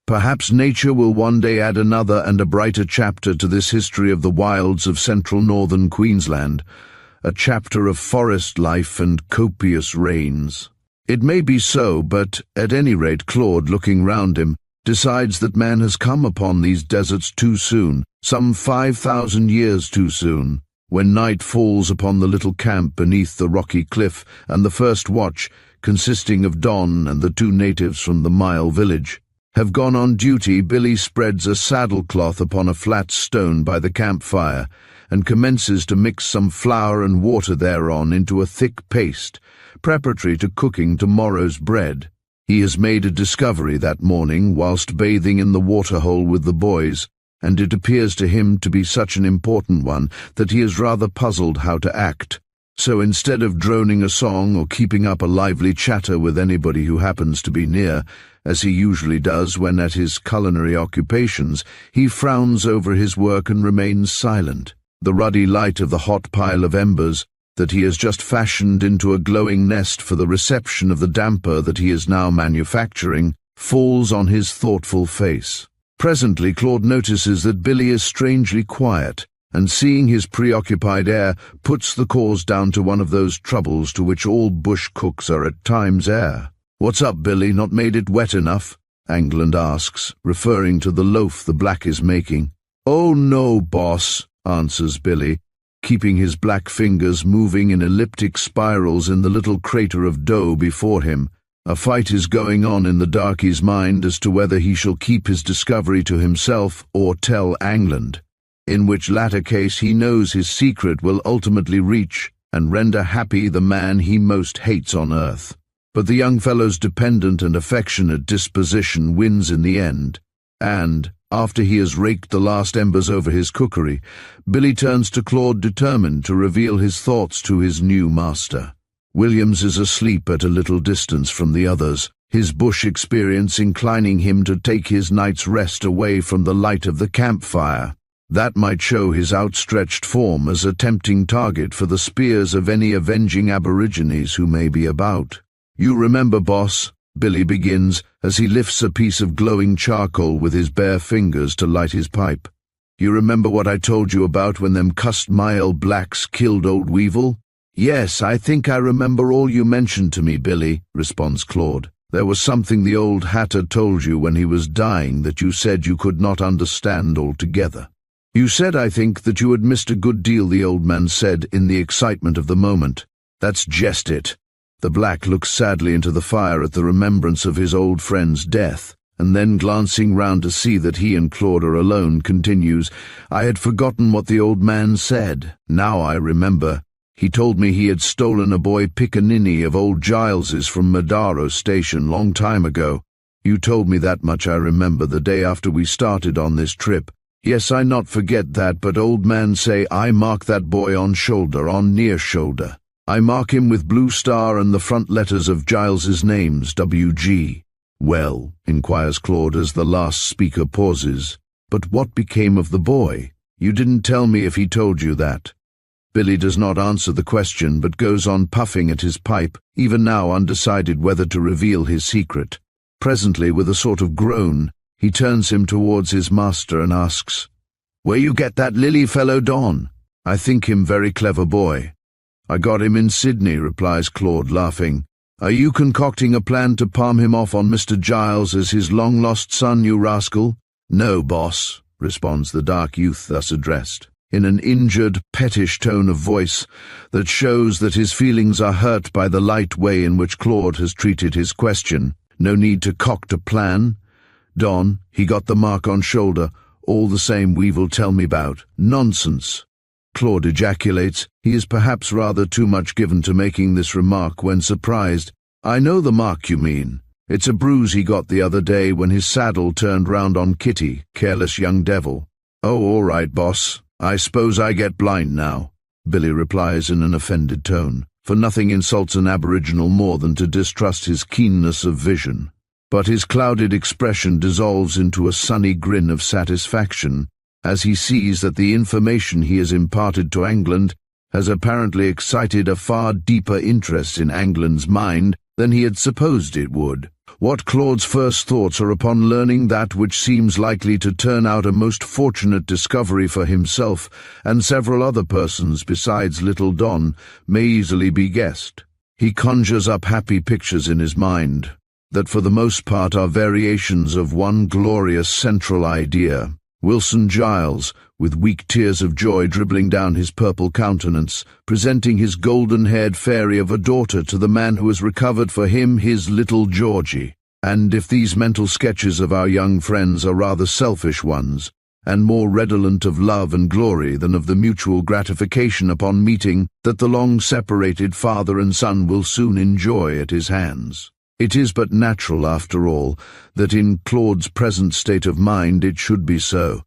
Perhaps nature will one day add another and a brighter chapter to this history of the wilds of central northern Queensland, a chapter of forest life and copious rains. It may be so, but at any rate Claude, looking round him, decides that man has come upon these deserts too soon, some 5,000 years too soon, when night falls upon the little camp beneath the rocky cliff, and the first watch, consisting of Don and the 2 natives from the Mile village, have gone on duty. Billy spreads a saddlecloth upon a flat stone by the campfire and commences to mix some flour and water thereon into a thick paste, preparatory to cooking tomorrow's bread. He has made a discovery that morning whilst bathing in the waterhole with the boys, and it appears to him to be such an important one that he is rather puzzled how to act. So instead of droning a song or keeping up a lively chatter with anybody who happens to be near, as he usually does when at his culinary occupations, he frowns over his work and remains silent. The ruddy light of the hot pile of embers that he has just fashioned into a glowing nest for the reception of the damper that he is now manufacturing falls on his thoughtful face. Presently Claude notices that Billy is strangely quiet, and seeing his preoccupied air, puts the cause down to one of those troubles to which all bush cooks are at times heir. "What's up, Billy? Not made it wet enough?" Anglen asks, referring to the loaf the black is making. "Oh no, boss," answers Billy, keeping his black fingers moving in elliptic spirals in the little crater of dough before him. A fight is going on in the darkie's mind as to whether he shall keep his discovery to himself or tell Anglen, in which latter case he knows his secret will ultimately reach and render happy the man he most hates on earth. But the young fellow's dependent and affectionate disposition wins in the end, and, after he has raked the last embers over his cookery, Billy turns to Claude determined to reveal his thoughts to his new master. Williams is asleep at a little distance from the others, his bush experience inclining him to take his night's rest away from the light of the campfire. That might show his outstretched form as a tempting target for the spears of any avenging aborigines who may be about. "You remember, boss," Billy begins, as he lifts a piece of glowing charcoal with his bare fingers to light his pipe. "You remember what I told you about when them cussed Mile Blacks killed old Weevil?" "Yes, I think I remember all you mentioned to me, Billy," responds Claude. "There was something the old hatter told you when he was dying that you said you could not understand altogether. You said, I think, that you had missed a good deal," the old man said in the excitement of the moment. "That's just it." The black looks sadly into the fire at the remembrance of his old friend's death, and then glancing round to see that he and Claude are alone, continues, "I had forgotten what the old man said. Now I remember. He told me he had stolen a boy pickaninny of old Giles's from Madaro Station long time ago. You told me that much, I remember, the day after we started on this trip. Yes, I not forget that, but old man say I mark that boy on shoulder, on near shoulder. I mark him with blue star and the front letters of Giles's names, W.G. "Well," inquires Claude as the last speaker pauses, "but what became of the boy? You didn't tell me if he told you that." Billy does not answer the question, but goes on puffing at his pipe, even now undecided whether to reveal his secret. Presently, with a sort of groan, he turns him towards his master and asks, "Where you get that lily fellow Don? I think him very clever boy." "I got him in Sydney," replies Claude, laughing. "Are you concocting a plan to palm him off on Mr. Giles as his long-lost son, you rascal?" "No, boss," responds the dark youth thus addressed, in an injured, pettish tone of voice that shows that his feelings are hurt by the light way in which Claude has treated his question. "No need to concoct a plan. Don, he got the mark on shoulder, all the same Weevil tell me about." "Nonsense," Claude ejaculates. He is perhaps rather too much given to making this remark when surprised. "I know the mark you mean. It's a bruise he got the other day when his saddle turned round on Kitty, careless young devil." "Oh, all right, boss. I suppose I get blind now," Billy replies in an offended tone, for nothing insults an aboriginal more than to distrust his keenness of vision. But his clouded expression dissolves into a sunny grin of satisfaction as he sees that the information he has imparted to England has apparently excited a far deeper interest in England's mind than he had supposed it would. What Claude's first thoughts are upon learning that which seems likely to turn out a most fortunate discovery for himself and several other persons besides little Don may easily be guessed. He conjures up happy pictures in his mind that for the most part are variations of one glorious central idea. Wilson Giles, with weak tears of joy dribbling down his purple countenance, presenting his golden-haired fairy of a daughter to the man who has recovered for him his little Georgie. And if these mental sketches of our young friends are rather selfish ones, and more redolent of love and glory than of the mutual gratification upon meeting that the long-separated father and son will soon enjoy at his hands, it is but natural, after all, that in Claude's present state of mind it should be so.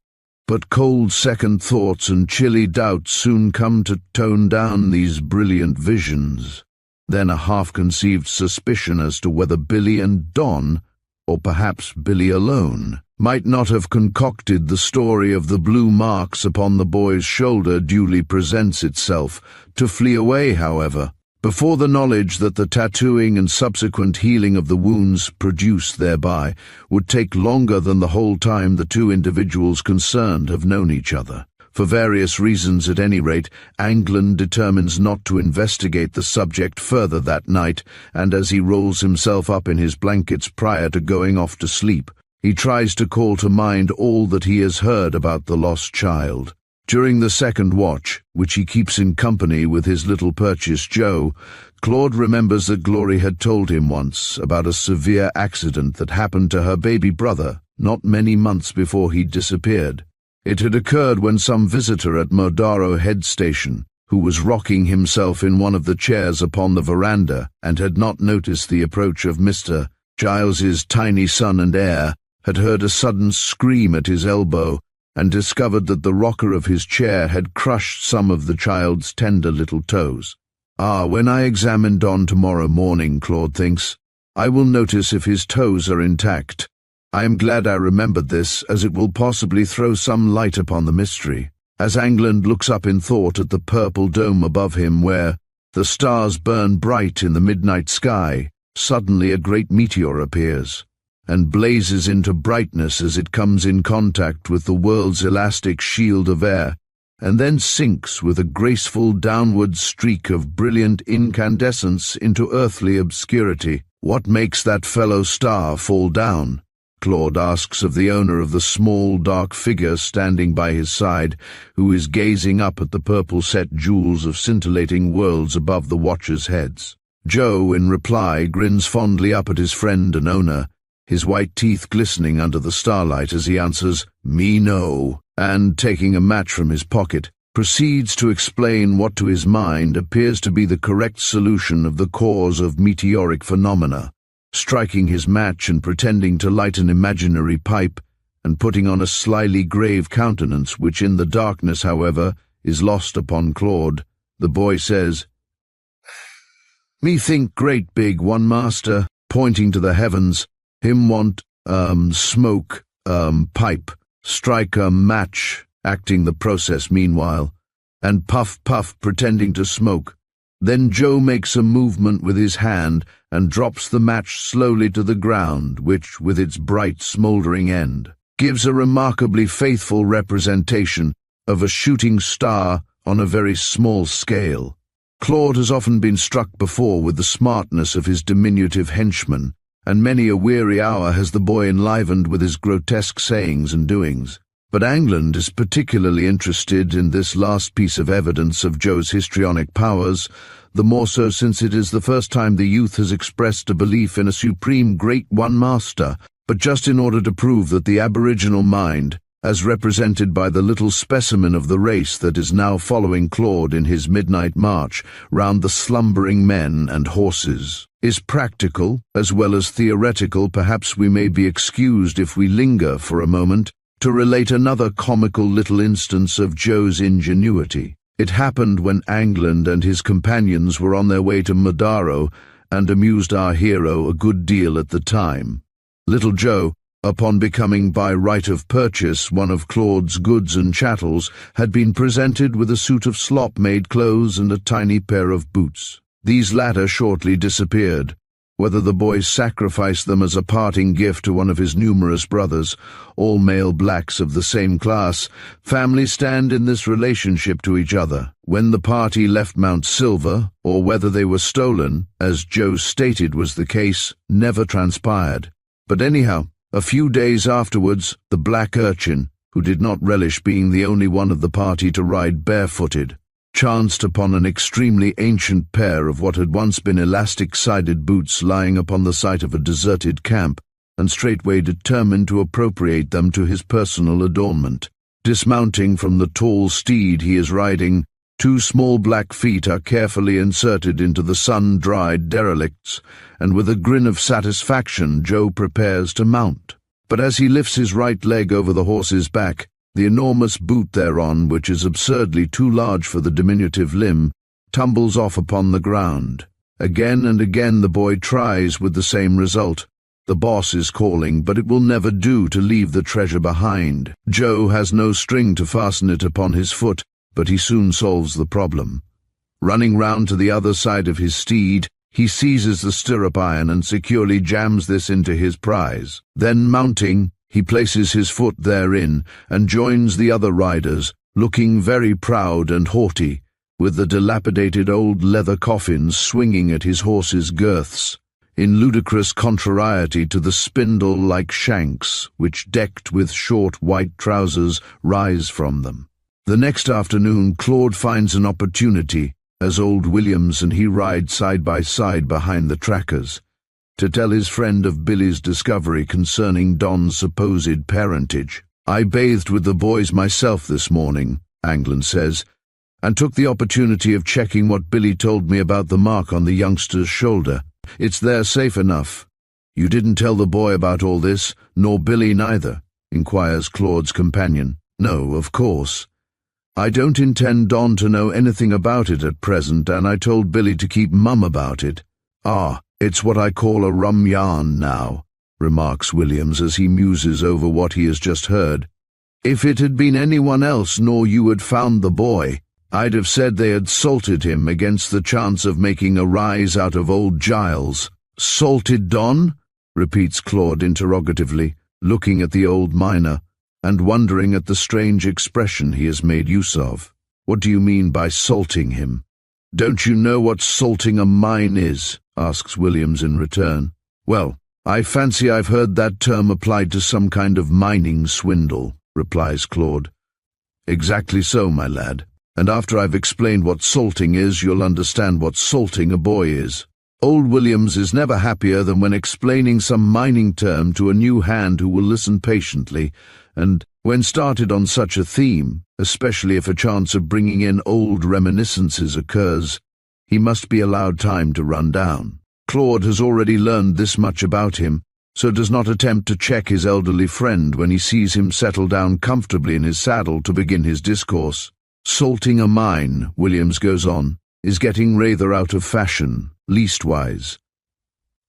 But cold second thoughts and chilly doubts soon come to tone down these brilliant visions. Then a half-conceived suspicion as to whether Billy and Don, or perhaps Billy alone, might not have concocted the story of the blue marks upon the boy's shoulder duly presents itself, to flee away, however, before the knowledge that the tattooing and subsequent healing of the wounds produced thereby would take longer than the whole time the two individuals concerned have known each other. For various reasons, at any rate, Anglin determines not to investigate the subject further that night, and as he rolls himself up in his blankets prior to going off to sleep, he tries to call to mind all that he has heard about the lost child. During the second watch, which he keeps in company with his little purchase Joe, Claude remembers that Glory had told him once about a severe accident that happened to her baby brother not many months before he disappeared. It had occurred when some visitor at Modaro Head Station, who was rocking himself in one of the chairs upon the veranda and had not noticed the approach of Mr. Giles's tiny son and heir, had heard a sudden scream at his elbow and discovered that the rocker of his chair had crushed some of the child's tender little toes. When I examine Don tomorrow morning, Claude thinks, I will notice if his toes are intact. I am glad I remembered this, as it will possibly throw some light upon the mystery. As Angland looks up in thought at the purple dome above him where the stars burn bright in the midnight sky, suddenly a great meteor appears, and blazes into brightness as it comes in contact with the world's elastic shield of air, and then sinks with a graceful downward streak of brilliant incandescence into earthly obscurity. What makes that fellow star fall down? Claude asks of the owner of the small, dark figure standing by his side, who is gazing up at the purple-set jewels of scintillating worlds above the watchers' heads. Joe, in reply, grins fondly up at his friend and owner, his white teeth glistening under the starlight as he answers, "Me no," and, taking a match from his pocket, proceeds to explain what to his mind appears to be the correct solution of the cause of meteoric phenomena. Striking his match and pretending to light an imaginary pipe, and putting on a slyly grave countenance which in the darkness, however, is lost upon Claude, the boy says, "Me think great big one, master," pointing to the heavens, "him want, smoke, pipe, strike a match," acting the process meanwhile, and puff, puff, pretending to smoke. Then Joe makes a movement with his hand and drops the match slowly to the ground, which, with its bright, smouldering end, gives a remarkably faithful representation of a shooting star on a very small scale. Claude has often been struck before with the smartness of his diminutive henchman, and many a weary hour has the boy enlivened with his grotesque sayings and doings. But Angland is particularly interested in this last piece of evidence of Joe's histrionic powers, the more so since it is the first time the youth has expressed a belief in a supreme great one master, but just in order to prove that the aboriginal mind, as represented by the little specimen of the race that is now following Claude in his midnight march round the slumbering men and horses, is practical as well as theoretical. Perhaps we may be excused if we linger for a moment to relate another comical little instance of Joe's ingenuity. It happened when Angland and his companions were on their way to Madaro, and amused our hero a good deal at the time. Little Joe, upon becoming by right of purchase one of Claude's goods and chattels, had been presented with a suit of slop-made clothes and a tiny pair of boots. These latter shortly disappeared. Whether the boy sacrificed them as a parting gift to one of his numerous brothers, all male blacks of the same class, families stand in this relationship to each other, when the party left Mount Silver, or whether they were stolen, as Joe stated was the case, never transpired. But anyhow, a few days afterwards, the black urchin, who did not relish being the only one of the party to ride barefooted, chanced upon an extremely ancient pair of what had once been elastic-sided boots lying upon the site of a deserted camp, and straightway determined to appropriate them to his personal adornment. Dismounting from the tall steed he is riding, 2 small black feet are carefully inserted into the sun-dried derelicts, and with a grin of satisfaction Joe prepares to mount. But as he lifts his right leg over the horse's back, the enormous boot thereon, which is absurdly too large for the diminutive limb, tumbles off upon the ground. Again and again the boy tries with the same result. The boss is calling, but it will never do to leave the treasure behind. Joe has no string to fasten it upon his foot, but he soon solves the problem. Running round to the other side of his steed, he seizes the stirrup iron and securely jams this into his prize. Then mounting, he places his foot therein and joins the other riders, looking very proud and haughty, with the dilapidated old leather coffins swinging at his horse's girths, in ludicrous contrariety to the spindle-like shanks which, decked with short white trousers, rise from them. The next afternoon Claude finds an opportunity, as old Williams and he ride side by side behind the trackers, to tell his friend of Billy's discovery concerning Don's supposed parentage. "I bathed with the boys myself this morning," Angland says, "and took the opportunity of checking what Billy told me about the mark on the youngster's shoulder. It's there safe enough." "You didn't tell the boy about all this, nor Billy neither?" inquires Claude's companion. "No, of course." I don't intend Don to know anything about it at present, and I told Billy to keep mum about it. Ah, it's what I call a rum yarn now, remarks Williams as he muses over what he has just heard. If it had been anyone else nor you had found the boy, I'd have said they had salted him against the chance of making a rise out of old Giles. Salted Don? Repeats Claude interrogatively, looking at the old miner, and wondering at the strange expression he has made use of. What do you mean by salting him? Don't you know what salting a mine is? Asks Williams in return. Well, I fancy I've heard that term applied to some kind of mining swindle, replies Claude. Exactly so, my lad. And after I've explained what salting is, you'll understand what salting a boy is. Old Williams is never happier than when explaining some mining term to a new hand who will listen patiently, and when started on such a theme, especially if a chance of bringing in old reminiscences occurs, he must be allowed time to run down. Claude has already learned this much about him, so does not attempt to check his elderly friend when he sees him settle down comfortably in his saddle to begin his discourse. Salting a mine, Williams goes on, is getting rather out of fashion, leastwise.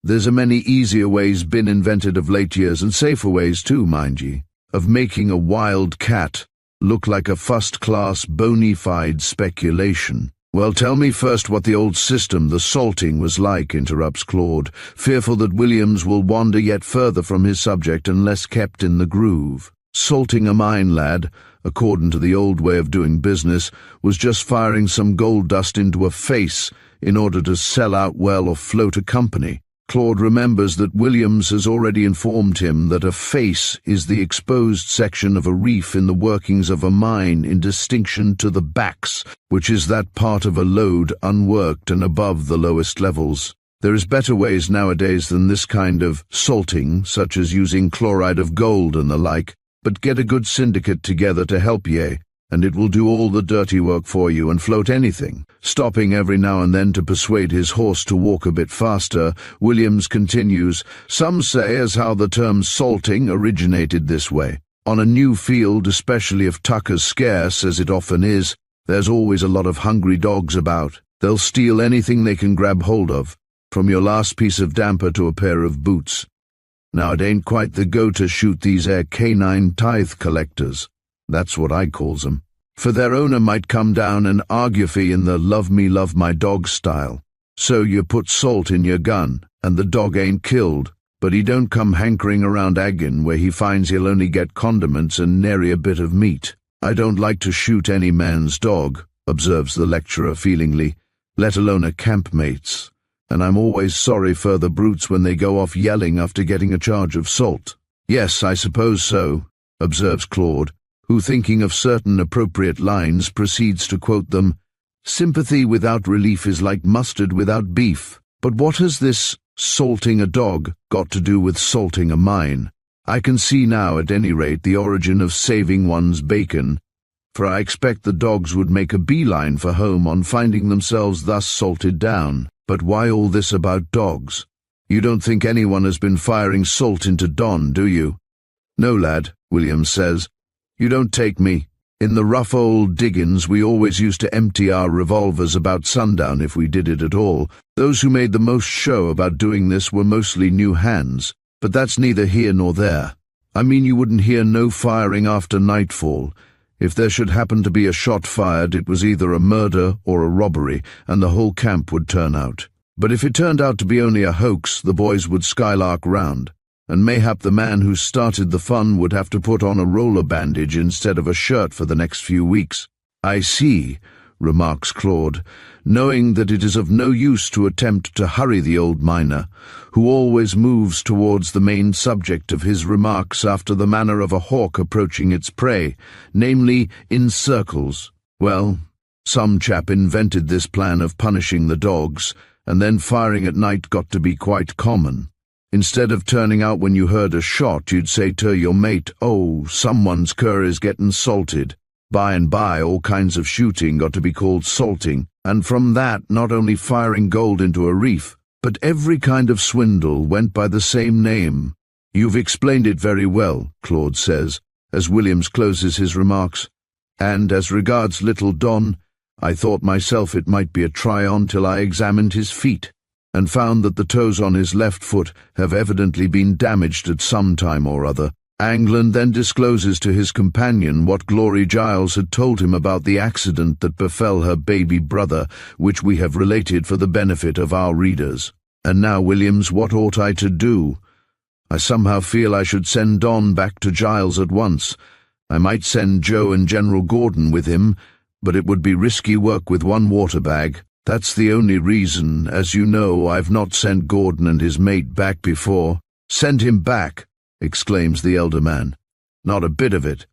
There's a many easier ways been invented of late years, and safer ways too, mind ye, of making a wild cat look like a first-class bona fide speculation. Well, tell me first what the old system, the salting, was like, interrupts Claude, fearful that Williams will wander yet further from his subject unless kept in the groove. Salting a mine, lad, according to the old way of doing business, was just firing some gold dust into a face in order to sell out well or float a company. Claude remembers that Williams has already informed him that a face is the exposed section of a reef in the workings of a mine in distinction to the backs, which is that part of a lode unworked and above the lowest levels. There is better ways nowadays than this kind of salting, such as using chloride of gold and the like, but get a good syndicate together to help ye, and it will do all the dirty work for you and float anything. Stopping every now and then to persuade his horse to walk a bit faster, Williams continues, some say as how the term salting originated this way. On a new field, especially if tucker's scarce, as it often is, there's always a lot of hungry dogs about. They'll steal anything they can grab hold of, from your last piece of damper to a pair of boots. Now, it ain't quite the go to shoot these canine tithe collectors. That's what I calls 'em. For their owner might come down and argue in the love me love my dog style. So you put salt in your gun, and the dog ain't killed, but he don't come hankering around Aggin where he finds he'll only get condiments and nary a bit of meat. I don't like to shoot any man's dog, observes the lecturer feelingly, let alone a campmate's, and I'm always sorry for the brutes when they go off yelling after getting a charge of salt. Yes, I suppose so, observes Claude, who, thinking of certain appropriate lines, proceeds to quote them. Sympathy without relief is like mustard without beef. But what has this salting a dog got to do with salting a mine? I can see now, at any rate, the origin of saving one's bacon, for I expect the dogs would make a beeline for home on finding themselves thus salted down. But why all this about dogs? You don't think anyone has been firing salt into Don, do you? No, lad, Williams says. You don't take me. In the rough old diggings we always used to empty our revolvers about sundown if we did it at all. Those who made the most show about doing this were mostly new hands, but that's neither here nor there. I mean, you wouldn't hear no firing after nightfall. If there should happen to be a shot fired, it was either a murder or a robbery, and the whole camp would turn out. But if it turned out to be only a hoax, the boys would skylark round, and mayhap the man who started the fun would have to put on a roller bandage instead of a shirt for the next few weeks. I see, remarks Claude, knowing that it is of no use to attempt to hurry the old miner, who always moves towards the main subject of his remarks after the manner of a hawk approaching its prey, namely in circles. Well, some chap invented this plan of punishing the dogs, and then firing at night got to be quite common. Instead of turning out when you heard a shot, you'd say to your mate, oh, someone's cur is getting salted. By and by, all kinds of shooting got to be called salting, and from that not only firing gold into a reef, but every kind of swindle went by the same name. You've explained it very well, Claude says, as Williams closes his remarks. And as regards little Don, I thought myself it might be a try-on till I examined his feet, and found that the toes on his left foot have evidently been damaged at some time or other. Anglin then discloses to his companion what Glory Giles had told him about the accident that befell her baby brother, which we have related for the benefit of our readers. And now, Williams, what ought I to do? I somehow feel I should send Don back to Giles at once. I might send Joe and General Gordon with him, but it would be risky work with one water bag. That's the only reason. As you know, I've not sent Gordon and his mate back before. Send him back, exclaims the elder man. Not a bit of it.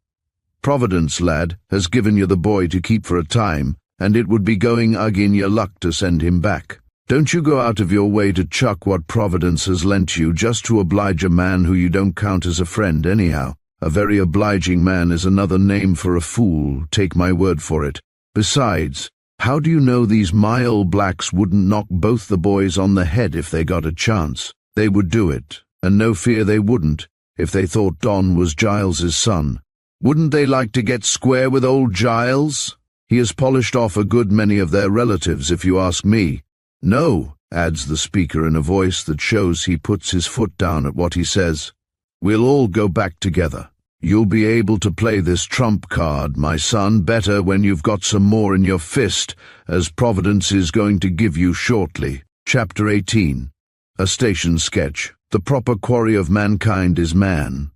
Providence, lad, has given you the boy to keep for a time, and it would be going in your luck to send him back. Don't you go out of your way to chuck what Providence has lent you just to oblige a man who you don't count as a friend anyhow. A very obliging man is another name for a fool, take my word for it. Besides, how do you know these mile blacks wouldn't knock both the boys on the head if they got a chance? They would do it, and no fear they wouldn't, if they thought Don was Giles's son. Wouldn't they like to get square with old Giles? He has polished off a good many of their relatives, if you ask me. No, adds the speaker in a voice that shows he puts his foot down at what he says. We'll all go back together. You'll be able to play this trump card, my son, better when you've got some more in your fist, as Providence is going to give you shortly. Chapter 18. A Station Sketch. The proper quarry of mankind is man.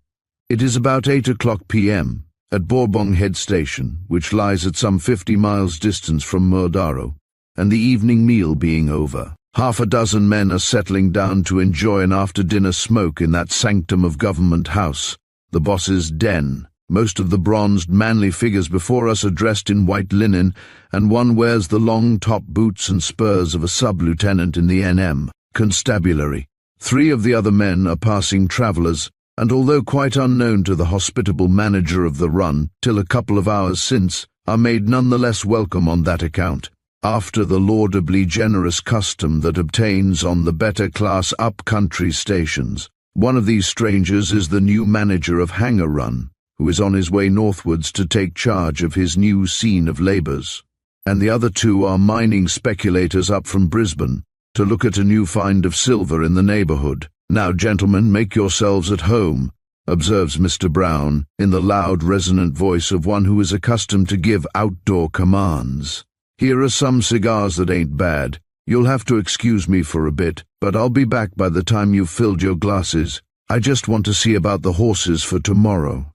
It is about 8 p.m. at Bourbon Head Station, which lies at some 50 miles distance from Murdaro, and the evening meal being over. Half a dozen men are settling down to enjoy an after-dinner smoke in that sanctum of Government House, the boss's den. Most of the bronzed, manly figures before us are dressed in white linen, and one wears the long top boots and spurs of a sub-lieutenant in the NM Constabulary. 3 of the other men are passing travellers, and although quite unknown to the hospitable manager of the run till a couple of hours since, are made none the less welcome on that account, after the laudably generous custom that obtains on the better-class up-country stations. One of these strangers is the new manager of Hanger Run, who is on his way northwards to take charge of his new scene of labours, and the other 2 are mining speculators up from Brisbane to look at a new find of silver in the neighbourhood. Now, gentlemen, make yourselves at home, observes Mr. Brown, in the loud, resonant voice of one who is accustomed to give outdoor commands. Here are some cigars that ain't bad. You'll have to excuse me for a bit, but I'll be back by the time you've filled your glasses. I just want to see about the horses for tomorrow.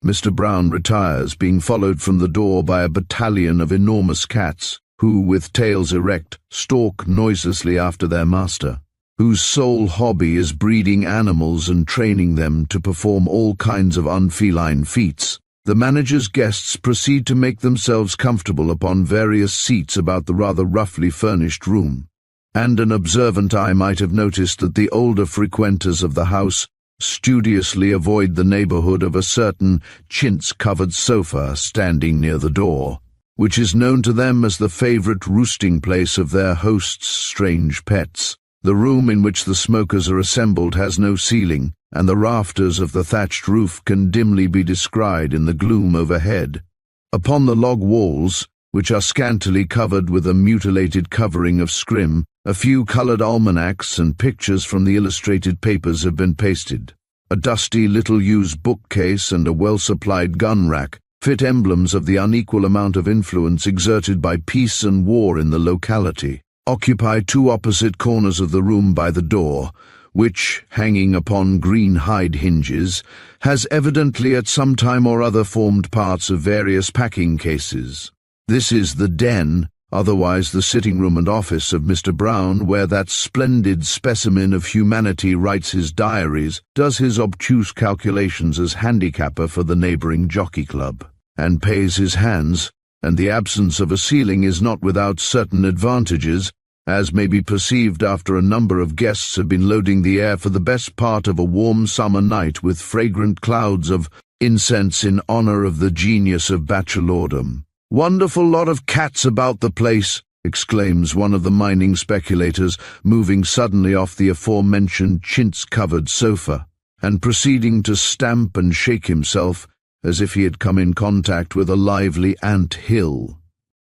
Mr. Brown retires, being followed from the door by a battalion of enormous cats, who, with tails erect, stalk noiselessly after their master, whose sole hobby is breeding animals and training them to perform all kinds of unfeline feats. The manager's guests proceed to make themselves comfortable upon various seats about the rather roughly furnished room, and an observant eye might have noticed that the older frequenters of the house studiously avoid the neighbourhood of a certain chintz-covered sofa standing near the door, which is known to them as the favourite roosting place of their host's strange pets. The room in which the smokers are assembled has no ceiling, and the rafters of the thatched roof can dimly be descried in the gloom overhead. Upon the log walls, which are scantily covered with a mutilated covering of scrim, a few coloured almanacs and pictures from the illustrated papers have been pasted. A dusty little-used bookcase and a well-supplied gun rack, fit emblems of the unequal amount of influence exerted by peace and war in the locality, occupy 2 opposite corners of the room by the door, which, hanging upon green hide hinges, has evidently at some time or other formed parts of various packing cases. This is the den, otherwise the sitting-room and office of Mr. Brown, where that splendid specimen of humanity writes his diaries, does his obtuse calculations as handicapper for the neighbouring jockey club, and pays his hands, and the absence of a ceiling is not without certain advantages, as may be perceived after a number of guests have been loading the air for the best part of a warm summer night with fragrant clouds of incense in honour of the genius of bachelordom. "Wonderful lot of cats about the place," exclaims one of the mining speculators, moving suddenly off the aforementioned chintz-covered sofa, and proceeding to stamp and shake himself, as if he had come in contact with a lively ant hill.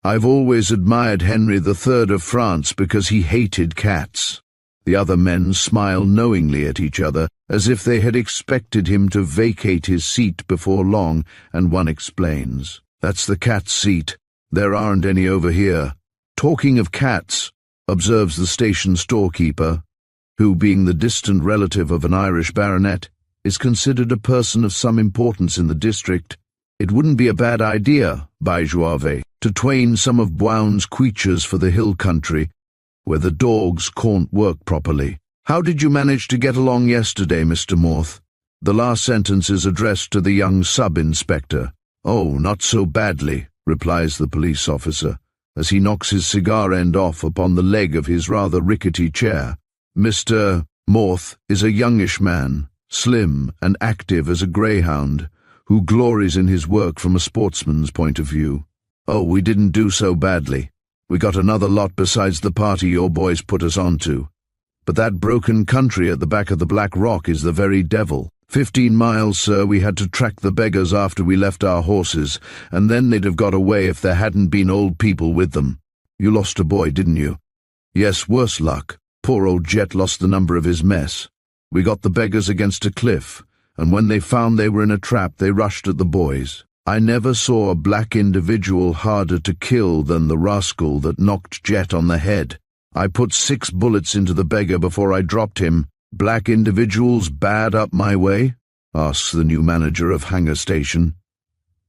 "I've always admired Henry III of France because he hated cats." The other men smile knowingly at each other, as if they had expected him to vacate his seat before long, and one explains, "That's the cat's seat. There aren't any over here." "Talking of cats," observes the station storekeeper, who, being the distant relative of an Irish baronet, is considered a person of some importance in the district, "it wouldn't be a bad idea, by Juave, to twain some of Blount's creatures for the hill country, where the dogs can't work properly. How did you manage to get along yesterday, Mr. Morth?" The last sentence is addressed to the young sub-inspector. "Oh, not so badly," replies the police officer, as he knocks his cigar end off upon the leg of his rather rickety chair. Mr. Morth is a youngish man, slim and active as a greyhound, who glories in his work from a sportsman's point of view. "Oh, we didn't do so badly. We got another lot besides the party your boys put us onto. But that broken country at the back of the Black Rock is the very devil. 15 miles, sir. We had to track the beggars after we left our horses, and then they'd have got away if there hadn't been old people with them. You lost a boy, didn't you?" "Yes, worse luck. Poor old Jet lost the number of his mess. We got the beggars against a cliff, and when they found they were in a trap, they rushed at the boys. I never saw a black individual harder to kill than the rascal that knocked Jet on the head. I put 6 bullets into the beggar before I dropped him. Black individuals bad up my way?" asks the new manager of Hangar Station.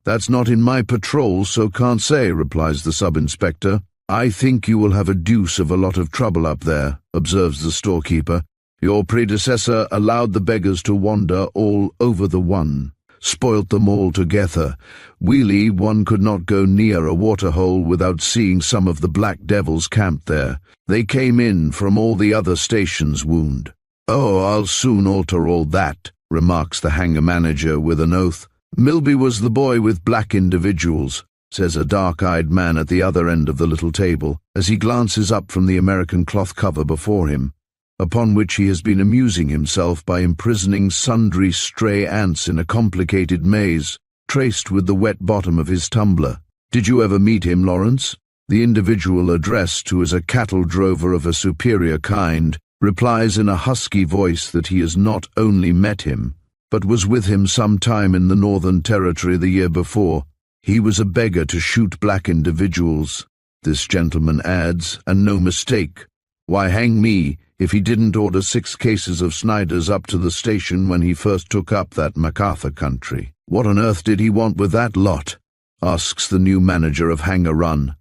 "That's not in my patrol, so can't say," replies the sub-inspector. "I think you will have a deuce of a lot of trouble up there," observes the storekeeper. "Your predecessor allowed the beggars to wander all over the one. Spoilt them all together. Really, one could not go near a waterhole without seeing some of the black devils camped there. They came in from all the other stations, wound." "Oh, I'll soon alter all that," remarks the hangar manager with an oath. "Milby was the boy with black individuals," says a dark-eyed man at the other end of the little table, as he glances up from the American cloth cover before him, upon which he has been amusing himself by imprisoning sundry stray ants in a complicated maze, traced with the wet bottom of his tumbler. "Did you ever meet him, Lawrence?" The individual addressed, who is a cattle drover of a superior kind, replies in a husky voice that he has not only met him, but was with him some time in the Northern Territory the year before. "He was a beggar to shoot black individuals," this gentleman adds, "and no mistake. Why, hang me if he didn't order 6 cases of Snyder's up to the station when he first took up that MacArthur country." "What on earth did he want with that lot?" asks the new manager of Hangar Run.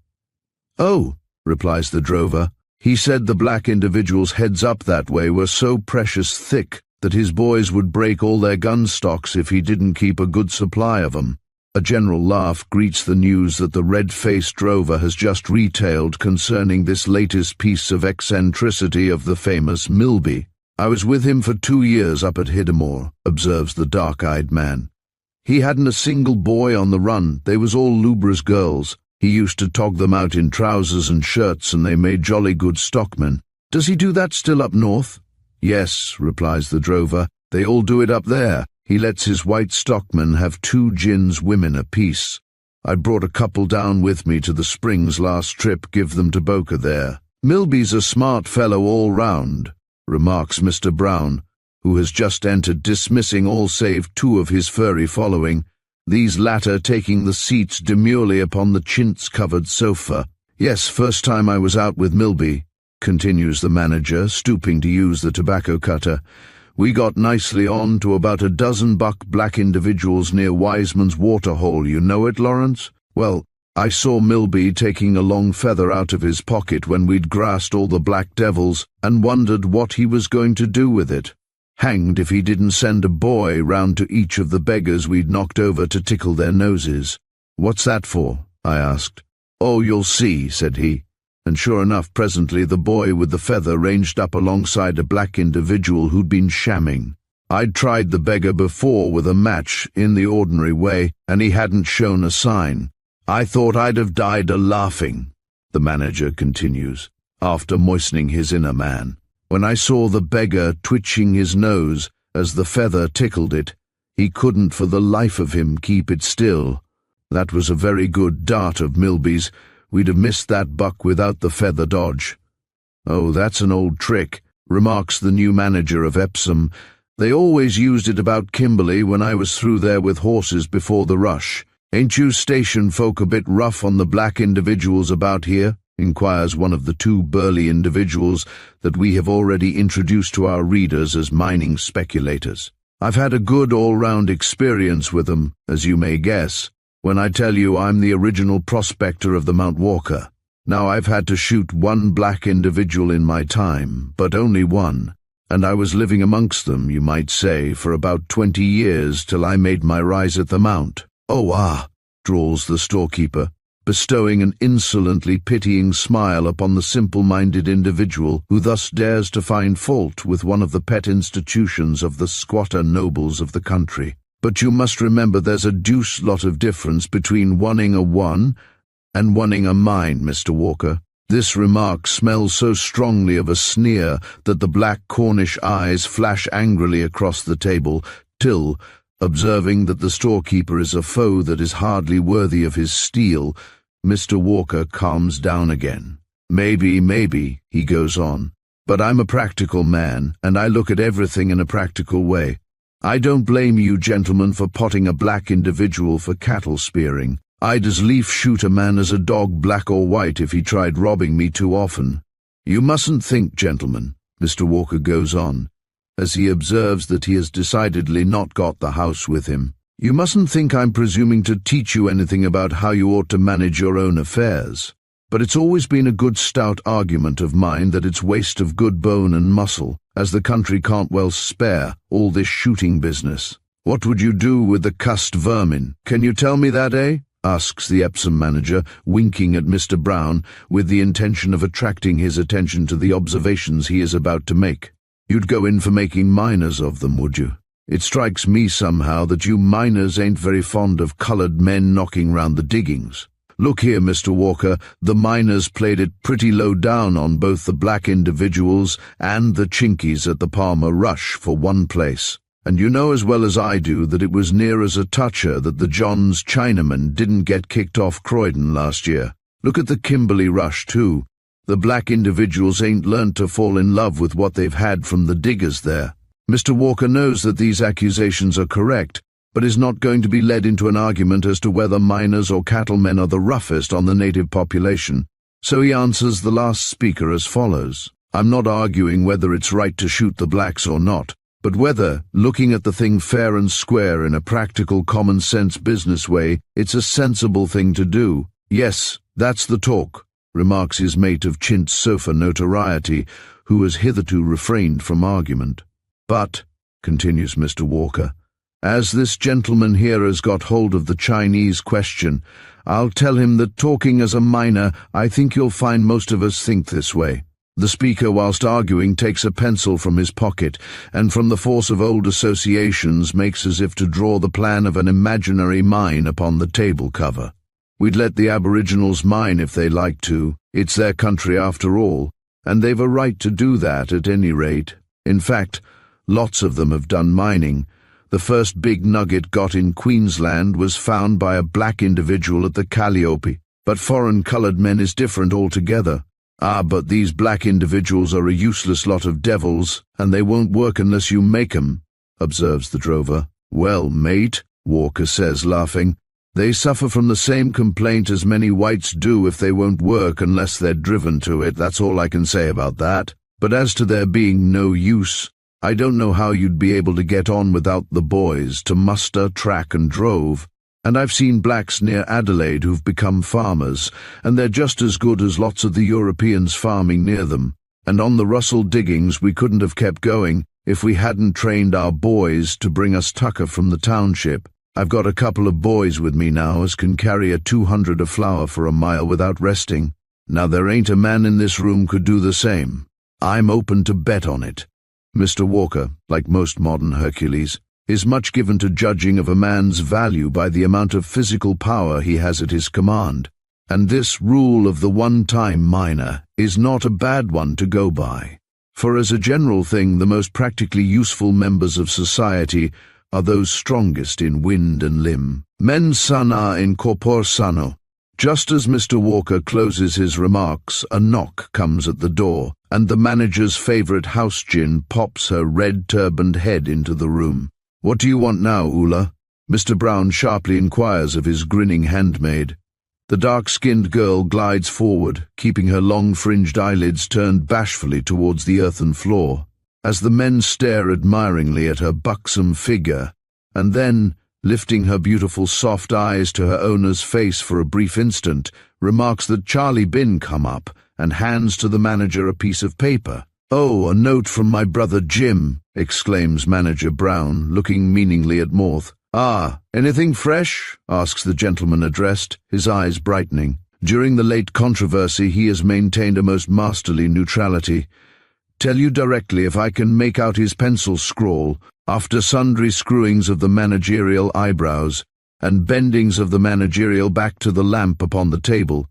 "Oh," replies the drover, "he said the black individuals heads up that way were so precious thick that his boys would break all their gun stocks if he didn't keep a good supply of 'em." A general laugh greets the news that the red-faced drover has just retailed concerning this latest piece of eccentricity of the famous Milby. "I was with him for 2 years up at Hidamore," observes the dark-eyed man. "He hadn't a single boy on the run. They was all lubras girls. He used to tog them out in trousers and shirts, and they made jolly good stockmen." "Does he do that still up north?" "Yes," replies the drover. "They all do it up there. He lets his white stockmen have 2 gins women apiece. I brought a couple down with me to the Springs last trip, give them to Boca there." "Milby's a smart fellow all round," remarks Mr. Brown, who has just entered, dismissing all save 2 of his furry following, these latter taking the seats demurely upon the chintz-covered sofa. "Yes, first time I was out with Milby," continues the manager, stooping to use the tobacco cutter. "We got nicely on to about a dozen buck black individuals near Wiseman's waterhole. You know it, Lawrence? Well, I saw Milby taking a long feather out of his pocket when we'd grassed all the black devils, and wondered what he was going to do with it. Hanged if he didn't send a boy round to each of the beggars we'd knocked over to tickle their noses." "What's that for?" I asked. "Oh, you'll see," said he. And sure enough, presently the boy with the feather ranged up alongside a black individual who'd been shamming. I'd tried the beggar before with a match in the ordinary way, and he hadn't shown a sign. I thought I'd have died a-laughing, the manager continues, after moistening his inner man, when I saw the beggar twitching his nose as the feather tickled it. He couldn't for the life of him keep it still. That was a very good dart of Milby's. We'd have missed that buck without the feather dodge. Oh, that's an old trick, remarks the new manager of Epsom. They always used it about Kimberley when I was through there with horses before the rush. Ain't you station folk a bit rough on the black individuals about here? Inquires one of the two burly individuals that we have already introduced to our readers as mining speculators. I've had a good all-round experience with them, as you may guess, when I tell you I'm the original prospector of the Mount Walker. Now I've had to shoot one black individual in my time, but only one, and I was living amongst them, you might say, for about 20 years till I made my rise at the Mount. Oh, drawls the storekeeper, bestowing an insolently pitying smile upon the simple-minded individual who thus dares to find fault with one of the pet institutions of the squatter nobles of the country. But you must remember there's a deuce lot of difference between wanting a one and wanting a mine, Mr. Walker. This remark smells so strongly of a sneer that the black Cornish eyes flash angrily across the table, till, observing that the storekeeper is a foe that is hardly worthy of his steel, Mr. Walker calms down again. Maybe, he goes on, but I'm a practical man, and I look at everything in a practical way. I don't blame you gentlemen for potting a black individual for cattle spearing. I'd as lief shoot a man as a dog, black or white, if he tried robbing me too often. You mustn't think, gentlemen, Mr. Walker goes on, as he observes that he has decidedly not got the house with him. You mustn't think I'm presuming to teach you anything about how you ought to manage your own affairs. But it's always been a good stout argument of mine that it's waste of good bone and muscle, as the country can't well spare all this shooting business. What would you do with the cussed vermin? Can you tell me that, eh? Asks the Epsom manager, winking at Mr. Brown, with the intention of attracting his attention to the observations he is about to make. You'd go in for making miners of them, would you? It strikes me somehow that you miners ain't very fond of coloured men knocking round the diggings. Look here, Mr. Walker, the miners played it pretty low down on both the black individuals and the Chinkies at the Palmer Rush for one place. And you know as well as I do that it was near as a toucher that the John's Chinaman didn't get kicked off Croydon last year. Look at the Kimberley Rush, too. The black individuals ain't learnt to fall in love with what they've had from the diggers there. Mr. Walker knows that these accusations are correct, but is not going to be led into an argument as to whether miners or cattlemen are the roughest on the native population. So he answers the last speaker as follows. I'm not arguing whether it's right to shoot the blacks or not, but whether, looking at the thing fair and square in a practical common-sense business way, it's a sensible thing to do. Yes, that's the talk, remarks his mate of chintz sofa notoriety, who has hitherto refrained from argument. But, continues Mr. Walker, as this gentleman here has got hold of the Chinese question, I'll tell him that talking as a miner, I think you'll find most of us think this way. The speaker, whilst arguing, takes a pencil from his pocket, and from the force of old associations makes as if to draw the plan of an imaginary mine upon the table cover. We'd let the aboriginals mine if they like to. It's their country after all, and they've a right to do that at any rate. In fact, lots of them have done mining. The first big nugget got in Queensland was found by a black individual at the Calliope, but foreign coloured men is different altogether. But these black individuals are a useless lot of devils, and they won't work unless you make 'em, observes the drover. Well, mate, Walker says, laughing, they suffer from the same complaint as many whites do if they won't work unless they're driven to it. That's all I can say about that. But as to there being no use, I don't know how you'd be able to get on without the boys to muster, track and drove. And I've seen blacks near Adelaide who've become farmers, and they're just as good as lots of the Europeans farming near them. And on the Russell diggings we couldn't have kept going if we hadn't trained our boys to bring us tucker from the township. I've got a couple of boys with me now as can carry a 200 of flour for a mile without resting. Now there ain't a man in this room could do the same. I'm open to bet on it. Mr. Walker, like most modern Hercules, is much given to judging of a man's value by the amount of physical power he has at his command, and this rule of the one-time miner is not a bad one to go by. For as a general thing, the most practically useful members of society are those strongest in wind and limb. Mens sana in corpore sano. Just as Mr. Walker closes his remarks, a knock comes at the door, and the manager's favorite house djinn pops her red-turbaned head into the room. "What do you want now, Ula?" Mr. Brown sharply inquires of his grinning handmaid. The dark-skinned girl glides forward, keeping her long-fringed eyelids turned bashfully towards the earthen floor, as the men stare admiringly at her buxom figure, and then, lifting her beautiful soft eyes to her owner's face for a brief instant, remarks that Charlie Bin come up and hands to the manager a piece of paper. "Oh, a note from my brother Jim," exclaims Manager Brown, looking meaningly at Morth. "Ah, anything fresh?" asks the gentleman addressed, his eyes brightening. During the late controversy he has maintained a most masterly neutrality. "Tell you directly if I can make out his pencil scrawl, after sundry screwings of the managerial eyebrows, and bendings of the managerial back to the lamp upon the table,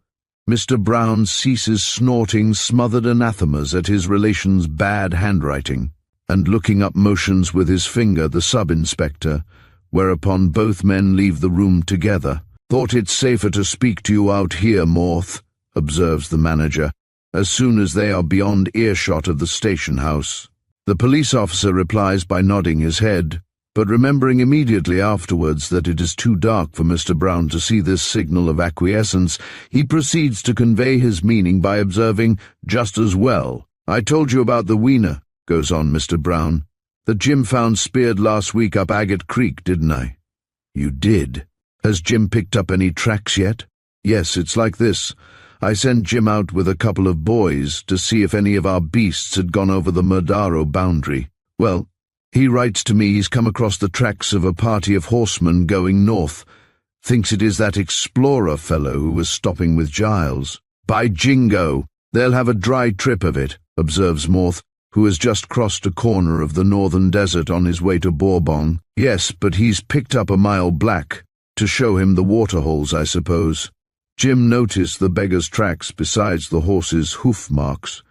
Mr. Brown ceases snorting smothered anathemas at his relation's bad handwriting, and looking up motions with his finger the sub-inspector, whereupon both men leave the room together. "Thought it safer to speak to you out here, Morth," observes the manager, as soon as they are beyond earshot of the station house. The police officer replies by nodding his head, but remembering immediately afterwards that it is too dark for Mr. Brown to see this signal of acquiescence, he proceeds to convey his meaning by observing, "Just as well. I told you about the wiener," goes on Mr. Brown, "that Jim found speared last week up Agate Creek, didn't I?" "You did. Has Jim picked up any tracks yet?" "Yes, it's like this. I sent Jim out with a couple of boys to see if any of our beasts had gone over the Murdaro boundary. Well, he writes to me he's come across the tracks of a party of horsemen going north. Thinks it is that explorer fellow who was stopping with Giles. By jingo, they'll have a dry trip of it," observes Morth, who has just crossed a corner of the northern desert on his way to Bourbon. "Yes, but he's picked up a mile black, to show him the waterholes, I suppose." Jim noticed the beggar's tracks besides the horse's hoof marks,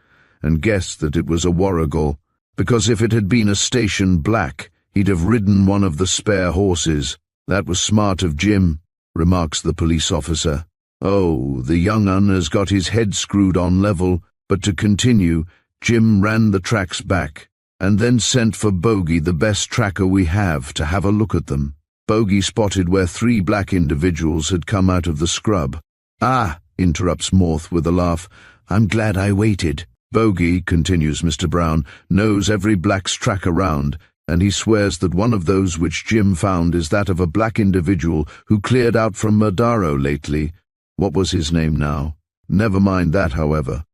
and guessed that it was a warrigal, because if it had been a station black, he'd have ridden one of the spare horses. "That was smart of Jim," remarks the police officer. "Oh, the young un has got his head screwed on level," but to continue, Jim ran the tracks back, and then sent for Bogey, the best tracker we have, to have a look at them. Bogey spotted where 3 black individuals had come out of the scrub. "Ah," interrupts Morth with a laugh, "I'm glad I waited." Bogey, continues Mr. Brown, knows every black's track around, and he swears that one of those which Jim found is that of a black individual who cleared out from Murdaro lately. What was his name now? Never mind that, however.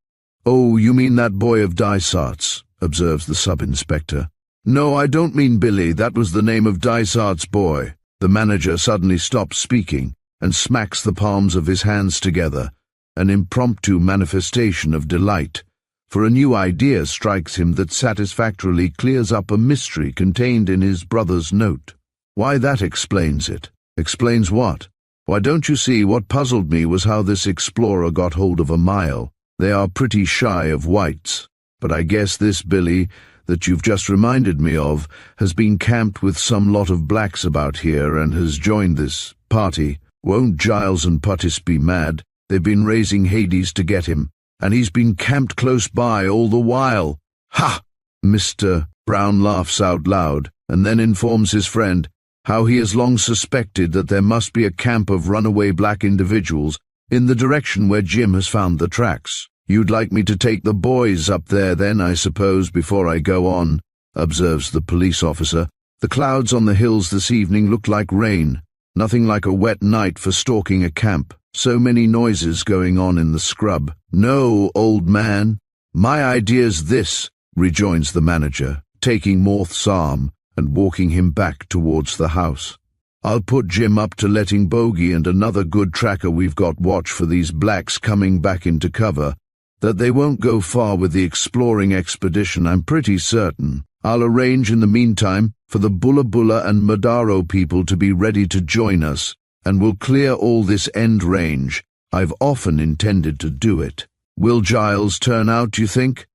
"Oh, you mean that boy of Dysart's," observes the sub-inspector. "No, I don't mean Billy, that was the name of Dysart's boy." The manager suddenly stops speaking and smacks the palms of his hands together, an impromptu manifestation of delight, for a new idea strikes him that satisfactorily clears up a mystery contained in his brother's note. "Why, that explains it." "Explains what?" "Why, don't you see, what puzzled me was how this explorer got hold of a mile. They are pretty shy of whites, but I guess this Billy, that you've just reminded me of, has been camped with some lot of blacks about here and has joined this party. Won't Giles and Puttis be mad? They've been raising Hades to get him, and he's been camped close by all the while." "Ha!" Mr. Brown laughs out loud, and then informs his friend how he has long suspected that there must be a camp of runaway black individuals in the direction where Jim has found the tracks. "You'd like me to take the boys up there then, I suppose, before I go on," observes the police officer. "The clouds on the hills this evening look like rain. Nothing like a wet night for stalking a camp. So many noises going on in the scrub." "No, old man. My idea's this," rejoins the manager, taking Morth's arm and walking him back towards the house. "I'll put Jim up to letting Bogey and another good tracker we've got watch for these blacks coming back into cover. That they won't go far with the exploring expedition, I'm pretty certain. I'll arrange in the meantime for the Bulla Bulla and Murdaro people to be ready to join us, and we'll clear all this end range. I've often intended to do it. Will Giles turn out, you think?"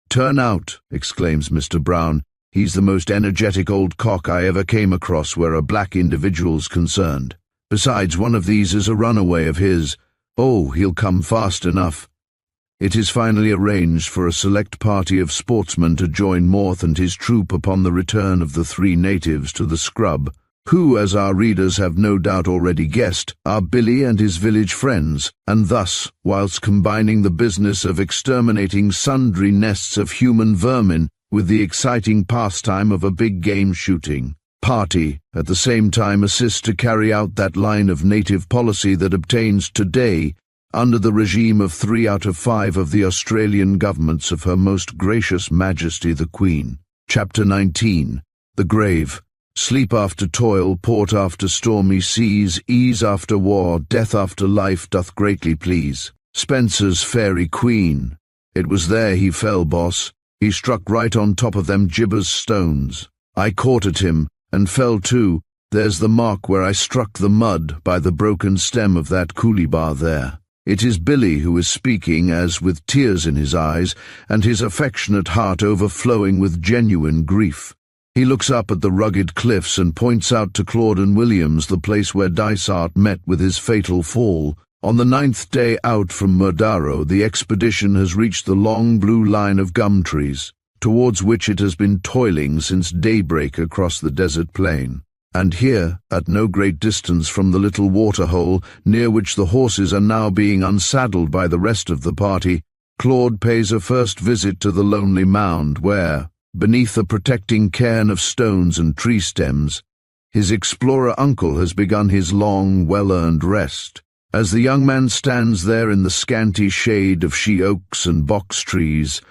"Turn out," exclaims Mr. Brown. He's the most energetic old cock I ever came across where a black individual's concerned. Besides, one of these is a runaway of his. Oh, he'll come fast enough. It is finally arranged for a select party of sportsmen to join Morth and his troop upon the return of the 3 natives to the scrub, who, as our readers have no doubt already guessed, are Billy and his village friends, and thus, whilst combining the business of exterminating sundry nests of human vermin with the exciting pastime of a big game shooting party, at the same time assist to carry out that line of native policy that obtains today under the regime of 3 out of 5 of the Australian governments of Her Most Gracious Majesty the Queen. Chapter 19. The Grave. Sleep after toil, port after stormy seas, ease after war, death after life doth greatly please. Spencer's Fairy Queen. It was there he fell, boss. He struck right on top of them gibbers stones. I caught at him, and fell too. There's the mark where I struck the mud by the broken stem of that cooliebar there. It is Billy who is speaking, as with tears in his eyes, and his affectionate heart overflowing with genuine grief. He looks up at the rugged cliffs and points out to Claude and Williams the place where Dysart met with his fatal fall. On the 9th day out from Murdaro, the expedition has reached the long blue line of gum trees, towards which it has been toiling since daybreak across the desert plain. And here, at no great distance from the little waterhole, near which the horses are now being unsaddled by the rest of the party, Claude pays a first visit to the lonely mound where, beneath a protecting cairn of stones and tree stems, his explorer uncle has begun his long, well-earned rest. As the young man stands there in the scanty shade of she-oaks and box trees,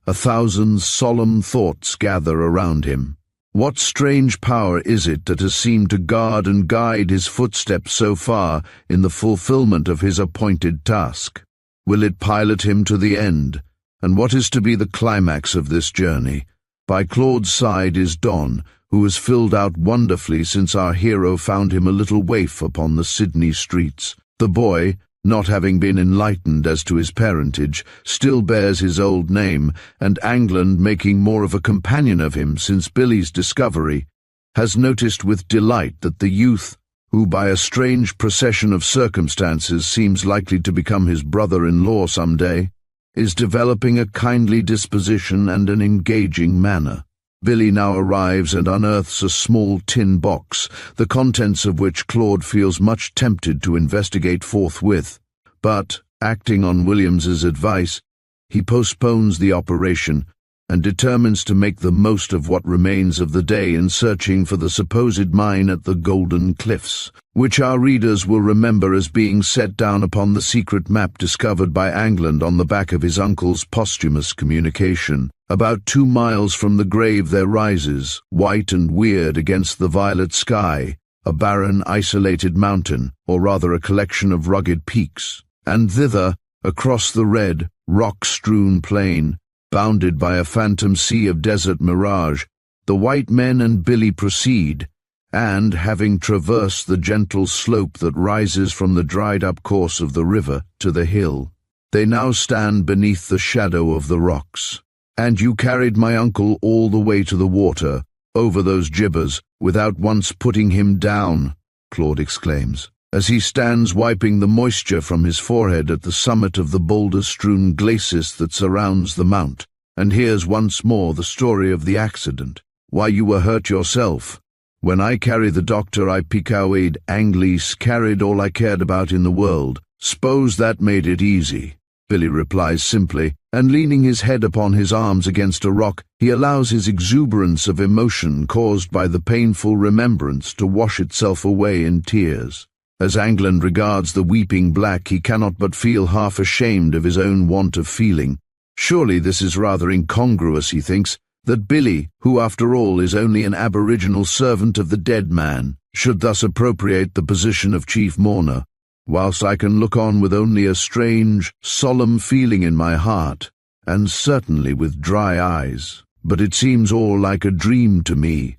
1,000 solemn thoughts gather around him. What strange power is it that has seemed to guard and guide his footsteps so far in the fulfillment of his appointed task? Will it pilot him to the end? And what is to be the climax of this journey? By Claude's side is Don, who has filled out wonderfully since our hero found him a little waif upon the Sydney streets. The boy, not having been enlightened as to his parentage, still bears his old name, and Angland, making more of a companion of him since Billy's discovery, has noticed with delight that the youth, who by a strange procession of circumstances seems likely to become his brother-in-law some day, is developing a kindly disposition and an engaging manner. Billy now arrives and unearths a small tin box, the contents of which Claude feels much tempted to investigate forthwith. But, acting on Williams's advice, he postpones the operation and determines to make the most of what remains of the day in searching for the supposed mine at the Golden Cliffs, which our readers will remember as being set down upon the secret map discovered by Angland on the back of his uncle's posthumous communication. About 2 miles from the grave there rises, white and weird against the violet sky, a barren, isolated mountain, or rather a collection of rugged peaks, and thither, across the red, rock-strewn plain, bounded by a phantom sea of desert mirage, the white men and Billy proceed, and, having traversed the gentle slope that rises from the dried-up course of the river to the hill, they now stand beneath the shadow of the rocks. And you carried my uncle all the way to the water, over those gibbers, without once putting him down, Claude exclaims, as he stands wiping the moisture from his forehead at the summit of the boulder-strewn glacis that surrounds the mount, and hears once more the story of the accident. Why, you were hurt yourself. When I carry the doctor, I picawed Anglis, carried all I cared about in the world. S'pose that made it easy. Billy replies simply, and leaning his head upon his arms against a rock, he allows his exuberance of emotion caused by the painful remembrance to wash itself away in tears. As Angland regards the weeping black, he cannot but feel half ashamed of his own want of feeling. Surely this is rather incongruous, he thinks, that Billy, who after all is only an aboriginal servant of the dead man, should thus appropriate the position of chief mourner, whilst I can look on with only a strange, solemn feeling in my heart, and certainly with dry eyes. But it seems all like a dream to me.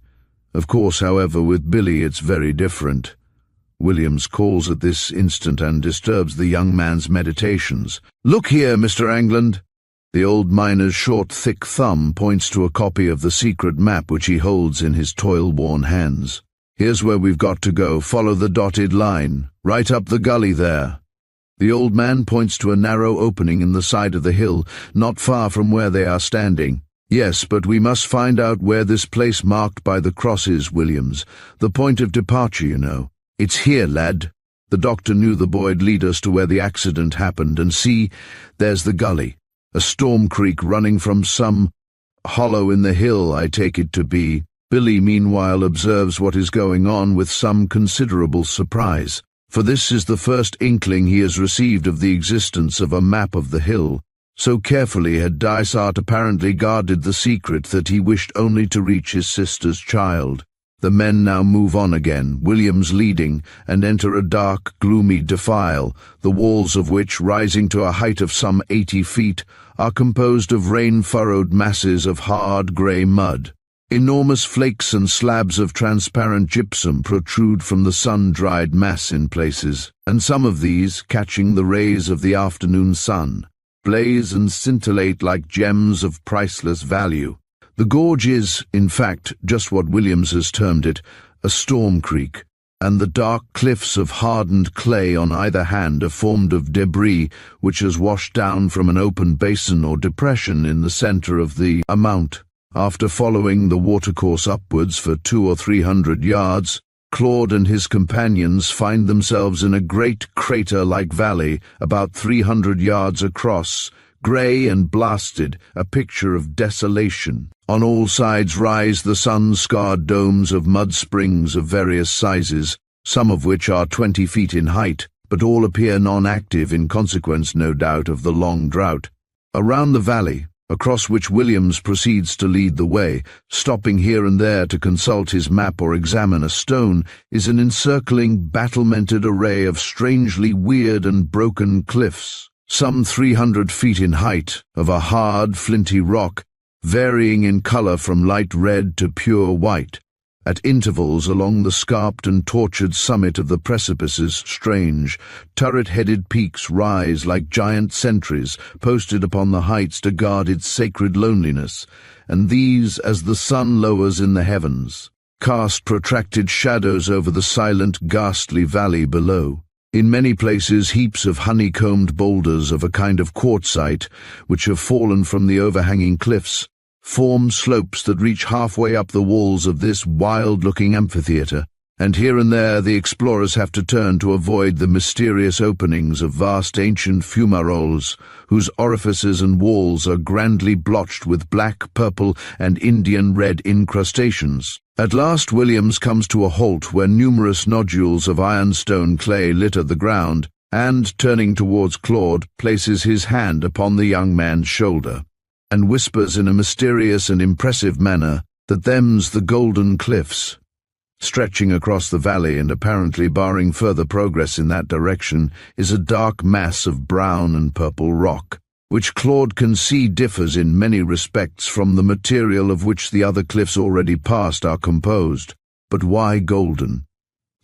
Of course, however, with Billy it's very different. Williams calls at this instant and disturbs the young man's meditations. "Look here, Mr. Angland. The old miner's short, thick thumb points to a copy of the secret map which he holds in his toil-worn hands. "Here's where we've got to go. Follow the dotted line. Right up the gully there." The old man points to a narrow opening in the side of the hill, not far from where they are standing. "Yes, but we must find out where this place marked by the cross is, Williams. The point of departure, you know. It's here, lad." The doctor knew the boy'd lead us to where the accident happened, and see, there's the gully. A storm creek running from some hollow in the hill, I take it to be. Billy, meanwhile, observes what is going on with some considerable surprise, for this is the first inkling he has received of the existence of a map of the hill. So carefully had Dysart apparently guarded the secret that he wished only to reach his sister's child. The men now move on again, Williams leading, and enter a dark, gloomy defile, the walls of which, rising to a height of some 80 feet, are composed of rain-furrowed masses of hard grey mud. Enormous flakes and slabs of transparent gypsum protrude from the sun-dried mass in places, and some of these, catching the rays of the afternoon sun, blaze and scintillate like gems of priceless value. The gorge is, in fact, just what Williams has termed it, a storm creek, and the dark cliffs of hardened clay on either hand are formed of debris which has washed down from an open basin or depression in the center of the mount. After following the watercourse upwards for 200 or 300 yards, Claude and his companions find themselves in a great crater-like valley about 300 yards across, grey and blasted, a picture of desolation. On all sides rise the sun-scarred domes of mud springs of various sizes, some of which are 20 feet in height, but all appear non-active in consequence, no doubt, of the long drought. Around the valley, across which Williams proceeds to lead the way, stopping here and there to consult his map or examine a stone, is an encircling, battlemented array of strangely weird and broken cliffs, some 300 feet in height, of a hard, flinty rock, varying in color from light red to pure white. At intervals along the scarped and tortured summit of the precipices, strange, turret-headed peaks rise like giant sentries posted upon the heights to guard its sacred loneliness, and these, as the sun lowers in the heavens, cast protracted shadows over the silent, ghastly valley below. In many places heaps of honeycombed boulders of a kind of quartzite, which have fallen from the overhanging cliffs, form slopes that reach halfway up the walls of this wild-looking amphitheatre, and here and there the explorers have to turn to avoid the mysterious openings of vast ancient fumaroles, whose orifices and walls are grandly blotched with black, purple, and Indian red incrustations. At last Williams comes to a halt where numerous nodules of ironstone clay litter the ground, and, turning towards Claude, places his hand upon the young man's shoulder, and whispers in a mysterious and impressive manner that them's the Golden Cliffs. Stretching across the valley and apparently barring further progress in that direction is a dark mass of brown and purple rock, which Claude can see differs in many respects from the material of which the other cliffs already passed are composed. But why golden?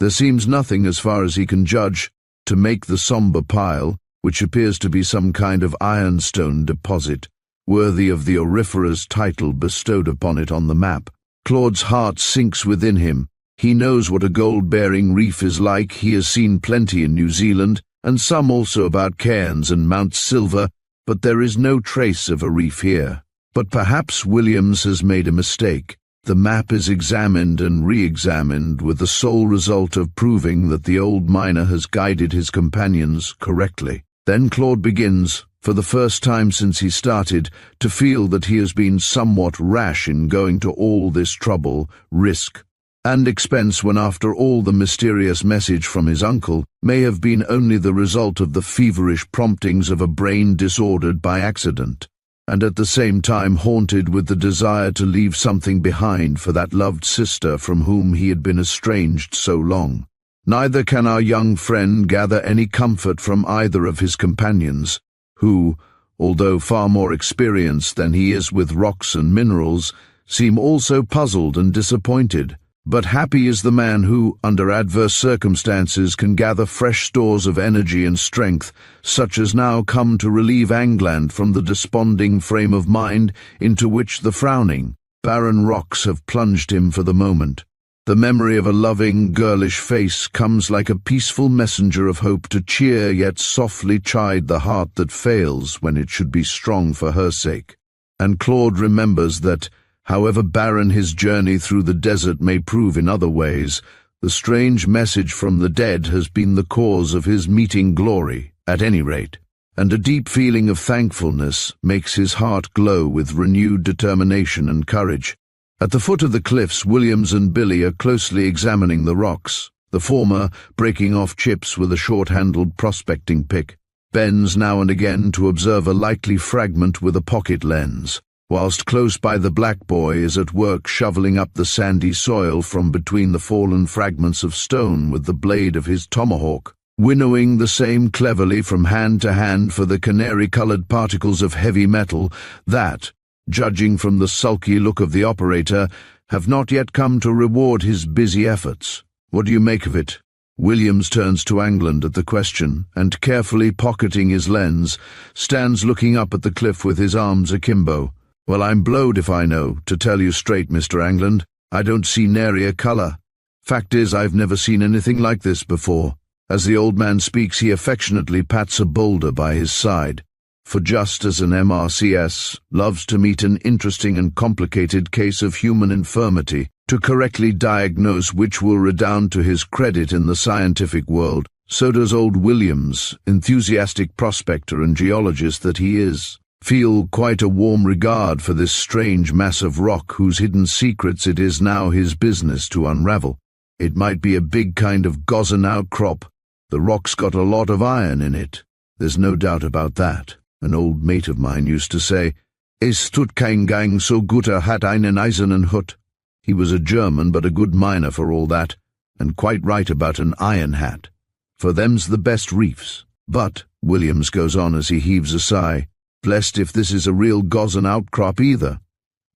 There seems nothing, as far as he can judge, to make the somber pile, which appears to be some kind of ironstone deposit, worthy of the auriferous title bestowed upon it on the map. Claude's heart sinks within him. He knows what a gold-bearing reef is like. He has seen plenty in New Zealand, and some also about Cairns and Mount Silver, but there is no trace of a reef here. But perhaps Williams has made a mistake. The map is examined and re-examined with the sole result of proving that the old miner has guided his companions correctly. Then Claude begins, for the first time since he started, to feel that he has been somewhat rash in going to all this trouble, risk, and expense when, after all, the mysterious message from his uncle may have been only the result of the feverish promptings of a brain disordered by accident, and at the same time haunted with the desire to leave something behind for that loved sister from whom he had been estranged so long. Neither can our young friend gather any comfort from either of his companions, who, although far more experienced than he is with rocks and minerals, seem also puzzled and disappointed. But happy is the man who, under adverse circumstances, can gather fresh stores of energy and strength, such as now come to relieve Angland from the desponding frame of mind into which the frowning, barren rocks have plunged him for the moment. The memory of a loving, girlish face comes like a peaceful messenger of hope to cheer yet softly chide the heart that fails when it should be strong for her sake. And Claude remembers that, however barren his journey through the desert may prove in other ways, the strange message from the dead has been the cause of his meeting glory, at any rate, and a deep feeling of thankfulness makes his heart glow with renewed determination and courage. At the foot of the cliffs, Williams and Billy are closely examining the rocks, the former breaking off chips with a short-handled prospecting pick, bends now and again to observe a likely fragment with a pocket lens, whilst close by the black boy is at work shoveling up the sandy soil from between the fallen fragments of stone with the blade of his tomahawk, winnowing the same cleverly from hand to hand for the canary-coloured particles of heavy metal that, judging from the sulky look of the operator, have not yet come to reward his busy efforts. What do you make of it? Williams turns to Angland at the question, and carefully pocketing his lens, stands looking up at the cliff with his arms akimbo. Well, I'm blowed if I know, to tell you straight, Mr. Angland. I don't see nary a colour. Fact is, I've never seen anything like this before. As the old man speaks, he affectionately pats a boulder by his side. For just as an MRCS loves to meet an interesting and complicated case of human infirmity, to correctly diagnose which will redound to his credit in the scientific world, so does old Williams, enthusiastic prospector and geologist that he is, feel quite a warm regard for this strange mass of rock whose hidden secrets it is now his business to unravel. It might be a big kind of Gozan outcrop. The rock's got a lot of iron in it. There's no doubt about that. An old mate of mine used to say, "Es tut kein Gang so guter hat einen eisernen Hut." He was a German, but a good miner for all that, and quite right about an iron hat. For them's the best reefs. But, Williams goes on as he heaves a sigh, blessed if this is a real Gozan outcrop either.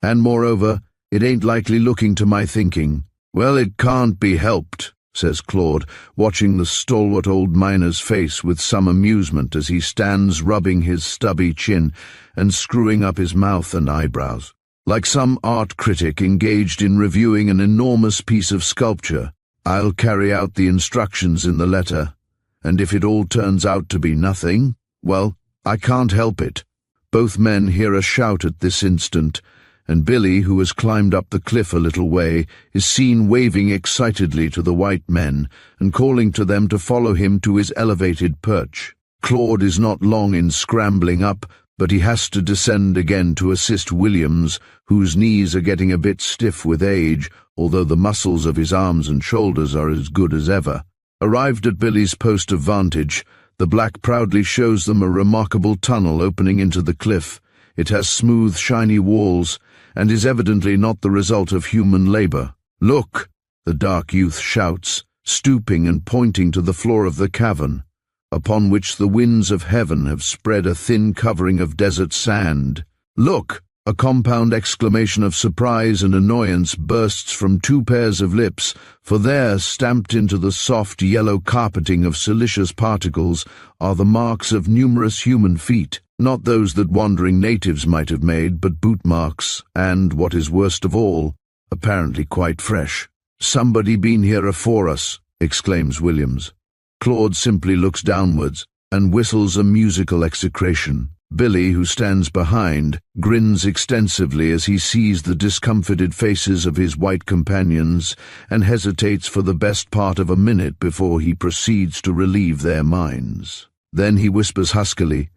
And moreover, it ain't likely looking to my thinking. Well, it can't be helped, says Claude, watching the stalwart old miner's face with some amusement as he stands rubbing his stubby chin and screwing up his mouth and eyebrows. Like some art critic engaged in reviewing an enormous piece of sculpture, I'll carry out the instructions in the letter, and if it all turns out to be nothing, well, I can't help it. Both men hear a shout at this instant, and Billy, who has climbed up the cliff a little way, is seen waving excitedly to the white men and calling to them to follow him to his elevated perch. Claude is not long in scrambling up, but he has to descend again to assist Williams, whose knees are getting a bit stiff with age, although the muscles of his arms and shoulders are as good as ever. Arrived at Billy's post of vantage, the black proudly shows them a remarkable tunnel opening into the cliff. It has smooth, shiny walls, and is evidently not the result of human labor. "Look!" the dark youth shouts, stooping and pointing to the floor of the cavern, upon which the winds of heaven have spread a thin covering of desert sand. "Look!" A compound exclamation of surprise and annoyance bursts from two pairs of lips, for there, stamped into the soft yellow carpeting of silicious particles, are the marks of numerous human feet, not those that wandering natives might have made, but boot marks, and, what is worst of all, apparently quite fresh. "Somebody been here afore us," exclaims Williams. Claude simply looks downwards and whistles a musical execration. Billy, who stands behind, grins extensively as he sees the discomfited faces of his white companions and hesitates for the best part of a minute before he proceeds to relieve their minds. Then he whispers huskily,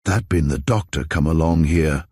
"That been the doctor come along here."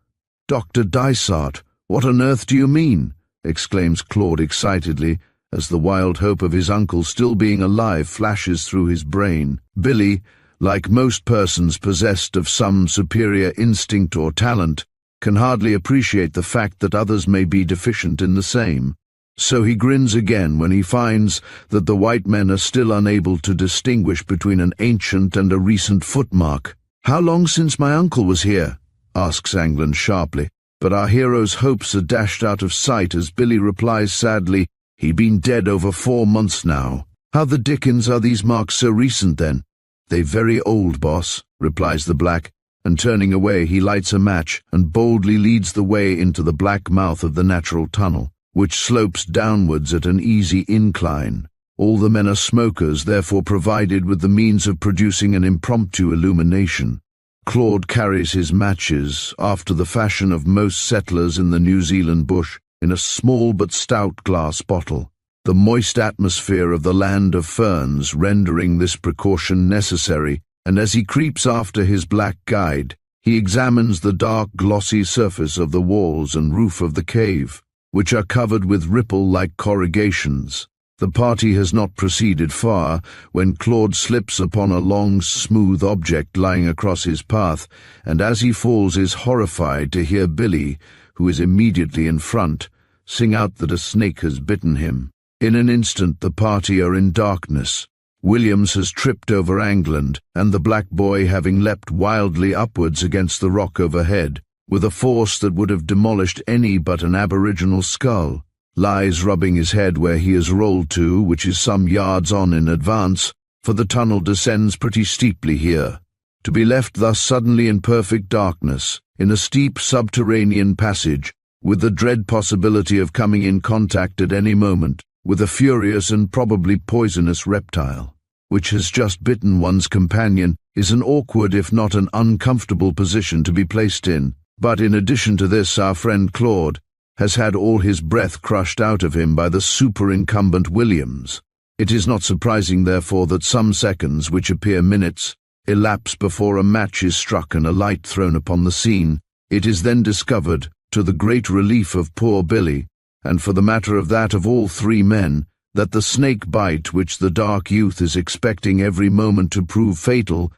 "Dr. Dysart, what on earth do you mean?" exclaims Claude excitedly, as the wild hope of his uncle still being alive flashes through his brain. Billy, like most persons possessed of some superior instinct or talent, can hardly appreciate the fact that others may be deficient in the same. So he grins again when he finds that the white men are still unable to distinguish between an ancient and a recent footmark. "How long since my uncle was here?" asks Angland sharply, but our hero's hopes are dashed out of sight as Billy replies sadly, He'd been dead over 4 months now. How the dickens are these marks so recent then? They very old, boss, replies the black, and turning away he lights a match and boldly leads the way into the black mouth of the natural tunnel, which slopes downwards at an easy incline. All the men are smokers, therefore provided with the means of producing an impromptu illumination. Claude carries his matches, after the fashion of most settlers in the New Zealand bush, in a small but stout glass bottle, the moist atmosphere of the land of ferns rendering this precaution necessary, and as he creeps after his black guide, he examines the dark glossy surface of the walls and roof of the cave, which are covered with ripple-like corrugations. The party has not proceeded far when Claude slips upon a long, smooth object lying across his path, and as he falls is horrified to hear Billy, who is immediately in front, sing out that a snake has bitten him. In an instant the party are in darkness. Williams has tripped over Angland, and the black boy, having leapt wildly upwards against the rock overhead, with a force that would have demolished any but an aboriginal skull, lies rubbing his head where he has rolled to, which is some yards on in advance, for the tunnel descends pretty steeply here. To be left thus suddenly in perfect darkness, in a steep subterranean passage, with the dread possibility of coming in contact at any moment with a furious and probably poisonous reptile, which has just bitten one's companion, is an awkward if not an uncomfortable position to be placed in. But in addition to this, our friend Claude has had all his breath crushed out of him by the superincumbent Williams. It is not surprising, therefore, that some seconds, which appear minutes, elapse before a match is struck and a light thrown upon the scene. It is then discovered, to the great relief of poor Billy, and for the matter of that of all 3 men, that the snake bite which the dark youth is expecting every moment to prove fatal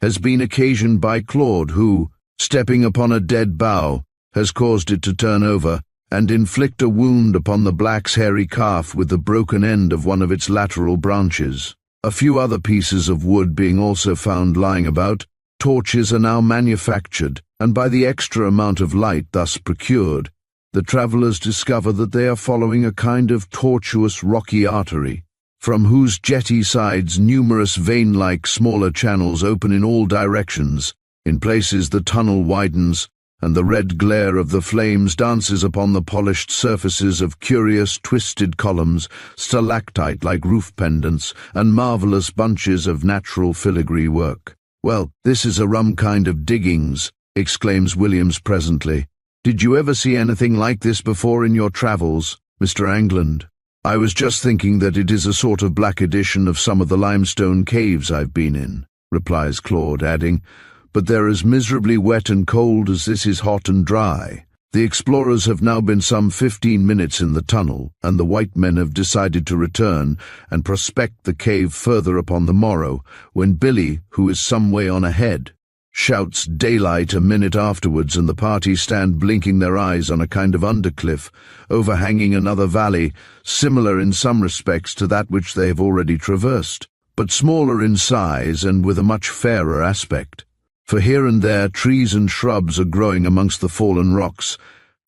has been occasioned by Claude, who, stepping upon a dead bough, has caused it to turn over and inflict a wound upon the black's hairy calf with the broken end of one of its lateral branches. A few other pieces of wood being also found lying about, torches are now manufactured, and by the extra amount of light thus procured, the travellers discover that they are following a kind of tortuous rocky artery, from whose jetty sides numerous vein-like smaller channels open in all directions. In places the tunnel widens, and the red glare of the flames dances upon the polished surfaces of curious twisted columns, stalactite-like roof pendants, and marvellous bunches of natural filigree work. "Well, this is a rum kind of diggings," exclaims Williams presently. "Did you ever see anything like this before in your travels, Mr. Angland?" "I was just thinking that it is a sort of black edition of some of the limestone caves I've been in," replies Claude, adding, "but they're as miserably wet and cold as this is hot and dry." The explorers have now been some 15 minutes in the tunnel, and the white men have decided to return and prospect the cave further upon the morrow, when Billy, who is some way on ahead, shouts daylight a minute afterwards, and the party stand blinking their eyes on a kind of undercliff overhanging another valley, similar in some respects to that which they have already traversed, but smaller in size and with a much fairer aspect. For here and there trees and shrubs are growing amongst the fallen rocks,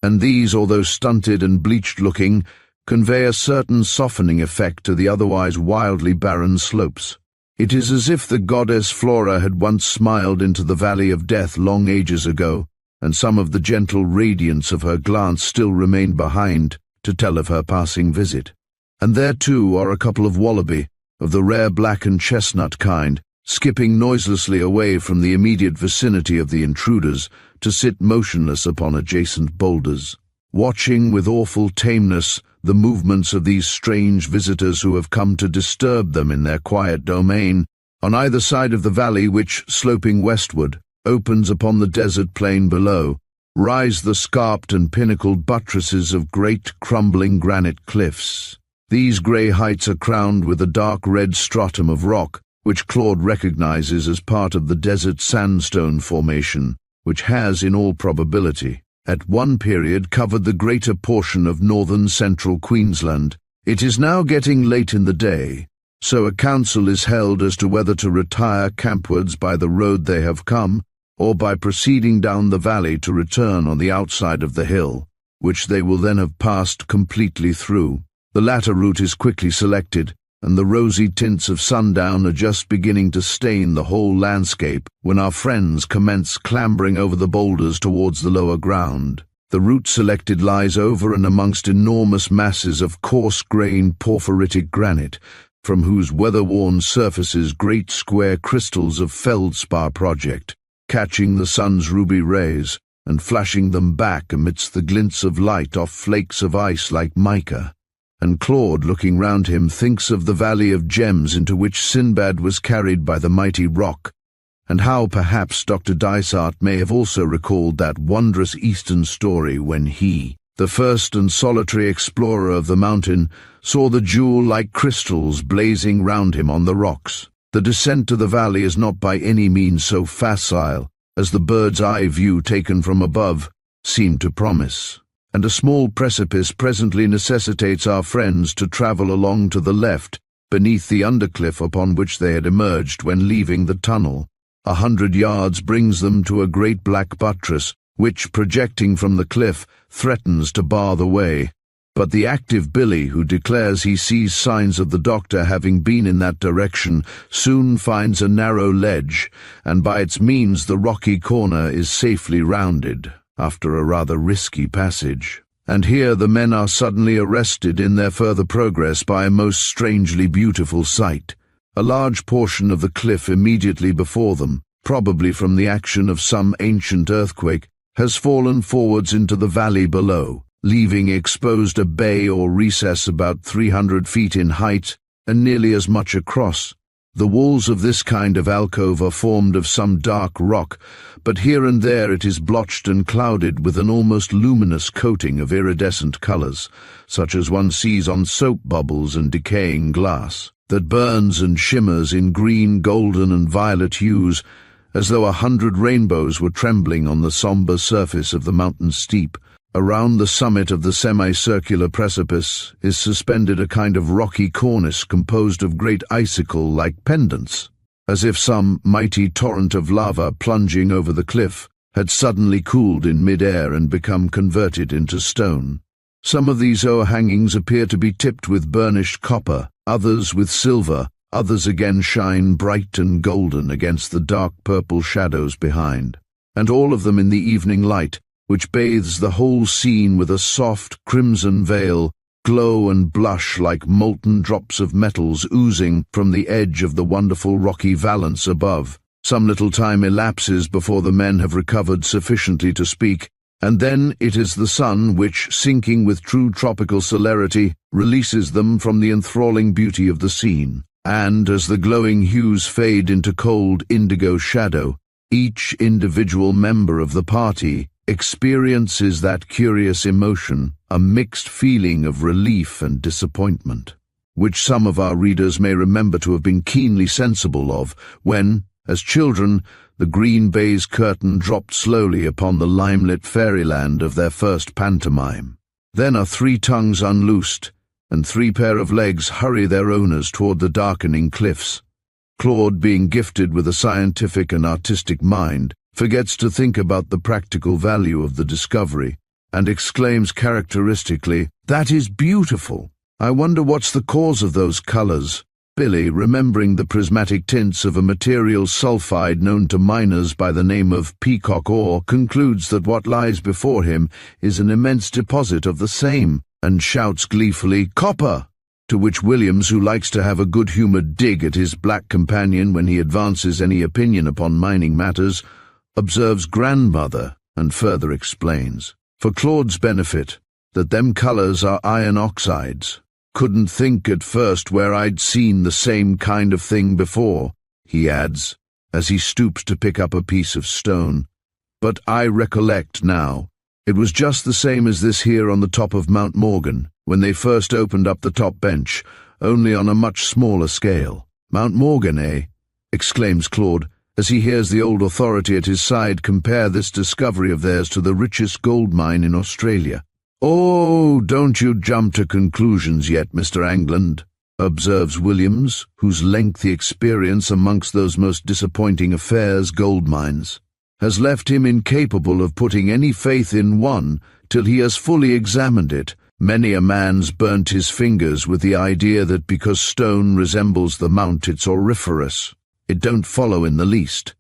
and these, although stunted and bleached-looking, convey a certain softening effect to the otherwise wildly barren slopes. It is as if the goddess Flora had once smiled into the valley of death long ages ago, and some of the gentle radiance of her glance still remained behind to tell of her passing visit. And there, too, are a couple of wallaby, of the rare black and chestnut kind, skipping noiselessly away from the immediate vicinity of the intruders to sit motionless upon adjacent boulders, watching with awful tameness the movements of these strange visitors who have come to disturb them in their quiet domain. On either side of the valley, which, sloping westward, opens upon the desert plain below, rise the scarped and pinnacled buttresses of great crumbling granite cliffs. These grey heights are crowned with a dark red stratum of rock, which Claude recognizes as part of the desert sandstone formation, which has, in all probability, at one period covered the greater portion of northern central Queensland. It is now getting late in the day, so a council is held as to whether to retire campwards by the road they have come, or by proceeding down the valley to return on the outside of the hill, which they will then have passed completely through. The latter route is quickly selected, and the rosy tints of sundown are just beginning to stain the whole landscape when our friends commence clambering over the boulders towards the lower ground. The route selected lies over and amongst enormous masses of coarse-grained porphyritic granite, from whose weather-worn surfaces great square crystals of feldspar project, catching the sun's ruby rays and flashing them back amidst the glints of light off flakes of ice like mica. And Claude, looking round him, thinks of the valley of gems into which Sinbad was carried by the mighty rock, and how perhaps Dr. Dysart may have also recalled that wondrous eastern story when he, the first and solitary explorer of the mountain, saw the jewel-like crystals blazing round him on the rocks. The descent to the valley is not by any means so facile as the bird's-eye view taken from above seemed to promise, and a small precipice presently necessitates our friends to travel along to the left, beneath the undercliff upon which they had emerged when leaving the tunnel. 100 yards brings them to a great black buttress, which, projecting from the cliff, threatens to bar the way. But the active Billy, who declares he sees signs of the doctor having been in that direction, soon finds a narrow ledge, and by its means the rocky corner is safely rounded, after a rather risky passage. And here the men are suddenly arrested in their further progress by a most strangely beautiful sight. A large portion of the cliff immediately before them, probably from the action of some ancient earthquake, has fallen forwards into the valley below, leaving exposed a bay or recess about 300 feet in height and nearly as much across. The walls of this kind of alcove are formed of some dark rock, but here and there it is blotched and clouded with an almost luminous coating of iridescent colors, such as one sees on soap bubbles and decaying glass, that burns and shimmers in green, golden, and violet hues, as though 100 rainbows were trembling on the somber surface of the mountain steep. Around the summit of the semicircular precipice is suspended a kind of rocky cornice composed of great icicle-like pendants, as if some mighty torrent of lava plunging over the cliff had suddenly cooled in mid-air and become converted into stone. Some of these overhangings appear to be tipped with burnished copper, others with silver, others again shine bright and golden against the dark purple shadows behind, and all of them in the evening light, which bathes the whole scene with a soft crimson veil, glow and blush like molten drops of metals oozing from the edge of the wonderful rocky valance above. Some little time elapses before the men have recovered sufficiently to speak, and then it is the sun which, sinking with true tropical celerity, releases them from the enthralling beauty of the scene. And as the glowing hues fade into cold indigo shadow, each individual member of the party experiences that curious emotion, a mixed feeling of relief and disappointment, which some of our readers may remember to have been keenly sensible of when, as children, the green baize curtain dropped slowly upon the lime-lit fairyland of their first pantomime. Then are 3 tongues unloosed, and 3 pair of legs hurry their owners toward the darkening cliffs. Claude, being gifted with a scientific and artistic mind, forgets to think about the practical value of the discovery, and exclaims characteristically, "That is beautiful! I wonder what's the cause of those colors." Billy, remembering the prismatic tints of a material sulfide known to miners by the name of peacock ore, concludes that what lies before him is an immense deposit of the same, and shouts gleefully, "Copper!" To which Williams, who likes to have a good-humored dig at his black companion when he advances any opinion upon mining matters, observes grandmother, and further explains, for Claude's benefit, that them colors are iron oxides. "Couldn't think at first where I'd seen the same kind of thing before," he adds, as he stoops to pick up a piece of stone. "But I recollect now. It was just the same as this here on the top of Mount Morgan, when they first opened up the top bench, only on a much smaller scale." "Mount Morgan, eh?" exclaims Claude, as he hears the old authority at his side compare this discovery of theirs to the richest gold mine in Australia. "Oh, don't you jump to conclusions yet, Mr. Angland," observes Williams, whose lengthy experience amongst those most disappointing affairs, gold mines, has left him incapable of putting any faith in one till he has fully examined it. Many a man's burnt his fingers with the idea that because stone resembles the mount it's auriferous. It don't follow in the least.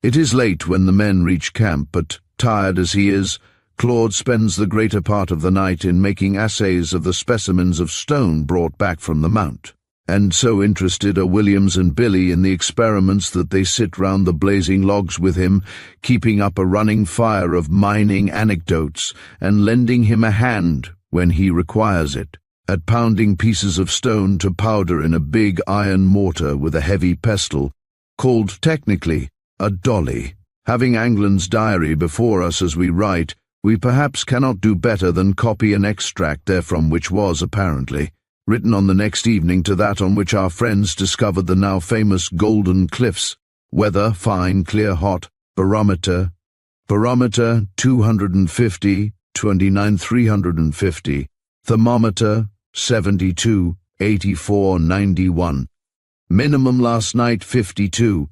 It is late when the men reach camp, but, tired as he is, Claude spends the greater part of the night in making assays of the specimens of stone brought back from the mount. And so interested are Williams and Billy in the experiments that they sit round the blazing logs with him, keeping up a running fire of mining anecdotes and lending him a hand when he requires it, at pounding pieces of stone to powder in a big iron mortar with a heavy pestle, called technically a dolly. Having Anglan's diary before us as we write, we perhaps cannot do better than copy an extract therefrom which was, apparently, written on the next evening to that on which our friends discovered the now famous Golden Cliffs. Weather fine, clear, hot. Barometer 250, 29 350. Thermometer 72, 84, 91. Minimum last night 52.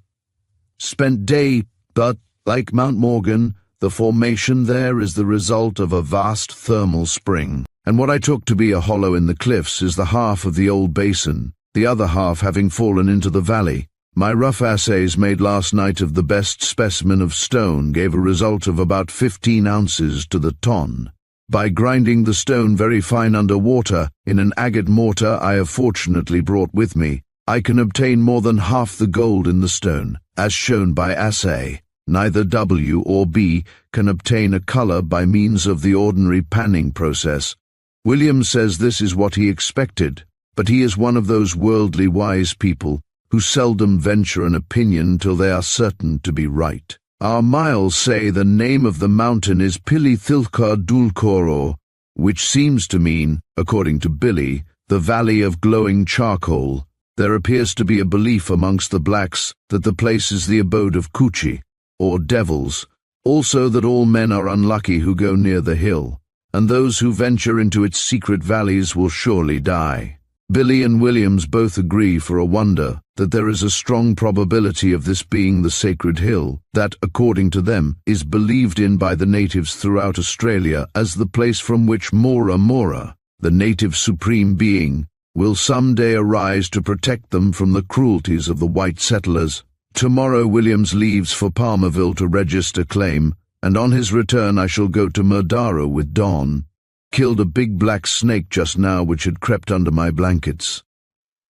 Spent day, but, like Mount Morgan, the formation there is the result of a vast thermal spring, and what I took to be a hollow in the cliffs is the half of the old basin, the other half having fallen into the valley. My rough assays made last night of the best specimen of stone gave a result of about 15 ounces to the ton. By grinding the stone very fine under water, in an agate mortar I have fortunately brought with me, I can obtain more than half the gold in the stone, as shown by assay. Neither W or B can obtain a color by means of the ordinary panning process. William says this is what he expected, but he is one of those worldly wise people who seldom venture an opinion till they are certain to be right. Our miles say the name of the mountain is Pilithilka Dulkoro, which seems to mean, according to Billy, the Valley of Glowing Charcoal. There appears to be a belief amongst the blacks that the place is the abode of Kuchi, or devils, also that all men are unlucky who go near the hill, and those who venture into its secret valleys will surely die. Billy and Williams both agree, for a wonder, that there is a strong probability of this being the sacred hill that, according to them, is believed in by the natives throughout Australia as the place from which Mora Mora, the native supreme being, will someday arise to protect them from the cruelties of the white settlers. Tomorrow Williams leaves for Palmerville to register claim, and on his return I shall go to Murdara with Don. Killed a big black snake just now which had crept under my blankets.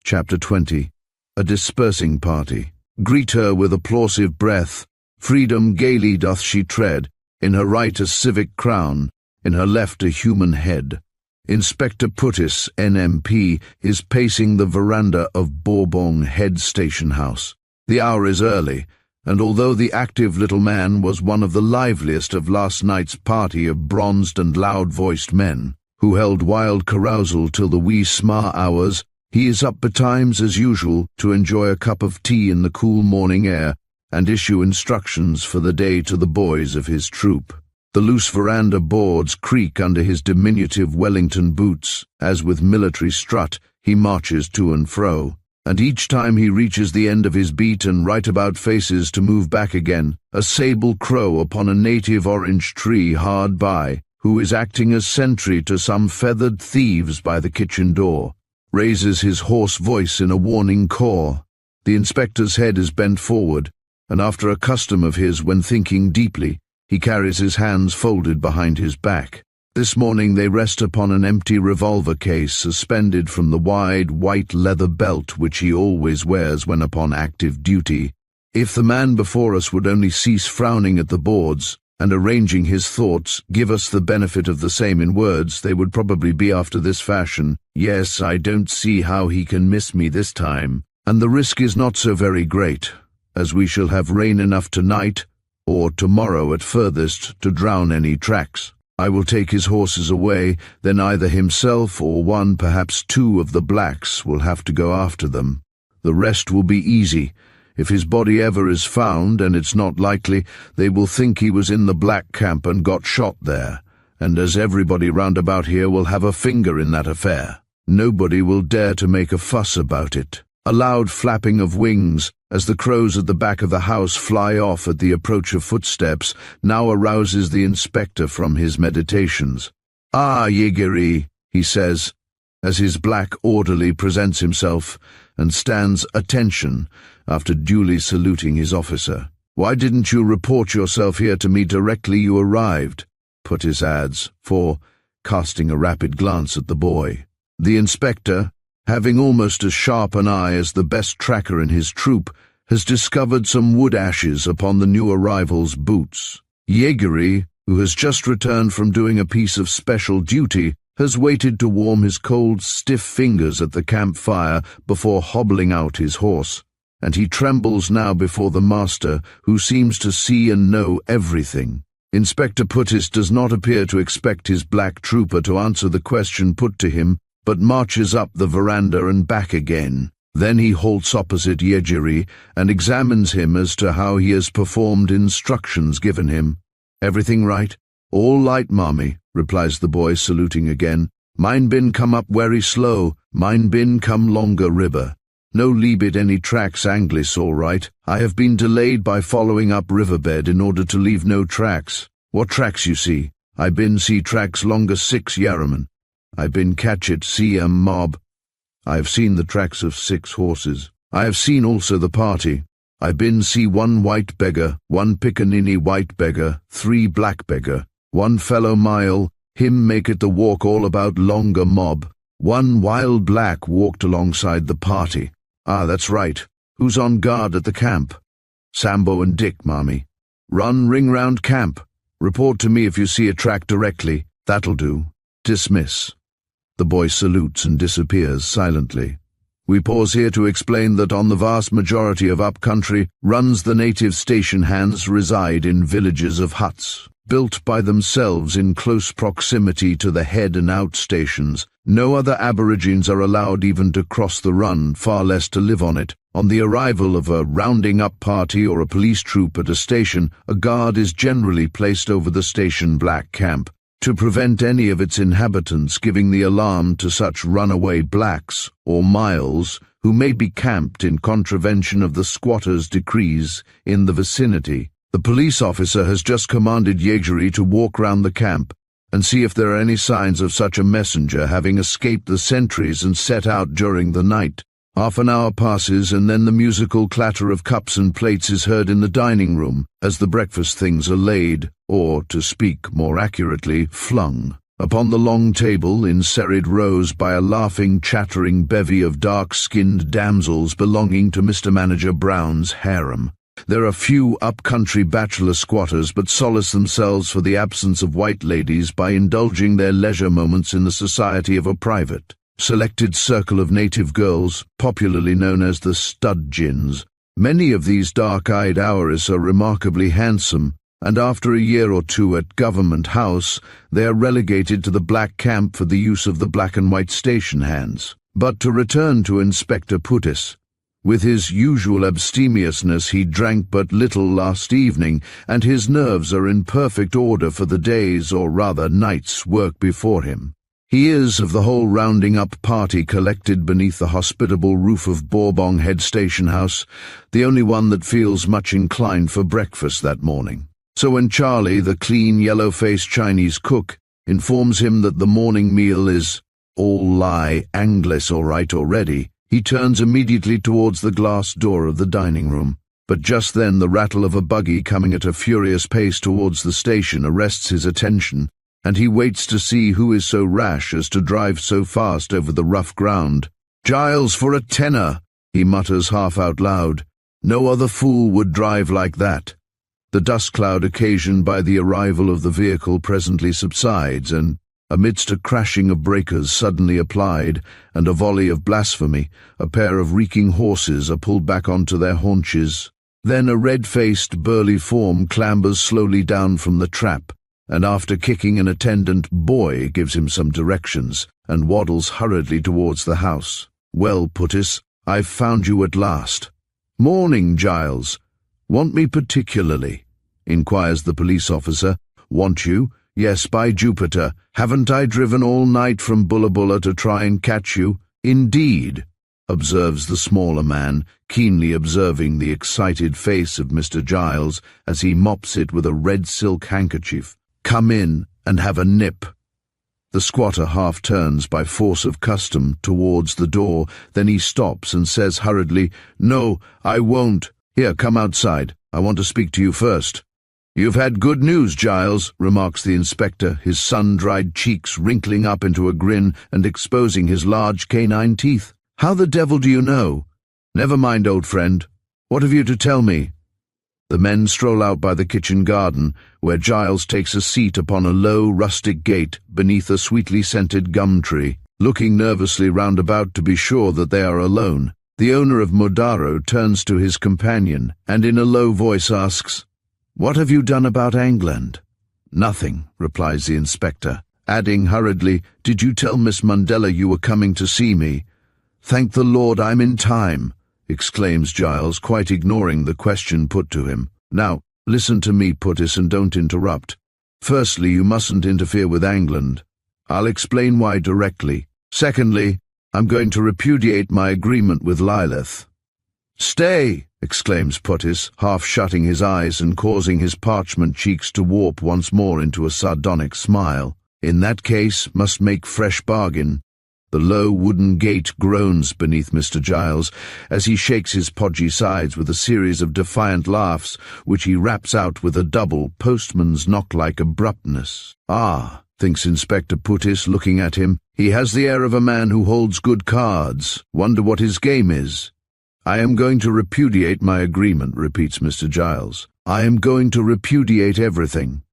Chapter 20. A dispersing party. Greet her with applausive breath. Freedom gaily doth she tread, in her right a civic crown, in her left a human head. Inspector Puttis, NMP, is pacing the veranda of Bourbon Head Station House. The hour is early, and although the active little man was one of the liveliest of last night's party of bronzed and loud-voiced men, who held wild carousal till the wee sma hours, he is up betimes as usual to enjoy a cup of tea in the cool morning air and issue instructions for the day to the boys of his troop. The loose veranda boards creak under his diminutive Wellington boots, as with military strut he marches to and fro, and each time he reaches the end of his beat and right-about faces to move back again, a sable crow upon a native orange tree hard by, who is acting as sentry to some feathered thieves by the kitchen door, raises his hoarse voice in a warning caw. The inspector's head is bent forward, and after a custom of his when thinking deeply, he carries his hands folded behind his back. This morning they rest upon an empty revolver case suspended from the wide white leather belt which he always wears when upon active duty. If the man before us would only cease frowning at the boards, and arranging his thoughts, give us the benefit of the same in words, they would probably be after this fashion: "Yes, I don't see how he can miss me this time, and the risk is not so very great, as we shall have rain enough tonight, or tomorrow at furthest, to drown any tracks. I will take his horses away, then either himself or one, perhaps two of the blacks will have to go after them. The rest will be easy. If his body ever is found, and it's not likely, they will think he was in the black camp and got shot there, and as everybody round about here will have a finger in that affair, nobody will dare to make a fuss about it." A loud flapping of wings, as the crows at the back of the house fly off at the approach of footsteps, now arouses the inspector from his meditations. "Ah, Yegiri," he says, as his black orderly presents himself and stands attention after duly saluting his officer. "Why didn't you report yourself here to me directly you arrived?" Putis adds, casting a rapid glance at the boy. The inspector, having almost as sharp an eye as the best tracker in his troop, has discovered some wood ashes upon the new arrival's boots. Yegiri, who has just returned from doing a piece of special duty, has waited to warm his cold, stiff fingers at the campfire before hobbling out his horse, and he trembles now before the master, who seems to see and know everything. Inspector Putis does not appear to expect his black trooper to answer the question put to him, but marches up the veranda and back again. Then he halts opposite Yegiri and examines him as to how he has performed instructions given him. "Everything right?" "All light, mommy," replies the boy, saluting again. "Mine bin come up very slow, mine bin come longer river. No leabit any tracks Anglis all right. I have been delayed by following up riverbed in order to leave no tracks." "What tracks you see?" "I bin see tracks longer 6 yarraman. I bin catch it see mob. I have seen the tracks of 6 horses. I have seen also the party. I bin see 1 white beggar, 1 pickaninny white beggar, 3 black beggar, 1 fellow mile, him make it the walk all about longer mob. 1 wild black walked alongside the party." "Ah, that's right. Who's on guard at the camp?" "Sambo and Dick, mommy." "Run ring round camp. Report to me if you see a track directly. That'll do. Dismiss." The boy salutes and disappears silently. We pause here to explain that on the vast majority of upcountry runs the native station hands reside in villages of huts, built by themselves in close proximity to the head and out stations. No other aborigines are allowed even to cross the run, far less to live on it. On the arrival of a rounding-up party or a police troop at a station, a guard is generally placed over the station black camp, to prevent any of its inhabitants giving the alarm to such runaway blacks, or miles, who may be camped in contravention of the squatters' decrees in the vicinity. The police officer has just commanded Yegiri to walk round the camp and see if there are any signs of such a messenger having escaped the sentries and set out during the night. Half an hour passes, and then the musical clatter of cups and plates is heard in the dining room as the breakfast things are laid, or, to speak more accurately, flung, upon the long table in serried rows by a laughing, chattering bevy of dark-skinned damsels belonging to Mr. Manager Brown's harem. There are few up-country bachelor squatters, but solace themselves for the absence of white ladies by indulging their leisure moments in the society of a private, selected circle of native girls, popularly known as the stud-gins. Many of these dark-eyed houris are remarkably handsome, and after a year or 2 at Government House, they are relegated to the black camp for the use of the black and white station hands. But to return to Inspector Putis. With his usual abstemiousness, he drank but little last evening, and his nerves are in perfect order for the day's, or rather night's, work before him. He is, of the whole rounding-up party collected beneath the hospitable roof of Bourbon Head Station House, the only one that feels much inclined for breakfast that morning. So when Charlie, the clean, yellow-faced Chinese cook, informs him that the morning meal is all lie Anglis all right already, he turns immediately towards the glass door of the dining room. But just then the rattle of a buggy coming at a furious pace towards the station arrests his attention, and he waits to see who is so rash as to drive so fast over the rough ground. "Giles for a tenner," he mutters half out loud. "No other fool would drive like that." The dust cloud occasioned by the arrival of the vehicle presently subsides, and, amidst a crashing of breakers suddenly applied and a volley of blasphemy, a pair of reeking horses are pulled back onto their haunches. Then a red-faced, burly form clambers slowly down from the trap, and after kicking an attendant boy gives him some directions, and waddles hurriedly towards the house. "Well, Putis, I've found you at last." "Morning, Giles. Want me particularly?" inquires the police officer. "Want you? Yes, by Jupiter. Haven't I driven all night from Bulla to try and catch you?" "Indeed," observes the smaller man, keenly observing the excited face of Mr. Giles as he mops it with a red silk handkerchief. "Come in and have a nip." The squatter half turns by force of custom towards the door, then he stops and says hurriedly, "No, I won't. Here, come outside. I want to speak to you first." "You've had good news, Giles," remarks the inspector, his sun-dried cheeks wrinkling up into a grin and exposing his large canine teeth. "How the devil do you know?" "Never mind, old friend. What have you to tell me?" The men stroll out by the kitchen garden, where Giles takes a seat upon a low, rustic gate beneath a sweetly scented gum tree, looking nervously round about to be sure that they are alone. The owner of Modaro turns to his companion and in a low voice asks, "What have you done about England?" "Nothing," replies the inspector, adding hurriedly, "Did you tell Miss Mundella you were coming to see me?" "Thank the Lord I'm in time," exclaims Giles, quite ignoring the question put to him. "Now, listen to me, Puttis, and don't interrupt. Firstly, you mustn't interfere with England. I'll explain why directly. Secondly, I'm going to repudiate my agreement with Lilith." "Stay!" exclaims Puttis, half shutting his eyes and causing his parchment cheeks to warp once more into a sardonic smile. "In that case, must make fresh bargain." The low wooden gate groans beneath Mr. Giles as he shakes his podgy sides with a series of defiant laughs, which he raps out with a double postman's knock-like abruptness. "Ah," thinks Inspector Puttis, looking at him, "he has the air of a man who holds good cards. Wonder what his game is." "I am going to repudiate my agreement," repeats Mr. Giles. "I am going to repudiate everything."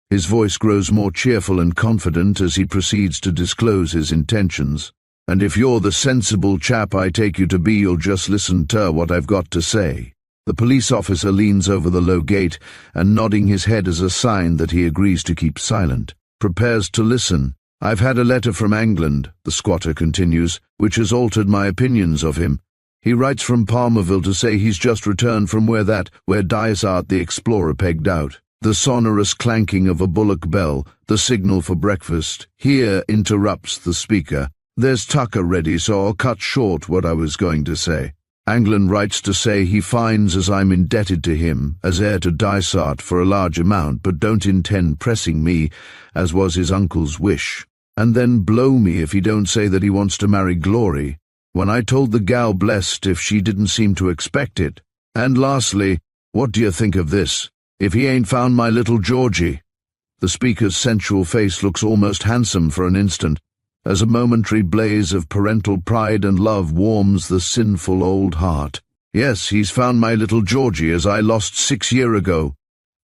His voice grows more cheerful and confident as he proceeds to disclose his intentions. "And if you're the sensible chap I take you to be, you'll just listen to what I've got to say." The police officer leans over the low gate and, nodding his head as a sign that he agrees to keep silent, prepares to listen. "I've had a letter from England," the squatter continues, "which has altered my opinions of him. He writes from Palmerville to say he's just returned from where Dysart the explorer pegged out. The sonorous clanking of a bullock bell, the signal for breakfast. Here interrupts the speaker. "There's tucker ready, so I'll cut short what I was going to say. England writes to say he finds as I'm indebted to him, as heir to Dysart, for a large amount, but don't intend pressing me, as was his uncle's wish. And then blow me if he don't say that he wants to marry Glory, when I told the gal blessed if she didn't seem to expect it. And lastly, what do you think of this? If he ain't found my little Georgie." The speaker's sensual face looks almost handsome for an instant, as a momentary blaze of parental pride and love warms the sinful old heart. "Yes, he's found my little Georgie, as I lost 6 years ago."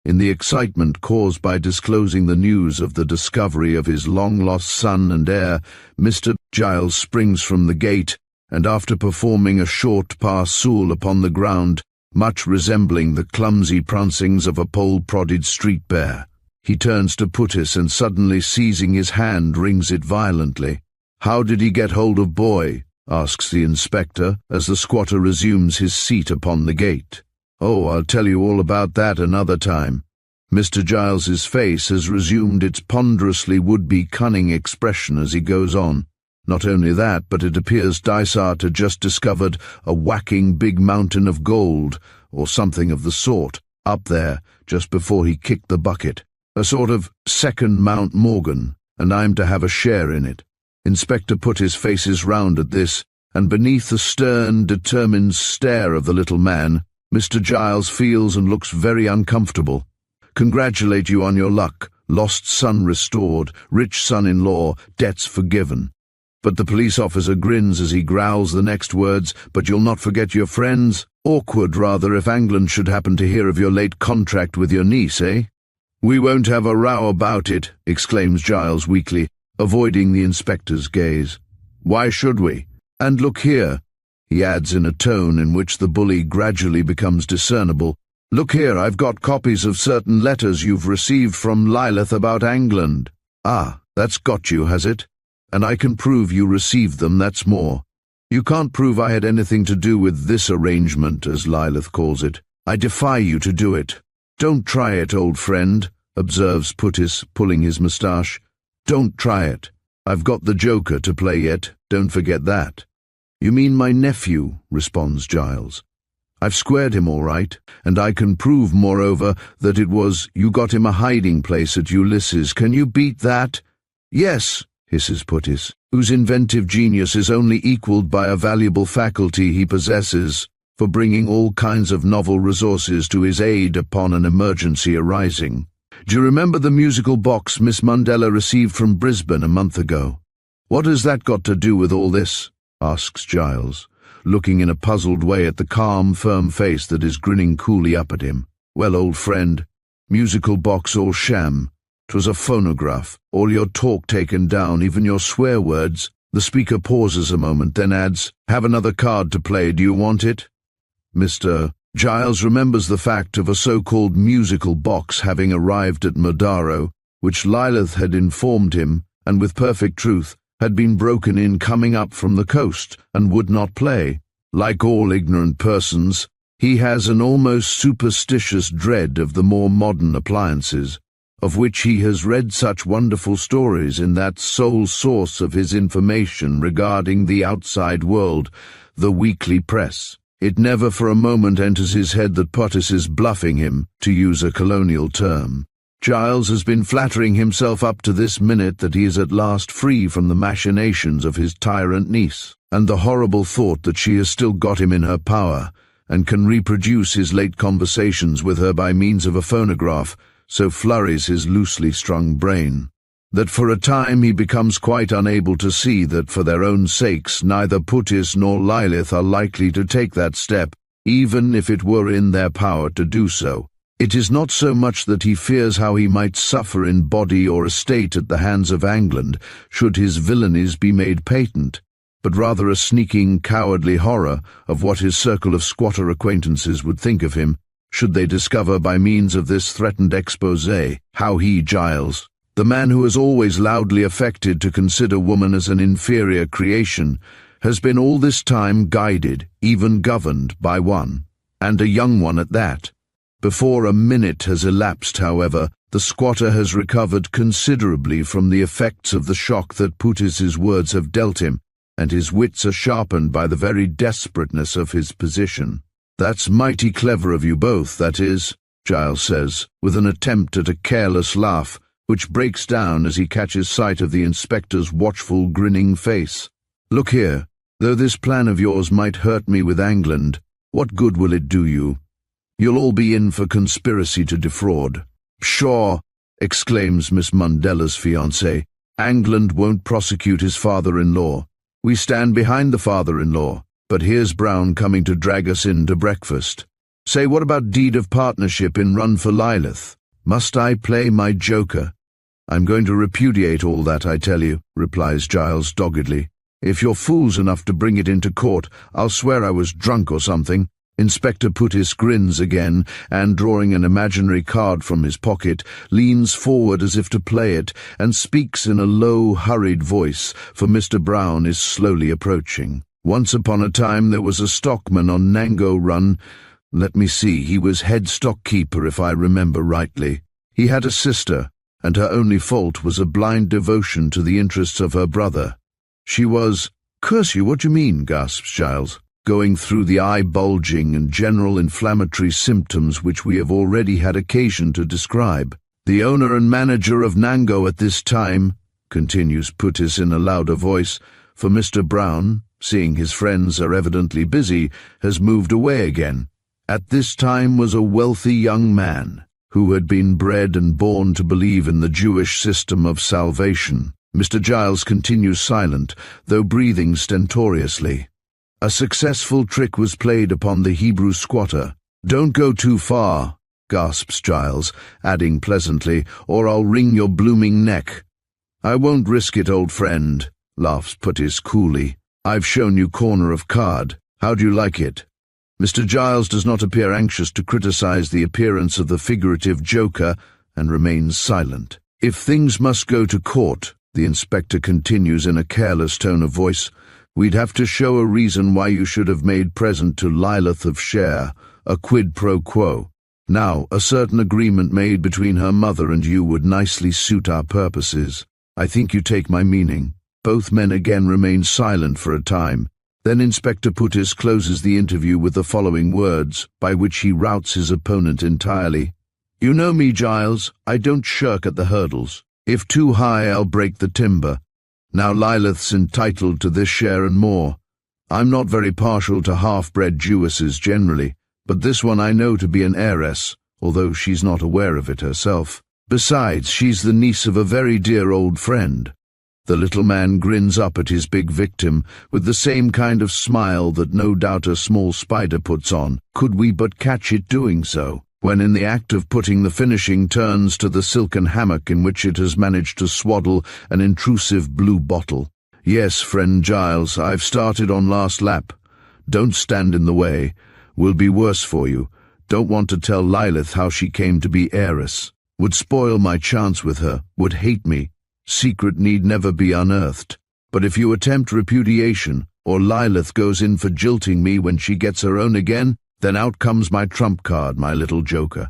In the excitement caused by disclosing the news of the discovery of his long-lost son and heir, Mr. Giles springs from the gate, and after performing a short pas seul upon the ground, much resembling the clumsy prancings of a pole-prodded street bear, he turns to Puttis and, suddenly seizing his hand, wrings it violently. "How did he get hold of Boy?" asks the inspector, as the squatter resumes his seat upon the gate. "Oh, I'll tell you all about that another time." Mr. Giles's face has resumed its ponderously would-be cunning expression as he goes on. Not only that, but it appears Dysart had just discovered a whacking big mountain of gold, or something of the sort, up there just before he kicked the bucket. A sort of second Mount Morgan, and I'm to have a share in it. Inspector Puttis faces round at this, and beneath the stern, determined stare of the little man, Mr. Giles feels and looks very uncomfortable. "Congratulate you on your luck. Lost son restored, rich son-in-law, debts forgiven." But the police officer grins as he growls the next words, "But you'll not forget your friends? Awkward, rather, if England should happen to hear of your late contract with your niece, eh?" "We won't have a row about it," exclaims Giles weakly, avoiding the inspector's gaze. "Why should we? And look here," he adds in a tone in which the bully gradually becomes discernible, "look here, I've got copies of certain letters you've received from Lilith about England." "Ah, that's got you, has it? And I can prove you received them, that's more. You can't prove I had anything to do with this arrangement, as Lilith calls it. I defy you to do it." "Don't try it, old friend," observes Puttis, pulling his moustache. "Don't try it. I've got the Joker to play yet, don't forget that." "You mean my nephew," responds Giles. "I've squared him all right, and I can prove, moreover, that you got him a hiding place at Ulysses. Can you beat that?" "Yes," hisses Putis, whose inventive genius is only equalled by a valuable faculty he possesses for bringing all kinds of novel resources to his aid upon an emergency arising. Do you remember the musical box Miss Mundella received from Brisbane a month ago? What has that got to do with all this? Asks Giles, looking in a puzzled way at the calm, firm face that is grinning coolly up at him. Well, old friend, musical box all sham. 'Twas a phonograph, all your talk taken down, even your swear words. The speaker pauses a moment, then adds, "Have another card to play, do you want it?" Mr. Giles remembers the fact of a so-called musical box having arrived at Modaro, which Lilith had informed him, and with perfect truth, had been broken in coming up from the coast, and would not play. Like all ignorant persons, he has an almost superstitious dread of the more modern appliances, of which he has read such wonderful stories in that sole source of his information regarding the outside world, the weekly press. It never for a moment enters his head that Putis is bluffing him, to use a colonial term. Giles has been flattering himself up to this minute that he is at last free from the machinations of his tyrant niece, and the horrible thought that she has still got him in her power, and can reproduce his late conversations with her by means of a phonograph, so flurries his loosely strung brain, that for a time he becomes quite unable to see that for their own sakes neither Putis nor Lilith are likely to take that step, even if it were in their power to do so. It is not so much that he fears how he might suffer in body or estate at the hands of England should his villainies be made patent, but rather a sneaking, cowardly horror of what his circle of squatter acquaintances would think of him, should they discover by means of this threatened exposé how he, Giles, the man who has always loudly affected to consider woman as an inferior creation, has been all this time guided, even governed, by one, and a young one at that. Before a minute has elapsed, however, the squatter has recovered considerably from the effects of the shock that Putis's words have dealt him, and his wits are sharpened by the very desperateness of his position. "That's mighty clever of you both, that is," Giles says, with an attempt at a careless laugh, which breaks down as he catches sight of the inspector's watchful, grinning face. "Look here, though this plan of yours might hurt me with England, what good will it do you? You'll all be in for conspiracy to defraud." "Pshaw!" exclaims Miss Mundella's fiancé. "England won't prosecute his father-in-law. We stand behind the father-in-law. But here's Brown coming to drag us in to breakfast. Say, what about deed of partnership in Run for Lilith? Must I play my joker?" "I'm going to repudiate all that, I tell you," replies Giles doggedly. "If you're fools enough to bring it into court, I'll swear I was drunk or something." Inspector Putis grins again, and drawing an imaginary card from his pocket, leans forward as if to play it, and speaks in a low, hurried voice, for Mr. Brown is slowly approaching. "Once upon a time there was a stockman on Nango Run. Let me see, he was head stockkeeper if I remember rightly. He had a sister, and her only fault was a blind devotion to the interests of her brother. She was—" "Curse you, what do you mean?" gasps Giles, going through the eye-bulging and general inflammatory symptoms which we have already had occasion to describe. "The owner and manager of Nango at this time," continues Putis in a louder voice, for Mr. Brown, seeing his friends are evidently busy, has moved away again, "at this time was a wealthy young man, who had been bred and born to believe in the Jewish system of salvation." Mr. Giles continues silent, though breathing stentoriously. "A successful trick was played upon the Hebrew squatter." "Don't go too far," gasps Giles, adding pleasantly, "or I'll wring your blooming neck." "I won't risk it, old friend," laughs Putis coolly. "I've shown you corner of card. How do you like it?" Mr. Giles does not appear anxious to criticize the appearance of the figurative joker, and remains silent. "If things must go to court," the inspector continues in a careless tone of voice, "we'd have to show a reason why you should have made present to Lilith of share, a quid pro quo. Now, a certain agreement made between her mother and you would nicely suit our purposes. I think you take my meaning." Both men again remain silent for a time. Then Inspector Putis closes the interview with the following words, by which he routs his opponent entirely. "You know me, Giles. I don't shirk at the hurdles. If too high, I'll break the timber. Now Lilith's entitled to this share and more. I'm not very partial to half-bred Jewesses generally, but this one I know to be an heiress, although she's not aware of it herself. Besides, she's the niece of a very dear old friend. The little man grins up at his big victim with the same kind of smile that no doubt a small spider puts on, could we but catch it doing so, when in the act of putting the finishing turns to the silken hammock in which it has managed to swaddle an intrusive blue bottle. Yes, friend Giles, I've started on last lap. Don't stand in the way. Will be worse for you. Don't want to tell Lilith how she came to be heiress. Would spoil my chance with her, would hate me. Secret need never be unearthed. But if you attempt repudiation, or Lilith goes in for jilting me when she gets her own again, then out comes my trump card, my little joker.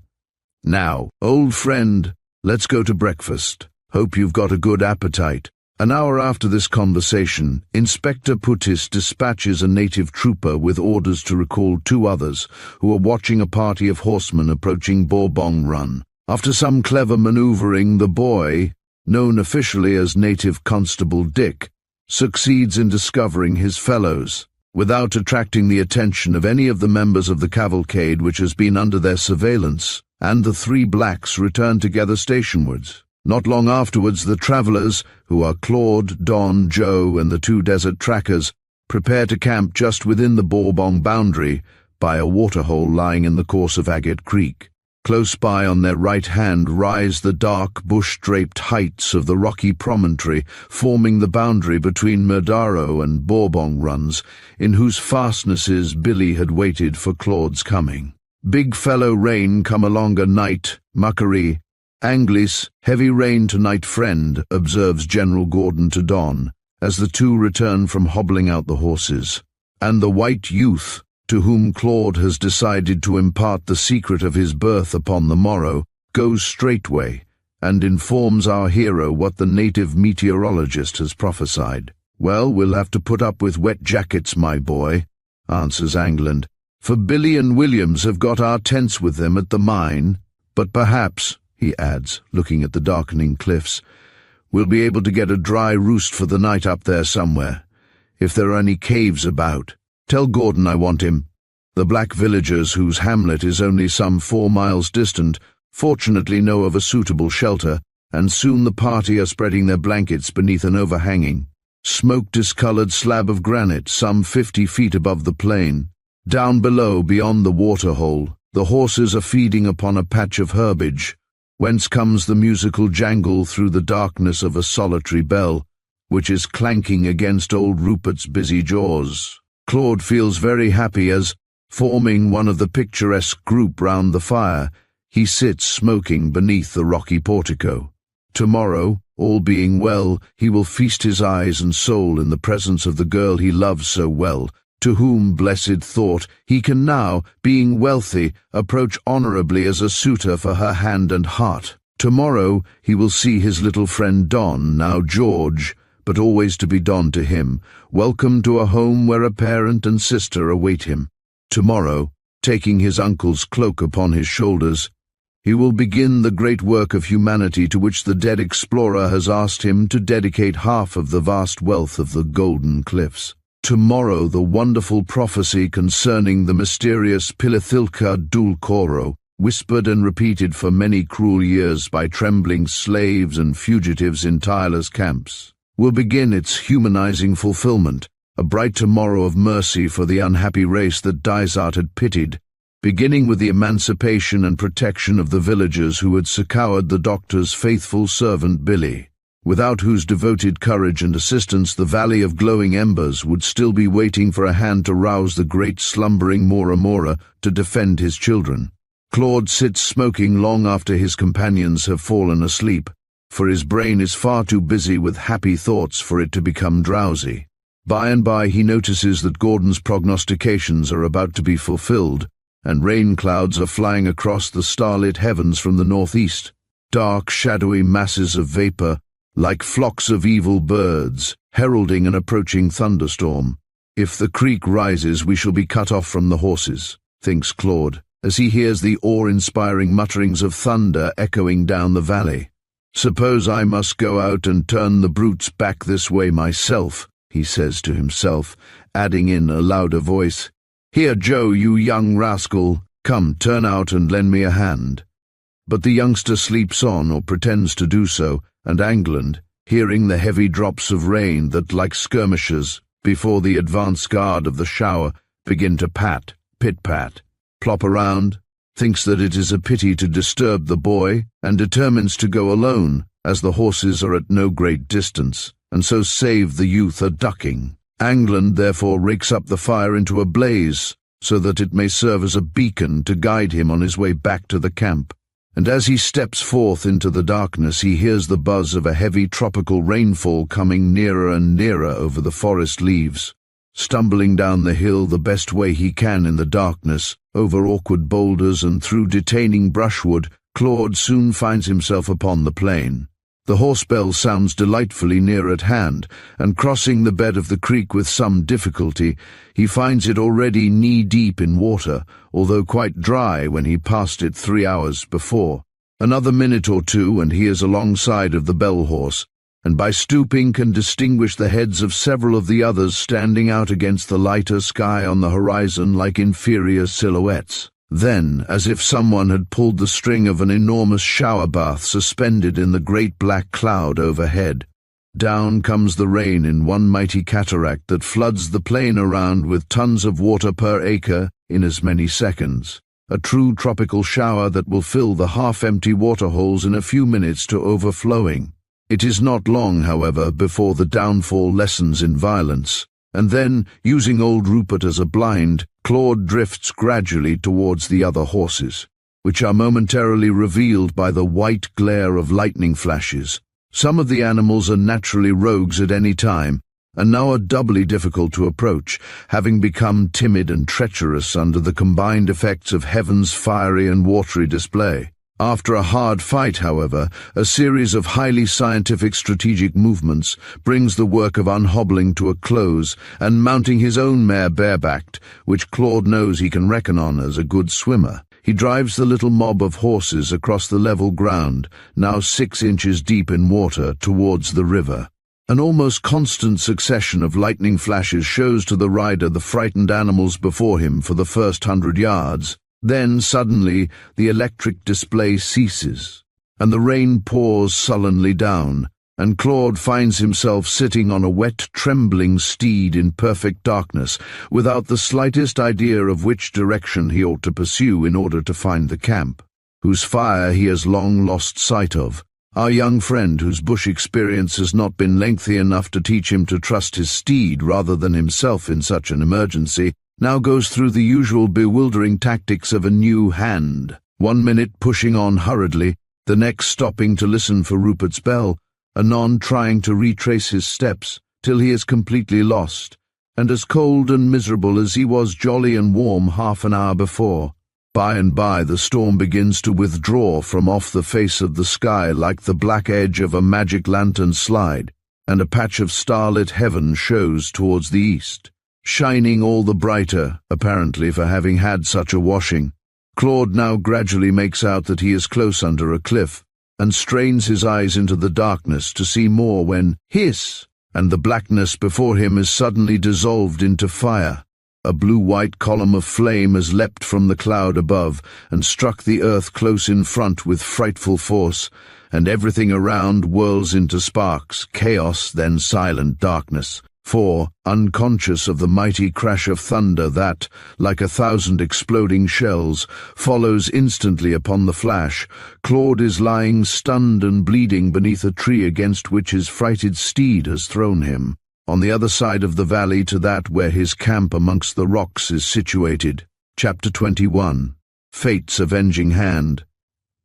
Now, old friend, let's go to breakfast. Hope you've got a good appetite. An hour after this conversation, Inspector Putis dispatches a native trooper with orders to recall 2 others who are watching a party of horsemen approaching Bourbon Run. After some clever maneuvering, the boy, known officially as Native Constable Dick, succeeds in discovering his fellows, without attracting the attention of any of the members of the cavalcade which has been under their surveillance, and the 3 blacks return together stationwards. Not long afterwards, the travellers, who are Claude, Don, Joe, and the 2 desert trackers, prepare to camp just within the Bourbon boundary by a waterhole lying in the course of Agate Creek. Close by on their right hand rise the dark bush-draped heights of the rocky promontory forming the boundary between Murdaro and Bourbon Runs, in whose fastnesses Billy had waited for Claude's coming. Big fellow rain come along a night, Macquarie. Anglis, heavy rain tonight, friend, observes General Gordon to Don, as the 2 return from hobbling out the horses. And the white youth, to whom Claude has decided to impart the secret of his birth upon the morrow, goes straightway, and informs our hero what the native meteorologist has prophesied. Well, we'll have to put up with wet jackets, my boy, answers Angland, for Billy and Williams have got our tents with them at the mine, but perhaps, he adds, looking at the darkening cliffs, we'll be able to get a dry roost for the night up there somewhere, if there are any caves about. Tell Gordon I want him. The black villagers, whose hamlet is only some 4 miles distant, fortunately know of a suitable shelter, and soon the party are spreading their blankets beneath an overhanging, smoke-discoloured slab of granite some 50 feet above the plain. Down below, beyond the water-hole, the horses are feeding upon a patch of herbage, whence comes the musical jangle through the darkness of a solitary bell, which is clanking against old Rupert's busy jaws. Claude feels very happy as, forming one of the picturesque group round the fire, he sits smoking beneath the rocky portico. Tomorrow, all being well, he will feast his eyes and soul in the presence of the girl he loves so well, to whom, blessed thought, he can now, being wealthy, approach honourably as a suitor for her hand and heart. Tomorrow he will see his little friend Don, now George, but always to be Don to him, welcome to a home where a parent and sister await him. Tomorrow, taking his uncle's cloak upon his shoulders, he will begin the great work of humanity to which the dead explorer has asked him to dedicate half of the vast wealth of the Golden Cliffs. Tomorrow the wonderful prophecy concerning the mysterious Pilithilka Dul Koro, whispered and repeated for many cruel years by trembling slaves and fugitives in tireless camps, will begin its humanizing fulfillment, a bright tomorrow of mercy for the unhappy race that Dysart had pitied, beginning with the emancipation and protection of the villagers who had succored the doctor's faithful servant Billy, without whose devoted courage and assistance the Valley of Glowing Embers would still be waiting for a hand to rouse the great slumbering Mora Mora to defend his children. Claude sits smoking long after his companions have fallen asleep, for his brain is far too busy with happy thoughts for it to become drowsy. By and by he notices that Gordon's prognostications are about to be fulfilled, and rain clouds are flying across the starlit heavens from the northeast, dark, shadowy masses of vapor, like flocks of evil birds, heralding an approaching thunderstorm. If the creek rises, we shall be cut off from the horses, thinks Claude, as he hears the awe-inspiring mutterings of thunder echoing down the valley. "Suppose I must go out and turn the brutes back this way myself," he says to himself, adding in a louder voice, "Here, Joe, you young rascal, come, turn out and lend me a hand." But the youngster sleeps on, or pretends to do so, and England, hearing the heavy drops of rain that, like skirmishers, before the advance guard of the shower, begin to pat, pit-pat, plop around, thinks that it is a pity to disturb the boy, and determines to go alone, as the horses are at no great distance, and so save the youth a ducking. England therefore rakes up the fire into a blaze, so that it may serve as a beacon to guide him on his way back to the camp. And as he steps forth into the darkness, he hears the buzz of a heavy tropical rainfall coming nearer and nearer over the forest leaves. Stumbling down the hill the best way he can in the darkness, over awkward boulders and through detaining brushwood, Claude soon finds himself upon the plain. The horse bell sounds delightfully near at hand, and crossing the bed of the creek with some difficulty, he finds it already knee-deep in water, although quite dry when he passed it 3 hours before. Another minute or two and he is alongside of the bell horse, and by stooping can distinguish the heads of several of the others standing out against the lighter sky on the horizon like inferior silhouettes. Then, as if someone had pulled the string of an enormous shower bath suspended in the great black cloud overhead, down comes the rain in one mighty cataract that floods the plain around with tons of water per acre in as many seconds. A true tropical shower that will fill the half-empty waterholes in a few minutes to overflowing. It is not long, however, before the downfall lessens in violence, and then, using old Rupert as a blind, Claude drifts gradually towards the other horses, which are momentarily revealed by the white glare of lightning flashes. Some of the animals are naturally rogues at any time, and now are doubly difficult to approach, having become timid and treacherous under the combined effects of heaven's fiery and watery display. After a hard fight, however, a series of highly scientific strategic movements brings the work of unhobbling to a close, and mounting his own mare barebacked, which Claude knows he can reckon on as a good swimmer, he drives the little mob of horses across the level ground, now 6 inches deep in water, towards the river. An almost constant succession of lightning flashes shows to the rider the frightened animals before him for the first 100 yards. Then, suddenly, the electric display ceases, and the rain pours sullenly down, and Claude finds himself sitting on a wet, trembling steed in perfect darkness, without the slightest idea of which direction he ought to pursue in order to find the camp, whose fire he has long lost sight of. Our young friend, whose bush experience has not been lengthy enough to teach him to trust his steed rather than himself in such an emergency, now goes through the usual bewildering tactics of a new hand, 1 minute pushing on hurriedly, the next stopping to listen for Rupert's bell, anon trying to retrace his steps, till he is completely lost, and as cold and miserable as he was jolly and warm half an hour before. By and by the storm begins to withdraw from off the face of the sky like the black edge of a magic lantern slide, and a patch of starlit heaven shows towards the east, shining all the brighter, apparently for having had such a washing. Claude now gradually makes out that he is close under a cliff, and strains his eyes into the darkness to see more when, hiss, and the blackness before him is suddenly dissolved into fire. A blue-white column of flame has leapt from the cloud above and struck the earth close in front with frightful force, and everything around whirls into sparks, chaos, then silent darkness. For, unconscious of the mighty crash of thunder that, like 1,000 exploding shells, follows instantly upon the flash, Claude is lying stunned and bleeding beneath a tree against which his frighted steed has thrown him, on the other side of the valley to that where his camp amongst the rocks is situated. Chapter 21. Fate's Avenging Hand.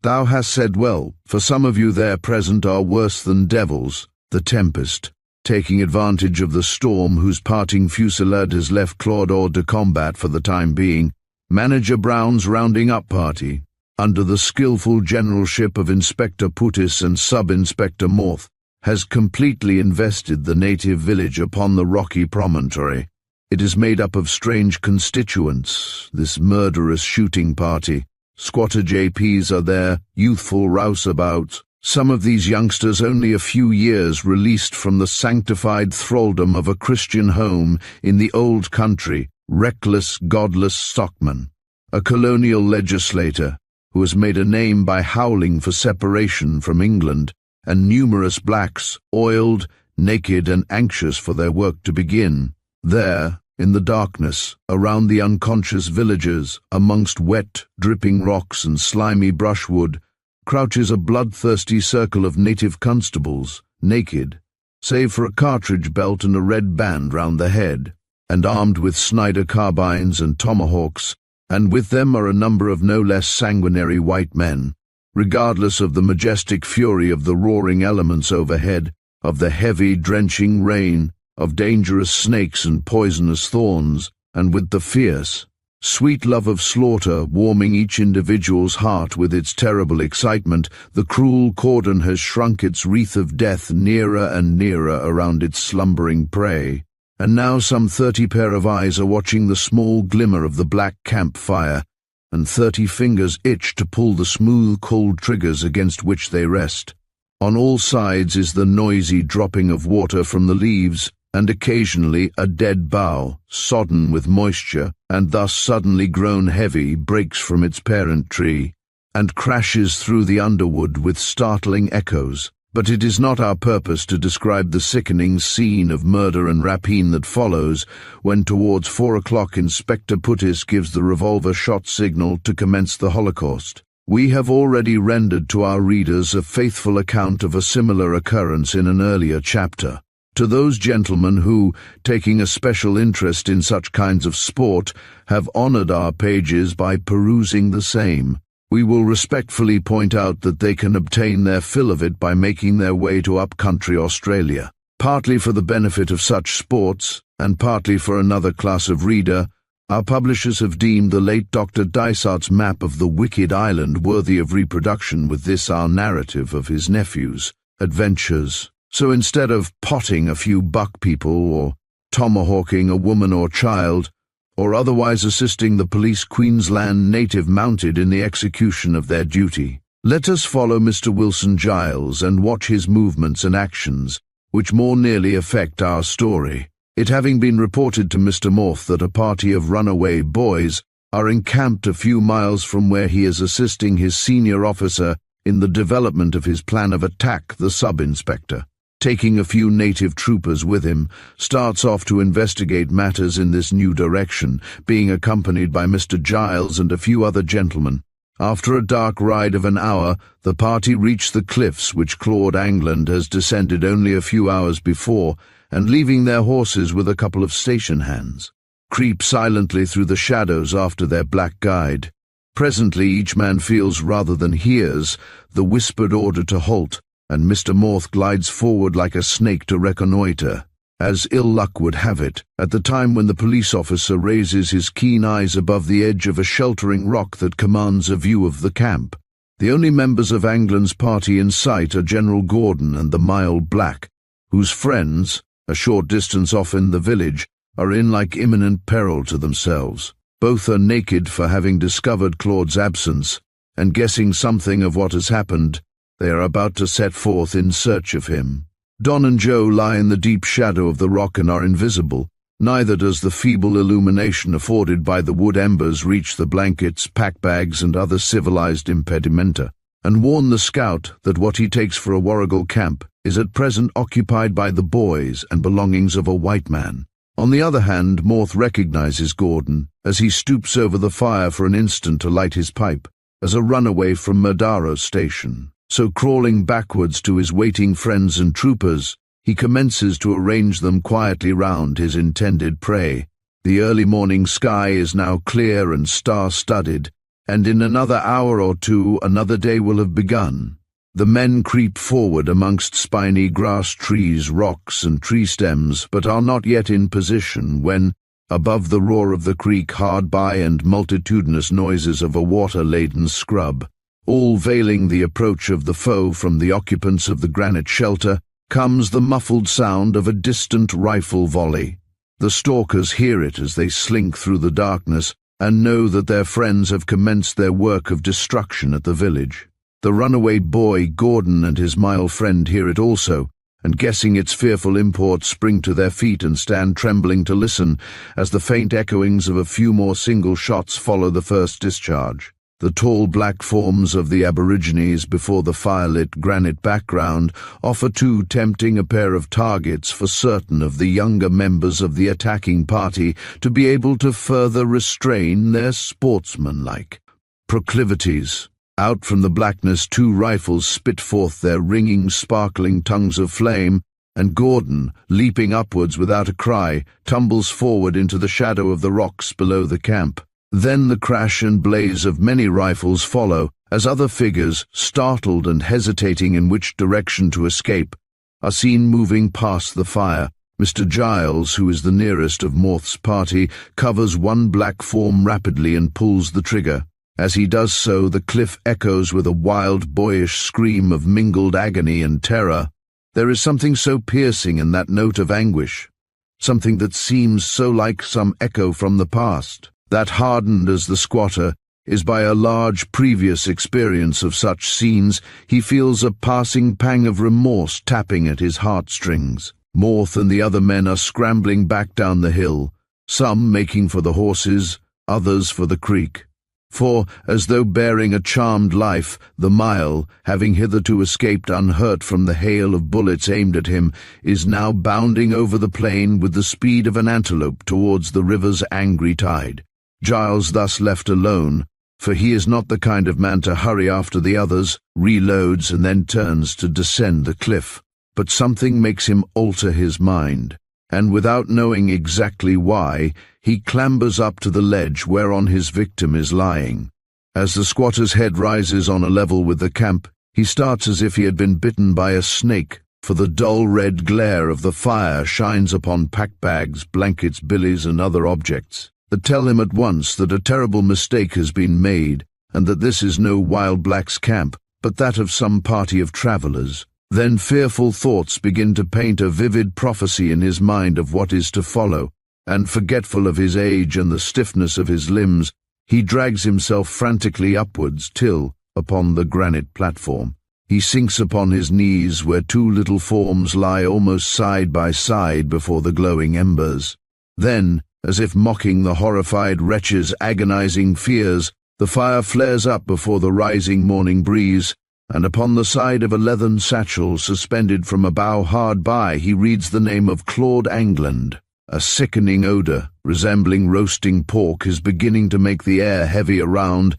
Thou hast said well, for some of you there present are worse than devils. The Tempest, taking advantage of the storm whose parting fusillade has left Claude hors de combat for the time being, Manager Brown's rounding up party, under the skillful generalship of Inspector Putis and Sub-Inspector Morth, has completely invested the native village upon the rocky promontory. It is made up of strange constituents, this murderous shooting party. Squatter JPs are there, youthful rouseabouts, Some of these youngsters only a few years released from the sanctified thraldom of a Christian home in the old country, reckless, godless stockman, a colonial legislator who has made a name by howling for separation from England, and numerous blacks, oiled, naked and anxious for their work to begin. There, in the darkness, around the unconscious villagers, amongst wet, dripping rocks and slimy brushwood, crouches a bloodthirsty circle of native constables, naked, save for a cartridge belt and a red band round the head, and armed with Snyder carbines and tomahawks, and with them are a number of no less sanguinary white men, regardless of the majestic fury of the roaring elements overhead, of the heavy, drenching rain, of dangerous snakes and poisonous thorns, and with the fierce, sweet love of slaughter warming each individual's heart with its terrible excitement, the cruel cordon has shrunk its wreath of death nearer and nearer around its slumbering prey, and now some 30 pair of eyes are watching the small glimmer of the black campfire, and 30 fingers itch to pull the smooth, cold triggers against which they rest. On all sides is the noisy dropping of water from the leaves, and occasionally a dead bough, sodden with moisture, and thus suddenly grown heavy, breaks from its parent tree, and crashes through the underwood with startling echoes. But it is not our purpose to describe the sickening scene of murder and rapine that follows, when towards 4 o'clock Inspector Puttis gives the revolver shot signal to commence the Holocaust. We have already rendered to our readers a faithful account of a similar occurrence in an earlier chapter. To those gentlemen who, taking a special interest in such kinds of sport, have honored our pages by perusing the same, we will respectfully point out that they can obtain their fill of it by making their way to up-country Australia. Partly for the benefit of such sports, and partly for another class of reader, our publishers have deemed the late Dr. Dysart's map of the Wicked Island worthy of reproduction with this our narrative of his nephew's adventures. So instead of potting a few buck people, or tomahawking a woman or child, or otherwise assisting the police Queensland native mounted in the execution of their duty, let us follow Mr. Wilson Giles and watch his movements and actions, which more nearly affect our story. It having been reported to Mr. Morth that a party of runaway boys are encamped a few miles from where he is assisting his senior officer in the development of his plan of attack, the sub-inspector, taking a few native troopers with him, starts off to investigate matters in this new direction, being accompanied by Mr. Giles and a few other gentlemen. After a dark ride of an hour, the party reached the cliffs which Claude Angland has descended only a few hours before, and leaving their horses with a couple of station hands, creep silently through the shadows after their black guide. Presently each man feels rather than hears the whispered order to halt, and Mr. Morth glides forward like a snake to reconnoitre. As ill luck would have it, at the time when the police officer raises his keen eyes above the edge of a sheltering rock that commands a view of the camp, the only members of Angland's party in sight are General Gordon and the mild black, whose friends, a short distance off in the village, are in like imminent peril to themselves. Both are naked for having discovered Claude's absence, and guessing something of what has happened, they are about to set forth in search of him. Don and Joe lie in the deep shadow of the rock and are invisible. Neither does the feeble illumination afforded by the wood embers reach the blankets, pack-bags, and other civilized impedimenta, and warn the scout that what he takes for a Warrigal camp is at present occupied by the boys and belongings of a white man. On the other hand, Morth recognizes Gordon, as he stoops over the fire for an instant to light his pipe, as a runaway from Murdaro Station. So crawling backwards to his waiting friends and troopers, he commences to arrange them quietly round his intended prey. The early morning sky is now clear and star-studded, and in another hour or two another day will have begun. The men creep forward amongst spiny grass trees, rocks, and tree stems, but are not yet in position when, above the roar of the creek hard by and multitudinous noises of a water-laden scrub, all veiling the approach of the foe from the occupants of the granite shelter, comes the muffled sound of a distant rifle volley. The stalkers hear it as they slink through the darkness, and know that their friends have commenced their work of destruction at the village. The runaway boy, Gordon, and his mile friend hear it also, and guessing its fearful import spring to their feet and stand trembling to listen as the faint echoings of a few more single shots follow the first discharge. The tall black forms of the Aborigines before the firelit granite background offer too tempting a pair of targets for certain of the younger members of the attacking party to be able to further restrain their sportsmanlike proclivities. Out from the blackness 2 rifles spit forth their ringing, sparkling tongues of flame, and Gordon, leaping upwards without a cry, tumbles forward into the shadow of the rocks below the camp. Then the crash and blaze of many rifles follow, as other figures, startled and hesitating in which direction to escape, are seen moving past the fire. Mr. Giles, who is the nearest of Morth's party, covers one black form rapidly and pulls the trigger. As he does so, the cliff echoes with a wild, boyish scream of mingled agony and terror. There is something so piercing in that note of anguish, something that seems so like some echo from the past, that hardened as the squatter is by a large previous experience of such scenes, he feels a passing pang of remorse tapping at his heartstrings. Morth and the other men are scrambling back down the hill, some making for the horses, others for the creek. For, as though bearing a charmed life, the mile, having hitherto escaped unhurt from the hail of bullets aimed at him, is now bounding over the plain with the speed of an antelope towards the river's angry tide. Giles thus left alone, for he is not the kind of man to hurry after the others, reloads and then turns to descend the cliff. But something makes him alter his mind, and without knowing exactly why, he clambers up to the ledge whereon his victim is lying. As the squatter's head rises on a level with the camp, he starts as if he had been bitten by a snake, for the dull red glare of the fire shines upon pack-bags, blankets, billies, and other objects that tell him at once that a terrible mistake has been made, and that this is no wild black's camp, but that of some party of travellers. Then fearful thoughts begin to paint a vivid prophecy in his mind of what is to follow, and forgetful of his age and the stiffness of his limbs, he drags himself frantically upwards till, upon the granite platform, he sinks upon his knees where 2 little forms lie almost side by side before the glowing embers. Then, as if mocking the horrified wretch's agonizing fears, the fire flares up before the rising morning breeze, and upon the side of a leathern satchel suspended from a bough hard by he reads the name of Claude Angland. A sickening odour, resembling roasting pork, is beginning to make the air heavy around,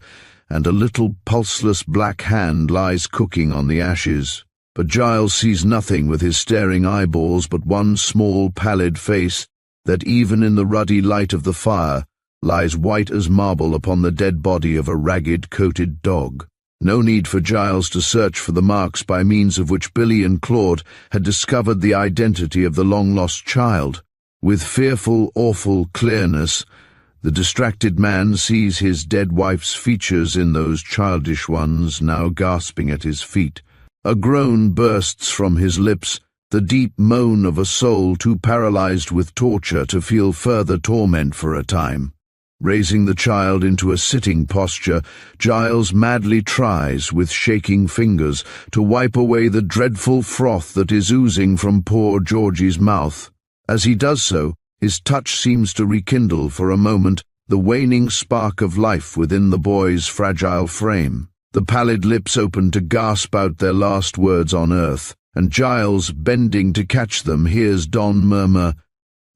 and a little pulseless black hand lies cooking on the ashes. But Giles sees nothing with his staring eyeballs but one small pallid face that, even in the ruddy light of the fire, lies white as marble upon the dead body of a ragged, coated dog. No need for Giles to search for the marks by means of which Billy and Claude had discovered the identity of the long-lost child. With fearful, awful clearness, the distracted man sees his dead wife's features in those childish ones now gasping at his feet. A groan bursts from his lips, the deep moan of a soul too paralyzed with torture to feel further torment for a time. Raising the child into a sitting posture, Giles madly tries, with shaking fingers, to wipe away the dreadful froth that is oozing from poor Georgie's mouth. As he does so, his touch seems to rekindle for a moment the waning spark of life within the boy's fragile frame. The pallid lips open to gasp out their last words on earth, and Giles, bending to catch them, hears Don murmur,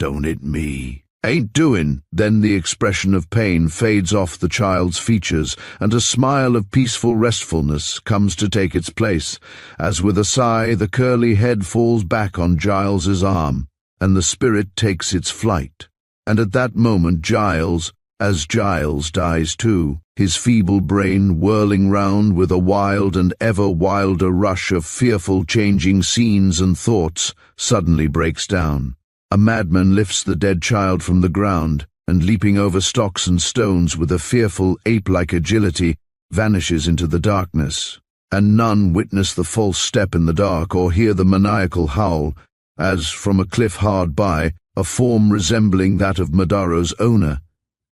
"Don't hit me." "Ain't doin'." Then the expression of pain fades off the child's features, and a smile of peaceful restfulness comes to take its place, as with a sigh the curly head falls back on Giles's arm, and the spirit takes its flight. And at that moment Giles dies too, his feeble brain whirling round with a wild and ever wilder rush of fearful changing scenes and thoughts, suddenly breaks down. A madman lifts the dead child from the ground, and leaping over stocks and stones with a fearful ape-like agility, vanishes into the darkness. And none witness the false step in the dark or hear the maniacal howl, as, from a cliff hard by, a form resembling that of Madaro's owner,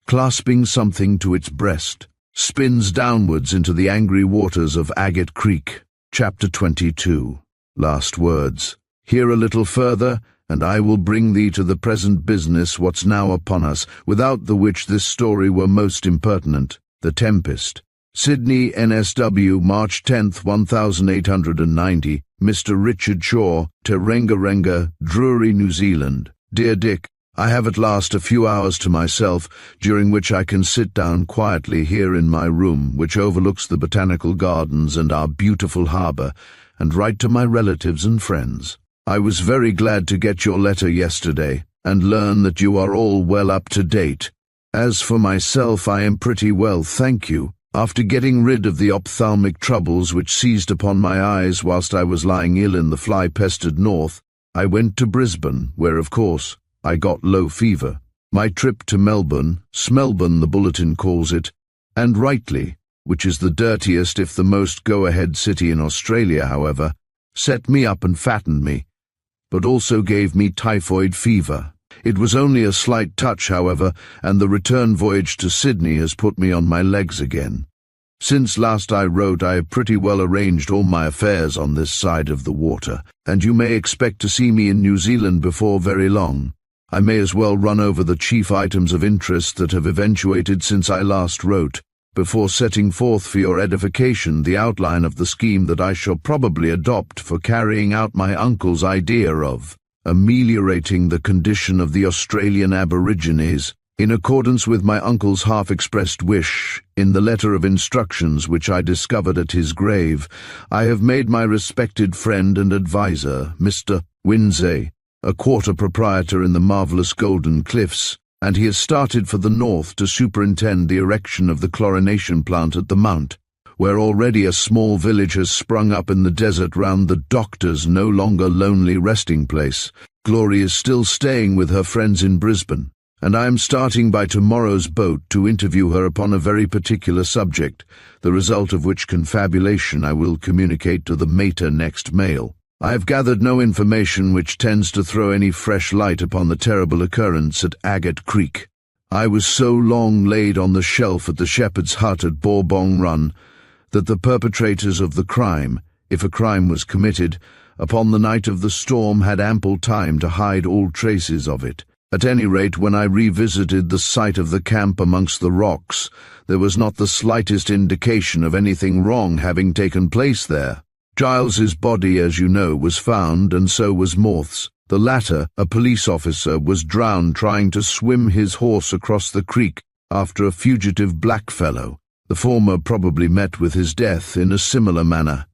clasping something to its breast, spins downwards into the angry waters of Agate Creek. Chapter 22. Last words. Hear a little further, and I will bring thee to the present business what's now upon us, without the which this story were most impertinent. The Tempest. Sydney, NSW, March 10th, 1890. Mr. Richard Shaw, Terengarenga, Drury, New Zealand. Dear Dick, I have at last a few hours to myself, during which I can sit down quietly here in my room, which overlooks the botanical gardens and our beautiful harbour, and write to my relatives and friends. I was very glad to get your letter yesterday, and learn that you are all well up to date. As for myself, I am pretty well, thank you. After getting rid of the ophthalmic troubles which seized upon my eyes whilst I was lying ill in the fly-pestered north, I went to Brisbane, where, of course, I got low fever. My trip to Melbourne, Smelbourne the Bulletin calls it, and rightly, which is the dirtiest if the most go-ahead city in Australia, however, set me up and fattened me, but also gave me typhoid fever. It was only a slight touch, however, and the return voyage to Sydney has put me on my legs again. Since last I wrote, I have pretty well arranged all my affairs on this side of the water, and you may expect to see me in New Zealand before very long. I may as well run over the chief items of interest that have eventuated since I last wrote, before setting forth for your edification the outline of the scheme that I shall probably adopt for carrying out my uncle's idea of ameliorating the condition of the Australian Aborigines, in accordance with my uncle's half-expressed wish. In the letter of instructions which I discovered at his grave, I have made my respected friend and adviser, Mr. Winsay, a quarter proprietor in the marvellous Golden Cliffs, and he has started for the north to superintend the erection of the chlorination plant at the Mount, where already a small village has sprung up in the desert round the doctor's no longer lonely resting place. Glory is still staying with her friends in Brisbane, and I am starting by tomorrow's boat to interview her upon a very particular subject, the result of which confabulation I will communicate to the mater next mail. I have gathered no information which tends to throw any fresh light upon the terrible occurrence at Agate Creek. I was so long laid on the shelf at the shepherd's hut at Bourbon Run that the perpetrators of the crime, if a crime was committed, upon the night of the storm had ample time to hide all traces of it. At any rate, when I revisited the site of the camp amongst the rocks, there was not the slightest indication of anything wrong having taken place there. Giles's body, as you know, was found, and so was Morth's. The latter, a police officer, was drowned trying to swim his horse across the creek after a fugitive blackfellow. The former probably met with his death in a similar manner.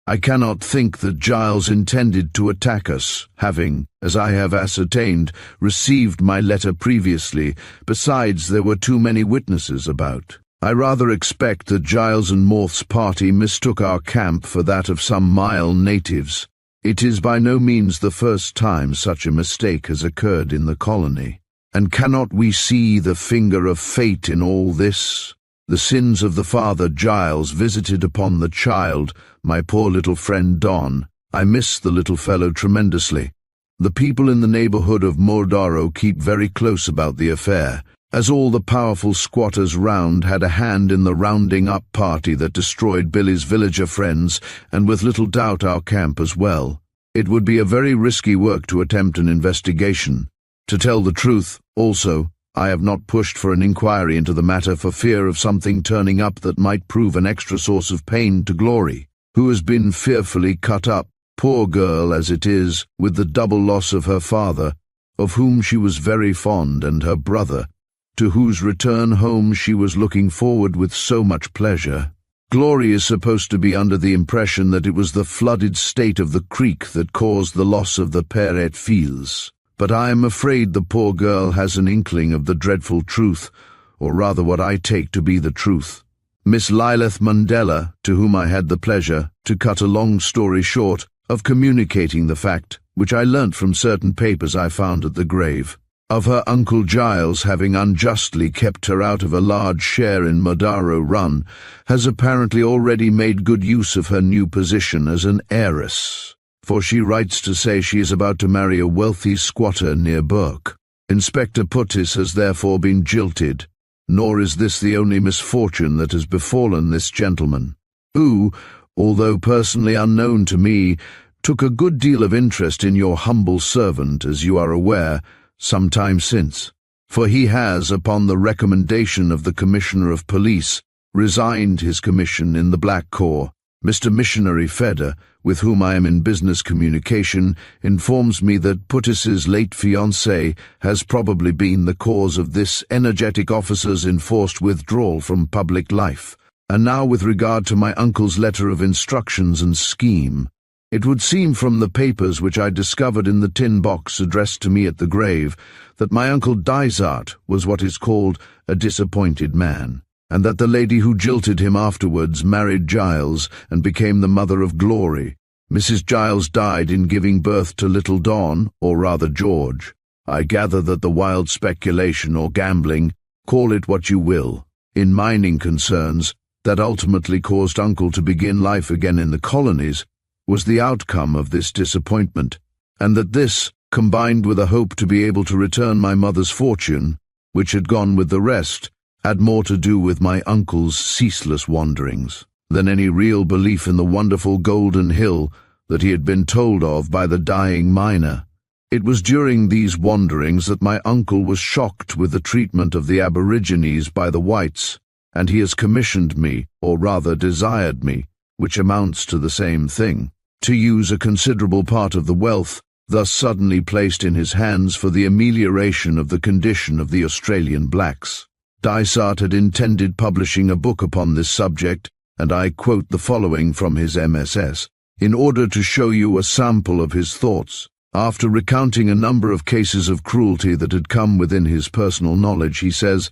I cannot think that Giles intended to attack us, having, as I have ascertained, received my letter previously. Besides, there were too many witnesses about. I rather expect that Giles and Morth's party mistook our camp for that of some Mile natives. It is by no means the first time such a mistake has occurred in the colony. And cannot we see the finger of fate in all this? The sins of the father Giles visited upon the child, my poor little friend Don. I miss the little fellow tremendously. The people in the neighbourhood of Mordaro keep very close about the affair, as all the powerful squatters round had a hand in the rounding-up party that destroyed Billy's villager friends, and with little doubt our camp as well. It would be a very risky work to attempt an investigation. To tell the truth, also, I have not pushed for an inquiry into the matter for fear of something turning up that might prove an extra source of pain to Glory, who has been fearfully cut up, poor girl as it is, with the double loss of her father, of whom she was very fond, and her brother, to whose return home she was looking forward with so much pleasure. Glory is supposed to be under the impression that it was the flooded state of the creek that caused the loss of the Perrette fields. But I am afraid the poor girl has an inkling of the dreadful truth, or rather what I take to be the truth. Miss Lilith Mandela, to whom I had the pleasure, to cut a long story short, of communicating the fact, which I learnt from certain papers I found at the grave, of her Uncle Giles having unjustly kept her out of a large share in Mordaro Run, has apparently already made good use of her new position as an heiress, for she writes to say she is about to marry a wealthy squatter near Burke. Inspector Puttis has therefore been jilted, nor is this the only misfortune that has befallen this gentleman, who, although personally unknown to me, took a good deal of interest in your humble servant, as you are aware, some time since. For he has, upon the recommendation of the Commissioner of Police, resigned his commission in the Black Corps. Mr. Missionary Feder, with whom I am in business communication, informs me that Puttis's late fiancée has probably been the cause of this energetic officer's enforced withdrawal from public life. And now with regard to my uncle's letter of instructions and scheme. It would seem from the papers which I discovered in the tin box addressed to me at the grave that my uncle Dysart was what is called a disappointed man, and that the lady who jilted him afterwards married Giles and became the mother of Glory. Mrs. Giles died in giving birth to little Don, or rather George. I gather that the wild speculation or gambling, call it what you will, in mining concerns, that ultimately caused Uncle to begin life again in the colonies, was the outcome of this disappointment, and that this, combined with a hope to be able to return my mother's fortune, which had gone with the rest, had more to do with my uncle's ceaseless wanderings than any real belief in the wonderful Golden Hill that he had been told of by the dying miner. It was during these wanderings that my uncle was shocked with the treatment of the Aborigines by the whites, and he has commissioned me, or rather desired me, which amounts to the same thing, to use a considerable part of the wealth thus suddenly placed in his hands for the amelioration of the condition of the Australian blacks. Dysart had intended publishing a book upon this subject, and I quote the following from his MSS, in order to show you a sample of his thoughts. After recounting a number of cases of cruelty that had come within his personal knowledge, he says,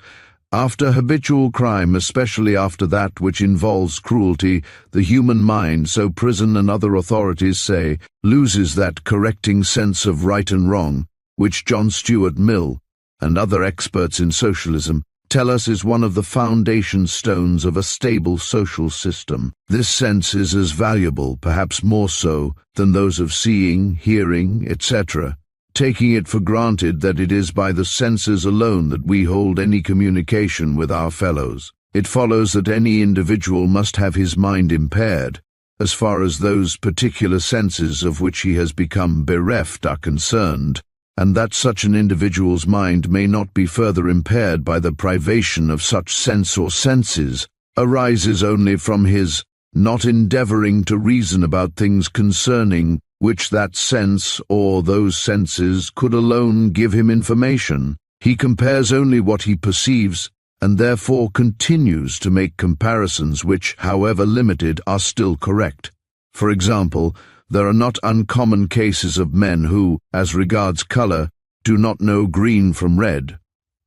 "After habitual crime, especially after that which involves cruelty, the human mind, so prison and other authorities say, loses that correcting sense of right and wrong, which John Stuart Mill and other experts in socialism tell us is one of the foundation stones of a stable social system. This sense is as valuable, perhaps more so, than those of seeing, hearing, etc., taking it for granted that it is by the senses alone that we hold any communication with our fellows. It follows that any individual must have his mind impaired, as far as those particular senses of which he has become bereft are concerned, and that such an individual's mind may not be further impaired by the privation of such sense or senses, arises only from his not endeavoring to reason about things concerning which that sense or those senses could alone give him information. He compares only what he perceives, and therefore continues to make comparisons which, however limited, are still correct. For example, there are not uncommon cases of men who, as regards color, do not know green from red,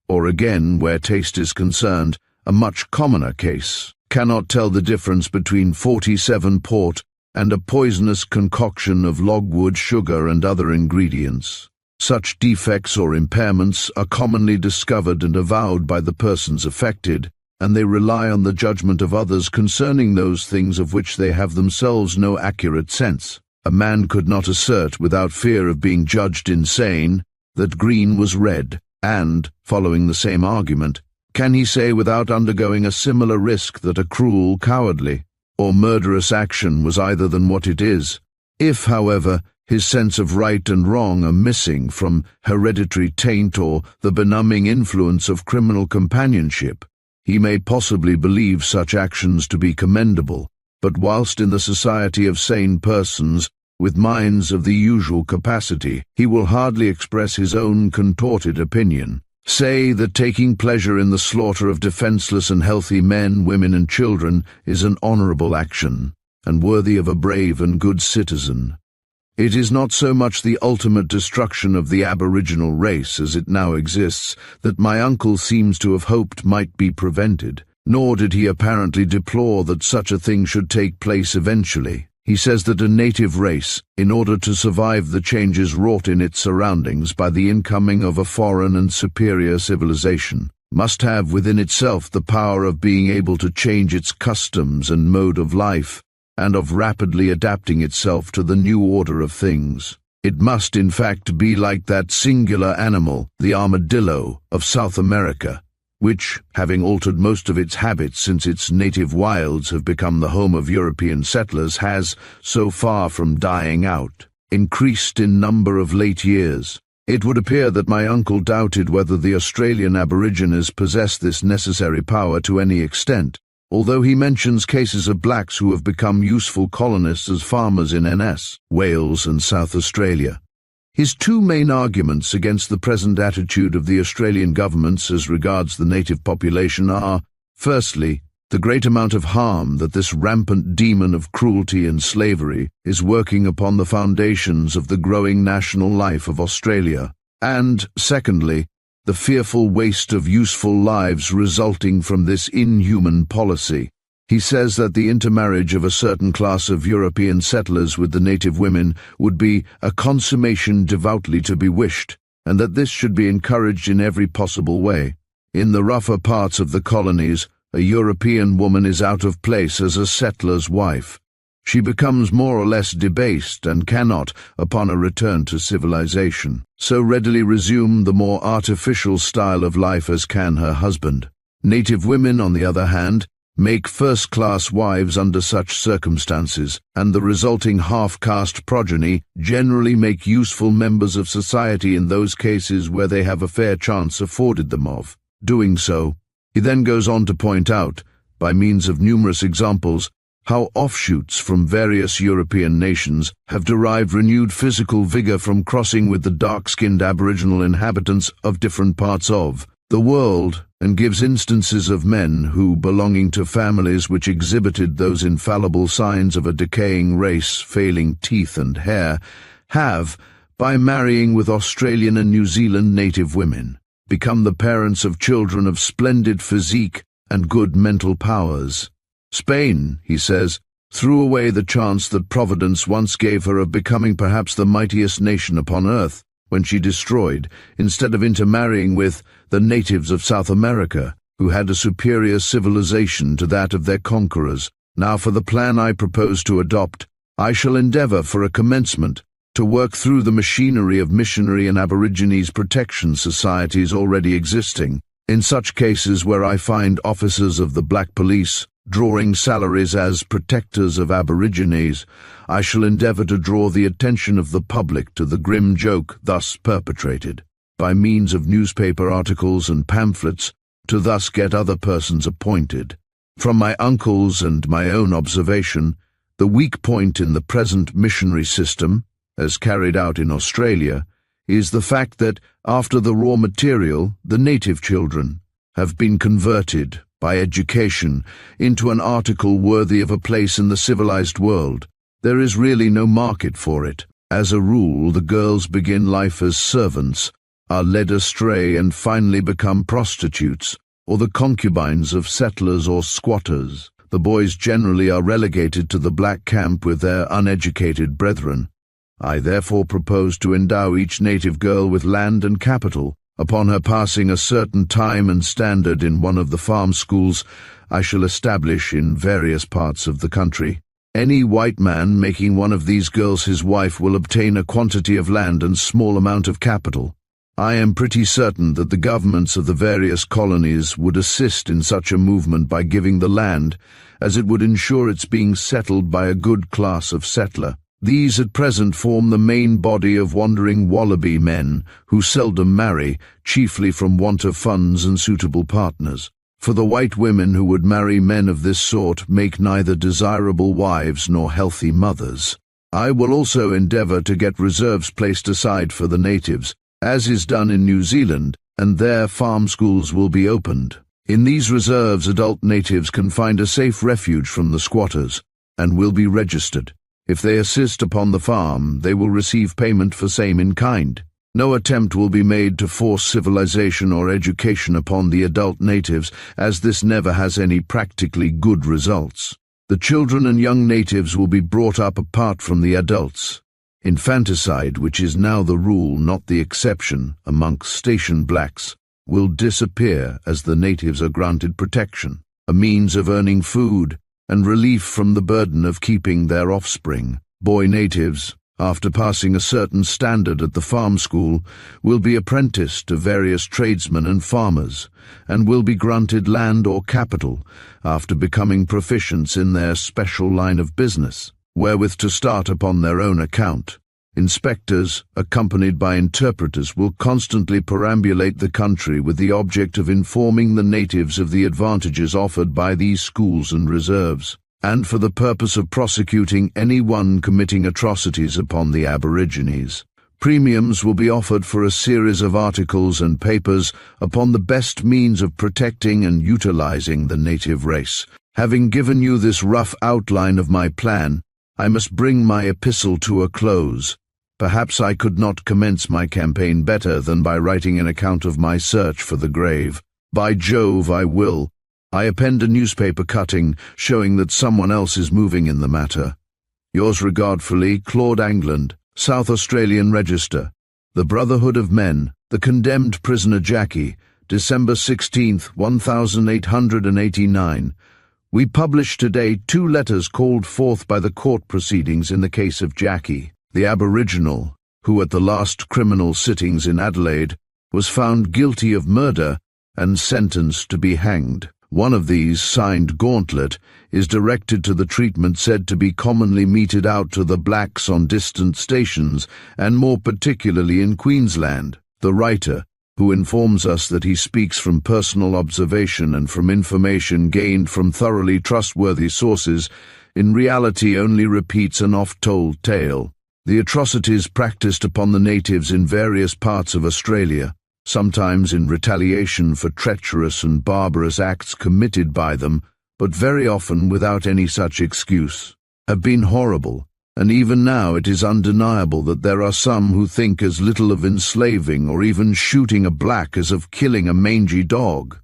or again, where taste is concerned, a much commoner case, cannot tell the difference between 47 port and a poisonous concoction of logwood, sugar, and other ingredients. Such defects or impairments are commonly discovered and avowed by the persons affected, and they rely on the judgment of others concerning those things of which they have themselves no accurate sense. A man could not assert, without fear of being judged insane, that green was red, and, following the same argument, can he say without undergoing a similar risk that a cruel, cowardly, or murderous action was either than what it is? If, however, his sense of right and wrong are missing from hereditary taint or the benumbing influence of criminal companionship, he may possibly believe such actions to be commendable, but whilst in the society of sane persons, with minds of the usual capacity, he will hardly express his own contorted opinion. Say that taking pleasure in the slaughter of defenseless and healthy men, women, and children is an honorable action, and worthy of a brave and good citizen. It is not so much the ultimate destruction of the aboriginal race as it now exists that my uncle seems to have hoped might be prevented, nor did he apparently deplore that such a thing should take place eventually. He says that a native race, in order to survive the changes wrought in its surroundings by the incoming of a foreign and superior civilization, must have within itself the power of being able to change its customs and mode of life, and of rapidly adapting itself to the new order of things. It must, in fact, be like that singular animal, the armadillo, of South America, which, having altered most of its habits since its native wilds have become the home of European settlers, has, so far from dying out, increased in number of late years. It would appear that my uncle doubted whether the Australian Aborigines possess this necessary power to any extent, although he mentions cases of blacks who have become useful colonists as farmers in NS, Wales and South Australia. His two main arguments against the present attitude of the Australian governments as regards the native population are, firstly, the great amount of harm that this rampant demon of cruelty and slavery is working upon the foundations of the growing national life of Australia, and, secondly, the fearful waste of useful lives resulting from this inhuman policy. He says that the intermarriage of a certain class of European settlers with the native women would be a consummation devoutly to be wished, and that this should be encouraged in every possible way. In the rougher parts of the colonies, a European woman is out of place as a settler's wife. She becomes more or less debased and cannot, upon a return to civilization, so readily resume the more artificial style of life as can her husband. Native women, on the other hand, make first-class wives under such circumstances, and the resulting half-caste progeny generally make useful members of society in those cases where they have a fair chance afforded them of doing so. He then goes on to point out, by means of numerous examples, how offshoots from various European nations have derived renewed physical vigor from crossing with the dark-skinned Aboriginal inhabitants of different parts of the world, and gives instances of men who, belonging to families which exhibited those infallible signs of a decaying race, failing teeth and hair, have, by marrying with Australian and New Zealand native women, become the parents of children of splendid physique and good mental powers. Spain, he says, threw away the chance that Providence once gave her of becoming perhaps the mightiest nation upon earth, when she destroyed, instead of intermarrying with, the natives of South America, who had a superior civilization to that of their conquerors. Now for the plan I propose to adopt, I shall endeavour, for a commencement, to work through the machinery of missionary and Aborigines protection societies already existing, in such cases where I find officers of the Black Police drawing salaries as protectors of Aborigines. I shall endeavour to draw the attention of the public to the grim joke thus perpetrated, by means of newspaper articles and pamphlets, to thus get other persons appointed. From my uncle's and my own observation, the weak point in the present missionary system, as carried out in Australia, is the fact that, after the raw material, the native children, have been converted, by education, into an article worthy of a place in the civilized world. There is really no market for it. As a rule, the girls begin life as servants, are led astray and finally become prostitutes, or the concubines of settlers or squatters. The boys generally are relegated to the black camp with their uneducated brethren. I therefore propose to endow each native girl with land and capital. Upon her passing a certain time and standard in one of the farm schools I shall establish in various parts of the country, any white man making one of these girls his wife will obtain a quantity of land and small amount of capital. I am pretty certain that the governments of the various colonies would assist in such a movement by giving the land, as it would ensure its being settled by a good class of settler. These at present form the main body of wandering wallaby men, who seldom marry, chiefly from want of funds and suitable partners. For the white women who would marry men of this sort make neither desirable wives nor healthy mothers. I will also endeavour to get reserves placed aside for the natives, as is done in New Zealand, and there farm schools will be opened. In these reserves adult natives can find a safe refuge from the squatters, and will be registered. If they assist upon the farm, they will receive payment for same in kind. No attempt will be made to force civilization or education upon the adult natives, as this never has any practically good results. The children and young natives will be brought up apart from the adults. Infanticide, which is now the rule, not the exception, amongst station blacks, will disappear as the natives are granted protection, a means of earning food, and relief from the burden of keeping their offspring. Boy natives, after passing a certain standard at the farm school, will be apprenticed to various tradesmen and farmers, and will be granted land or capital after becoming proficients in their special line of business, wherewith to start upon their own account. Inspectors, accompanied by interpreters, will constantly perambulate the country with the object of informing the natives of the advantages offered by these schools and reserves, and for the purpose of prosecuting anyone committing atrocities upon the Aborigines. Premiums will be offered for a series of articles and papers upon the best means of protecting and utilizing the native race. Having given you this rough outline of my plan, I must bring my epistle to a close. Perhaps I could not commence my campaign better than by writing an account of my search for the grave. By Jove, I will. I append a newspaper cutting showing that someone else is moving in the matter. Yours regardfully, Claude Angland, South Australian Register. The Brotherhood of Men, the condemned prisoner Jackie, December 16, 1889. We publish today 2 letters called forth by the court proceedings in the case of Jackie, the Aboriginal, who at the last criminal sittings in Adelaide was found guilty of murder and sentenced to be hanged. One of these, signed Gauntlet, is directed to the treatment said to be commonly meted out to the blacks on distant stations, and more particularly in Queensland. The writer, who informs us that he speaks from personal observation and from information gained from thoroughly trustworthy sources, in reality only repeats an oft-told tale. The atrocities practiced upon the natives in various parts of Australia, sometimes in retaliation for treacherous and barbarous acts committed by them, but very often without any such excuse, have been horrible, and even now it is undeniable that there are some who think as little of enslaving or even shooting a black as of killing a mangy dog.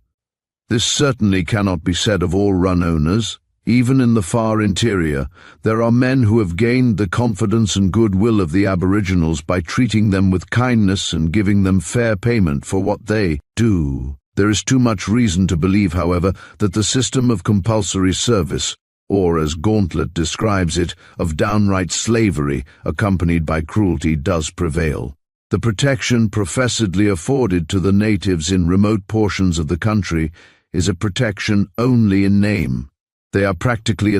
This certainly cannot be said of all run owners. Even in the far interior, there are men who have gained the confidence and goodwill of the Aboriginals by treating them with kindness and giving them fair payment for what they do. There is too much reason to believe, however, that the system of compulsory service, or as Gauntlet describes it, of downright slavery accompanied by cruelty, does prevail. The protection professedly afforded to the natives in remote portions of the country is a protection only in name. They are practically